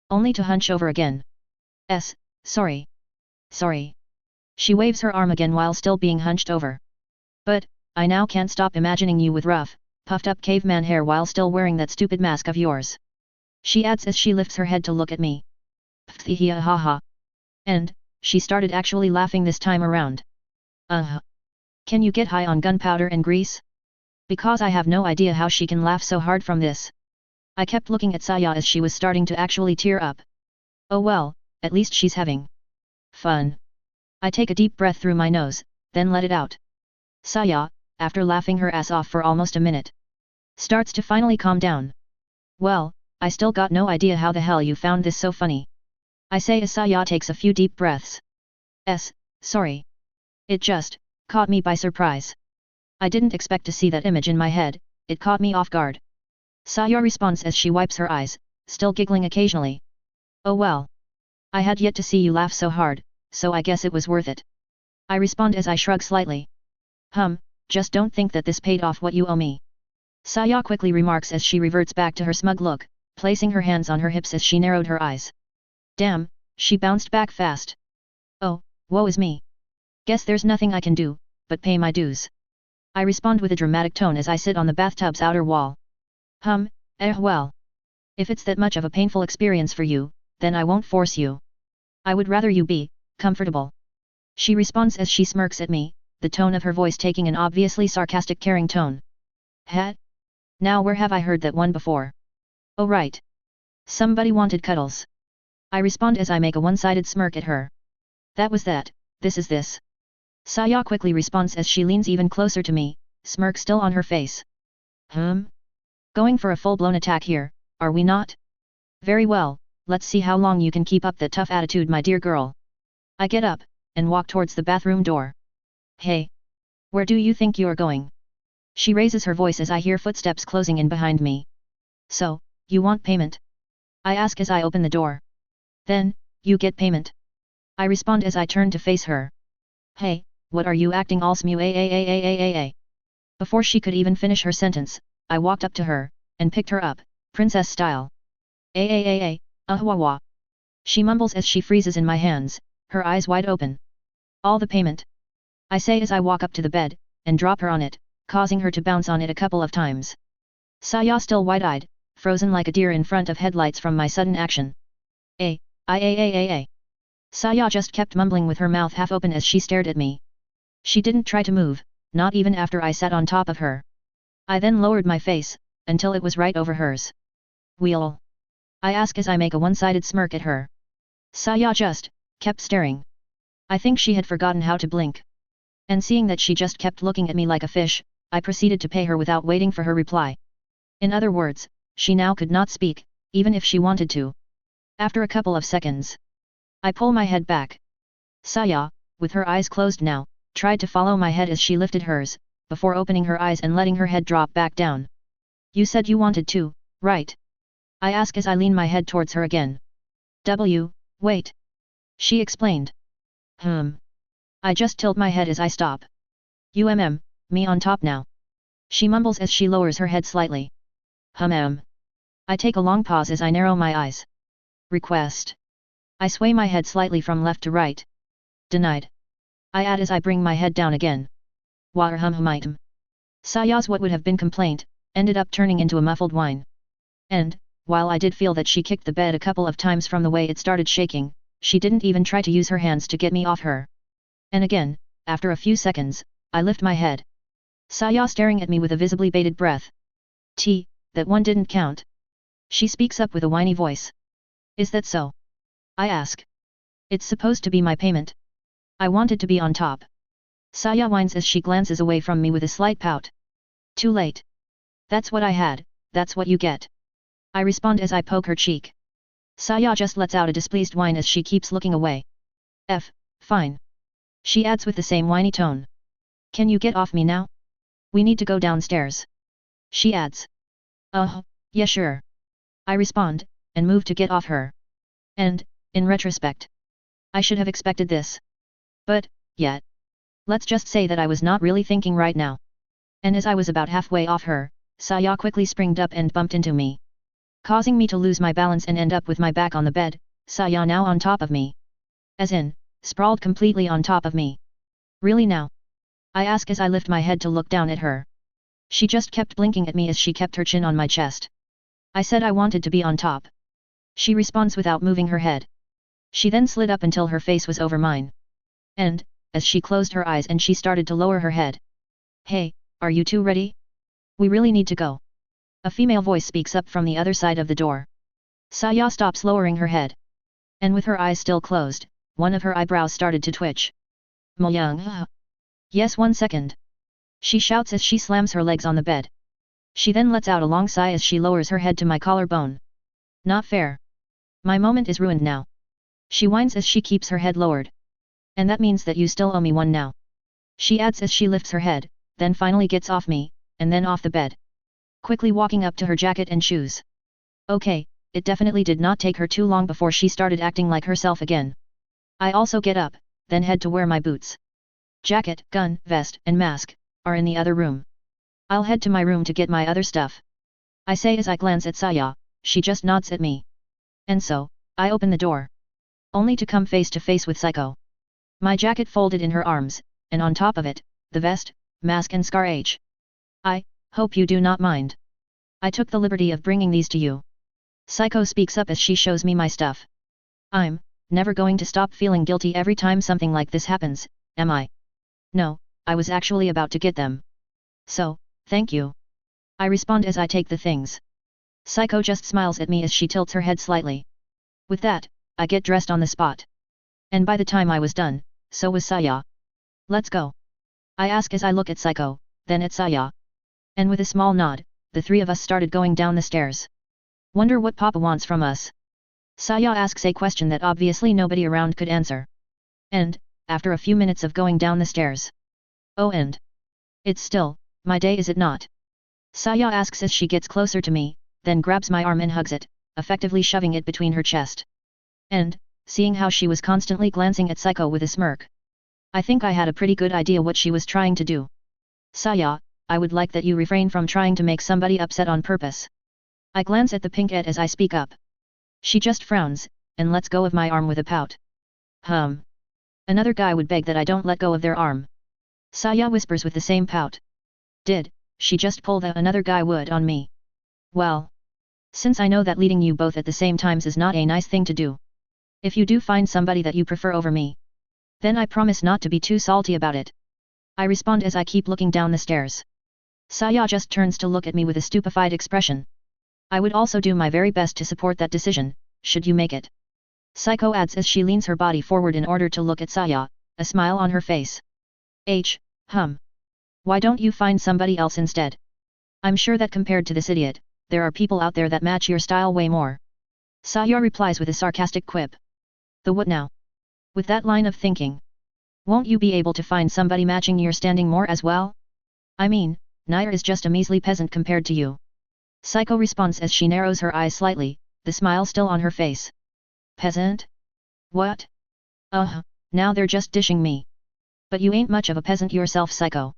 Speaker 1: Only to hunch over again. Sorry. She waves her arm again while still being hunched over. But, I now can't stop imagining you with rough, puffed up caveman hair while still wearing that stupid mask of yours. She adds as she lifts her head to look at me. Haha. And, she started actually laughing this time around. Can you get high on gunpowder and grease? Because I have no idea how she can laugh so hard from this. I kept looking at Saya as she was starting to actually tear up. Oh well, at least she's having fun. I take a deep breath through my nose, then let it out. Saya, after laughing her ass off for almost a minute, starts to finally calm down. Well, I still got no idea how the hell you found this so funny. I say as Saya takes a few deep breaths. Sorry. It just caught me by surprise. I didn't expect to see that image in my head, it caught me off guard. Saya responds as she wipes her eyes, still giggling occasionally. Oh well. I had yet to see you laugh so hard, so I guess it was worth it. I respond as I shrug slightly. Just don't think that this paid off what you owe me. Saya quickly remarks as she reverts back to her smug look, placing her hands on her hips as she narrowed her eyes. Damn, she bounced back fast. Oh, woe is me. Guess there's nothing I can do, but pay my dues. I respond with a dramatic tone as I sit on the bathtub's outer wall. Well. If it's that much of a painful experience for you, then I won't force you. I would rather you be comfortable. She responds as she smirks at me, the tone of her voice taking an obviously sarcastic caring tone. Heh? Now where have I heard that one before? Oh right. Somebody wanted cuddles. I respond as I make a one-sided smirk at her. That was that, this is this. Saya quickly responds as she leans even closer to me, smirk still on her face. Going for a full-blown attack here, are we not? Very well, let's see how long you can keep up that tough attitude, my dear girl. I get up, and walk towards the bathroom door. Hey! Where do you think you're going? She raises her voice as I hear footsteps closing in behind me. So, you want payment? I ask as I open the door. Then, you get payment. I respond as I turn to face her. Hey, what are you acting all smew? Before she could even finish her sentence, I walked up to her, and picked her up, princess style. Wah. She mumbles as she freezes in my hands, her eyes wide open. All the payment. I say as I walk up to the bed, and drop her on it, causing her to bounce on it a couple of times. Saya still wide-eyed, frozen like a deer in front of headlights from my sudden action. Saya just kept mumbling with her mouth half open as she stared at me. She didn't try to move, not even after I sat on top of her. I then lowered my face, until it was right over hers. Wheel? I ask as I make a one-sided smirk at her. Saya just kept staring. I think she had forgotten how to blink. And seeing that she just kept looking at me like a fish, I proceeded to pay her without waiting for her reply. In other words, she now could not speak, even if she wanted to. After a couple of seconds, I pull my head back. Saya, with her eyes closed now, tried to follow my head as she lifted hers, before opening her eyes and letting her head drop back down. You said you wanted to, right? I ask as I lean my head towards her again. Wait. She explained. I just tilt my head as I stop. Me on top now. She mumbles as she lowers her head slightly. I take a long pause as I narrow my eyes. Request. I sway my head slightly from left to right. Denied. I add as I bring my head down again. Warhumhumitem. Saya's what would have been complaint, ended up turning into a muffled whine. And, while I did feel that she kicked the bed a couple of times from the way it started shaking, she didn't even try to use her hands to get me off her. And again, after a few seconds, I lift my head. Saya staring at me with a visibly bated breath. That one didn't count. She speaks up with a whiny voice. Is that so? I ask. It's supposed to be my payment. I wanted to be on top. Saya whines as she glances away from me with a slight pout. Too late. That's what I had, that's what you get. I respond as I poke her cheek. Saya just lets out a displeased whine as she keeps looking away. Fine. She adds with the same whiny tone. Can you get off me now? We need to go downstairs. She adds. Yeah sure. I respond, and move to get off her. And, in retrospect, I should have expected this. But, yet. Let's just say that I was not really thinking right now. And as I was about halfway off her, Saya quickly springed up and bumped into me. Causing me to lose my balance and end up with my back on the bed, Saya now on top of me. As in, sprawled completely on top of me. Really now? I ask as I lift my head to look down at her. She just kept blinking at me as she kept her chin on my chest. I said I wanted to be on top. She responds without moving her head. She then slid up until her face was over mine. And, as she closed her eyes and she started to lower her head. Hey, are you two ready? We really need to go. A female voice speaks up from the other side of the door. Saya stops lowering her head. And with her eyes still closed, one of her eyebrows started to twitch. Moyoung. Yes, 1 second. She shouts as she slams her legs on the bed. She then lets out a long sigh as she lowers her head to my collarbone. Not fair. My moment is ruined now. She whines as she keeps her head lowered. And that means that you still owe me one now. She adds as she lifts her head, then finally gets off me, and then off the bed. Quickly walking up to her jacket and shoes. Okay, it definitely did not take her too long before she started acting like herself again. I also get up, then head to wear my boots. Jacket, gun, vest, and mask, are in the other room. I'll head to my room to get my other stuff. I say as I glance at Saya, she just nods at me. And so, I open the door. Only to come face to face with Psycho. My jacket folded in her arms, and on top of it, the vest, mask and scar. I hope you do not mind. I took the liberty of bringing these to you. Psycho speaks up as she shows me my stuff. I'm never going to stop feeling guilty every time something like this happens, am I? No, I was actually about to get them. So, thank you. I respond as I take the things. Psycho just smiles at me as she tilts her head slightly. With that, I get dressed on the spot. And by the time I was done, so was Saya. Let's go. I ask as I look at Psycho, then at Saya. And with a small nod, the three of us started going down the stairs. Wonder what Papa wants from us? Saya asks a question that obviously nobody around could answer. And, after a few minutes of going down the stairs. Oh, and it's still my day, is it not? Saya asks as she gets closer to me, then grabs my arm and hugs it, effectively shoving it between her chest. And, seeing how she was constantly glancing at Psycho with a smirk, I think I had a pretty good idea what she was trying to do. Saya, I would like that you refrain from trying to make somebody upset on purpose. I glance at the pinkette as I speak up. She just frowns, and lets go of my arm with a pout. Another guy would beg that I don't let go of their arm. Saya whispers with the same pout. Did she just pull the another guy would on me? Well, since I know that leading you both at the same times is not a nice thing to do. If you do find somebody that you prefer over me, then I promise not to be too salty about it. I respond as I keep looking down the stairs. Saya just turns to look at me with a stupefied expression. I would also do my very best to support that decision, should you make it. Psycho adds as she leans her body forward in order to look at Saya, a smile on her face. Why don't you find somebody else instead? I'm sure that compared to this idiot, there are people out there that match your style way more. Saya replies with a sarcastic quip. The what now? With that line of thinking, won't you be able to find somebody matching your standing more as well? I mean, Nair is just a measly peasant compared to you. Psycho responds as she narrows her eyes slightly, the smile still on her face. Peasant? What? Now they're just dishing me. But you ain't much of a peasant yourself, Psycho.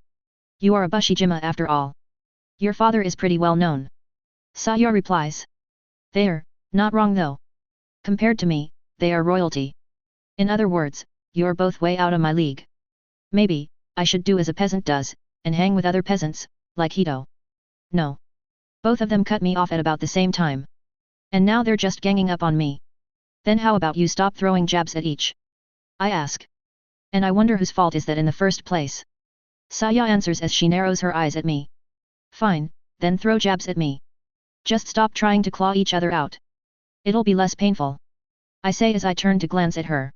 Speaker 1: You are a Bushijima after all. Your father is pretty well known. Saya replies. They're not wrong though. Compared to me, they are royalty. In other words, you're both way out of my league. Maybe I should do as a peasant does, and hang with other peasants, like Hito. No. Both of them cut me off at about the same time. And now they're just ganging up on me. Then how about you stop throwing jabs at each? I ask. And I wonder whose fault is that in the first place? Saya answers as she narrows her eyes at me. Fine, then throw jabs at me. Just stop trying to claw each other out. It'll be less painful. I say as I turn to glance at her.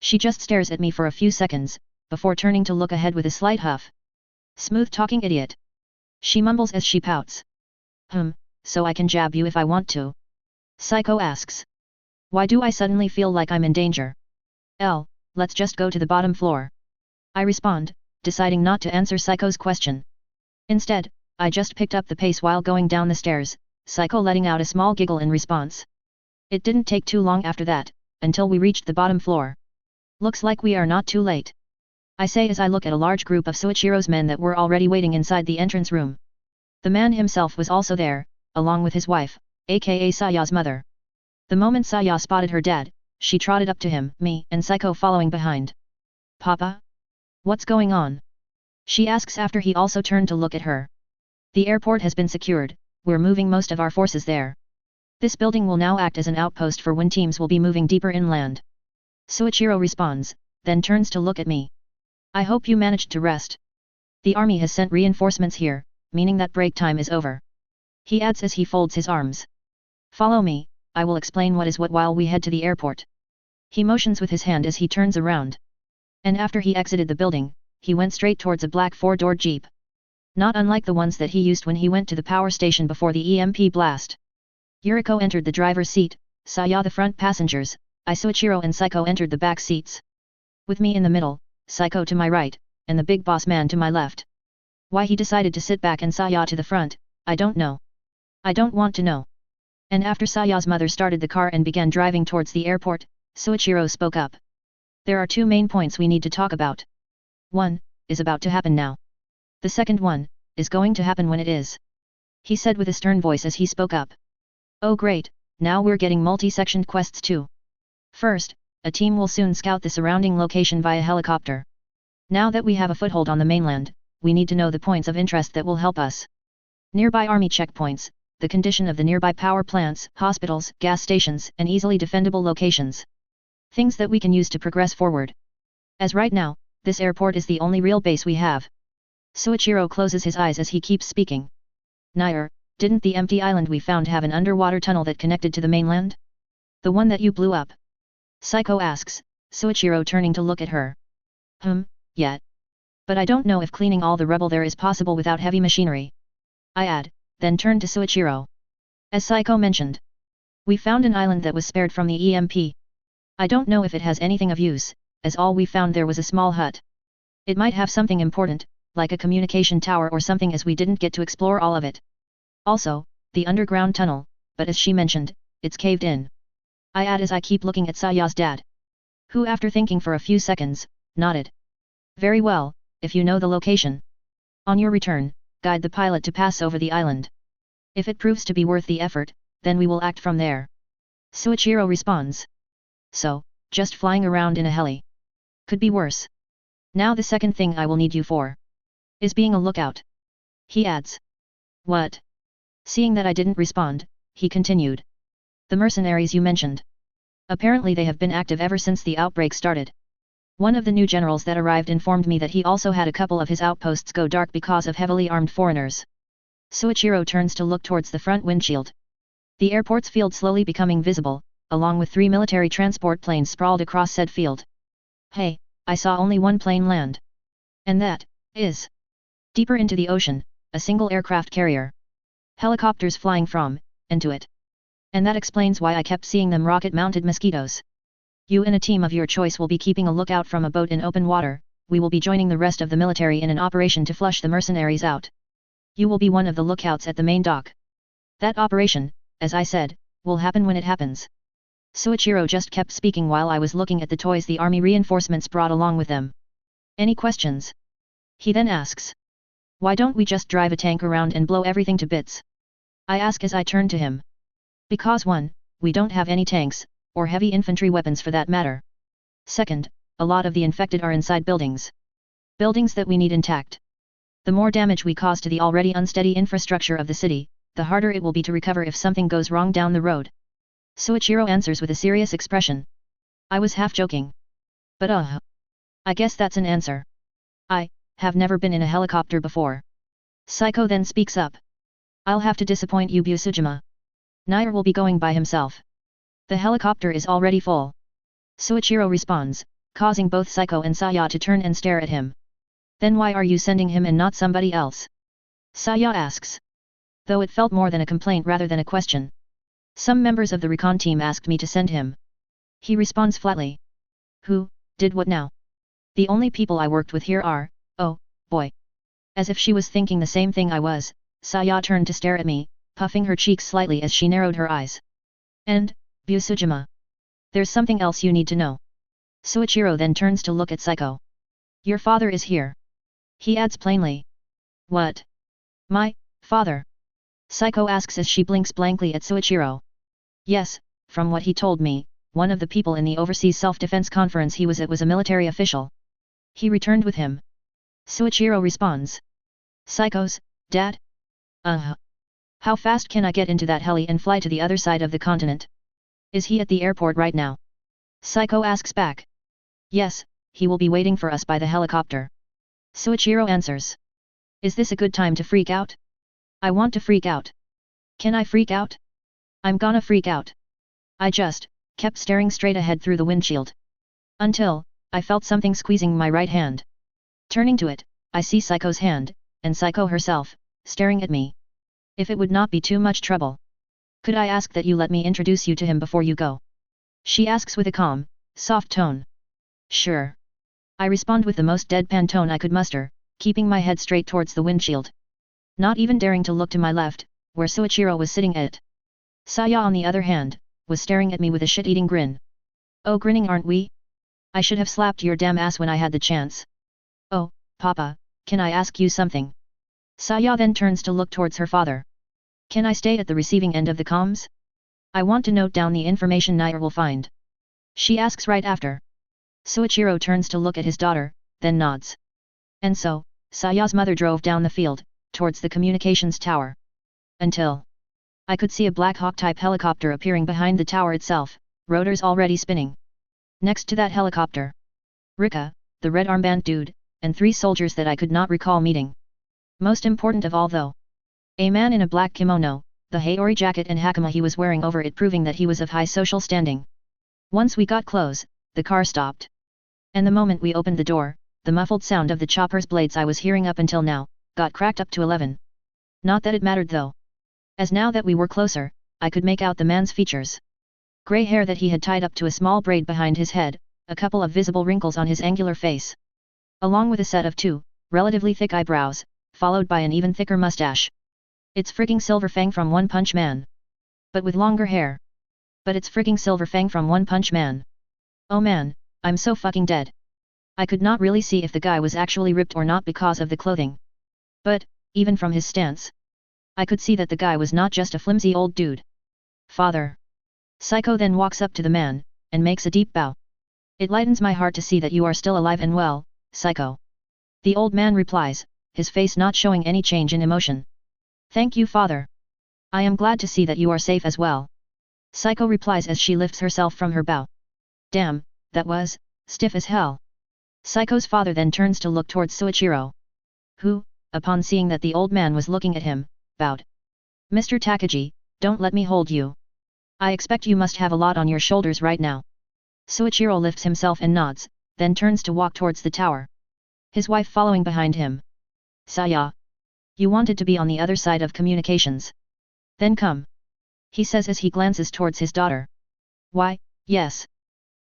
Speaker 1: She just stares at me for a few seconds, before turning to look ahead with a slight huff. Smooth-talking idiot. She mumbles as she pouts. So I can jab you if I want to? Psycho asks. Why do I suddenly feel like I'm in danger? Let's just go to the bottom floor. I respond, deciding not to answer Psycho's question. Instead, I just picked up the pace while going down the stairs, Psycho letting out a small giggle in response. It didn't take too long after that, until we reached the bottom floor. Looks like we are not too late. I say as I look at a large group of Soichiro's men that were already waiting inside the entrance room. The man himself was also there, along with his wife, aka Saya's mother. The moment Saya spotted her dad, she trotted up to him, me and Psycho following behind. Papa? What's going on? She asks after he also turned to look at her. The airport has been secured, we're moving most of our forces there. This building will now act as an outpost for when teams will be moving deeper inland. Soichiro responds, then turns to look at me. I hope you managed to rest. The army has sent reinforcements here, meaning that break time is over. He adds as he folds his arms. Follow me, I will explain what is what while we head to the airport. He motions with his hand as he turns around. And after he exited the building, he went straight towards a black four-door jeep. Not unlike the ones that he used when he went to the power station before the EMP blast. Yuriko entered the driver's seat, Saya the front passengers, Soichiro and Psycho entered the back seats. With me in the middle, Psycho to my right, and the big boss man to my left. Why he decided to sit back and Saya to the front, I don't know. I don't want to know. And after Saya's mother started the car and began driving towards the airport, Soichiro spoke up. There are two main points we need to talk about. One is about to happen now. The second one, is going to happen when it is. He said with a stern voice as he spoke up. Oh great, now we're getting multi-sectioned quests too. First, a team will soon scout the surrounding location via helicopter. Now that we have a foothold on the mainland, we need to know the points of interest that will help us. Nearby army checkpoints, the condition of the nearby power plants, hospitals, gas stations, and easily defendable locations. Things that we can use to progress forward. As right now, this airport is the only real base we have. Soichiro closes his eyes as he keeps speaking. Nair, didn't the empty island we found have an underwater tunnel that connected to the mainland? The one that you blew up? Psycho asks, Soichiro turning to look at her. Yet. But I don't know if cleaning all the rubble there is possible without heavy machinery. I add, then turned to Soichiro. As Psycho mentioned. We found an island that was spared from the EMP. I don't know if it has anything of use, as all we found there was a small hut. It might have something important, like a communication tower or something, as we didn't get to explore all of it. Also, the underground tunnel, but as she mentioned, it's caved in. I add as I keep looking at Saya's dad. Who, after thinking for a few seconds, nodded. Very well, if you know the location. On your return, guide the pilot to pass over the island. If it proves to be worth the effort, then we will act from there. Soichiro responds. So, just flying around in a heli. Could be worse. Now the second thing I will need you for is being a lookout. He adds. What? Seeing that I didn't respond, he continued. The mercenaries you mentioned. Apparently they have been active ever since the outbreak started. One of the new generals that arrived informed me that he also had a couple of his outposts go dark because of heavily armed foreigners. Soichiro turns to look towards the front windshield. The airport's field slowly becoming visible, along with 3 military transport planes sprawled across said field. Hey, I saw only one plane land. And that is deeper into the ocean, a single aircraft carrier. Helicopters flying from and to it. And that explains why I kept seeing them rocket-mounted mosquitoes. You and a team of your choice will be keeping a lookout from a boat in open water. We will be joining the rest of the military in an operation to flush the mercenaries out. You will be one of the lookouts at the main dock. That operation, as I said, will happen when it happens. Soichiro just kept speaking while I was looking at the toys the army reinforcements brought along with them. Any questions? He then asks. Why don't we just drive a tank around and blow everything to bits? I ask as I turn to him. Because 1, we don't have any tanks, or heavy infantry weapons for that matter. Second, a lot of the infected are inside buildings. Buildings that we need intact. The more damage we cause to the already unsteady infrastructure of the city, the harder it will be to recover if something goes wrong down the road. Soichiro answers with a serious expression. I was half joking. But I guess that's an answer. I have never been in a helicopter before. Psycho then speaks up. I'll have to disappoint you, Busujima. Nair will be going by himself. The helicopter is already full. Soichiro responds, causing both Psycho and Saya to turn and stare at him. Then why are you sending him and not somebody else? Saya asks. Though it felt more than a complaint rather than a question. Some members of the recon team asked me to send him. He responds flatly. Who did what now? The only people I worked with here are, oh, boy. As if she was thinking the same thing I was, Saya turned to stare at me, puffing her cheeks slightly as she narrowed her eyes. And, Busujima. There's something else you need to know. Soichiro then turns to look at Psycho. Your father is here. He adds plainly. What? My father? Psycho asks as she blinks blankly at Soichiro. Yes, from what he told me, one of the people in the Overseas Self-Defense Conference he was at was a military official. He returned with him. Soichiro responds. Psycho's dad? How fast can I get into that heli and fly to the other side of the continent? Is he at the airport right now? Psycho asks back. Yes, he will be waiting for us by the helicopter. Soichiro answers. Is this a good time to freak out? I want to freak out. Can I freak out? I'm gonna freak out. I just kept staring straight ahead through the windshield. Until I felt something squeezing my right hand. Turning to it, I see Psycho's hand, and Psycho herself, staring at me. If it would not be too much trouble. Could I ask that you let me introduce you to him before you go? She asks with a calm, soft tone. Sure. I respond with the most deadpan tone I could muster, keeping my head straight towards the windshield. Not even daring to look to my left, where Soichiro was sitting at. Saya on the other hand, was staring at me with a shit-eating grin. Oh, grinning aren't we? I should have slapped your damn ass when I had the chance. Oh, Papa, can I ask you something? Saya then turns to look towards her father. Can I stay at the receiving end of the comms? I want to note down the information Nair will find. She asks right after. Soichiro turns to look at his daughter, then nods. And so, Saya's mother drove down the field, towards the communications tower. Until I could see a Black Hawk-type helicopter appearing behind the tower itself, rotors already spinning. Next to that helicopter, Rika, the red armband dude, and 3 soldiers that I could not recall meeting. Most important of all though, a man in a black kimono, the Haori jacket and hakama he was wearing over it proving that he was of high social standing. Once we got close, the car stopped. And the moment we opened the door, the muffled sound of the chopper's blades I was hearing up until now, got cracked up to 11. Not that it mattered though. As now that we were closer, I could make out the man's features. Grey hair that he had tied up to a small braid behind his head, a couple of visible wrinkles on his angular face. Along with a set of 2, relatively thick eyebrows, followed by an even thicker mustache. It's frigging Silver Fang from One Punch Man. But with longer hair. But it's frigging Silver Fang from One Punch Man. Oh man, I'm so fucking dead. I could not really see if the guy was actually ripped or not because of the clothing. But, even from his stance, I could see that the guy was not just a flimsy old dude. Father. Psycho then walks up to the man, and makes a deep bow. It lightens my heart to see that you are still alive and well, Psycho. The old man replies, his face not showing any change in emotion. Thank you, father. I am glad to see that you are safe as well. Psycho replies as she lifts herself from her bow. Damn, that was stiff as hell. Psycho's father then turns to look towards Soichiro. Who, upon seeing that the old man was looking at him, bowed. Mr. Takagi, don't let me hold you. I expect you must have a lot on your shoulders right now. Soichiro lifts himself and nods, then turns to walk towards the tower. His wife following behind him. Saya. You wanted to be on the other side of communications. Then come. He says as he glances towards his daughter. Why, yes.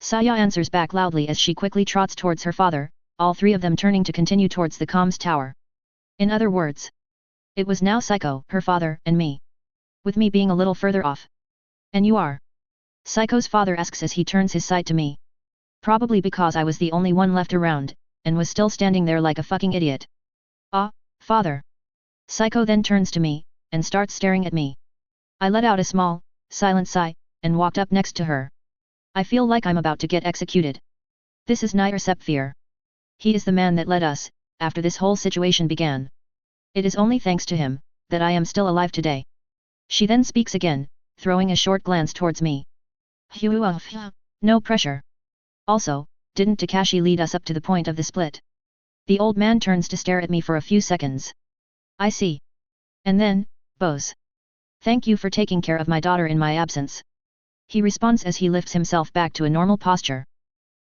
Speaker 1: Saya answers back loudly as she quickly trots towards her father, all 3 of them turning to continue towards the comms tower. In other words, it was now Psycho, her father, and me. With me being a little further off. And you are? Psycho's father asks as he turns his sight to me. Probably because I was the only one left around, and was still standing there like a fucking idiot. Ah, father. Psycho then turns to me, and starts staring at me. I let out a small, silent sigh, and walked up next to her. I feel like I'm about to get executed. This is Nair Sepfir. He is the man that led us, after this whole situation began. It is only thanks to him, that I am still alive today. She then speaks again, throwing a short glance towards me. No pressure. Also, didn't Takashi lead us up to the point of the split? The old man turns to stare at me for a few seconds. I see. And then, Bose. Thank you for taking care of my daughter in my absence. He responds as he lifts himself back to a normal posture.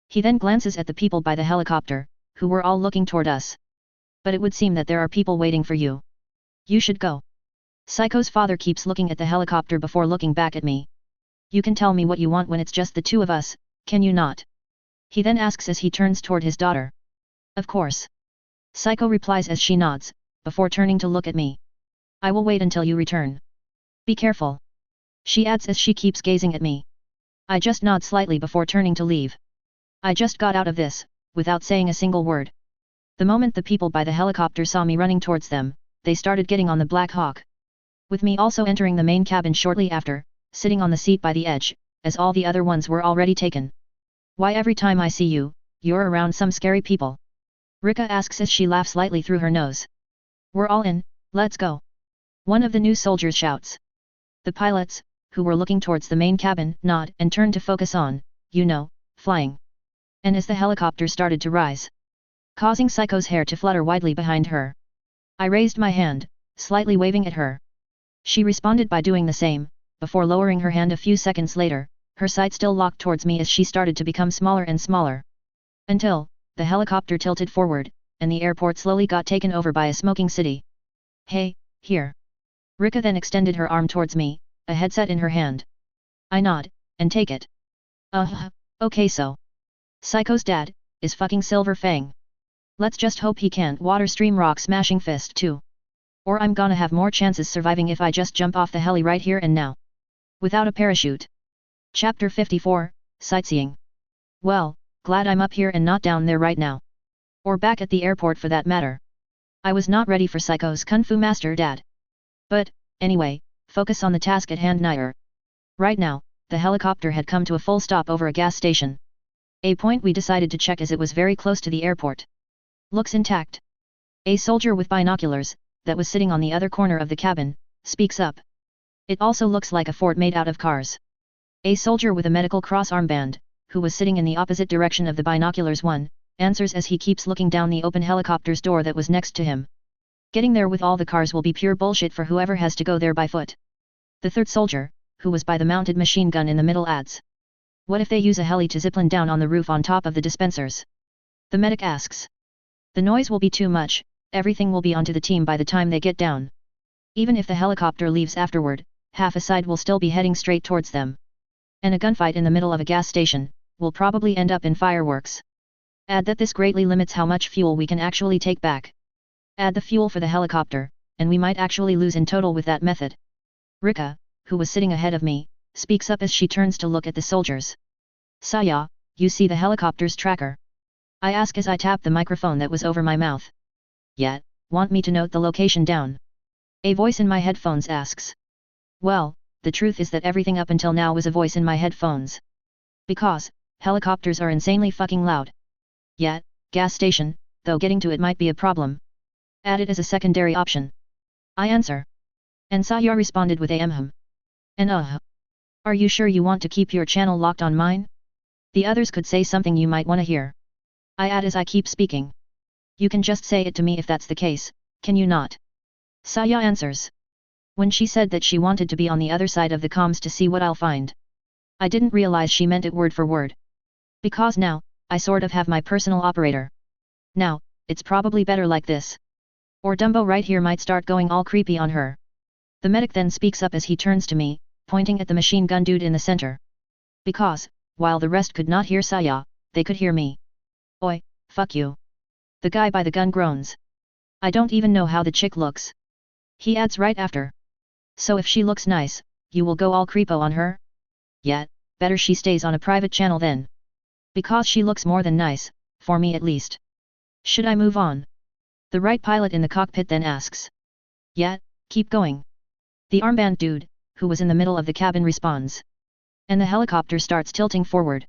Speaker 1: He then glances at the people by the helicopter, who were all looking toward us. But it would seem that there are people waiting for you. You should go. Psycho's father keeps looking at the helicopter before looking back at me. You can tell me what you want when it's just the 2 of us, can you not? He then asks as he turns toward his daughter. Of course. Psycho replies as she nods, before turning to look at me. I will wait until you return. Be careful. She adds as she keeps gazing at me. I just nod slightly before turning to leave. I just got out of this, without saying a single word. The moment the people by the helicopter saw me running towards them, they started getting on the Black Hawk. With me also entering the main cabin shortly after, sitting on the seat by the edge, as all the other ones were already taken. Why every time I see you, you're around some scary people? Rika asks as she laughs lightly through her nose. We're all in, let's go. One of the new soldiers shouts. The pilots, who were looking towards the main cabin, nod and turn to focus on, flying. And as the helicopter started to rise, causing Psycho's hair to flutter widely behind her, I raised my hand, slightly waving at her. She responded by doing the same, before lowering her hand a few seconds later, her sight still locked towards me as she started to become smaller and smaller. Until, the helicopter tilted forward, and the airport slowly got taken over by a smoking city. Hey, here. Rika then extended her arm towards me, a headset in her hand. I nod, and take it. Okay so. Psycho's dad, is fucking Silver Fang. Let's just hope he can't water stream rock smashing fist too. Or I'm gonna have more chances surviving if I just jump off the heli right here and now. Without a parachute. Chapter 54, Sightseeing. Well, glad I'm up here and not down there right now. Or back at the airport for that matter. I was not ready for Psycho's Kung Fu Master Dad. But, anyway, focus on the task at hand Nair. Right now, the helicopter had come to a full stop over a gas station. A point we decided to check as it was very close to the airport. Looks intact. A soldier with binoculars, that was sitting on the other corner of the cabin, speaks up. It also looks like a fort made out of cars. A soldier with a medical cross armband, who was sitting in the opposite direction of the binoculars one, answers as he keeps looking down the open helicopter's door that was next to him. Getting there with all the cars will be pure bullshit for whoever has to go there by foot. The third soldier, who was by the mounted machine gun in the middle adds. What if they use a heli to zipline down on the roof on top of the dispensers? The medic asks. The noise will be too much, everything will be onto the team by the time they get down. Even if the helicopter leaves afterward, half a side will still be heading straight towards them. And a gunfight in the middle of a gas station, will probably end up in fireworks. Add that this greatly limits how much fuel we can actually take back. Add the fuel for the helicopter, and we might actually lose in total with that method. Rika, who was sitting ahead of me, speaks up as she turns to look at the soldiers. Saya, you see the helicopter's tracker? I ask as I tap the microphone that was over my mouth. Yet, want me to note the location down? A voice in my headphones asks. Well, the truth is that everything up until now was a voice in my headphones. Because, helicopters are insanely fucking loud. Yet, gas station, though getting to it might be a problem. Add it as a secondary option. I answer. And Saya responded with a And are you sure you want to keep your channel locked on mine? The others could say something you might want to hear. I add as I keep speaking. You can just say it to me if that's the case, can you not? Saya answers. When she said that she wanted to be on the other side of the comms to see what I'll find. I didn't realize she meant it word for word. Because now, I sort of have my personal operator. Now, it's probably better like this. Or Dumbo right here might start going all creepy on her. The medic then speaks up as he turns to me, pointing at the machine gun dude in the center. Because, while the rest could not hear Saya, they could hear me. Oi, fuck you. The guy by the gun groans. I don't even know how the chick looks. He adds right after. So if she looks nice, you will go all creepo on her? Yet, better she stays on a private channel then. Because she looks more than nice, for me at least. Should I move on? The right pilot in the cockpit then asks. Yet, keep going. The armband dude, who was in the middle of the cabin responds. And the helicopter starts tilting forward.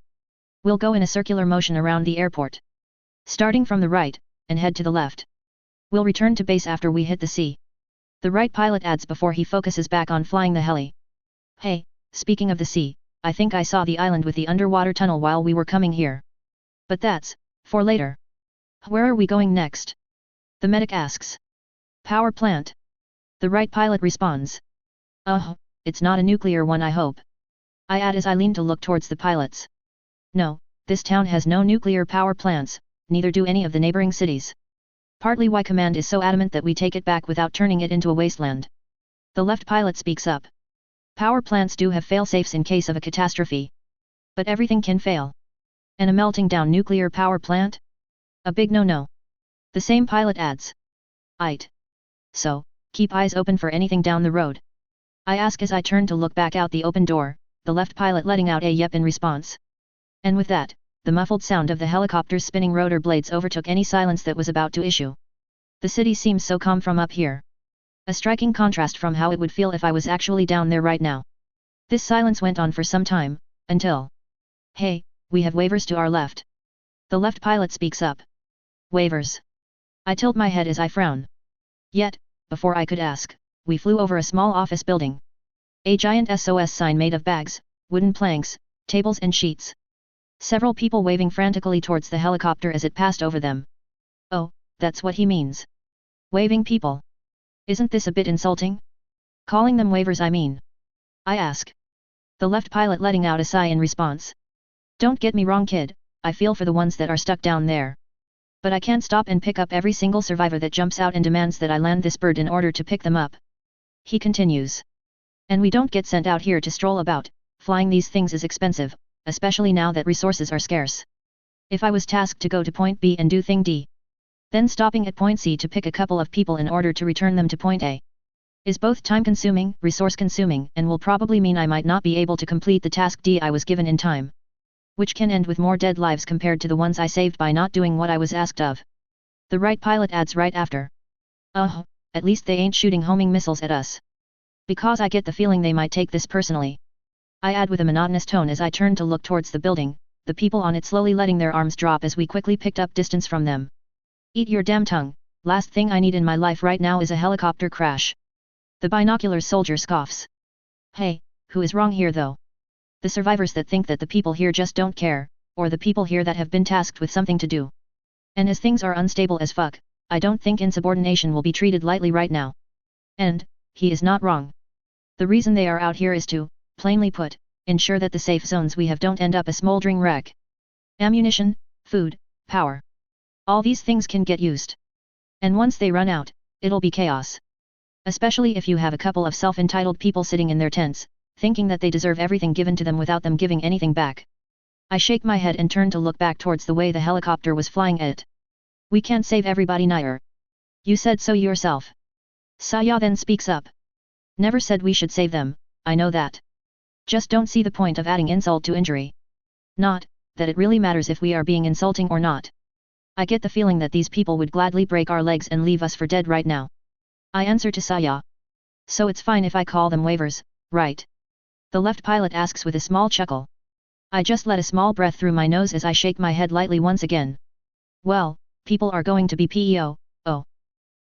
Speaker 1: We'll go in a circular motion around the airport. Starting from the right, and head to the left. We'll return to base after we hit the sea. The right pilot adds before he focuses back on flying the heli. Hey, speaking of the sea, I think I saw the island with the underwater tunnel while we were coming here. But that's, for later. Where are we going next? The medic asks. Power plant. The right pilot responds. It's not a nuclear one I hope. I add as I lean to look towards the pilots. No, this town has no nuclear power plants, neither do any of the neighboring cities. Partly why command is so adamant that we take it back without turning it into a wasteland. The left pilot speaks up. Power plants do have fail-safes in case of a catastrophe. But everything can fail. And a melting down nuclear power plant? A big no-no. The same pilot adds. Aight. So, keep eyes open for anything down the road. I ask as I turn to look back out the open door, the left pilot letting out a yep in response. And with that, the muffled sound of the helicopter's spinning rotor blades overtook any silence that was about to issue. The city seems so calm from up here. A striking contrast from how it would feel if I was actually down there right now. This silence went on for some time, until... Hey, we have waivers to our left. The left pilot speaks up. Waivers. I tilt my head as I frown. Yet, before I could ask, we flew over a small office building. A giant SOS sign made of bags, wooden planks, tables and sheets. Several people waving frantically towards the helicopter as it passed over them. Oh, that's what he means. Waving people. Isn't this a bit insulting? Calling them waivers I mean. I ask. The left pilot letting out a sigh in response. Don't get me wrong kid, I feel for the ones that are stuck down there. But I can't stop and pick up every single survivor that jumps out and demands that I land this bird in order to pick them up. He continues. And we don't get sent out here to stroll about, flying these things is expensive, especially now that resources are scarce. If I was tasked to go to point B and do thing D, then stopping at point C to pick a couple of people in order to return them to point A, is both time-consuming, resource-consuming, and will probably mean I might not be able to complete the task D I was given in time. Which can end with more dead lives compared to the ones I saved by not doing what I was asked of. The right pilot adds right after. At least they ain't shooting homing missiles at us. Because I get the feeling they might take this personally. I add with a monotonous tone as I turn to look towards the building, the people on it slowly letting their arms drop as we quickly picked up distance from them. Eat your damn tongue, last thing I need in my life right now is a helicopter crash. The binocular soldier scoffs. Hey, who is wrong here though? The survivors that think that the people here just don't care, or the people here that have been tasked with something to do. And as things are unstable as fuck, I don't think insubordination will be treated lightly right now. And, he is not wrong. The reason they are out here is to, plainly put, ensure that the safe zones we have don't end up a smoldering wreck. Ammunition, food, power. All these things can get used. And once they run out, it'll be chaos. Especially if you have a couple of self-entitled people sitting in their tents, thinking that they deserve everything given to them without them giving anything back. I shake my head and turn to look back towards the way the helicopter was flying at. We can't save everybody Nair. You said so yourself. Saya then speaks up. Never said we should save them, I know that. Just don't see the point of adding insult to injury. Not, that it really matters if we are being insulting or not. I get the feeling that these people would gladly break our legs and leave us for dead right now. I answer to Saya. So it's fine if I call them waivers, right? The left pilot asks with a small chuckle. I just let a small breath through my nose as I shake my head lightly once again. Well, people are going to be PEO, oh.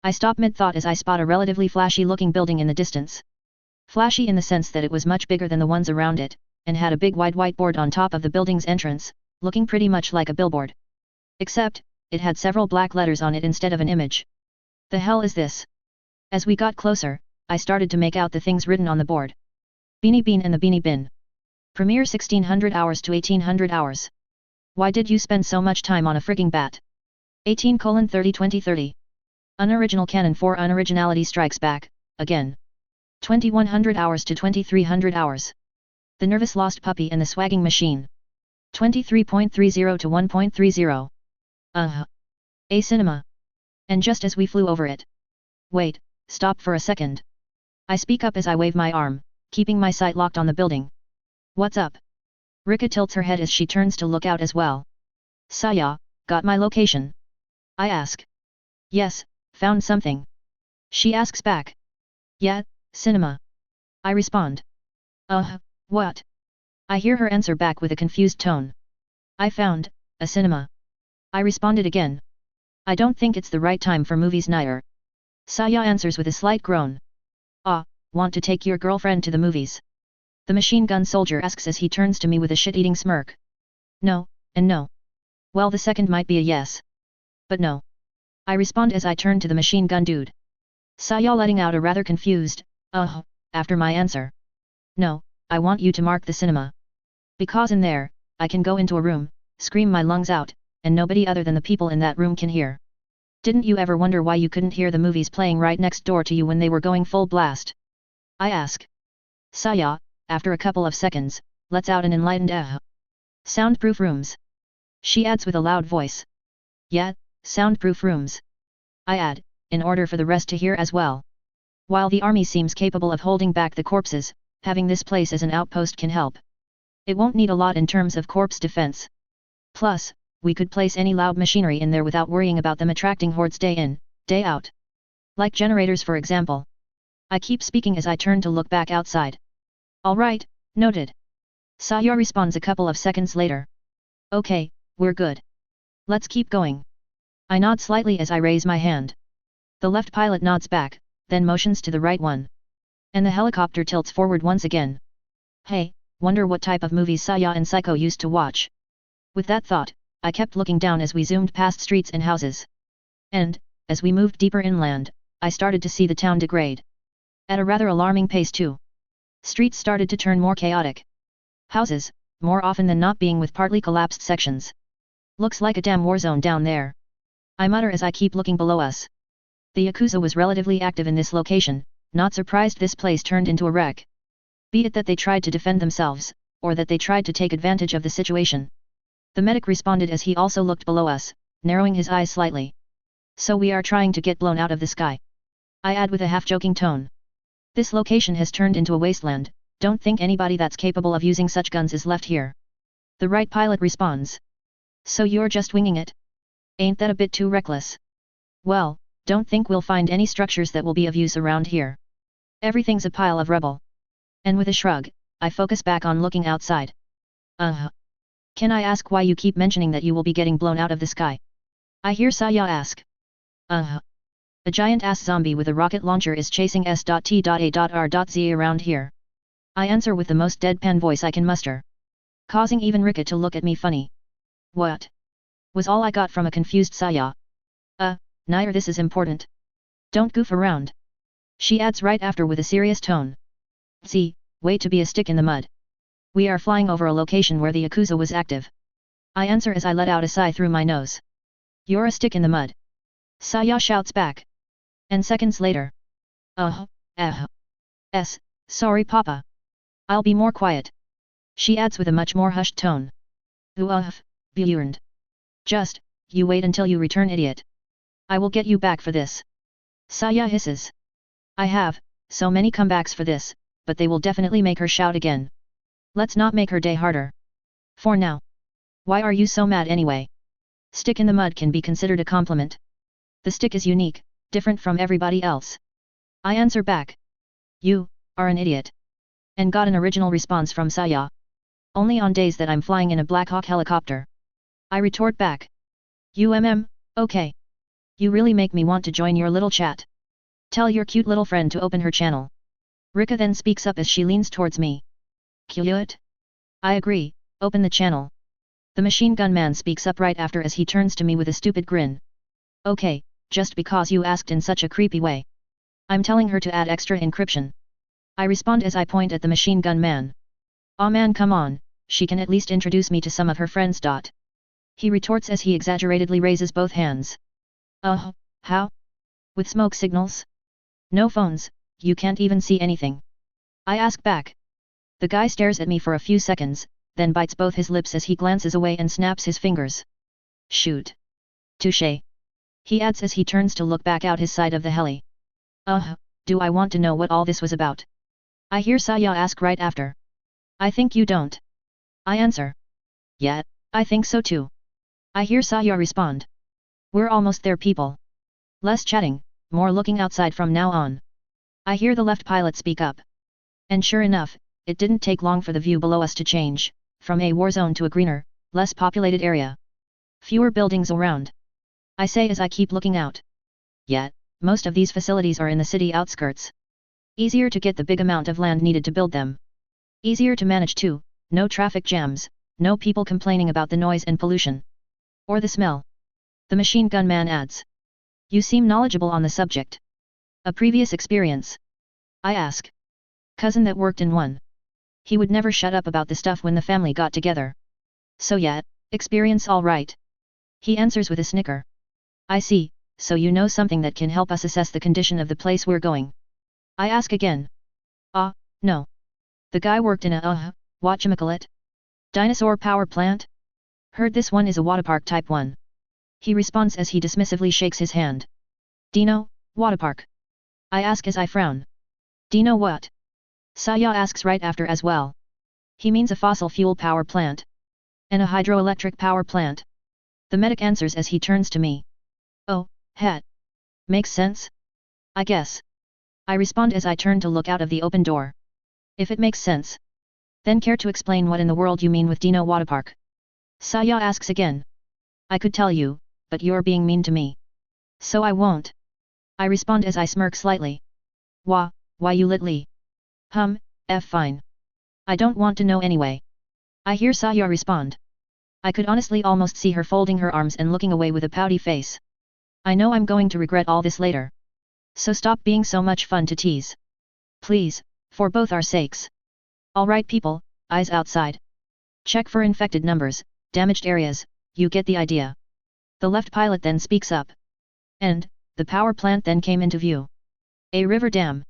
Speaker 1: I stop mid-thought as I spot a relatively flashy-looking building in the distance. Flashy in the sense that it was much bigger than the ones around it, and had a big wide whiteboard on top of the building's entrance, looking pretty much like a billboard. Except, it had several black letters on it instead of an image. The hell is this? As we got closer, I started to make out the things written on the board. Beanie Bean and the Beanie Bin. Premiere 1600 hours to 1800 hours. Why did you spend so much time on a frigging bat? 18:30-2030. Unoriginal canon for unoriginality strikes back, again. 2100 hours to 2300 hours. The nervous lost puppy and the swagging machine. 23.30 to 1.30. A cinema. And just as we flew over it. Wait, stop for a second. I speak up as I wave my arm, keeping my sight locked on the building. What's up? Rika tilts her head as she turns to look out as well. Saya, got my location? I ask. Yes, found something. She asks back. Yeah, cinema. I respond. What? I hear her answer back with a confused tone. I found a cinema. I responded again. I don't think it's the right time for movies Nair. Saya answers with a slight groan. Want to take your girlfriend to the movies? The machine gun soldier asks as he turns to me with a shit-eating smirk. No, and no. Well, the second might be a yes. But no. I respond as I turn to the machine gun dude. Saya letting out a rather confused, after my answer. No, I want you to mark the cinema. Because in there, I can go into a room, scream my lungs out, and nobody other than the people in that room can hear. Didn't you ever wonder why you couldn't hear the movies playing right next door to you when they were going full blast? I ask. Saya, after a couple of seconds, lets out an enlightened Soundproof rooms. She adds with a loud voice. Yeah, soundproof rooms. I add, in order for the rest to hear as well. While the army seems capable of holding back the corpses, having this place as an outpost can help. It won't need a lot in terms of corpse defense. Plus, we could place any loud machinery in there without worrying about them attracting hordes day in, day out. Like generators for example. I keep speaking as I turn to look back outside. Alright, noted. Saya responds a couple of seconds later. Okay, we're good. Let's keep going. I nod slightly as I raise my hand. The left pilot nods back, then motions to the right one. And the helicopter tilts forward once again. Hey, wonder what type of movies Saya and Psycho used to watch. With that thought, I kept looking down as we zoomed past streets and houses. And, as we moved deeper inland, I started to see the town degrade. At a rather alarming pace too. Streets started to turn more chaotic. Houses, more often than not being with partly collapsed sections. Looks like a damn war zone down there. I mutter as I keep looking below us. The Yakuza was relatively active in this location, not surprised this place turned into a wreck. Be it that they tried to defend themselves, or that they tried to take advantage of the situation. The medic responded as he also looked below us, narrowing his eyes slightly. So we are trying to get blown out of the sky. I add with a half-joking tone. This location has turned into a wasteland, don't think anybody that's capable of using such guns is left here. The right pilot responds. So you're just winging it? Ain't that a bit too reckless? Well, Don't think we'll find any structures that will be of use around here. Everything's a pile of rubble. And with a shrug, I focus back on looking outside. Can I ask why you keep mentioning that you will be getting blown out of the sky? I hear Saya ask. A giant-ass zombie with a rocket launcher is chasing S.T.A.R.Z around here. I answer with the most deadpan voice I can muster, causing even Rika to look at me funny. What? Was all I got from a confused Saya. Nair, this is important. Don't goof around. She adds right after with a serious tone. See, wait to be a stick in the mud. We are flying over a location where the Yakuza was active. I answer as I let out a sigh through my nose. You're a stick in the mud. Saya shouts back. And seconds later. Sorry Papa. I'll be more quiet. She adds with a much more hushed tone. Burned. Just, you wait until you return, idiot. I will get you back for this. Saya hisses. I have, so many comebacks for this, but they will definitely make her shout again. Let's not make her day harder. For now. Why are you so mad anyway? Stick in the mud can be considered a compliment. The stick is unique, different from everybody else. I answer back. You are an idiot. And got an original response from Saya. Only on days that I'm flying in a Black Hawk helicopter. I retort back. Okay. You really make me want to join your little chat. Tell your cute little friend to open her channel. Rika then speaks up as she leans towards me. Cute? I agree, open the channel. The machine gun man speaks up right after as he turns to me with a stupid grin. Okay, just because you asked in such a creepy way. I'm telling her to add extra encryption. I respond as I point at the machine gun man. Aw man, come on, she can at least introduce me to some of her friends. He retorts as he exaggeratedly raises both hands. How? With smoke signals? No phones, you can't even see anything. I ask back. The guy stares at me for a few seconds, then bites both his lips as he glances away and snaps his fingers. Shoot. Touché. He adds as he turns to look back out his side of the heli. Do I want to know what all this was about? I hear Saya ask right after. I think you don't. I answer. Yeah, I think so too. I hear Saya respond. We're almost there, people. Less chatting, more looking outside from now on. I hear the left pilot speak up. And sure enough, it didn't take long for the view below us to change, from a war zone to a greener, less populated area. Fewer buildings around. I say as I keep looking out. Yet, most of these facilities are in the city outskirts. Easier to get the big amount of land needed to build them. Easier to manage too, no traffic jams, no people complaining about the noise and pollution. Or the smell. The machine gun man adds. You seem knowledgeable on the subject. A previous experience? I ask. Cousin that worked in one. He would never shut up about the stuff when the family got together. So yeah, experience all right. He answers with a snicker. I see, so you know something that can help us assess the condition of the place we're going. I ask again. No. The guy worked in a, whatchamacallit? Dinosaur power plant? Heard this one is a waterpark type 1. He responds as he dismissively shakes his hand. Dino, waterpark. I ask as I frown. Dino what? Saya asks right after as well. He means a fossil fuel power plant. And a hydroelectric power plant. The medic answers as he turns to me. Oh, het. Makes sense? I guess. I respond as I turn to look out of the open door. If it makes sense. Then care to explain what in the world you mean with Dino Waterpark? Saya asks again. I could tell you, but you're being mean to me. So I won't. I respond as I smirk slightly. Why you litly? Fine. I don't want to know anyway. I hear Saya respond. I could honestly almost see her folding her arms and looking away with a pouty face. I know I'm going to regret all this later. So stop being so much fun to tease. Please, for both our sakes. Alright people, eyes outside. Check for infected numbers, damaged areas, you get the idea. The left pilot then speaks up. And, the power plant then came into view. A river dam.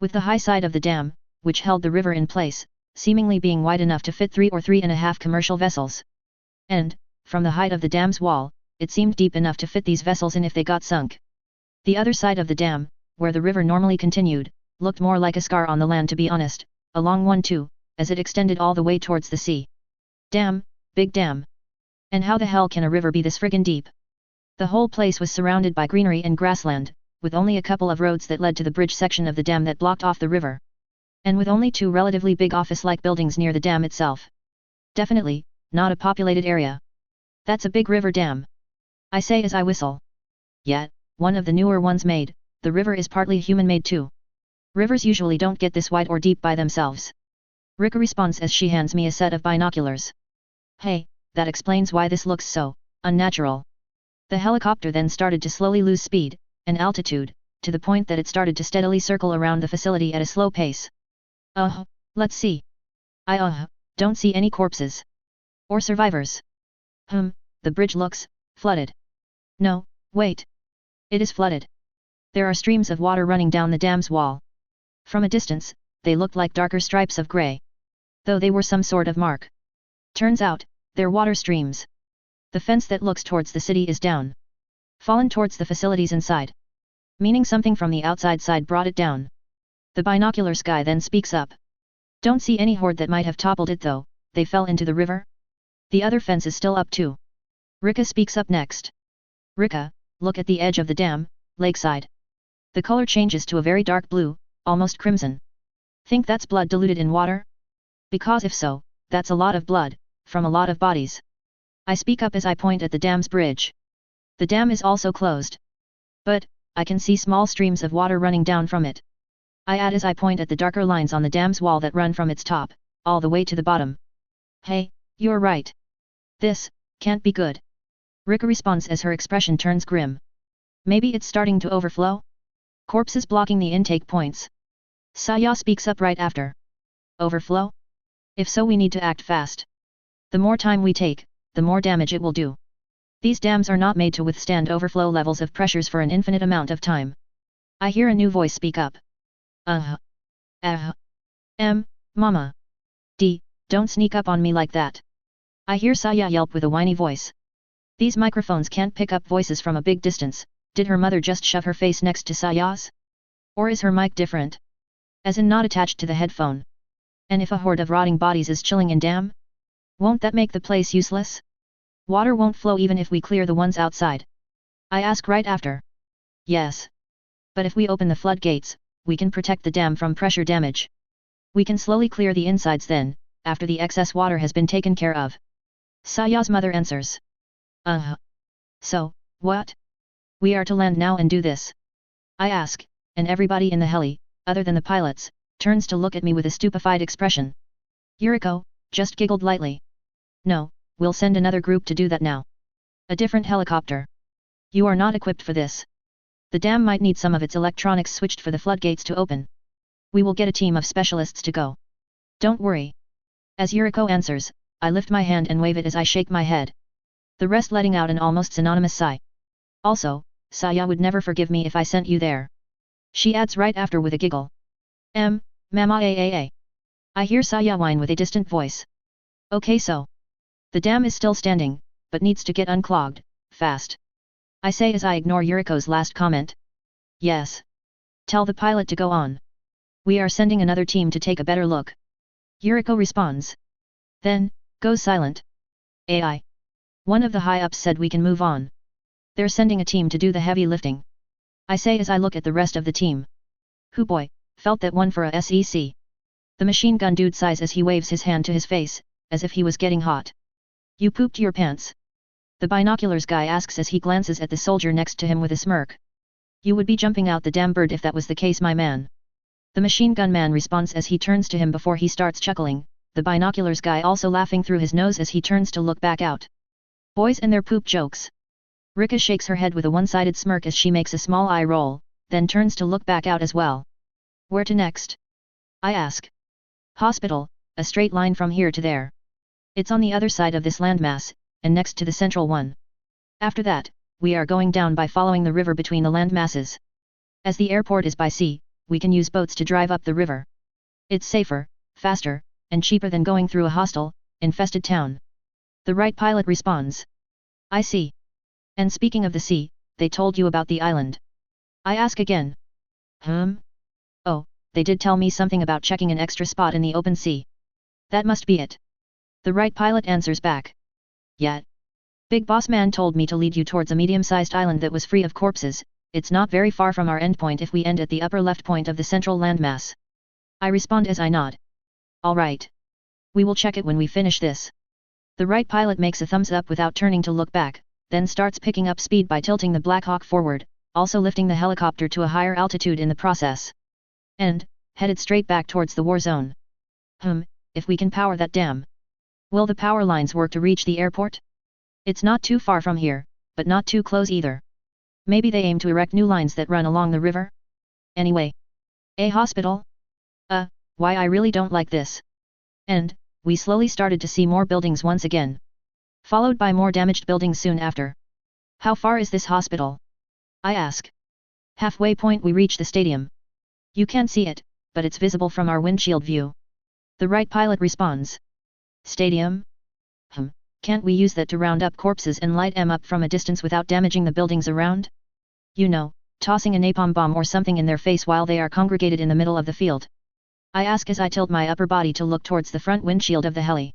Speaker 1: With the high side of the dam, which held the river in place, seemingly being wide enough to fit 3 or 3.5 commercial vessels. And, from the height of the dam's wall, it seemed deep enough to fit these vessels in if they got sunk. The other side of the dam, where the river normally continued, looked more like a scar on the land to be honest, a long one too, as it extended all the way towards the sea. Damn, big dam. And how the hell can a river be this friggin' deep? The whole place was surrounded by greenery and grassland, with only a couple of roads that led to the bridge section of the dam that blocked off the river. And with only 2 relatively big office-like buildings near the dam itself. Definitely, not a populated area. That's a big river dam, I say as I whistle. Yet, one of the newer ones made, the river is partly human-made too. Rivers usually don't get this wide or deep by themselves. Rika responds as she hands me a set of binoculars. Hey, that explains why this looks so unnatural. The helicopter then started to slowly lose speed and altitude, to the point that it started to steadily circle around the facility at a slow pace. Let's see. I don't see any corpses. Or survivors. The bridge looks flooded. No, wait. It is flooded. There are streams of water running down the dam's wall. From a distance, they looked like darker stripes of grey. Though they were some sort of mark. Turns out, they're water streams. The fence that looks towards the city is down. Fallen towards the facilities inside. Meaning something from the outside side brought it down. The binoculars guy then speaks up. Don't see any horde that might have toppled it though, they fell into the river. The other fence is still up too. Rika speaks up next. Rika, look at the edge of the dam, lakeside. The color changes to a very dark blue, almost crimson. Think that's blood diluted in water? Because if so, that's a lot of blood, from a lot of bodies. I speak up as I point at the dam's bridge. The dam is also closed. But, I can see small streams of water running down from it. I add as I point at the darker lines on the dam's wall that run from its top, all the way to the bottom. Hey, you're right. This can't be good. Rika responds as her expression turns grim. Maybe it's starting to overflow? Corpses blocking the intake points. Saya speaks up right after. Overflow? If so, we need to act fast. The more time we take, the more damage it will do. These dams are not made to withstand overflow levels of pressures for an infinite amount of time. I hear a new voice speak up. Mama. Don't sneak up on me like that. I hear Saya yelp with a whiny voice. These microphones can't pick up voices from a big distance. Did her mother just shove her face next to Saya's? Or is her mic different? As in not attached to the headphone. And if a horde of rotting bodies is chilling in dam? Won't that make the place useless? Water won't flow even if we clear the ones outside. I ask right after. Yes. But if we open the floodgates, we can protect the dam from pressure damage. We can slowly clear the insides then, after the excess water has been taken care of. Saya's mother answers. So, what? We are to land now and do this? I ask, and everybody in the heli, other than the pilots, turns to look at me with a stupefied expression. Yuriko just giggled lightly. No, we'll send another group to do that now. A different helicopter. You are not equipped for this. The dam might need some of its electronics switched for the floodgates to open. We will get a team of specialists to go. Don't worry. As Yuriko answers, I lift my hand and wave it as I shake my head. The rest letting out an almost synonymous sigh. Also, Saya would never forgive me if I sent you there. She adds right after with a giggle. Mama. I hear Saya whine with a distant voice. Okay, so. The dam is still standing, but needs to get unclogged, fast. I say as I ignore Yuriko's last comment. Yes. Tell the pilot to go on. We are sending another team to take a better look. Yuriko responds. Then, goes silent. AI. One of the high-ups said we can move on. They're sending a team to do the heavy lifting. I say as I look at the rest of the team. Hoo boy, felt that one for a SEC. The machine gun dude sighs as he waves his hand to his face, as if he was getting hot. You pooped your pants? The binoculars guy asks as he glances at the soldier next to him with a smirk. You would be jumping out the damn bird if that was the case, my man. The machine gun man responds as he turns to him before he starts chuckling, the binoculars guy also laughing through his nose as he turns to look back out. Boys and their poop jokes. Rika shakes her head with a one-sided smirk as she makes a small eye roll, then turns to look back out as well. Where to next? I ask. Hospital, a straight line from here to there. It's on the other side of this landmass, and next to the central one. After that, we are going down by following the river between the landmasses. As the airport is by sea, we can use boats to drive up the river. It's safer, faster, and cheaper than going through a hostile, infested town. The right pilot responds. I see. And speaking of the sea, they told you about the island. I ask again. Oh, they did tell me something about checking an extra spot in the open sea. That must be it. The right pilot answers back. Yet. Big Boss Man told me to lead you towards a medium-sized island that was free of corpses. It's not very far from our endpoint if we end at the upper left point of the central landmass. I respond as I nod. Alright. We will check it when we finish this. The right pilot makes a thumbs up without turning to look back, then starts picking up speed by tilting the Black Hawk forward, also lifting the helicopter to a higher altitude in the process. And, headed straight back towards the war zone. If we can power that dam. Will the power lines work to reach the airport? It's not too far from here, but not too close either. Maybe they aim to erect new lines that run along the river? Anyway. A hospital? Why I really don't like this. And, we slowly started to see more buildings once again. Followed by more damaged buildings soon after. How far is this hospital? I ask. Halfway point we reach the stadium. You can't see it, but it's visible from our windshield view. The right pilot responds. Stadium? Can't we use that to round up corpses and light them up from a distance without damaging the buildings around? You know, tossing a napalm bomb or something in their face while they are congregated in the middle of the field. I ask as I tilt my upper body to look towards the front windshield of the heli.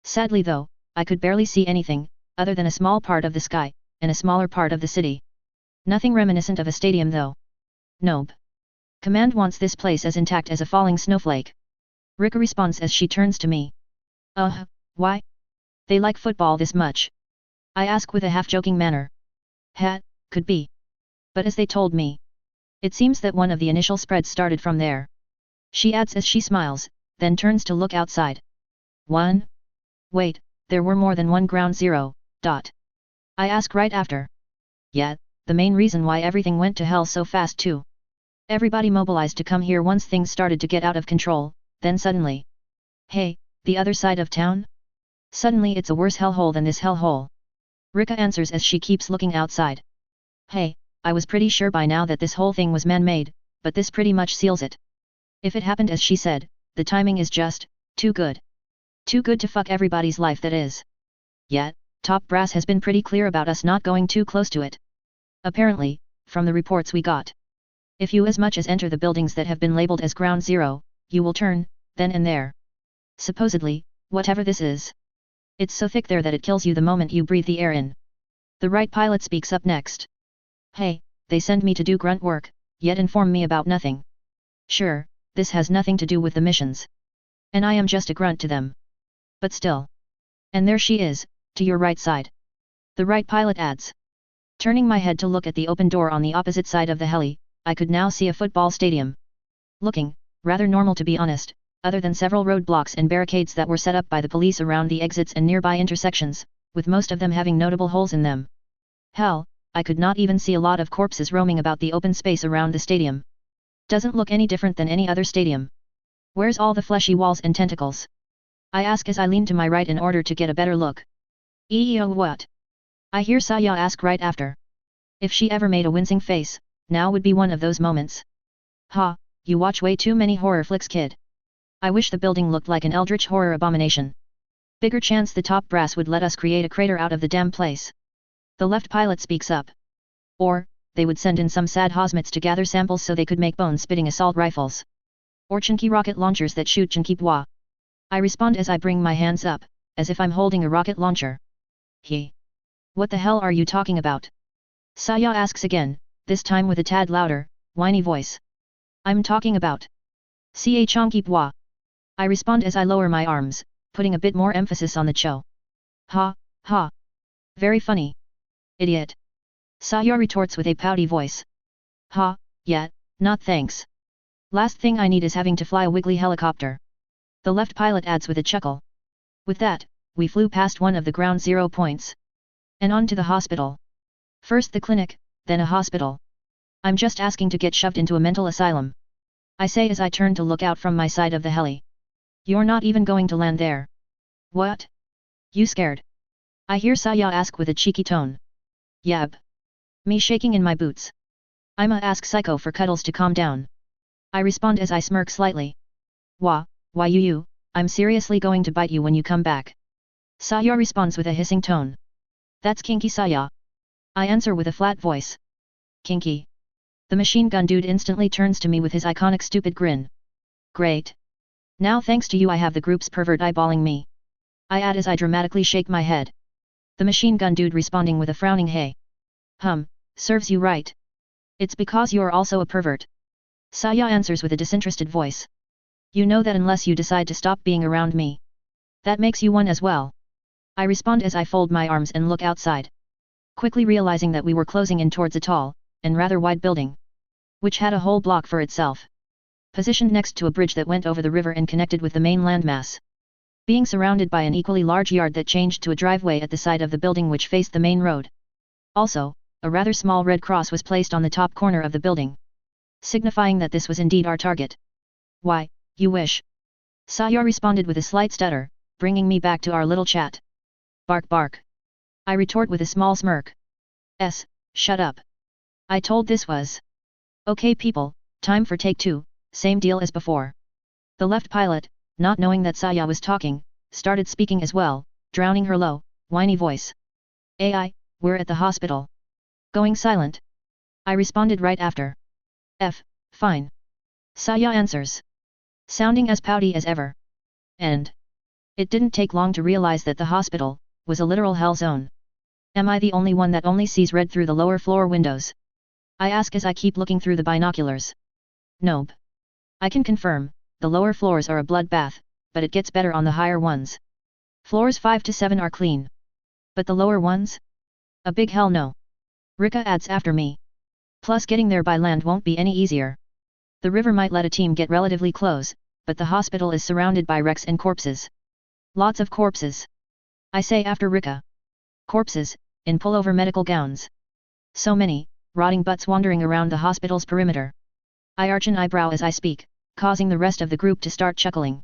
Speaker 1: Sadly though, I could barely see anything, other than a small part of the sky, and a smaller part of the city. Nothing reminiscent of a stadium though. Nope. Command wants this place as intact as a falling snowflake. Rika responds as she turns to me. Why? They like football this much? I ask with a half-joking manner. Could be. But as they told me. It seems that one of the initial spreads started from there. She adds as she smiles, then turns to look outside. One? Wait, there were more than one ground zero, ... I ask right after. Yeah, the main reason why everything went to hell so fast too. Everybody mobilized to come here once things started to get out of control, then suddenly. Hey, the other side of town? Suddenly it's a worse hellhole than this hellhole. Rika answers as she keeps looking outside. Hey, I was pretty sure by now that this whole thing was man-made, but this pretty much seals it. If it happened as she said, the timing is just, too good. Too good to fuck everybody's life that is. Yet, top brass has been pretty clear about us not going too close to it. Apparently, from the reports we got. If you as much as enter the buildings that have been labeled as ground zero, you will turn, then and there. Supposedly, whatever this is. It's so thick there that it kills you the moment you breathe the air in. The right pilot speaks up next. Hey, they send me to do grunt work, yet inform me about nothing. Sure, this has nothing to do with the missions. And I am just a grunt to them. But still. And there she is, to your right side. The right pilot adds. Turning my head to look at the open door on the opposite side of the heli, I could now see a football stadium. Looking, rather normal to be honest, other than several roadblocks and barricades that were set up by the police around the exits and nearby intersections, with most of them having notable holes in them. Hell, I could not even see a lot of corpses roaming about the open space around the stadium. Doesn't look any different than any other stadium. Where's all the fleshy walls and tentacles? I ask as I lean to my right in order to get a better look. What? I hear Saya ask right after. If she ever made a wincing face, now would be one of those moments. You watch way too many horror flicks, kid. I wish the building looked like an eldritch horror abomination. Bigger chance the top brass would let us create a crater out of the damn place. The left pilot speaks up. Or, they would send in some sad hosmits to gather samples so they could make bone-spitting assault rifles. Or chunky rocket launchers that shoot chunky bois. I respond as I bring my hands up, as if I'm holding a rocket launcher. What the hell are you talking about? Saya asks again, this time with a tad louder, whiny voice. I'm talking about chunky bois. I respond as I lower my arms, putting a bit more emphasis on the cho. Ha. Very funny. Idiot. Saya retorts with a pouty voice. Yeah, not thanks. Last thing I need is having to fly a wiggly helicopter. The left pilot adds with a chuckle. With that, we flew past one of the ground zero points. And on to the hospital. First the clinic, then a hospital. I'm just asking to get shoved into a mental asylum. I say as I turn to look out from my side of the heli. You're not even going to land there. What? You scared? I hear Saya ask with a cheeky tone. Yab. Me shaking in my boots. I'ma ask Psycho for Cuddles to calm down. I respond as I smirk slightly. Why you, I'm seriously going to bite you when you come back. Saya responds with a hissing tone. That's kinky, Saya. I answer with a flat voice. Kinky. The machine gun dude instantly turns to me with his iconic stupid grin. Great. Now thanks to you I have the group's pervert eyeballing me. I add as I dramatically shake my head. The machine gun dude responding with a frowning hey. Serves you right. It's because you're also a pervert. Saya answers with a disinterested voice. You know that unless you decide to stop being around me. That makes you one as well. I respond as I fold my arms and look outside. Quickly realizing that we were closing in towards a tall, and rather wide building. Which had a whole block for itself. Positioned next to a bridge that went over the river and connected with the main landmass. Being surrounded by an equally large yard that changed to a driveway at the side of the building which faced the main road. Also, a rather small red cross was placed on the top corner of the building. Signifying that this was indeed our target. Why, you wish. Saya responded with a slight stutter, bringing me back to our little chat. Bark bark. I retort with a small smirk. Shut up. I told this was. Okay people, time for take 2, same deal as before. The left pilot, not knowing that Saya was talking, started speaking as well, drowning her low, whiny voice. AI, we're at the hospital. Going silent. I responded right after. Fine. Saya answers. Sounding as pouty as ever. And it didn't take long to realize that the hospital was a literal hell zone. Am I the only one that only sees red through the lower floor windows? I ask as I keep looking through the binoculars. Nope. I can confirm, the lower floors are a bloodbath, but it gets better on the higher ones. Floors 5 to 7 are clean. But the lower ones? A big hell no. Rika adds after me. Plus getting there by land won't be any easier. The river might let a team get relatively close, but the hospital is surrounded by wrecks and corpses. Lots of corpses. I say after Rika. Corpses, in pullover medical gowns. So many, rotting butts wandering around the hospital's perimeter. I arch an eyebrow as I speak, causing the rest of the group to start chuckling.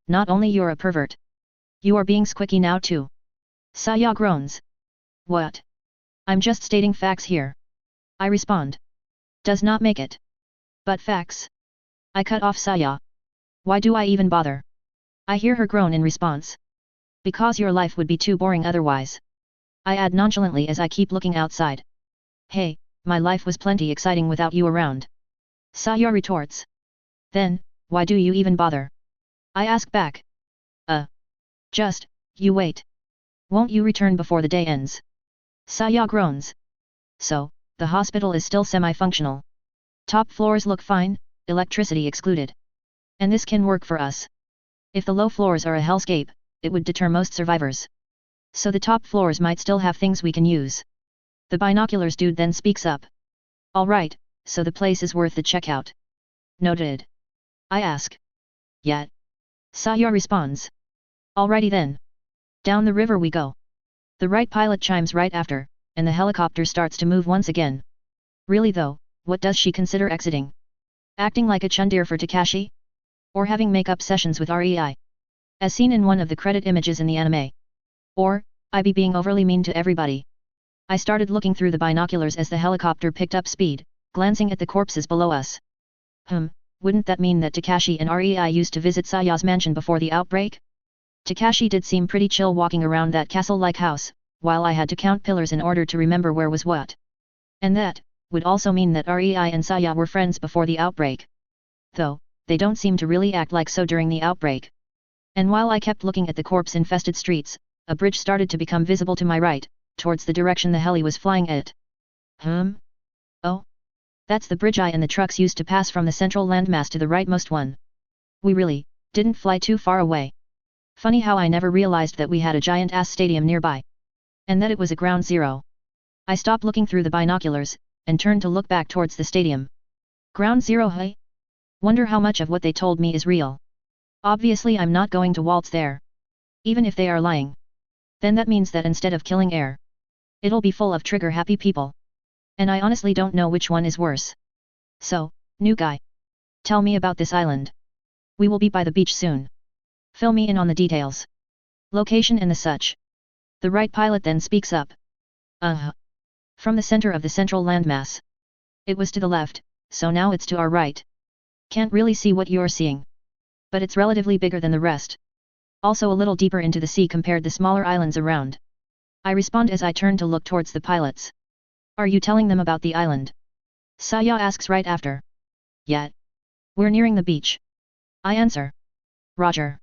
Speaker 1: Not only you're a pervert. You are being squicky now too. Saya groans. What? I'm just stating facts here. I respond. Does not make it. But facts. I cut off Saya. Why do I even bother? I hear her groan in response. Because your life would be too boring otherwise. I add nonchalantly as I keep looking outside. Hey, my life was plenty exciting without you around. Saya retorts. Then, why do you even bother? I ask back. Just, you wait. Won't you return before the day ends? Saya groans. So, the hospital is still semi-functional. Top floors look fine, electricity excluded. And this can work for us. If the low floors are a hellscape, it would deter most survivors. So the top floors might still have things we can use. The binoculars dude then speaks up. Alright, so the place is worth the checkout. Noted. I ask. Yet. Saya responds. Alrighty then. Down the river we go. The right pilot chimes right after, and the helicopter starts to move once again. Really though, what does she consider exiting? Acting like a chundir for Takashi? Or having make-up sessions with REI? As seen in one of the credit images in the anime. Or, I be being overly mean to everybody. I started looking through the binoculars as the helicopter picked up speed, glancing at the corpses below us. Wouldn't that mean that Takashi and REI used to visit Saya's mansion before the outbreak? Takashi did seem pretty chill walking around that castle-like house, while I had to count pillars in order to remember where was what. And that would also mean that REI and Saya were friends before the outbreak. Though, they don't seem to really act like so during the outbreak. And while I kept looking at the corpse-infested streets, a bridge started to become visible to my right, towards the direction the heli was flying at. Oh? That's the bridge I and the trucks used to pass from the central landmass to the rightmost one. We really didn't fly too far away. Funny how I never realized that we had a giant-ass stadium nearby. And that it was a ground zero. I stopped looking through the binoculars, and turned to look back towards the stadium. Ground zero, hey? Wonder how much of what they told me is real. Obviously I'm not going to waltz there. Even if they are lying. Then that means that instead of killing air, it'll be full of trigger-happy people. And I honestly don't know which one is worse. So, new guy. Tell me about this island. We will be by the beach soon. Fill me in on the details. Location and the such. The right pilot then speaks up. From the center of the central landmass. It was to the left, so now it's to our right. Can't really see what you're seeing. But it's relatively bigger than the rest. Also a little deeper into the sea compared the smaller islands around. I respond as I turn to look towards the pilots. Are you telling them about the island? Saya asks right after. Yet. We're nearing the beach. I answer. Roger.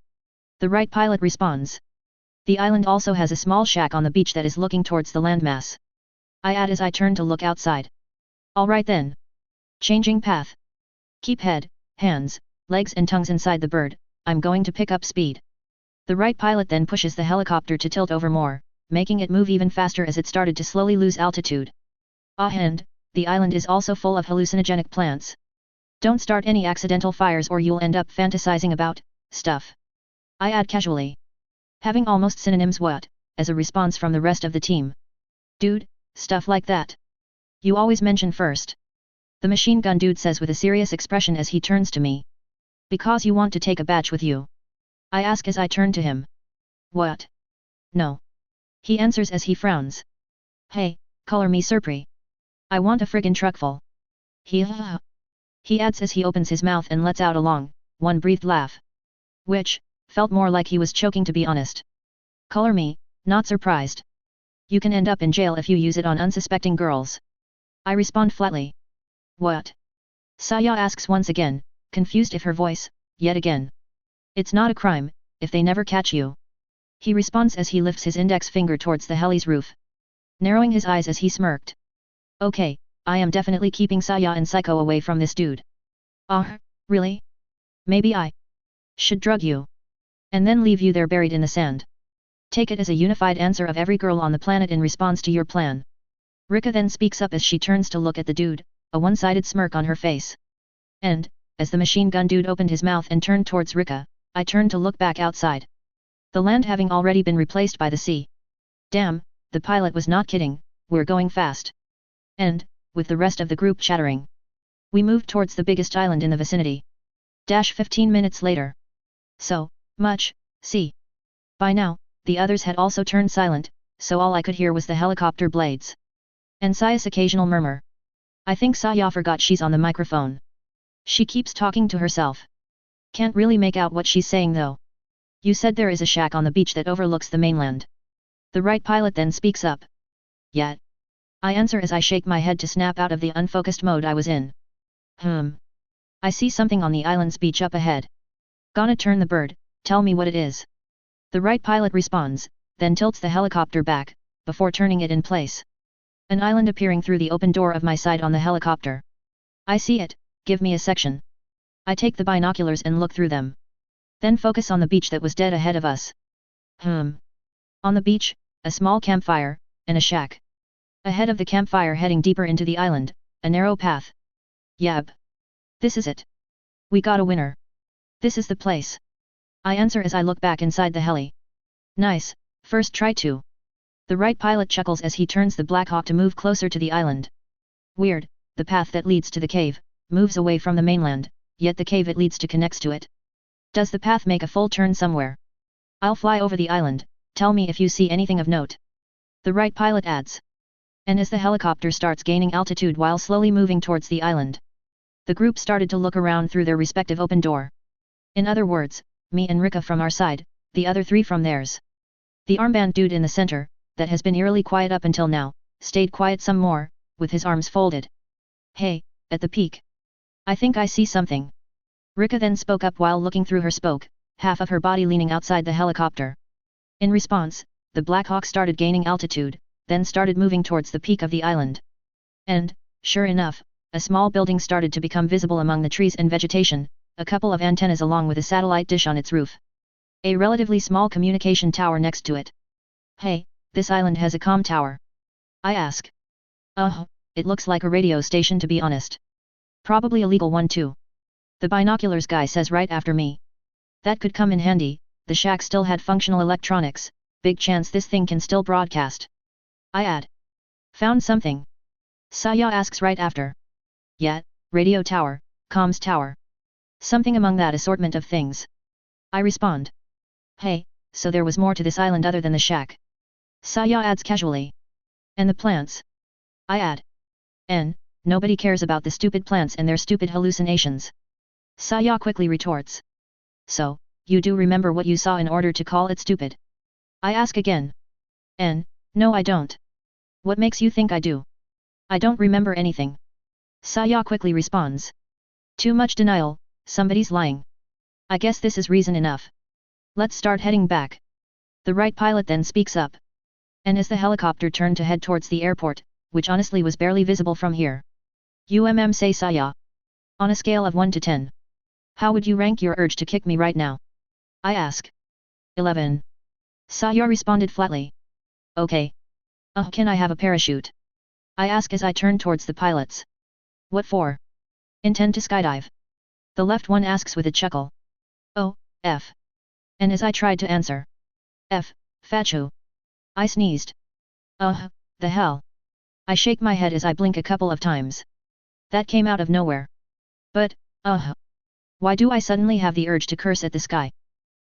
Speaker 1: The right pilot responds. The island also has a small shack on the beach that is looking towards the landmass. I add as I turn to look outside. Alright then. Changing path. Keep head, hands, legs and tongues inside the bird, I'm going to pick up speed. The right pilot then pushes the helicopter to tilt over more, making it move even faster as it started to slowly lose altitude. And the island is also full of hallucinogenic plants. Don't start any accidental fires or you'll end up fantasizing about stuff. I add casually. Having almost synonyms what, as a response from the rest of the team. Dude, stuff like that. You always mention first. The machine gun dude says with a serious expression as he turns to me. Because you want to take a batch with you. I ask as I turn to him. What? No. He answers as he frowns. Hey, color me surpri. I want a friggin' truckful. He adds as he opens his mouth and lets out a long, one-breathed laugh. Which, felt more like he was choking to be honest. Color me, not surprised. You can end up in jail if you use it on unsuspecting girls. I respond flatly. What? Saya asks once again, confused if her voice, yet again. It's not a crime, if they never catch you. He responds as he lifts his index finger towards the heli's roof. Narrowing his eyes as he smirked. Okay, I am definitely keeping Saya and Psycho away from this dude. Really? Maybe I should drug you. And then leave you there buried in the sand. Take it as a unified answer of every girl on the planet in response to your plan. Rika then speaks up as she turns to look at the dude, a one-sided smirk on her face. And, as the machine gun dude opened his mouth and turned towards Rika, I turned to look back outside. The land having already been replaced by the sea. Damn, the pilot was not kidding, we're going fast. And, with the rest of the group chattering, we moved towards the biggest island in the vicinity. 15 minutes later. So, much, see. By now, the others had also turned silent, so all I could hear was the helicopter blades. And Saya's occasional murmur. I think Saya forgot she's on the microphone. She keeps talking to herself. Can't really make out what she's saying though. You said there is a shack on the beach that overlooks the mainland. The right pilot then speaks up. Yet. I answer as I shake my head to snap out of the unfocused mode I was in. I see something on the island's beach up ahead. Gonna turn the bird, tell me what it is. The right pilot responds, then tilts the helicopter back, before turning it in place. An island appearing through the open door of my side on the helicopter. I see it, give me a section. I take the binoculars and look through them. Then focus on the beach that was dead ahead of us. On the beach, a small campfire, and a shack. Ahead of the campfire heading deeper into the island, a narrow path. Yab. This is it. We got a winner. This is the place. I answer as I look back inside the heli. Nice, first try too. The right pilot chuckles as he turns the Black Hawk to move closer to the island. Weird, the path that leads to the cave, moves away from the mainland, yet the cave it leads to connects to it. Does the path make a full turn somewhere? I'll fly over the island, tell me if you see anything of note. The right pilot adds. And as the helicopter starts gaining altitude while slowly moving towards the island, the group started to look around through their respective open door. In other words, me and Rika from our side, the other three from theirs. The armband dude in the center, that has been eerily quiet up until now, stayed quiet some more, with his arms folded. Hey, at the peak. I think I see something. Rika then spoke up while looking through her spoke, half of her body leaning outside the helicopter. In response, the Black Hawk started gaining altitude, then started moving towards the peak of the island. And, sure enough, a small building started to become visible among the trees and vegetation, a couple of antennas along with a satellite dish on its roof. A relatively small communication tower next to it. Hey, this island has a comm tower. I ask. It looks like a radio station to be honest. Probably a legal one too. The binoculars guy says right after me. That could come in handy, the shack still had functional electronics, big chance this thing can still broadcast. I add. Found something? Saya asks right after. Yeah, radio tower, comms tower. Something among that assortment of things. I respond. Hey, so there was more to this island other than the shack. Saya adds casually. And the plants? I add. Nobody cares about the stupid plants and their stupid hallucinations. Saya quickly retorts. So, you do remember what you saw in order to call it stupid? I ask again. No I don't. What makes you think I do? I don't remember anything. Saya quickly responds. Too much denial, somebody's lying. I guess this is reason enough. Let's start heading back. The right pilot then speaks up. And as the helicopter turned to head towards the airport, which honestly was barely visible from here. Say Saya. On a scale of 1 to 10. How would you rank your urge to kick me right now? I ask. 11. Saya responded flatly. Okay. Can I have a parachute? I ask as I turn towards the pilots. What for? Intend to skydive. The left one asks with a chuckle. Oh, F. And as I tried to answer. F, Fachu. I sneezed. The hell. I shake my head as I blink a couple of times. That came out of nowhere. But, why do I suddenly have the urge to curse at the sky?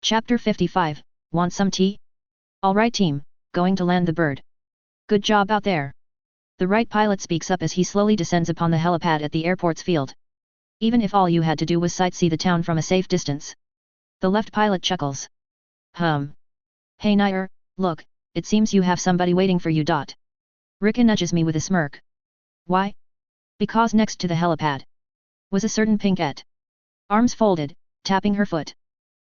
Speaker 1: Chapter 55, Want some tea? Alright team, going to land the bird. Good job out there. The right pilot speaks up as he slowly descends upon the helipad at the airport's field. Even if all you had to do was sightsee the town from a safe distance. The left pilot chuckles. Hey Nair, look, it seems you have somebody waiting for you. Rika nudges me with a smirk. Why? Because next to the helipad was a certain pinkette. Arms folded, tapping her foot.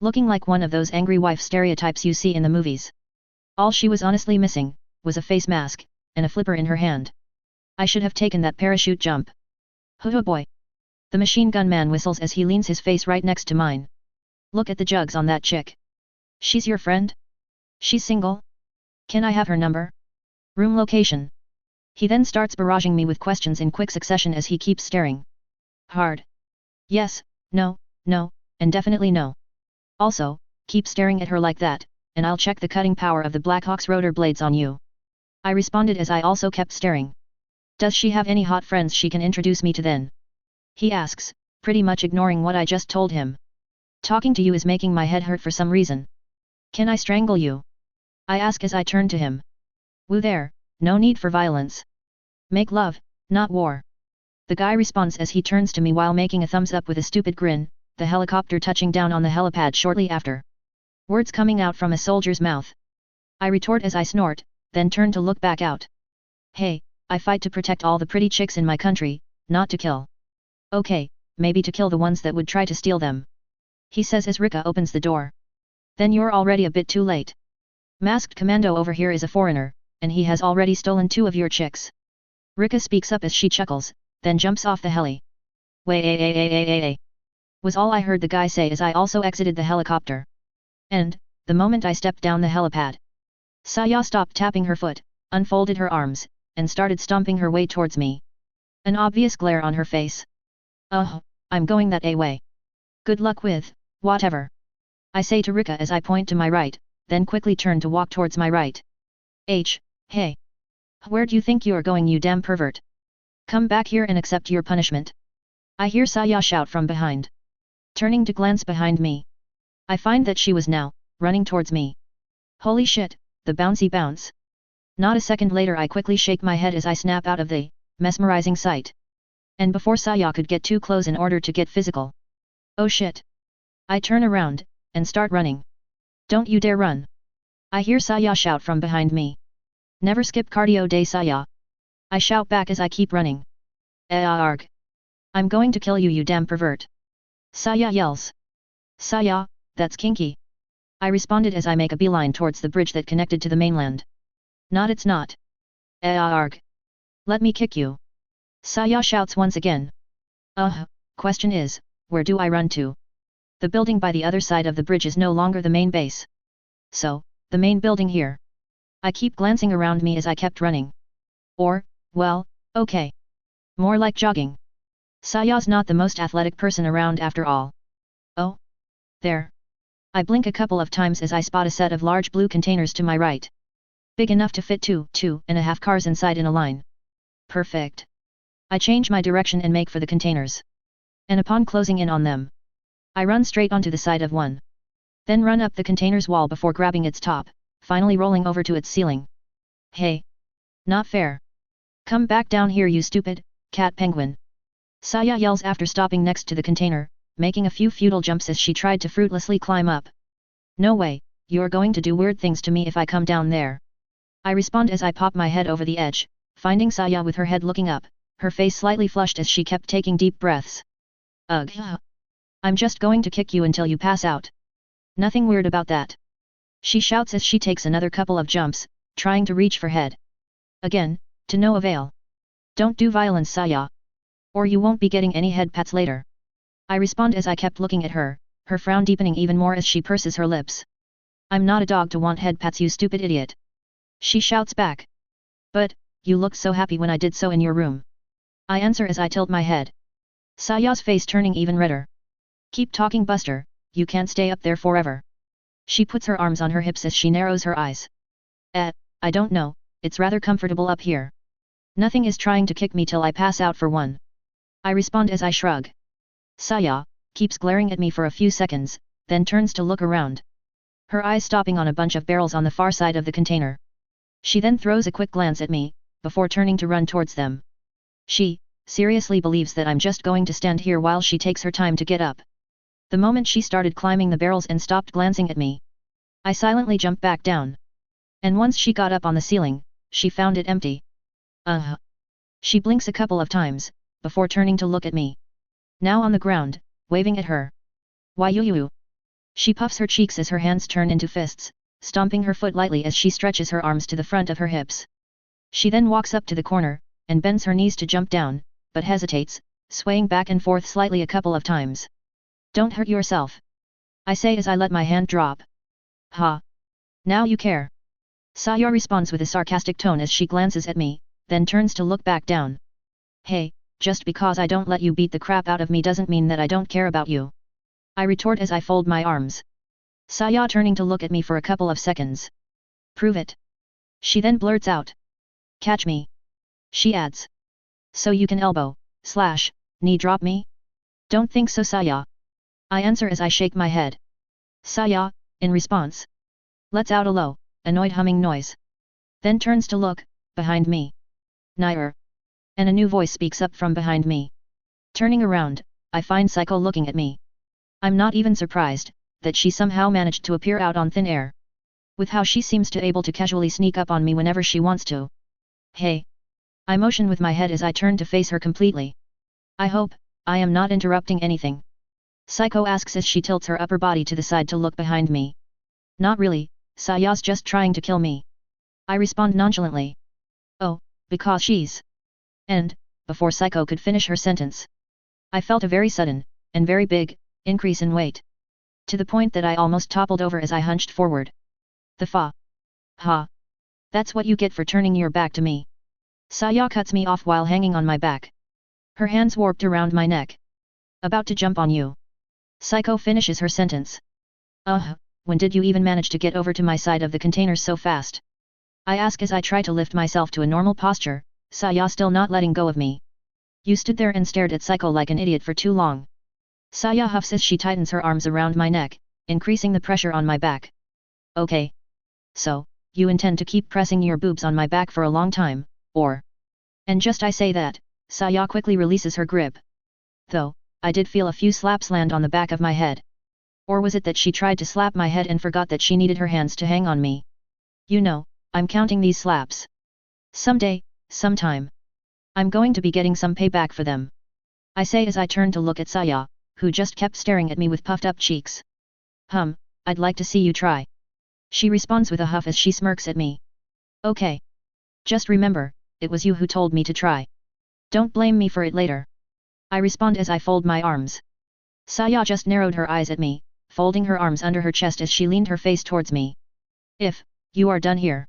Speaker 1: Looking like one of those angry wife stereotypes you see in the movies. All she was honestly missing was a face mask and a flipper in her hand. I should have taken that parachute jump. Hoo boy. The machine gun man whistles as he leans his face right next to mine. Look at the jugs on that chick. She's your friend? She's single? Can I have her number? Room location. He then starts barraging me with questions in quick succession as he keeps staring. Hard. Yes, no, and definitely no. Also, keep staring at her like that, and I'll check the cutting power of the Blackhawk's rotor blades on you. I responded as I also kept staring. Does she have any hot friends she can introduce me to then? He asks, pretty much ignoring what I just told him. Talking to you is making my head hurt for some reason. Can I strangle you? I ask as I turn to him. Woo there, no need for violence. Make love, not war. The guy responds as he turns to me while making a thumbs up with a stupid grin, the helicopter touching down on the helipad shortly after. Words coming out from a soldier's mouth. I retort as I snort, then turn to look back out. Hey, I fight to protect all the pretty chicks in my country, not to kill. Okay, maybe to kill the ones that would try to steal them. He says as Rika opens the door. Then you're already a bit too late. Masked commando over here is a foreigner, and he has already stolen 2 of your chicks. Rika speaks up as she chuckles, then jumps off the heli. Way was all I heard the guy say as I also exited the helicopter. And, the moment I stepped down the helipad, Saya stopped tapping her foot, unfolded her arms, and started stomping her way towards me. An obvious glare on her face. I'm going that way. Good luck with, whatever. I say to Rika as I point to my right, then quickly turn to walk towards my right. Hey. Where do you think you're going, you damn pervert? Come back here and accept your punishment. I hear Saya shout from behind. Turning to glance behind me, I find that she was now running towards me. Holy shit, the bouncy bounce. Not a second later I quickly shake my head as I snap out of the mesmerizing sight. And before Saya could get too close in order to get physical. Oh shit. I turn around and start running. Don't you dare run. I hear Saya shout from behind me. Never skip cardio day, Saya. I shout back as I keep running. Arg. I'm going to kill you, you damn pervert. Saya yells. Saya, that's kinky. I responded as I make a beeline towards the bridge that connected to the mainland. Not, it's not. Arg. Let me kick you. Saya shouts once again. Question is, where do I run to? The building by the other side of the bridge is no longer the main base. So, the main building here. I keep glancing around me as I kept running. Or, well, okay. More like jogging. Saya's not the most athletic person around after all. Oh. There. I blink a couple of times as I spot a set of large blue containers to my right. Big enough to fit 2.5 cars inside in a line. Perfect. I change my direction and make for the containers. And upon closing in on them, I run straight onto the side of one. Then run up the container's wall before grabbing its top, finally rolling over to its ceiling. Hey. Not fair. Come back down here, you stupid cat penguin. Saya yells after stopping next to the container, making a few futile jumps as she tried to fruitlessly climb up. No way, you're going to do weird things to me if I come down there. I respond as I pop my head over the edge, finding Saya with her head looking up, her face slightly flushed as she kept taking deep breaths. Ugh. I'm just going to kick you until you pass out. Nothing weird about that. She shouts as she takes another couple of jumps, trying to reach for head. Again, to no avail. Don't do violence, Saya. Or you won't be getting any head pats later. I respond as I kept looking at her, her frown deepening even more as she purses her lips. I'm not a dog to want head pats, you stupid idiot. She shouts back. But, you looked so happy when I did so in your room. I answer as I tilt my head. Saya's face turning even redder. Keep talking, Buster, you can't stay up there forever. She puts her arms on her hips as she narrows her eyes. I don't know, it's rather comfortable up here. Nothing is trying to kick me till I pass out for one. I respond as I shrug. Saya keeps glaring at me for a few seconds, then turns to look around. Her eyes stopping on a bunch of barrels on the far side of the container. She then throws a quick glance at me, before turning to run towards them. She seriously believes that I'm just going to stand here while she takes her time to get up. The moment she started climbing the barrels and stopped glancing at me, I silently jumped back down. And once she got up on the ceiling, she found it empty. She blinks a couple of times, before turning to look at me. Now on the ground, waving at her. Why you? She puffs her cheeks as her hands turn into fists, stomping her foot lightly as she stretches her arms to the front of her hips. She then walks up to the corner, and bends her knees to jump down, but hesitates, swaying back and forth slightly a couple of times. Don't hurt yourself. I say as I let my hand drop. Ha! Now you care. Saya responds with a sarcastic tone as she glances at me, then turns to look back down. Hey, just because I don't let you beat the crap out of me doesn't mean that I don't care about you. I retort as I fold my arms. Saya turning to look at me for a couple of seconds. Prove it. She then blurts out. Catch me. She adds. So you can elbow, / knee drop me? Don't think so, Saya. I answer as I shake my head. Saya, in response, lets out a low, annoyed humming noise. Then turns to look, behind me. Nair. And a new voice speaks up from behind me. Turning around, I find Psycho looking at me. I'm not even surprised, that she somehow managed to appear out on thin air. With how she seems to able to casually sneak up on me whenever she wants to. Hey. I motion with my head as I turn to face her completely. I hope, I am not interrupting anything. Psycho asks as she tilts her upper body to the side to look behind me. Not really, Saya's just trying to kill me. I respond nonchalantly. Oh, because she's... And, before Psycho could finish her sentence, I felt a very sudden, and very big, increase in weight. To the point that I almost toppled over as I hunched forward. The fa. Ha. That's what you get for turning your back to me. Saya cuts me off while hanging on my back. Her hands warped around my neck. About to jump on you. Psycho finishes her sentence. When did you even manage to get over to my side of the container so fast? I ask as I try to lift myself to a normal posture, Saya still not letting go of me. You stood there and stared at Psycho like an idiot for too long. Saya huffs as she tightens her arms around my neck, increasing the pressure on my back. Okay. So, you intend to keep pressing your boobs on my back for a long time, or... And just I say that, Saya quickly releases her grip. Though, I did feel a few slaps land on the back of my head. Or was it that she tried to slap my head and forgot that she needed her hands to hang on me? You know, I'm counting these slaps. Someday, sometime. I'm going to be getting some payback for them. I say as I turn to look at Saya, who just kept staring at me with puffed up cheeks. I'd like to see you try. She responds with a huff as she smirks at me. Okay. Just remember, it was you who told me to try. Don't blame me for it later. I respond as I fold my arms. Saya just narrowed her eyes at me, folding her arms under her chest as she leaned her face towards me. If you are done here,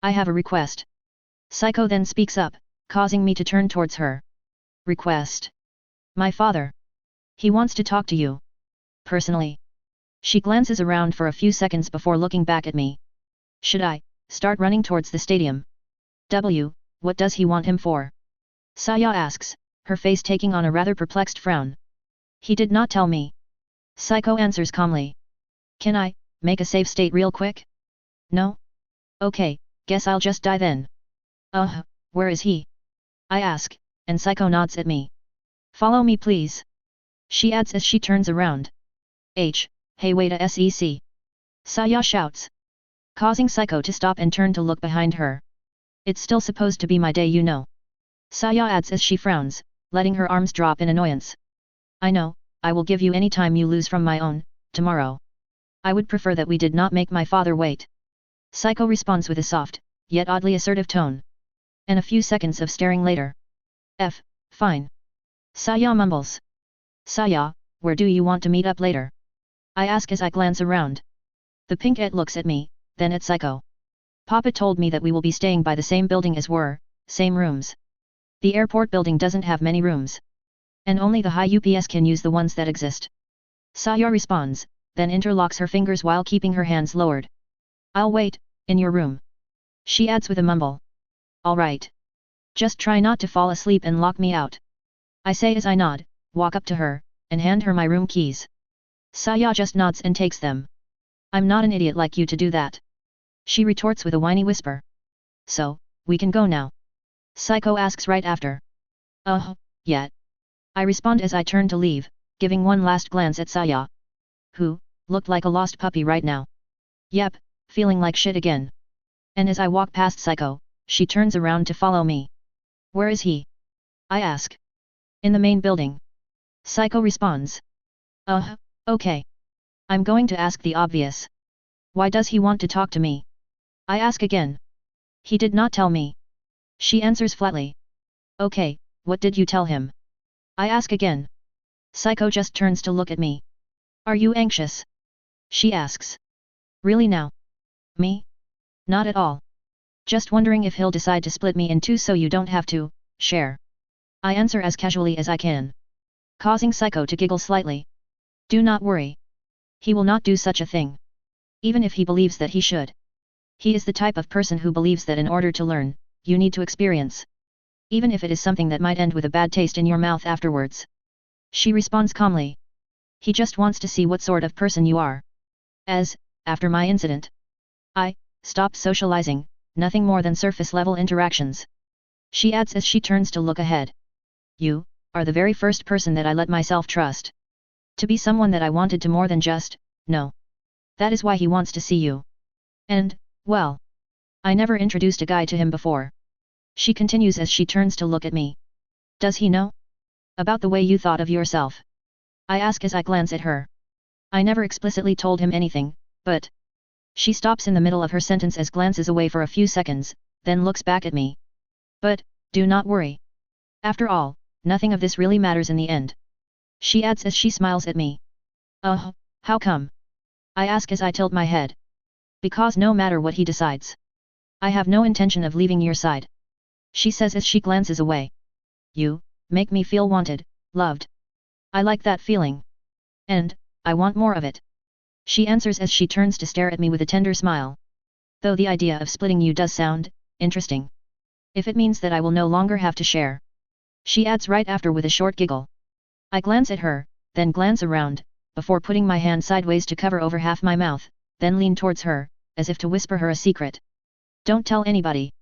Speaker 1: I have a request. Psycho then speaks up, causing me to turn towards her. Request? My father. He wants to talk to you. Personally. She glances around for a few seconds before looking back at me. Should I start running towards the stadium? What does he want him for? Saya asks, her face taking on a rather perplexed frown. He did not tell me. Psycho answers calmly. Can I make a save state real quick? No? Okay, guess I'll just die then. Where is he? I ask, and Psycho nods at me. Follow me please. She adds as she turns around. Hey wait a sec. Saya shouts. Causing Psycho to stop and turn to look behind her. It's still supposed to be my day, you know. Saya adds as she frowns, letting her arms drop in annoyance. I know, I will give you any time you lose from my own, tomorrow. I would prefer that we did not make my father wait. Psycho responds with a soft, yet oddly assertive tone. And a few seconds of staring later. Fine. Saya mumbles. Saya, where do you want to meet up later? I ask as I glance around. The pinkette looks at me, then at Psycho. Papa told me that we will be staying by the same building as we're, same rooms. The airport building doesn't have many rooms. And only the high UPS can use the ones that exist. Saya responds, then interlocks her fingers while keeping her hands lowered. I'll wait, in your room. She adds with a mumble. Alright. Just try not to fall asleep and lock me out. I say as I nod, walk up to her, and hand her my room keys. Saya just nods and takes them. I'm not an idiot like you to do that. She retorts with a whiny whisper. So, we can go now? Psycho asks right after. Yet. I respond as I turn to leave, giving one last glance at Saya. Who, looked like a lost puppy right now. Yep, feeling like shit again. And as I walk past Psycho, she turns around to follow me. Where is he? I ask. In the main building. Psycho responds. Okay. I'm going to ask the obvious. Why does he want to talk to me? I ask again. He did not tell me. She answers flatly. Okay, what did you tell him? I ask again. Psycho just turns to look at me. Are you anxious? She asks. Really now? Me? Not at all. Just wondering if he'll decide to split me in two so you don't have to share. I answer as casually as I can. Causing Psycho to giggle slightly. Do not worry. He will not do such a thing. Even if he believes that he should. He is the type of person who believes that in order to learn, you need to experience. Even if it is something that might end with a bad taste in your mouth afterwards. She responds calmly. He just wants to see what sort of person you are. As, after my incident, I stopped socializing, nothing more than surface-level interactions. She adds as she turns to look ahead. You are the very first person that I let myself trust. To be someone that I wanted to more than just know. That is why he wants to see you. And, well, I never introduced a guy to him before. She continues as she turns to look at me. Does he know? About the way you thought of yourself? I ask as I glance at her. I never explicitly told him anything, but... She stops in the middle of her sentence as glances away for a few seconds, then looks back at me. But, do not worry. After all, nothing of this really matters in the end. She adds as she smiles at me. How come? I ask as I tilt my head. Because no matter what he decides, I have no intention of leaving your side. She says as she glances away. You make me feel wanted, loved. I like that feeling. And, I want more of it. She answers as she turns to stare at me with a tender smile. Though the idea of splitting you does sound interesting. If it means that I will no longer have to share. She adds right after with a short giggle. I glance at her, then glance around, before putting my hand sideways to cover over half my mouth, then lean towards her, as if to whisper her a secret. Don't tell anybody.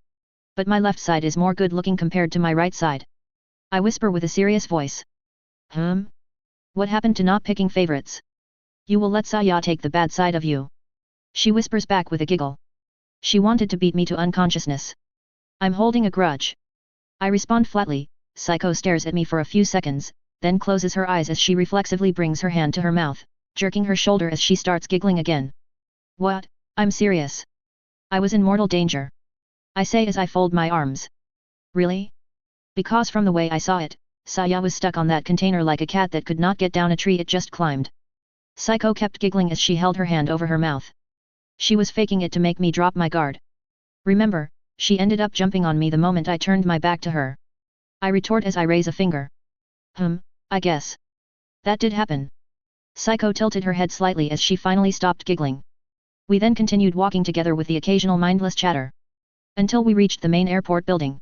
Speaker 1: But my left side is more good-looking compared to my right side. I whisper with a serious voice. What happened to not picking favorites? You will let Saya take the bad side of you. She whispers back with a giggle. She wanted to beat me to unconsciousness. I'm holding a grudge. I respond flatly. Psycho stares at me for a few seconds, then closes her eyes as she reflexively brings her hand to her mouth, jerking her shoulder as she starts giggling again. What? I'm serious. I was in mortal danger. I say as I fold my arms. Really? Because from the way I saw it, Saya was stuck on that container like a cat that could not get down a tree it just climbed. Psycho kept giggling as she held her hand over her mouth. She was faking it to make me drop my guard. Remember, she ended up jumping on me the moment I turned my back to her. I retort as I raise a finger. I guess. That did happen. Psycho tilted her head slightly as she finally stopped giggling. We then continued walking together with the occasional mindless chatter. Until we reached the main airport building.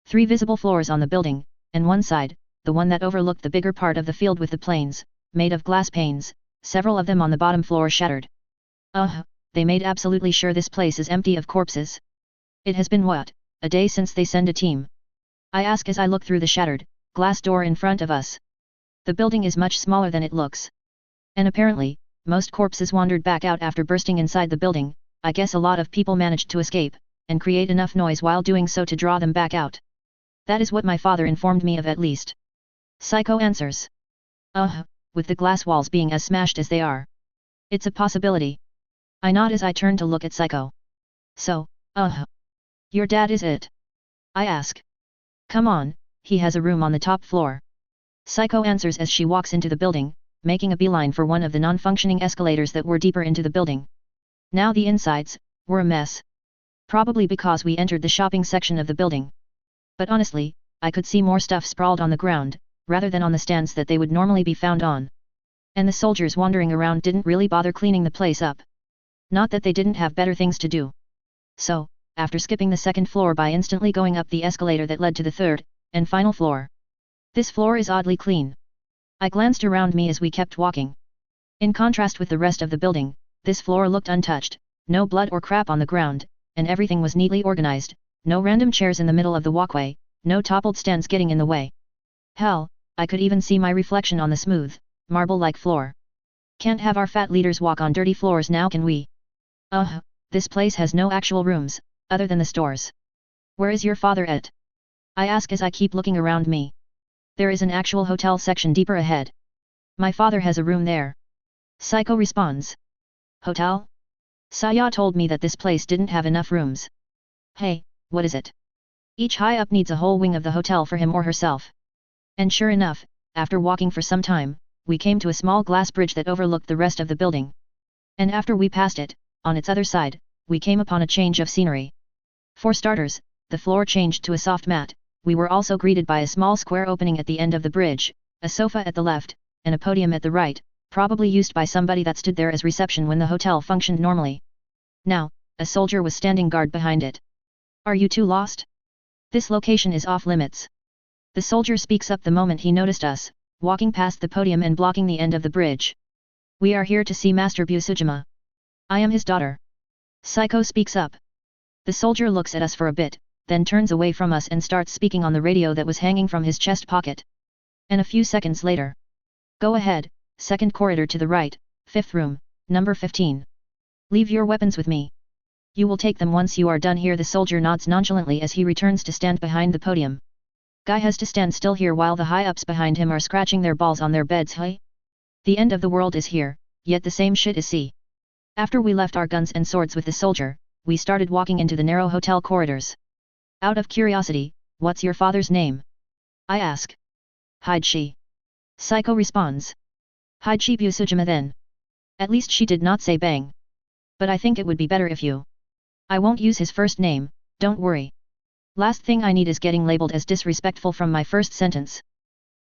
Speaker 1: 3 visible floors on the building, and one side, the one that overlooked the bigger part of the field with the planes, made of glass panes, several of them on the bottom floor shattered. They made absolutely sure this place is empty of corpses. It has been what, a day since they send a team? I ask as I look through the shattered glass door in front of us. The building is much smaller than it looks. And apparently, most corpses wandered back out after bursting inside the building. I guess a lot of people managed to escape, and create enough noise while doing so to draw them back out. That is what my father informed me of at least. Psycho answers. With the glass walls being as smashed as they are. It's a possibility. I nod as I turn to look at Psycho. So, your dad is it? I ask. Come on, he has a room on the top floor. Psycho answers as she walks into the building, making a beeline for one of the non-functioning escalators that were deeper into the building. Now the insides were a mess. Probably because we entered the shopping section of the building. But honestly, I could see more stuff sprawled on the ground, rather than on the stands that they would normally be found on. And the soldiers wandering around didn't really bother cleaning the place up. Not that they didn't have better things to do. So, after skipping the second floor by instantly going up the escalator that led to the third, and final floor. This floor is oddly clean. I glanced around me as we kept walking. In contrast with the rest of the building, this floor looked untouched, no blood or crap on the ground, and everything was neatly organized, no random chairs in the middle of the walkway, no toppled stands getting in the way. Hell, I could even see my reflection on the smooth, marble-like floor. Can't have our fat leaders walk on dirty floors now, can we? This place has no actual rooms, other than the stores. Where is your father at? I ask as I keep looking around me. There is an actual hotel section deeper ahead. My father has a room there. Psycho responds. Hotel? Saya told me that this place didn't have enough rooms. Hey, what is it? Each high-up needs a whole wing of the hotel for him or herself. And sure enough, after walking for some time, we came to a small glass bridge that overlooked the rest of the building. And after we passed it, on its other side, we came upon a change of scenery. For starters, the floor changed to a soft mat. We were also greeted by a small square opening at the end of the bridge, a sofa at the left, and a podium at the right, probably used by somebody that stood there as reception when the hotel functioned normally. Now, a soldier was standing guard behind it. Are you two lost? This location is off limits. The soldier speaks up the moment he noticed us, walking past the podium and blocking the end of the bridge. We are here to see Master Busujima. I am his daughter. Psycho speaks up. The soldier looks at us for a bit, then turns away from us and starts speaking on the radio that was hanging from his chest pocket. And a few seconds later. Go ahead, second corridor to the right, fifth room, number 15. Leave your weapons with me. You will take them once you are done here. The soldier nods nonchalantly as he returns to stand behind the podium. Guy has to stand still here while the high-ups behind him are scratching their balls on their beds. Hey? The end of the world is here, yet the same shit is see. After we left our guns and swords with the soldier, we started walking into the narrow hotel corridors. Out of curiosity, what's your father's name? I ask. Hideshi. Psycho responds. Hideshi Busujima then. At least she did not say bang. But I think it would be better if you. I won't use his first name, don't worry. Last thing I need is getting labeled as disrespectful from my first sentence.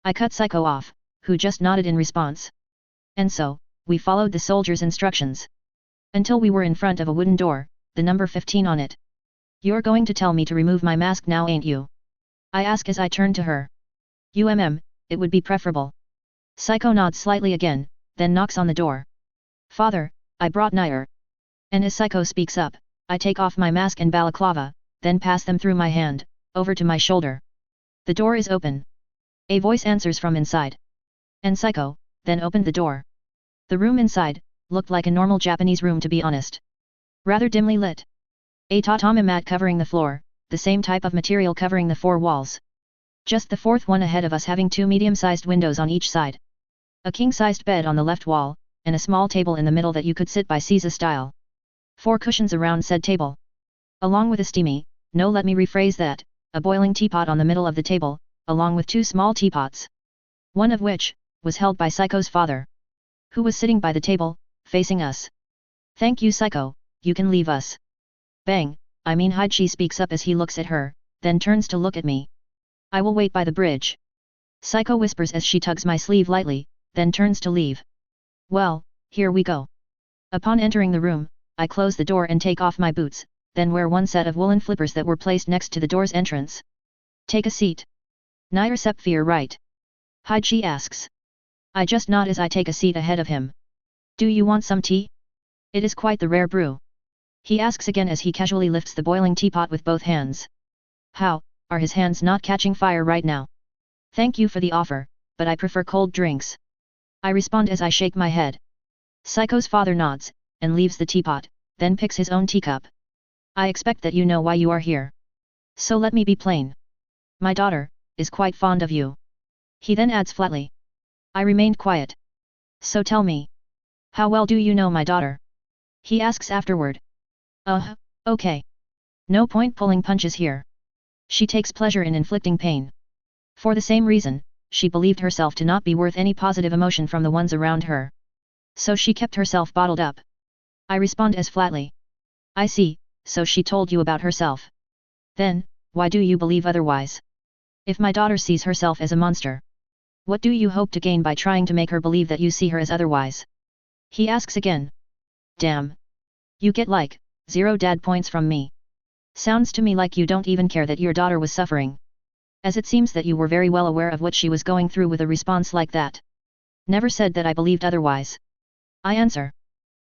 Speaker 1: I cut Psycho off, who just nodded in response. And so, we followed the soldier's instructions. Until we were in front of a wooden door, the number 15 on it. You're going to tell me to remove my mask now, ain't you? I ask as I turn to her. It would be preferable. Psycho nods slightly again, then knocks on the door. Father, I brought Nair. And as Psycho speaks up, I take off my mask and balaclava, then pass them through my hand, over to my shoulder. The door is open. A voice answers from inside. And Psycho, then opened the door. The room inside, looked like a normal Japanese room, to be honest. Rather dimly lit. A tatami mat covering the floor, the same type of material covering the four walls. Just the fourth one ahead of us having two medium-sized windows on each side. A king-sized bed on the left wall, and a small table in the middle that you could sit by Caesar style. 4 cushions around said table. Along with a steamy, no, let me rephrase that, a boiling teapot on the middle of the table, along with 2 small teapots. One of which, was held by Psycho's father. Who was sitting by the table, facing us. Thank you, Psycho, you can leave us. Bang, Hideshi speaks up as he looks at her, then turns to look at me. I will wait by the bridge. Psycho whispers as she tugs my sleeve lightly, then turns to leave. Well, here we go. Upon entering the room, I close the door and take off my boots, then wear one set of woolen flippers that were placed next to the door's entrance. Take a seat. Nair Sepphire, right? Hideshi asks. I just nod as I take a seat ahead of him. Do you want some tea? It is quite the rare brew. He asks again as he casually lifts the boiling teapot with both hands. How, are his hands not catching fire right now? Thank you for the offer, but I prefer cold drinks. I respond as I shake my head. Psycho's father nods, and leaves the teapot, then picks his own teacup. I expect that you know why you are here. So let me be plain. My daughter, is quite fond of you. He then adds flatly. I remained quiet. So tell me. How well do you know my daughter? He asks afterward. Okay. No point pulling punches here. She takes pleasure in inflicting pain. For the same reason, she believed herself to not be worth any positive emotion from the ones around her. So she kept herself bottled up. I respond as flatly. I see, so she told you about herself. Then, why do you believe otherwise? If my daughter sees herself as a monster, what do you hope to gain by trying to make her believe that you see her as otherwise? He asks again. Damn. You get like, 0 dad points from me. Sounds to me like you don't even care that your daughter was suffering. As it seems that you were very well aware of what she was going through with a response like that. Never said that I believed otherwise. I answer.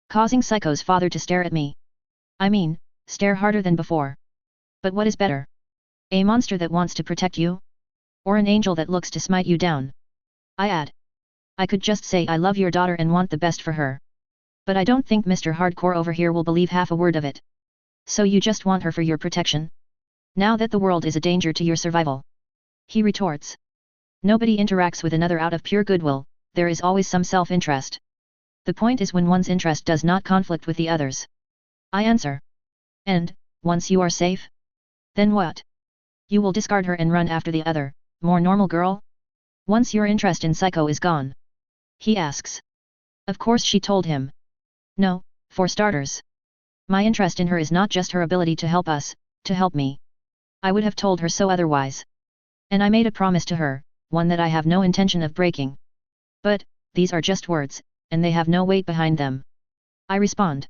Speaker 1: Causing Psycho's father to stare at me. I mean, stare harder than before. But what is better? A monster that wants to protect you? Or an angel that looks to smite you down? I add. I could just say I love your daughter and want the best for her. But I don't think Mr. Hardcore over here will believe half a word of it. So you just want her for your protection? Now that the world is a danger to your survival. He retorts. Nobody interacts with another out of pure goodwill, there is always some self-interest. The point is when one's interest does not conflict with the others. I answer. And, once you are safe? Then what? You will discard her and run after the other, more normal girl? Once your interest in Psycho is gone? He asks. Of course she told him. No, for starters. My interest in her is not just her ability to help us, to help me. I would have told her so otherwise. And I made a promise to her, one that I have no intention of breaking. But, these are just words, and they have no weight behind them. I respond.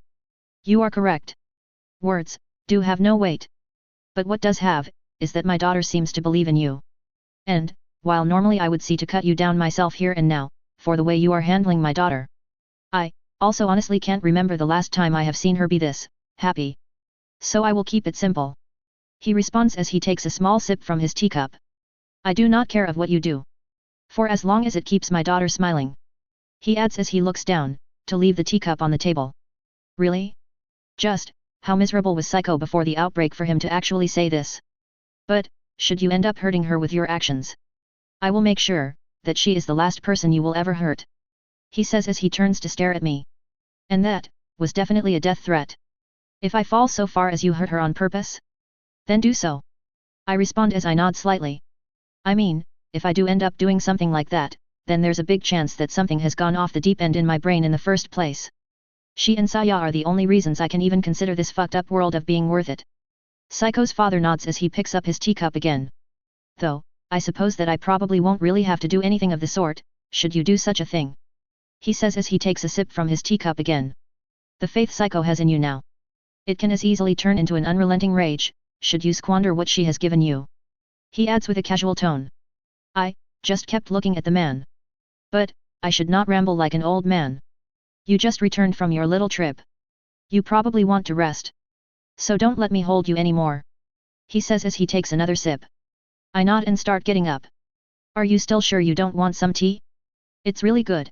Speaker 1: You are correct. Words, do have no weight. But what does have, is that my daughter seems to believe in you. And, while normally I would see to cut you down myself here and now, for the way you are handling my daughter. I, also honestly can't remember the last time I have seen her be this, happy. So I will keep it simple. He responds as he takes a small sip from his teacup. I do not care of what you do. For as long as it keeps my daughter smiling. He adds as he looks down, to leave the teacup on the table. Really? Just, how miserable was Psycho before the outbreak for him to actually say this? But, should you end up hurting her with your actions? I will make sure, that she is the last person you will ever hurt. He says as he turns to stare at me. And that, was definitely a death threat. If I fall so far as you hurt her on purpose? Then do so. I respond as I nod slightly. I mean, if I do end up doing something like that, then there's a big chance that something has gone off the deep end in my brain in the first place. She and Saya are the only reasons I can even consider this fucked up world of being worth it. Psycho's father nods as he picks up his teacup again. Though, I suppose that I probably won't really have to do anything of the sort, should you do such a thing. He says as he takes a sip from his teacup again. The faith Psycho has in you now. It can as easily turn into an unrelenting rage, should you squander what she has given you. He adds with a casual tone. I, just kept looking at the man. But, I should not ramble like an old man. You just returned from your little trip. You probably want to rest. So don't let me hold you anymore. He says as he takes another sip. I nod and start getting up. Are you still sure you don't want some tea? It's really good.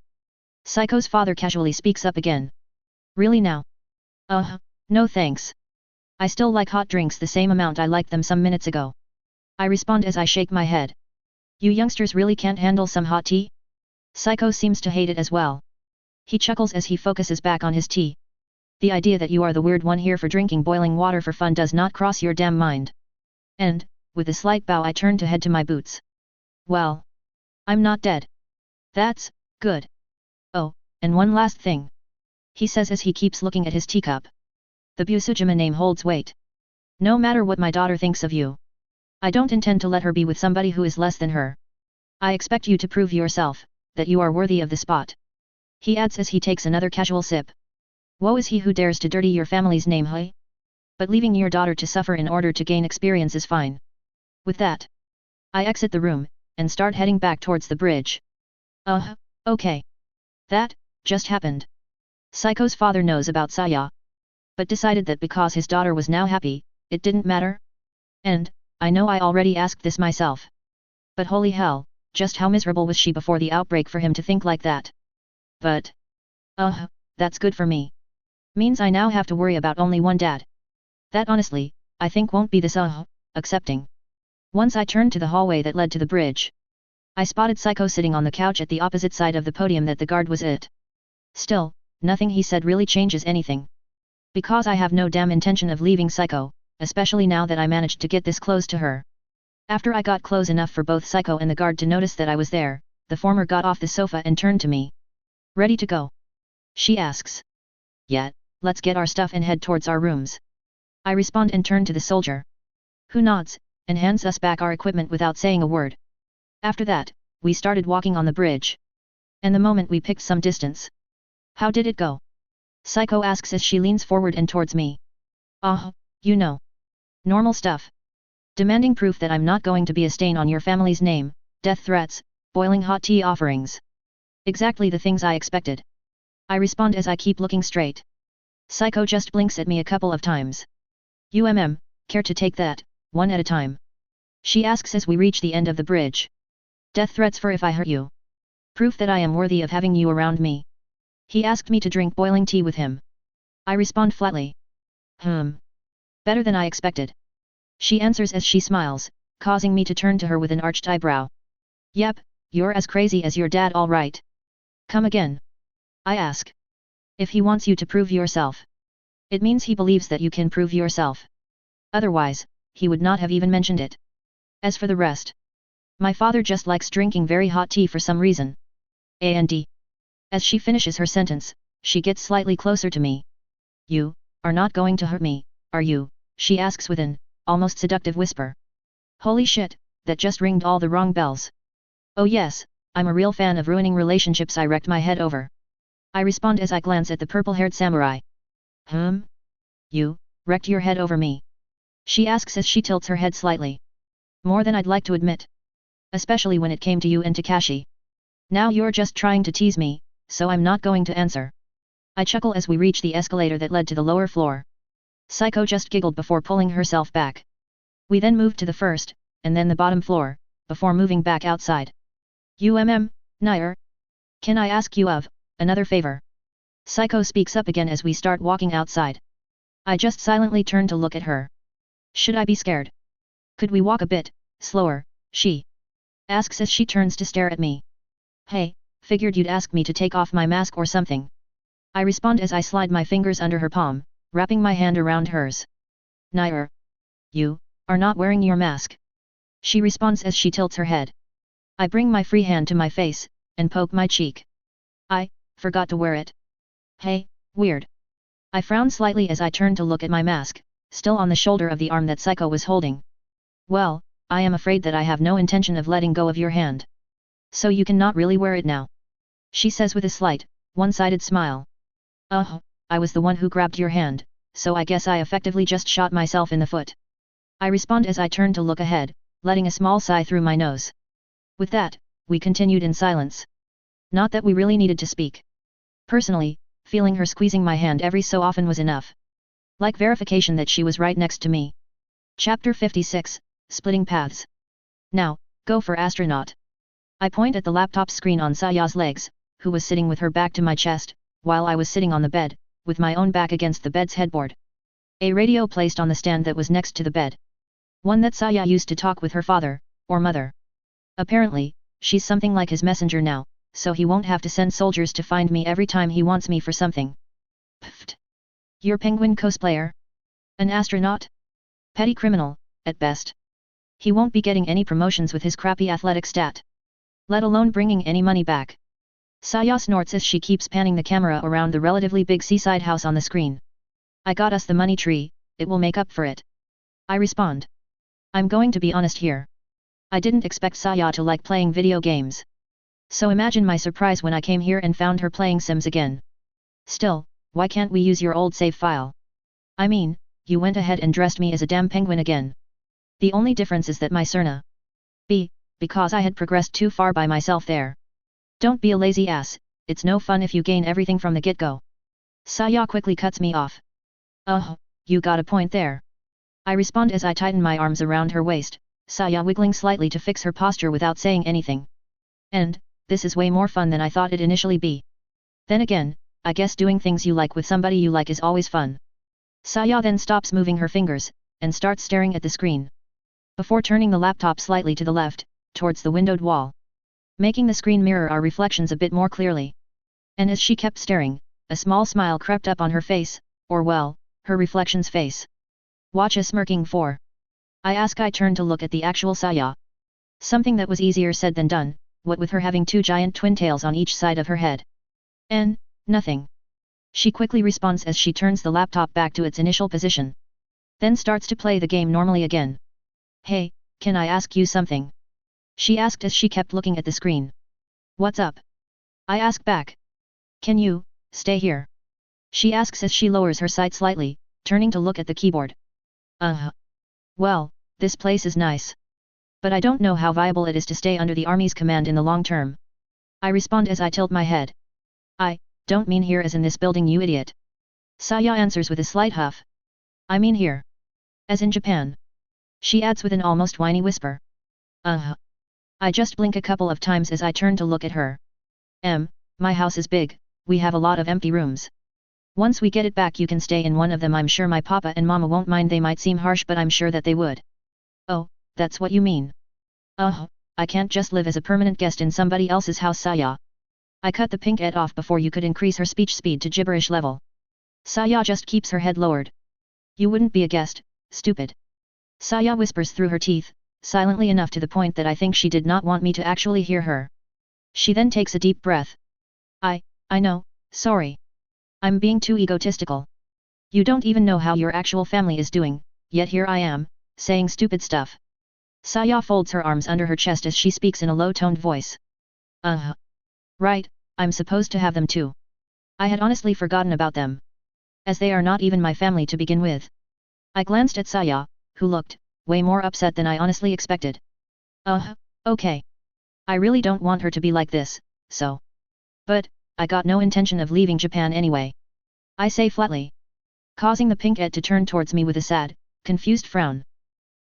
Speaker 1: Psycho's father casually speaks up again. Really now? No thanks. I still like hot drinks the same amount I liked them some minutes ago. I respond as I shake my head. You youngsters really can't handle some hot tea? Psycho seems to hate it as well. He chuckles as he focuses back on his tea. The idea that you are the weird one here for drinking boiling water for fun does not cross your damn mind. And, with a slight bow I turn to head to my boots. Well. I'm not dead. That's, good. Oh, and one last thing. He says as he keeps looking at his teacup. The Busujima name holds weight. No matter what my daughter thinks of you. I don't intend to let her be with somebody who is less than her. I expect you to prove yourself, that you are worthy of the spot. He adds as he takes another casual sip. Woe is he who dares to dirty your family's name, hey? But leaving your daughter to suffer in order to gain experience is fine. With that, I exit the room, and start heading back towards the bridge. Okay. That, just happened. Psycho's father knows about Saya. But decided that because his daughter was now happy, it didn't matter? And, I know I already asked this myself. But holy hell, just how miserable was she before the outbreak for him to think like that? But, that's good for me. Means I now have to worry about only one dad. That honestly, I think won't be this accepting. Once I turned to the hallway that led to the bridge. I spotted Psycho sitting on the couch at the opposite side of the podium that the guard was at. Still, nothing he said really changes anything. Because I have no damn intention of leaving Psycho, especially now that I managed to get this close to her. After I got close enough for both Psycho and the guard to notice that I was there, the former got off the sofa and turned to me. Ready to go? She asks. Yeah, let's get our stuff and head towards our rooms. I respond and turn to the soldier, who nods, and hands us back our equipment without saying a word. After that, we started walking on the bridge. And the moment we picked some distance. How did it go? Psycho asks as she leans forward and towards me. You know. Normal stuff. Demanding proof that I'm not going to be a stain on your family's name, death threats, boiling hot tea offerings. Exactly the things I expected. I respond as I keep looking straight. Psycho just blinks at me a couple of times. Care to take that, one at a time? She asks as we reach the end of the bridge. Death threats for if I hurt you. Proof that I am worthy of having you around me. He asked me to drink boiling tea with him. I respond flatly. Better than I expected. She answers as she smiles, causing me to turn to her with an arched eyebrow. Yep, you're as crazy as your dad, all right. Come again. I ask. If he wants you to prove yourself. It means he believes that you can prove yourself. Otherwise, he would not have even mentioned it. As for the rest. My father just likes drinking very hot tea for some reason. And. As she finishes her sentence, she gets slightly closer to me. You are not going to hurt me, are you? She asks with an almost seductive whisper. Holy shit, that just ringed all the wrong bells. Oh yes, I'm a real fan of ruining relationships. I wrecked my head over. I respond as I glance at the purple-haired samurai. You wrecked your head over me? She asks as she tilts her head slightly. More than I'd like to admit. Especially when it came to you and Takashi. Now you're just trying to tease me, so I'm not going to answer. I chuckle as we reach the escalator that led to the lower floor. Psycho just giggled before pulling herself back. We then moved to the first, and then the bottom floor, before moving back outside. Nair? Can I ask you of another favor? Psycho speaks up again as we start walking outside. I just silently turn to look at her. Should I be scared? Could we walk a bit slower? She asks as she turns to stare at me. Hey, figured you'd ask me to take off my mask or something. I respond as I slide my fingers under her palm, wrapping my hand around hers. Nair. You are not wearing your mask. She responds as she tilts her head. I bring my free hand to my face, and poke my cheek. I forgot to wear it. Hey, weird. I frown slightly as I turn to look at my mask, still on the shoulder of the arm that Psycho was holding. Well, I am afraid that I have no intention of letting go of your hand. So you cannot really wear it now. She says with a slight, one-sided smile. I was the one who grabbed your hand, so I guess I effectively just shot myself in the foot. I respond as I turn to look ahead, letting a small sigh through my nose. With that, we continued in silence. Not that we really needed to speak. Personally, feeling her squeezing my hand every so often was enough. Like verification that she was right next to me. Chapter 56, Splitting Paths. Now, go for astronaut. I point at the laptop screen on Saya's legs, who was sitting with her back to my chest, while I was sitting on the bed, with my own back against the bed's headboard. A radio placed on the stand that was next to the bed. One that Saya used to talk with her father, or mother. Apparently, she's something like his messenger now, so he won't have to send soldiers to find me every time he wants me for something. Pfft. You're penguin cosplayer? An astronaut? Petty criminal, at best. He won't be getting any promotions with his crappy athletic stat. Let alone bringing any money back. Saya snorts as she keeps panning the camera around the relatively big seaside house on the screen. I got us the money tree, it will make up for it. I respond. I'm going to be honest here. I didn't expect Saya to like playing video games. So imagine my surprise when I came here and found her playing Sims again. Still, why can't we use your old save file? I mean, you went ahead and dressed me as a damn penguin again. The only difference is that my Serna. Because I had progressed too far by myself there. Don't be a lazy ass, it's no fun if you gain everything from the get-go. Saya quickly cuts me off. You got a point there. I respond as I tighten my arms around her waist, Saya wiggling slightly to fix her posture without saying anything. And, this is way more fun than I thought it'd initially be. Then again, I guess doing things you like with somebody you like is always fun. Saya then stops moving her fingers, and starts staring at the screen. Before turning the laptop slightly to the left, towards the windowed wall. Making the screen mirror our reflections a bit more clearly. And as she kept staring, a small smile crept up on her face, or well, her reflection's face. Watch a smirking for. I ask. I turn to look at the actual Saya. Something that was easier said than done, what with her having two giant twin tails on each side of her head. Nothing. She quickly responds as she turns the laptop back to its initial position. Then starts to play the game normally again. Hey, can I ask you something? She asked as she kept looking at the screen. What's up? I ask back. Can you stay here? She asks as she lowers her sight slightly, turning to look at the keyboard. Well, this place is nice. But I don't know how viable it is to stay under the army's command in the long term. I respond as I tilt my head. I don't mean here as in this building, you idiot. Saya answers with a slight huff. I mean here. As in Japan. She adds with an almost whiny whisper. I just blink a couple of times as I turn to look at her. My house is big, we have a lot of empty rooms. Once we get it back you can stay in one of them. I'm sure my papa and mama won't mind. They might seem harsh but I'm sure that they would. Oh, that's what you mean. I can't just live as a permanent guest in somebody else's house, Saya. I cut the pink off before you could increase her speech speed to gibberish level. Saya just keeps her head lowered. You wouldn't be a guest, stupid. Saya whispers through her teeth, silently enough to the point that I think she did not want me to actually hear her. She then takes a deep breath. I know, sorry. I'm being too egotistical. You don't even know how your actual family is doing, yet here I am, saying stupid stuff. Saya folds her arms under her chest as she speaks in a low-toned voice. Right, I'm supposed to have them too. I had honestly forgotten about them. As they are not even my family to begin with. I glanced at Saya, who looked way more upset than I honestly expected. Okay. I really don't want her to be like this, so. But, I got no intention of leaving Japan anyway. I say flatly. Causing the pink to turn towards me with a sad, confused frown.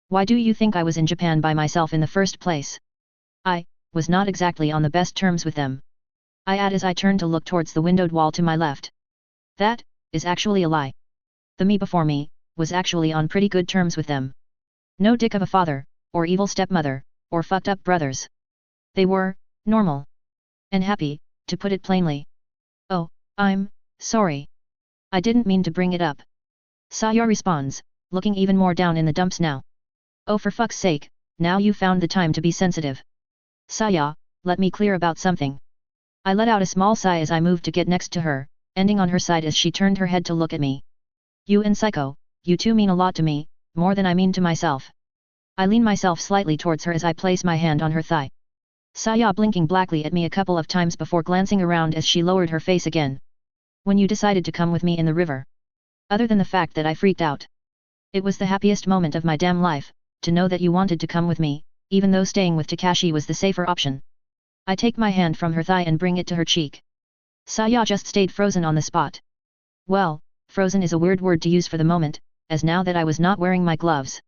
Speaker 1: Why do you think I was in Japan by myself in the first place? I was not exactly on the best terms with them. I add as I turn to look towards the windowed wall to my left. That is actually a lie. The me before me was actually on pretty good terms with them. No dick of a father, or evil stepmother, or fucked up brothers. They were normal. And happy, to put it plainly. Oh, I'm sorry. I didn't mean to bring it up. Saya responds, looking even more down in the dumps now. Oh, for fuck's sake, now you found the time to be sensitive. Saya, let me clear about something. I let out a small sigh as I moved to get next to her, ending on her side as she turned her head to look at me. You and Psycho, you two mean a lot to me, more than I mean to myself. I lean myself slightly towards her as I place my hand on her thigh. Saya blinking blackly at me a couple of times before glancing around as she lowered her face again. When you decided to come with me in the river. Other than the fact that I freaked out. It was the happiest moment of my damn life, to know that you wanted to come with me, even though staying with Takashi was the safer option. I take my hand from her thigh and bring it to her cheek. Saya just stayed frozen on the spot. Well, frozen is a weird word to use for the moment, as now that I was not wearing my gloves.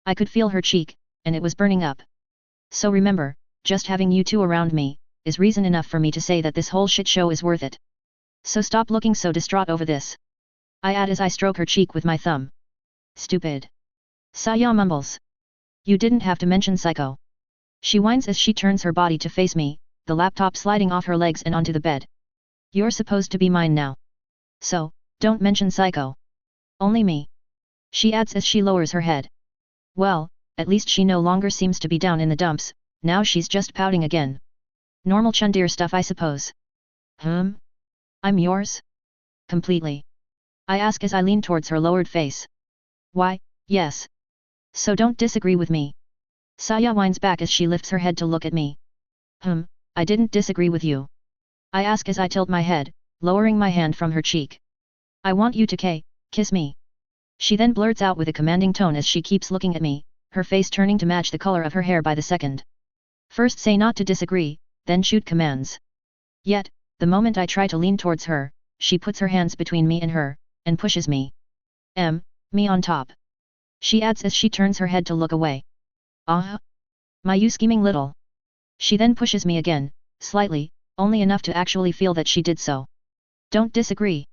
Speaker 1: I could feel her cheek, and it was burning up. So remember, just having you two around me, is reason enough for me to say that this whole shit show is worth it. So stop looking so distraught over this. I add as I stroke her cheek with my thumb. Stupid. Saya mumbles. You didn't have to mention Psycho. She whines as she turns her body to face me, the laptop sliding off her legs and onto the bed. You're supposed to be mine now. So, don't mention Psycho. Only me. She adds as she lowers her head. Well, at least she no longer seems to be down in the dumps, now she's just pouting again. Normal Chundeer stuff I suppose. I'm yours? Completely. I ask as I lean towards her lowered face. Why, yes. So don't disagree with me. Saya whines back as she lifts her head to look at me. I didn't disagree with you. I ask as I tilt my head, lowering my hand from her cheek. I want you to kiss me. She then blurts out with a commanding tone as she keeps looking at me, her face turning to match the color of her hair by the second. First say not to disagree, then shoot commands. Yet, the moment I try to lean towards her, she puts her hands between me and her, and pushes me. Me on top. She adds as she turns her head to look away. My you scheming little. She then pushes me again, slightly, only enough to actually feel that she did so. Don't disagree.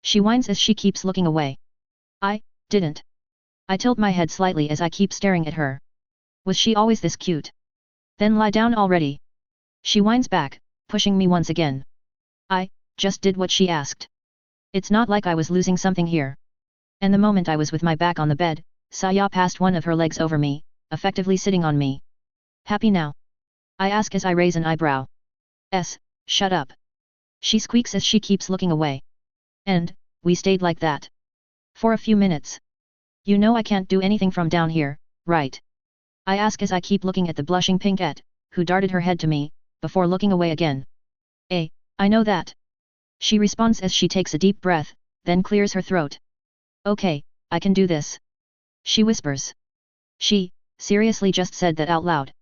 Speaker 1: She whines as she keeps looking away. I didn't. I tilt my head slightly as I keep staring at her. Was she always this cute? Then lie down already. She whines back, pushing me once again. I just did what she asked. It's not like I was losing something here. And the moment I was with my back on the bed, Saya passed one of her legs over me, effectively sitting on me. Happy now? I ask as I raise an eyebrow. Shut up. She squeaks as she keeps looking away. And, we stayed like that. For a few minutes. You know I can't do anything from down here, right? I ask as I keep looking at the blushing Pinkette, who darted her head to me, before looking away again. I know that. She responds as she takes a deep breath, then clears her throat. Okay, I can do this. She whispers. She, seriously just said that out loud.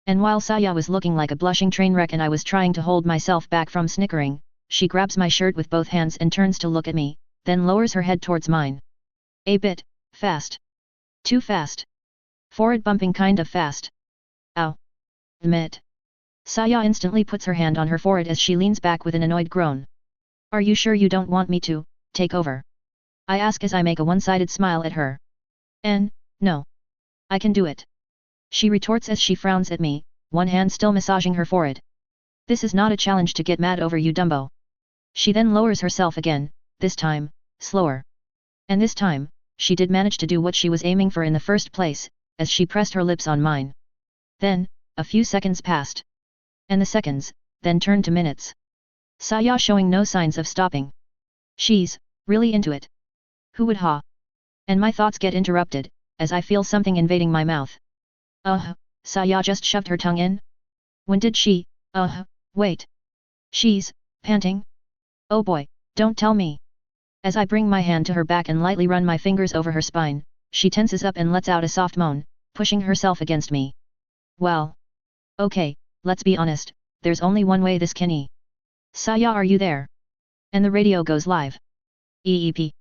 Speaker 1: And while Saya was looking like a blushing train wreck and I was trying to hold myself back from snickering, she grabs my shirt with both hands and turns to look at me, then lowers her head towards mine. A bit fast. Too fast. Forehead bumping kind of fast. Ow. Admit. Saya instantly puts her hand on her forehead as she leans back with an annoyed groan. Are you sure you don't want me to take over? I ask as I make a one-sided smile at her. No. I can do it. She retorts as she frowns at me, one hand still massaging her forehead. This is not a challenge to get mad over, you dumbo. She then lowers herself again, this time, slower. And this time, she did manage to do what she was aiming for in the first place, as she pressed her lips on mine. Then, a few seconds passed. And the seconds, then turned to minutes. Saya showing no signs of stopping. She's really into it. Who would ha? And my thoughts get interrupted, as I feel something invading my mouth. Saya just shoved her tongue in? When did she, wait. She's panting? Oh boy, don't tell me. As I bring my hand to her back and lightly run my fingers over her spine, she tenses up and lets out a soft moan, pushing herself against me. Well. Okay, let's be honest, there's only one way this can end. Saya, are you there? And the radio goes live. EEP.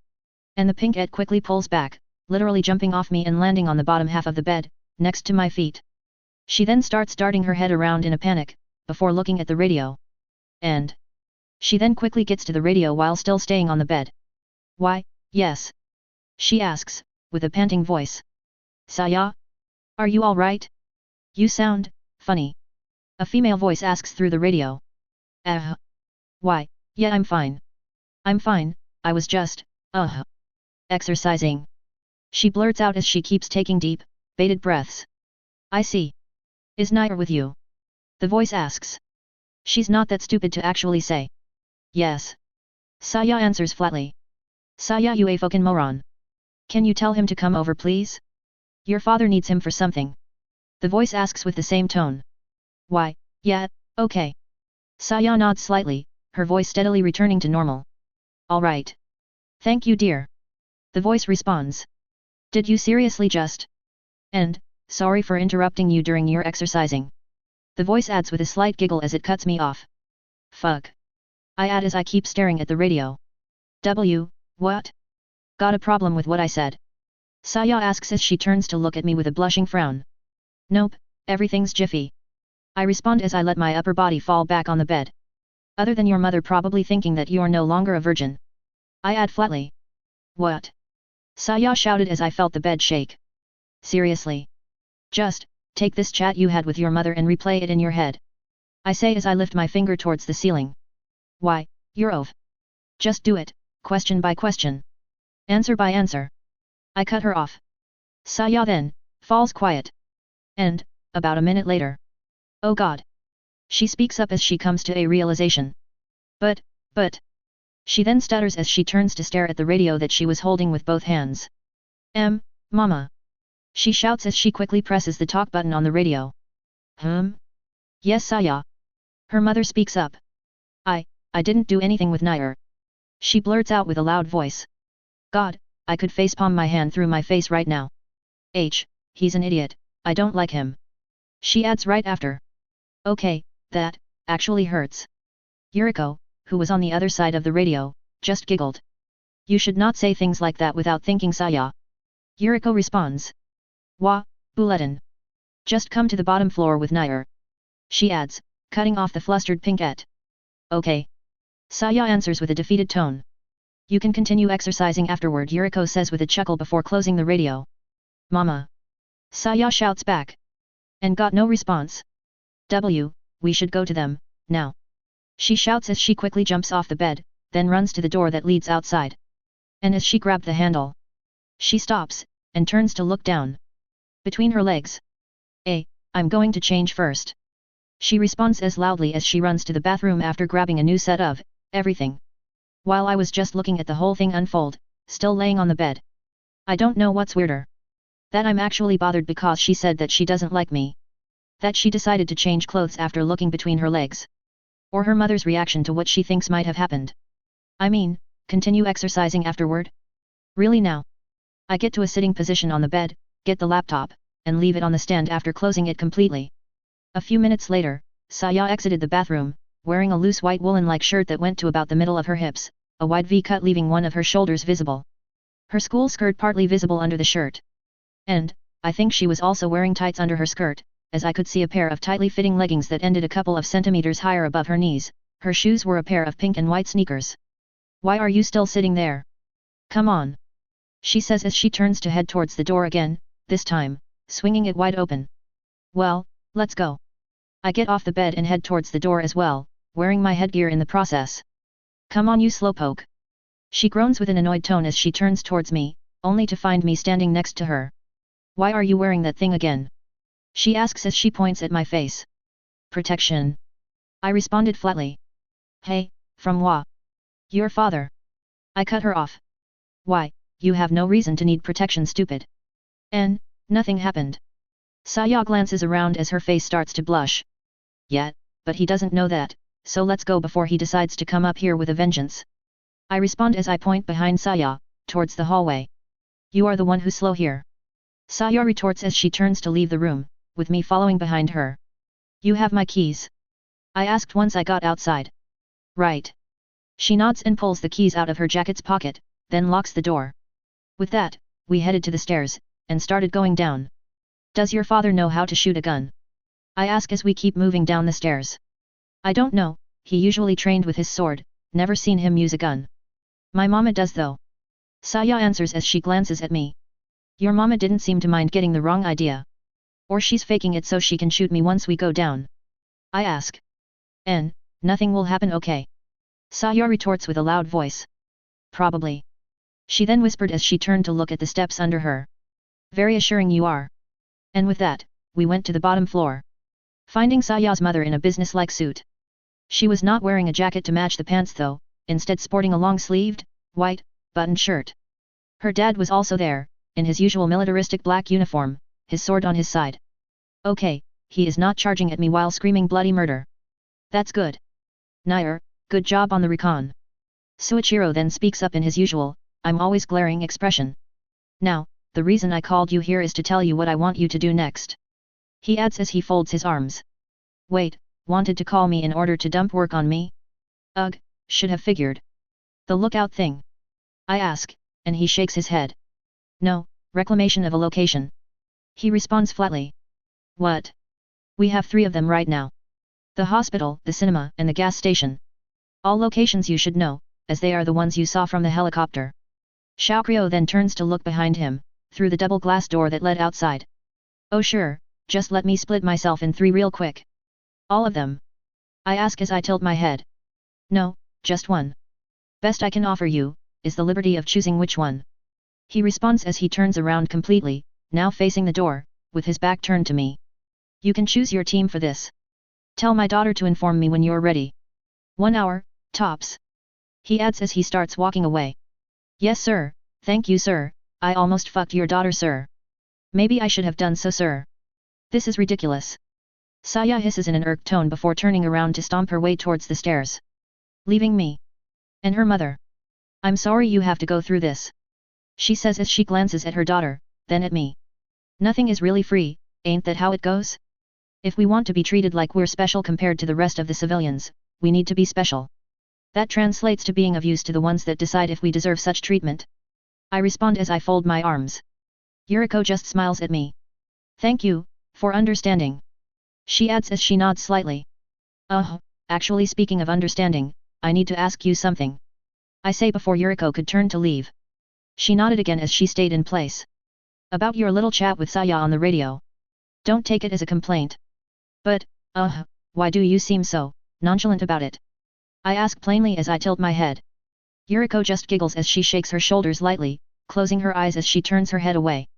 Speaker 1: And the Pinkette quickly pulls back, literally jumping off me and landing on the bottom half of the bed, next to my feet. She then starts darting her head around in a panic, before looking at the radio. And she then quickly gets to the radio while still staying on the bed. Why, yes. She asks, with a panting voice. Saya? Are you alright? You sound funny. A female voice asks through the radio. Why, yeah, I'm fine. I'm fine, I was just, exercising. She blurts out as she keeps taking deep, bated breaths. I see. Is Nair with you? The voice asks. She's not that stupid to actually say. Yes. Saya answers flatly. Saya, you a fucking moron. Can you tell him to come over, please? Your father needs him for something. The voice asks with the same tone. Why, yeah, okay. Saya nods slightly, her voice steadily returning to normal. Alright. Thank you, dear. The voice responds. Did you seriously just? And, sorry for interrupting you during your exercising. The voice adds with a slight giggle as it cuts me off. Fuck. I add as I keep staring at the radio. What? Got a problem with what I said? Saya asks as she turns to look at me with a blushing frown. Nope, everything's jiffy. I respond as I let my upper body fall back on the bed. Other than your mother probably thinking that you're no longer a virgin. I add flatly. What? Saya shouted as I felt the bed shake. Seriously. Just, take this chat you had with your mother and replay it in your head. I say as I lift my finger towards the ceiling. Why, you're ov. Just do it, question by question. Answer by answer. I cut her off. Saya then, falls quiet. And, about a minute later. Oh God. She speaks up as she comes to a realization. But. She then stutters as she turns to stare at the radio that she was holding with both hands. Mama. She shouts as she quickly presses the talk button on the radio. Yes, Saya. Her mother speaks up. I didn't do anything with Nair. She blurts out with a loud voice. God, I could facepalm my hand through my face right now. He's an idiot, I don't like him. She adds right after. Okay, that actually hurts. Yuriko, who was on the other side of the radio, just giggled. You should not say things like that without thinking, Saya. Yuriko responds. Wah, Bulletin. Just come to the bottom floor with Nair. She adds, cutting off the flustered Pinkette. Okay. Saya answers with a defeated tone. You can continue exercising afterward, Yuriko says with a chuckle before closing the radio. Mama. Saya shouts back. And got no response. We should go to them, now. She shouts as she quickly jumps off the bed, then runs to the door that leads outside. And as she grabbed the handle, she stops, and turns to look down. Between her legs. I'm going to change first. She responds as loudly as she runs to the bathroom after grabbing a new set of everything. While I was just looking at the whole thing unfold, still laying on the bed. I don't know what's weirder. That I'm actually bothered because she said that she doesn't like me. That she decided to change clothes after looking between her legs. Or her mother's reaction to what she thinks might have happened. I mean, continue exercising afterward? Really now? I get to a sitting position on the bed, get the laptop, and leave it on the stand after closing it completely. A few minutes later, Saya exited the bathroom, wearing a loose white woolen-like shirt that went to about the middle of her hips, a wide V-cut leaving one of her shoulders visible. Her school skirt partly visible under the shirt. And, I think she was also wearing tights under her skirt, as I could see a pair of tightly fitting leggings that ended a couple of centimeters higher above her knees. Her shoes were a pair of pink and white sneakers. Why are you still sitting there? Come on. She says as she turns to head towards the door again, this time, swinging it wide open. Well, let's go. I get off the bed and head towards the door as well, wearing my headgear in the process. Come on you slowpoke. She groans with an annoyed tone as she turns towards me, only to find me standing next to her. Why are you wearing that thing again? She asks as she points at my face. Protection. I responded flatly. Hey, from Wa. Your father. I cut her off. Why, you have no reason to need protection, stupid. Nothing happened. Saya glances around as her face starts to blush. Yet, but he doesn't know that, so let's go before he decides to come up here with a vengeance. I respond as I point behind Saya, towards the hallway. You are the one who's slow here. Saya retorts as she turns to leave the room, with me following behind her. You have my keys? I asked once I got outside. Right. She nods and pulls the keys out of her jacket's pocket, then locks the door. With that, we headed to the stairs, and started going down. Does your father know how to shoot a gun? I ask as we keep moving down the stairs. I don't know, he usually trained with his sword, never seen him use a gun. My mama does though. Saya answers as she glances at me. Your mama didn't seem to mind getting the wrong idea. Or she's faking it so she can shoot me once we go down. I ask. Nothing will happen, okay? Saya retorts with a loud voice. Probably. She then whispered as she turned to look at the steps under her. Very assuring you are. And with that, we went to the bottom floor. Finding Saya's mother in a business-like suit. She was not wearing a jacket to match the pants though, instead sporting a long-sleeved, white, buttoned shirt. Her dad was also there, in his usual militaristic black uniform, his sword on his side. Okay, he is not charging at me while screaming bloody murder. That's good. Nair, good job on the recon. Suichiro then speaks up in his usual, I'm always glaring expression. Now, the reason I called you here is to tell you what I want you to do next. He adds as he folds his arms. Wait, wanted to call me in order to dump work on me? Ugh, should have figured. The lookout thing? I ask, and he shakes his head. No, reclamation of a location. He responds flatly. What? We have 3 of them right now. The hospital, the cinema, and the gas station. All locations you should know, as they are the ones you saw from the helicopter. Xiaokryo then turns to look behind him, through the double glass door that led outside. Oh sure, just let me split myself in 3 real quick. All of them? I ask as I tilt my head. No, just one. Best I can offer you, is the liberty of choosing which one. He responds as he turns around completely, now facing the door, with his back turned to me. You can choose your team for this. Tell my daughter to inform me when you're ready. 1 hour, tops. He adds as he starts walking away. Yes sir, thank you sir, I almost fucked your daughter sir. Maybe I should have done so sir. This is ridiculous. Saya hisses in an irked tone before turning around to stomp her way towards the stairs. Leaving me. And her mother. I'm sorry you have to go through this. She says as she glances at her daughter, then at me. Nothing is really free, ain't that how it goes? If we want to be treated like we're special compared to the rest of the civilians, we need to be special. That translates to being of use to the ones that decide if we deserve such treatment. I respond as I fold my arms. Yuriko just smiles at me. Thank you, for understanding. She adds as she nods slightly. Actually speaking of understanding, I need to ask you something. I say before Yuriko could turn to leave. She nodded again as she stayed in place. About your little chat with Saya on the radio. Don't take it as a complaint. But, why do you seem so nonchalant about it? I ask plainly as I tilt my head. Yuriko just giggles as she shakes her shoulders lightly, closing her eyes as she turns her head away.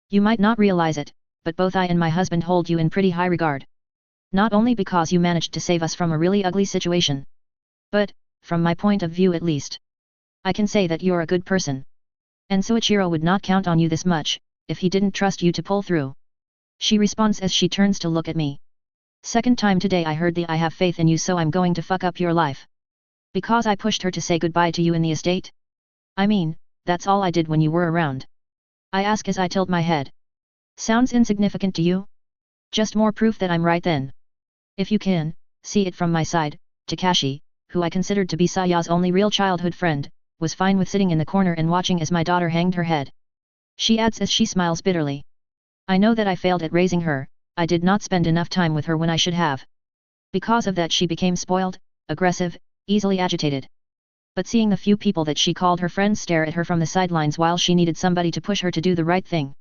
Speaker 1: You might not realize it, but both I and my husband hold you in pretty high regard. Not only because you managed to save us from a really ugly situation, but, from my point of view at least, I can say that you're a good person. And Soichiro would not count on you this much, if he didn't trust you to pull through. She responds as she turns to look at me. Second time today I heard the I have faith in you, so I'm going to fuck up your life. Because I pushed her to say goodbye to you in the estate? I mean, that's all I did when you were around. I ask as I tilt my head. Sounds insignificant to you? Just more proof that I'm right then. If you can, see it from my side, Takashi, who I considered to be Saya's only real childhood friend, was fine with sitting in the corner and watching as my daughter hanged her head. She adds as she smiles bitterly. I know that I failed at raising her, I did not spend enough time with her when I should have. Because of that she became spoiled, aggressive, easily agitated. But seeing the few people that she called her friends stare at her from the sidelines while she needed somebody to push her to do the right thing,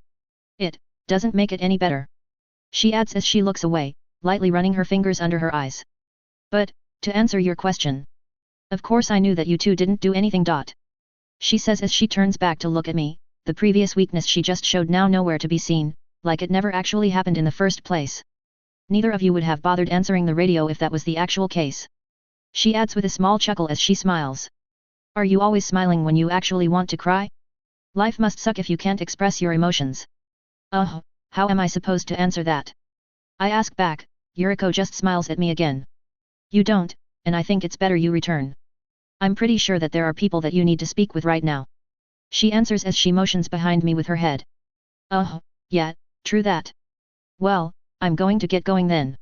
Speaker 1: it doesn't make it any better. She adds as she looks away, lightly running her fingers under her eyes. But, to answer your question, of course I knew that you two didn't do anything. She says as she turns back to look at me, the previous weakness she just showed now nowhere to be seen, like it never actually happened in the first place. Neither of you would have bothered answering the radio if that was the actual case. She adds with a small chuckle as she smiles. Are you always smiling when you actually want to cry? Life must suck if you can't express your emotions. How am I supposed to answer that? I ask back. Yuriko just smiles at me again. You don't, and I think it's better you return. I'm pretty sure that there are people that you need to speak with right now. She answers as she motions behind me with her head. Yeah, true that. Well, I'm going to get going then.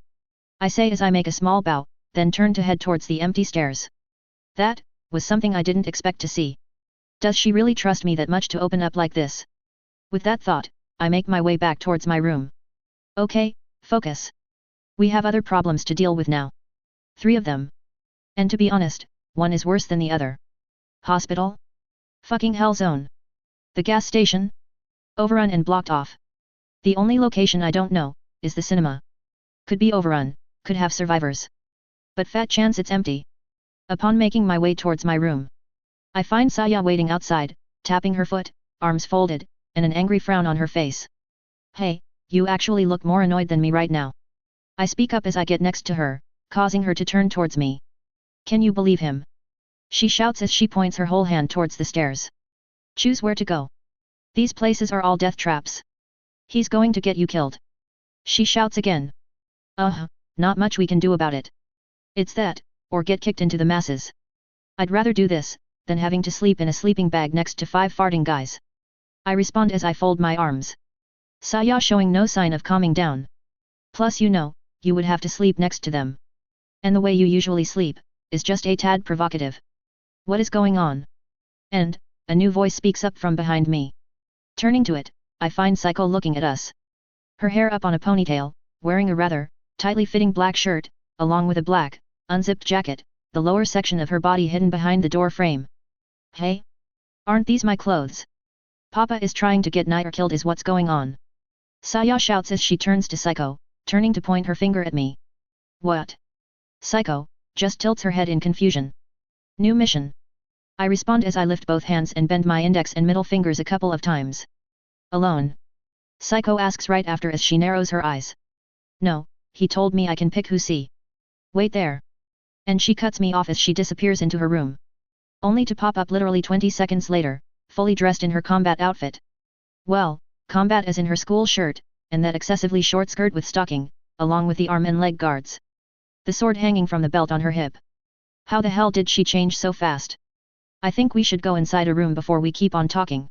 Speaker 1: I say as I make a small bow, then turn to head towards the empty stairs. That was something I didn't expect to see. Does she really trust me that much to open up like this? With that thought, I make my way back towards my room. Okay, focus. We have other problems to deal with now. 3 of them. And to be honest, one is worse than the other. Hospital? Fucking hell zone. The gas station? Overrun and blocked off. The only location I don't know is the cinema. Could be overrun, could have survivors. But fat chance it's empty. Upon making my way towards my room, I find Saya waiting outside, tapping her foot, arms folded, and an angry frown on her face. Hey, you actually look more annoyed than me right now. I speak up as I get next to her, causing her to turn towards me. Can you believe him? She shouts as she points her whole hand towards the stairs. Choose where to go. These places are all death traps. He's going to get you killed. She shouts again. Not much we can do about it. It's that, or get kicked into the masses. I'd rather do this, than having to sleep in a sleeping bag next to 5 farting guys. I respond as I fold my arms. Saya showing no sign of calming down. Plus you would have to sleep next to them. And the way you usually sleep, is just a tad provocative. What is going on? And, a new voice speaks up from behind me. Turning to it, I find Psycho looking at us. Her hair up on a ponytail, wearing a rather tightly fitting black shirt, along with a black, unzipped jacket, the lower section of her body hidden behind the door frame. Hey? Aren't these my clothes? Papa is trying to get Nair killed is what's going on. Saya shouts as she turns to Psycho, turning to point her finger at me. What? Psycho just tilts her head in confusion. New mission. I respond as I lift both hands and bend my index and middle fingers a couple of times. Alone? Psycho asks right after as she narrows her eyes. No, he told me I can pick who see. Wait there. And she cuts me off as she disappears into her room. Only to pop up literally 20 seconds later, fully dressed in her combat outfit. Well, combat as in her school shirt, and that excessively short skirt with stocking, along with the arm and leg guards. The sword hanging from the belt on her hip. How the hell did she change so fast? I think we should go inside a room before we keep on talking.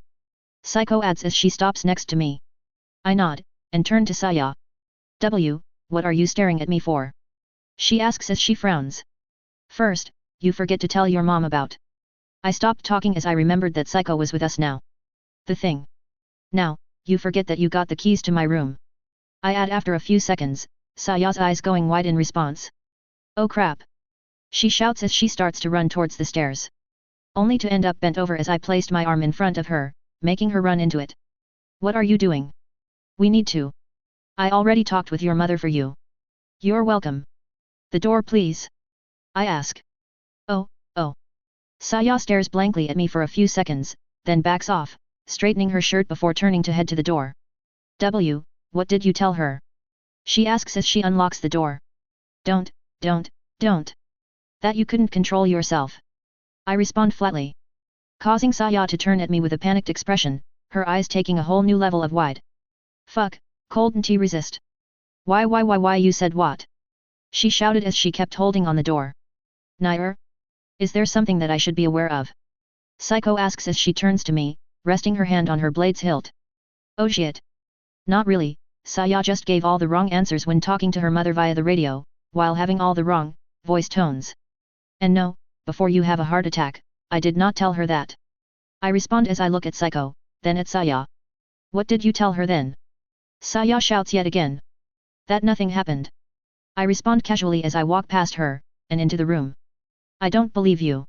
Speaker 1: Psycho adds as she stops next to me. I nod, and turn to Saya. What are you staring at me for? She asks as she frowns. First, you forget to tell your mom about. I stopped talking as I remembered that Psycho was with us now. The thing. Now, you forget that you got the keys to my room. I add after a few seconds, Saya's eyes going wide in response. Oh crap. She shouts as she starts to run towards the stairs. Only to end up bent over as I placed my arm in front of her, making her run into it. What are you doing? We need to. I already talked with your mother for you. You're welcome. The door please. I ask. Oh. Saya stares blankly at me for a few seconds, then backs off, straightening her shirt before turning to head to the door. What did you tell her? She asks as she unlocks the door. Don't. That you couldn't control yourself. I respond flatly, causing Saya to turn at me with a panicked expression, her eyes taking a whole new level of wide. Fuck, couldn't resist. Why you said what? She shouted as she kept holding on the door. Nair? Is there something that I should be aware of? Psycho asks as she turns to me, resting her hand on her blade's hilt. Oh shit. Not really, Saya just gave all the wrong answers when talking to her mother via the radio, while having all the wrong voice tones. And no, before you have a heart attack, I did not tell her that. I respond as I look at Psycho, then at Saya. What did you tell her then? Saya shouts yet again. That nothing happened. I respond casually as I walk past her, and into the room. I don't believe you.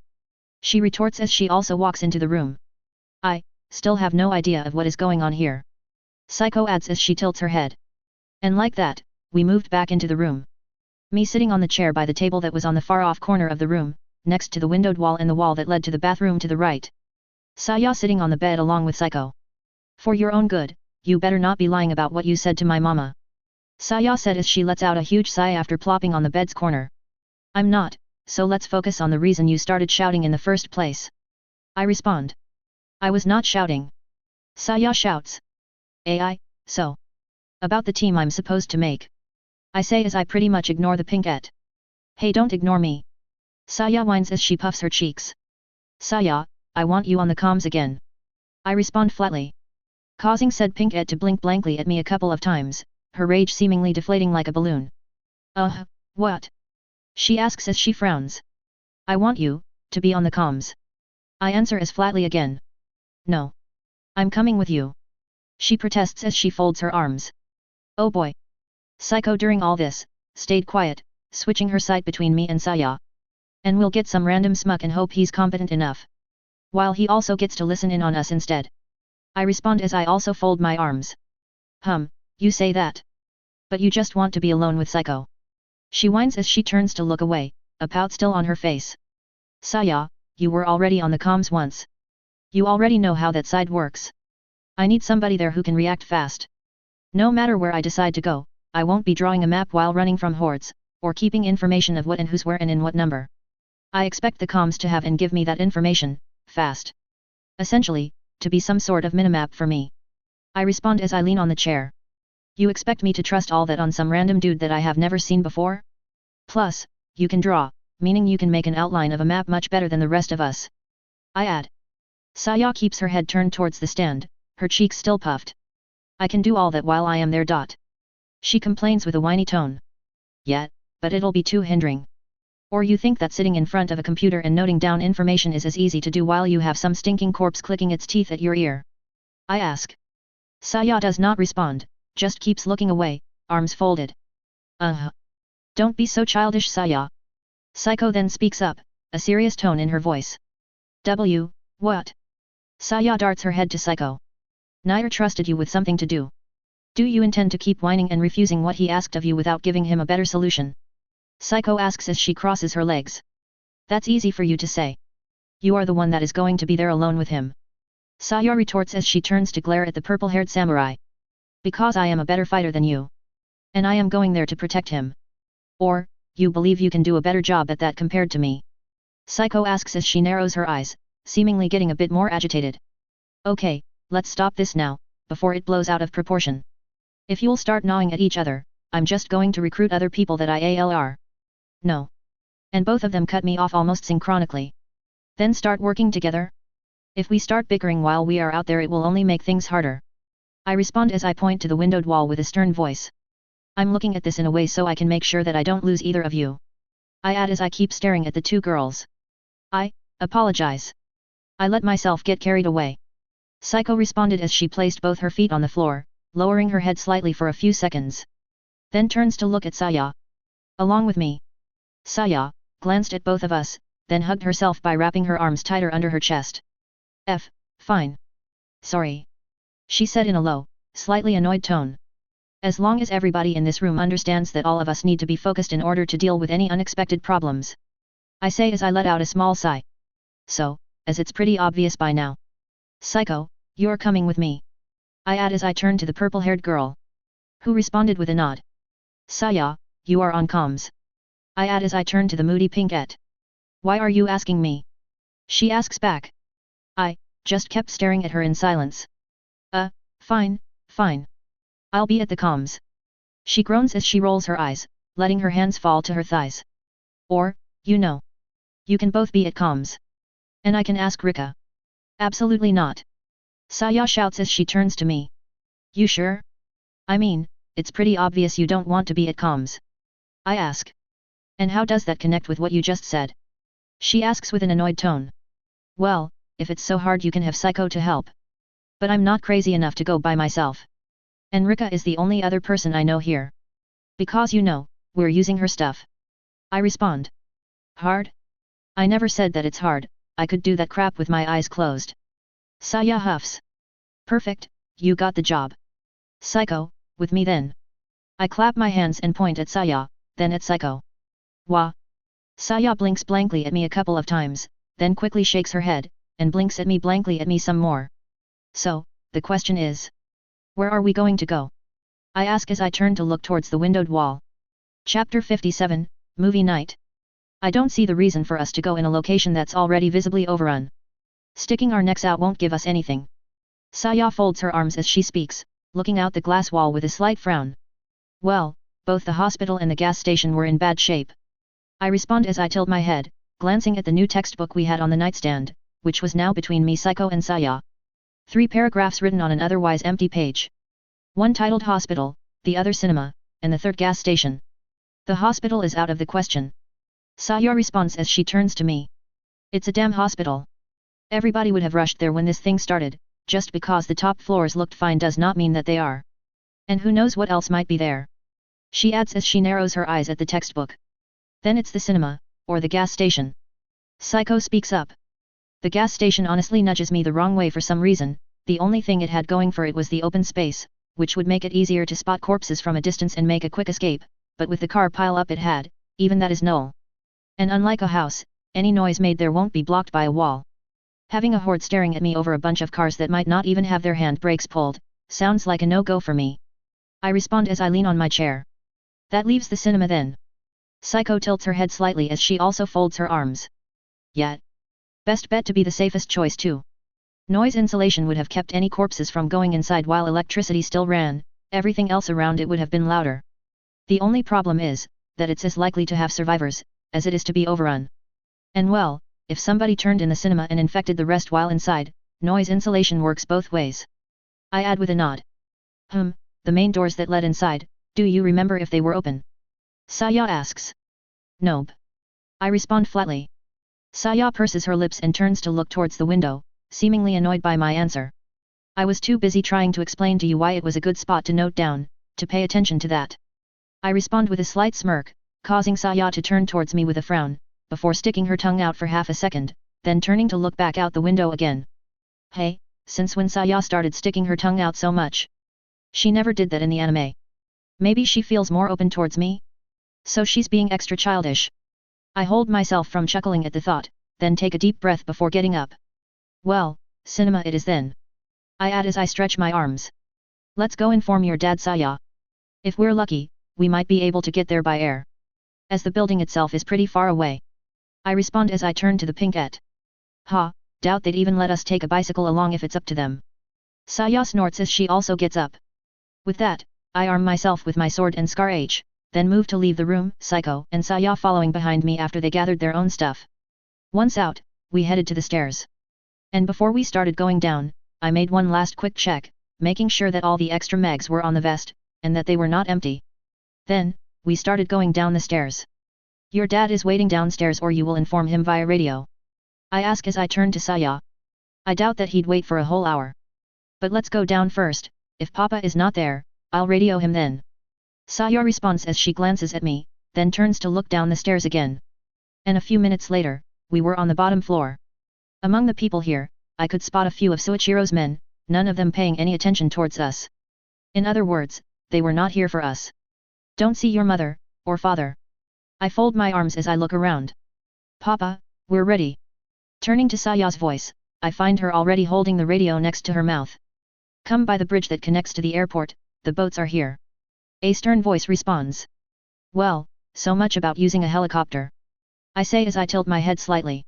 Speaker 1: She retorts as she also walks into the room. I still have no idea of what is going on here. Psycho adds as she tilts her head. And like that, we moved back into the room. Me sitting on the chair by the table that was on the far-off corner of the room, next to the windowed wall and the wall that led to the bathroom to the right. Saya sitting on the bed along with Psycho. For your own good, you better not be lying about what you said to my mama. Saya said as she lets out a huge sigh after plopping on the bed's corner. I'm not, so let's focus on the reason you started shouting in the first place. I respond. I was not shouting. Saya shouts. So. About the team I'm supposed to make. I say as I pretty much ignore the pinkette. Hey, don't ignore me. Saya whines as she puffs her cheeks. Saya, I want you on the comms again. I respond flatly, causing said pinkette to blink blankly at me a couple of times, her rage seemingly deflating like a balloon. What? She asks as she frowns. I want you to be on the comms. I answer as flatly again. No. I'm coming with you. She protests as she folds her arms. Oh boy. Psycho during all this, stayed quiet, switching her side between me and Saya. And we'll get some random smuck and hope he's competent enough. While he also gets to listen in on us instead. I respond as I also fold my arms. You say that. But you just want to be alone with Psycho. She whines as she turns to look away, a pout still on her face. Saya, you were already on the comms once. You already know how that side works. I need somebody there who can react fast. No matter where I decide to go, I won't be drawing a map while running from hordes, or keeping information of what and who's where and in what number. I expect the comms to have and give me that information, fast. Essentially, to be some sort of minimap for me. I respond as I lean on the chair. You expect me to trust all that on some random dude that I have never seen before? Plus, you can draw, meaning you can make an outline of a map much better than the rest of us. I add. Saya keeps her head turned towards the stand, her cheeks still puffed. I can do all that while I am there. She complains with a whiny tone. Yet, but it'll be too hindering. Or you think that sitting in front of a computer and noting down information is as easy to do while you have some stinking corpse clicking its teeth at your ear? I ask. Saya does not respond, just keeps looking away, arms folded. Don't be so childish, Saya. Psycho then speaks up, a serious tone in her voice. What? Saya darts her head to Psycho. Nair trusted you with something to do. Do you intend to keep whining and refusing what he asked of you without giving him a better solution? Psycho asks as she crosses her legs. That's easy for you to say. You are the one that is going to be there alone with him. Saya retorts as she turns to glare at the purple-haired samurai. Because I am a better fighter than you. And I am going there to protect him. Or, you believe you can do a better job at that compared to me? Psycho asks as she narrows her eyes, seemingly getting a bit more agitated. Okay, let's stop this now, before it blows out of proportion. If you'll start gnawing at each other, I'm just going to recruit other people that IALR. No. And both of them cut me off almost synchronically. Then start working together? If we start bickering while we are out there, it will only make things harder. I respond as I point to the windowed wall with a stern voice. I'm looking at this in a way so I can make sure that I don't lose either of you. I add as I keep staring at the two girls. I apologize. I let myself get carried away. Psycho responded as she placed both her feet on the floor, lowering her head slightly for a few seconds. Then turns to look at Saya. Along with me. Saya glanced at both of us, then hugged herself by wrapping her arms tighter under her chest. Fine. Sorry. She said in a low, slightly annoyed tone. As long as everybody in this room understands that all of us need to be focused in order to deal with any unexpected problems. I say as I let out a small sigh. so, as it's pretty obvious by now. Psycho, you're coming with me. I add as I turn to the purple-haired girl. Who responded with a nod. Saya, you are on comms. I add as I turn to the moody pinkette. Why are you asking me? She asks back. I just kept staring at her in silence. Fine, fine. I'll be at the comms. She groans as she rolls her eyes, letting her hands fall to her thighs. Or, you know. You can both be at comms. And I can ask Rika. Absolutely not. Saya shouts as she turns to me. You sure? I mean, it's pretty obvious you don't want to be at comms. I ask. And how does that connect with what you just said? She asks with an annoyed tone. Well, if it's so hard you can have Psycho to help. But I'm not crazy enough to go by myself. And Rika is the only other person I know here. Because you know, we're using her stuff. I respond. Hard? I never said that it's hard, I could do that crap with my eyes closed. Saya huffs. Perfect, you got the job. Psycho, with me then. I clap my hands and point at Saya, then at Psycho. Wah. Saya blinks blankly at me a couple of times, then quickly shakes her head, and blinks at me some more. So, the question is. Where are we going to go? I ask as I turn to look towards the windowed wall. Chapter 57, Movie Night. I don't see the reason for us to go in a location that's already visibly overrun. Sticking our necks out won't give us anything. Saya folds her arms as she speaks, looking out the glass wall with a slight frown. Well, both the hospital and the gas station were in bad shape. I respond as I tilt my head, glancing at the new textbook we had on the nightstand, which was now between me, Psycho, and Saya. 3 paragraphs written on an otherwise empty page. One titled Hospital, the other Cinema, and the third Gas Station. The hospital is out of the question. Saya responds as she turns to me. It's a damn hospital. Everybody would have rushed there when this thing started, just because the top floors looked fine does not mean that they are. And who knows what else might be there. She adds as she narrows her eyes at the textbook. Then it's the cinema, or the gas station. Psycho speaks up. The gas station honestly nudges me the wrong way for some reason, the only thing it had going for it was the open space, which would make it easier to spot corpses from a distance and make a quick escape, but with the car pile up it had, even that is null. And unlike a house, any noise made there won't be blocked by a wall. Having a horde staring at me over a bunch of cars that might not even have their hand brakes pulled, sounds like a no-go for me. I respond as I lean on my chair. That leaves the cinema then. Psycho tilts her head slightly as she also folds her arms. Yet. Best bet to be the safest choice too. Noise insulation would have kept any corpses from going inside while electricity still ran, everything else around it would have been louder. The only problem is, that it's as likely to have survivors, as it is to be overrun. And well, if somebody turned in the cinema and infected the rest while inside, noise insulation works both ways. I add with a nod. The main doors that led inside, do you remember if they were open? Saya asks. Nope. I respond flatly. Saya purses her lips and turns to look towards the window, seemingly annoyed by my answer. I was too busy trying to explain to you why it was a good spot to note down, to pay attention to that. I respond with a slight smirk, causing Saya to turn towards me with a frown, before sticking her tongue out for half a second, then turning to look back out the window again. Hey, since when Saya started sticking her tongue out so much? She never did that in the anime. Maybe she feels more open towards me? So she's being extra childish. I hold myself from chuckling at the thought, then take a deep breath before getting up. Well, cinema it is then. I add as I stretch my arms. Let's go inform your dad, Saya. If we're lucky, we might be able to get there by air. As the building itself is pretty far away. I respond as I turn to the pinkette. Doubt they'd even let us take a bicycle along if it's up to them. Saya snorts as she also gets up. With that, I arm myself with my sword and scar H, then move to leave the room, Psycho and Saya following behind me after they gathered their own stuff. Once out, we headed to the stairs. And before we started going down, I made one last quick check, making sure that all the extra megs were on the vest, and that they were not empty. Then, we started going down the stairs. Your dad is waiting downstairs or you will inform him via radio. I ask as I turn to Saya. I doubt that he'd wait for a whole hour. But let's go down first, if Papa is not there, I'll radio him then. Saya responds as she glances at me, then turns to look down the stairs again. And a few minutes later, we were on the bottom floor. Among the people here, I could spot a few of Soichiro's men, none of them paying any attention towards us. In other words, they were not here for us. Don't see your mother, or father. I fold my arms as I look around. Papa, we're ready. Turning to Saya's voice, I find her already holding the radio next to her mouth. Come by the bridge that connects to the airport, the boats are here. A stern voice responds. Well, so much about using a helicopter. I say as I tilt my head slightly.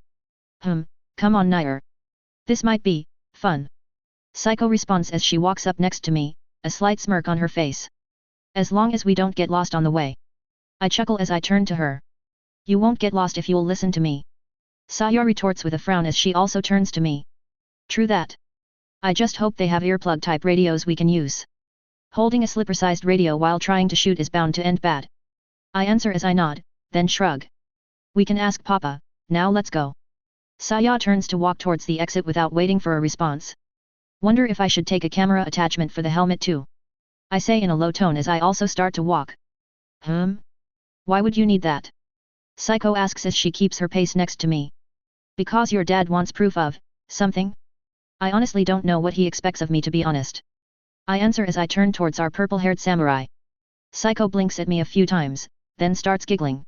Speaker 1: Come on Nair. This might be fun. Psycho responds as she walks up next to me, a slight smirk on her face. As long as we don't get lost on the way. I chuckle as I turn to her. You won't get lost if you'll listen to me. Saya retorts with a frown as she also turns to me. True that. I just hope they have earplug type radios we can use. Holding a slipper-sized radio while trying to shoot is bound to end bad. I answer as I nod, then shrug. We can ask Papa, now let's go. Saya turns to walk towards the exit without waiting for a response. Wonder if I should take a camera attachment for the helmet too. I say in a low tone as I also start to walk. Why would you need that? Psycho asks as she keeps her pace next to me. Because your dad wants proof of something? I honestly don't know what he expects of me, to be honest. I answer as I turn towards our purple-haired samurai. Psycho blinks at me a few times, then starts giggling.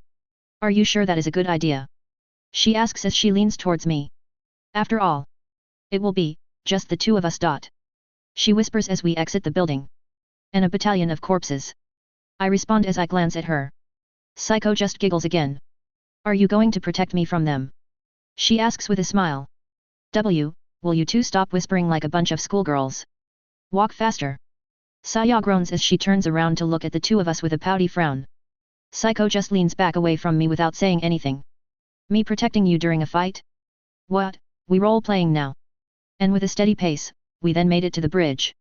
Speaker 1: Are you sure that is a good idea? She asks as she leans towards me. After all, it will be just the two of us. She whispers as we exit the building. And a battalion of corpses. I respond as I glance at her. Psycho just giggles again. Are you going to protect me from them? She asks with a smile. Will you two stop whispering like a bunch of schoolgirls? Walk faster. Saya groans as she turns around to look at the two of us with a pouty frown. Psycho just leans back away from me without saying anything. Me protecting you during a fight? What, we role-playing now? And with a steady pace, we then made it to the bridge.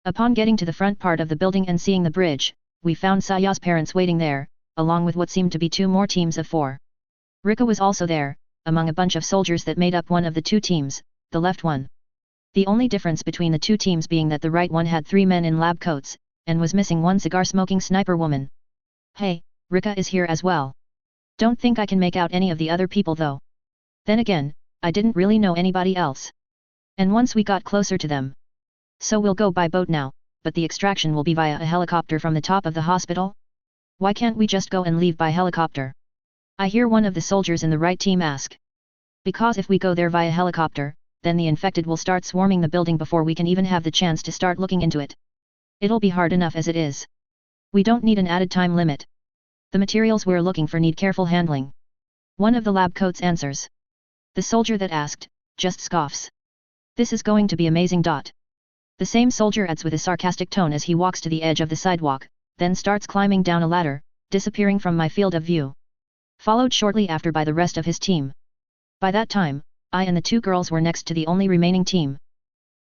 Speaker 1: Upon getting to the front part of the building and seeing the bridge, we found Saya's parents waiting there, along with what seemed to be two more teams of 4. Rika was also there, among a bunch of soldiers that made up one of the two teams, the left one. The only difference between the two teams being that the right one had 3 men in lab coats, and was missing one cigar-smoking sniper woman. Hey, Rika is here as well. Don't think I can make out any of the other people though. Then again, I didn't really know anybody else. And once we got closer to them. So we'll go by boat now, but the extraction will be via a helicopter from the top of the hospital? Why can't we just go and leave by helicopter? I hear one of the soldiers in the right team ask. Because if we go there via helicopter, then the infected will start swarming the building before we can even have the chance to start looking into it. It'll be hard enough as it is. We don't need an added time limit. The materials we're looking for need careful handling. One of the lab coats answers. The soldier that asked, just scoffs. This is going to be amazing. The same soldier adds with a sarcastic tone as he walks to the edge of the sidewalk, then starts climbing down a ladder, disappearing from my field of view. Followed shortly after by the rest of his team. By that time, I and the 2 girls were next to the only remaining team.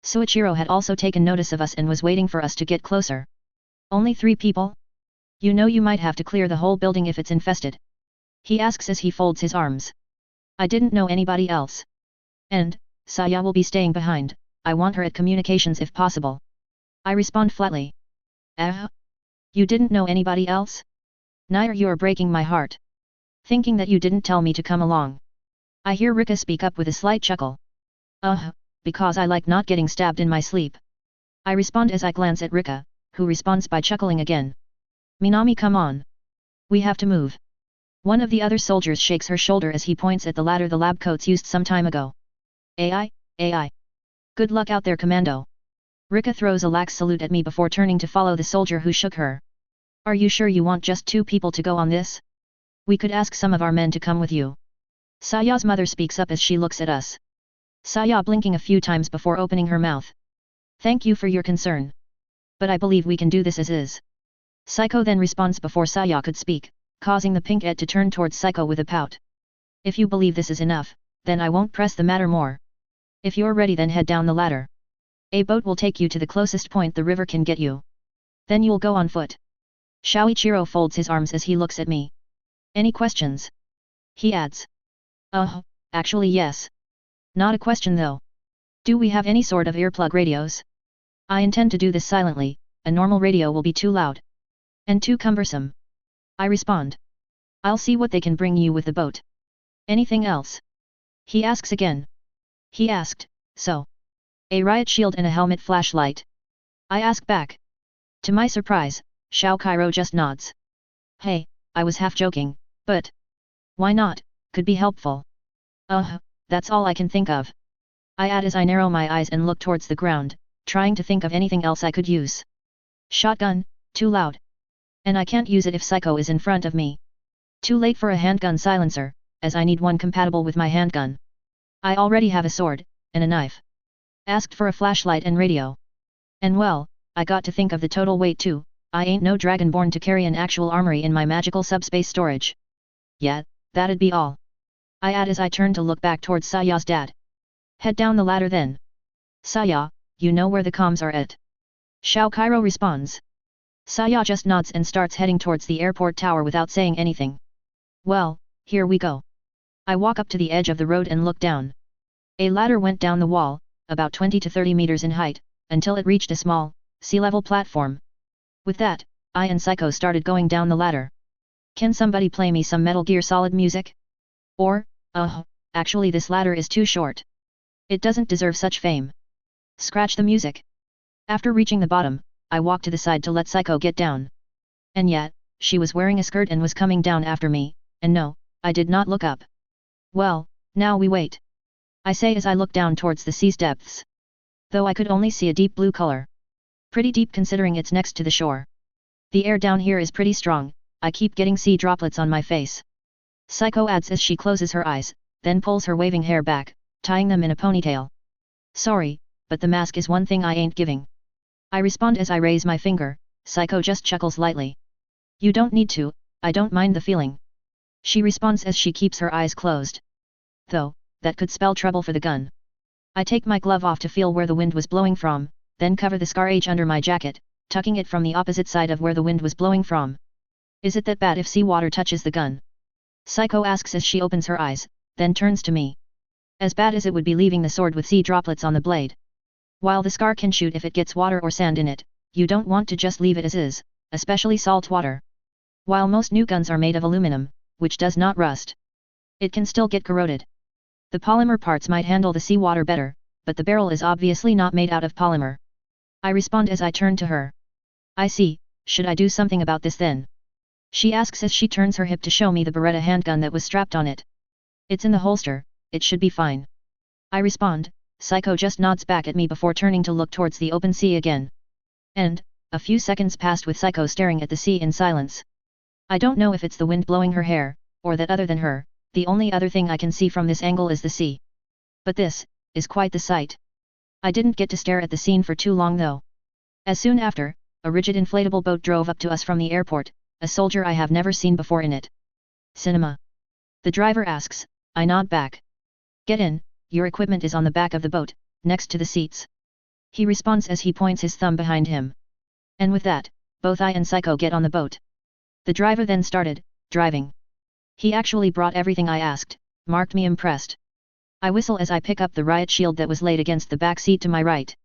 Speaker 1: Soichiro had also taken notice of us and was waiting for us to get closer. Only 3 people? You know you might have to clear the whole building if it's infested. He asks as he folds his arms. I didn't know anybody else. And, Saya will be staying behind, I want her at communications if possible. I respond flatly. You didn't know anybody else? Nair, you're breaking my heart. Thinking that you didn't tell me to come along. I hear Rika speak up with a slight chuckle. Because I like not getting stabbed in my sleep. I respond as I glance at Rika, who responds by chuckling again. Minami, come on. We have to move. One of the other soldiers shakes her shoulder as he points at the ladder the lab coats used some time ago. AI. Good luck out there, commando. Rika throws a lax salute at me before turning to follow the soldier who shook her. Are you sure you want just 2 people to go on this? We could ask some of our men to come with you. Saya's mother speaks up as she looks at us. Saya blinking a few times before opening her mouth. Thank you for your concern. But I believe we can do this as is. Psycho then responds before Saya could speak, causing the pink Ed to turn towards Psycho with a pout. If you believe this is enough, then I won't press the matter more. If you're ready, then head down the ladder. A boat will take you to the closest point the river can get you. Then you'll go on foot. Shoichiro folds his arms as he looks at me. Any questions? He adds. Actually yes. Not a question though. Do we have any sort of earplug radios? I intend to do this silently, a normal radio will be too loud. And too cumbersome. I respond. I'll see what they can bring you with the boat. Anything else? He asks again. He asked, so. A riot shield and a helmet flashlight. I ask back. To my surprise, Shoichiro just nods. Hey, I was half joking, but why not, could be helpful. That's all I can think of. I add as I narrow my eyes and look towards the ground, trying to think of anything else I could use. Shotgun, too loud. And I can't use it if Psycho is in front of me. Too late for a handgun silencer, as I need one compatible with my handgun. I already have a sword, and a knife. Asked for a flashlight and radio. And well, I got to think of the total weight too. I ain't no dragonborn to carry an actual armory in my magical subspace storage. Yeah, that'd be all. I add as I turn to look back towards Saya's dad. Head down the ladder then. Saya, you know where the comms are at. Shao Cairo responds. Saya just nods and starts heading towards the airport tower without saying anything. Well, here we go. I walk up to the edge of the road and look down. A ladder went down the wall, about 20 to 30 meters in height, until it reached a small, sea-level platform. With that, I and Psycho started going down the ladder. Can somebody play me some Metal Gear Solid music? Or, actually this ladder is too short. It doesn't deserve such fame. Scratch the music. After reaching the bottom, I walked to the side to let Psycho get down. And yet, she was wearing a skirt and was coming down after me, and no, I did not look up. Well, now we wait. I say as I look down towards the sea's depths. Though I could only see a deep blue color. Pretty deep considering it's next to the shore. The air down here is pretty strong, I keep getting sea droplets on my face. Psycho adds as she closes her eyes, then pulls her waving hair back, tying them in a ponytail. Sorry, but the mask is one thing I ain't giving. I respond as I raise my finger. Psycho just chuckles lightly. You don't need to, I don't mind the feeling. She responds as she keeps her eyes closed. Though, that could spell trouble for the gun. I take my glove off to feel where the wind was blowing from, then cover the scar under my jacket, tucking it from the opposite side of where the wind was blowing from. Is it that bad if seawater touches the gun? Psycho asks as she opens her eyes, then turns to me. As bad as it would be leaving the sword with sea droplets on the blade. While the scar can shoot if it gets water or sand in it, you don't want to just leave it as is, especially salt water. While most new guns are made of aluminum, which does not rust, it can still get corroded. The polymer parts might handle the seawater better, but the barrel is obviously not made out of polymer. I respond as I turn to her. I see, should I do something about this then? She asks as she turns her hip to show me the Beretta handgun that was strapped on it. It's in the holster, it should be fine. I respond. Psycho just nods back at me before turning to look towards the open sea again. And, a few seconds passed with Psycho staring at the sea in silence. I don't know if it's the wind blowing her hair, or that other than her, the only other thing I can see from this angle is the sea. But this, is quite the sight. I didn't get to stare at the scene for too long though. As soon after, a rigid inflatable boat drove up to us from the airport, a soldier I have never seen before in it. Cinema. The driver asks, I nod back. Get in, your equipment is on the back of the boat, next to the seats. He responds as he points his thumb behind him. And with that, both I and Psycho get on the boat. The driver then started, driving. He actually brought everything I asked, marked me impressed. I whistle as I pick up the riot shield that was laid against the back seat to my right.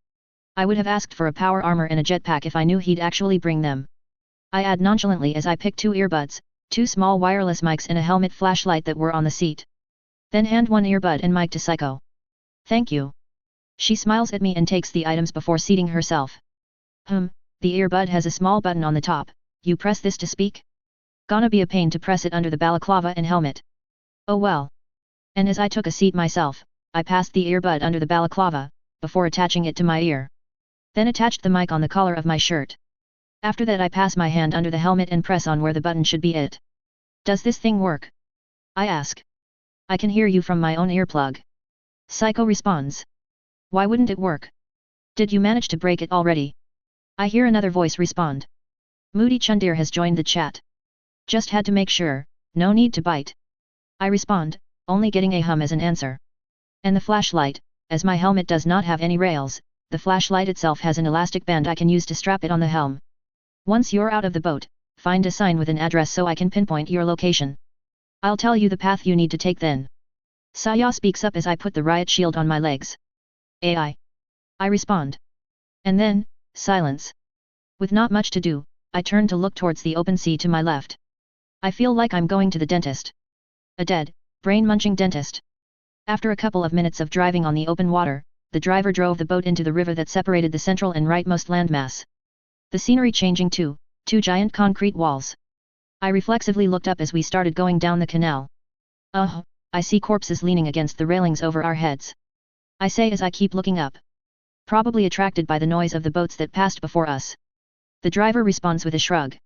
Speaker 1: I would have asked for a power armor and a jetpack if I knew he'd actually bring them. I add nonchalantly as I pick 2 earbuds, 2 small wireless mics and a helmet flashlight that were on the seat. Then hand 1 earbud and mic to Psycho. Thank you. She smiles at me and takes the items before seating herself. The earbud has a small button on the top, you press this to speak? Gonna be a pain to press it under the balaclava and helmet. Oh well. And as I took a seat myself, I passed the earbud under the balaclava, before attaching it to my ear. Then attached the mic on the collar of my shirt. After that I pass my hand under the helmet and press on where the button should be it. Does this thing work? I ask. I can hear you from my own earplug. Psycho responds. Why wouldn't it work? Did you manage to break it already? I hear another voice respond. Moody Chundir has joined the chat. Just had to make sure, no need to bite. I respond, only getting a hum as an answer. And the flashlight, as my helmet does not have any rails, the flashlight itself has an elastic band I can use to strap it on the helm. Once you're out of the boat, find a sign with an address so I can pinpoint your location. I'll tell you the path you need to take then. Saya speaks up as I put the riot shield on my legs. AI. I respond. And then, silence. With not much to do, I turn to look towards the open sea to my left. I feel like I'm going to the dentist. A dead, brain-munching dentist. After a couple of minutes of driving on the open water, the driver drove the boat into the river that separated the central and rightmost landmass. The scenery changing too, 2 giant concrete walls. I reflexively looked up as we started going down the canal. I I see corpses leaning against the railings over our heads. I say as I keep looking up. Probably attracted by the noise of the boats that passed before us. The driver responds with a shrug.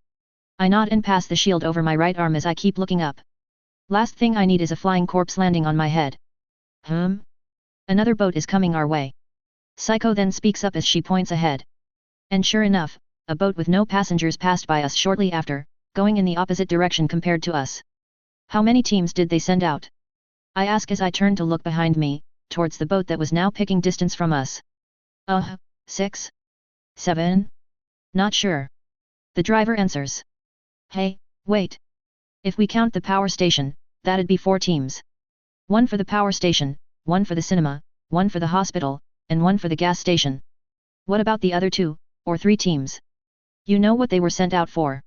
Speaker 1: I nod and pass the shield over my right arm as I keep looking up. Last thing I need is a flying corpse landing on my head. Another boat is coming our way. Psycho then speaks up as she points ahead. And sure enough, a boat with no passengers passed by us shortly after, going in the opposite direction compared to us. How many teams did they send out? I ask as I turn to look behind me, towards the boat that was now picking distance from us. 6? 7? Not sure. The driver answers. Hey, wait. If we count the power station, that'd be 4 teams. 1 for the power station, 1 for the cinema, 1 for the hospital, and 1 for the gas station. What about the other 2, or 3 teams? You know what they were sent out for?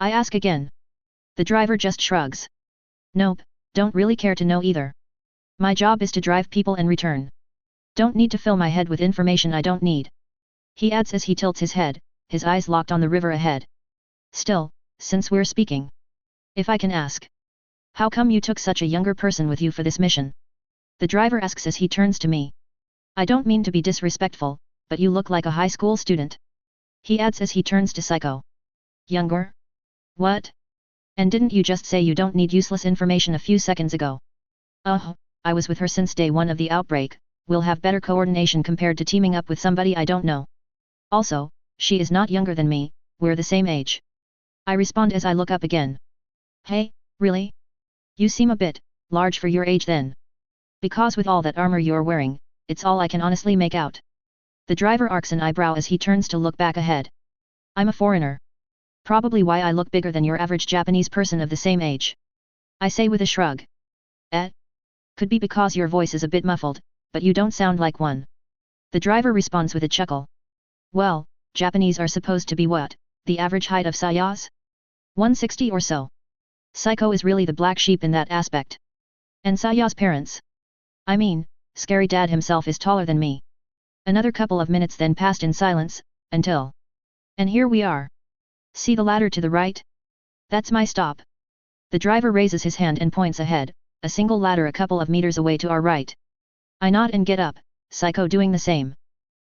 Speaker 1: I ask again. The driver just shrugs. Nope, don't really care to know either. My job is to drive people and return. Don't need to fill my head with information I don't need. He adds as he tilts his head, his eyes locked on the river ahead. Still, since we're speaking. If I can ask. How come you took such a younger person with you for this mission? The driver asks as he turns to me. I don't mean to be disrespectful, but you look like a high school student. He adds as he turns to Psycho. Younger? What? And didn't you just say you don't need useless information a few seconds ago? I was with her since day 1 of the outbreak, we'll have better coordination compared to teaming up with somebody I don't know. Also, she is not younger than me, we're the same age. I respond as I look up again. Hey, really? You seem a bit large for your age then. Because with all that armor you're wearing, it's all I can honestly make out. The driver arcs an eyebrow as he turns to look back ahead. I'm a foreigner. Probably why I look bigger than your average Japanese person of the same age. I say with a shrug. Could be because your voice is a bit muffled, but you don't sound like one. The driver responds with a chuckle. Well, Japanese are supposed to be what, the average height of Saya's? 160 or so. Psycho is really the black sheep in that aspect. And Saya's parents? I mean, Scary Dad himself is taller than me. Another couple of minutes then passed in silence, until... And here we are. See the ladder to the right? That's my stop. The driver raises his hand and points ahead, a single ladder a couple of meters away to our right. I nod and get up, Psycho doing the same.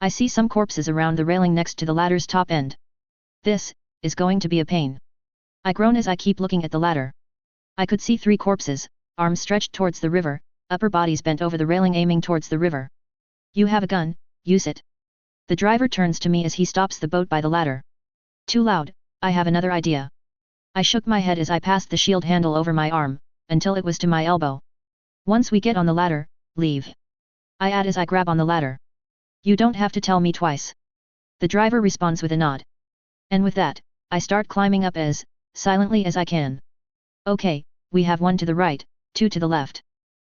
Speaker 1: I see some corpses around the railing next to the ladder's top end. This is going to be a pain. I groan as I keep looking at the ladder. I could see 3 corpses, arms stretched towards the river, upper bodies bent over the railing aiming towards the river. You have a gun, use it. The driver turns to me as he stops the boat by the ladder. Too loud, I have another idea. I shook my head as I passed the shield handle over my arm, until it was to my elbow. Once we get on the ladder, leave. I add as I grab on the ladder. You don't have to tell me twice. The driver responds with a nod. And with that, I start climbing up as silently as I can. Okay, we have 1 to the right, 2 to the left.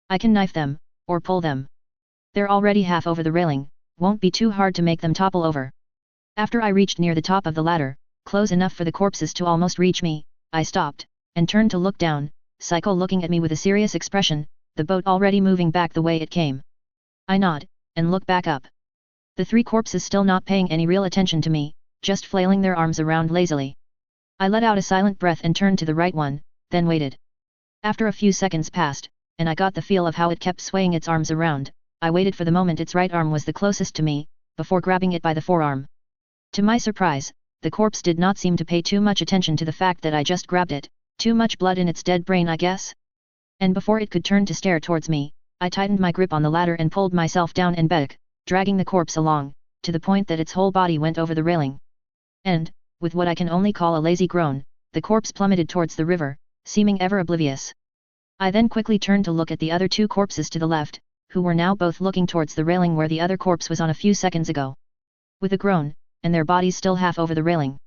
Speaker 1: I can knife them, or pull them. They're already half over the railing, won't be too hard to make them topple over. After I reached near the top of the ladder, close enough for the corpses to almost reach me, I stopped, and turned to look down, Psycho looking at me with a serious expression, the boat already moving back the way it came. I nod, and look back up. The 3 corpses still not paying any real attention to me, just flailing their arms around lazily. I let out a silent breath and turned to the right one, then waited. After a few seconds passed, and I got the feel of how it kept swaying its arms around, I waited for the moment its right arm was the closest to me, before grabbing it by the forearm. To my surprise, the corpse did not seem to pay too much attention to the fact that I just grabbed it, too much blood in its dead brain I guess. And before it could turn to stare towards me, I tightened my grip on the ladder and pulled myself down and back, dragging the corpse along, to the point that its whole body went over the railing. And, with what I can only call a lazy groan, the corpse plummeted towards the river, seeming ever oblivious. I then quickly turned to look at the other 2 corpses to the left, who were now both looking towards the railing where the other corpse was on a few seconds ago. With a groan, and their bodies still half over the railing,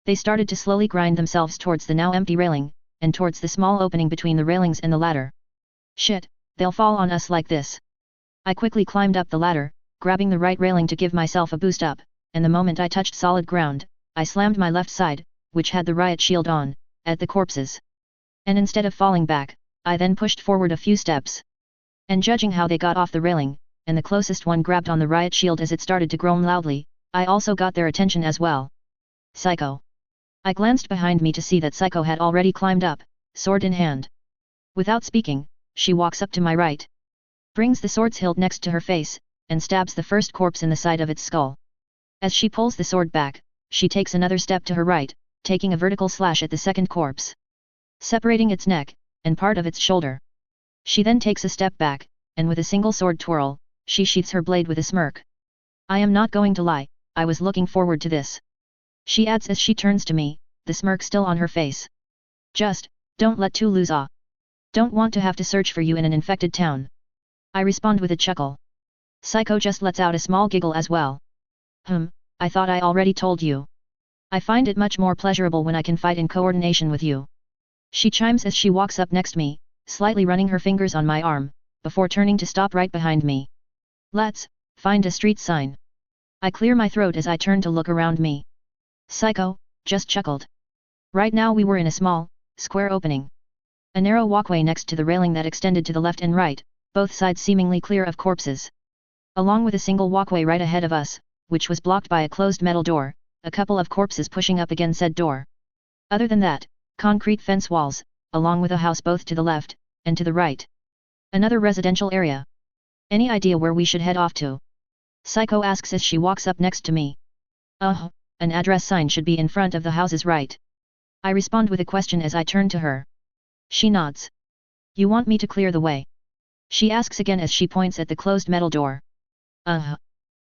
Speaker 1: they started to slowly grind themselves towards the now empty railing, and towards the small opening between the railings and the ladder. Shit, they'll fall on us like this. I quickly climbed up the ladder, grabbing the right railing to give myself a boost up, and the moment I touched solid ground, I slammed my left side, which had the riot shield on, at the corpses. And instead of falling back, I then pushed forward a few steps. And judging how they got off the railing, and the closest one grabbed on the riot shield as it started to groan loudly, I also got their attention as well. Psycho. I glanced behind me to see that Psycho had already climbed up, sword in hand. Without speaking, she walks up to my right. Brings the sword's hilt next to her face, and stabs the first corpse in the side of its skull. As she pulls the sword back, she takes another step to her right, taking a vertical slash at the second corpse, separating its neck, and part of its shoulder. She then takes a step back, and with a single sword twirl, she sheaths her blade with a smirk. I am not going to lie, I was looking forward to this. She adds as she turns to me, the smirk still on her face. Just, don't let too lose ah. Don't want to have to search for you in an infected town. I respond with a chuckle. Psycho just lets out a small giggle as well. I thought I already told you. I find it much more pleasurable when I can fight in coordination with you. She chimes as she walks up next me, slightly running her fingers on my arm, before turning to stop right behind me. Let's find a street sign. I clear my throat as I turn to look around me. Psycho just chuckled. Right now we were in a small, square opening. A narrow walkway next to the railing that extended to the left and right, both sides seemingly clear of corpses. Along with a single walkway right ahead of us, which was blocked by a closed metal door, a couple of corpses pushing up against said door. Other than that, concrete fence walls, along with a house both to the left, and to the right. Another residential area. Any idea where we should head off to? Psycho asks as she walks up next to me. An address sign should be in front of the houses, right? I respond with a question as I turn to her. She nods. You want me to clear the way? She asks again as she points at the closed metal door.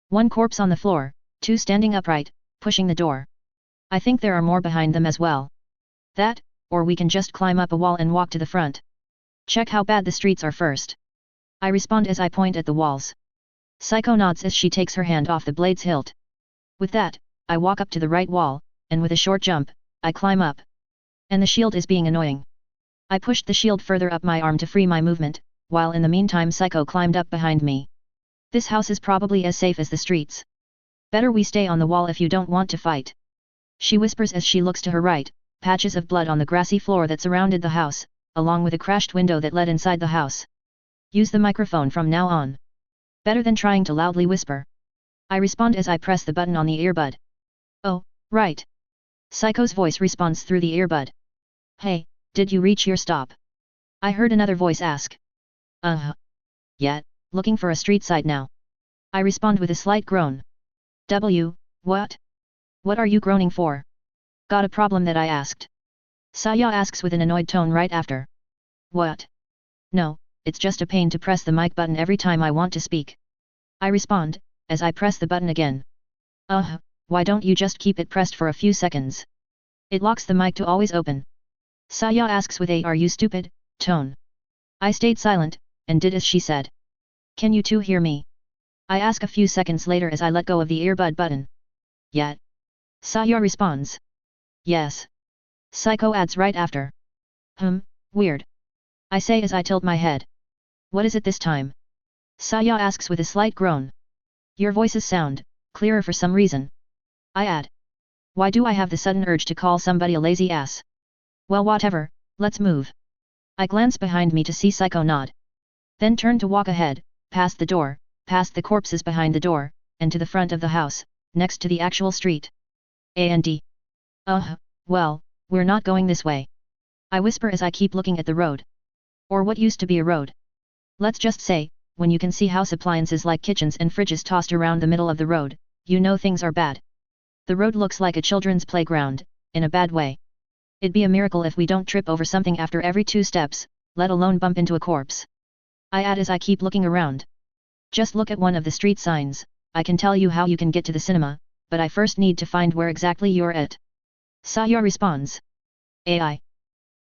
Speaker 1: One corpse on the floor, two standing upright, pushing the door. I think there are more behind them as well. That, or we can just climb up a wall and walk to the front. Check how bad the streets are first. I respond as I point at the walls. Psycho nods as she takes her hand off the blade's hilt. With that, I walk up to the right wall, and with a short jump, I climb up. And the shield is being annoying. I pushed the shield further up my arm to free my movement, while in the meantime Psycho climbed up behind me. This house is probably as safe as the streets. Better we stay on the wall if you don't want to fight. She whispers as she looks to her right, patches of blood on the grassy floor that surrounded the house, along with a crashed window that led inside the house. Use the microphone from now on. Better than trying to loudly whisper. I respond as I press the button on the earbud. Oh, right. Psycho's voice responds through the earbud. Hey, did you reach your stop? I heard another voice ask. Yet, looking for a street side now. I respond with a slight groan. What? What are you groaning for? Got a problem that I asked? Saya asks with an annoyed tone right after. What? No, it's just a pain to press the mic button every time I want to speak. I respond, as I press the button again. Why don't you just keep it pressed for a few seconds? It locks the mic to always open. Saya asks with a "are you stupid" tone. I stayed silent, and did as she said. Can you two hear me? I ask a few seconds later as I let go of the earbud button. Yet. Saya responds. Yes. Psycho adds right after. Weird. I say as I tilt my head. What is it this time? Saya asks with a slight groan. Your voices sound clearer for some reason. I add. Why do I have the sudden urge to call somebody a lazy ass? Well, whatever, let's move. I glance behind me to see Psycho nod. Then turn to walk ahead, past the door, past the corpses behind the door, and to the front of the house, next to the actual street. Well, we're not going this way. I whisper as I keep looking at the road. Or what used to be a road. Let's just say, when you can see house appliances like kitchens and fridges tossed around the middle of the road, you know things are bad. The road looks like a children's playground, in a bad way. It'd be a miracle if we don't trip over something after every 2 steps, let alone bump into a corpse. I add as I keep looking around. Just look at one of the street signs, I can tell you how you can get to the cinema, but I first need to find where exactly you're at. Saya responds. I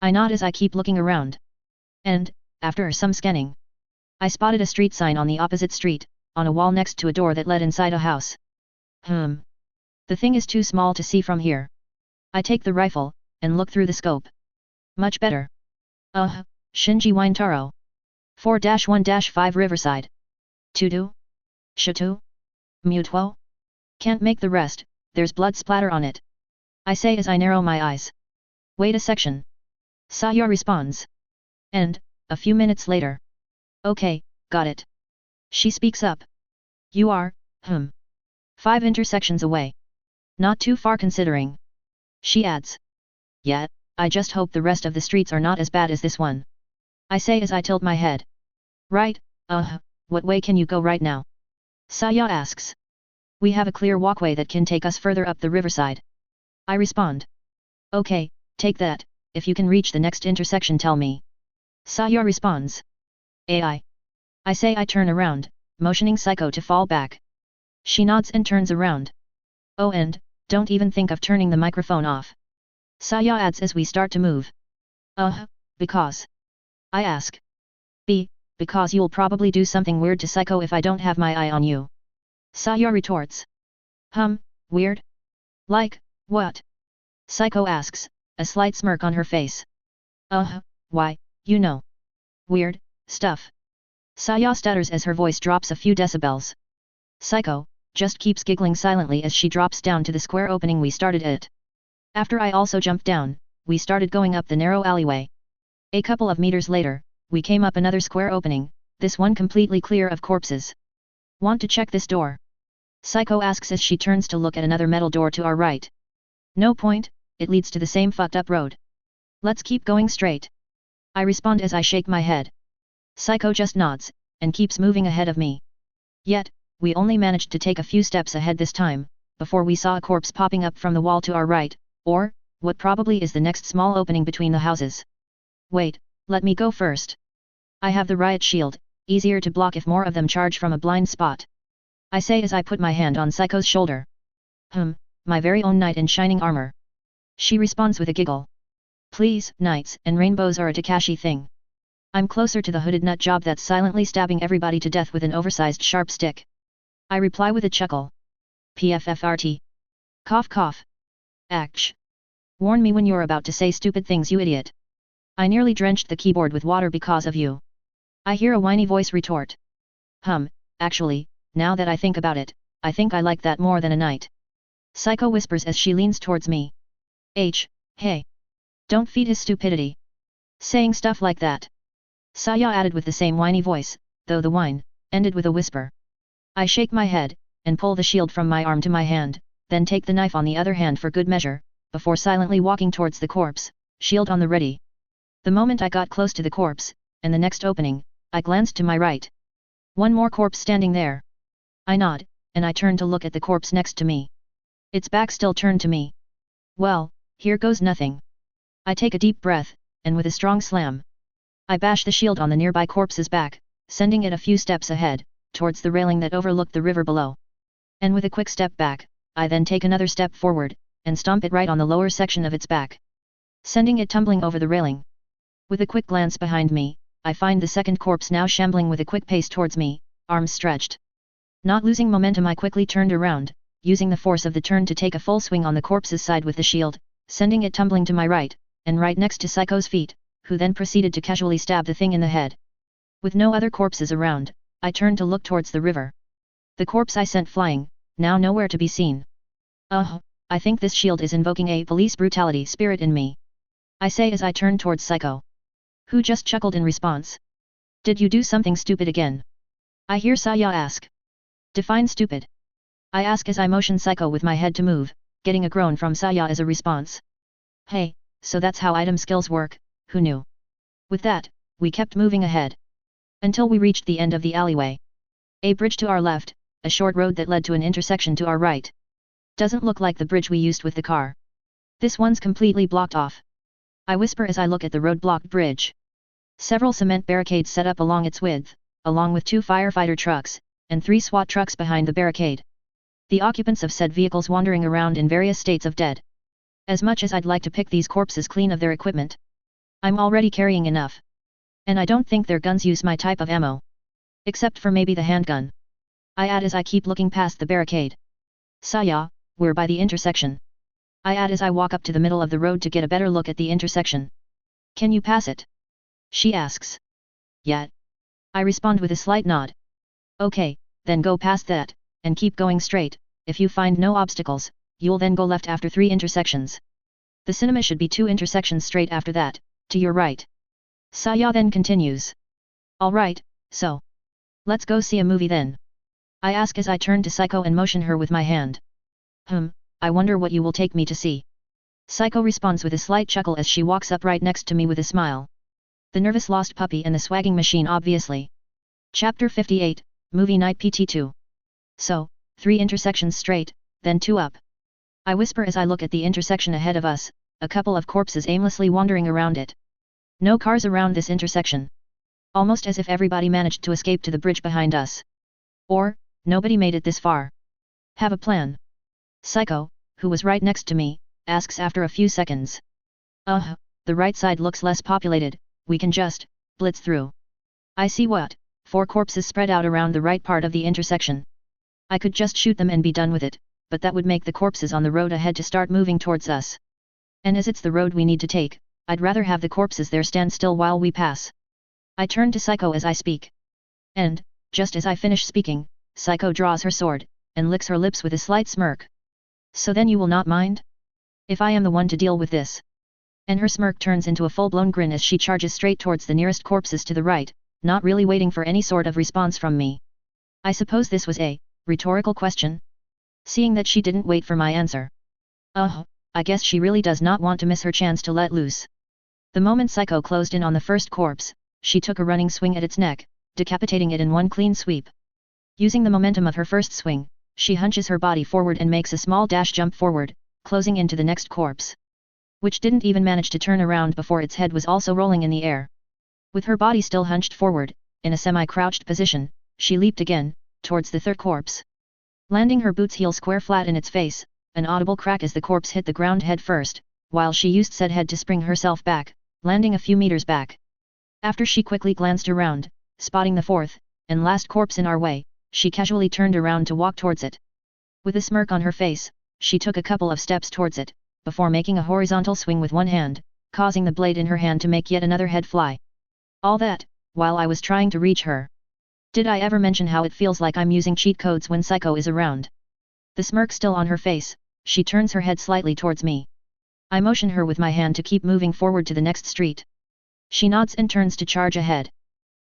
Speaker 1: nod as I keep looking around. And, after some scanning, I spotted a street sign on the opposite street, on a wall next to a door that led inside a house. The thing is too small to see from here. I take the rifle, and look through the scope. Much better. Shinji Wintaro. 4-1-5 Riverside. Tudu? Shatu? Mutuo? Can't make the rest, there's blood splatter on it. I say as I narrow my eyes. Wait a section. Saya responds. And, a few minutes later. Okay, got it. She speaks up. You are, 5 intersections away. Not too far considering. She adds. Yet, I just hope the rest of the streets are not as bad as this one. I say as I tilt my head. Right, what way can you go right now? Saya asks. We have a clear walkway that can take us further up the riverside. I respond. Okay, take that, if you can reach the next intersection tell me. Saya responds. AI. I say I turn around, motioning Psycho to fall back. She nods and turns around. Oh and, don't even think of turning the microphone off. Saya adds as we start to move. Because? I ask. Because you'll probably do something weird to Psycho if I don't have my eye on you. Saya retorts. Weird? Like, what? Psycho asks, a slight smirk on her face. Why, you know. Weird stuff. Saya stutters as her voice drops a few decibels. Psycho just keeps giggling silently as she drops down to the square opening we started at. After I also jumped down, we started going up the narrow alleyway. A couple of meters later, we came up another square opening, this one completely clear of corpses. Want to check this door? Psycho asks as she turns to look at another metal door to our right. No point, it leads to the same fucked up road. Let's keep going straight. I respond as I shake my head. Psycho just nods, and keeps moving ahead of me. Yet, we only managed to take a few steps ahead this time, before we saw a corpse popping up from the wall to our right, or, what probably is the next small opening between the houses. Wait, let me go first. I have the riot shield, easier to block if more of them charge from a blind spot. I say as I put my hand on Psycho's shoulder. My very own knight in shining armor. She responds with a giggle. Please, knights and rainbows are a Takashi thing. I'm closer to the hooded nut job that's silently stabbing everybody to death with an oversized sharp stick. I reply with a chuckle. PFFRT. Cough cough. Ach. Warn me when you're about to say stupid things you idiot. I nearly drenched the keyboard with water because of you. I hear a whiny voice retort. Actually, now that I think about it, I think I like that more than a knight. Psycho whispers as she leans towards me. Hey. Don't feed his stupidity. Saying stuff like that. Saya added with the same whiny voice, though the whine ended with a whisper. I shake my head, and pull the shield from my arm to my hand, then take the knife on the other hand for good measure, before silently walking towards the corpse, shield on the ready. The moment I got close to the corpse, and the next opening, I glanced to my right. One more corpse standing there. I nod, and I turn to look at the corpse next to me. Its back still turned to me. Well, here goes nothing. I take a deep breath, and with a strong slam, I bash the shield on the nearby corpse's back, sending it a few steps ahead, towards the railing that overlooked the river below. And with a quick step back, I then take another step forward, and stomp it right on the lower section of its back, sending it tumbling over the railing. With a quick glance behind me, I find the second corpse now shambling with a quick pace towards me, arms stretched. Not losing momentum, I quickly turned around, using the force of the turn to take a full swing on the corpse's side with the shield, sending it tumbling to my right, and right next to Psycho's feet, who then proceeded to casually stab the thing in the head. With no other corpses around, I turned to look towards the river. The corpse I sent flying, now nowhere to be seen. I think this shield is invoking a police brutality spirit in me. I say as I turn towards Psycho. Who just chuckled in response. Did you do something stupid again? I hear Saya ask. Define stupid. I ask as I motion Psycho with my head to move, getting a groan from Saya as a response. Hey, so that's how item skills work, who knew? With that, we kept moving ahead. Until we reached the end of the alleyway. A bridge to our left, a short road that led to an intersection to our right. Doesn't look like the bridge we used with the car. This one's completely blocked off. I whisper as I look at the road-blocked bridge. Several cement barricades set up along its width, along with 2 firefighter trucks, and 3 SWAT trucks behind the barricade. The occupants of said vehicles wandering around in various states of dead. As much as I'd like to pick these corpses clean of their equipment, I'm already carrying enough. And I don't think their guns use my type of ammo. Except for maybe the handgun. I add as I keep looking past the barricade. Saya, we're by the intersection. I add as I walk up to the middle of the road to get a better look at the intersection. Can you pass it? She asks. Yeah. I respond with a slight nod. Okay, then go past that, and keep going straight. If you find no obstacles, you'll then go left after 3 intersections. The cinema should be 2 intersections straight after that, to your right. Saya then continues. Alright, so. Let's go see a movie then. I ask as I turn to Psycho and motion her with my hand. I wonder what you will take me to see. Psycho responds with a slight chuckle as she walks up right next to me with a smile. The nervous lost puppy and the swagging machine obviously. Chapter 58, Movie Night PT2. So, 3 intersections straight, then 2 up. I whisper as I look at the intersection ahead of us, a couple of corpses aimlessly wandering around it. No cars around this intersection. Almost as if everybody managed to escape to the bridge behind us. Or, nobody made it this far. Have a plan? Psycho, who was right next to me, asks after a few seconds. The right side looks less populated, we can just blitz through. I see what? 4 corpses spread out around the right part of the intersection. I could just shoot them and be done with it, but that would make the corpses on the road ahead to start moving towards us. And as it's the road we need to take, I'd rather have the corpses there stand still while we pass. I turn to Psycho as I speak. And, just as I finish speaking, Psycho draws her sword, and licks her lips with a slight smirk. So then you will not mind? If I am the one to deal with this. And her smirk turns into a full-blown grin as she charges straight towards the nearest corpses to the right, not really waiting for any sort of response from me. I suppose this was a rhetorical question? Seeing that she didn't wait for my answer. I guess she really does not want to miss her chance to let loose. The moment Psycho closed in on the first corpse, she took a running swing at its neck, decapitating it in one clean sweep. Using the momentum of her first swing, she hunches her body forward and makes a small dash jump forward, closing into the next corpse. Which didn't even manage to turn around before its head was also rolling in the air. With her body still hunched forward, in a semi-crouched position, she leaped again, towards the third corpse. Landing her boots heel square flat in its face, an audible crack as the corpse hit the ground head first, while she used said head to spring herself back, landing a few meters back. After she quickly glanced around, spotting the fourth, and last corpse in our way, she casually turned around to walk towards it. With a smirk on her face, she took a couple of steps towards it, before making a horizontal swing with one hand, causing the blade in her hand to make yet another head fly. All that, while I was trying to reach her. Did I ever mention how it feels like I'm using cheat codes when Psycho is around? The smirk still on her face, she turns her head slightly towards me. I motion her with my hand to keep moving forward to the next street. She nods and turns to charge ahead.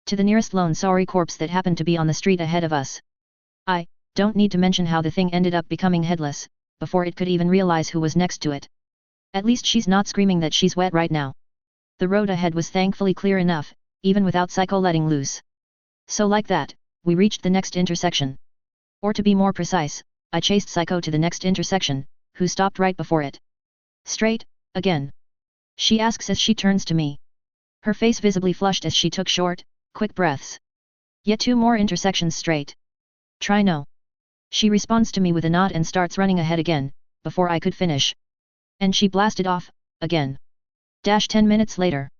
Speaker 1: To the nearest lone sorry corpse that happened to be on the street ahead of us. I don't need to mention how the thing ended up becoming headless, before it could even realize who was next to it. At least she's not screaming that she's wet right now. The road ahead was thankfully clear enough, even without Psycho letting loose. So like that, we reached the next intersection. Or to be more precise, I chased Psycho to the next intersection, who stopped right before it. Straight, again? She asks as she turns to me. Her face visibly flushed as she took short, quick breaths. Yet 2 more intersections straight. Try no. She responds to me with a nod and starts running ahead again, before I could finish. And she blasted off, again. 10 minutes later.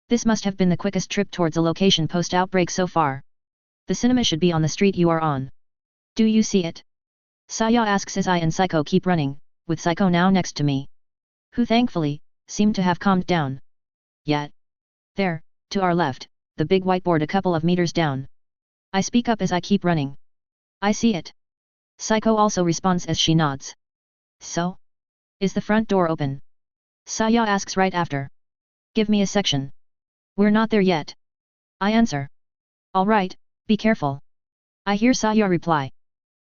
Speaker 1: This must have been the quickest trip towards a location post-outbreak so far. The cinema should be on the street you are on. Do you see it? Saya asks as I and Psycho keep running, with Psycho now next to me. Who thankfully, seemed to have calmed down. Yet. There, to our left, the big whiteboard a couple of meters down. I speak up as I keep running. I see it. Psycho also responds as she nods. So? Is the front door open? Saya asks right after. Give me a section. We're not there yet. I answer. Alright, be careful. I hear Saya reply.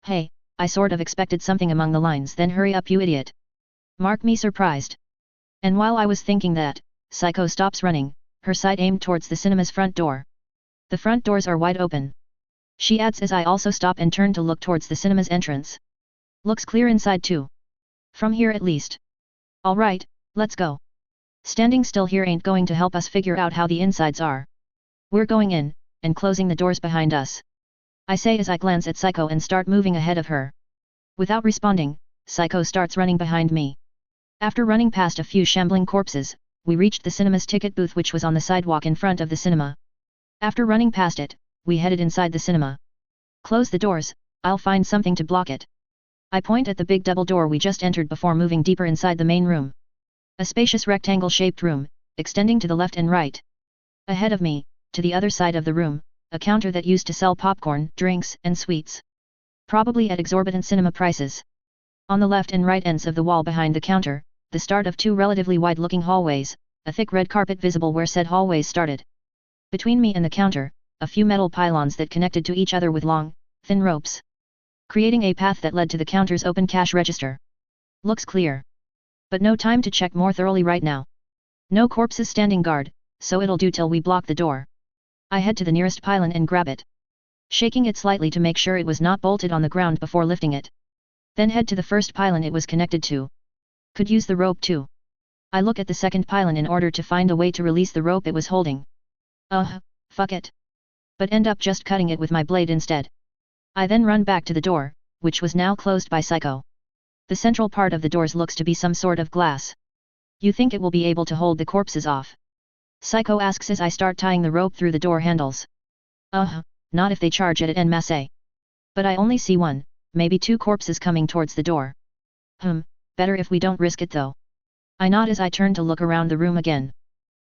Speaker 1: Hey, I sort of expected something among the lines then hurry up you idiot. Mark me surprised. And while I was thinking that, Psycho stops running, her sight aimed towards the cinema's front door. The front doors are wide open. She adds as I also stop and turn to look towards the cinema's entrance. Looks clear inside too. From here at least. Alright, let's go. Standing still here ain't going to help us figure out how the insides are. We're going in, and closing the doors behind us. I say as I glance at Psycho and start moving ahead of her. Without responding, Psycho starts running behind me. After running past a few shambling corpses, we reached the cinema's ticket booth which was on the sidewalk in front of the cinema. After running past it, we headed inside the cinema. Close the doors, I'll find something to block it. I point at the big double door we just entered before moving deeper inside the main room. A spacious rectangle-shaped room, extending to the left and right. Ahead of me, to the other side of the room, a counter that used to sell popcorn, drinks, and sweets. Probably at exorbitant cinema prices. On the left and right ends of the wall behind the counter, the start of 2 relatively wide-looking hallways, a thick red carpet visible where said hallways started. Between me and the counter, a few metal pylons that connected to each other with long, thin ropes. Creating a path that led to the counter's open cash register. Looks clear. But no time to check more thoroughly right now. No corpses standing guard, so it'll do till we block the door. I head to the nearest pylon and grab it, shaking it slightly to make sure it was not bolted on the ground before lifting it. Then head to the first pylon it was connected to. Could use the rope too. I look at the second pylon in order to find a way to release the rope it was holding. Fuck it. But end up just cutting it with my blade instead. I then run back to the door, which was now closed by Psycho. The central part of the doors looks to be some sort of glass. You think it will be able to hold the corpses off? Psycho asks as I start tying the rope through the door handles. Not if they charge at it en masse. But I only see one, maybe two corpses coming towards the door. Better if we don't risk it though. I nod as I turn to look around the room again.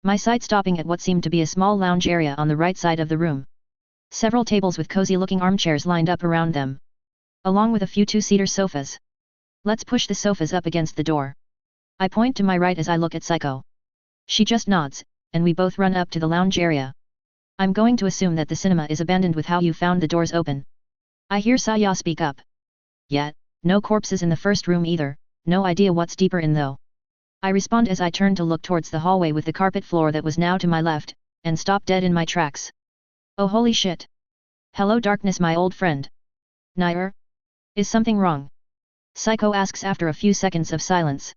Speaker 1: My sight stopping at what seemed to be a small lounge area on the right side of the room. Several tables with cozy-looking armchairs lined up around them, along with a few two-seater sofas. Let's push the sofas up against the door. I point to my right as I look at Psycho. She just nods, and we both run up to the lounge area. I'm going to assume that the cinema is abandoned with how you found the doors open. I hear Saya speak up. Yet, no corpses in the first room either, no idea what's deeper in though. I respond as I turn to look towards the hallway with the carpet floor that was now to my left, and stop dead in my tracks. Oh holy shit! Hello darkness my old friend. Nair? Is something wrong? Psycho asks after a few seconds of silence.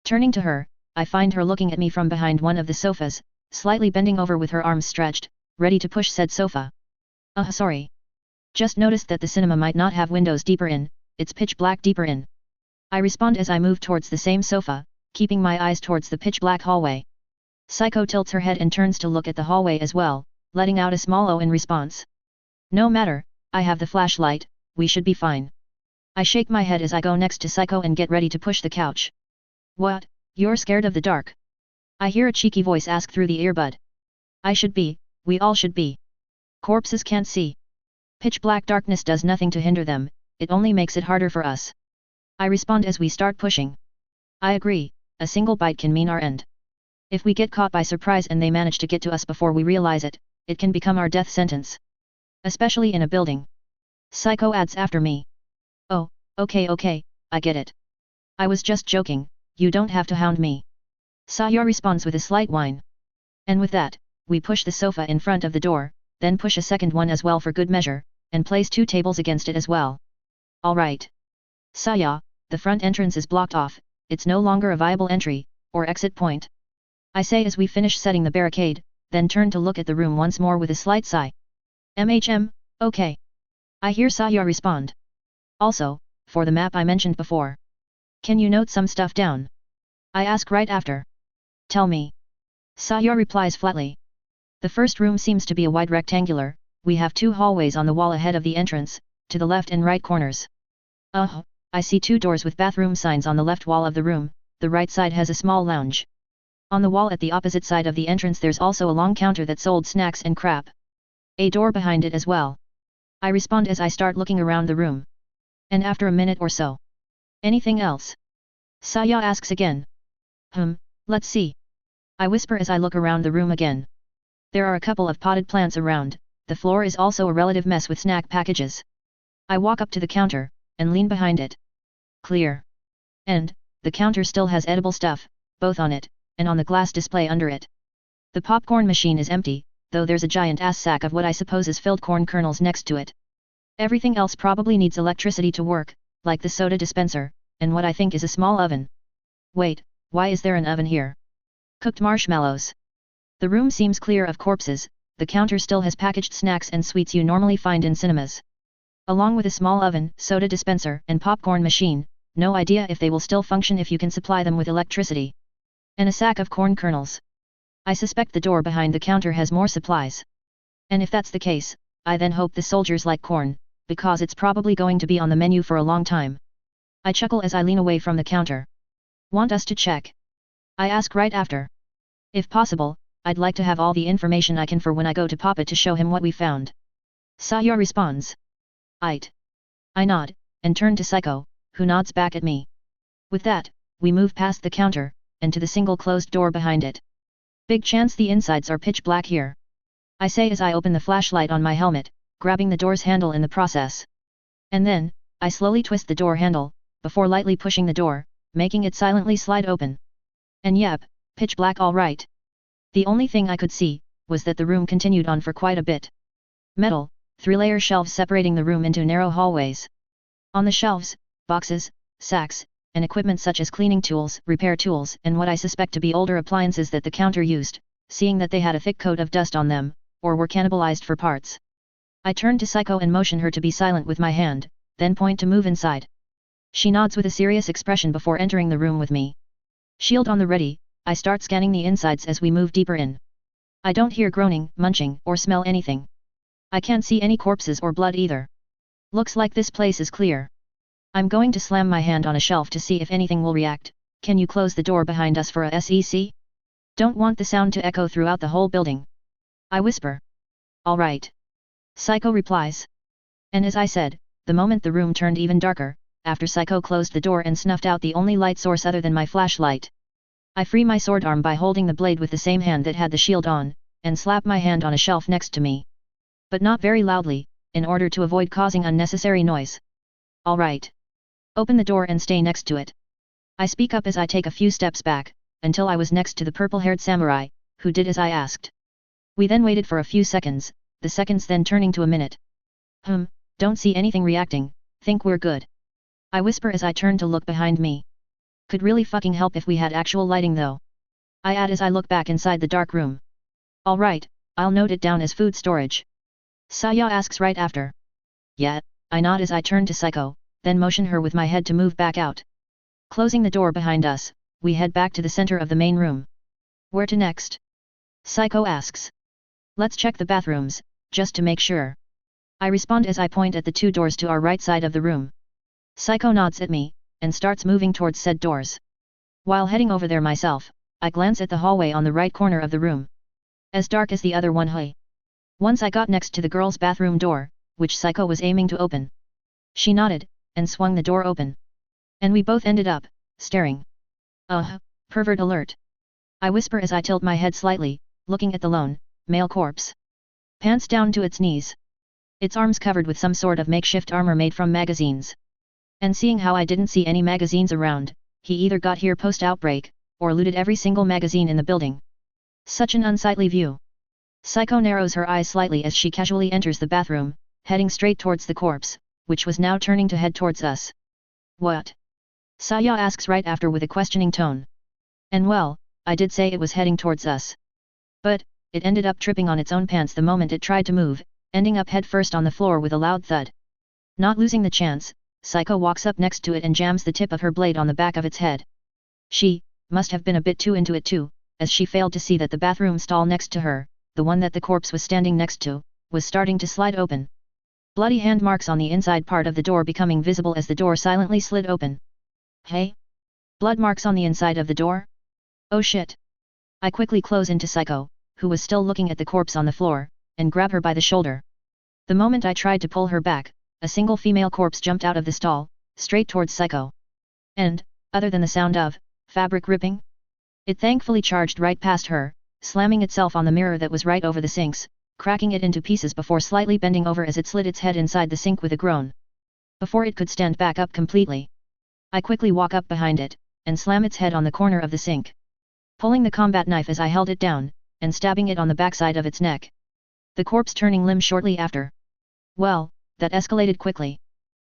Speaker 1: Turning to her, I find her looking at me from behind one of the sofas, slightly bending over with her arms stretched, ready to push said sofa. Sorry. Just noticed that the cinema might not have windows deeper in, it's pitch black deeper in. I respond as I move towards the same sofa, keeping my eyes towards the pitch black hallway. Psycho tilts her head and turns to look at the hallway as well, letting out a small oh in response. No matter, I have the flashlight, we should be fine. I shake my head as I go next to Psycho and get ready to push the couch. What, you're scared of the dark? I hear a cheeky voice ask through the earbud. I should be, we all should be. Corpses can't see. Pitch black darkness does nothing to hinder them, it only makes it harder for us. I respond as we start pushing. I agree, a single bite can mean our end. If we get caught by surprise and they manage to get to us before we realize it, it can become our death sentence. Especially in a building. Psycho adds after me. Oh, okay, I get it. I was just joking, you don't have to hound me. Saya responds with a slight whine. And with that, we push the sofa in front of the door, then push a second one as well for good measure, and place two tables against it as well. Alright. Saya, the front entrance is blocked off, it's no longer a viable entry, or exit point. I say as we finish setting the barricade, then turn to look at the room once more with a slight sigh. Okay. I hear Saya respond. Also, for the map I mentioned before. Can you note some stuff down? I ask right after. Tell me. Saya replies flatly. The first room seems to be a wide rectangular, we have two hallways on the wall ahead of the entrance, to the left and right corners. I see two doors with bathroom signs on the left wall of the room, the right side has a small lounge. On the wall at the opposite side of the entrance there's also a long counter that sold snacks and crap. A door behind it as well. I respond as I start looking around the room. And after a minute or so. Anything else? Saya asks again. Let's see. I whisper as I look around the room again. There are a couple of potted plants around, the floor is also a relative mess with snack packages. I walk up to the counter, and lean behind it. Clear. And, the counter still has edible stuff, both on it, and on the glass display under it. The popcorn machine is empty, though there's a giant ass sack of what I suppose is filled corn kernels next to it. Everything else probably needs electricity to work, like the soda dispenser, and what I think is a small oven. Wait, why is there an oven here? Cooked marshmallows. The room seems clear of corpses, the counter still has packaged snacks and sweets you normally find in cinemas. Along with a small oven, soda dispenser, and popcorn machine, no idea if they will still function if you can supply them with electricity. And a sack of corn kernels. I suspect the door behind the counter has more supplies. And if that's the case, I then hope the soldiers like corn, because it's probably going to be on the menu for a long time. I chuckle as I lean away from the counter. Want us to check? I ask right after. If possible, I'd like to have all the information I can for when I go to Papa to show him what we found. Saya responds. Aight. I nod, and turn to Psycho, who nods back at me. With that, we move past the counter, and to the single closed door behind it. Big chance the insides are pitch black here. I say as I open the flashlight on my helmet, grabbing the door's handle in the process. And then, I slowly twist the door handle, before lightly pushing the door, making it silently slide open. And yep, pitch black all right. The only thing I could see, was that the room continued on for quite a bit. Metal, 3-layer shelves separating the room into narrow hallways. On the shelves, boxes, sacks, and equipment such as cleaning tools, repair tools, and what I suspect to be older appliances that the counter used, seeing that they had a thick coat of dust on them, or were cannibalized for parts. I turned to Psycho and motion her to be silent with my hand, then point to move inside. She nods with a serious expression before entering the room with me. Shield on the ready, I start scanning the insides as we move deeper in. I don't hear groaning, munching, or smell anything. I can't see any corpses or blood either. Looks like this place is clear. I'm going to slam my hand on a shelf to see if anything will react. Can you close the door behind us for a sec? Don't want the sound to echo throughout the whole building. I whisper. All right. Psycho replies. And as I said, the moment the room turned even darker, after Psycho closed the door and snuffed out the only light source other than my flashlight. I free my sword arm by holding the blade with the same hand that had the shield on, and slap my hand on a shelf next to me. But not very loudly, in order to avoid causing unnecessary noise. All right. Open the door and stay next to it. I speak up as I take a few steps back, until I was next to the purple-haired samurai, who did as I asked. We then waited for a few seconds, the seconds then turning to a minute. Don't see anything reacting, think we're good. I whisper as I turn to look behind me. Could really fucking help if we had actual lighting though. I add as I look back inside the dark room. Alright, I'll note it down as food storage. Saya asks right after. Yeah, I nod as I turn to Psycho, then motion her with my head to move back out. Closing the door behind us, we head back to the center of the main room. Where to next? Psycho asks. Let's check the bathrooms, just to make sure. I respond as I point at the 2 doors to our right side of the room. Psycho nods at me, and starts moving towards said doors. While heading over there myself, I glance at the hallway on the right corner of the room. As dark as the other one. Once I got next to the girls' bathroom door, which Psycho was aiming to open. She nodded, and swung the door open. And we both ended up, staring. Pervert alert. I whisper as I tilt my head slightly, looking at the lone, male corpse. Pants down to its knees. Its arms covered with some sort of makeshift armor made from magazines. And seeing how I didn't see any magazines around, he either got here post-outbreak, or looted every single magazine in the building. Such an unsightly view. Psycho narrows her eyes slightly as she casually enters the bathroom, heading straight towards the corpse, which was now turning to head towards us. What? Saya asks right after with a questioning tone. And well, I did say it was heading towards us. But, it ended up tripping on its own pants the moment it tried to move, ending up head first on the floor with a loud thud. Not losing the chance, Psycho walks up next to it and jams the tip of her blade on the back of its head. She must have been a bit too into it too, as she failed to see that the bathroom stall next to her, the one that the corpse was standing next to, was starting to slide open. Bloody hand marks on the inside part of the door becoming visible as the door silently slid open. Hey? Blood marks on the inside of the door? Oh shit. I quickly close into Psycho, who was still looking at the corpse on the floor, and grab her by the shoulder. The moment I tried to pull her back, a single female corpse jumped out of the stall, straight towards Psycho. And, other than the sound of fabric ripping, it thankfully charged right past her, slamming itself on the mirror that was right over the sinks, cracking it into pieces before slightly bending over as it slid its head inside the sink with a groan. Before it could stand back up completely, I quickly walk up behind it, and slam its head on the corner of the sink. Pulling the combat knife as I held it down, and stabbing it on the backside of its neck. The corpse turning limb shortly after. Well, that escalated quickly.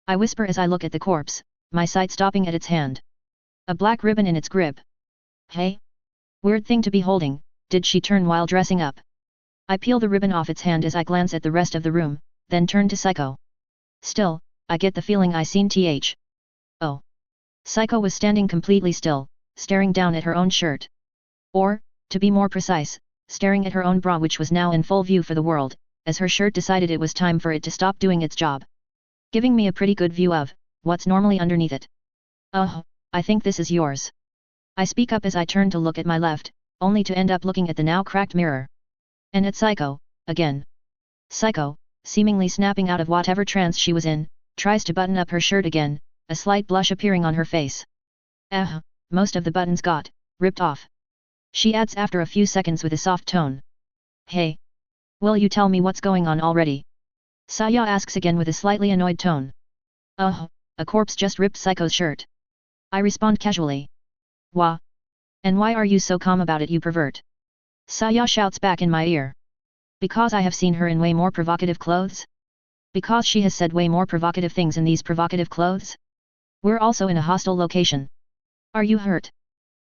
Speaker 1: I whisper as I look at the corpse, my sight stopping at its hand. A black ribbon in its grip. Hey? Weird thing to be holding, did she turn while dressing up? I peel the ribbon off its hand as I glance at the rest of the room, then turn to Psycho. Still, I get the feeling I seen th. Oh. Psycho was standing completely still, staring down at her own shirt. Or, to be more precise, staring at her own bra which was now in full view for the world, as her shirt decided it was time for it to stop doing its job. Giving me a pretty good view of what's normally underneath it. I think this is yours. I speak up as I turn to look at my left, only to end up looking at the now cracked mirror. And at Psycho, again. Psycho, seemingly snapping out of whatever trance she was in, tries to button up her shirt again, a slight blush appearing on her face. Most of the buttons got ripped off. She adds after a few seconds with a soft tone. Hey. Will you tell me what's going on already? Saya asks again with a slightly annoyed tone. A corpse just ripped Psycho's shirt. I respond casually. Wah. And why are you so calm about it, you pervert? Saya shouts back in my ear. Because I have seen her in way more provocative clothes? Because she has said way more provocative things in these provocative clothes? We're also in a hostile location. Are you hurt?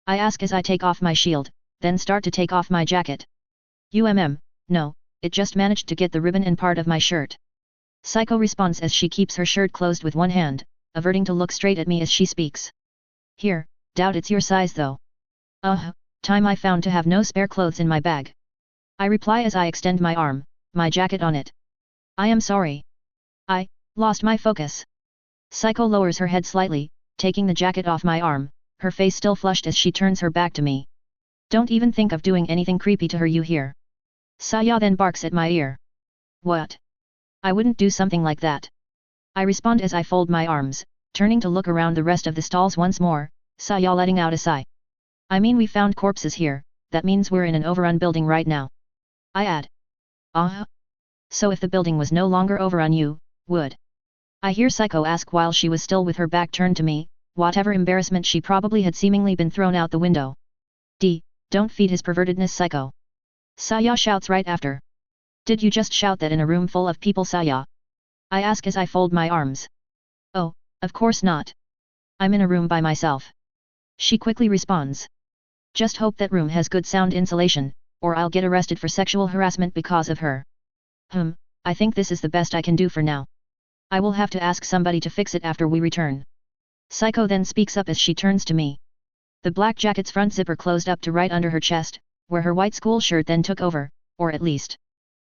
Speaker 1: I ask as I take off my shield, then start to take off my jacket. No, it just managed to get the ribbon and part of my shirt. Psycho responds as she keeps her shirt closed with one hand, averting to look straight at me as she speaks. Here, doubt it's your size though. Time I found to have no spare clothes in my bag. I reply as I extend my arm, my jacket on it. I am sorry. I lost my focus. Psycho lowers her head slightly, taking the jacket off my arm, her face still flushed as she turns her back to me. Don't even think of doing anything creepy to her, you hear? Saya then barks at my ear. What? I wouldn't do something like that. I respond as I fold my arms, turning to look around the rest of the stalls once more, Saya letting out a sigh. I mean, we found corpses here, that means we're in an overrun building right now. I add. So if the building was no longer overrun, you would? I hear Psycho ask while she was still with her back turned to me, whatever embarrassment she probably had seemingly been thrown out the window. Don't feed his pervertedness, Psycho. Saya shouts right after. Did you just shout that in a room full of people, Saya? I ask as I fold my arms. Oh, of course not. I'm in a room by myself. She quickly responds. Just hope that room has good sound insulation, or I'll get arrested for sexual harassment because of her. I think this is the best I can do for now. I will have to ask somebody to fix it after we return. Psycho then speaks up as she turns to me. The black jacket's front zipper closed up to right under her chest, where her white school shirt then took over, or at least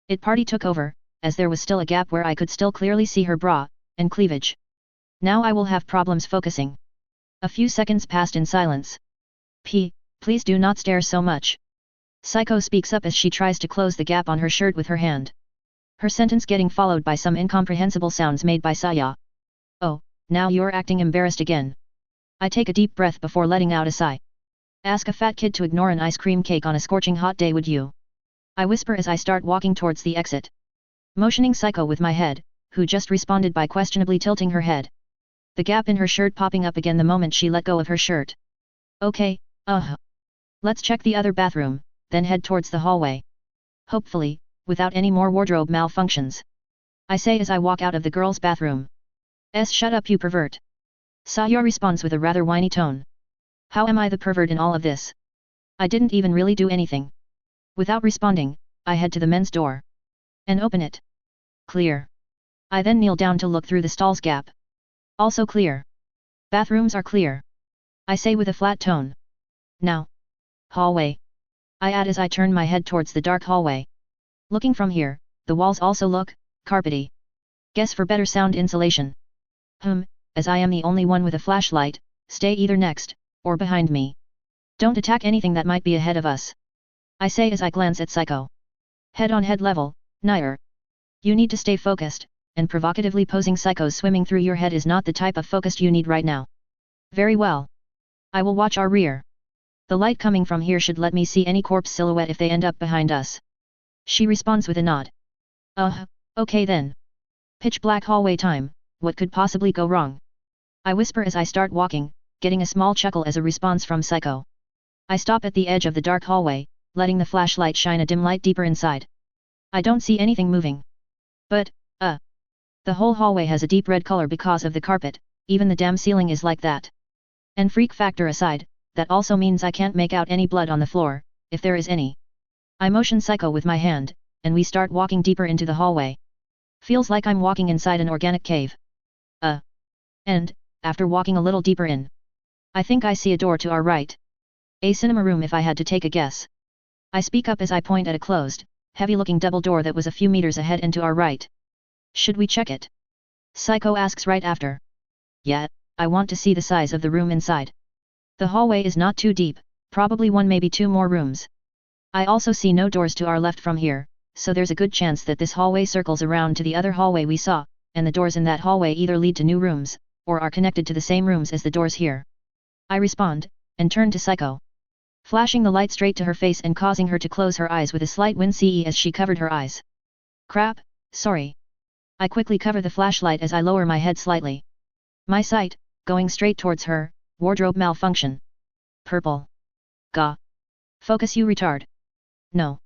Speaker 1: it partly took over, as there was still a gap where I could still clearly see her bra and cleavage. Now I will have problems focusing. A few seconds passed in silence. Please do not stare so much. Psycho speaks up as she tries to close the gap on her shirt with her hand. Her sentence getting followed by some incomprehensible sounds made by Saya. Oh, now you're acting embarrassed again. I take a deep breath before letting out a sigh. Ask a fat kid to ignore an ice cream cake on a scorching hot day, would you? I whisper as I start walking towards the exit. Motioning Psycho with my head, who just responded by questionably tilting her head. The gap in her shirt popping up again the moment she let go of her shirt. Okay, let's check the other bathroom, then head towards the hallway. Hopefully, without any more wardrobe malfunctions. I say as I walk out of the girls' bathroom. Shut up, you pervert. Saya responds with a rather whiny tone. How am I the pervert in all of this? I didn't even really do anything. Without responding, I head to the men's door. And open it. Clear. I then kneel down to look through the stall's gap. Also clear. Bathrooms are clear. I say with a flat tone. Now. Hallway. I add as I turn my head towards the dark hallway. Looking from here, the walls also look carpety. Guess for better sound insulation. As I am the only one with a flashlight, stay either next, or behind me. Don't attack anything that might be ahead of us. I say as I glance at Psycho. Head on head level, Nair. You need to stay focused, and provocatively posing psychos swimming through your head is not the type of focused you need right now. Very well. I will watch our rear. The light coming from here should let me see any corpse silhouette if they end up behind us. She responds with a nod. Okay then. Pitch black hallway time, what could possibly go wrong? I whisper as I start walking, getting a small chuckle as a response from Psycho. I stop at the edge of the dark hallway, letting the flashlight shine a dim light deeper inside. I don't see anything moving. But, the whole hallway has a deep red color because of the carpet, even the damn ceiling is like that. And freak factor aside, that also means I can't make out any blood on the floor, if there is any. I motion Psycho with my hand, and we start walking deeper into the hallway. Feels like I'm walking inside an organic cave. And, after walking a little deeper in, I think I see a door to our right. A cinema room if I had to take a guess. I speak up as I point at a closed, heavy-looking double door that was a few meters ahead and to our right. Should we check it? Psycho asks right after. Yeah, I want to see the size of the room inside. The hallway is not too deep, probably one maybe two more rooms. I also see no doors to our left from here, so there's a good chance that this hallway circles around to the other hallway we saw, and the doors in that hallway either lead to new rooms, or are connected to the same rooms as the doors here. I respond, and turn to Psycho. Flashing the light straight to her face and causing her to close her eyes with a slight wince as she covered her eyes. Crap, sorry. I quickly cover the flashlight as I lower my head slightly. My sight, going straight towards her, wardrobe malfunction. Purple. Gah. Focus, you retard. No.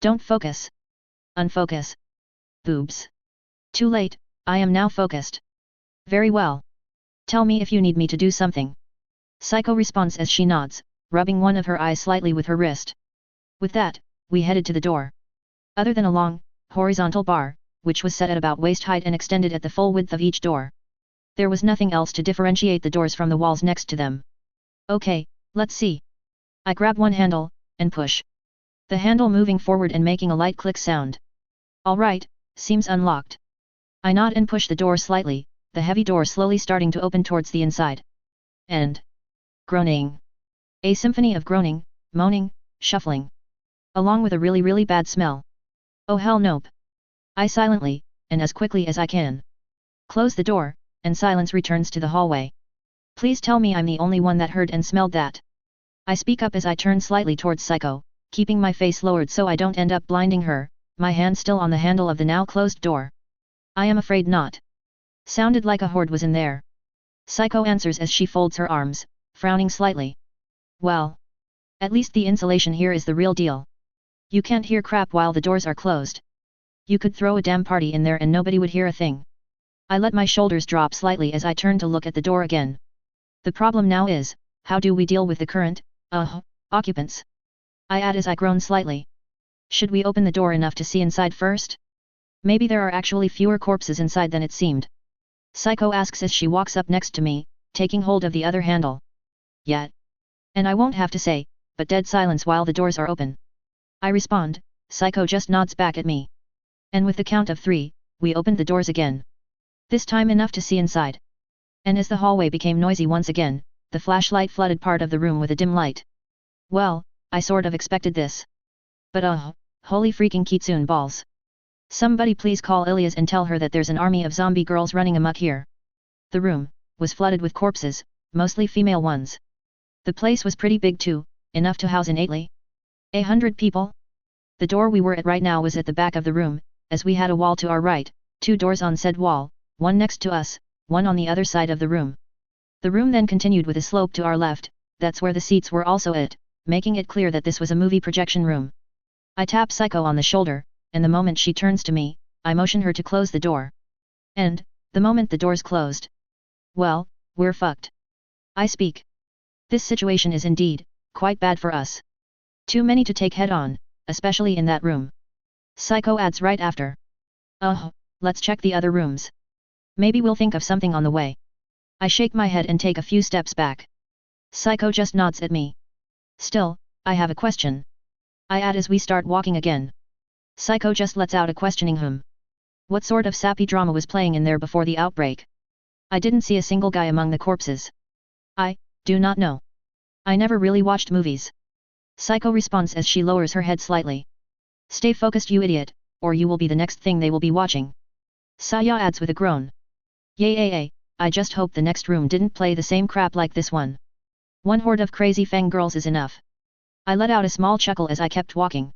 Speaker 1: Don't focus. Unfocus. Boobs. Too late, I am now focused. Very well. Tell me if you need me to do something. Psycho responds as she nods, rubbing one of her eyes slightly with her wrist. With that, we headed to the door. Other than a long, horizontal bar, which was set at about waist height and extended at the full width of each door, there was nothing else to differentiate the doors from the walls next to them. Okay, let's see. I grab one handle, and push. The handle moving forward and making a light click sound. Alright, seems unlocked. I nod and push the door slightly, the heavy door slowly starting to open towards the inside. And groaning. A symphony of groaning, moaning, shuffling. Along with a really bad smell. Oh hell nope. I silently, and as quickly as I can, close the door, and silence returns to the hallway. Please tell me I'm the only one that heard and smelled that. I speak up as I turn slightly towards Psycho, keeping my face lowered so I don't end up blinding her, my hand still on the handle of the now closed door. I am afraid not. Sounded like a horde was in there. Psycho answers as she folds her arms, frowning slightly. Well. At least the insulation here is the real deal. You can't hear crap while the doors are closed. You could throw a damn party in there and nobody would hear a thing. I let my shoulders drop slightly as I turn to look at the door again. The problem now is, how do we deal with the current, occupants? I add as I groan slightly. Should we open the door enough to see inside first? Maybe there are actually fewer corpses inside than it seemed. Psycho asks as she walks up next to me, taking hold of the other handle. Yet. And I won't have to say, but dead silence while the doors are open. I respond, Psycho just nods back at me. And with the count of 3, we opened the doors again. This time enough to see inside. And as the hallway became noisy once again, the flashlight flooded part of the room with a dim light. Well, I sort of expected this. But holy freaking kitsune balls. Somebody please call Ilias and tell her that there's an army of zombie girls running amok here. The room was flooded with corpses, mostly female ones. The place was pretty big too, enough to house innately 100 people. The door we were at right now was at the back of the room, as we had a wall to our right, 2 doors on said wall, one next to us, one on the other side of the room. The room then continued with a slope to our left, that's where the seats were also at, making it clear that this was a movie projection room. I tap Psycho on the shoulder, and the moment she turns to me, I motion her to close the door. And, the moment the doors closed. Well, we're fucked. I speak. This situation is indeed, quite bad for us. Too many to take head on, especially in that room. Psycho adds right after. Let's check the other rooms. Maybe we'll think of something on the way. I shake my head and take a few steps back. Psycho just nods at me. Still, I have a question. I add as we start walking again. Psycho just lets out a questioning hum. What sort of sappy drama was playing in there before the outbreak? I didn't see a single guy among the corpses. I do not know. I never really watched movies. Psycho responds as she lowers her head slightly. Stay focused you idiot, or you will be the next thing they will be watching. Saya adds with a groan. Yay, I just hope the next room didn't play the same crap like this one. One horde of crazy fang girls is enough. I let out a small chuckle as I kept walking.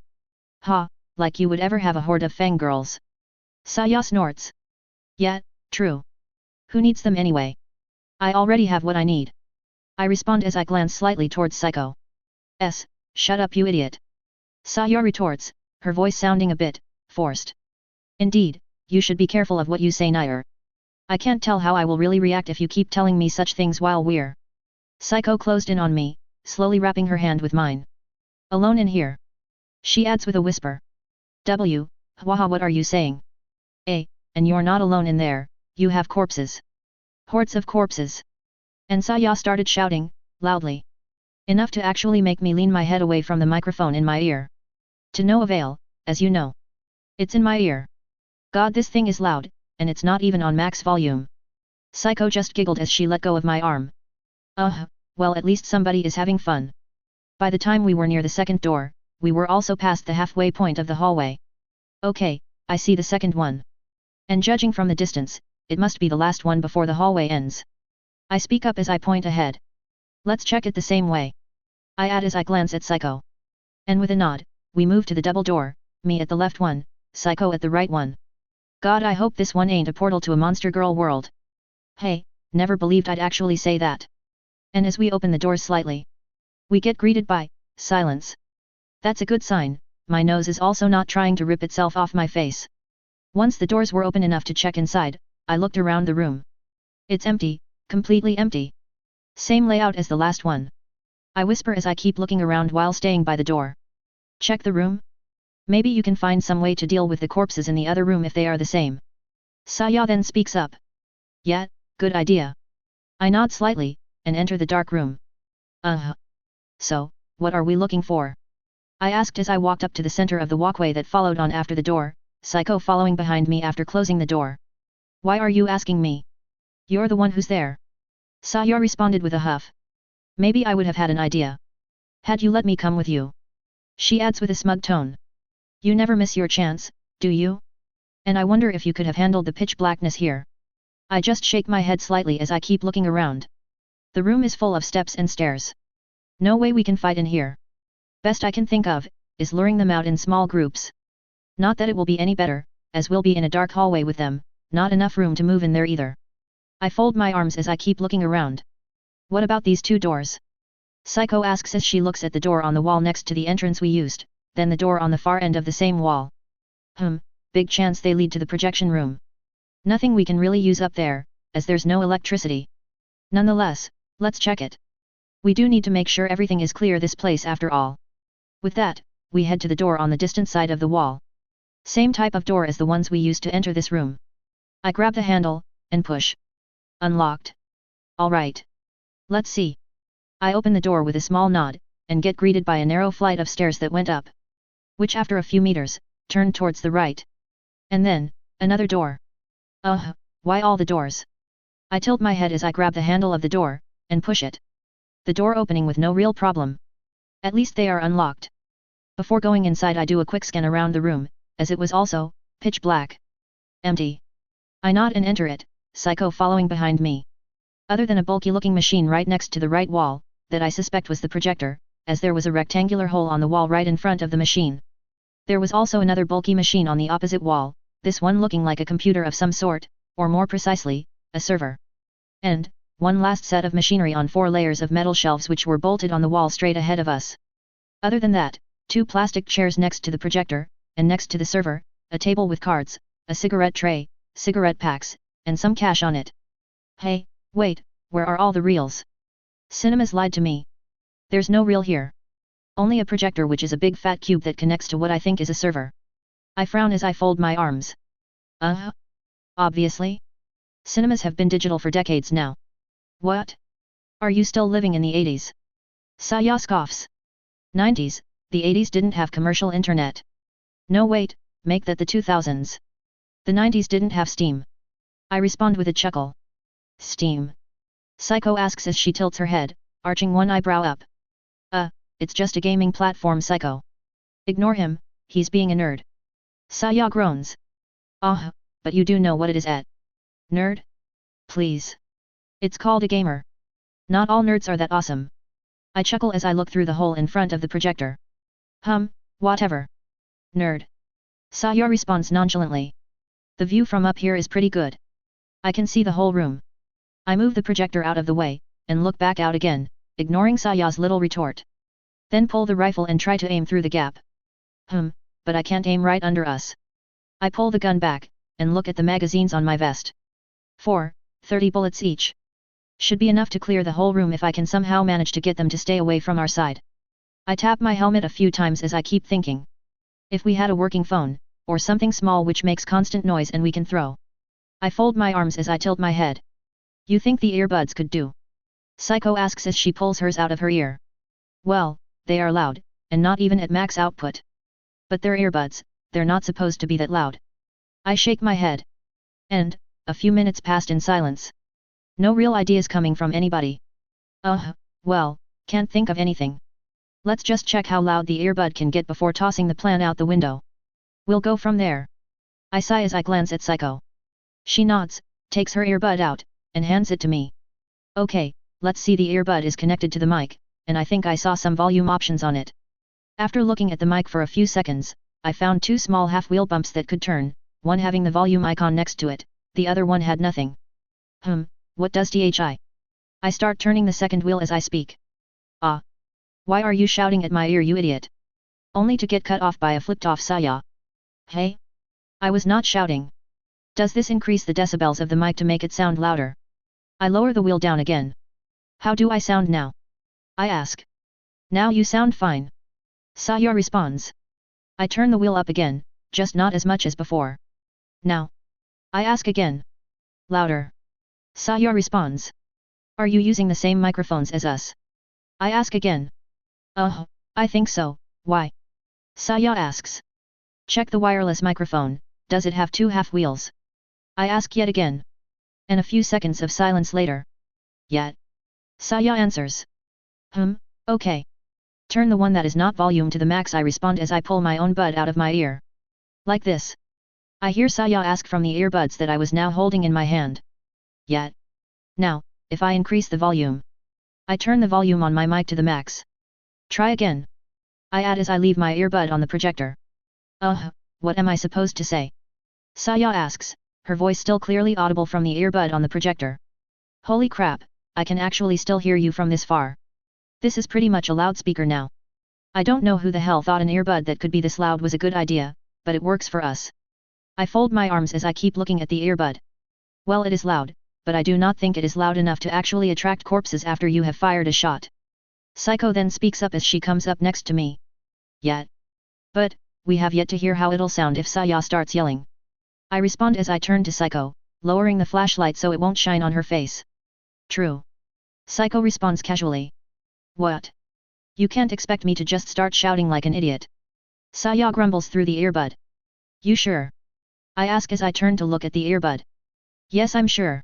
Speaker 1: Ha, like you would ever have a horde of fang girls. Saya snorts. Yeah, true. Who needs them anyway? I already have what I need. I respond as I glance slightly towards Psycho. Shut up you idiot. Saya retorts, her voice sounding a bit forced. Indeed, you should be careful of what you say Nair. I can't tell how I will really react if you keep telling me such things while we're. Psycho closed in on me, slowly wrapping her hand with mine. Alone in here. She adds with a whisper. Hwaha what are you saying? And you're not alone in there, you have corpses. Hordes of corpses. And Saya started shouting, loudly. Enough to actually make me lean my head away from the microphone in my ear. To no avail, as you know. It's in my ear. God this thing is loud, and it's not even on max volume. Psycho just giggled as she let go of my arm. Well at least somebody is having fun. By the time we were near the second door, we were also past the halfway point of the hallway. Okay, I see the second one. And judging from the distance, it must be the last one before the hallway ends. I speak up as I point ahead. Let's check it the same way. I add as I glance at Psycho. And with a nod, we move to the double door, me at the left one, Psycho at the right one. God I hope this one ain't a portal to a monster girl world. Hey, never believed I'd actually say that. And as we open the doors slightly, we get greeted by silence. That's a good sign, my nose is also not trying to rip itself off my face. Once the doors were open enough to check inside, I looked around the room. It's empty, completely empty. Same layout as the last one. I whisper as I keep looking around while staying by the door. Check the room? Maybe you can find some way to deal with the corpses in the other room if they are the same. Saya then speaks up. Yeah, good idea. I nod slightly, and enter the dark room. So, what are we looking for? I asked as I walked up to the center of the walkway that followed on after the door, Psycho following behind me after closing the door. Why are you asking me? You're the one who's there. Saya responded with a huff. Maybe I would have had an idea. Had you let me come with you? She adds with a smug tone. You never miss your chance, do you? And I wonder if you could have handled the pitch blackness here. I just shake my head slightly as I keep looking around. The room is full of steps and stairs. No way we can fight in here. Best I can think of, is luring them out in small groups. Not that it will be any better, as we'll be in a dark hallway with them, not enough room to move in there either. I fold my arms as I keep looking around. What about these two doors? Psycho asks as she looks at the door on the wall next to the entrance we used, then the door on the far end of the same wall. Big chance they lead to the projection room. Nothing we can really use up there, as there's no electricity. Nonetheless, let's check it. We do need to make sure everything is clear this place after all. With that, we head to the door on the distant side of the wall. Same type of door as the ones we used to enter this room. I grab the handle, and push. Unlocked. Alright. Let's see. I open the door with a small nod, and get greeted by a narrow flight of stairs that went up. Which after a few meters, turned towards the right. And then, another door. Why all the doors? I tilt my head as I grab the handle of the door, and push it. The door opening with no real problem. At least they are unlocked. Before going inside I do a quick scan around the room, as it was also, pitch black. Empty. I nod and enter it, Psycho following behind me. Other than a bulky looking machine right next to the right wall, that I suspect was the projector, as there was a rectangular hole on the wall right in front of the machine. There was also another bulky machine on the opposite wall, this one looking like a computer of some sort, or more precisely, a server. And, one last set of machinery on 4 layers of metal shelves which were bolted on the wall straight ahead of us. Other than that, 2 plastic chairs next to the projector, and next to the server, a table with cards, a cigarette tray, cigarette packs, and some cash on it. Hey, wait, where are all the reels? Cinemas lied to me. There's no reel here. Only a projector which is a big fat cube that connects to what I think is a server. I frown as I fold my arms. Obviously. Cinemas have been digital for decades now. What? Are you still living in the 80s? Saya scoffs. 90s, the 80s didn't have commercial internet. No wait, make that the 2000s. The 90s didn't have Steam. I respond with a chuckle. Steam. Psycho asks as she tilts her head, arching one eyebrow up. It's just a gaming platform, Psycho. Ignore him, he's being a nerd. Saya groans. But you do know what it is at. Nerd? Please. It's called a gamer. Not all nerds are that awesome. I chuckle as I look through the hole in front of the projector. Whatever. Nerd. Saya responds nonchalantly. The view from up here is pretty good. I can see the whole room. I move the projector out of the way, and look back out again, ignoring Saya's little retort. Then pull the rifle and try to aim through the gap. But I can't aim right under us. I pull the gun back, and look at the magazines on my vest. 30 bullets each. Should be enough to clear the whole room if I can somehow manage to get them to stay away from our side. I tap my helmet a few times as I keep thinking. If we had a working phone, or something small which makes constant noise and we can throw. I fold my arms as I tilt my head. You think the earbuds could do? Psycho asks as she pulls hers out of her ear. Well, they are loud, and not even at max output. But they're earbuds, they're not supposed to be that loud. I shake my head. And, a few minutes passed in silence. No real ideas coming from anybody. Well, can't think of anything. Let's just check how loud the earbud can get before tossing the plan out the window. We'll go from there. I sigh as I glance at Psycho. She nods, takes her earbud out, and hands it to me. Okay, let's see, the earbud is connected to the mic, and I think I saw some volume options on it. After looking at the mic for a few seconds, I found 2 small half-wheel bumps that could turn, one having the volume icon next to it, the other one had nothing. What does THI? I start turning the second wheel as I speak. Why are you shouting at my ear, you idiot? only to get cut off by a flipped-off Saya. Hey? I was not shouting. Does this increase the decibels of the mic to make it sound louder? I lower the wheel down again. How do I sound now? I ask. Now you sound fine. Saya responds. I turn the wheel up again, just not as much as before. Now? I ask again. Louder. Saya responds. Are you using the same microphones as us? I ask again. I think so, why? Saya asks. Check the wireless microphone, does it have two half wheels? I ask yet again. And a few seconds of silence later. Yet. Saya answers. Okay. Turn the one that is not volume to the max, I respond as I pull my own bud out of my ear. Like this. I hear Saya ask from the earbuds that I was now holding in my hand. Yet. Now, if I increase the volume. I turn the volume on my mic to the max. Try again. I add as I leave my earbud on the projector. What am I supposed to say? Saya asks, her voice still clearly audible from the earbud on the projector. Holy crap, I can actually still hear you from this far. This is pretty much a loudspeaker now. I don't know who the hell thought an earbud that could be this loud was a good idea, but it works for us. I fold my arms as I keep looking at the earbud. Well, it is loud, but I do not think it is loud enough to actually attract corpses after you have fired a shot. Psycho then speaks up as she comes up next to me. Yet. But, we have yet to hear how it'll sound if Saya starts yelling. I respond as I turn to Psycho, lowering the flashlight so it won't shine on her face. True. Psycho responds casually. What? You can't expect me to just start shouting like an idiot. Saya grumbles through the earbud. You sure? I ask as I turn to look at the earbud. Yes, I'm sure.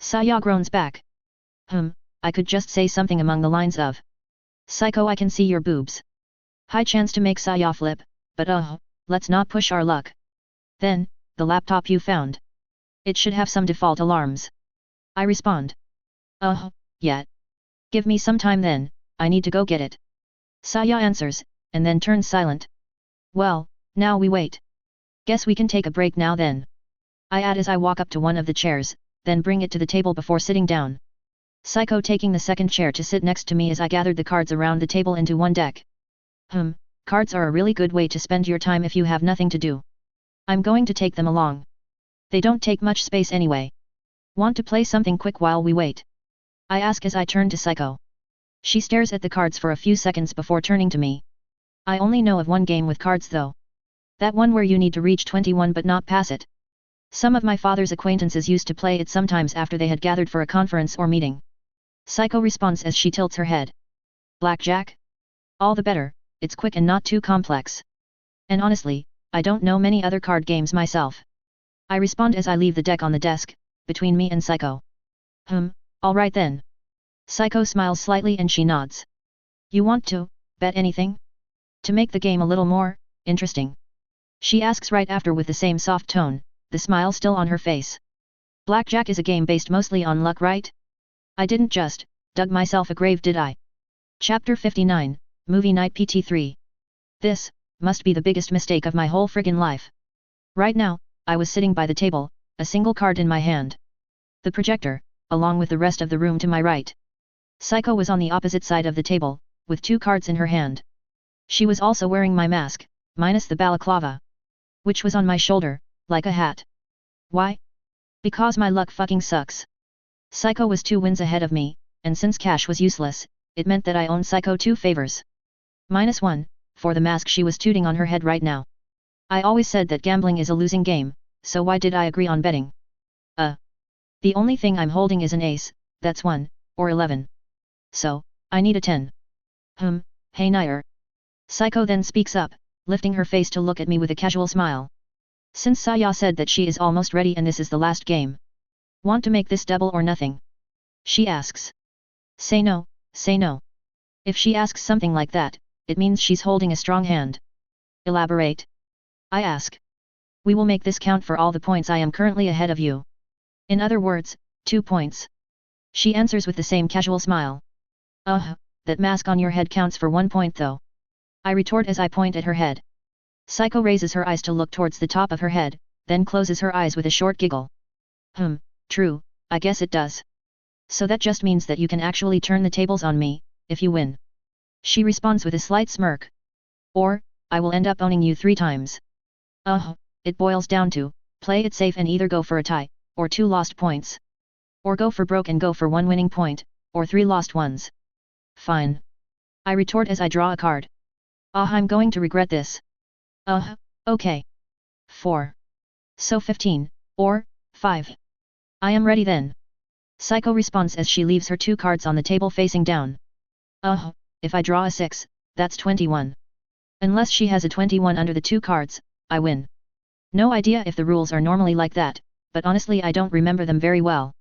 Speaker 1: Saya groans back. I could just say something among the lines of. Psycho, I can see your boobs. High chance to make Saya flip, but let's not push our luck. Then, the laptop you found. It should have some default alarms. I respond. Yet. Give me some time then, I need to go get it. Saya answers, and then turns silent. Well, now we wait. Guess we can take a break now then. I add as I walk up to one of the chairs, then bring it to the table before sitting down. Psycho taking the second chair to sit next to me as I gathered the cards around the table into one deck. Cards are a really good way to spend your time if you have nothing to do. I'm going to take them along. They don't take much space anyway. Want to play something quick while we wait? I ask as I turn to Psycho. She stares at the cards for a few seconds before turning to me. I only know of one game with cards though. That one where you need to reach 21 but not pass it. Some of my father's acquaintances used to play it sometimes after they had gathered for a conference or meeting. Psycho responds as she tilts her head. Blackjack? All the better, it's quick and not too complex. And honestly, I don't know many other card games myself. I respond as I leave the deck on the desk, between me and Psycho. Alright then. Psycho smiles slightly and she nods. You want to bet anything? To make the game a little more interesting? She asks right after with the same soft tone, the smile still on her face. Blackjack is a game based mostly on luck, right? I didn't just dug myself a grave, did I? Chapter 59, Movie Night PT3. This must be the biggest mistake of my whole friggin' life. Right now, I was sitting by the table, a single card in my hand. The projector, along with the rest of the room to my right. Psycho was on the opposite side of the table, with two cards in her hand. She was also wearing my mask, minus the balaclava, which was on my shoulder, like a hat. Why? Because my luck fucking sucks. Psycho was 2 wins ahead of me, and since cash was useless, it meant that I owned Psycho 2 favors. -1, for the mask she was tooting on her head right now. I always said that gambling is a losing game, so why did I agree on betting? The only thing I'm holding is an ace, that's 1, or 11. So, I need a 10. Hey Nair. Psycho then speaks up, lifting her face to look at me with a casual smile. Since Saya said that she is almost ready and this is the last game. Want to make this double or nothing? She asks. Say no, say no. If she asks something like that, it means she's holding a strong hand. Elaborate. I ask. We will make this count for all the points I am currently ahead of you. In other words, 2 points. She answers with the same casual smile. That mask on your head counts for 1 point though. I retort as I point at her head. Psycho raises her eyes to look towards the top of her head, then closes her eyes with a short giggle. True, I guess it does. So that just means that you can actually turn the tables on me, if you win. She responds with a slight smirk. Or, I will end up owning you 3 times. It boils down to, play it safe and either go for a tie, or 2 lost points. Or go for broke and go for 1 winning point, or 3 lost ones. Fine. I retort as I draw a card. I'm going to regret this. Okay. 4. So 15, or 5. I am ready then. Psycho responds as she leaves her 2 cards on the table facing down. If I draw a 6, that's 21. Unless she has a 21 under the 2 cards, I win. No idea if the rules are normally like that, but honestly I don't remember them very well.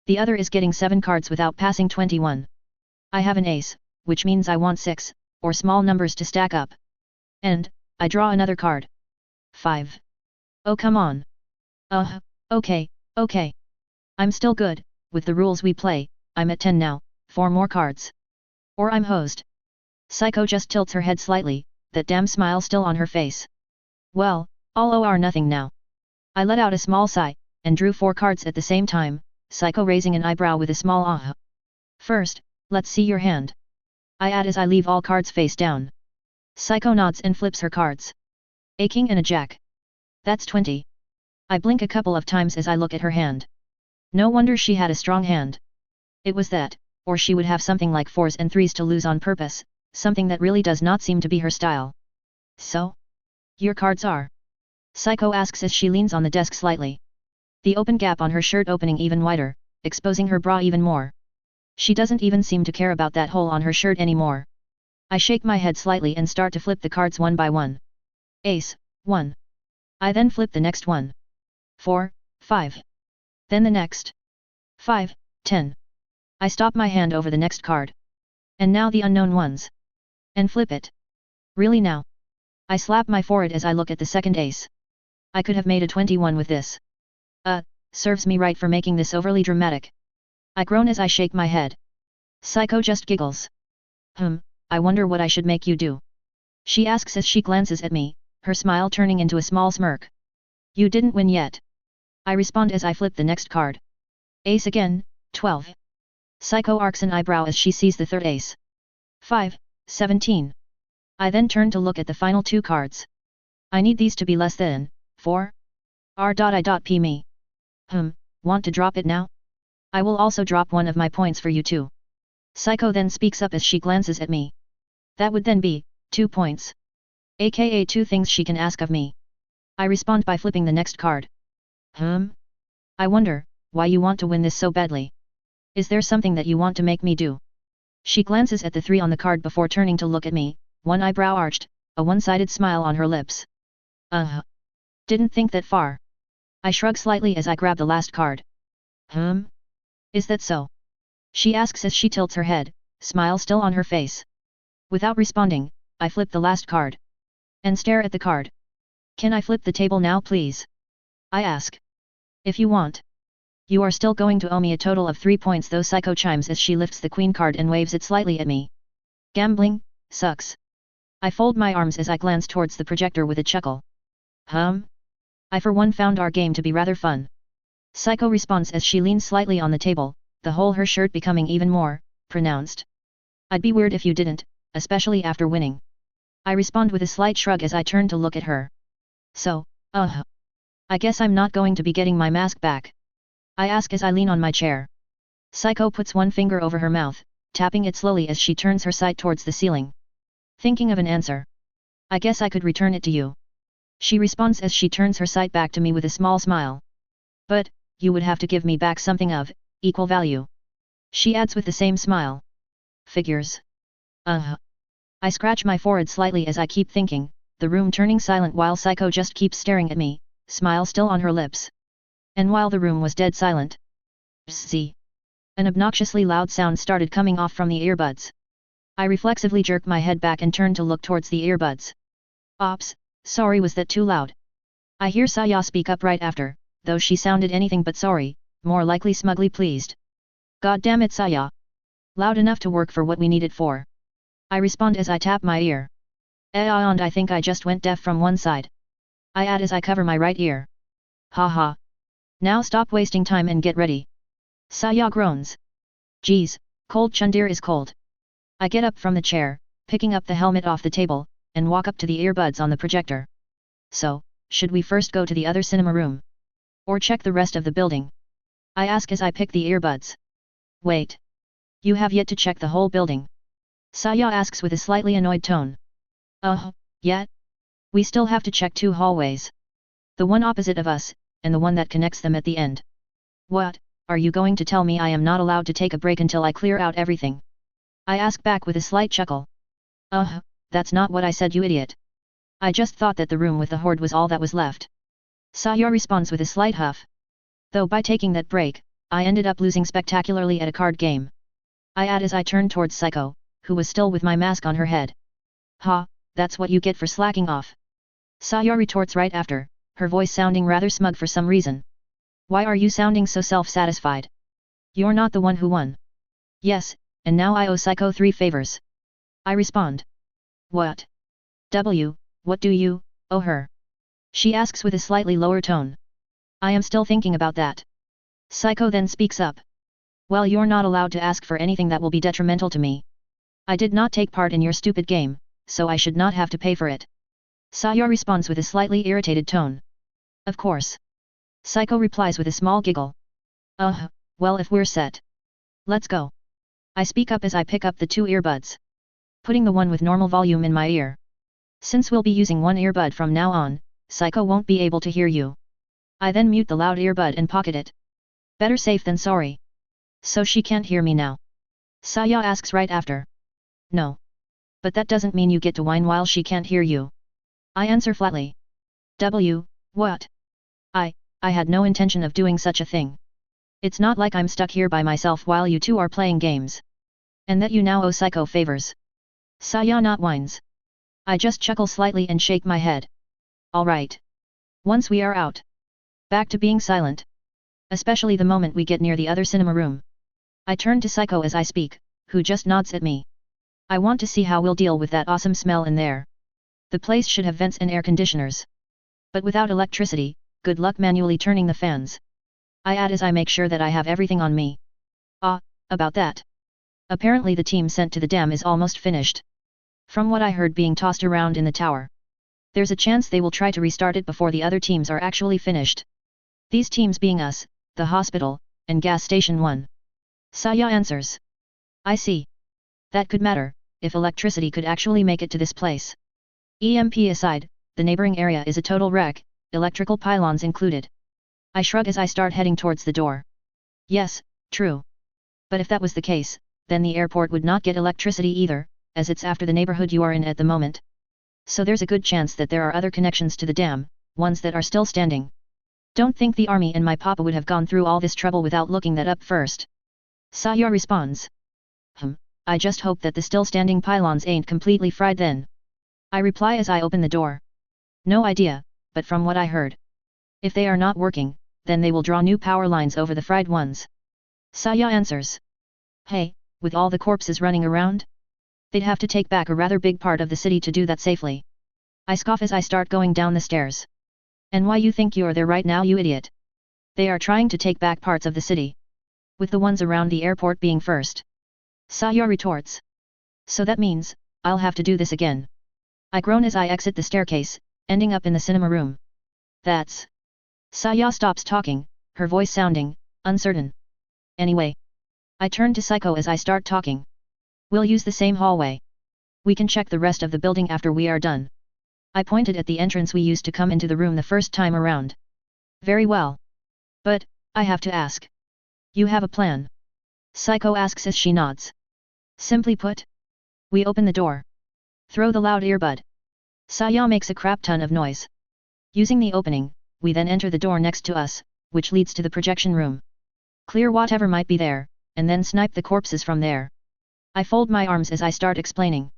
Speaker 1: The other is getting 7 cards without passing 21. I have an ace, which means I want 6, or small numbers to stack up. And, I draw another card. 5. Oh come on. Okay. I'm still good, with the rules we play, I'm at 10 now, 4 more cards. Or I'm hosed. Psycho just tilts her head slightly, that damn smile still on her face. Well, all or nothing now. I let out a small sigh, and drew 4 cards at the same time, Psycho raising an eyebrow with a small ah. First, let's see your hand. I add as I leave all cards face down. Psycho nods and flips her cards. A king and a jack. That's 20. I blink a couple of times as I look at her hand. No wonder she had a strong hand. It was that, or she would have something like 4s and 3s to lose on purpose, something that really does not seem to be her style. So? Your cards are? Psycho asks as she leans on the desk slightly. The open gap on her shirt opening even wider, exposing her bra even more. She doesn't even seem to care about that hole on her shirt anymore. I shake my head slightly and start to flip the cards one by one. Ace, 1. I then flip the next one. 4, 5. Then the next. 5, 10. I stop my hand over the next card. And now the unknown ones. And flip it. Really now? I slap my forehead as I look at the second ace. I could have made a 21 with this. Serves me right for making this overly dramatic. I groan as I shake my head. Psycho just giggles. I wonder what I should make you do. She asks as she glances at me, her smile turning into a small smirk. You didn't win yet. I respond as I flip the next card. Ace again, 12. Psycho arcs an eyebrow as she sees the third ace. 5, 17. I then turn to look at the final 2 cards. I need these to be less than 4. R.I.P. me. Want to drop it now? I will also drop one of my points for you too. Psycho then speaks up as she glances at me. That would then be 2 points. AKA 2 things she can ask of me. I respond by flipping the next card. I wonder, why you want to win this so badly? Is there something that you want to make me do? She glances at the 3 on the card before turning to look at me, one eyebrow arched, a one-sided smile on her lips. Didn't think that far. I shrug slightly as I grab the last card. Is that so? She asks as she tilts her head, smile still on her face. Without responding, I flip the last card. And stare at the card. Can I flip the table now please? I ask. If you want. You are still going to owe me a total of 3 points though. Psycho chimes as she lifts the queen card and waves it slightly at me. Gambling, sucks. I fold my arms as I glance towards the projector with a chuckle. I for one found our game to be rather fun. Psycho responds as she leans slightly on the table, the hole her shirt becoming even more pronounced. I'd be weird if you didn't, especially after winning. I respond with a slight shrug as I turn to look at her. So, I guess I'm not going to be getting my mask back. I ask as I lean on my chair. Psycho puts one finger over her mouth, tapping it slowly as she turns her sight towards the ceiling. Thinking of an answer. I guess I could return it to you. She responds as she turns her sight back to me with a small smile. But, you would have to give me back something of equal value. She adds with the same smile. Figures. I scratch my forehead slightly as I keep thinking, the room turning silent while Psycho just keeps staring at me, smile still on her lips. And while the room was dead silent. Psst. An obnoxiously loud sound started coming off from the earbuds. I reflexively jerk my head back and turn to look towards the earbuds. Ops, sorry, was that too loud? I hear Saya speak up right after, though she sounded anything but sorry, more likely smugly pleased. God damn it, Saya. Loud enough to work for what we need it for. I respond as I tap my ear. And I think I just went deaf from one side. I add as I cover my right ear. Haha. Now stop wasting time and get ready. Saya groans. Geez, cold Chundir is cold. I get up from the chair, picking up the helmet off the table, and walk up to the earbuds on the projector. So, should we first go to the other cinema room? Or check the rest of the building? I ask as I pick the earbuds. Wait. You have yet to check the whole building. Saya asks with a slightly annoyed tone. Yet? We still have to check 2 hallways. The one opposite of us, and the one that connects them at the end. What, are you going to tell me I am not allowed to take a break until I clear out everything? I ask back with a slight chuckle. That's not what I said, you idiot. I just thought that the room with the horde was all that was left. Saya responds with a slight huff. Though by taking that break, I ended up losing spectacularly at a card game. I add as I turned towards Psycho, who was still with my mask on her head. Ha, that's what you get for slacking off. Saya retorts right after, her voice sounding rather smug for some reason. Why are you sounding so self-satisfied? You're not the one who won. Yes, and now I owe Psycho 3 favors. I respond. What? What do you owe her? She asks with a slightly lower tone. I am still thinking about that. Psycho then speaks up. Well, you're not allowed to ask for anything that will be detrimental to me. I did not take part in your stupid game, so I should not have to pay for it. Saya responds with a slightly irritated tone. Of course. Psycho replies with a small giggle. Well, if we're set. Let's go. I speak up as I pick up the 2 earbuds. Putting the one with normal volume in my ear. Since we'll be using one earbud from now on, Psycho won't be able to hear you. I then mute the loud earbud and pocket it. Better safe than sorry. So she can't hear me now? Saya asks right after. No. But that doesn't mean you get to whine while she can't hear you. I answer flatly. What? I had no intention of doing such a thing. It's not like I'm stuck here by myself while you 2 are playing games. And that you now owe Psycho favors. Saya not whines. I just chuckle slightly and shake my head. Alright. Once we are out. Back to being silent. Especially the moment we get near the other cinema room. I turn to Psycho as I speak, who just nods at me. I want to see how we'll deal with that awesome smell in there. The place should have vents and air conditioners. But without electricity, good luck manually turning the fans. I add as I make sure that I have everything on me. About that. Apparently the team sent to the dam is almost finished. From what I heard being tossed around in the tower. There's a chance they will try to restart it before the other teams are actually finished. These teams being us, the hospital, and gas station 1. Saya answers. I see. That could matter, if electricity could actually make it to this place. EMP aside, the neighboring area is a total wreck, electrical pylons included. I shrug as I start heading towards the door. Yes, true. But if that was the case, then the airport would not get electricity either, as it's after the neighborhood you are in at the moment. So there's a good chance that there are other connections to the dam, ones that are still standing. Don't think the army and my papa would have gone through all this trouble without looking that up first. Saya responds. I just hope that the still standing pylons ain't completely fried then. I reply as I open the door. No idea, but from what I heard. If they are not working, then they will draw new power lines over the fried ones. Saya answers. Hey, with all the corpses running around? They'd have to take back a rather big part of the city to do that safely. I scoff as I start going down the stairs. And why you think you're there right now, you idiot? They are trying to take back parts of the city. With the ones around the airport being first. Saya retorts. So that means, I'll have to do this again. I groan as I exit the staircase, ending up in the cinema room. That's... Saya stops talking, her voice sounding uncertain. Anyway. I turn to Psycho as I start talking. We'll use the same hallway. We can check the rest of the building after we are done. I pointed at the entrance we used to come into the room the first time around. Very well. But, I have to ask. You have a plan? Psycho asks as she nods. Simply put. We open the door. Throw the loud earbud. Saya makes a crap ton of noise. Using the opening, we then enter the door next to us, which leads to the projection room. Clear whatever might be there, and then snipe the corpses from there. I fold my arms as I start explaining.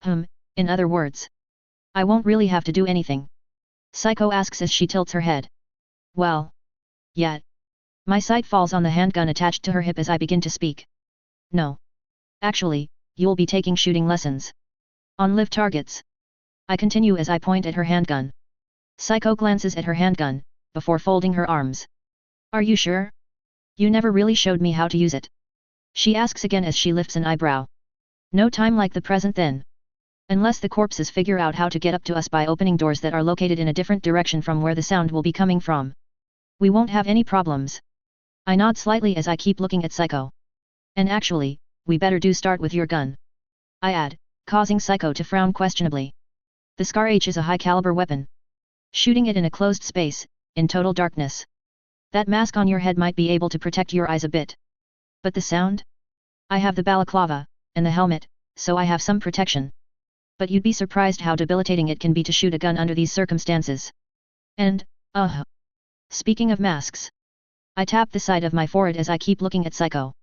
Speaker 1: In other words. I won't really have to do anything. Psycho asks as she tilts her head. Well. Yet. My sight falls on the handgun attached to her hip as I begin to speak. No. Actually, you'll be taking shooting lessons. On live targets. I continue as I point at her handgun. Psycho glances at her handgun, before folding her arms. Are you sure? You never really showed me how to use it. She asks again as she lifts an eyebrow. No time like the present then. Unless the corpses figure out how to get up to us by opening doors that are located in a different direction from where the sound will be coming from, we won't have any problems. I nod slightly as I keep looking at Psycho. And actually, we better do start with your gun, I add, causing Psycho to frown questionably. The Scar H is a high-caliber weapon. Shooting it in a closed space, in total darkness. That mask on your head might be able to protect your eyes a bit. But the sound? I have the balaclava, and the helmet, so I have some protection. But you'd be surprised how debilitating it can be to shoot a gun under these circumstances. And, speaking of masks. I tap the side of my forehead as I keep looking at Psycho.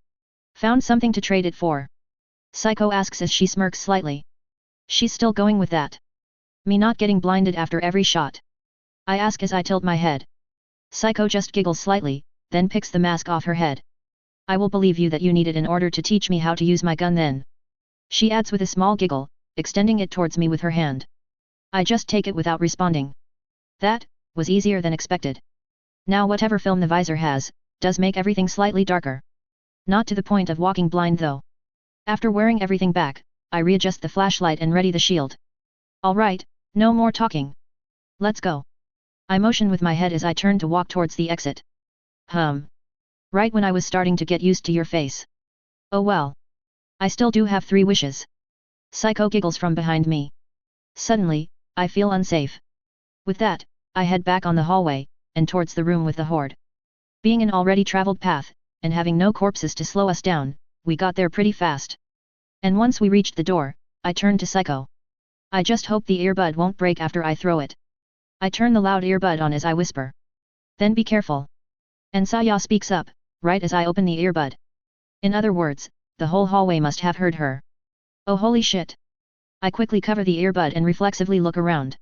Speaker 1: Found something to trade it for? Psycho asks as she smirks slightly. She's still going with that. Me not getting blinded after every shot? I ask as I tilt my head. Psycho just giggles slightly, then picks the mask off her head. I will believe you that you need it in order to teach me how to use my gun then. She adds with a small giggle, extending it towards me with her hand. I just take it without responding. That was easier than expected. Now whatever film the visor has, does make everything slightly darker. Not to the point of walking blind though. After wearing everything back, I readjust the flashlight and ready the shield. Alright, no more talking. Let's go. I motion with my head as I turn to walk towards the exit. Right when I was starting to get used to your face. Oh well. I still do have 3 wishes. Psycho giggles from behind me. Suddenly, I feel unsafe. With that, I head back on the hallway, and towards the room with the horde. Being an already traveled path, and having no corpses to slow us down, we got there pretty fast. And once we reached the door, I turned to Psycho. I just hope the earbud won't break after I throw it. I turn the loud earbud on as I whisper. Then be careful. And Saya speaks up, right as I open the earbud. In other words, the whole hallway must have heard her. Oh holy shit. I quickly cover the earbud and reflexively look around.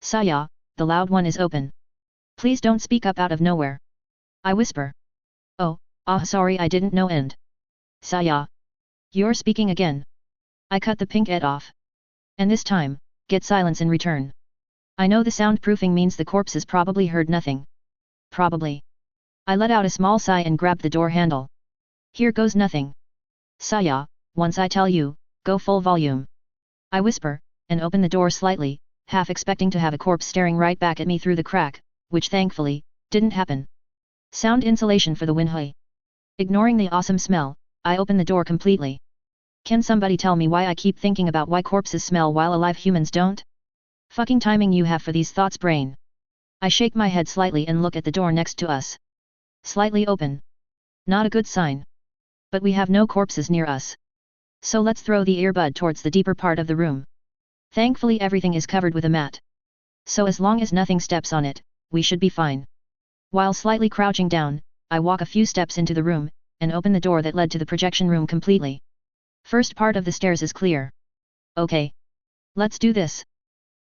Speaker 1: Saya, the loud one is open. Please don't speak up out of nowhere. I whisper. Oh, sorry I didn't know and. Saya. You're speaking again. I cut the pink ed off. And this time, get silence in return. I know the soundproofing means the corpses probably heard nothing. Probably. I let out a small sigh and grabbed the door handle. Here goes nothing. Saya, once I tell you, go full volume. I whisper, and open the door slightly, half expecting to have a corpse staring right back at me through the crack, which thankfully, didn't happen. Sound insulation for the win. Ignoring the awesome smell, I open the door completely. Can somebody tell me why I keep thinking about why corpses smell while alive humans don't? Fucking timing you have for these thoughts, brain. I shake my head slightly and look at the door next to us. Slightly open. Not a good sign. But we have no corpses near us. So let's throw the earbud towards the deeper part of the room. Thankfully everything is covered with a mat. So as long as nothing steps on it, we should be fine. While slightly crouching down, I walk a few steps into the room, and open the door that led to the projection room completely. First part of the stairs is clear. Okay. Let's do this.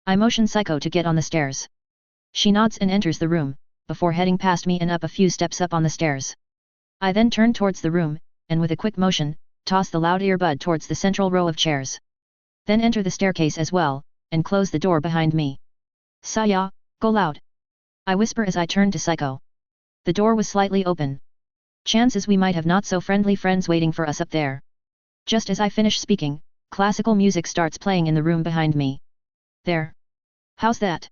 Speaker 1: I motion Psycho to get on the stairs. She nods and enters the room, before heading past me and up a few steps up on the stairs. I then turn towards the room, and with a quick motion, toss the loud earbud towards the central row of chairs. Then enter the staircase as well, and close the door behind me. Saya, go loud. I whisper as I turn to Psycho. The door was slightly open. Chances we might have not so friendly friends waiting for us up there. Just as I finish speaking, classical music starts playing in the room behind me. There. How's that?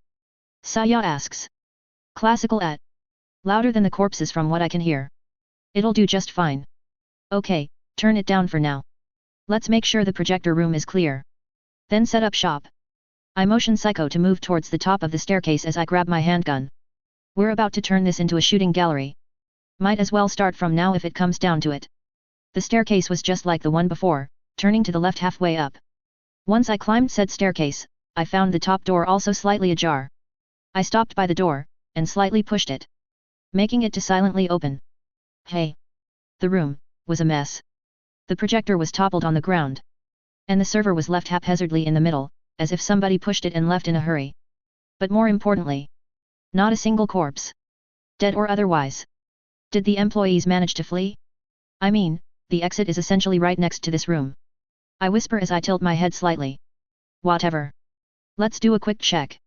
Speaker 1: Saya asks. Classical at. Louder than the corpses from what I can hear. It'll do just fine. Okay, turn it down for now. Let's make sure the projector room is clear. Then set up shop. I motion Psycho to move towards the top of the staircase as I grab my handgun. We're about to turn this into a shooting gallery. Might as well start from now if it comes down to it. The staircase was just like the one before, turning to the left halfway up. Once I climbed said staircase, I found the top door also slightly ajar. I stopped by the door, and slightly pushed it, making it to silently open. Hey! The room was a mess. The projector was toppled on the ground. And the server was left haphazardly in the middle, as if somebody pushed it and left in a hurry. But more importantly, not a single corpse. Dead or otherwise. Did the employees manage to flee? I mean, the exit is essentially right next to this room. I whisper as I tilt my head slightly. Whatever. Let's do a quick check.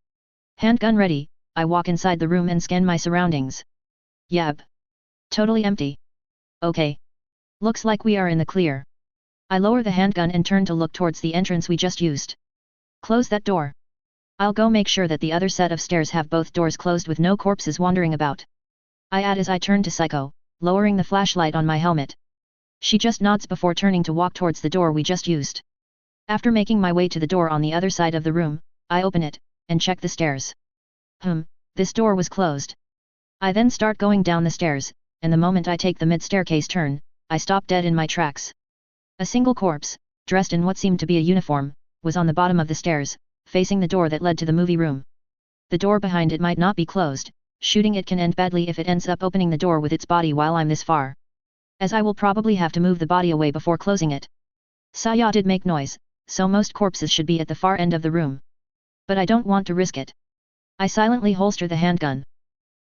Speaker 1: Handgun ready, I walk inside the room and scan my surroundings. Yep. Totally empty. Okay. Looks like we are in the clear. I lower the handgun and turn to look towards the entrance we just used. Close that door. I'll go make sure that the other set of stairs have both doors closed with no corpses wandering about. I add as I turn to Psycho, lowering the flashlight on my helmet. She just nods before turning to walk towards the door we just used. After making my way to the door on the other side of the room, I open it, and check the stairs. This door was closed. I then start going down the stairs, and the moment I take the mid-staircase turn, I stop dead in my tracks. A single corpse, dressed in what seemed to be a uniform, was on the bottom of the stairs, facing the door that led to the movie room. The door behind it might not be closed, shooting it can end badly if it ends up opening the door with its body while I'm this far. As I will probably have to move the body away before closing it. Saya did make noise, so most corpses should be at the far end of the room. But I don't want to risk it. I silently holster the handgun.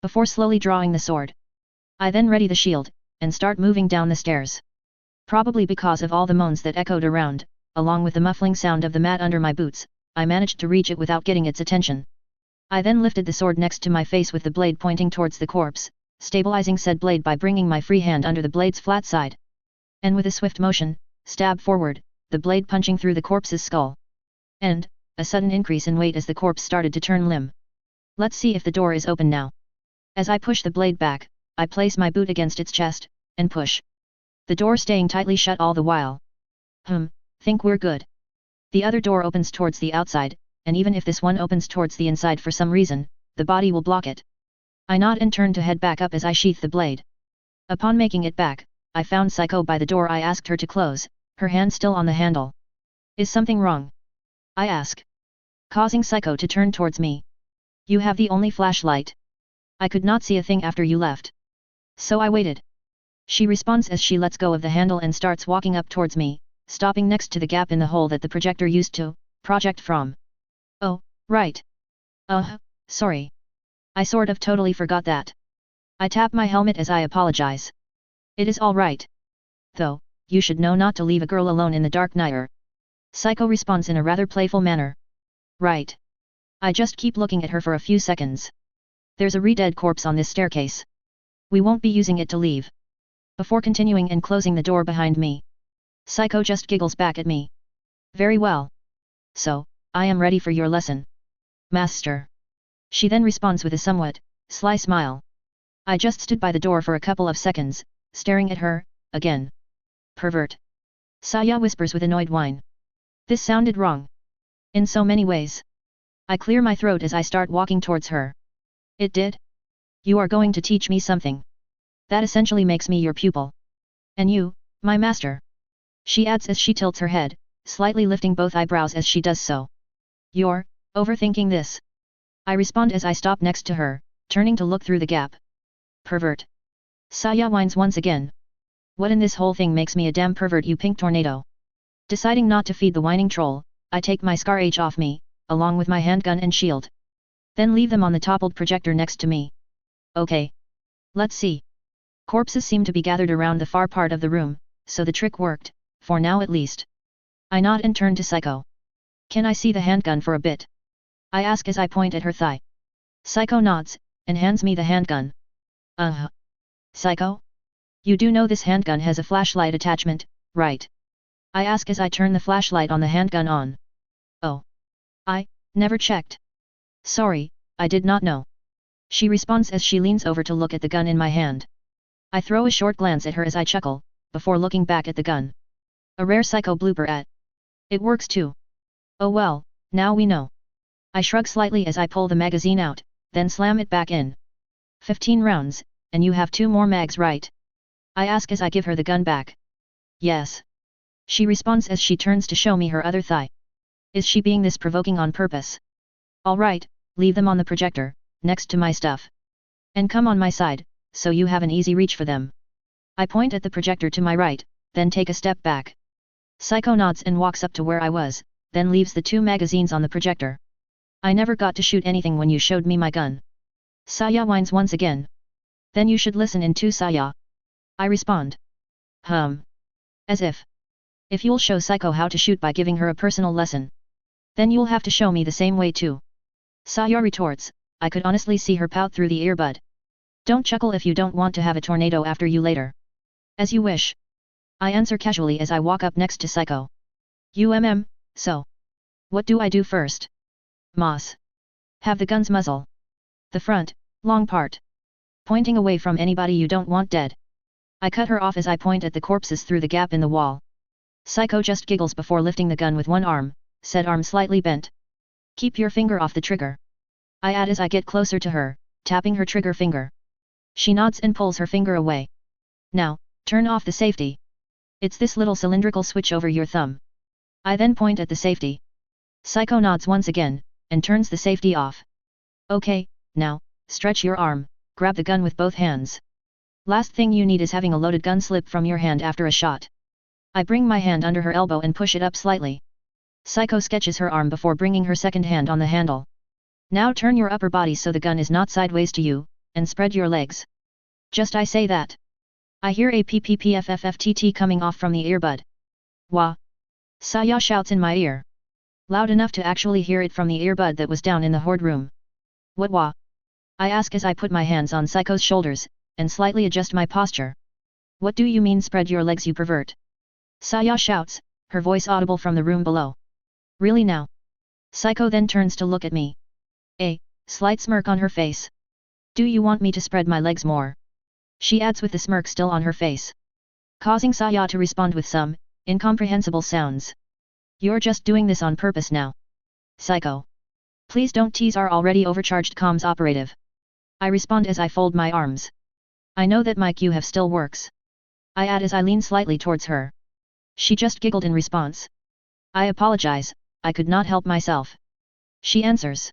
Speaker 1: Before slowly drawing the sword. I then ready the shield, and start moving down the stairs. Probably because of all the moans that echoed around, along with the muffling sound of the mat under my boots, I managed to reach it without getting its attention. I then lifted the sword next to my face with the blade pointing towards the corpse, stabilizing said blade by bringing my free hand under the blade's flat side. And with a swift motion, stab forward, the blade punching through the corpse's skull. And, a sudden increase in weight as the corpse started to turn limb. Let's see if the door is open now. As I push the blade back, I place my boot against its chest, and push. The door staying tightly shut all the while. Think we're good. The other door opens towards the outside, and even if this one opens towards the inside for some reason, the body will block it. I nod and turn to head back up as I sheath the blade. Upon making it back, I found Psycho by the door I asked her to close, her hand still on the handle. Is something wrong? I ask. Causing Psycho to turn towards me. You have the only flashlight. I could not see a thing after you left. So I waited. She responds as she lets go of the handle and starts walking up towards me, stopping next to the gap in the hole that the projector used to project from. Oh, right. Sorry. I sort of totally forgot that. I tap my helmet as I apologize. It is all right. Though, you should know not to leave a girl alone in the dark night. Psycho responds in a rather playful manner. Right. I just keep looking at her for a few seconds. There's a re-dead corpse on this staircase. We won't be using it to leave. Before continuing and closing the door behind me. Psycho just giggles back at me. Very well. So, I am ready for your lesson. Master. She then responds with a somewhat sly smile. I just stood by the door for a couple of seconds, staring at her, again. Pervert. Saya whispers with annoyed whine. This sounded wrong. In so many ways. I clear my throat as I start walking towards her. It did? You are going to teach me something. That essentially makes me your pupil. And you, my master. She adds as she tilts her head, slightly lifting both eyebrows as she does so. You're overthinking this. I respond as I stop next to her, turning to look through the gap. Pervert. Saya whines once again. What in this whole thing makes me a damn pervert, you pink tornado? Deciding not to feed the whining troll, I take my scar H off me, along with my handgun and shield. Then leave them on the toppled projector next to me. Okay. Let's see. Corpses seem to be gathered around the far part of the room, so the trick worked, for now at least. I nod and turn to Psycho. Can I see the handgun for a bit? I ask as I point at her thigh. Psycho nods, and hands me the handgun. Psycho? You do know this handgun has a flashlight attachment, right? I ask as I turn the flashlight on the handgun on. Oh. I never checked. Sorry, I did not know. She responds as she leans over to look at the gun in my hand. I throw a short glance at her as I chuckle, before looking back at the gun. A rare Psycho blooper at. It works too. Oh well, now we know. I shrug slightly as I pull the magazine out, then slam it back in. 15 rounds, and you have 2 more mags, right? I ask as I give her the gun back. Yes. She responds as she turns to show me her other thigh. Is she being this provoking on purpose? Alright, leave them on the projector, next to my stuff. And come on my side, so you have an easy reach for them. I point at the projector to my right, then take a step back. Psycho nods and walks up to where I was, then leaves the 2 magazines on the projector. I never got to shoot anything when you showed me my gun. Saya whines once again. Then you should listen in too, Saya. I respond. As if. If you'll show Psycho how to shoot by giving her a personal lesson. Then you'll have to show me the same way too. Saya retorts, I could honestly see her pout through the earbud. Don't chuckle if you don't want to have a tornado after you later. As you wish. I answer casually as I walk up next to Psycho. So. What do I do first? Moss. Have the gun's muzzle. The front, long part. Pointing away from anybody you don't want dead. I cut her off as I point at the corpses through the gap in the wall. Psycho just giggles before lifting the gun with one arm, said arm slightly bent. Keep your finger off the trigger. I add as I get closer to her, tapping her trigger finger. She nods and pulls her finger away. Now, turn off the safety. It's this little cylindrical switch over your thumb. I then point at the safety. Psycho nods once again, and turns the safety off. Okay, now, stretch your arm, grab the gun with both hands. Last thing you need is having a loaded gun slip from your hand after a shot. I bring my hand under her elbow and push it up slightly. Psycho sketches her arm before bringing her second hand on the handle. Now turn your upper body so the gun is not sideways to you, and spread your legs. Just I say that. I hear a PPPFFFTT coming off from the earbud. Wah! Saya shouts in my ear. Loud enough to actually hear it from the earbud that was down in the horde room. What wah? I ask as I put my hands on Psycho's shoulders, and slightly adjust my posture. What do you mean spread your legs you pervert? Saya shouts, her voice audible from the room below. Really now? Psycho then turns to look at me. A slight smirk on her face. Do you want me to spread my legs more? She adds with the smirk still on her face. Causing Saya to respond with some incomprehensible sounds. You're just doing this on purpose now. Psycho. Please don't tease our already overcharged comms operative. I respond as I fold my arms. I know that my QHF still works. I add as I lean slightly towards her. She just giggled in response. I apologize, I could not help myself. She answers.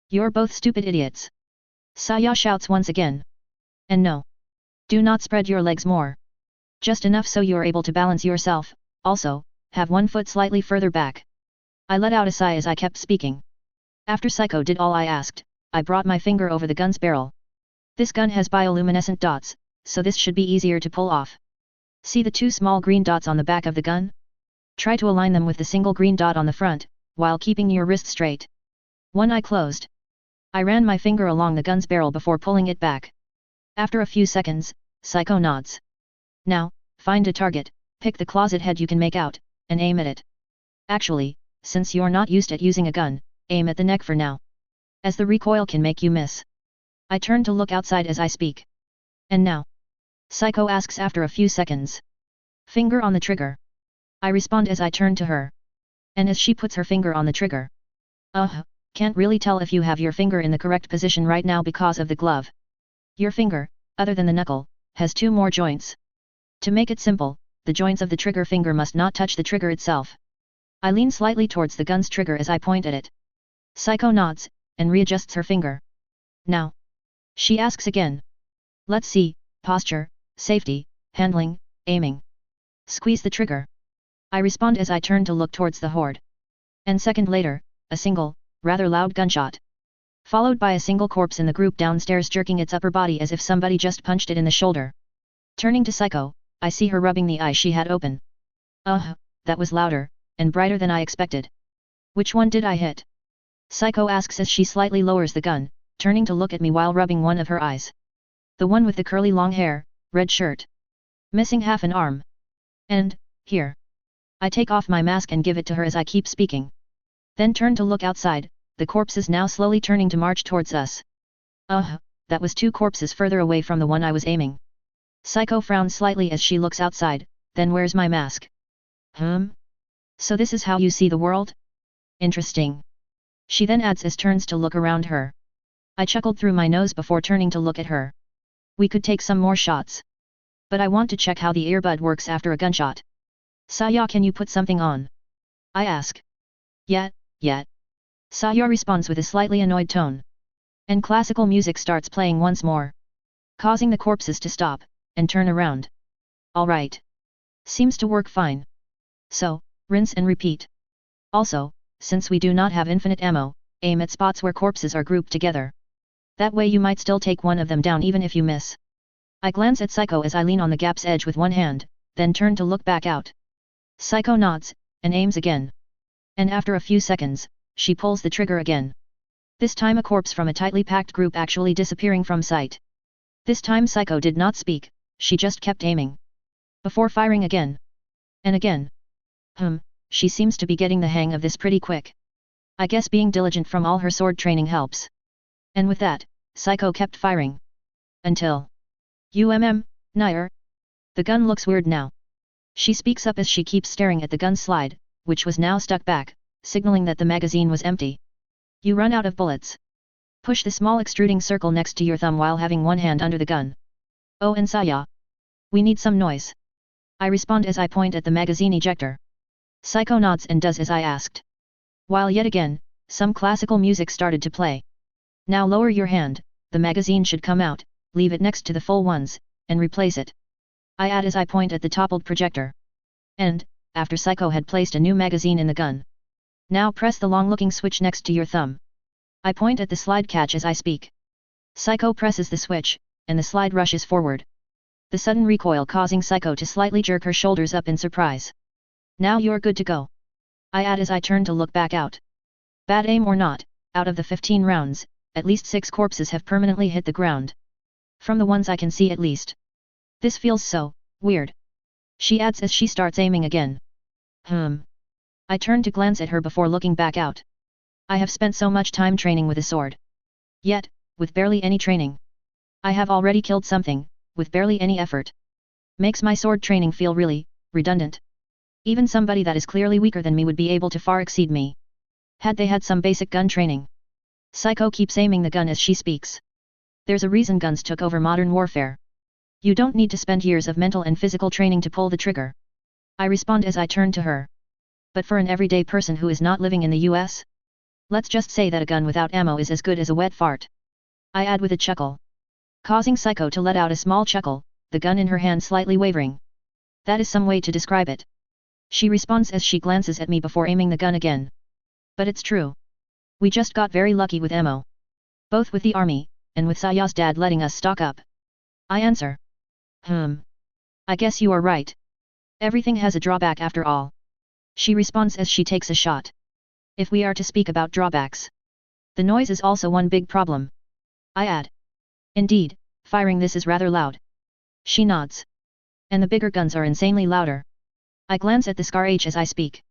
Speaker 1: You're both stupid idiots. Saya shouts once again. And no. Do not spread your legs more. Just enough so you're able to balance yourself, also, have one foot slightly further back. I let out a sigh as I kept speaking. After Psycho did all I asked, I brought my finger over the gun's barrel. This gun has bioluminescent dots, so this should be easier to pull off. See the two small green dots on the back of the gun? Try to align them with the single green dot on the front, while keeping your wrist straight. One eye closed. I ran my finger along the gun's barrel before pulling it back. After a few seconds, Psycho nods. Now, find a target, pick the closet head you can make out, and aim at it. Actually, since you're not used at using a gun, aim at the neck for now. As the recoil can make you miss. I turn to look outside as I speak. And now? Psycho asks after a few seconds. Finger on the trigger. I respond as I turn to her. And as she puts her finger on the trigger. Can't really tell if you have your finger in the correct position right now because of the glove. Your finger, other than the knuckle, has two more joints. To make it simple, the joints of the trigger finger must not touch the trigger itself. I lean slightly towards the gun's trigger as I point at it. Psycho nods, and readjusts her finger. Now? She asks again. Let's see, posture, safety, handling, aiming. Squeeze the trigger. I respond as I turn to look towards the horde. And second later, a single, rather loud gunshot. Followed by a single corpse in the group downstairs jerking its upper body as if somebody just punched it in the shoulder. Turning to Psycho, I see her rubbing the eye she had open. That was louder, and brighter than I expected. Which one did I hit? Psycho asks as she slightly lowers the gun, turning to look at me while rubbing one of her eyes. The one with the curly long hair, red shirt. Missing half an arm. And, here. I take off my mask and give it to her as I keep speaking. Then turn to look outside, the corpses now slowly turning to march towards us. That was two corpses further away from the one I was aiming. Psycho frowns slightly as she looks outside, then wears my mask. So this is how you see the world? Interesting. She then adds as turns to look around her. I chuckled through my nose before turning to look at her. We could take some more shots. But I want to check how the earbud works after a gunshot. Saya, can you put something on? I ask. Yet. Saya responds with a slightly annoyed tone. And classical music starts playing once more. Causing the corpses to stop, and turn around. Alright. Seems to work fine. So, rinse and repeat. Also, since we do not have infinite ammo, aim at spots where corpses are grouped together. That way you might still take one of them down even if you miss. I glance at Psycho as I lean on the gap's edge with one hand, then turn to look back out. Psycho nods, and aims again. And after a few seconds, she pulls the trigger again. This time a corpse from a tightly packed group actually disappearing from sight. This time Psycho did not speak, she just kept aiming. Before firing again. And again. She seems to be getting the hang of this pretty quick. I guess being diligent from all her sword training helps. And with that, Psycho kept firing. Until... Nair? The gun looks weird now. She speaks up as she keeps staring at the gun slide, which was now stuck back, signaling that the magazine was empty. You run out of bullets. Push the small extruding circle next to your thumb while having one hand under the gun. Oh, and Saya. We need some noise. I respond as I point at the magazine ejector. Psycho nods and does as I asked. While yet again, some classical music started to play. Now lower your hand, the magazine should come out, leave it next to the full ones, and replace it. I add as I point at the toppled projector. And, after Psycho had placed a new magazine in the gun. Now press the long-looking switch next to your thumb. I point at the slide catch as I speak. Psycho presses the switch, and the slide rushes forward. The sudden recoil causing Psycho to slightly jerk her shoulders up in surprise. Now you're good to go. I add as I turn to look back out. Bad aim or not, out of the 15 rounds, at least 6 corpses have permanently hit the ground. From the ones I can see at least. This feels so weird. She adds as she starts aiming again. I turn to glance at her before looking back out. I have spent so much time training with a sword. Yet, with barely any training. I have already killed something, with barely any effort. Makes my sword training feel really redundant. Even somebody that is clearly weaker than me would be able to far exceed me. Had they had some basic gun training. Psycho keeps aiming the gun as she speaks. There's a reason guns took over modern warfare. You don't need to spend years of mental and physical training to pull the trigger. I respond as I turn to her. But for an everyday person who is not living in the US? Let's just say that a gun without ammo is as good as a wet fart. I add with a chuckle. Causing Psycho to let out a small chuckle, the gun in her hand slightly wavering. That is some way to describe it. She responds as she glances at me before aiming the gun again. But it's true. We just got very lucky with ammo. Both with the army, and with Saya's dad letting us stock up. I answer. I guess you are right. Everything has a drawback after all. She responds as she takes a shot. If we are to speak about drawbacks. The noise is also one big problem. I add. Indeed, firing this is rather loud. She nods. And the bigger guns are insanely louder. I glance at the Scar H as I speak.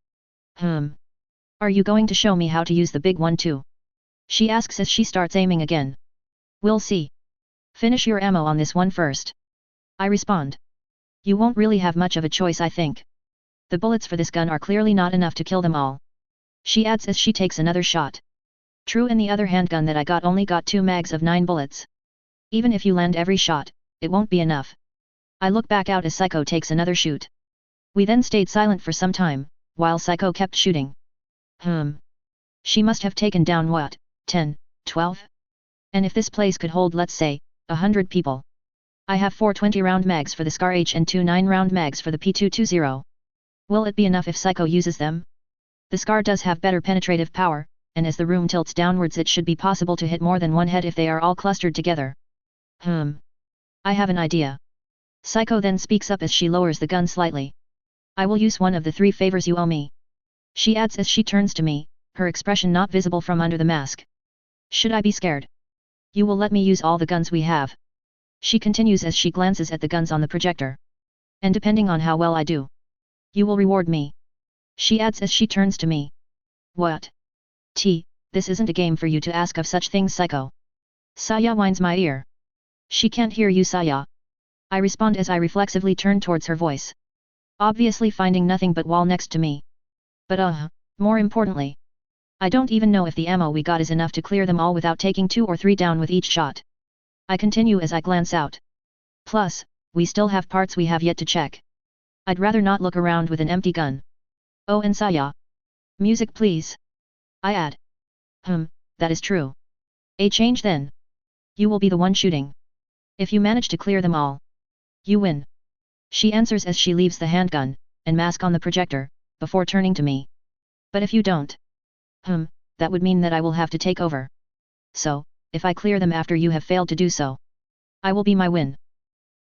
Speaker 1: Are you going to show me how to use the big one too? She asks as she starts aiming again. We'll see. Finish your ammo on this one first. I respond. You won't really have much of a choice, I think. The bullets for this gun are clearly not enough to kill them all. She adds as she takes another shot. True, and the other handgun that I got only got 2 mags of 9 bullets. Even if you land every shot, it won't be enough. I look back out as Psycho takes another shoot. We then stayed silent for some time, while Psycho kept shooting. She must have taken down what, 10, 12? And if this place could hold, let's say, 100 people. I have 4 20-round mags for the Scar H and 2 9-round mags for the P220. Will it be enough if Psycho uses them? The Scar does have better penetrative power, and as the room tilts downwards it should be possible to hit more than one head if they are all clustered together. I have an idea. Psycho then speaks up as she lowers the gun slightly. I will use one of the 3 favors you owe me. She adds as she turns to me, her expression not visible from under the mask. Should I be scared? You will let me use all the guns we have. She continues as she glances at the guns on the projector. And depending on how well I do, you will reward me. She adds as she turns to me. What? This isn't a game for you to ask of such things, Psycho. Saya whines my ear. She can't hear you, Saya. I respond as I reflexively turn towards her voice. Obviously finding nothing but wall next to me. But more importantly, I don't even know if the ammo we got is enough to clear them all without taking 2 or 3 down with each shot. I continue as I glance out. Plus, we still have parts we have yet to check. I'd rather not look around with an empty gun. Oh, and Saya. Music please. I add. That is true. A change then. You will be the one shooting. If you manage to clear them all, you win. She answers as she leaves the handgun, and mask on the projector, before turning to me. But if you don't? That would mean that I will have to take over. So, if I clear them after you have failed to do so, I will be my win.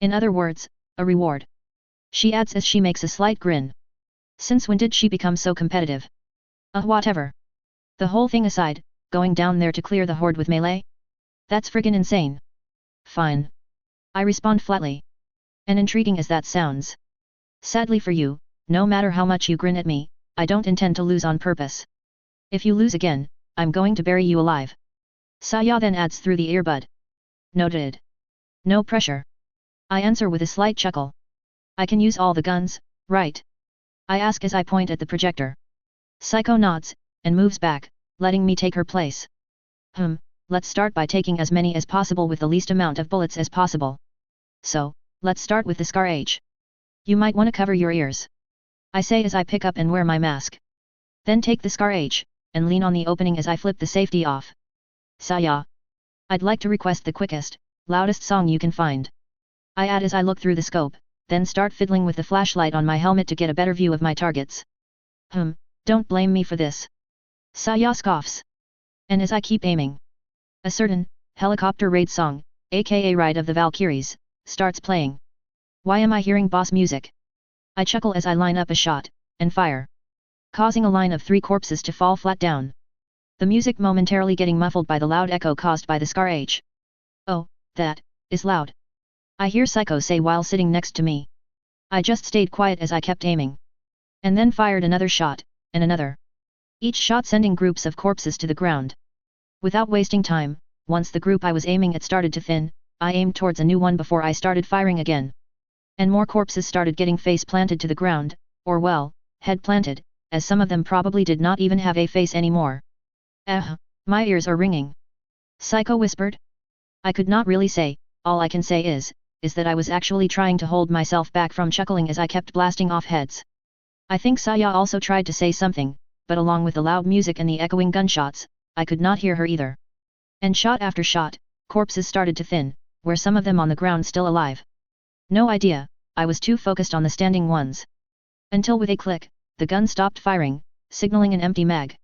Speaker 1: In other words, a reward. She adds as she makes a slight grin. Since when did she become so competitive? Whatever. The whole thing aside, going down there to clear the horde with melee? That's friggin' insane. Fine. I respond flatly. And intriguing as that sounds. Sadly for you, no matter how much you grin at me, I don't intend to lose on purpose. If you lose again, I'm going to bury you alive. Saya then adds through the earbud. Noted. No pressure. I answer with a slight chuckle. I can use all the guns, right? I ask as I point at the projector. Psycho nods, and moves back, letting me take her place. Let's start by taking as many as possible with the least amount of bullets as possible. So, let's start with the Scar H. You might want to cover your ears. I say as I pick up and wear my mask. Then take the Scar H, and lean on the opening as I flip the safety off. Saya. I'd like to request the quickest, loudest song you can find. I add as I look through the scope, then start fiddling with the flashlight on my helmet to get a better view of my targets. Don't blame me for this. Saya scoffs. And as I keep aiming, a certain, helicopter raid song, aka Ride of the Valkyries, starts playing. Why am I hearing boss music? I chuckle as I line up a shot, and fire, causing a line of 3 corpses to fall flat down. The music momentarily getting muffled by the loud echo caused by the Scar H. Oh, that is loud. I hear Psycho say while sitting next to me. I just stayed quiet as I kept aiming. And then fired another shot, and another. Each shot sending groups of corpses to the ground. Without wasting time, once the group I was aiming at started to thin, I aimed towards a new one before I started firing again. And more corpses started getting face planted to the ground, or well, head planted, as some of them probably did not even have a face anymore. My ears are ringing. Psycho whispered. I could not really say, all I can say is that I was actually trying to hold myself back from chuckling as I kept blasting off heads. I think Saya also tried to say something, but along with the loud music and the echoing gunshots, I could not hear her either. And shot after shot, corpses started to thin, where some of them on the ground still alive. No idea, I was too focused on the standing ones. Until with a click, the gun stopped firing, signaling an empty mag.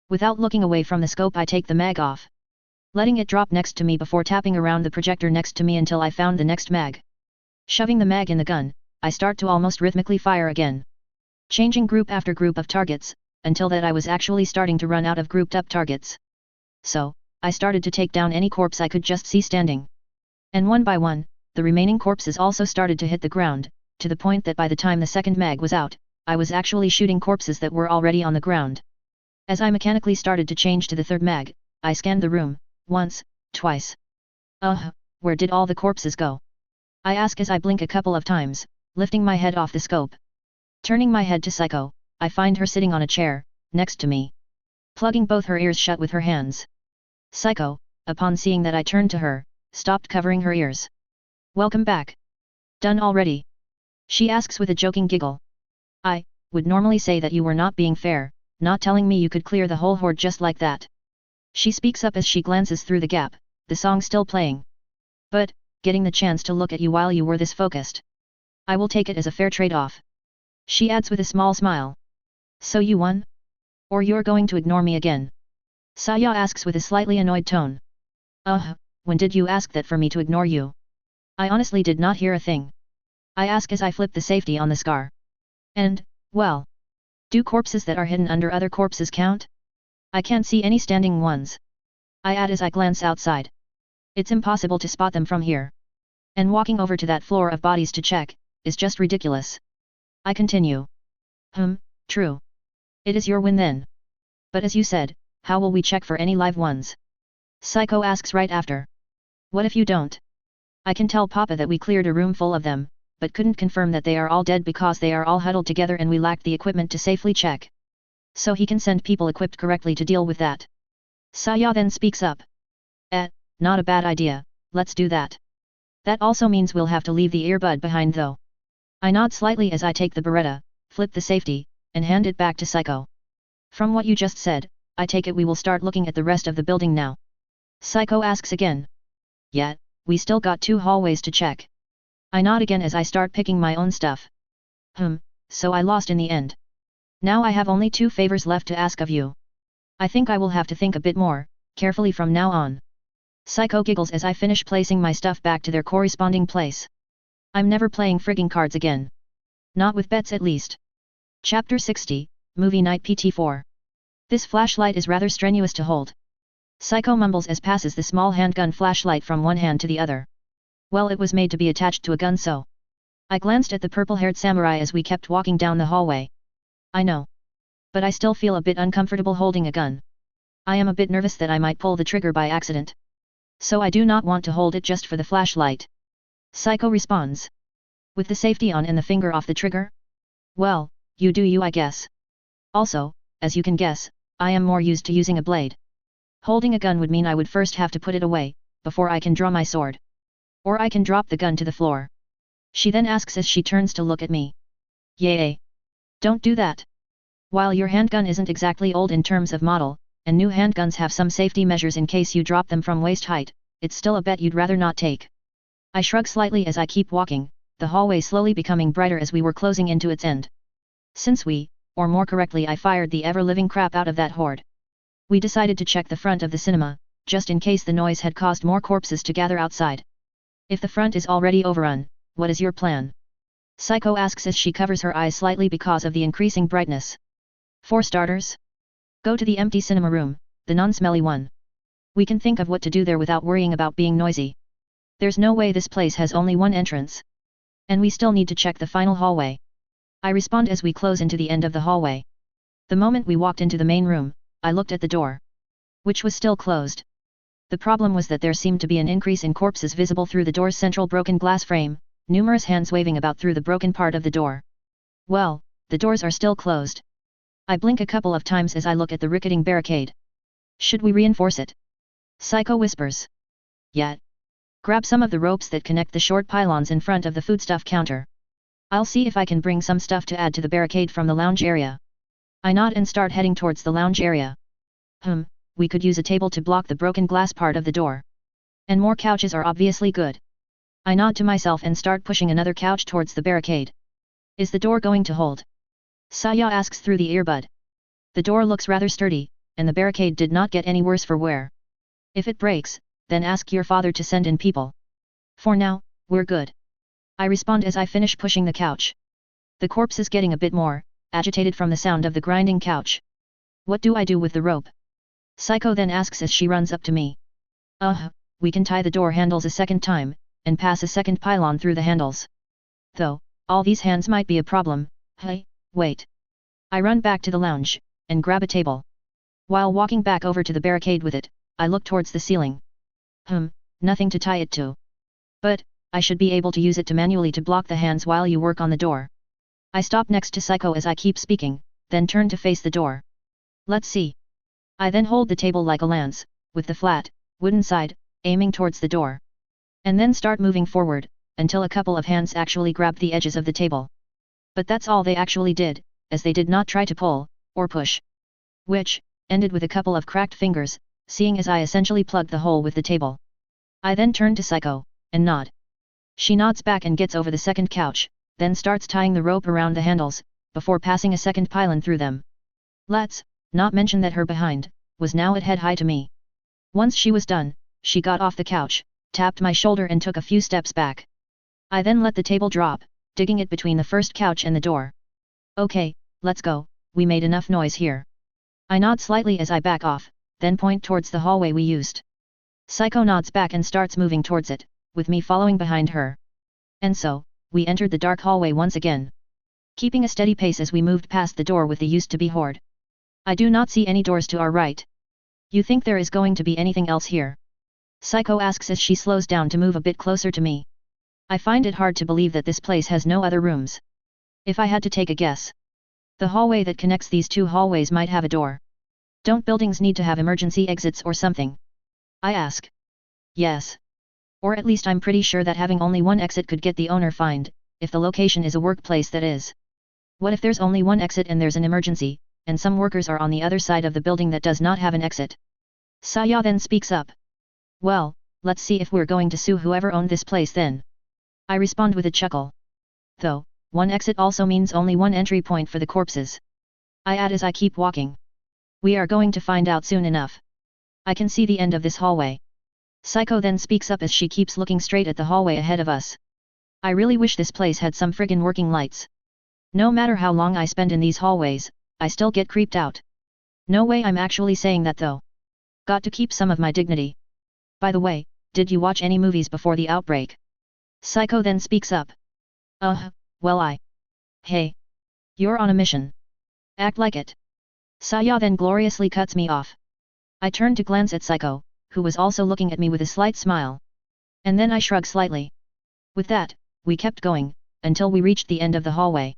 Speaker 1: Without looking away from the scope I take the mag off, letting it drop next to me before tapping around the projector next to me until I found the next mag. Shoving the mag in the gun, I start to almost rhythmically fire again. Changing group after group of targets, until that I was actually starting to run out of grouped up targets. So, I started to take down any corpse I could just see standing. And one by one, the remaining corpses also started to hit the ground, to the point that by the time the second mag was out, I was actually shooting corpses that were already on the ground. As I mechanically started to change to the third mag, I scanned the room, once, twice. Where did all the corpses go? I ask as I blink a couple of times, lifting my head off the scope. Turning my head to Psycho, I find her sitting on a chair, next to me, plugging both her ears shut with her hands. Psycho, upon seeing that I turned to her, stopped covering her ears. Welcome back. Done already? She asks with a joking giggle. I would normally say that you were not being fair, not telling me you could clear the whole horde just like that. She speaks up as she glances through the gap, the song still playing. But, getting the chance to look at you while you were this focused, I will take it as a fair trade-off. She adds with a small smile. So you won? Or you're going to ignore me again? Saya asks with a slightly annoyed tone. When did you ask that for me to ignore you? I honestly did not hear a thing. I ask as I flip the safety on the Scar. And, well, do corpses that are hidden under other corpses count? I can't see any standing ones. I add as I glance outside. It's impossible to spot them from here. And walking over to that floor of bodies to check, is just ridiculous. I continue. True. It is your win then. But as you said, how will we check for any live ones? Psycho asks right after. What if you don't? I can tell Papa that we cleared a room full of them, but couldn't confirm that they are all dead because they are all huddled together and we lacked the equipment to safely check. So he can send people equipped correctly to deal with that. Saya then speaks up. Not a bad idea, let's do that. That also means we'll have to leave the earbud behind though. I nod slightly as I take the Beretta, flip the safety, and hand it back to Psycho. From what you just said, I take it we will start looking at the rest of the building now. Psycho asks again. Yeah, we still got 2 hallways to check. I nod again as I start picking my own stuff. So I lost in the end. Now I have only 2 favors left to ask of you. I think I will have to think a bit more, carefully from now on. Psycho giggles as I finish placing my stuff back to their corresponding place. I'm never playing frigging cards again. Not with bets at least. Chapter 60, Movie Night PT4. This flashlight is rather strenuous to hold. Psycho mumbles as passes the small handgun flashlight from one hand to the other. Well, it was made to be attached to a gun so. I glanced at the purple-haired samurai as we kept walking down the hallway. I know. But I still feel a bit uncomfortable holding a gun. I am a bit nervous that I might pull the trigger by accident. So I do not want to hold it just for the flashlight. Psycho responds. With the safety on and the finger off the trigger? Well, you do you I guess. Also, as you can guess, I am more used to using a blade. Holding a gun would mean I would first have to put it away, before I can draw my sword. Or I can drop the gun to the floor. She then asks as she turns to look at me. Yay! Don't do that. While your handgun isn't exactly old in terms of model, and new handguns have some safety measures in case you drop them from waist height, it's still a bet you'd rather not take. I shrug slightly as I keep walking, the hallway slowly becoming brighter as we were closing into its end. Since we, or more correctly I fired the ever-living crap out of that horde. We decided to check the front of the cinema, just in case the noise had caused more corpses to gather outside. If the front is already overrun, what is your plan? Psycho asks as she covers her eyes slightly because of the increasing brightness. For starters, go to the empty cinema room, the non-smelly one. We can think of what to do there without worrying about being noisy. There's no way this place has only one entrance. And we still need to check the final hallway. I respond as we close into the end of the hallway. The moment we walked into the main room, I looked at the door, which was still closed. The problem was that there seemed to be an increase in corpses visible through the door's central broken glass frame, numerous hands waving about through the broken part of the door. Well, the doors are still closed. I blink a couple of times as I look at the ricketing barricade. Should we reinforce it? Psycho whispers. Yeah. Grab some of the ropes that connect the short pylons in front of the foodstuff counter. I'll see if I can bring some stuff to add to the barricade from the lounge area. I nod and start heading towards the lounge area. We could use a table to block the broken glass part of the door. And more couches are obviously good. I nod to myself and start pushing another couch towards the barricade. Is the door going to hold? Saya asks through the earbud. The door looks rather sturdy, and the barricade did not get any worse for wear. If it breaks, then ask your father to send in people. For now, we're good. I respond as I finish pushing the couch. The corpse is getting a bit more agitated from the sound of the grinding couch. What do I do with the rope? Psycho then asks as she runs up to me. We can tie the door handles a second time, and pass a second pylon through the handles. Though, all these hands might be a problem. Hey, wait. I run back to the lounge, and grab a table. While walking back over to the barricade with it, I look towards the ceiling. Nothing to tie it to. But, I should be able to use it to manually to block the hands while you work on the door. I stop next to Psycho as I keep speaking, then turn to face the door. Let's see. I then hold the table like a lance, with the flat, wooden side, aiming towards the door. And then start moving forward, until a couple of hands actually grabbed the edges of the table. But that's all they actually did, as they did not try to pull, or push. Which, ended with a couple of cracked fingers, seeing as I essentially plugged the hole with the table. I then turn to Psycho, and nod. She nods back and gets over the second couch, then starts tying the rope around the handles, before passing a second pylon through them. Let's not mention that her behind was now at head high to me. Once she was done, she got off the couch, tapped my shoulder and took a few steps back. I then let the table drop, digging it between the first couch and the door. Okay, let's go, we made enough noise here. I nod slightly as I back off, then point towards the hallway we used. Psycho nods back and starts moving towards it, with me following behind her. And so, we entered the dark hallway once again. Keeping a steady pace as we moved past the door with the used-to-be horde. I do not see any doors to our right. You think there is going to be anything else here? Psycho asks as she slows down to move a bit closer to me. I find it hard to believe that this place has no other rooms. If I had to take a guess, the hallway that connects these two hallways might have a door. Don't buildings need to have emergency exits or something? I ask. Yes. Or at least I'm pretty sure that having only one exit could get the owner fined, if the location is a workplace that is. What if there's only one exit and there's an emergency, and some workers are on the other side of the building that does not have an exit? Saya then speaks up. Well, let's see if we're going to sue whoever owned this place then. I respond with a chuckle. Though, one exit also means only one entry point for the corpses. I add as I keep walking. We are going to find out soon enough. I can see the end of this hallway. Psycho then speaks up as she keeps looking straight at the hallway ahead of us. I really wish this place had some friggin' working lights. No matter how long I spend in these hallways, I still get creeped out. No way I'm actually saying that though. Got to keep some of my dignity. By the way, did you watch any movies before the outbreak? Psycho then speaks up. Well Hey. You're on a mission. Act like it. Saya then gloriously cuts me off. I turned to glance at Psycho, who was also looking at me with a slight smile. And then I shrugged slightly. With that, we kept going, until we reached the end of the hallway.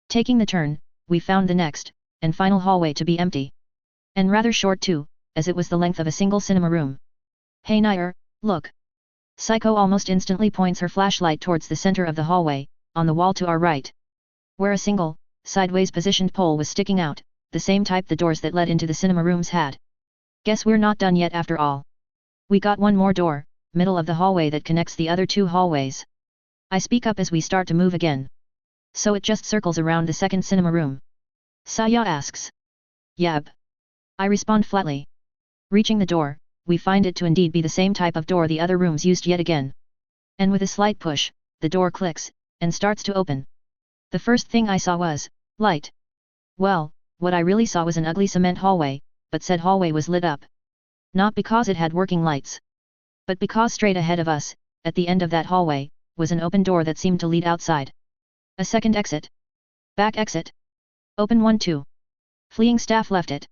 Speaker 1: Taking the turn, we found the next, and final hallway to be empty. And rather short too, as it was the length of a single cinema room. Hey Nair, look! Psycho almost instantly points her flashlight towards the center of the hallway, on the wall to our right. Where a single, sideways positioned pole was sticking out, the same type the doors that led into the cinema rooms had. Guess we're not done yet after all. We got one more door, middle of the hallway that connects the other two hallways. I speak up as we start to move again. So it just circles around the second cinema room? Saya asks. Yep. I respond flatly. Reaching the door, we find it to indeed be the same type of door the other rooms used yet again. And with a slight push, the door clicks, and starts to open. The first thing I saw was light. Well, what I really saw was an ugly cement hallway, but said hallway was lit up. Not because it had working lights. But because straight ahead of us, at the end of that hallway, was an open door that seemed to lead outside. A second exit. Back exit. Open one too. Fleeing staff left it.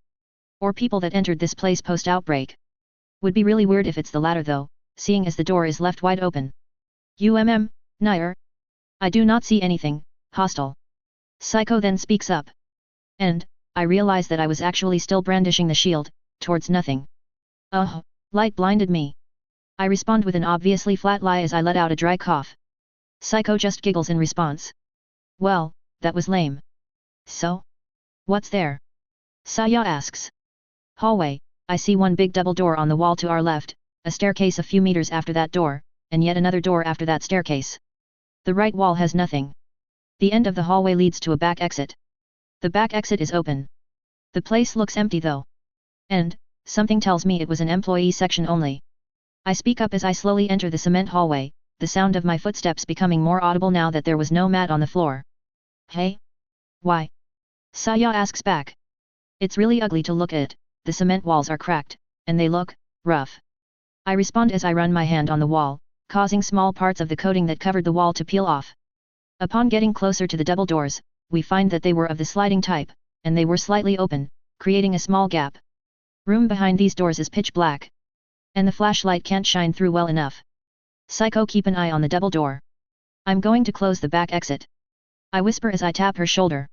Speaker 1: Or people that entered this place post-outbreak. Would be really weird if it's the latter though, seeing as the door is left wide open. Nair? I do not see anything hostile. Psycho then speaks up. And I realize that I was actually still brandishing the shield, towards nothing. Light blinded me. I respond with an obviously flat lie as I let out a dry cough. Psycho just giggles in response. Well, that was lame. So? What's there? Saya asks. Hallway, I see one big double door on the wall to our left, a staircase a few meters after that door, and yet another door after that staircase. The right wall has nothing. The end of the hallway leads to a back exit. The back exit is open. The place looks empty though. And, something tells me it was an employee section only. I speak up as I slowly enter the cement hallway, the sound of my footsteps becoming more audible now that there was no mat on the floor. Hey? Why? Saya asks back. It's really ugly to look at, the cement walls are cracked, and they look rough. I respond as I run my hand on the wall, causing small parts of the coating that covered the wall to peel off. Upon getting closer to the double doors, we find that they were of the sliding type, and they were slightly open, creating a small gap. Room behind these doors is pitch black. And the flashlight can't shine through well enough. Psycho, keep an eye on the double door. I'm going to close the back exit. I whisper as I tap her shoulder.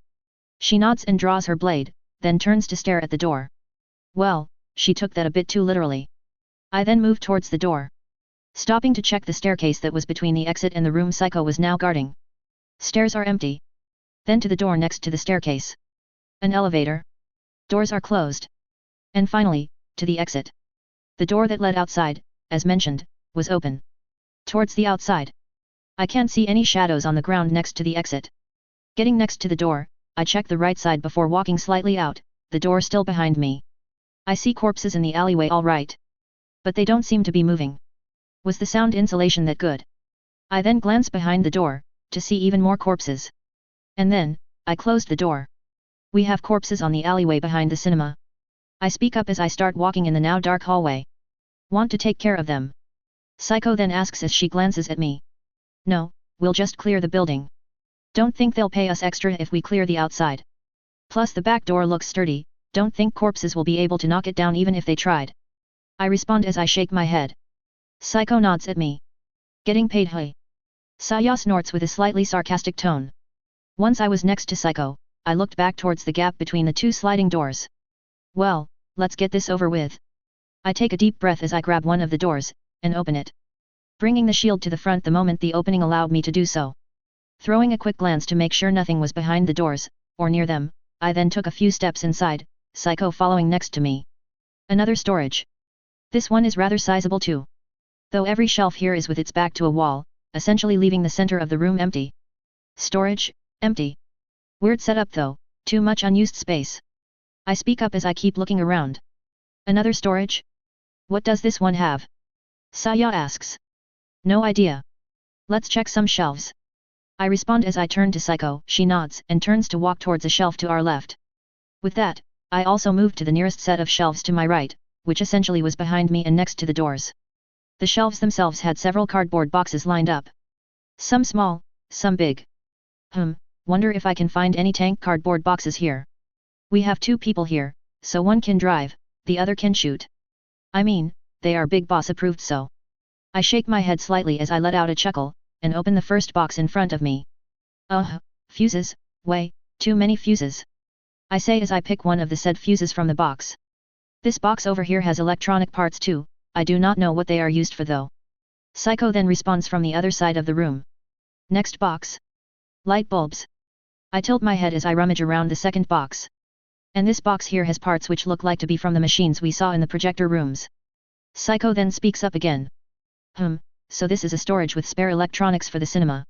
Speaker 1: She nods and draws her blade, then turns to stare at the door. Well, she took that a bit too literally. I then moved towards the door. Stopping to check the staircase that was between the exit and the room Psycho was now guarding. Stairs are empty. Then to the door next to the staircase. An elevator. Doors are closed. And finally, to the exit. The door that led outside, as mentioned, was open. Towards the outside. I can't see any shadows on the ground next to the exit. Getting next to the door, I check the right side before walking slightly out, the door still behind me. I see corpses in the alleyway all right. But they don't seem to be moving. Was the sound insulation that good? I then glance behind the door, to see even more corpses. And then, I closed the door. We have corpses on the alleyway behind the cinema. I speak up as I start walking in the now dark hallway. Want to take care of them? Psycho then asks as she glances at me. No, we'll just clear the building. Don't think they'll pay us extra if we clear the outside. Plus the back door looks sturdy, don't think corpses will be able to knock it down even if they tried. I respond as I shake my head. Psycho nods at me. Getting paid, hey? Saya snorts with a slightly sarcastic tone. Once I was next to Psycho, I looked back towards the gap between the two sliding doors. Well, let's get this over with. I take a deep breath as I grab one of the doors, and open it. Bringing the shield to the front the moment the opening allowed me to do so. Throwing a quick glance to make sure nothing was behind the doors, or near them, I then took a few steps inside, Psycho following next to me. Another storage. This one is rather sizable too. Though every shelf here is with its back to a wall, essentially leaving the center of the room empty. Storage, empty. Weird setup though, too much unused space. I speak up as I keep looking around. Another storage? What does this one have? Saya asks. No idea. Let's check some shelves. I respond as I turn to Psycho. She nods and turns to walk towards a shelf to our left. With that, I also moved to the nearest set of shelves to my right, which essentially was behind me and next to the doors. The shelves themselves had several cardboard boxes lined up. Some small, some big. Wonder if I can find any tank cardboard boxes here. We have two people here, so one can drive, the other can shoot. I mean, they are big boss approved so. I shake my head slightly as I let out a chuckle, and open the first box in front of me. Fuses, way, too many fuses. I say as I pick one of the said fuses from the box. This box over here has electronic parts too, I do not know what they are used for though. Psycho then responds from the other side of the room. Next box. Light bulbs. I tilt my head as I rummage around the second box. And this box here has parts which look like to be from the machines we saw in the projector rooms. Psycho then speaks up again. So this is a storage with spare electronics for the cinema.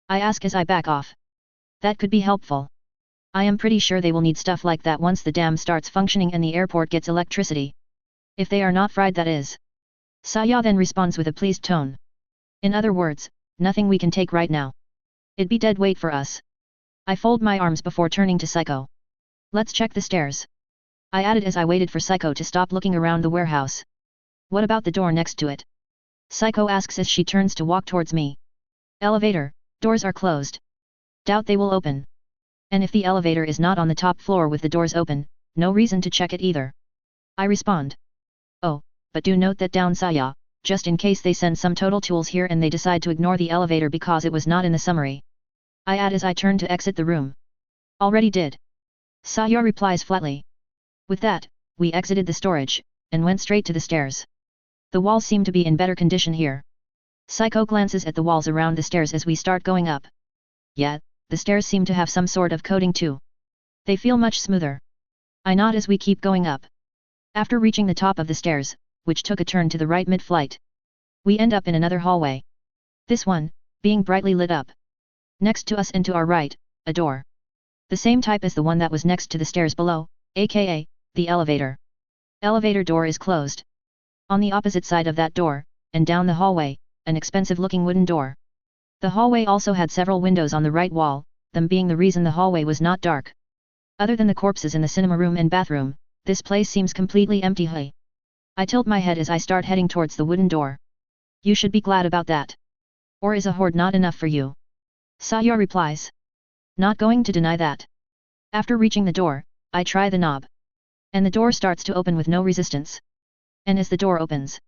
Speaker 1: I ask as I back off. That could be helpful. I am pretty sure they will need stuff like that once the dam starts functioning and the airport gets electricity. If they are not fried, that is. Saya then responds with a pleased tone. In other words, nothing we can take right now. It'd be dead weight for us. I fold my arms before turning to Psycho. Let's check the stairs. I added as I waited for Psycho to stop looking around the warehouse. What about the door next to it? Psycho asks as she turns to walk towards me. Elevator, doors are closed. Doubt they will open. And if the elevator is not on the top floor with the doors open, no reason to check it either. I respond. Oh, but do note that down Saya, just in case they send some total tools here and they decide to ignore the elevator because it was not in the summary. I add as I turn to exit the room. Already did. Saya replies flatly. With that, we exited the storage, and went straight to the stairs. The walls seem to be in better condition here. Psycho glances at the walls around the stairs as we start going up. Yet, the stairs seem to have some sort of coating too. They feel much smoother. I nod as we keep going up. After reaching the top of the stairs, which took a turn to the right mid-flight, we end up in another hallway. This one, being brightly lit up. Next to us and to our right, a door. The same type as the one that was next to the stairs below, aka, the elevator. Elevator door is closed. On the opposite side of that door, and down the hallway, an expensive-looking wooden door. The hallway also had several windows on the right wall, them being the reason the hallway was not dark. Other than the corpses in the cinema room and bathroom, this place seems completely empty. Hey. I tilt my head as I start heading towards the wooden door. You should be glad about that. Or is a horde not enough for you? Saya replies. Not going to deny that. After reaching the door, I try the knob. And the door starts to open with no resistance. And as the door opens,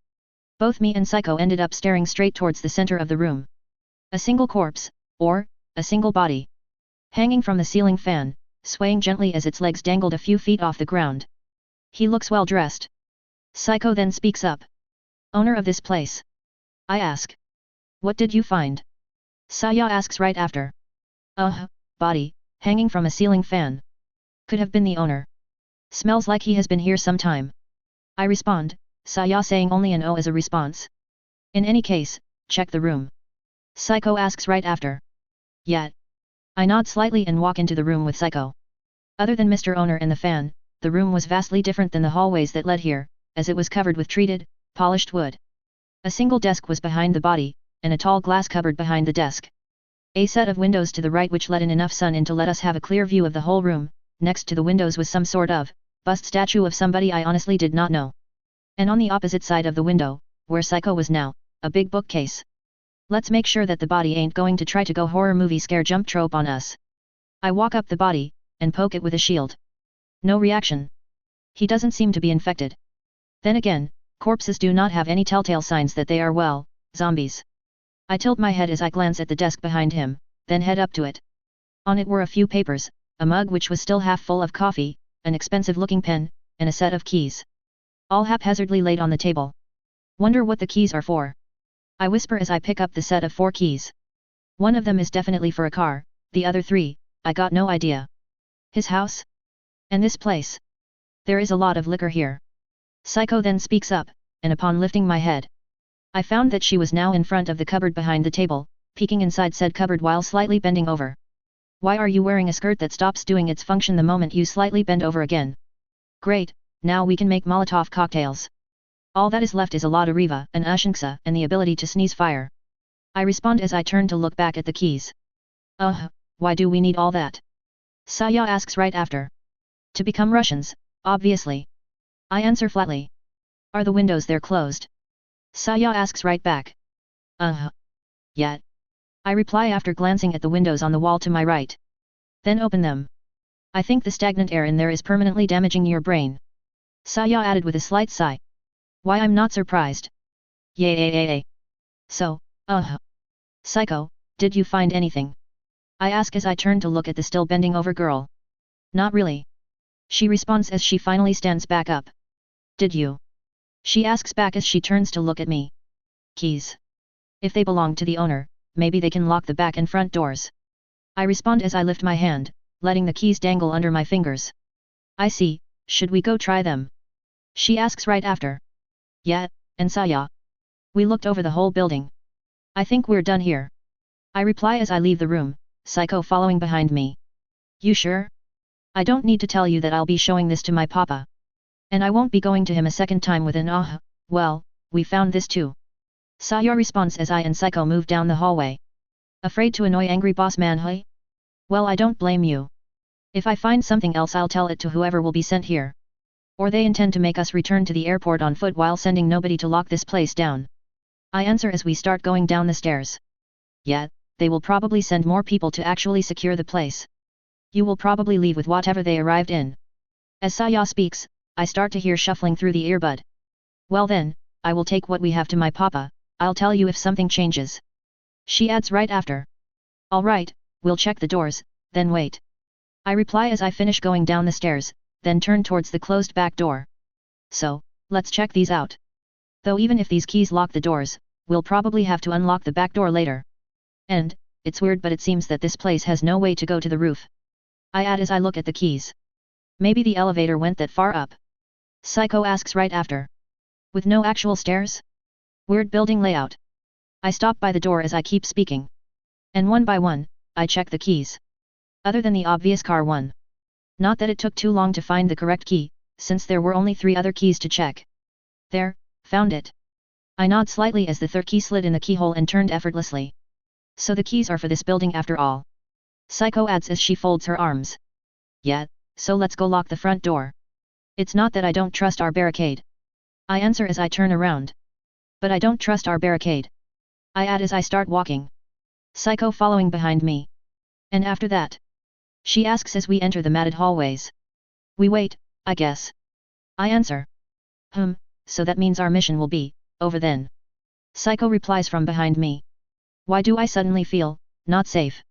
Speaker 1: both me and Psycho ended up staring straight towards the center of the room. A single corpse, or, a single body. Hanging from the ceiling fan, swaying gently as its legs dangled a few feet off the ground. He looks well dressed. Psycho then speaks up. Owner of this place. I ask. What did you find? Saya asks right after. Body, hanging from a ceiling fan. Could have been the owner. Smells like he has been here some time. I respond, Saya saying only an O as a response. In any case, check the room. Psycho asks right after. Yet. I nod slightly and walk into the room with Psycho. Other than Mr. Owner and the fan, the room was vastly different than the hallways that led here, as it was covered with treated, polished wood. A single desk was behind the body, and a tall glass cupboard behind the desk. A set of windows to the right which let in enough sun in to let us have a clear view of the whole room. Next to the windows was some sort of bust statue of somebody I honestly did not know. And on the opposite side of the window, where Psycho was now, a big bookcase. Let's make sure that the body ain't going to try to go horror movie scare jump trope on us. I walk up the body, and poke it with a shield. No reaction. He doesn't seem to be infected. Then again, corpses do not have any telltale signs that they are, well, zombies. I tilt my head as I glance at the desk behind him, then head up to it. On it were a few papers, a mug which was still half full of coffee, an expensive-looking pen, and a set of keys. All haphazardly laid on the table. Wonder what the keys are for. I whisper as I pick up the set of 4 keys. One of them is definitely for a car, the other 3, I got no idea. His house? And this place? There is a lot of liquor here. Psycho then speaks up, and upon lifting my head, I found that she was now in front of the cupboard behind the table, peeking inside said cupboard while slightly bending over. Why are you wearing a skirt that stops doing its function the moment you slightly bend over again? Great, now we can make Molotov cocktails. All that is left is a lot of Riva, an Ushinksa, and the ability to sneeze fire. I respond as I turn to look back at the keys. Why do we need all that? Saya asks right after. To become Russians, obviously. I answer flatly. Are the windows there closed? Saya asks right back. Yet. I reply after glancing at the windows on the wall to my right. Then open them. I think the stagnant air in there is permanently damaging your brain. Saya added with a slight sigh. Why, I'm not surprised. Yay. So, Psycho, did you find anything? I ask as I turn to look at the still bending over girl. Not really. She responds as she finally stands back up. Did you? She asks back as she turns to look at me. Keys. If they belong to the owner, maybe they can lock the back and front doors. I respond as I lift my hand, letting the keys dangle under my fingers. I see, should we go try them? She asks right after. Yeah, and Saya. We looked over the whole building. I think we're done here. I reply as I leave the room, Psycho following behind me. You sure? I don't need to tell you that I'll be showing this to my papa. And I won't be going to him a second time with an well, we found this too. Saya responds as I and Psycho move down the hallway. Afraid to annoy angry boss man, huh? Well, I don't blame you. If I find something else, I'll tell it to whoever will be sent here. Or they intend to make us return to the airport on foot while sending nobody to lock this place down. I answer as we start going down the stairs. Yeah, they will probably send more people to actually secure the place. You will probably leave with whatever they arrived in. As Saya speaks, I start to hear shuffling through the earbud. Well then, I will take what we have to my papa, I'll tell you if something changes. She adds right after. Alright, we'll check the doors, then wait. I reply as I finish going down the stairs, then turn towards the closed back door. So, let's check these out. Though even if these keys lock the doors, we'll probably have to unlock the back door later. And, it's weird but it seems that this place has no way to go to the roof. I add as I look at the keys. Maybe the elevator went that far up. Psycho asks right after. With no actual stairs? Weird building layout. I stop by the door as I keep speaking. And one by one, I check the keys. Other than the obvious car one. Not that it took too long to find the correct key, since there were only 3 other keys to check. There, found it. I nod slightly as the third key slid in the keyhole and turned effortlessly. So the keys are for this building after all. Psycho adds as she folds her arms. Yeah, so let's go lock the front door. It's not that I don't trust our barricade. I answer as I turn around. But I don't trust our barricade. I add as I start walking. Psycho following behind me. And after that? She asks as we enter the matted hallways. We wait, I guess. I answer. So that means our mission will be over then. Psycho replies from behind me. Why do I suddenly feel not safe?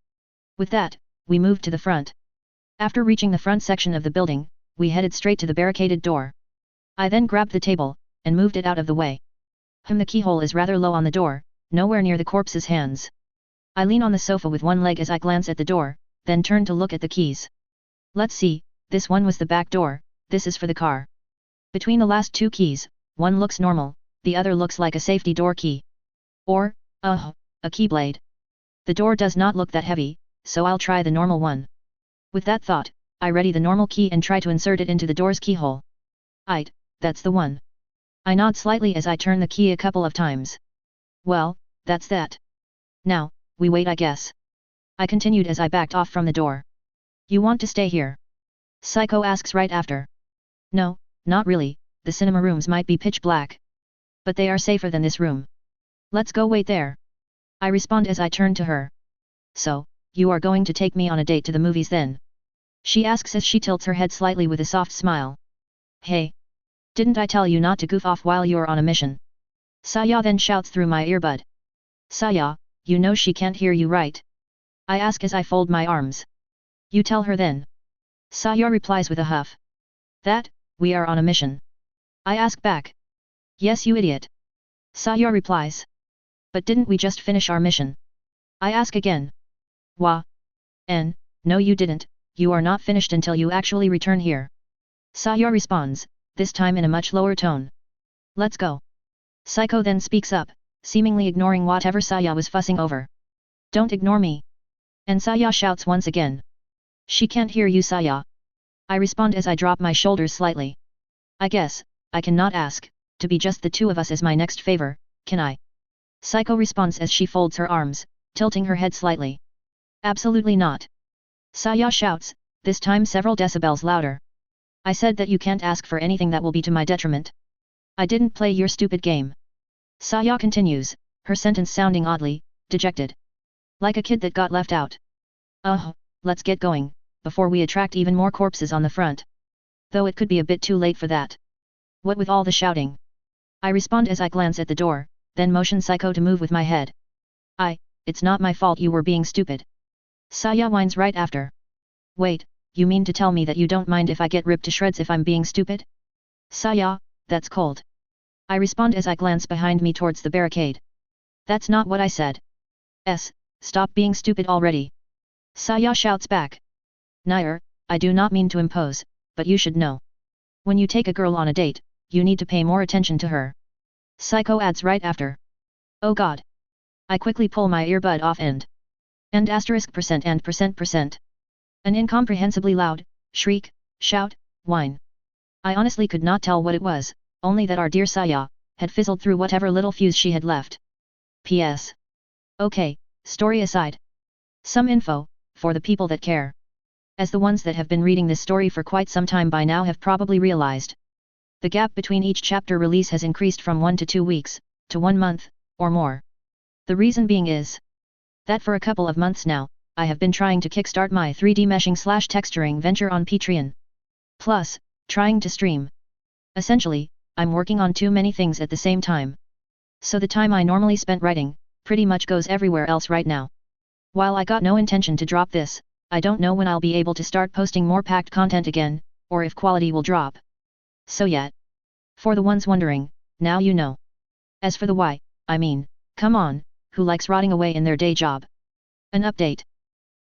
Speaker 1: With that, we moved to the front. After reaching the front section of the building, we headed straight to the barricaded door. I then grabbed the table, and moved it out of the way. The keyhole is rather low on the door, nowhere near the corpse's hands. I lean on the sofa with one leg as I glance at the door, then turn to look at the keys. Let's see, this one was the back door, this is for the car. Between the last 2 keys, one looks normal, the other looks like a safety door key. Or, a keyblade. The door does not look that heavy, so I'll try the normal one. With that thought, I ready the normal key and try to insert it into the door's keyhole. Aight, that's the one. I nod slightly as I turn the key a couple of times. Well, that's that. Now, we wait I guess. I continued as I backed off from the door. You want to stay here? Psycho asks right after. No, not really, the cinema rooms might be pitch black. But they are safer than this room. Let's go wait there. I respond as I turn to her. So, you are going to take me on a date to the movies then? She asks as she tilts her head slightly with a soft smile. Hey! Didn't I tell you not to goof off while you're on a mission? Saya then shouts through my earbud. Saya, you know she can't hear you right? I ask as I fold my arms. You tell her then. Saya replies with a huff. That, we are on a mission. I ask back. Yes you idiot. Saya replies. But didn't we just finish our mission? I ask again. Wah. No you didn't, you are not finished until you actually return here. Saya responds, this time in a much lower tone. Let's go. Psycho then speaks up, seemingly ignoring whatever Saya was fussing over. Don't ignore me. And Saya shouts once again. She can't hear you Saya. I respond as I drop my shoulders slightly. I guess, I cannot ask, to be just the 2 of us as my next favor, can I? Psycho responds as she folds her arms, tilting her head slightly. Absolutely not. Saya shouts, this time several decibels louder. I said that you can't ask for anything that will be to my detriment. I didn't play your stupid game. Saya continues, her sentence sounding oddly dejected. Like a kid that got left out. Let's get going, before we attract even more corpses on the front. Though it could be a bit too late for that. What with all the shouting? I respond as I glance at the door, then motion Psycho to move with my head. It's not my fault you were being stupid. Saya whines right after. Wait, you mean to tell me that you don't mind if I get ripped to shreds if I'm being stupid? Saya, that's cold. I respond as I glance behind me towards the barricade. That's not what I said. Stop being stupid already. Saya shouts back. Nair, I do not mean to impose, but you should know. When you take a girl on a date, you need to pay more attention to her. Psycho adds right after. Oh god. I quickly pull my earbud off and %% and %%. An incomprehensibly loud, shriek, shout, whine. I honestly could not tell what it was, only that our dear Saya had fizzled through whatever little fuse she had left. P.S. Okay, story aside. Some info, for the people that care. As the ones that have been reading this story for quite some time by now have probably realized. The gap between each chapter release has increased from 1 to 2 weeks, to 1 month, or more. The reason being is that for a couple of months now, I have been trying to kickstart my 3D meshing/texturing venture on Patreon. Plus, trying to stream. Essentially, I'm working on too many things at the same time. So the time I normally spent writing, pretty much goes everywhere else right now. While I got no intention to drop this, I don't know when I'll be able to start posting more packed content again, or if quality will drop. So yet. For the ones wondering, now you know. As for the why, I mean, come on, who likes rotting away in their day job? An update.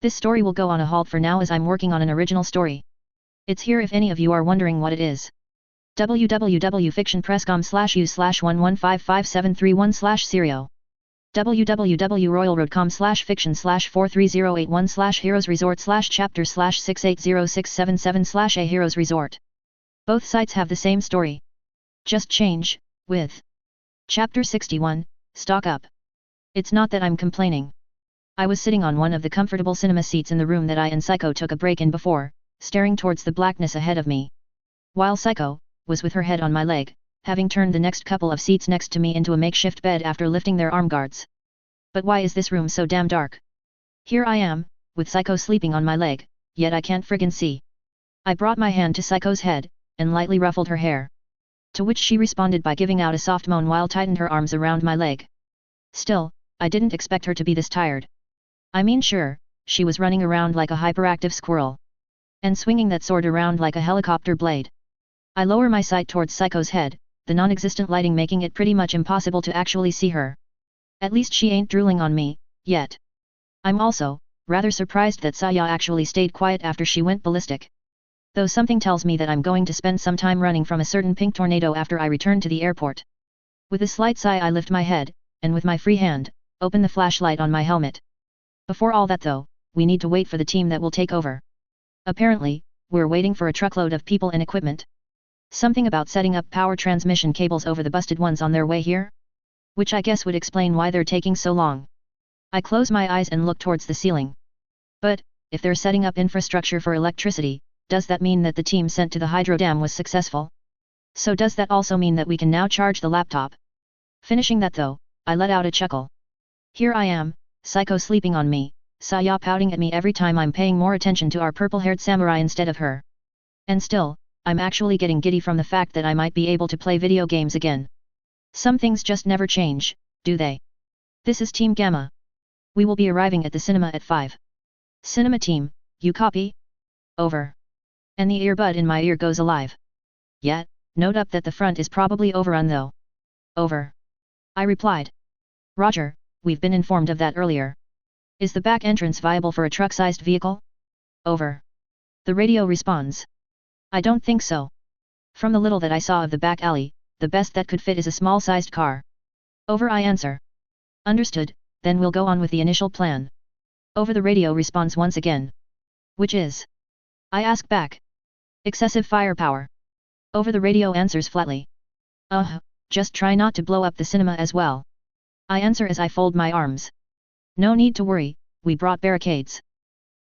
Speaker 1: This story will go on a halt for now as I'm working on an original story. It's here if any of you are wondering what it is. www.fictionpress.com/u/11557331/Sereo www.royalroadcom/fiction/43081/heroes resort/chapter/6806777/a heroes resort. Both sites have the same story. Just change, with Chapter 61, Stock Up. It's not that I'm complaining. I was sitting on one of the comfortable cinema seats in the room that I and Psycho took a break in before, staring towards the blackness ahead of me. While Psycho was with her head on my leg, having turned the next couple of seats next to me into a makeshift bed after lifting their arm guards. But why is this room so damn dark? Here I am, with Psycho sleeping on my leg, yet I can't friggin' see. I brought my hand to Psycho's head, and lightly ruffled her hair. To which she responded by giving out a soft moan while tightened her arms around my leg. Still, I didn't expect her to be this tired. I mean sure, she was running around like a hyperactive squirrel. And swinging that sword around like a helicopter blade. I lower my sight towards Psycho's head, the non-existent lighting making it pretty much impossible to actually see her. At least she ain't drooling on me, yet. I'm also rather surprised that Saya actually stayed quiet after she went ballistic. Though something tells me that I'm going to spend some time running from a certain pink tornado after I return to the airport. With a slight sigh I lift my head, and with my free hand, open the flashlight on my helmet. Before all that though, we need to wait for the team that will take over. Apparently, we're waiting for a truckload of people and equipment. Something about setting up power transmission cables over the busted ones on their way here? Which I guess would explain why they're taking so long. I close my eyes and look towards the ceiling. But, if they're setting up infrastructure for electricity, does that mean that the team sent to the hydro dam was successful? So does that also mean that we can now charge the laptop? Finishing that though, I let out a chuckle. Here I am, Psycho sleeping on me, Saya pouting at me every time I'm paying more attention to our purple-haired samurai instead of her. And still, I'm actually getting giddy from the fact that I might be able to play video games again. Some things just never change, do they? This is Team Gamma. We will be arriving at the cinema at 5. Cinema team, you copy? Over. And the earbud in my ear goes alive. Yet, note up that the front is probably overrun though. Over. I replied. Roger, we've been informed of that earlier. Is the back entrance viable for a truck-sized vehicle? Over. The radio responds. I don't think so. From the little that I saw of the back alley, the best that could fit is a small-sized car. Over, I answer. Understood, then we'll go on with the initial plan. Over, the radio responds once again. Which is? I ask back. Excessive firepower. Over, the radio answers flatly. Just try not to blow up the cinema as well. I answer as I fold my arms. No need to worry, we brought barricades.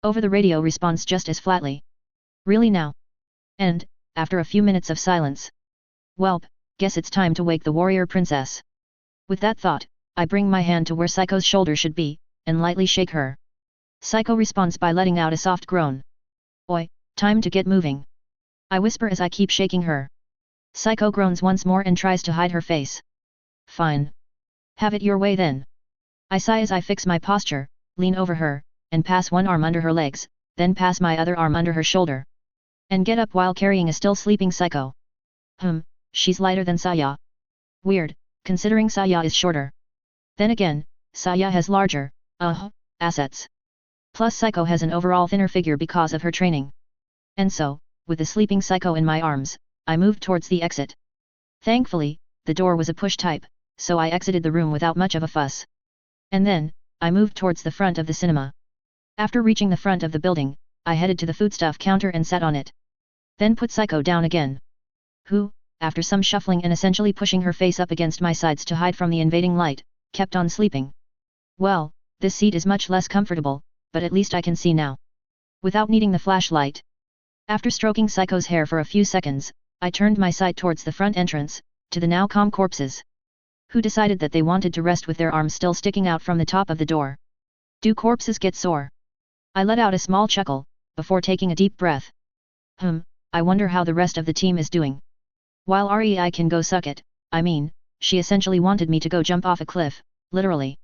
Speaker 1: Over, the radio responds just as flatly. Really now? And, after a few minutes of silence. Welp, guess it's time to wake the warrior princess. With that thought, I bring my hand to where Psycho's shoulder should be, and lightly shake her. Psycho responds by letting out a soft groan. Oi, time to get moving. I whisper as I keep shaking her. Psycho groans once more and tries to hide her face. Fine. Have it your way then. I sigh as I fix my posture, lean over her, and pass one arm under her legs, then pass my other arm under her shoulder. And get up while carrying a still sleeping Psycho. She's lighter than Saya. Weird, considering Saya is shorter. Then again, Saya has larger, assets. Plus Psycho has an overall thinner figure because of her training. And so, with the sleeping Psycho in my arms, I moved towards the exit. Thankfully, the door was a push type, so I exited the room without much of a fuss. And then, I moved towards the front of the cinema. After reaching the front of the building, I headed to the foodstuff counter and sat on it. Then put Psycho down again. Who, after some shuffling and essentially pushing her face up against my sides to hide from the invading light, kept on sleeping. Well, this seat is much less comfortable, but at least I can see now. Without needing the flashlight. After stroking Psycho's hair for a few seconds, I turned my sight towards the front entrance, to the now calm corpses. Who decided that they wanted to rest with their arms still sticking out from the top of the door? Do corpses get sore? I let out a small chuckle, before taking a deep breath. I wonder how the rest of the team is doing. While Rei can go suck it, I mean, she essentially wanted me to go jump off a cliff, literally.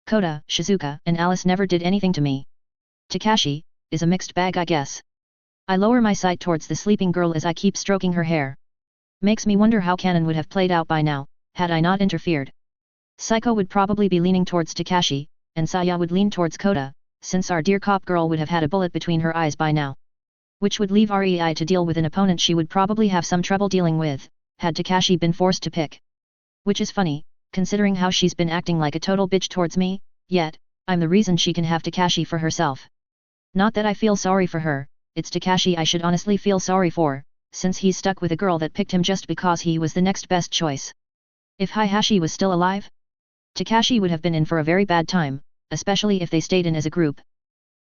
Speaker 1: Kota, Shizuka, and Alice never did anything to me. Takashi is a mixed bag, I guess. I lower my sight towards the sleeping girl as I keep stroking her hair. Makes me wonder how Canon would have played out by now, had I not interfered. Psycho would probably be leaning towards Takashi, and Saya would lean towards Kota, since our dear cop girl would have had a bullet between her eyes by now. Which would leave Rei to deal with an opponent she would probably have some trouble dealing with, had Takashi been forced to pick. Which is funny, considering how she's been acting like a total bitch towards me, yet, I'm the reason she can have Takashi for herself. Not that I feel sorry for her, it's Takashi I should honestly feel sorry for, since he's stuck with a girl that picked him just because he was the next best choice. If Hayashi was still alive, Takashi would have been in for a very bad time, especially if they stayed in as a group.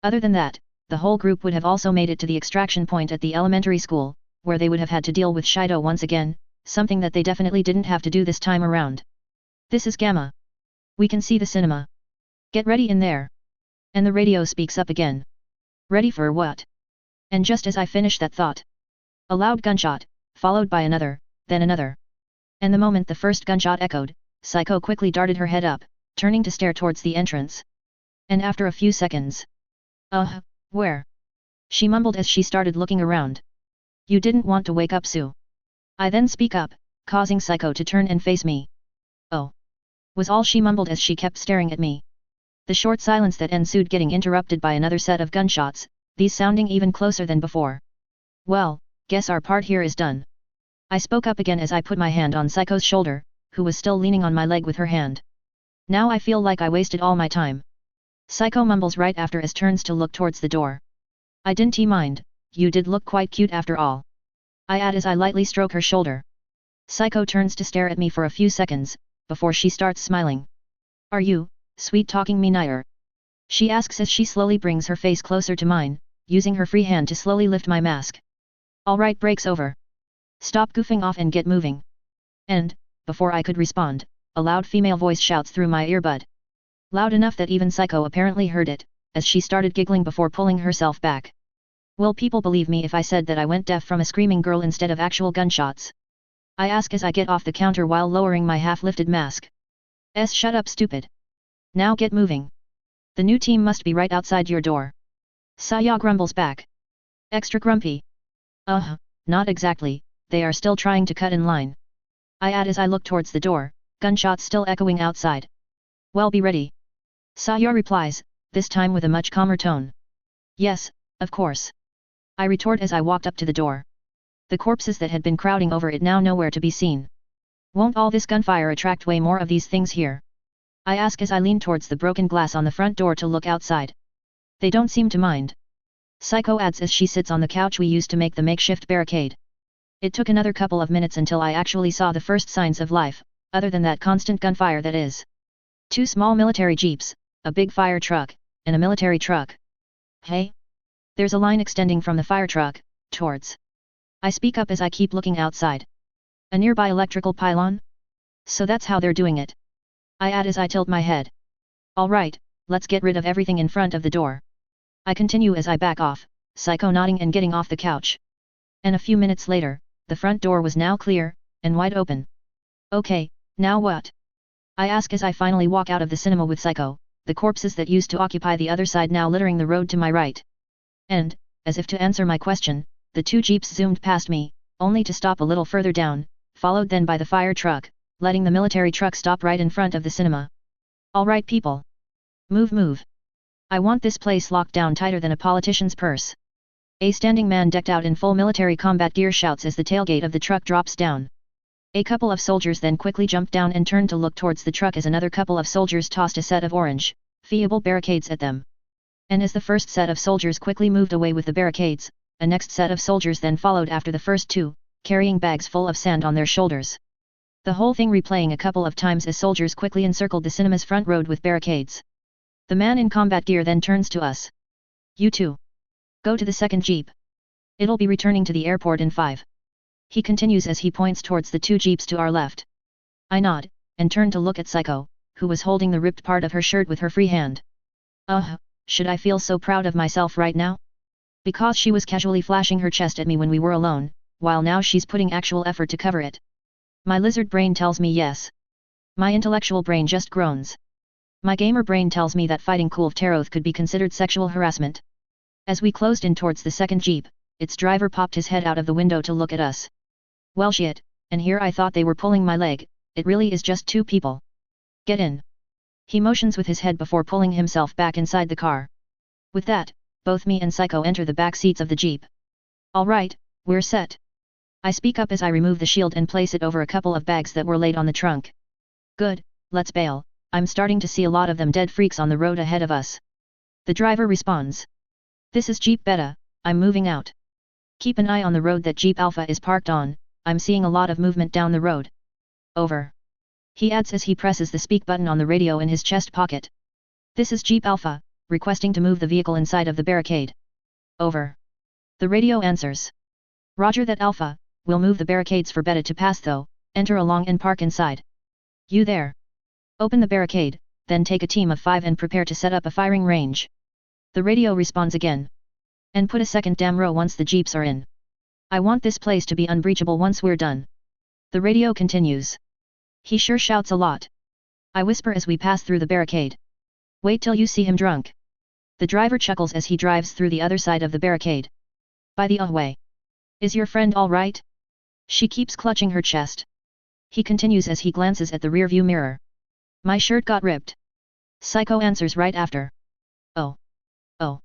Speaker 1: Other than that, the whole group would have also made it to the extraction point at the elementary school, where they would have had to deal with Shido once again, something that they definitely didn't have to do this time around. This is Gamma. We can see the cinema. Get ready in there. And the radio speaks up again. Ready for what? And just as I finished that thought, a loud gunshot, followed by another, then another. And the moment the first gunshot echoed, Psycho quickly darted her head up, turning to stare towards the entrance. And after a few seconds, where? She mumbled as she started looking around. You didn't want to wake up Sue. I then speak up, causing Psycho to turn and face me. Oh. Was all she mumbled as she kept staring at me. The short silence that ensued getting interrupted by another set of gunshots, these sounding even closer than before. Well, guess our part here is done. I spoke up again as I put my hand on Psycho's shoulder, who was still leaning on my leg with her hand. Now I feel like I wasted all my time. Psycho mumbles right after as turns to look towards the door. I didn't mind, you did look quite cute after all. I add as I lightly stroke her shoulder. Psycho turns to stare at me for a few seconds, before she starts smiling. Are you, sweet-talking me Nair? She asks as she slowly brings her face closer to mine, using her free hand to slowly lift my mask. Alright, breaks over. Stop goofing off and get moving. And, before I could respond, a loud female voice shouts through my earbud. Loud enough that even Psycho apparently heard it, as she started giggling before pulling herself back. Will people believe me if I said that I went deaf from a screaming girl instead of actual gunshots? I ask as I get off the counter while lowering my half-lifted mask. Shut up stupid. Now get moving. The new team must be right outside your door. Saya grumbles back. Extra grumpy. Not exactly, they are still trying to cut in line. I add as I look towards the door, gunshots still echoing outside. Well, be ready. Saya replies, this time with a much calmer tone. Yes, of course. I retort as I walked up to the door. The corpses that had been crowding over it now nowhere to be seen. Won't all this gunfire attract way more of these things here? I ask as I lean towards the broken glass on the front door to look outside. They don't seem to mind. Psycho adds as she sits on the couch we used to make the makeshift barricade. It took another couple of minutes until I actually saw the first signs of life, other than that constant gunfire that is. 2 small military jeeps, a big fire truck, and a military truck. Hey? There's a line extending from the fire truck, towards. I speak up as I keep looking outside. A nearby electrical pylon? So that's how they're doing it. I add as I tilt my head. Alright, let's get rid of everything in front of the door. I continue as I back off, Psycho nodding and getting off the couch. And a few minutes later, the front door was now clear, and wide open. Okay, now what? I ask as I finally walk out of the cinema with Psycho, the corpses that used to occupy the other side now littering the road to my right. And, as if to answer my question, the two jeeps zoomed past me, only to stop a little further down, followed then by the fire truck, letting the military truck stop right in front of the cinema. Alright people. Move. I want this place locked down tighter than a politician's purse. A standing man decked out in full military combat gear shouts as the tailgate of the truck drops down. A couple of soldiers then quickly jumped down and turned to look towards the truck as another couple of soldiers tossed a set of orange, fiable barricades at them. And as the first set of soldiers quickly moved away with the barricades, a next set of soldiers then followed after the first two, carrying bags full of sand on their shoulders. The whole thing replaying a couple of times as soldiers quickly encircled the cinema's front road with barricades. The man in combat gear then turns to us. You two. Go to the second jeep. It'll be returning to the airport in 5. He continues as he points towards the two jeeps to our left. I nod, and turn to look at Psycho, who was holding the ripped part of her shirt with her free hand. Should I feel so proud of myself right now? Because she was casually flashing her chest at me when we were alone, while now she's putting actual effort to cover it. My lizard brain tells me yes. My intellectual brain just groans. My gamer brain tells me that fighting Kulv could be considered sexual harassment. As we closed in towards the second jeep, its driver popped his head out of the window to look at us. Well shit, and here I thought they were pulling my leg, it really is just two people. Get in. He motions with his head before pulling himself back inside the car. With that, both me and Psycho enter the back seats of the jeep. Alright, we're set. I speak up as I remove the shield and place it over a couple of bags that were laid on the trunk. Good, let's bail, I'm starting to see a lot of them dead freaks on the road ahead of us. The driver responds. This is Jeep Beta, I'm moving out. Keep an eye on the road that Jeep Alpha is parked on, I'm seeing a lot of movement down the road. Over. He adds as he presses the speak button on the radio in his chest pocket. This is Jeep Alpha, requesting to move the vehicle inside of the barricade. Over. The radio answers. Roger that Alpha, we'll move the barricades for Beta to pass though, enter along and park inside. You there. Open the barricade, then take a team of 5 and prepare to set up a firing range. The radio responds again. And put a second dam row once the jeeps are in. I want this place to be unbreachable once we're done. The radio continues. He sure shouts a lot. I whisper as we pass through the barricade. Wait till you see him drunk. The driver chuckles as he drives through the other side of the barricade. By the way. Is your friend all right? She keeps clutching her chest. He continues as he glances at the rearview mirror. My shirt got ripped. Psycho answers right after. Oh.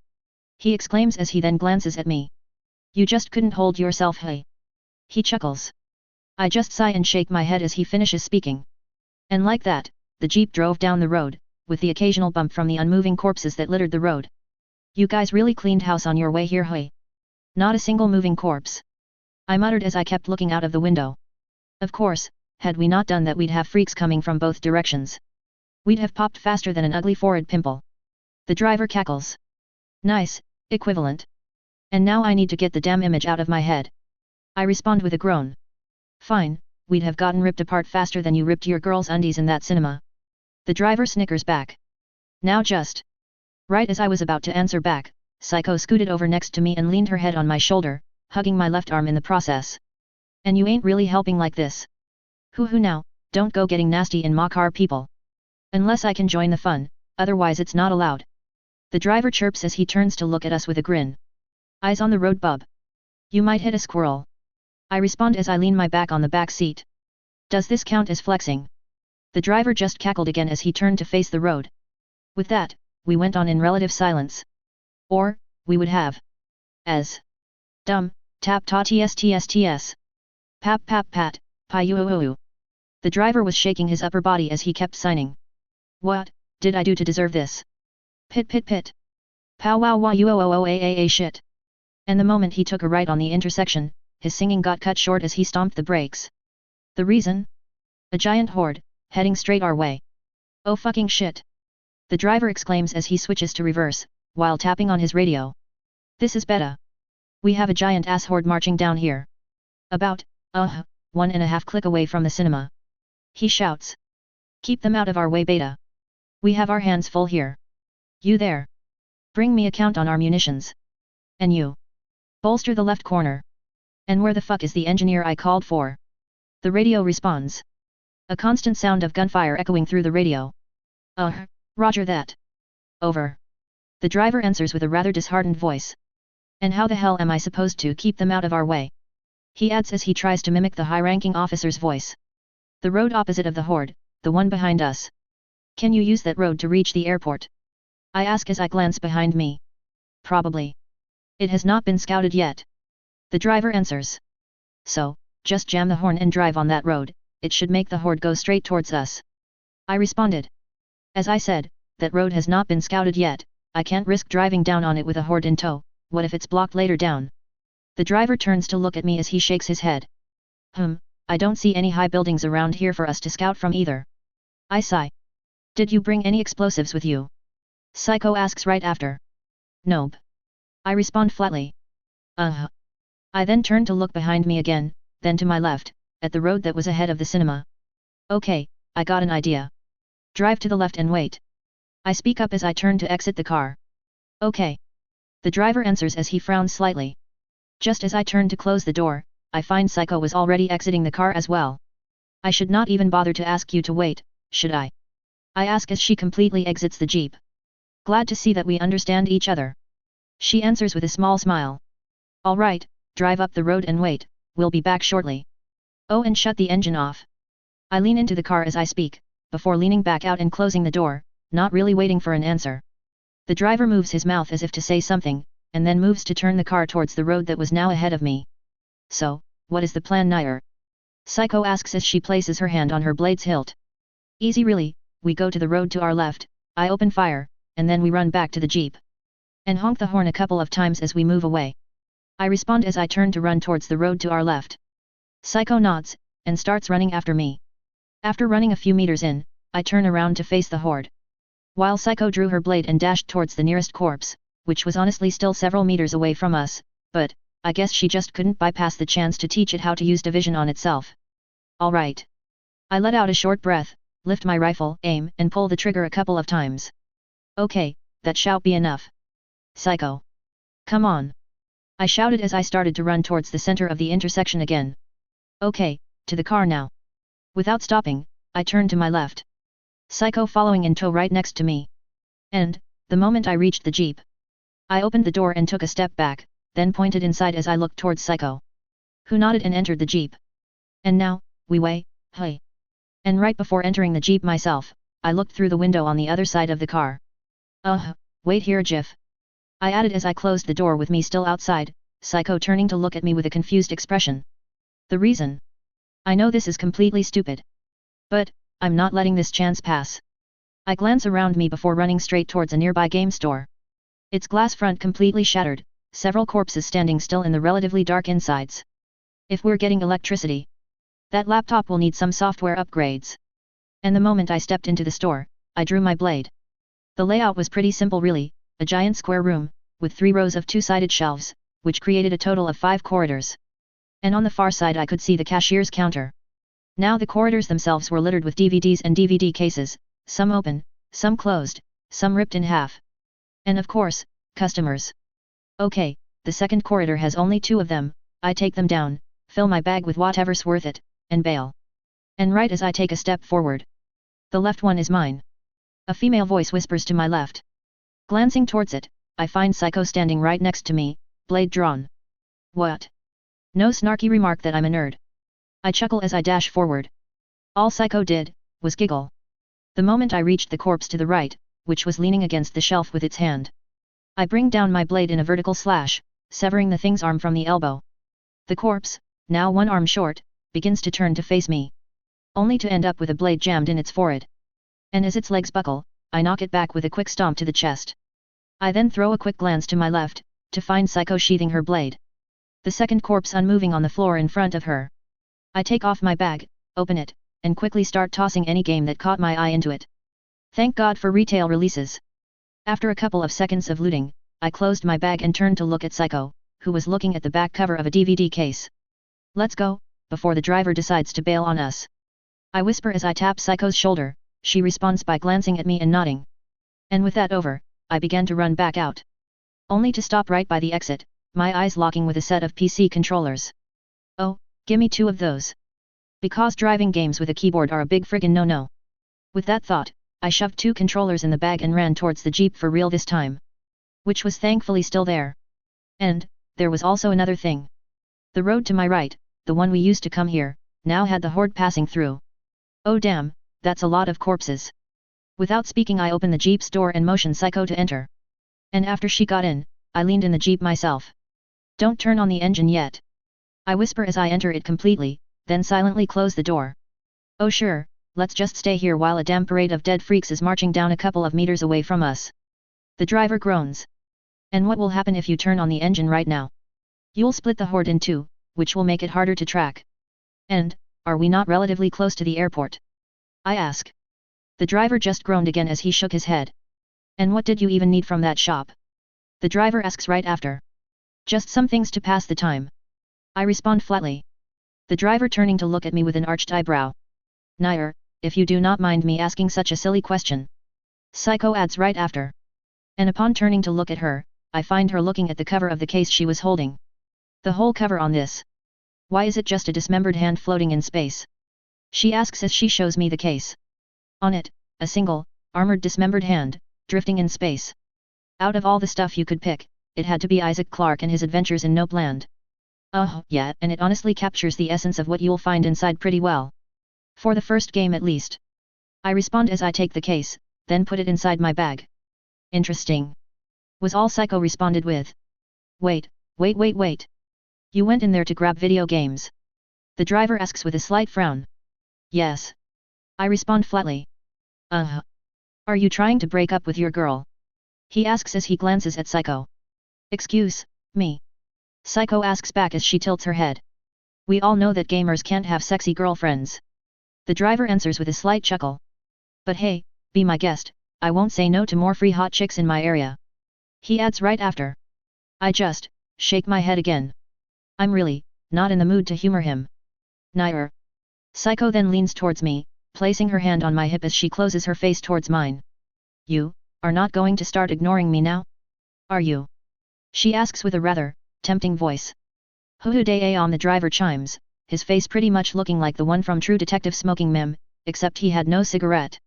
Speaker 1: He exclaims as he then glances at me. You just couldn't hold yourself, hey? He chuckles. I just sigh and shake my head as he finishes speaking. And like that, the jeep drove down the road, with the occasional bump from the unmoving corpses that littered the road. You guys really cleaned house on your way here, hey? Not a single moving corpse. I muttered as I kept looking out of the window. Of course, had we not done that we'd have freaks coming from both directions. We'd have popped faster than an ugly forehead pimple. The driver cackles. Nice, equivalent. And now I need to get the damn image out of my head. I respond with a groan. Fine, we'd have gotten ripped apart faster than you ripped your girl's undies in that cinema. The driver snickers back. Now just. Right as I was about to answer back, Psycho scooted over next to me and leaned her head on my shoulder, hugging my left arm in the process. And you ain't really helping like this. Hoo now, don't go getting nasty in my car people. Unless I can join the fun, otherwise it's not allowed. The driver chirps as he turns to look at us with a grin. Eyes on the road, bub. You might hit a squirrel. I respond as I lean my back on the back seat. Does this count as flexing? The driver just cackled again as he turned to face the road. With that, we went on in relative silence. Or, we would have. As. Dum, tap ta tsts. Pap pat, pi uuu. The driver was shaking his upper body as he kept signing. What did I do to deserve this? Pit. Pow wow wow uooaa shit. And the moment he took a right on the intersection, his singing got cut short as he stomped the brakes. The reason? A giant horde, heading straight our way. Oh fucking shit. The driver exclaims as he switches to reverse, while tapping on his radio. This is Beta. We have a giant ass horde marching down here. About, 1.5 click away from the cinema. He shouts. Keep them out of our way, Beta. We have our hands full here. You there. Bring me a count on our munitions. And you. Bolster the left corner. And where the fuck is the engineer I called for? The radio responds. A constant sound of gunfire echoing through the radio. Roger that. Over. The driver answers with a rather disheartened voice. And how the hell am I supposed to keep them out of our way? He adds as he tries to mimic the high-ranking officer's voice. The road opposite of the horde, the one behind us. Can you use that road to reach the airport? I ask as I glance behind me. Probably. It has not been scouted yet. The driver answers. So, just jam the horn and drive on that road, it should make the horde go straight towards us. I responded. As I said, that road has not been scouted yet, I can't risk driving down on it with a horde in tow, what if it's blocked later down? The driver turns to look at me as he shakes his head. I don't see any high buildings around here for us to scout from either. I sigh. Did you bring any explosives with you? Psycho asks right after. Nope. I respond flatly. I then turn to look behind me again, then to my left, at the road that was ahead of the cinema. Okay, I got an idea. Drive to the left and wait. I speak up as I turn to exit the car. Okay. The driver answers as he frowns slightly. Just as I turn to close the door, I find Psycho was already exiting the car as well. I should not even bother to ask you to wait, should I? I ask as she completely exits the jeep. Glad to see that we understand each other. She answers with a small smile. All right, drive up the road and wait, we'll be back shortly. Oh, and shut the engine off. I lean into the car as I speak, before leaning back out and closing the door, not really waiting for an answer. The driver moves his mouth as if to say something, and then moves to turn the car towards the road that was now ahead of me. So, what is the plan, Nair? Psycho asks as she places her hand on her blade's hilt. Easy really, we go to the road to our left, I open fire, and then we run back to the jeep. And honk the horn a couple of times as we move away. I respond as I turn to run towards the road to our left. Psycho nods, and starts running after me. After running a few meters in, I turn around to face the horde. While Psycho drew her blade and dashed towards the nearest corpse, which was honestly still several meters away from us, but, I guess she just couldn't bypass the chance to teach it how to use division on itself. Alright. I let out a short breath, lift my rifle, aim, and pull the trigger a couple of times. Okay, that shall be enough. Psycho. Come on. I shouted as I started to run towards the center of the intersection again. Okay, to the car now. Without stopping, I turned to my left. Psycho following in tow right next to me. And, the moment I reached the jeep, I opened the door and took a step back, then pointed inside as I looked towards Psycho, who nodded and entered the jeep. And now, hey. And right before entering the jeep myself, I looked through the window on the other side of the car. Wait here, Jiff. I added as I closed the door with me still outside, Psycho turning to look at me with a confused expression. The reason? I know this is completely stupid. But, I'm not letting this chance pass. I glance around me before running straight towards a nearby game store. Its glass front completely shattered, several corpses standing still in the relatively dark insides. If we're getting electricity, that laptop will need some software upgrades. And the moment I stepped into the store, I drew my blade. The layout was pretty simple really, a giant square room, with 3 rows of 2-sided shelves, which created a total of 5 corridors. And on the far side I could see the cashier's counter. Now the corridors themselves were littered with DVDs and DVD cases, some open, some closed, some ripped in half. And of course, customers. Okay, the second corridor has only 2 of them, I take them down, fill my bag with whatever's worth it, and bail. And right as I take a step forward, the left one is mine. A female voice whispers to my left. Glancing towards it, I find Psycho standing right next to me, blade drawn. What? No snarky remark that I'm a nerd. I chuckle as I dash forward. All Psycho did, was giggle. The moment I reached the corpse to the right, which was leaning against the shelf with its hand, I bring down my blade in a vertical slash, severing the thing's arm from the elbow. The corpse, now 1 arm short, begins to turn to face me. Only to end up with a blade jammed in its forehead. And as its legs buckle, I knock it back with a quick stomp to the chest. I then throw a quick glance to my left, to find Psycho sheathing her blade. The second corpse unmoving on the floor in front of her. I take off my bag, open it, and quickly start tossing any game that caught my eye into it. Thank God for retail releases. After a couple of seconds of looting, I closed my bag and turned to look at Psycho, who was looking at the back cover of a DVD case. Let's go, before the driver decides to bail on us. I whisper as I tap Psycho's shoulder, she responds by glancing at me and nodding. And with that over, I began to run back out. Only to stop right by the exit, my eyes locking with a set of PC controllers. Oh, gimme 2 of those. Because driving games with a keyboard are a big friggin' no-no. With that thought, I shoved 2 controllers in the bag and ran towards the jeep for real this time. Which was thankfully still there. And, there was also another thing. The road to my right, the one we used to come here, now had the horde passing through. Oh damn, that's a lot of corpses. Without speaking I opened the jeep's door and motioned Psycho to enter. And after she got in, I leaned in the jeep myself. Don't turn on the engine yet. I whisper as I enter it completely, then silently close the door. Oh sure, let's just stay here while a damn parade of dead freaks is marching down a couple of meters away from us. The driver groans. And what will happen if you turn on the engine right now? You'll split the horde in two, which will make it harder to track. And, are we not relatively close to the airport? I ask. The driver just groaned again as he shook his head. And what did you even need from that shop? The driver asks right after. Just some things to pass the time. I respond flatly. The driver turning to look at me with an arched eyebrow. Nair, if you do not mind me asking such a silly question. Psycho adds right after. And upon turning to look at her, I find her looking at the cover of the case she was holding. The whole cover on this. Why is it just a dismembered hand floating in space? She asks as she shows me the case. On it, a single, armored dismembered hand, drifting in space. Out of all the stuff you could pick, it had to be Isaac Clarke and his adventures in Nope Land. Yeah, and it honestly captures the essence of what you'll find inside pretty well. For the first game at least. I respond as I take the case, then put it inside my bag. Interesting. Was all Psycho responded with. Wait. You went in there to grab video games? The driver asks with a slight frown. Yes. I respond flatly. Are you trying to break up with your girl? He asks as he glances at Psycho. Excuse me. Psycho asks back as she tilts her head. We all know that gamers can't have sexy girlfriends. The driver answers with a slight chuckle. But hey, be my guest, I won't say no to more free hot chicks in my area. He adds right after. I just shake my head again. I'm really not in the mood to humor him. Nair. Psycho then leans towards me, placing her hand on my hip as she closes her face towards mine. You are not going to start ignoring me now? Are you? She asks with a rather tempting voice. Hoo-hoo-day on the driver chimes, his face pretty much looking like the one from True Detective smoking mem, except he had no cigarette.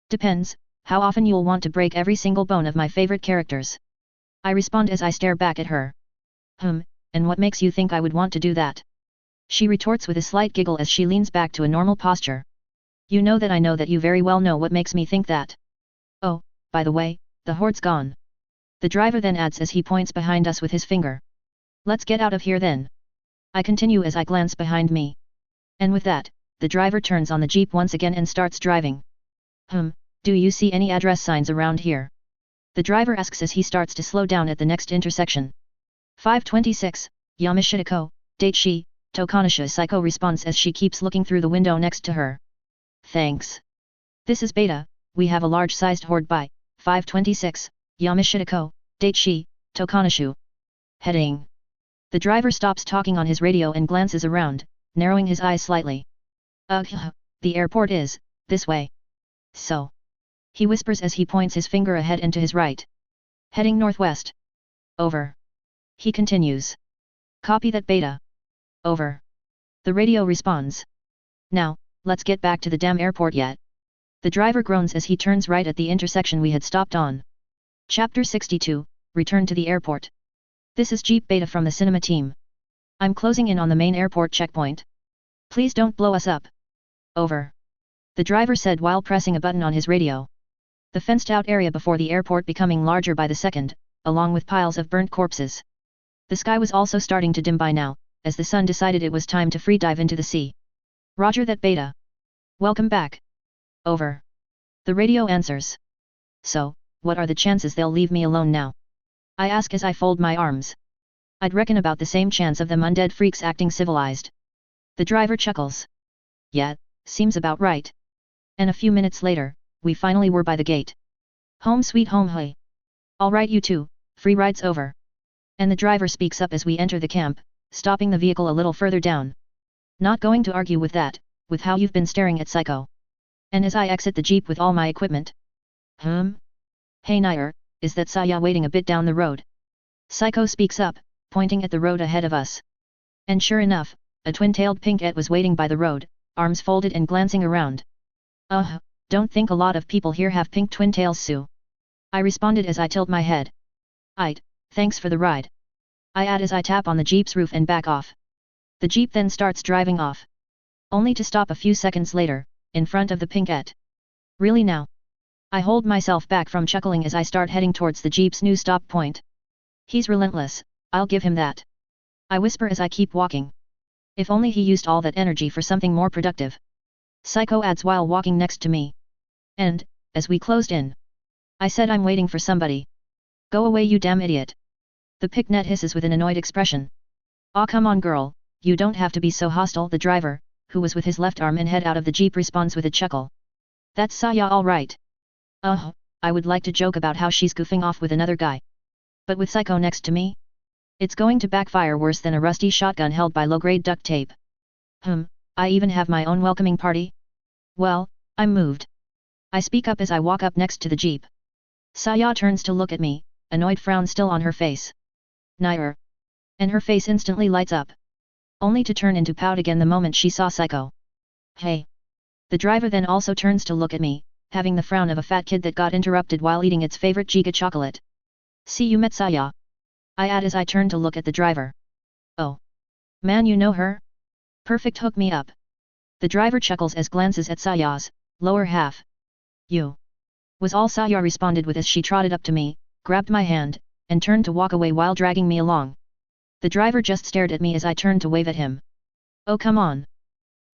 Speaker 1: Depends, how often you'll want to break every single bone of my favorite characters. I respond as I stare back at her. And what makes you think I would want to do that? She retorts with a slight giggle as she leans back to a normal posture. You know that I know that you very well know what makes me think that. Oh, by the way, the horde's gone. The driver then adds as he points behind us with his finger. Let's get out of here then. I continue as I glance behind me. And with that, the driver turns on the jeep once again and starts driving. Do you see any address signs around here? The driver asks as he starts to slow down at the next intersection. 526, Yamashitako, Daichi, Tokanosha. Psycho responds as she keeps looking through the window next to her. Thanks. This is Beta, we have a large-sized horde by 526, Yamashitako, Daichi, Tokanoshu. Heading. The driver stops talking on his radio and glances around, narrowing his eyes slightly. The airport is this way. So. He whispers as he points his finger ahead and to his right. Heading northwest. Over. He continues. Copy that, Beta. Over. The radio responds. Now, let's get back to the damn airport yet. The driver groans as he turns right at the intersection we had stopped on. Chapter 62, Return to the Airport. This is Jeep Beta from the cinema team. I'm closing in on the main airport checkpoint. Please don't blow us up. Over. The driver said while pressing a button on his radio. The fenced-out area before the airport becoming larger by the second, along with piles of burnt corpses. The sky was also starting to dim by now, as the sun decided it was time to free dive into the sea. Roger that, Beta. Welcome back. Over. The radio answers. So, what are the chances they'll leave me alone now? I ask as I fold my arms. I'd reckon about the same chance of them undead freaks acting civilized. The driver chuckles. Yeah, seems about right. And a few minutes later, we finally were by the gate. Home sweet home hey. Alright you two, free ride's over. And the driver speaks up as we enter the camp, stopping the vehicle a little further down. Not going to argue with that, with how you've been staring at Psycho. And as I exit the jeep with all my equipment. Hey Nair, is that Saya waiting a bit down the road? Psycho speaks up, pointing at the road ahead of us. And sure enough, a twin-tailed pinkette was waiting by the road, arms folded and glancing around. Don't think a lot of people here have pink twin tails, Sue. I responded as I tilt my head. Aight, thanks for the ride. I add as I tap on the jeep's roof and back off. The jeep then starts driving off. Only to stop a few seconds later, in front of the pinkette. Really now? I hold myself back from chuckling as I start heading towards the jeep's new stop point. He's relentless, I'll give him that. I whisper as I keep walking. If only he used all that energy for something more productive. Psycho adds while walking next to me. And, as we closed in, I said I'm waiting for somebody. Go away, you damn idiot. The picknet hisses with an annoyed expression. Aw, come on girl, you don't have to be so hostile. The driver, who was with his left arm and head out of the jeep, responds with a chuckle. That's Saya all right. I would like to joke about how she's goofing off with another guy. But with Psycho next to me? It's going to backfire worse than a rusty shotgun held by low-grade duct tape. I even have my own welcoming party? Well, I'm moved. I speak up as I walk up next to the jeep. Saya turns to look at me, annoyed frown still on her face. Nair. And her face instantly lights up. Only to turn into pout again the moment she saw Psycho. Hey. The driver then also turns to look at me, having the frown of a fat kid that got interrupted while eating its favorite Giga chocolate. See, you met Saya. I add as I turn to look at the driver. Oh. Man, you know her? Perfect, hook me up. The driver chuckles as glances at Saya's lower half. You. Was all Saya responded with as she trotted up to me, grabbed my hand, and turned to walk away while dragging me along. The driver just stared at me as I turned to wave at him. Oh, come on.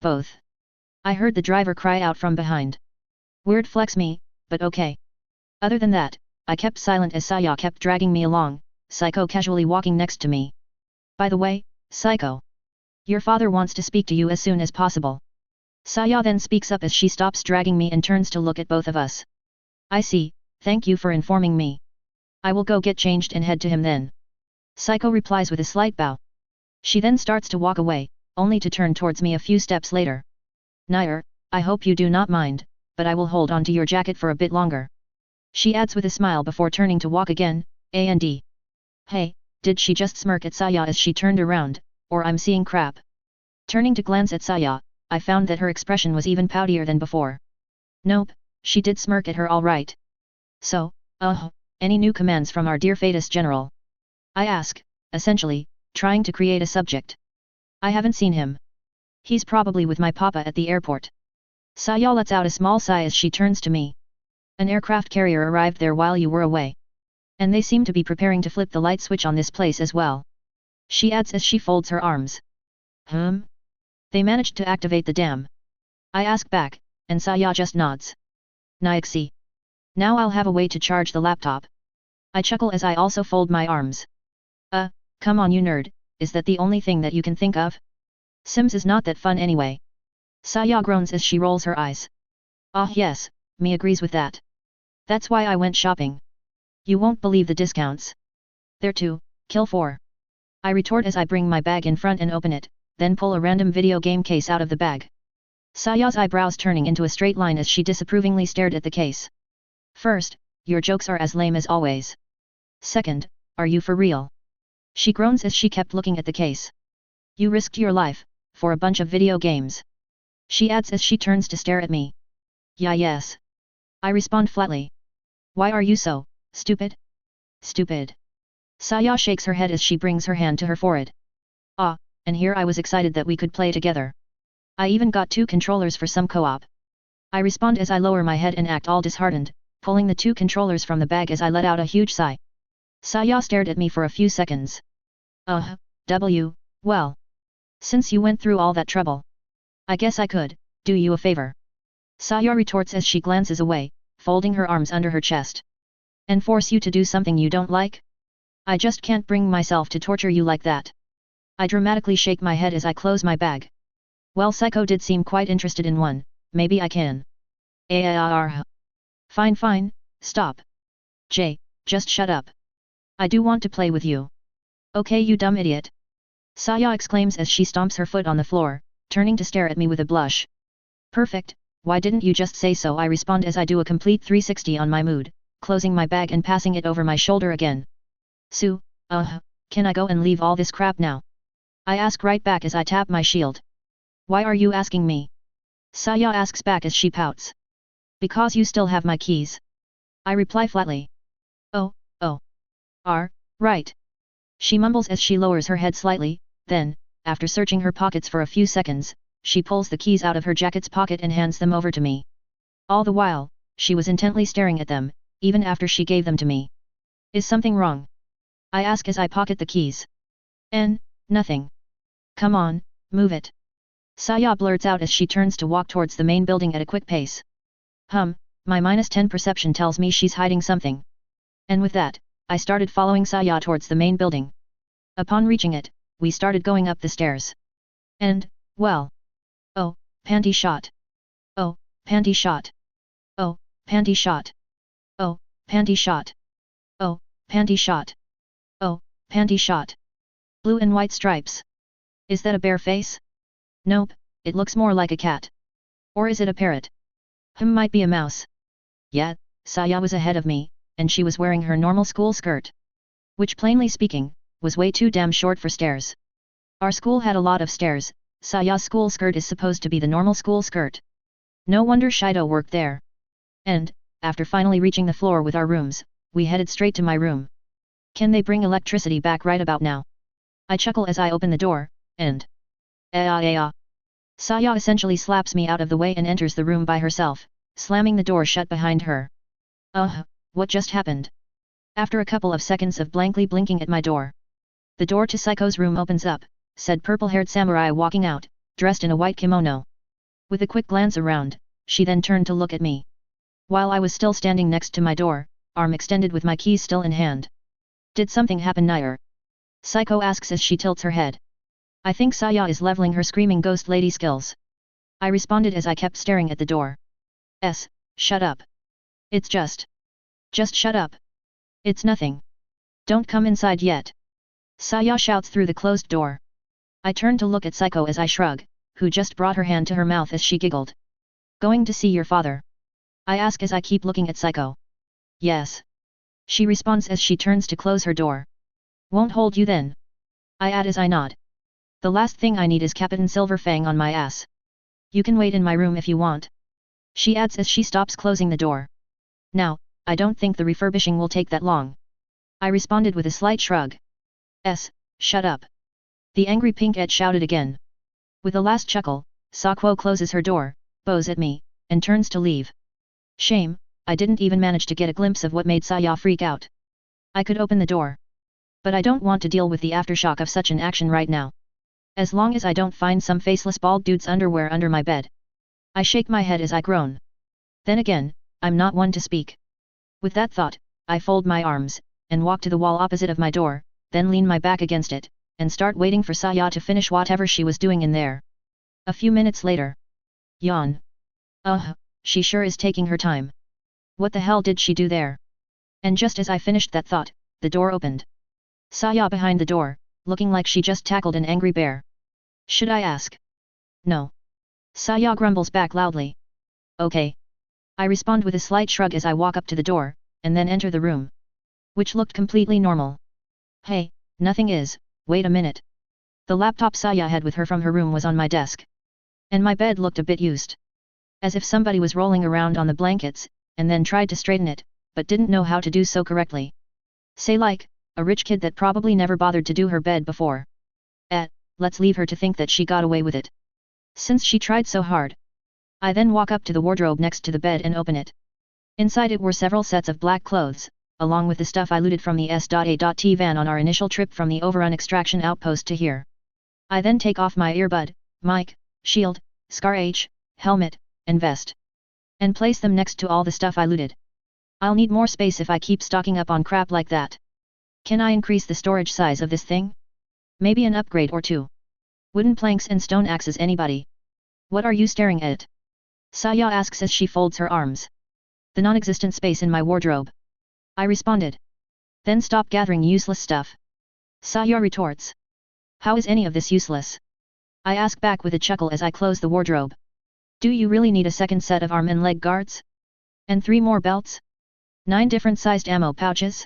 Speaker 1: Both. I heard the driver cry out from behind. Weird flex me, but okay. Other than that, I kept silent as Saya kept dragging me along, Psycho casually walking next to me. By the way, Psycho. Your father wants to speak to you as soon as possible. Saya then speaks up as she stops dragging me and turns to look at both of us. I see, thank you for informing me. I will go get changed and head to him then. Psycho replies with a slight bow. She then starts to walk away, only to turn towards me a few steps later. Nair, I hope you do not mind, but I will hold on to your jacket for a bit longer. She adds with a smile before turning to walk again, and. Hey, did she just smirk at Saya as she turned around, or I'm seeing crap? Turning to glance at Saya, I found that her expression was even poutier than before. Nope, she did smirk at her all right. So, any new commands from our dear Fatus General? I ask, essentially, trying to create a subject. I haven't seen him. He's probably with my papa at the airport. Saya lets out a small sigh as she turns to me. An aircraft carrier arrived there while you were away. And they seem to be preparing to flip the light switch on this place as well. She adds as she folds her arms. They managed to activate the dam. I ask back, and Saya just nods. Nixie. Now I'll have a way to charge the laptop. I chuckle as I also fold my arms. Come on you nerd, is that the only thing that you can think of? Sims is not that fun anyway. Saya groans as she rolls her eyes. Yes, me agrees with that. That's why I went shopping. You won't believe the discounts. There too, kill 4. I retort as I bring my bag in front and open it, then pull a random video game case out of the bag. Saya's eyebrows turning into a straight line as she disapprovingly stared at the case. First, your jokes are as lame as always. Second, are you for real? She groans as she kept looking at the case. You risked your life, for a bunch of video games. She adds as she turns to stare at me. Yeah, yes. I respond flatly. Why are you so stupid? Stupid. Saya shakes her head as she brings her hand to her forehead. And here I was excited that we could play together. I even got 2 controllers for some co-op. I respond as I lower my head and act all disheartened, pulling the 2 controllers from the bag as I let out a huge sigh. Saya stared at me for a few seconds. Well. Since you went through all that trouble, I guess I could do you a favor. Saya retorts as she glances away, folding her arms under her chest. And force you to do something you don't like? I just can't bring myself to torture you like that. I dramatically shake my head as I close my bag. Well, Psycho did seem quite interested in one, maybe I can. Fine, stop. Jay, just shut up. I do want to play with you. Okay, you dumb idiot. Saya exclaims as she stomps her foot on the floor, turning to stare at me with a blush. Perfect, why didn't you just say so? I respond as I do a complete 360 on my mood, closing my bag and passing it over my shoulder again. Sue, can I go and leave all this crap now? I ask right back as I tap my shield. Why are you asking me? Saya asks back as she pouts. Because you still have my keys. I reply flatly. Oh, right. She mumbles as she lowers her head slightly, then, after searching her pockets for a few seconds, she pulls the keys out of her jacket's pocket and hands them over to me. All the while, she was intently staring at them, even after she gave them to me. Is something wrong? I ask as I pocket the keys. Nothing. Come on, move it. Saya blurts out as she turns to walk towards the main building at a quick pace. My -10 perception tells me she's hiding something. And with that, I started following Saya towards the main building. Upon reaching it, we started going up the stairs. And, well. Oh, panty shot. Oh, panty shot. Oh, panty shot. Oh, panty shot. Oh, panty shot. Oh, panty shot. Blue and white stripes. Is that a bear face? Nope, it looks more like a cat. Or is it a parrot? Might be a mouse. Yeah, Saya was ahead of me, and she was wearing her normal school skirt. Which plainly speaking, was way too damn short for stairs. Our school had a lot of stairs, Saya's school skirt is supposed to be the normal school skirt. No wonder Shido worked there. And, after finally reaching the floor with our rooms, we headed straight to my room. Can they bring electricity back right about now? I chuckle as I open the door, and... Saya essentially slaps me out of the way and enters the room by herself, slamming the door shut behind her. What just happened? After a couple of seconds of blankly blinking at my door. The door to Psycho's room opens up, said purple-haired samurai walking out, dressed in a white kimono. With a quick glance around, she then turned to look at me. While I was still standing next to my door, arm extended with my keys still in hand. Did something happen Nair? Psycho asks as she tilts her head. I think Saya is leveling her screaming ghost lady skills. I responded as I kept staring at the door. Shut up. It's just shut up. It's nothing. Don't come inside yet. Saya shouts through the closed door. I turn to look at Psycho as I shrug, who just brought her hand to her mouth as she giggled. Going to see your father? I ask as I keep looking at Psycho. Yes. She responds as she turns to close her door. Won't hold you then. I add as I nod. The last thing I need is Captain Silverfang on my ass. You can wait in my room if you want. She adds as she stops closing the door. Now, I don't think the refurbishing will take that long. I responded with a slight shrug. Shut up. The angry Pinkette shouted again. With a last chuckle, Sakwo closes her door, bows at me, and turns to leave. Shame, I didn't even manage to get a glimpse of what made Saya freak out. I could open the door. But I don't want to deal with the aftershock of such an action right now. As long as I don't find some faceless bald dude's underwear under my bed. I shake my head as I groan. Then again, I'm not one to speak. With that thought, I fold my arms, and walk to the wall opposite of my door, then lean my back against it, and start waiting for Saya to finish whatever she was doing in there. A few minutes later. Yawn. She sure is taking her time. What the hell did she do there? And just as I finished that thought, the door opened. Saya behind the door, looking like she just tackled an angry bear. Should I ask? No. Saya grumbles back loudly. Okay. I respond with a slight shrug as I walk up to the door, and then enter the room. Which looked completely normal. Hey, nothing is, wait a minute. The laptop Saya had with her from her room was on my desk. And my bed looked a bit used. As if somebody was rolling around on the blankets, and then tried to straighten it, but didn't know how to do so correctly. Say like, a rich kid that probably never bothered to do her bed before. Let's leave her to think that she got away with it. Since she tried so hard. I then walk up to the wardrobe next to the bed and open it. Inside it were several sets of black clothes, along with the stuff I looted from the S.A.T van on our initial trip from the Overrun extraction outpost to here. I then take off my earbud, mic, shield, scar H, helmet, and vest. And place them next to all the stuff I looted. I'll need more space if I keep stocking up on crap like that. Can I increase the storage size of this thing? Maybe an upgrade or two. Wooden planks and stone axes anybody? What are you staring at? Saya asks as she folds her arms. The non-existent space in my wardrobe. I responded. Then stop gathering useless stuff. Saya retorts. How is any of this useless? I ask back with a chuckle as I close the wardrobe. Do you really need a second set of arm and leg guards? And 3 more belts? 9 different sized ammo pouches?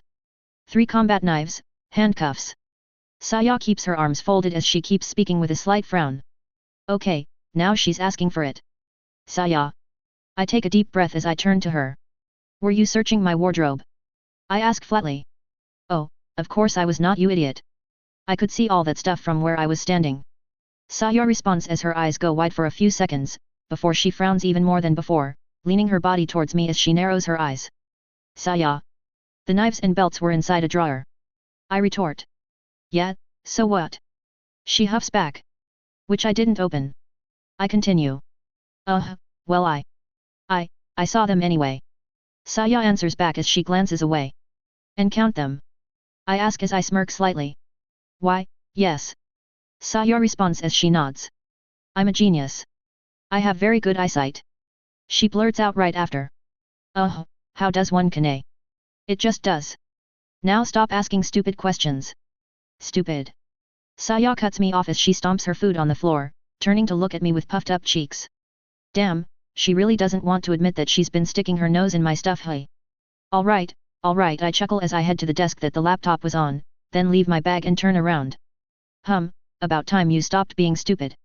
Speaker 1: 3 combat knives, handcuffs. Saya keeps her arms folded as she keeps speaking with a slight frown. Okay, now she's asking for it. Saya. I take a deep breath as I turn to her. Were you searching my wardrobe? I ask flatly. Oh, of course I was not, you idiot. I could see all that stuff from where I was standing. Saya responds as her eyes go wide for a few seconds, before she frowns even more than before, leaning her body towards me as she narrows her eyes. Saya. The knives and belts were inside a drawer. I retort. Yeah, so what? She huffs back. Which I didn't open. I continue. Well I saw them anyway. Saya answers back as she glances away. And count them? I ask as I smirk slightly. Why, yes. Saya responds as she nods. I'm a genius. I have very good eyesight. She blurts out right after. How does one can? It just does. Now stop asking stupid questions. Stupid. Saya cuts me off as she stomps her food on the floor, turning to look at me with puffed up cheeks. Damn, she really doesn't want to admit that she's been sticking her nose in my stuff. Hey. Alright, I chuckle as I head to the desk that the laptop was on, then leave my bag and turn around. About time you stopped being stupid.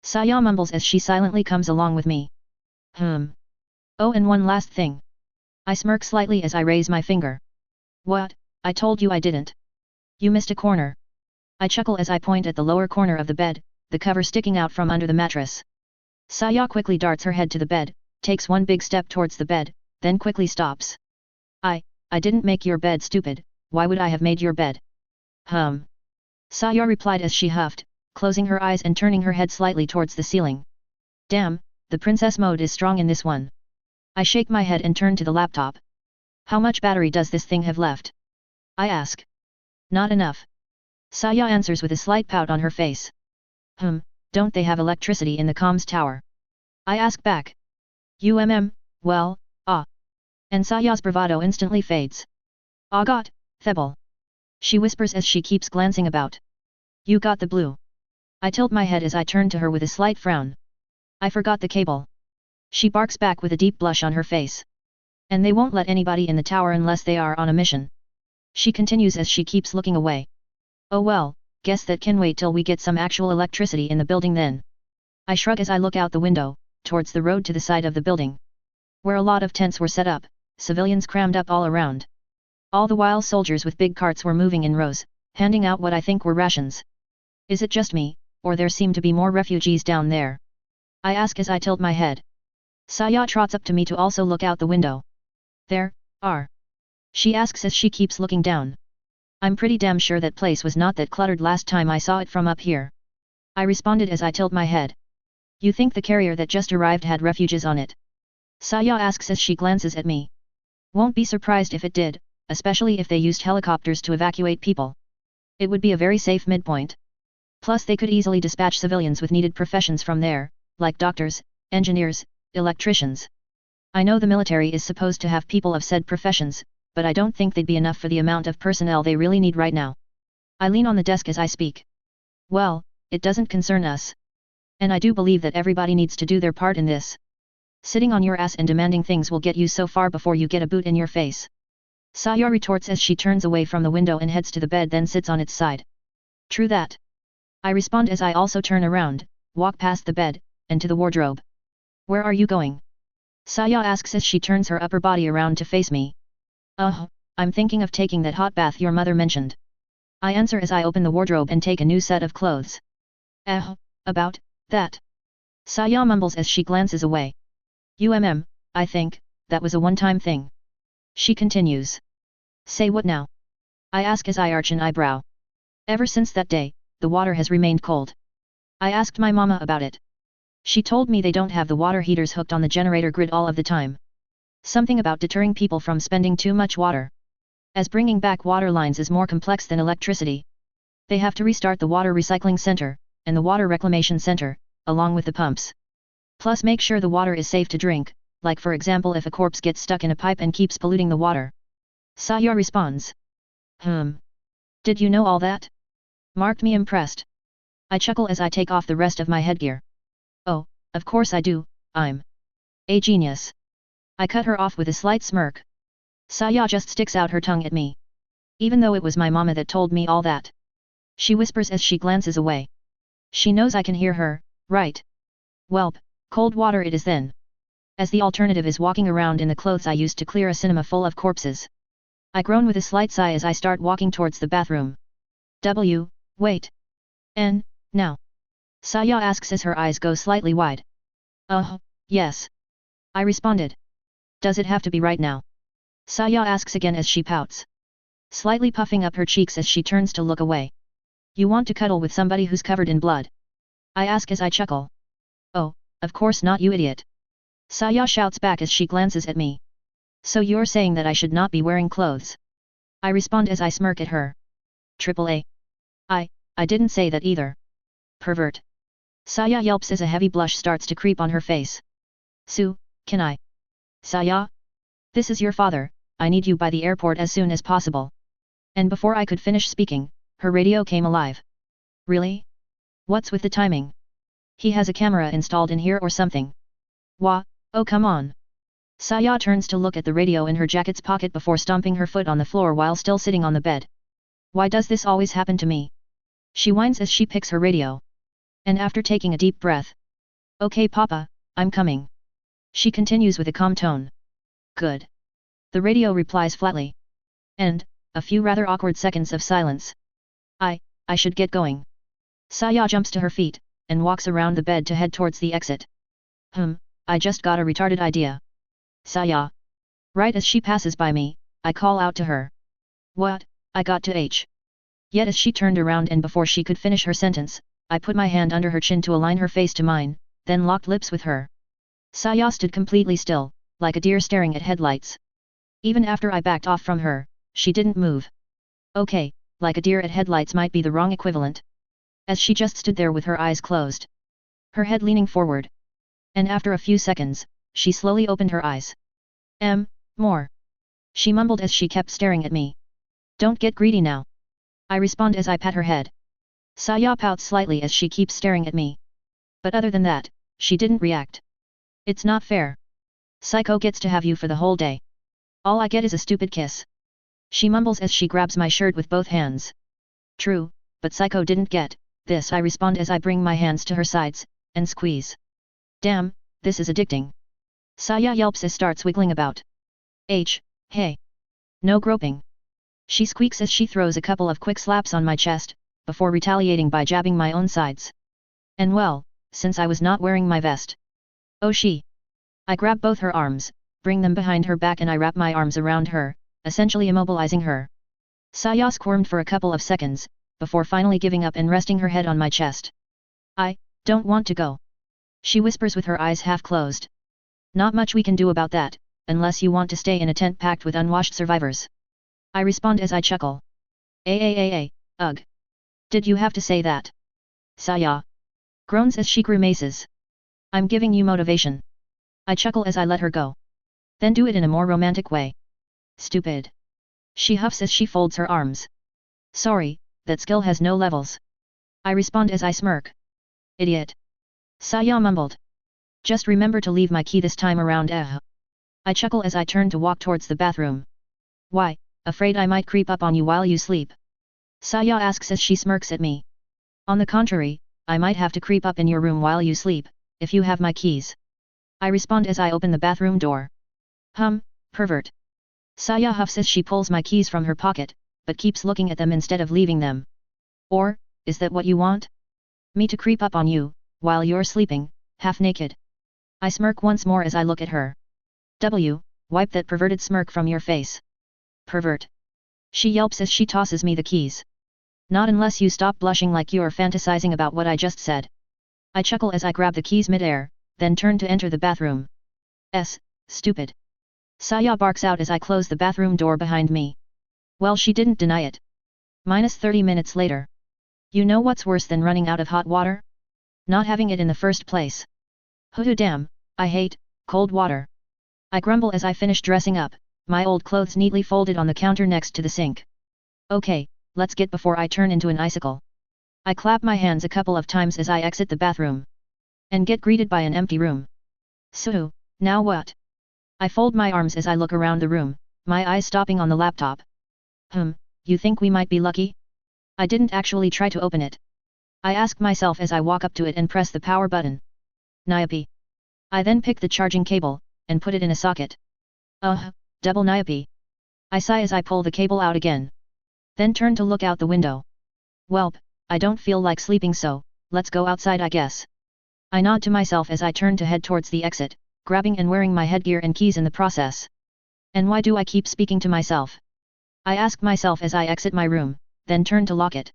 Speaker 1: Saya mumbles as she silently comes along with me. Oh, and one last thing. I smirk slightly as I raise my finger. What? I told you I didn't. You missed a corner. I chuckle as I point at the lower corner of the bed, the cover sticking out from under the mattress. Saya quickly darts her head to the bed, takes one big step towards the bed, then quickly stops. I didn't make your bed, stupid. Why would I have made your bed? Saya replied as she huffed, closing her eyes and turning her head slightly towards the ceiling. Damn, the princess mode is strong in this one. I shake my head and turn to the laptop. How much battery does this thing have left? I ask. Not enough. Saya answers with a slight pout on her face. Don't they have electricity in the comms tower? I ask back. Well, And Saya's bravado instantly fades. Got, Thebble. She whispers as she keeps glancing about. You got the blue. I tilt my head as I turn to her with a slight frown. I forgot the cable. She barks back with a deep blush on her face. And they won't let anybody in the tower unless they are on a mission. She continues as she keeps looking away. Oh well, guess that can wait till we get some actual electricity in the building then. I shrug as I look out the window, towards the road to the side of the building. Where a lot of tents were set up, civilians crammed up all around. All the while soldiers with big carts were moving in rows, handing out what I think were rations. Is it just me, or there seem to be more refugees down there? I ask as I tilt my head. Saya trots up to me to also look out the window. There are. She asks as she keeps looking down. I'm pretty damn sure that place was not that cluttered last time I saw it from up here. I responded as I tilt my head. You think the carrier that just arrived had refugees on it? Saya asks as she glances at me. Won't be surprised if it did, especially if they used helicopters to evacuate people. It would be a very safe midpoint. Plus they could easily dispatch civilians with needed professions from there, like doctors, engineers, electricians. I know the military is supposed to have people of said professions, but I don't think they'd be enough for the amount of personnel they really need right now. I lean on the desk as I speak. Well, it doesn't concern us. And I do believe that everybody needs to do their part in this. Sitting on your ass and demanding things will get you so far before you get a boot in your face. Saya retorts as she turns away from the window and heads to the bed, then sits on its side. True that. I respond as I also turn around, walk past the bed, and to the wardrobe. Where are you going? Saya asks as she turns her upper body around to face me. I'm thinking of taking that hot bath your mother mentioned. I answer as I open the wardrobe and take a new set of clothes. About that. Saya mumbles as she glances away. I think, that was a one-time thing. She continues. Say what now? I ask as I arch an eyebrow. Ever since that day, the water has remained cold. I asked my mama about it. She told me they don't have the water heaters hooked on the generator grid all of the time. Something about deterring people from spending too much water. As bringing back water lines is more complex than electricity. They have to restart the water recycling center, and the water reclamation center, along with the pumps. Plus make sure the water is safe to drink, like for example if a corpse gets stuck in a pipe and keeps polluting the water. Saya responds. Did you know all that? Marked me impressed. I chuckle as I take off the rest of my headgear. Oh, of course I do, I'm a genius. I cut her off with a slight smirk. Saya just sticks out her tongue at me. Even though it was my mama that told me all that. She whispers as she glances away. She knows I can hear her, right? Welp, cold water it is then. as the alternative is walking around in the clothes I used to clear a cinema full of corpses. I groan with a slight sigh as I start walking towards the bathroom. Wait. Now. Saya asks as her eyes go slightly wide. Yes. I responded. Does it have to be right now? Saya asks again as she pouts, slightly puffing up her cheeks as she turns to look away. You want to cuddle with somebody who's covered in blood? I ask as I chuckle. Oh, of course not, you idiot. Saya shouts back as she glances at me. So you're saying that I should not be wearing clothes? I respond as I smirk at her. AAA. I didn't say that either. Pervert. Saya yelps as a heavy blush starts to creep on her face. Sue, can I? Saya? This is your father, I need you by the airport as soon as possible. And before I could finish speaking, her radio came alive. Really? What's with the timing? He has a camera installed in here or something? Wah, oh come on. Saya turns to look at the radio in her jacket's pocket before stomping her foot on the floor while still sitting on the bed. Why does this always happen to me? She whines as she picks her radio. And after taking a deep breath. Okay papa, I'm coming. She continues with a calm tone. Good. The radio replies flatly. And, a few rather awkward seconds of silence. I should get going. Saya jumps to her feet, and walks around the bed to head towards the exit. I just got a retarded idea. Saya. Right as she passes by me, I call out to her. What? I got to H. Yet as she turned around and before she could finish her sentence, I put my hand under her chin to align her face to mine, then locked lips with her. Saya stood completely still, like a deer staring at headlights. Even after I backed off from her, she didn't move. Okay, like a deer at headlights might be the wrong equivalent. As she just stood there with her eyes closed. Her head leaning forward. And after a few seconds, she slowly opened her eyes. More. She mumbled as she kept staring at me. Don't get greedy now. I respond as I pat her head. Saya pouts slightly as she keeps staring at me. But other than that, she didn't react. It's not fair. Psycho gets to have you for the whole day. All I get is a stupid kiss. She mumbles as she grabs my shirt with both hands. True, but Psycho didn't get this, I respond as I bring my hands to her sides, and squeeze. Damn, this is addicting. Saya yelps as starts wiggling about. Hey. No groping. She squeaks as she throws a couple of quick slaps on my chest, before retaliating by jabbing my own sides. And well, since I was not wearing my vest. Oh she. I grab both her arms, bring them behind her back and I wrap my arms around her, essentially immobilizing her. Saya squirmed for a couple of seconds, before finally giving up and resting her head on my chest. I don't want to go. She whispers with her eyes half closed. Not much we can do about that, unless you want to stay in a tent packed with unwashed survivors. I respond as I chuckle. Ugh. Did you have to say that? Saya groans as she grimaces. I'm giving you motivation. I chuckle as I let her go. Then do it in a more romantic way. Stupid. She huffs as she folds her arms. Sorry, that skill has no levels. I respond as I smirk. Idiot. Saya mumbled. Just remember to leave my key this time around. I chuckle as I turn to walk towards the bathroom. Why, afraid I might creep up on you while you sleep? Saya asks as she smirks at me. On the contrary, I might have to creep up in your room while you sleep, if you have my keys. I respond as I open the bathroom door. Pervert. Saya huffs as she pulls my keys from her pocket, but keeps looking at them instead of leaving them. Or, is that what you want? Me to creep up on you, while you're sleeping, half naked? I smirk once more as I look at her. Wipe that perverted smirk from your face. Pervert. She yelps as she tosses me the keys. Not unless you stop blushing like you're fantasizing about what I just said. I chuckle as I grab the keys mid-air, then turn to enter the bathroom. Stupid. Saya barks out as I close the bathroom door behind me. Well, she didn't deny it. -30 minutes later. You know what's worse than running out of hot water? Not having it in the first place. Damn, I hate cold water. I grumble as I finish dressing up, my old clothes neatly folded on the counter next to the sink. Okay, let's get before I turn into an icicle. I clap my hands a couple of times as I exit the bathroom. And get greeted by an empty room. So, now what? I fold my arms as I look around the room, my eyes stopping on the laptop. You think we might be lucky? I didn't actually try to open it. I ask myself as I walk up to it and press the power button. Nyappy. I then pick the charging cable, and put it in a socket. Double niope. I sigh as I pull the cable out again. Then turn to look out the window. Welp, I don't feel like sleeping, so let's go outside I guess. I nod to myself as I turn to head towards the exit, grabbing and wearing my headgear and keys in the process. And why do I keep speaking to myself? I ask myself as I exit my room, then turn to lock it.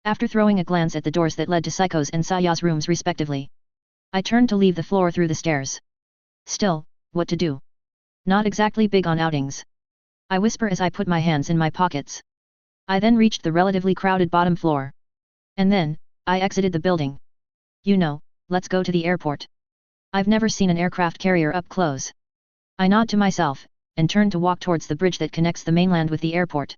Speaker 1: After throwing a glance at the doors that led to Psycho's and Saya's rooms respectively, I turn to leave the floor through the stairs. Still, what to do? Not exactly big on outings. I whisper as I put my hands in my pockets. I then reached the relatively crowded bottom floor. And then, I exited the building. You know, let's go to the airport. I've never seen an aircraft carrier up close. I nod to myself, and turn to walk towards the bridge that connects the mainland with the airport.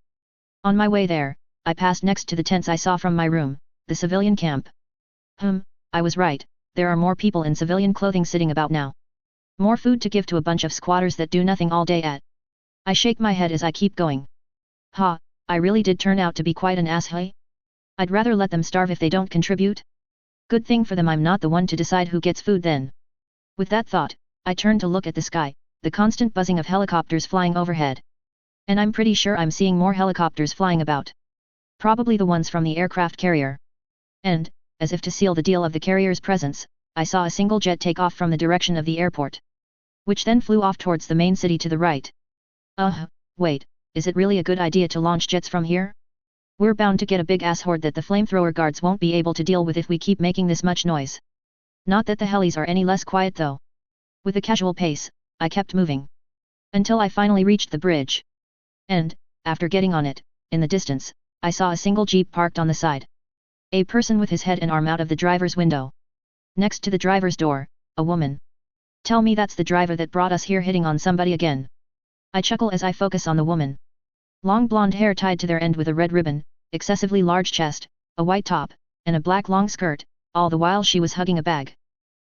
Speaker 1: On my way there, I passed next to the tents I saw from my room, the civilian camp. I was right, there are more people in civilian clothing sitting about now. More food to give to a bunch of squatters that do nothing all day at. I shake my head as I keep going. I really did turn out to be quite an asshole. I'd rather let them starve if they don't contribute. Good thing for them I'm not the one to decide who gets food then. With that thought, I turn to look at the sky, the constant buzzing of helicopters flying overhead. And I'm pretty sure I'm seeing more helicopters flying about. Probably the ones from the aircraft carrier. And, as if to seal the deal of the carrier's presence, I saw a single jet take off from the direction of the airport. Which then flew off towards the main city to the right. Wait, is it really a good idea to launch jets from here? We're bound to get a big ass horde that the flamethrower guards won't be able to deal with if we keep making this much noise. Not that the helis are any less quiet though. With a casual pace, I kept moving. Until I finally reached the bridge. And, after getting on it, in the distance, I saw a single jeep parked on the side. A person with his head and arm out of the driver's window. Next to the driver's door, a woman. Tell me that's the driver that brought us here hitting on somebody again. I chuckle as I focus on the woman. Long blonde hair tied to their end with a red ribbon, excessively large chest, a white top, and a black long skirt, all the while she was hugging a bag.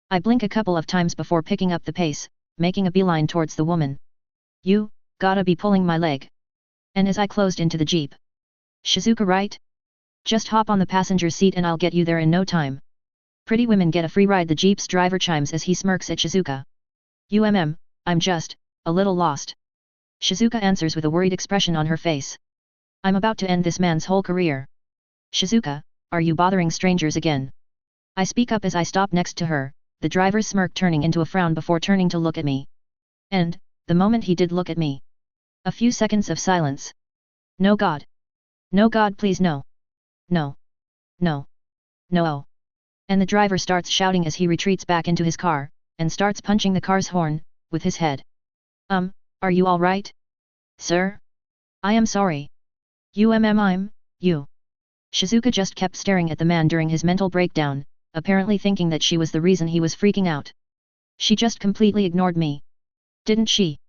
Speaker 1: I blink a couple of times before picking up the pace, making a beeline towards the woman. You, gotta be pulling my leg. And as I closed into the jeep. Shizuka, right? Just hop on the passenger seat and I'll get you there in no time. Pretty women get a free ride, the jeep's driver chimes as he smirks at Shizuka. I'm just, a little lost. Shizuka answers with a worried expression on her face. I'm about to end this man's whole career. Shizuka, are you bothering strangers again? I speak up as I stop next to her, the driver's smirk turning into a frown before turning to look at me. And, the moment he did look at me. A few seconds of silence. No God. No God, please no. No. No. No. And the driver starts shouting as he retreats back into his car, and starts punching the car's horn, with his head. Are you all right? Sir? I am sorry. I'm, you. Shizuka just kept staring at the man during his mental breakdown, apparently thinking that she was the reason he was freaking out. She just completely ignored me. Didn't she?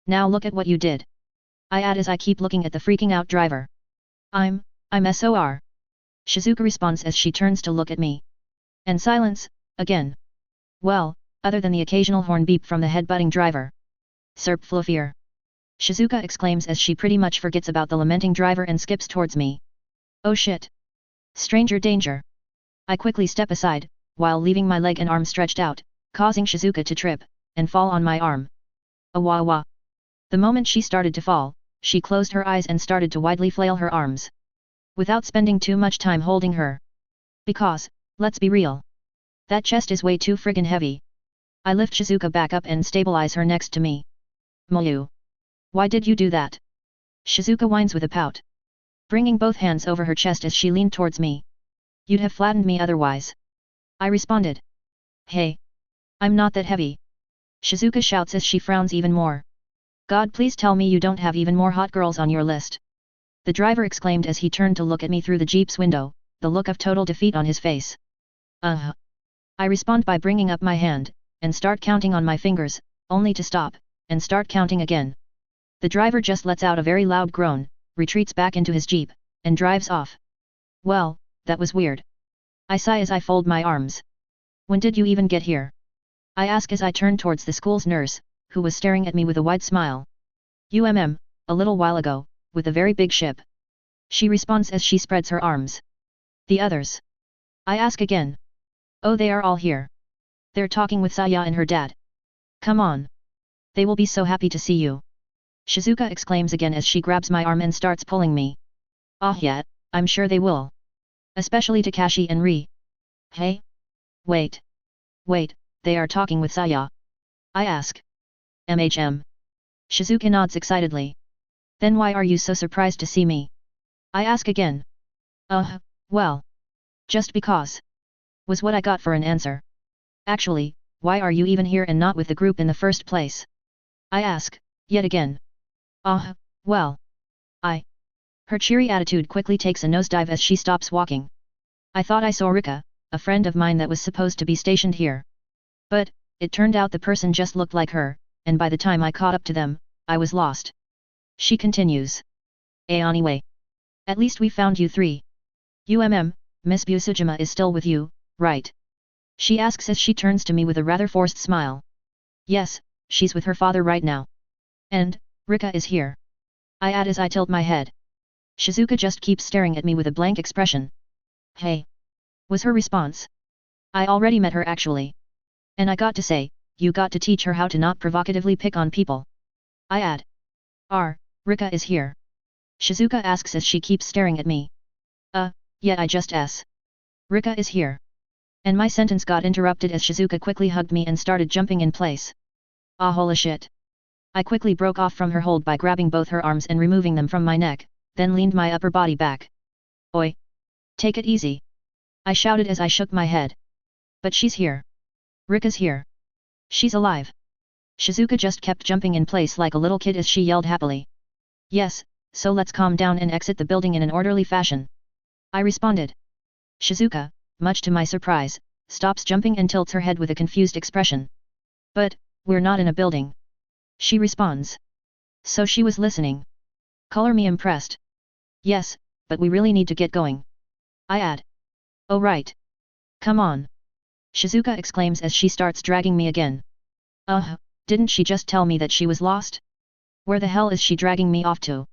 Speaker 1: Now look at what you did. I add as I keep looking at the freaking out driver. I'm SOR. Shizuka responds as she turns to look at me. And silence, again. Well, other than the occasional horn beep from the head-butting driver. Serp fluffier. Shizuka exclaims as she pretty much forgets about the lamenting driver and skips towards me. Oh shit. Stranger danger. I quickly step aside, while leaving my leg and arm stretched out, causing Shizuka to trip, and fall on my arm. Wah wah. The moment she started to fall, she closed her eyes and started to widely flail her arms. Without spending too much time holding her. Because, let's be real. That chest is way too friggin' heavy. I lift Shizuka back up and stabilize her next to me. Mayu. Why did you do that? Shizuka whines with a pout. Bringing both hands over her chest as she leaned towards me. You'd have flattened me otherwise. I responded. Hey. I'm not that heavy. Shizuka shouts as she frowns even more. God, please tell me you don't have even more hot girls on your list. The driver exclaimed as he turned to look at me through the jeep's window, the look of total defeat on his face. I respond by bringing up my hand, and start counting on my fingers, only to stop, and start counting again. The driver just lets out a very loud groan, retreats back into his jeep, and drives off. Well, that was weird. I sigh as I fold my arms. When did you even get here? I ask as I turn towards the school's nurse, who was staring at me with a wide smile. A little while ago, with a very big ship. She responds as she spreads her arms. The others? I ask again. Oh, they are all here. They're talking with Saya and her dad. Come on. They will be so happy to see you. Shizuka exclaims again as she grabs my arm and starts pulling me. Ah yeah, I'm sure they will. Especially Takashi and Ri. Hey? Wait. Wait, they are talking with Saya. I ask. Shizuka nods excitedly. Then why are you so surprised to see me? I ask again. Well. Just because. Was what I got for an answer. Actually, why are you even here and not with the group in the first place? I ask, yet again. Well. Her cheery attitude quickly takes a nosedive as she stops walking. I thought I saw Rika, a friend of mine that was supposed to be stationed here. But, it turned out the person just looked like her, and by the time I caught up to them, I was lost. She continues. Anyway. At least we found you three. Miss Busujima is still with you, right? She asks as she turns to me with a rather forced smile. Yes, she's with her father right now. And, Rika is here. I add as I tilt my head. Shizuka just keeps staring at me with a blank expression. Hey. Was her response. I already met her actually. And I got to say, you got to teach her how to not provocatively pick on people. I add. Rika is here. Shizuka asks as she keeps staring at me. Yeah I just s. Rika is here. And my sentence got interrupted as Shizuka quickly hugged me and started jumping in place. Holy shit. I quickly broke off from her hold by grabbing both her arms and removing them from my neck, then leaned my upper body back. Oi! Take it easy. I shouted as I shook my head. But she's here. Rika's here. She's alive. Shizuka just kept jumping in place like a little kid as she yelled happily. Yes, so let's calm down and exit the building in an orderly fashion. I responded. Shizuka, much to my surprise, stops jumping and tilts her head with a confused expression. But, we're not in a building. She responds. So she was listening. Color me impressed. Yes, but we really need to get going. I add. Oh right. Come on. Shizuka exclaims as she starts dragging me again. Didn't she just tell me that she was lost? Where the hell is she dragging me off to?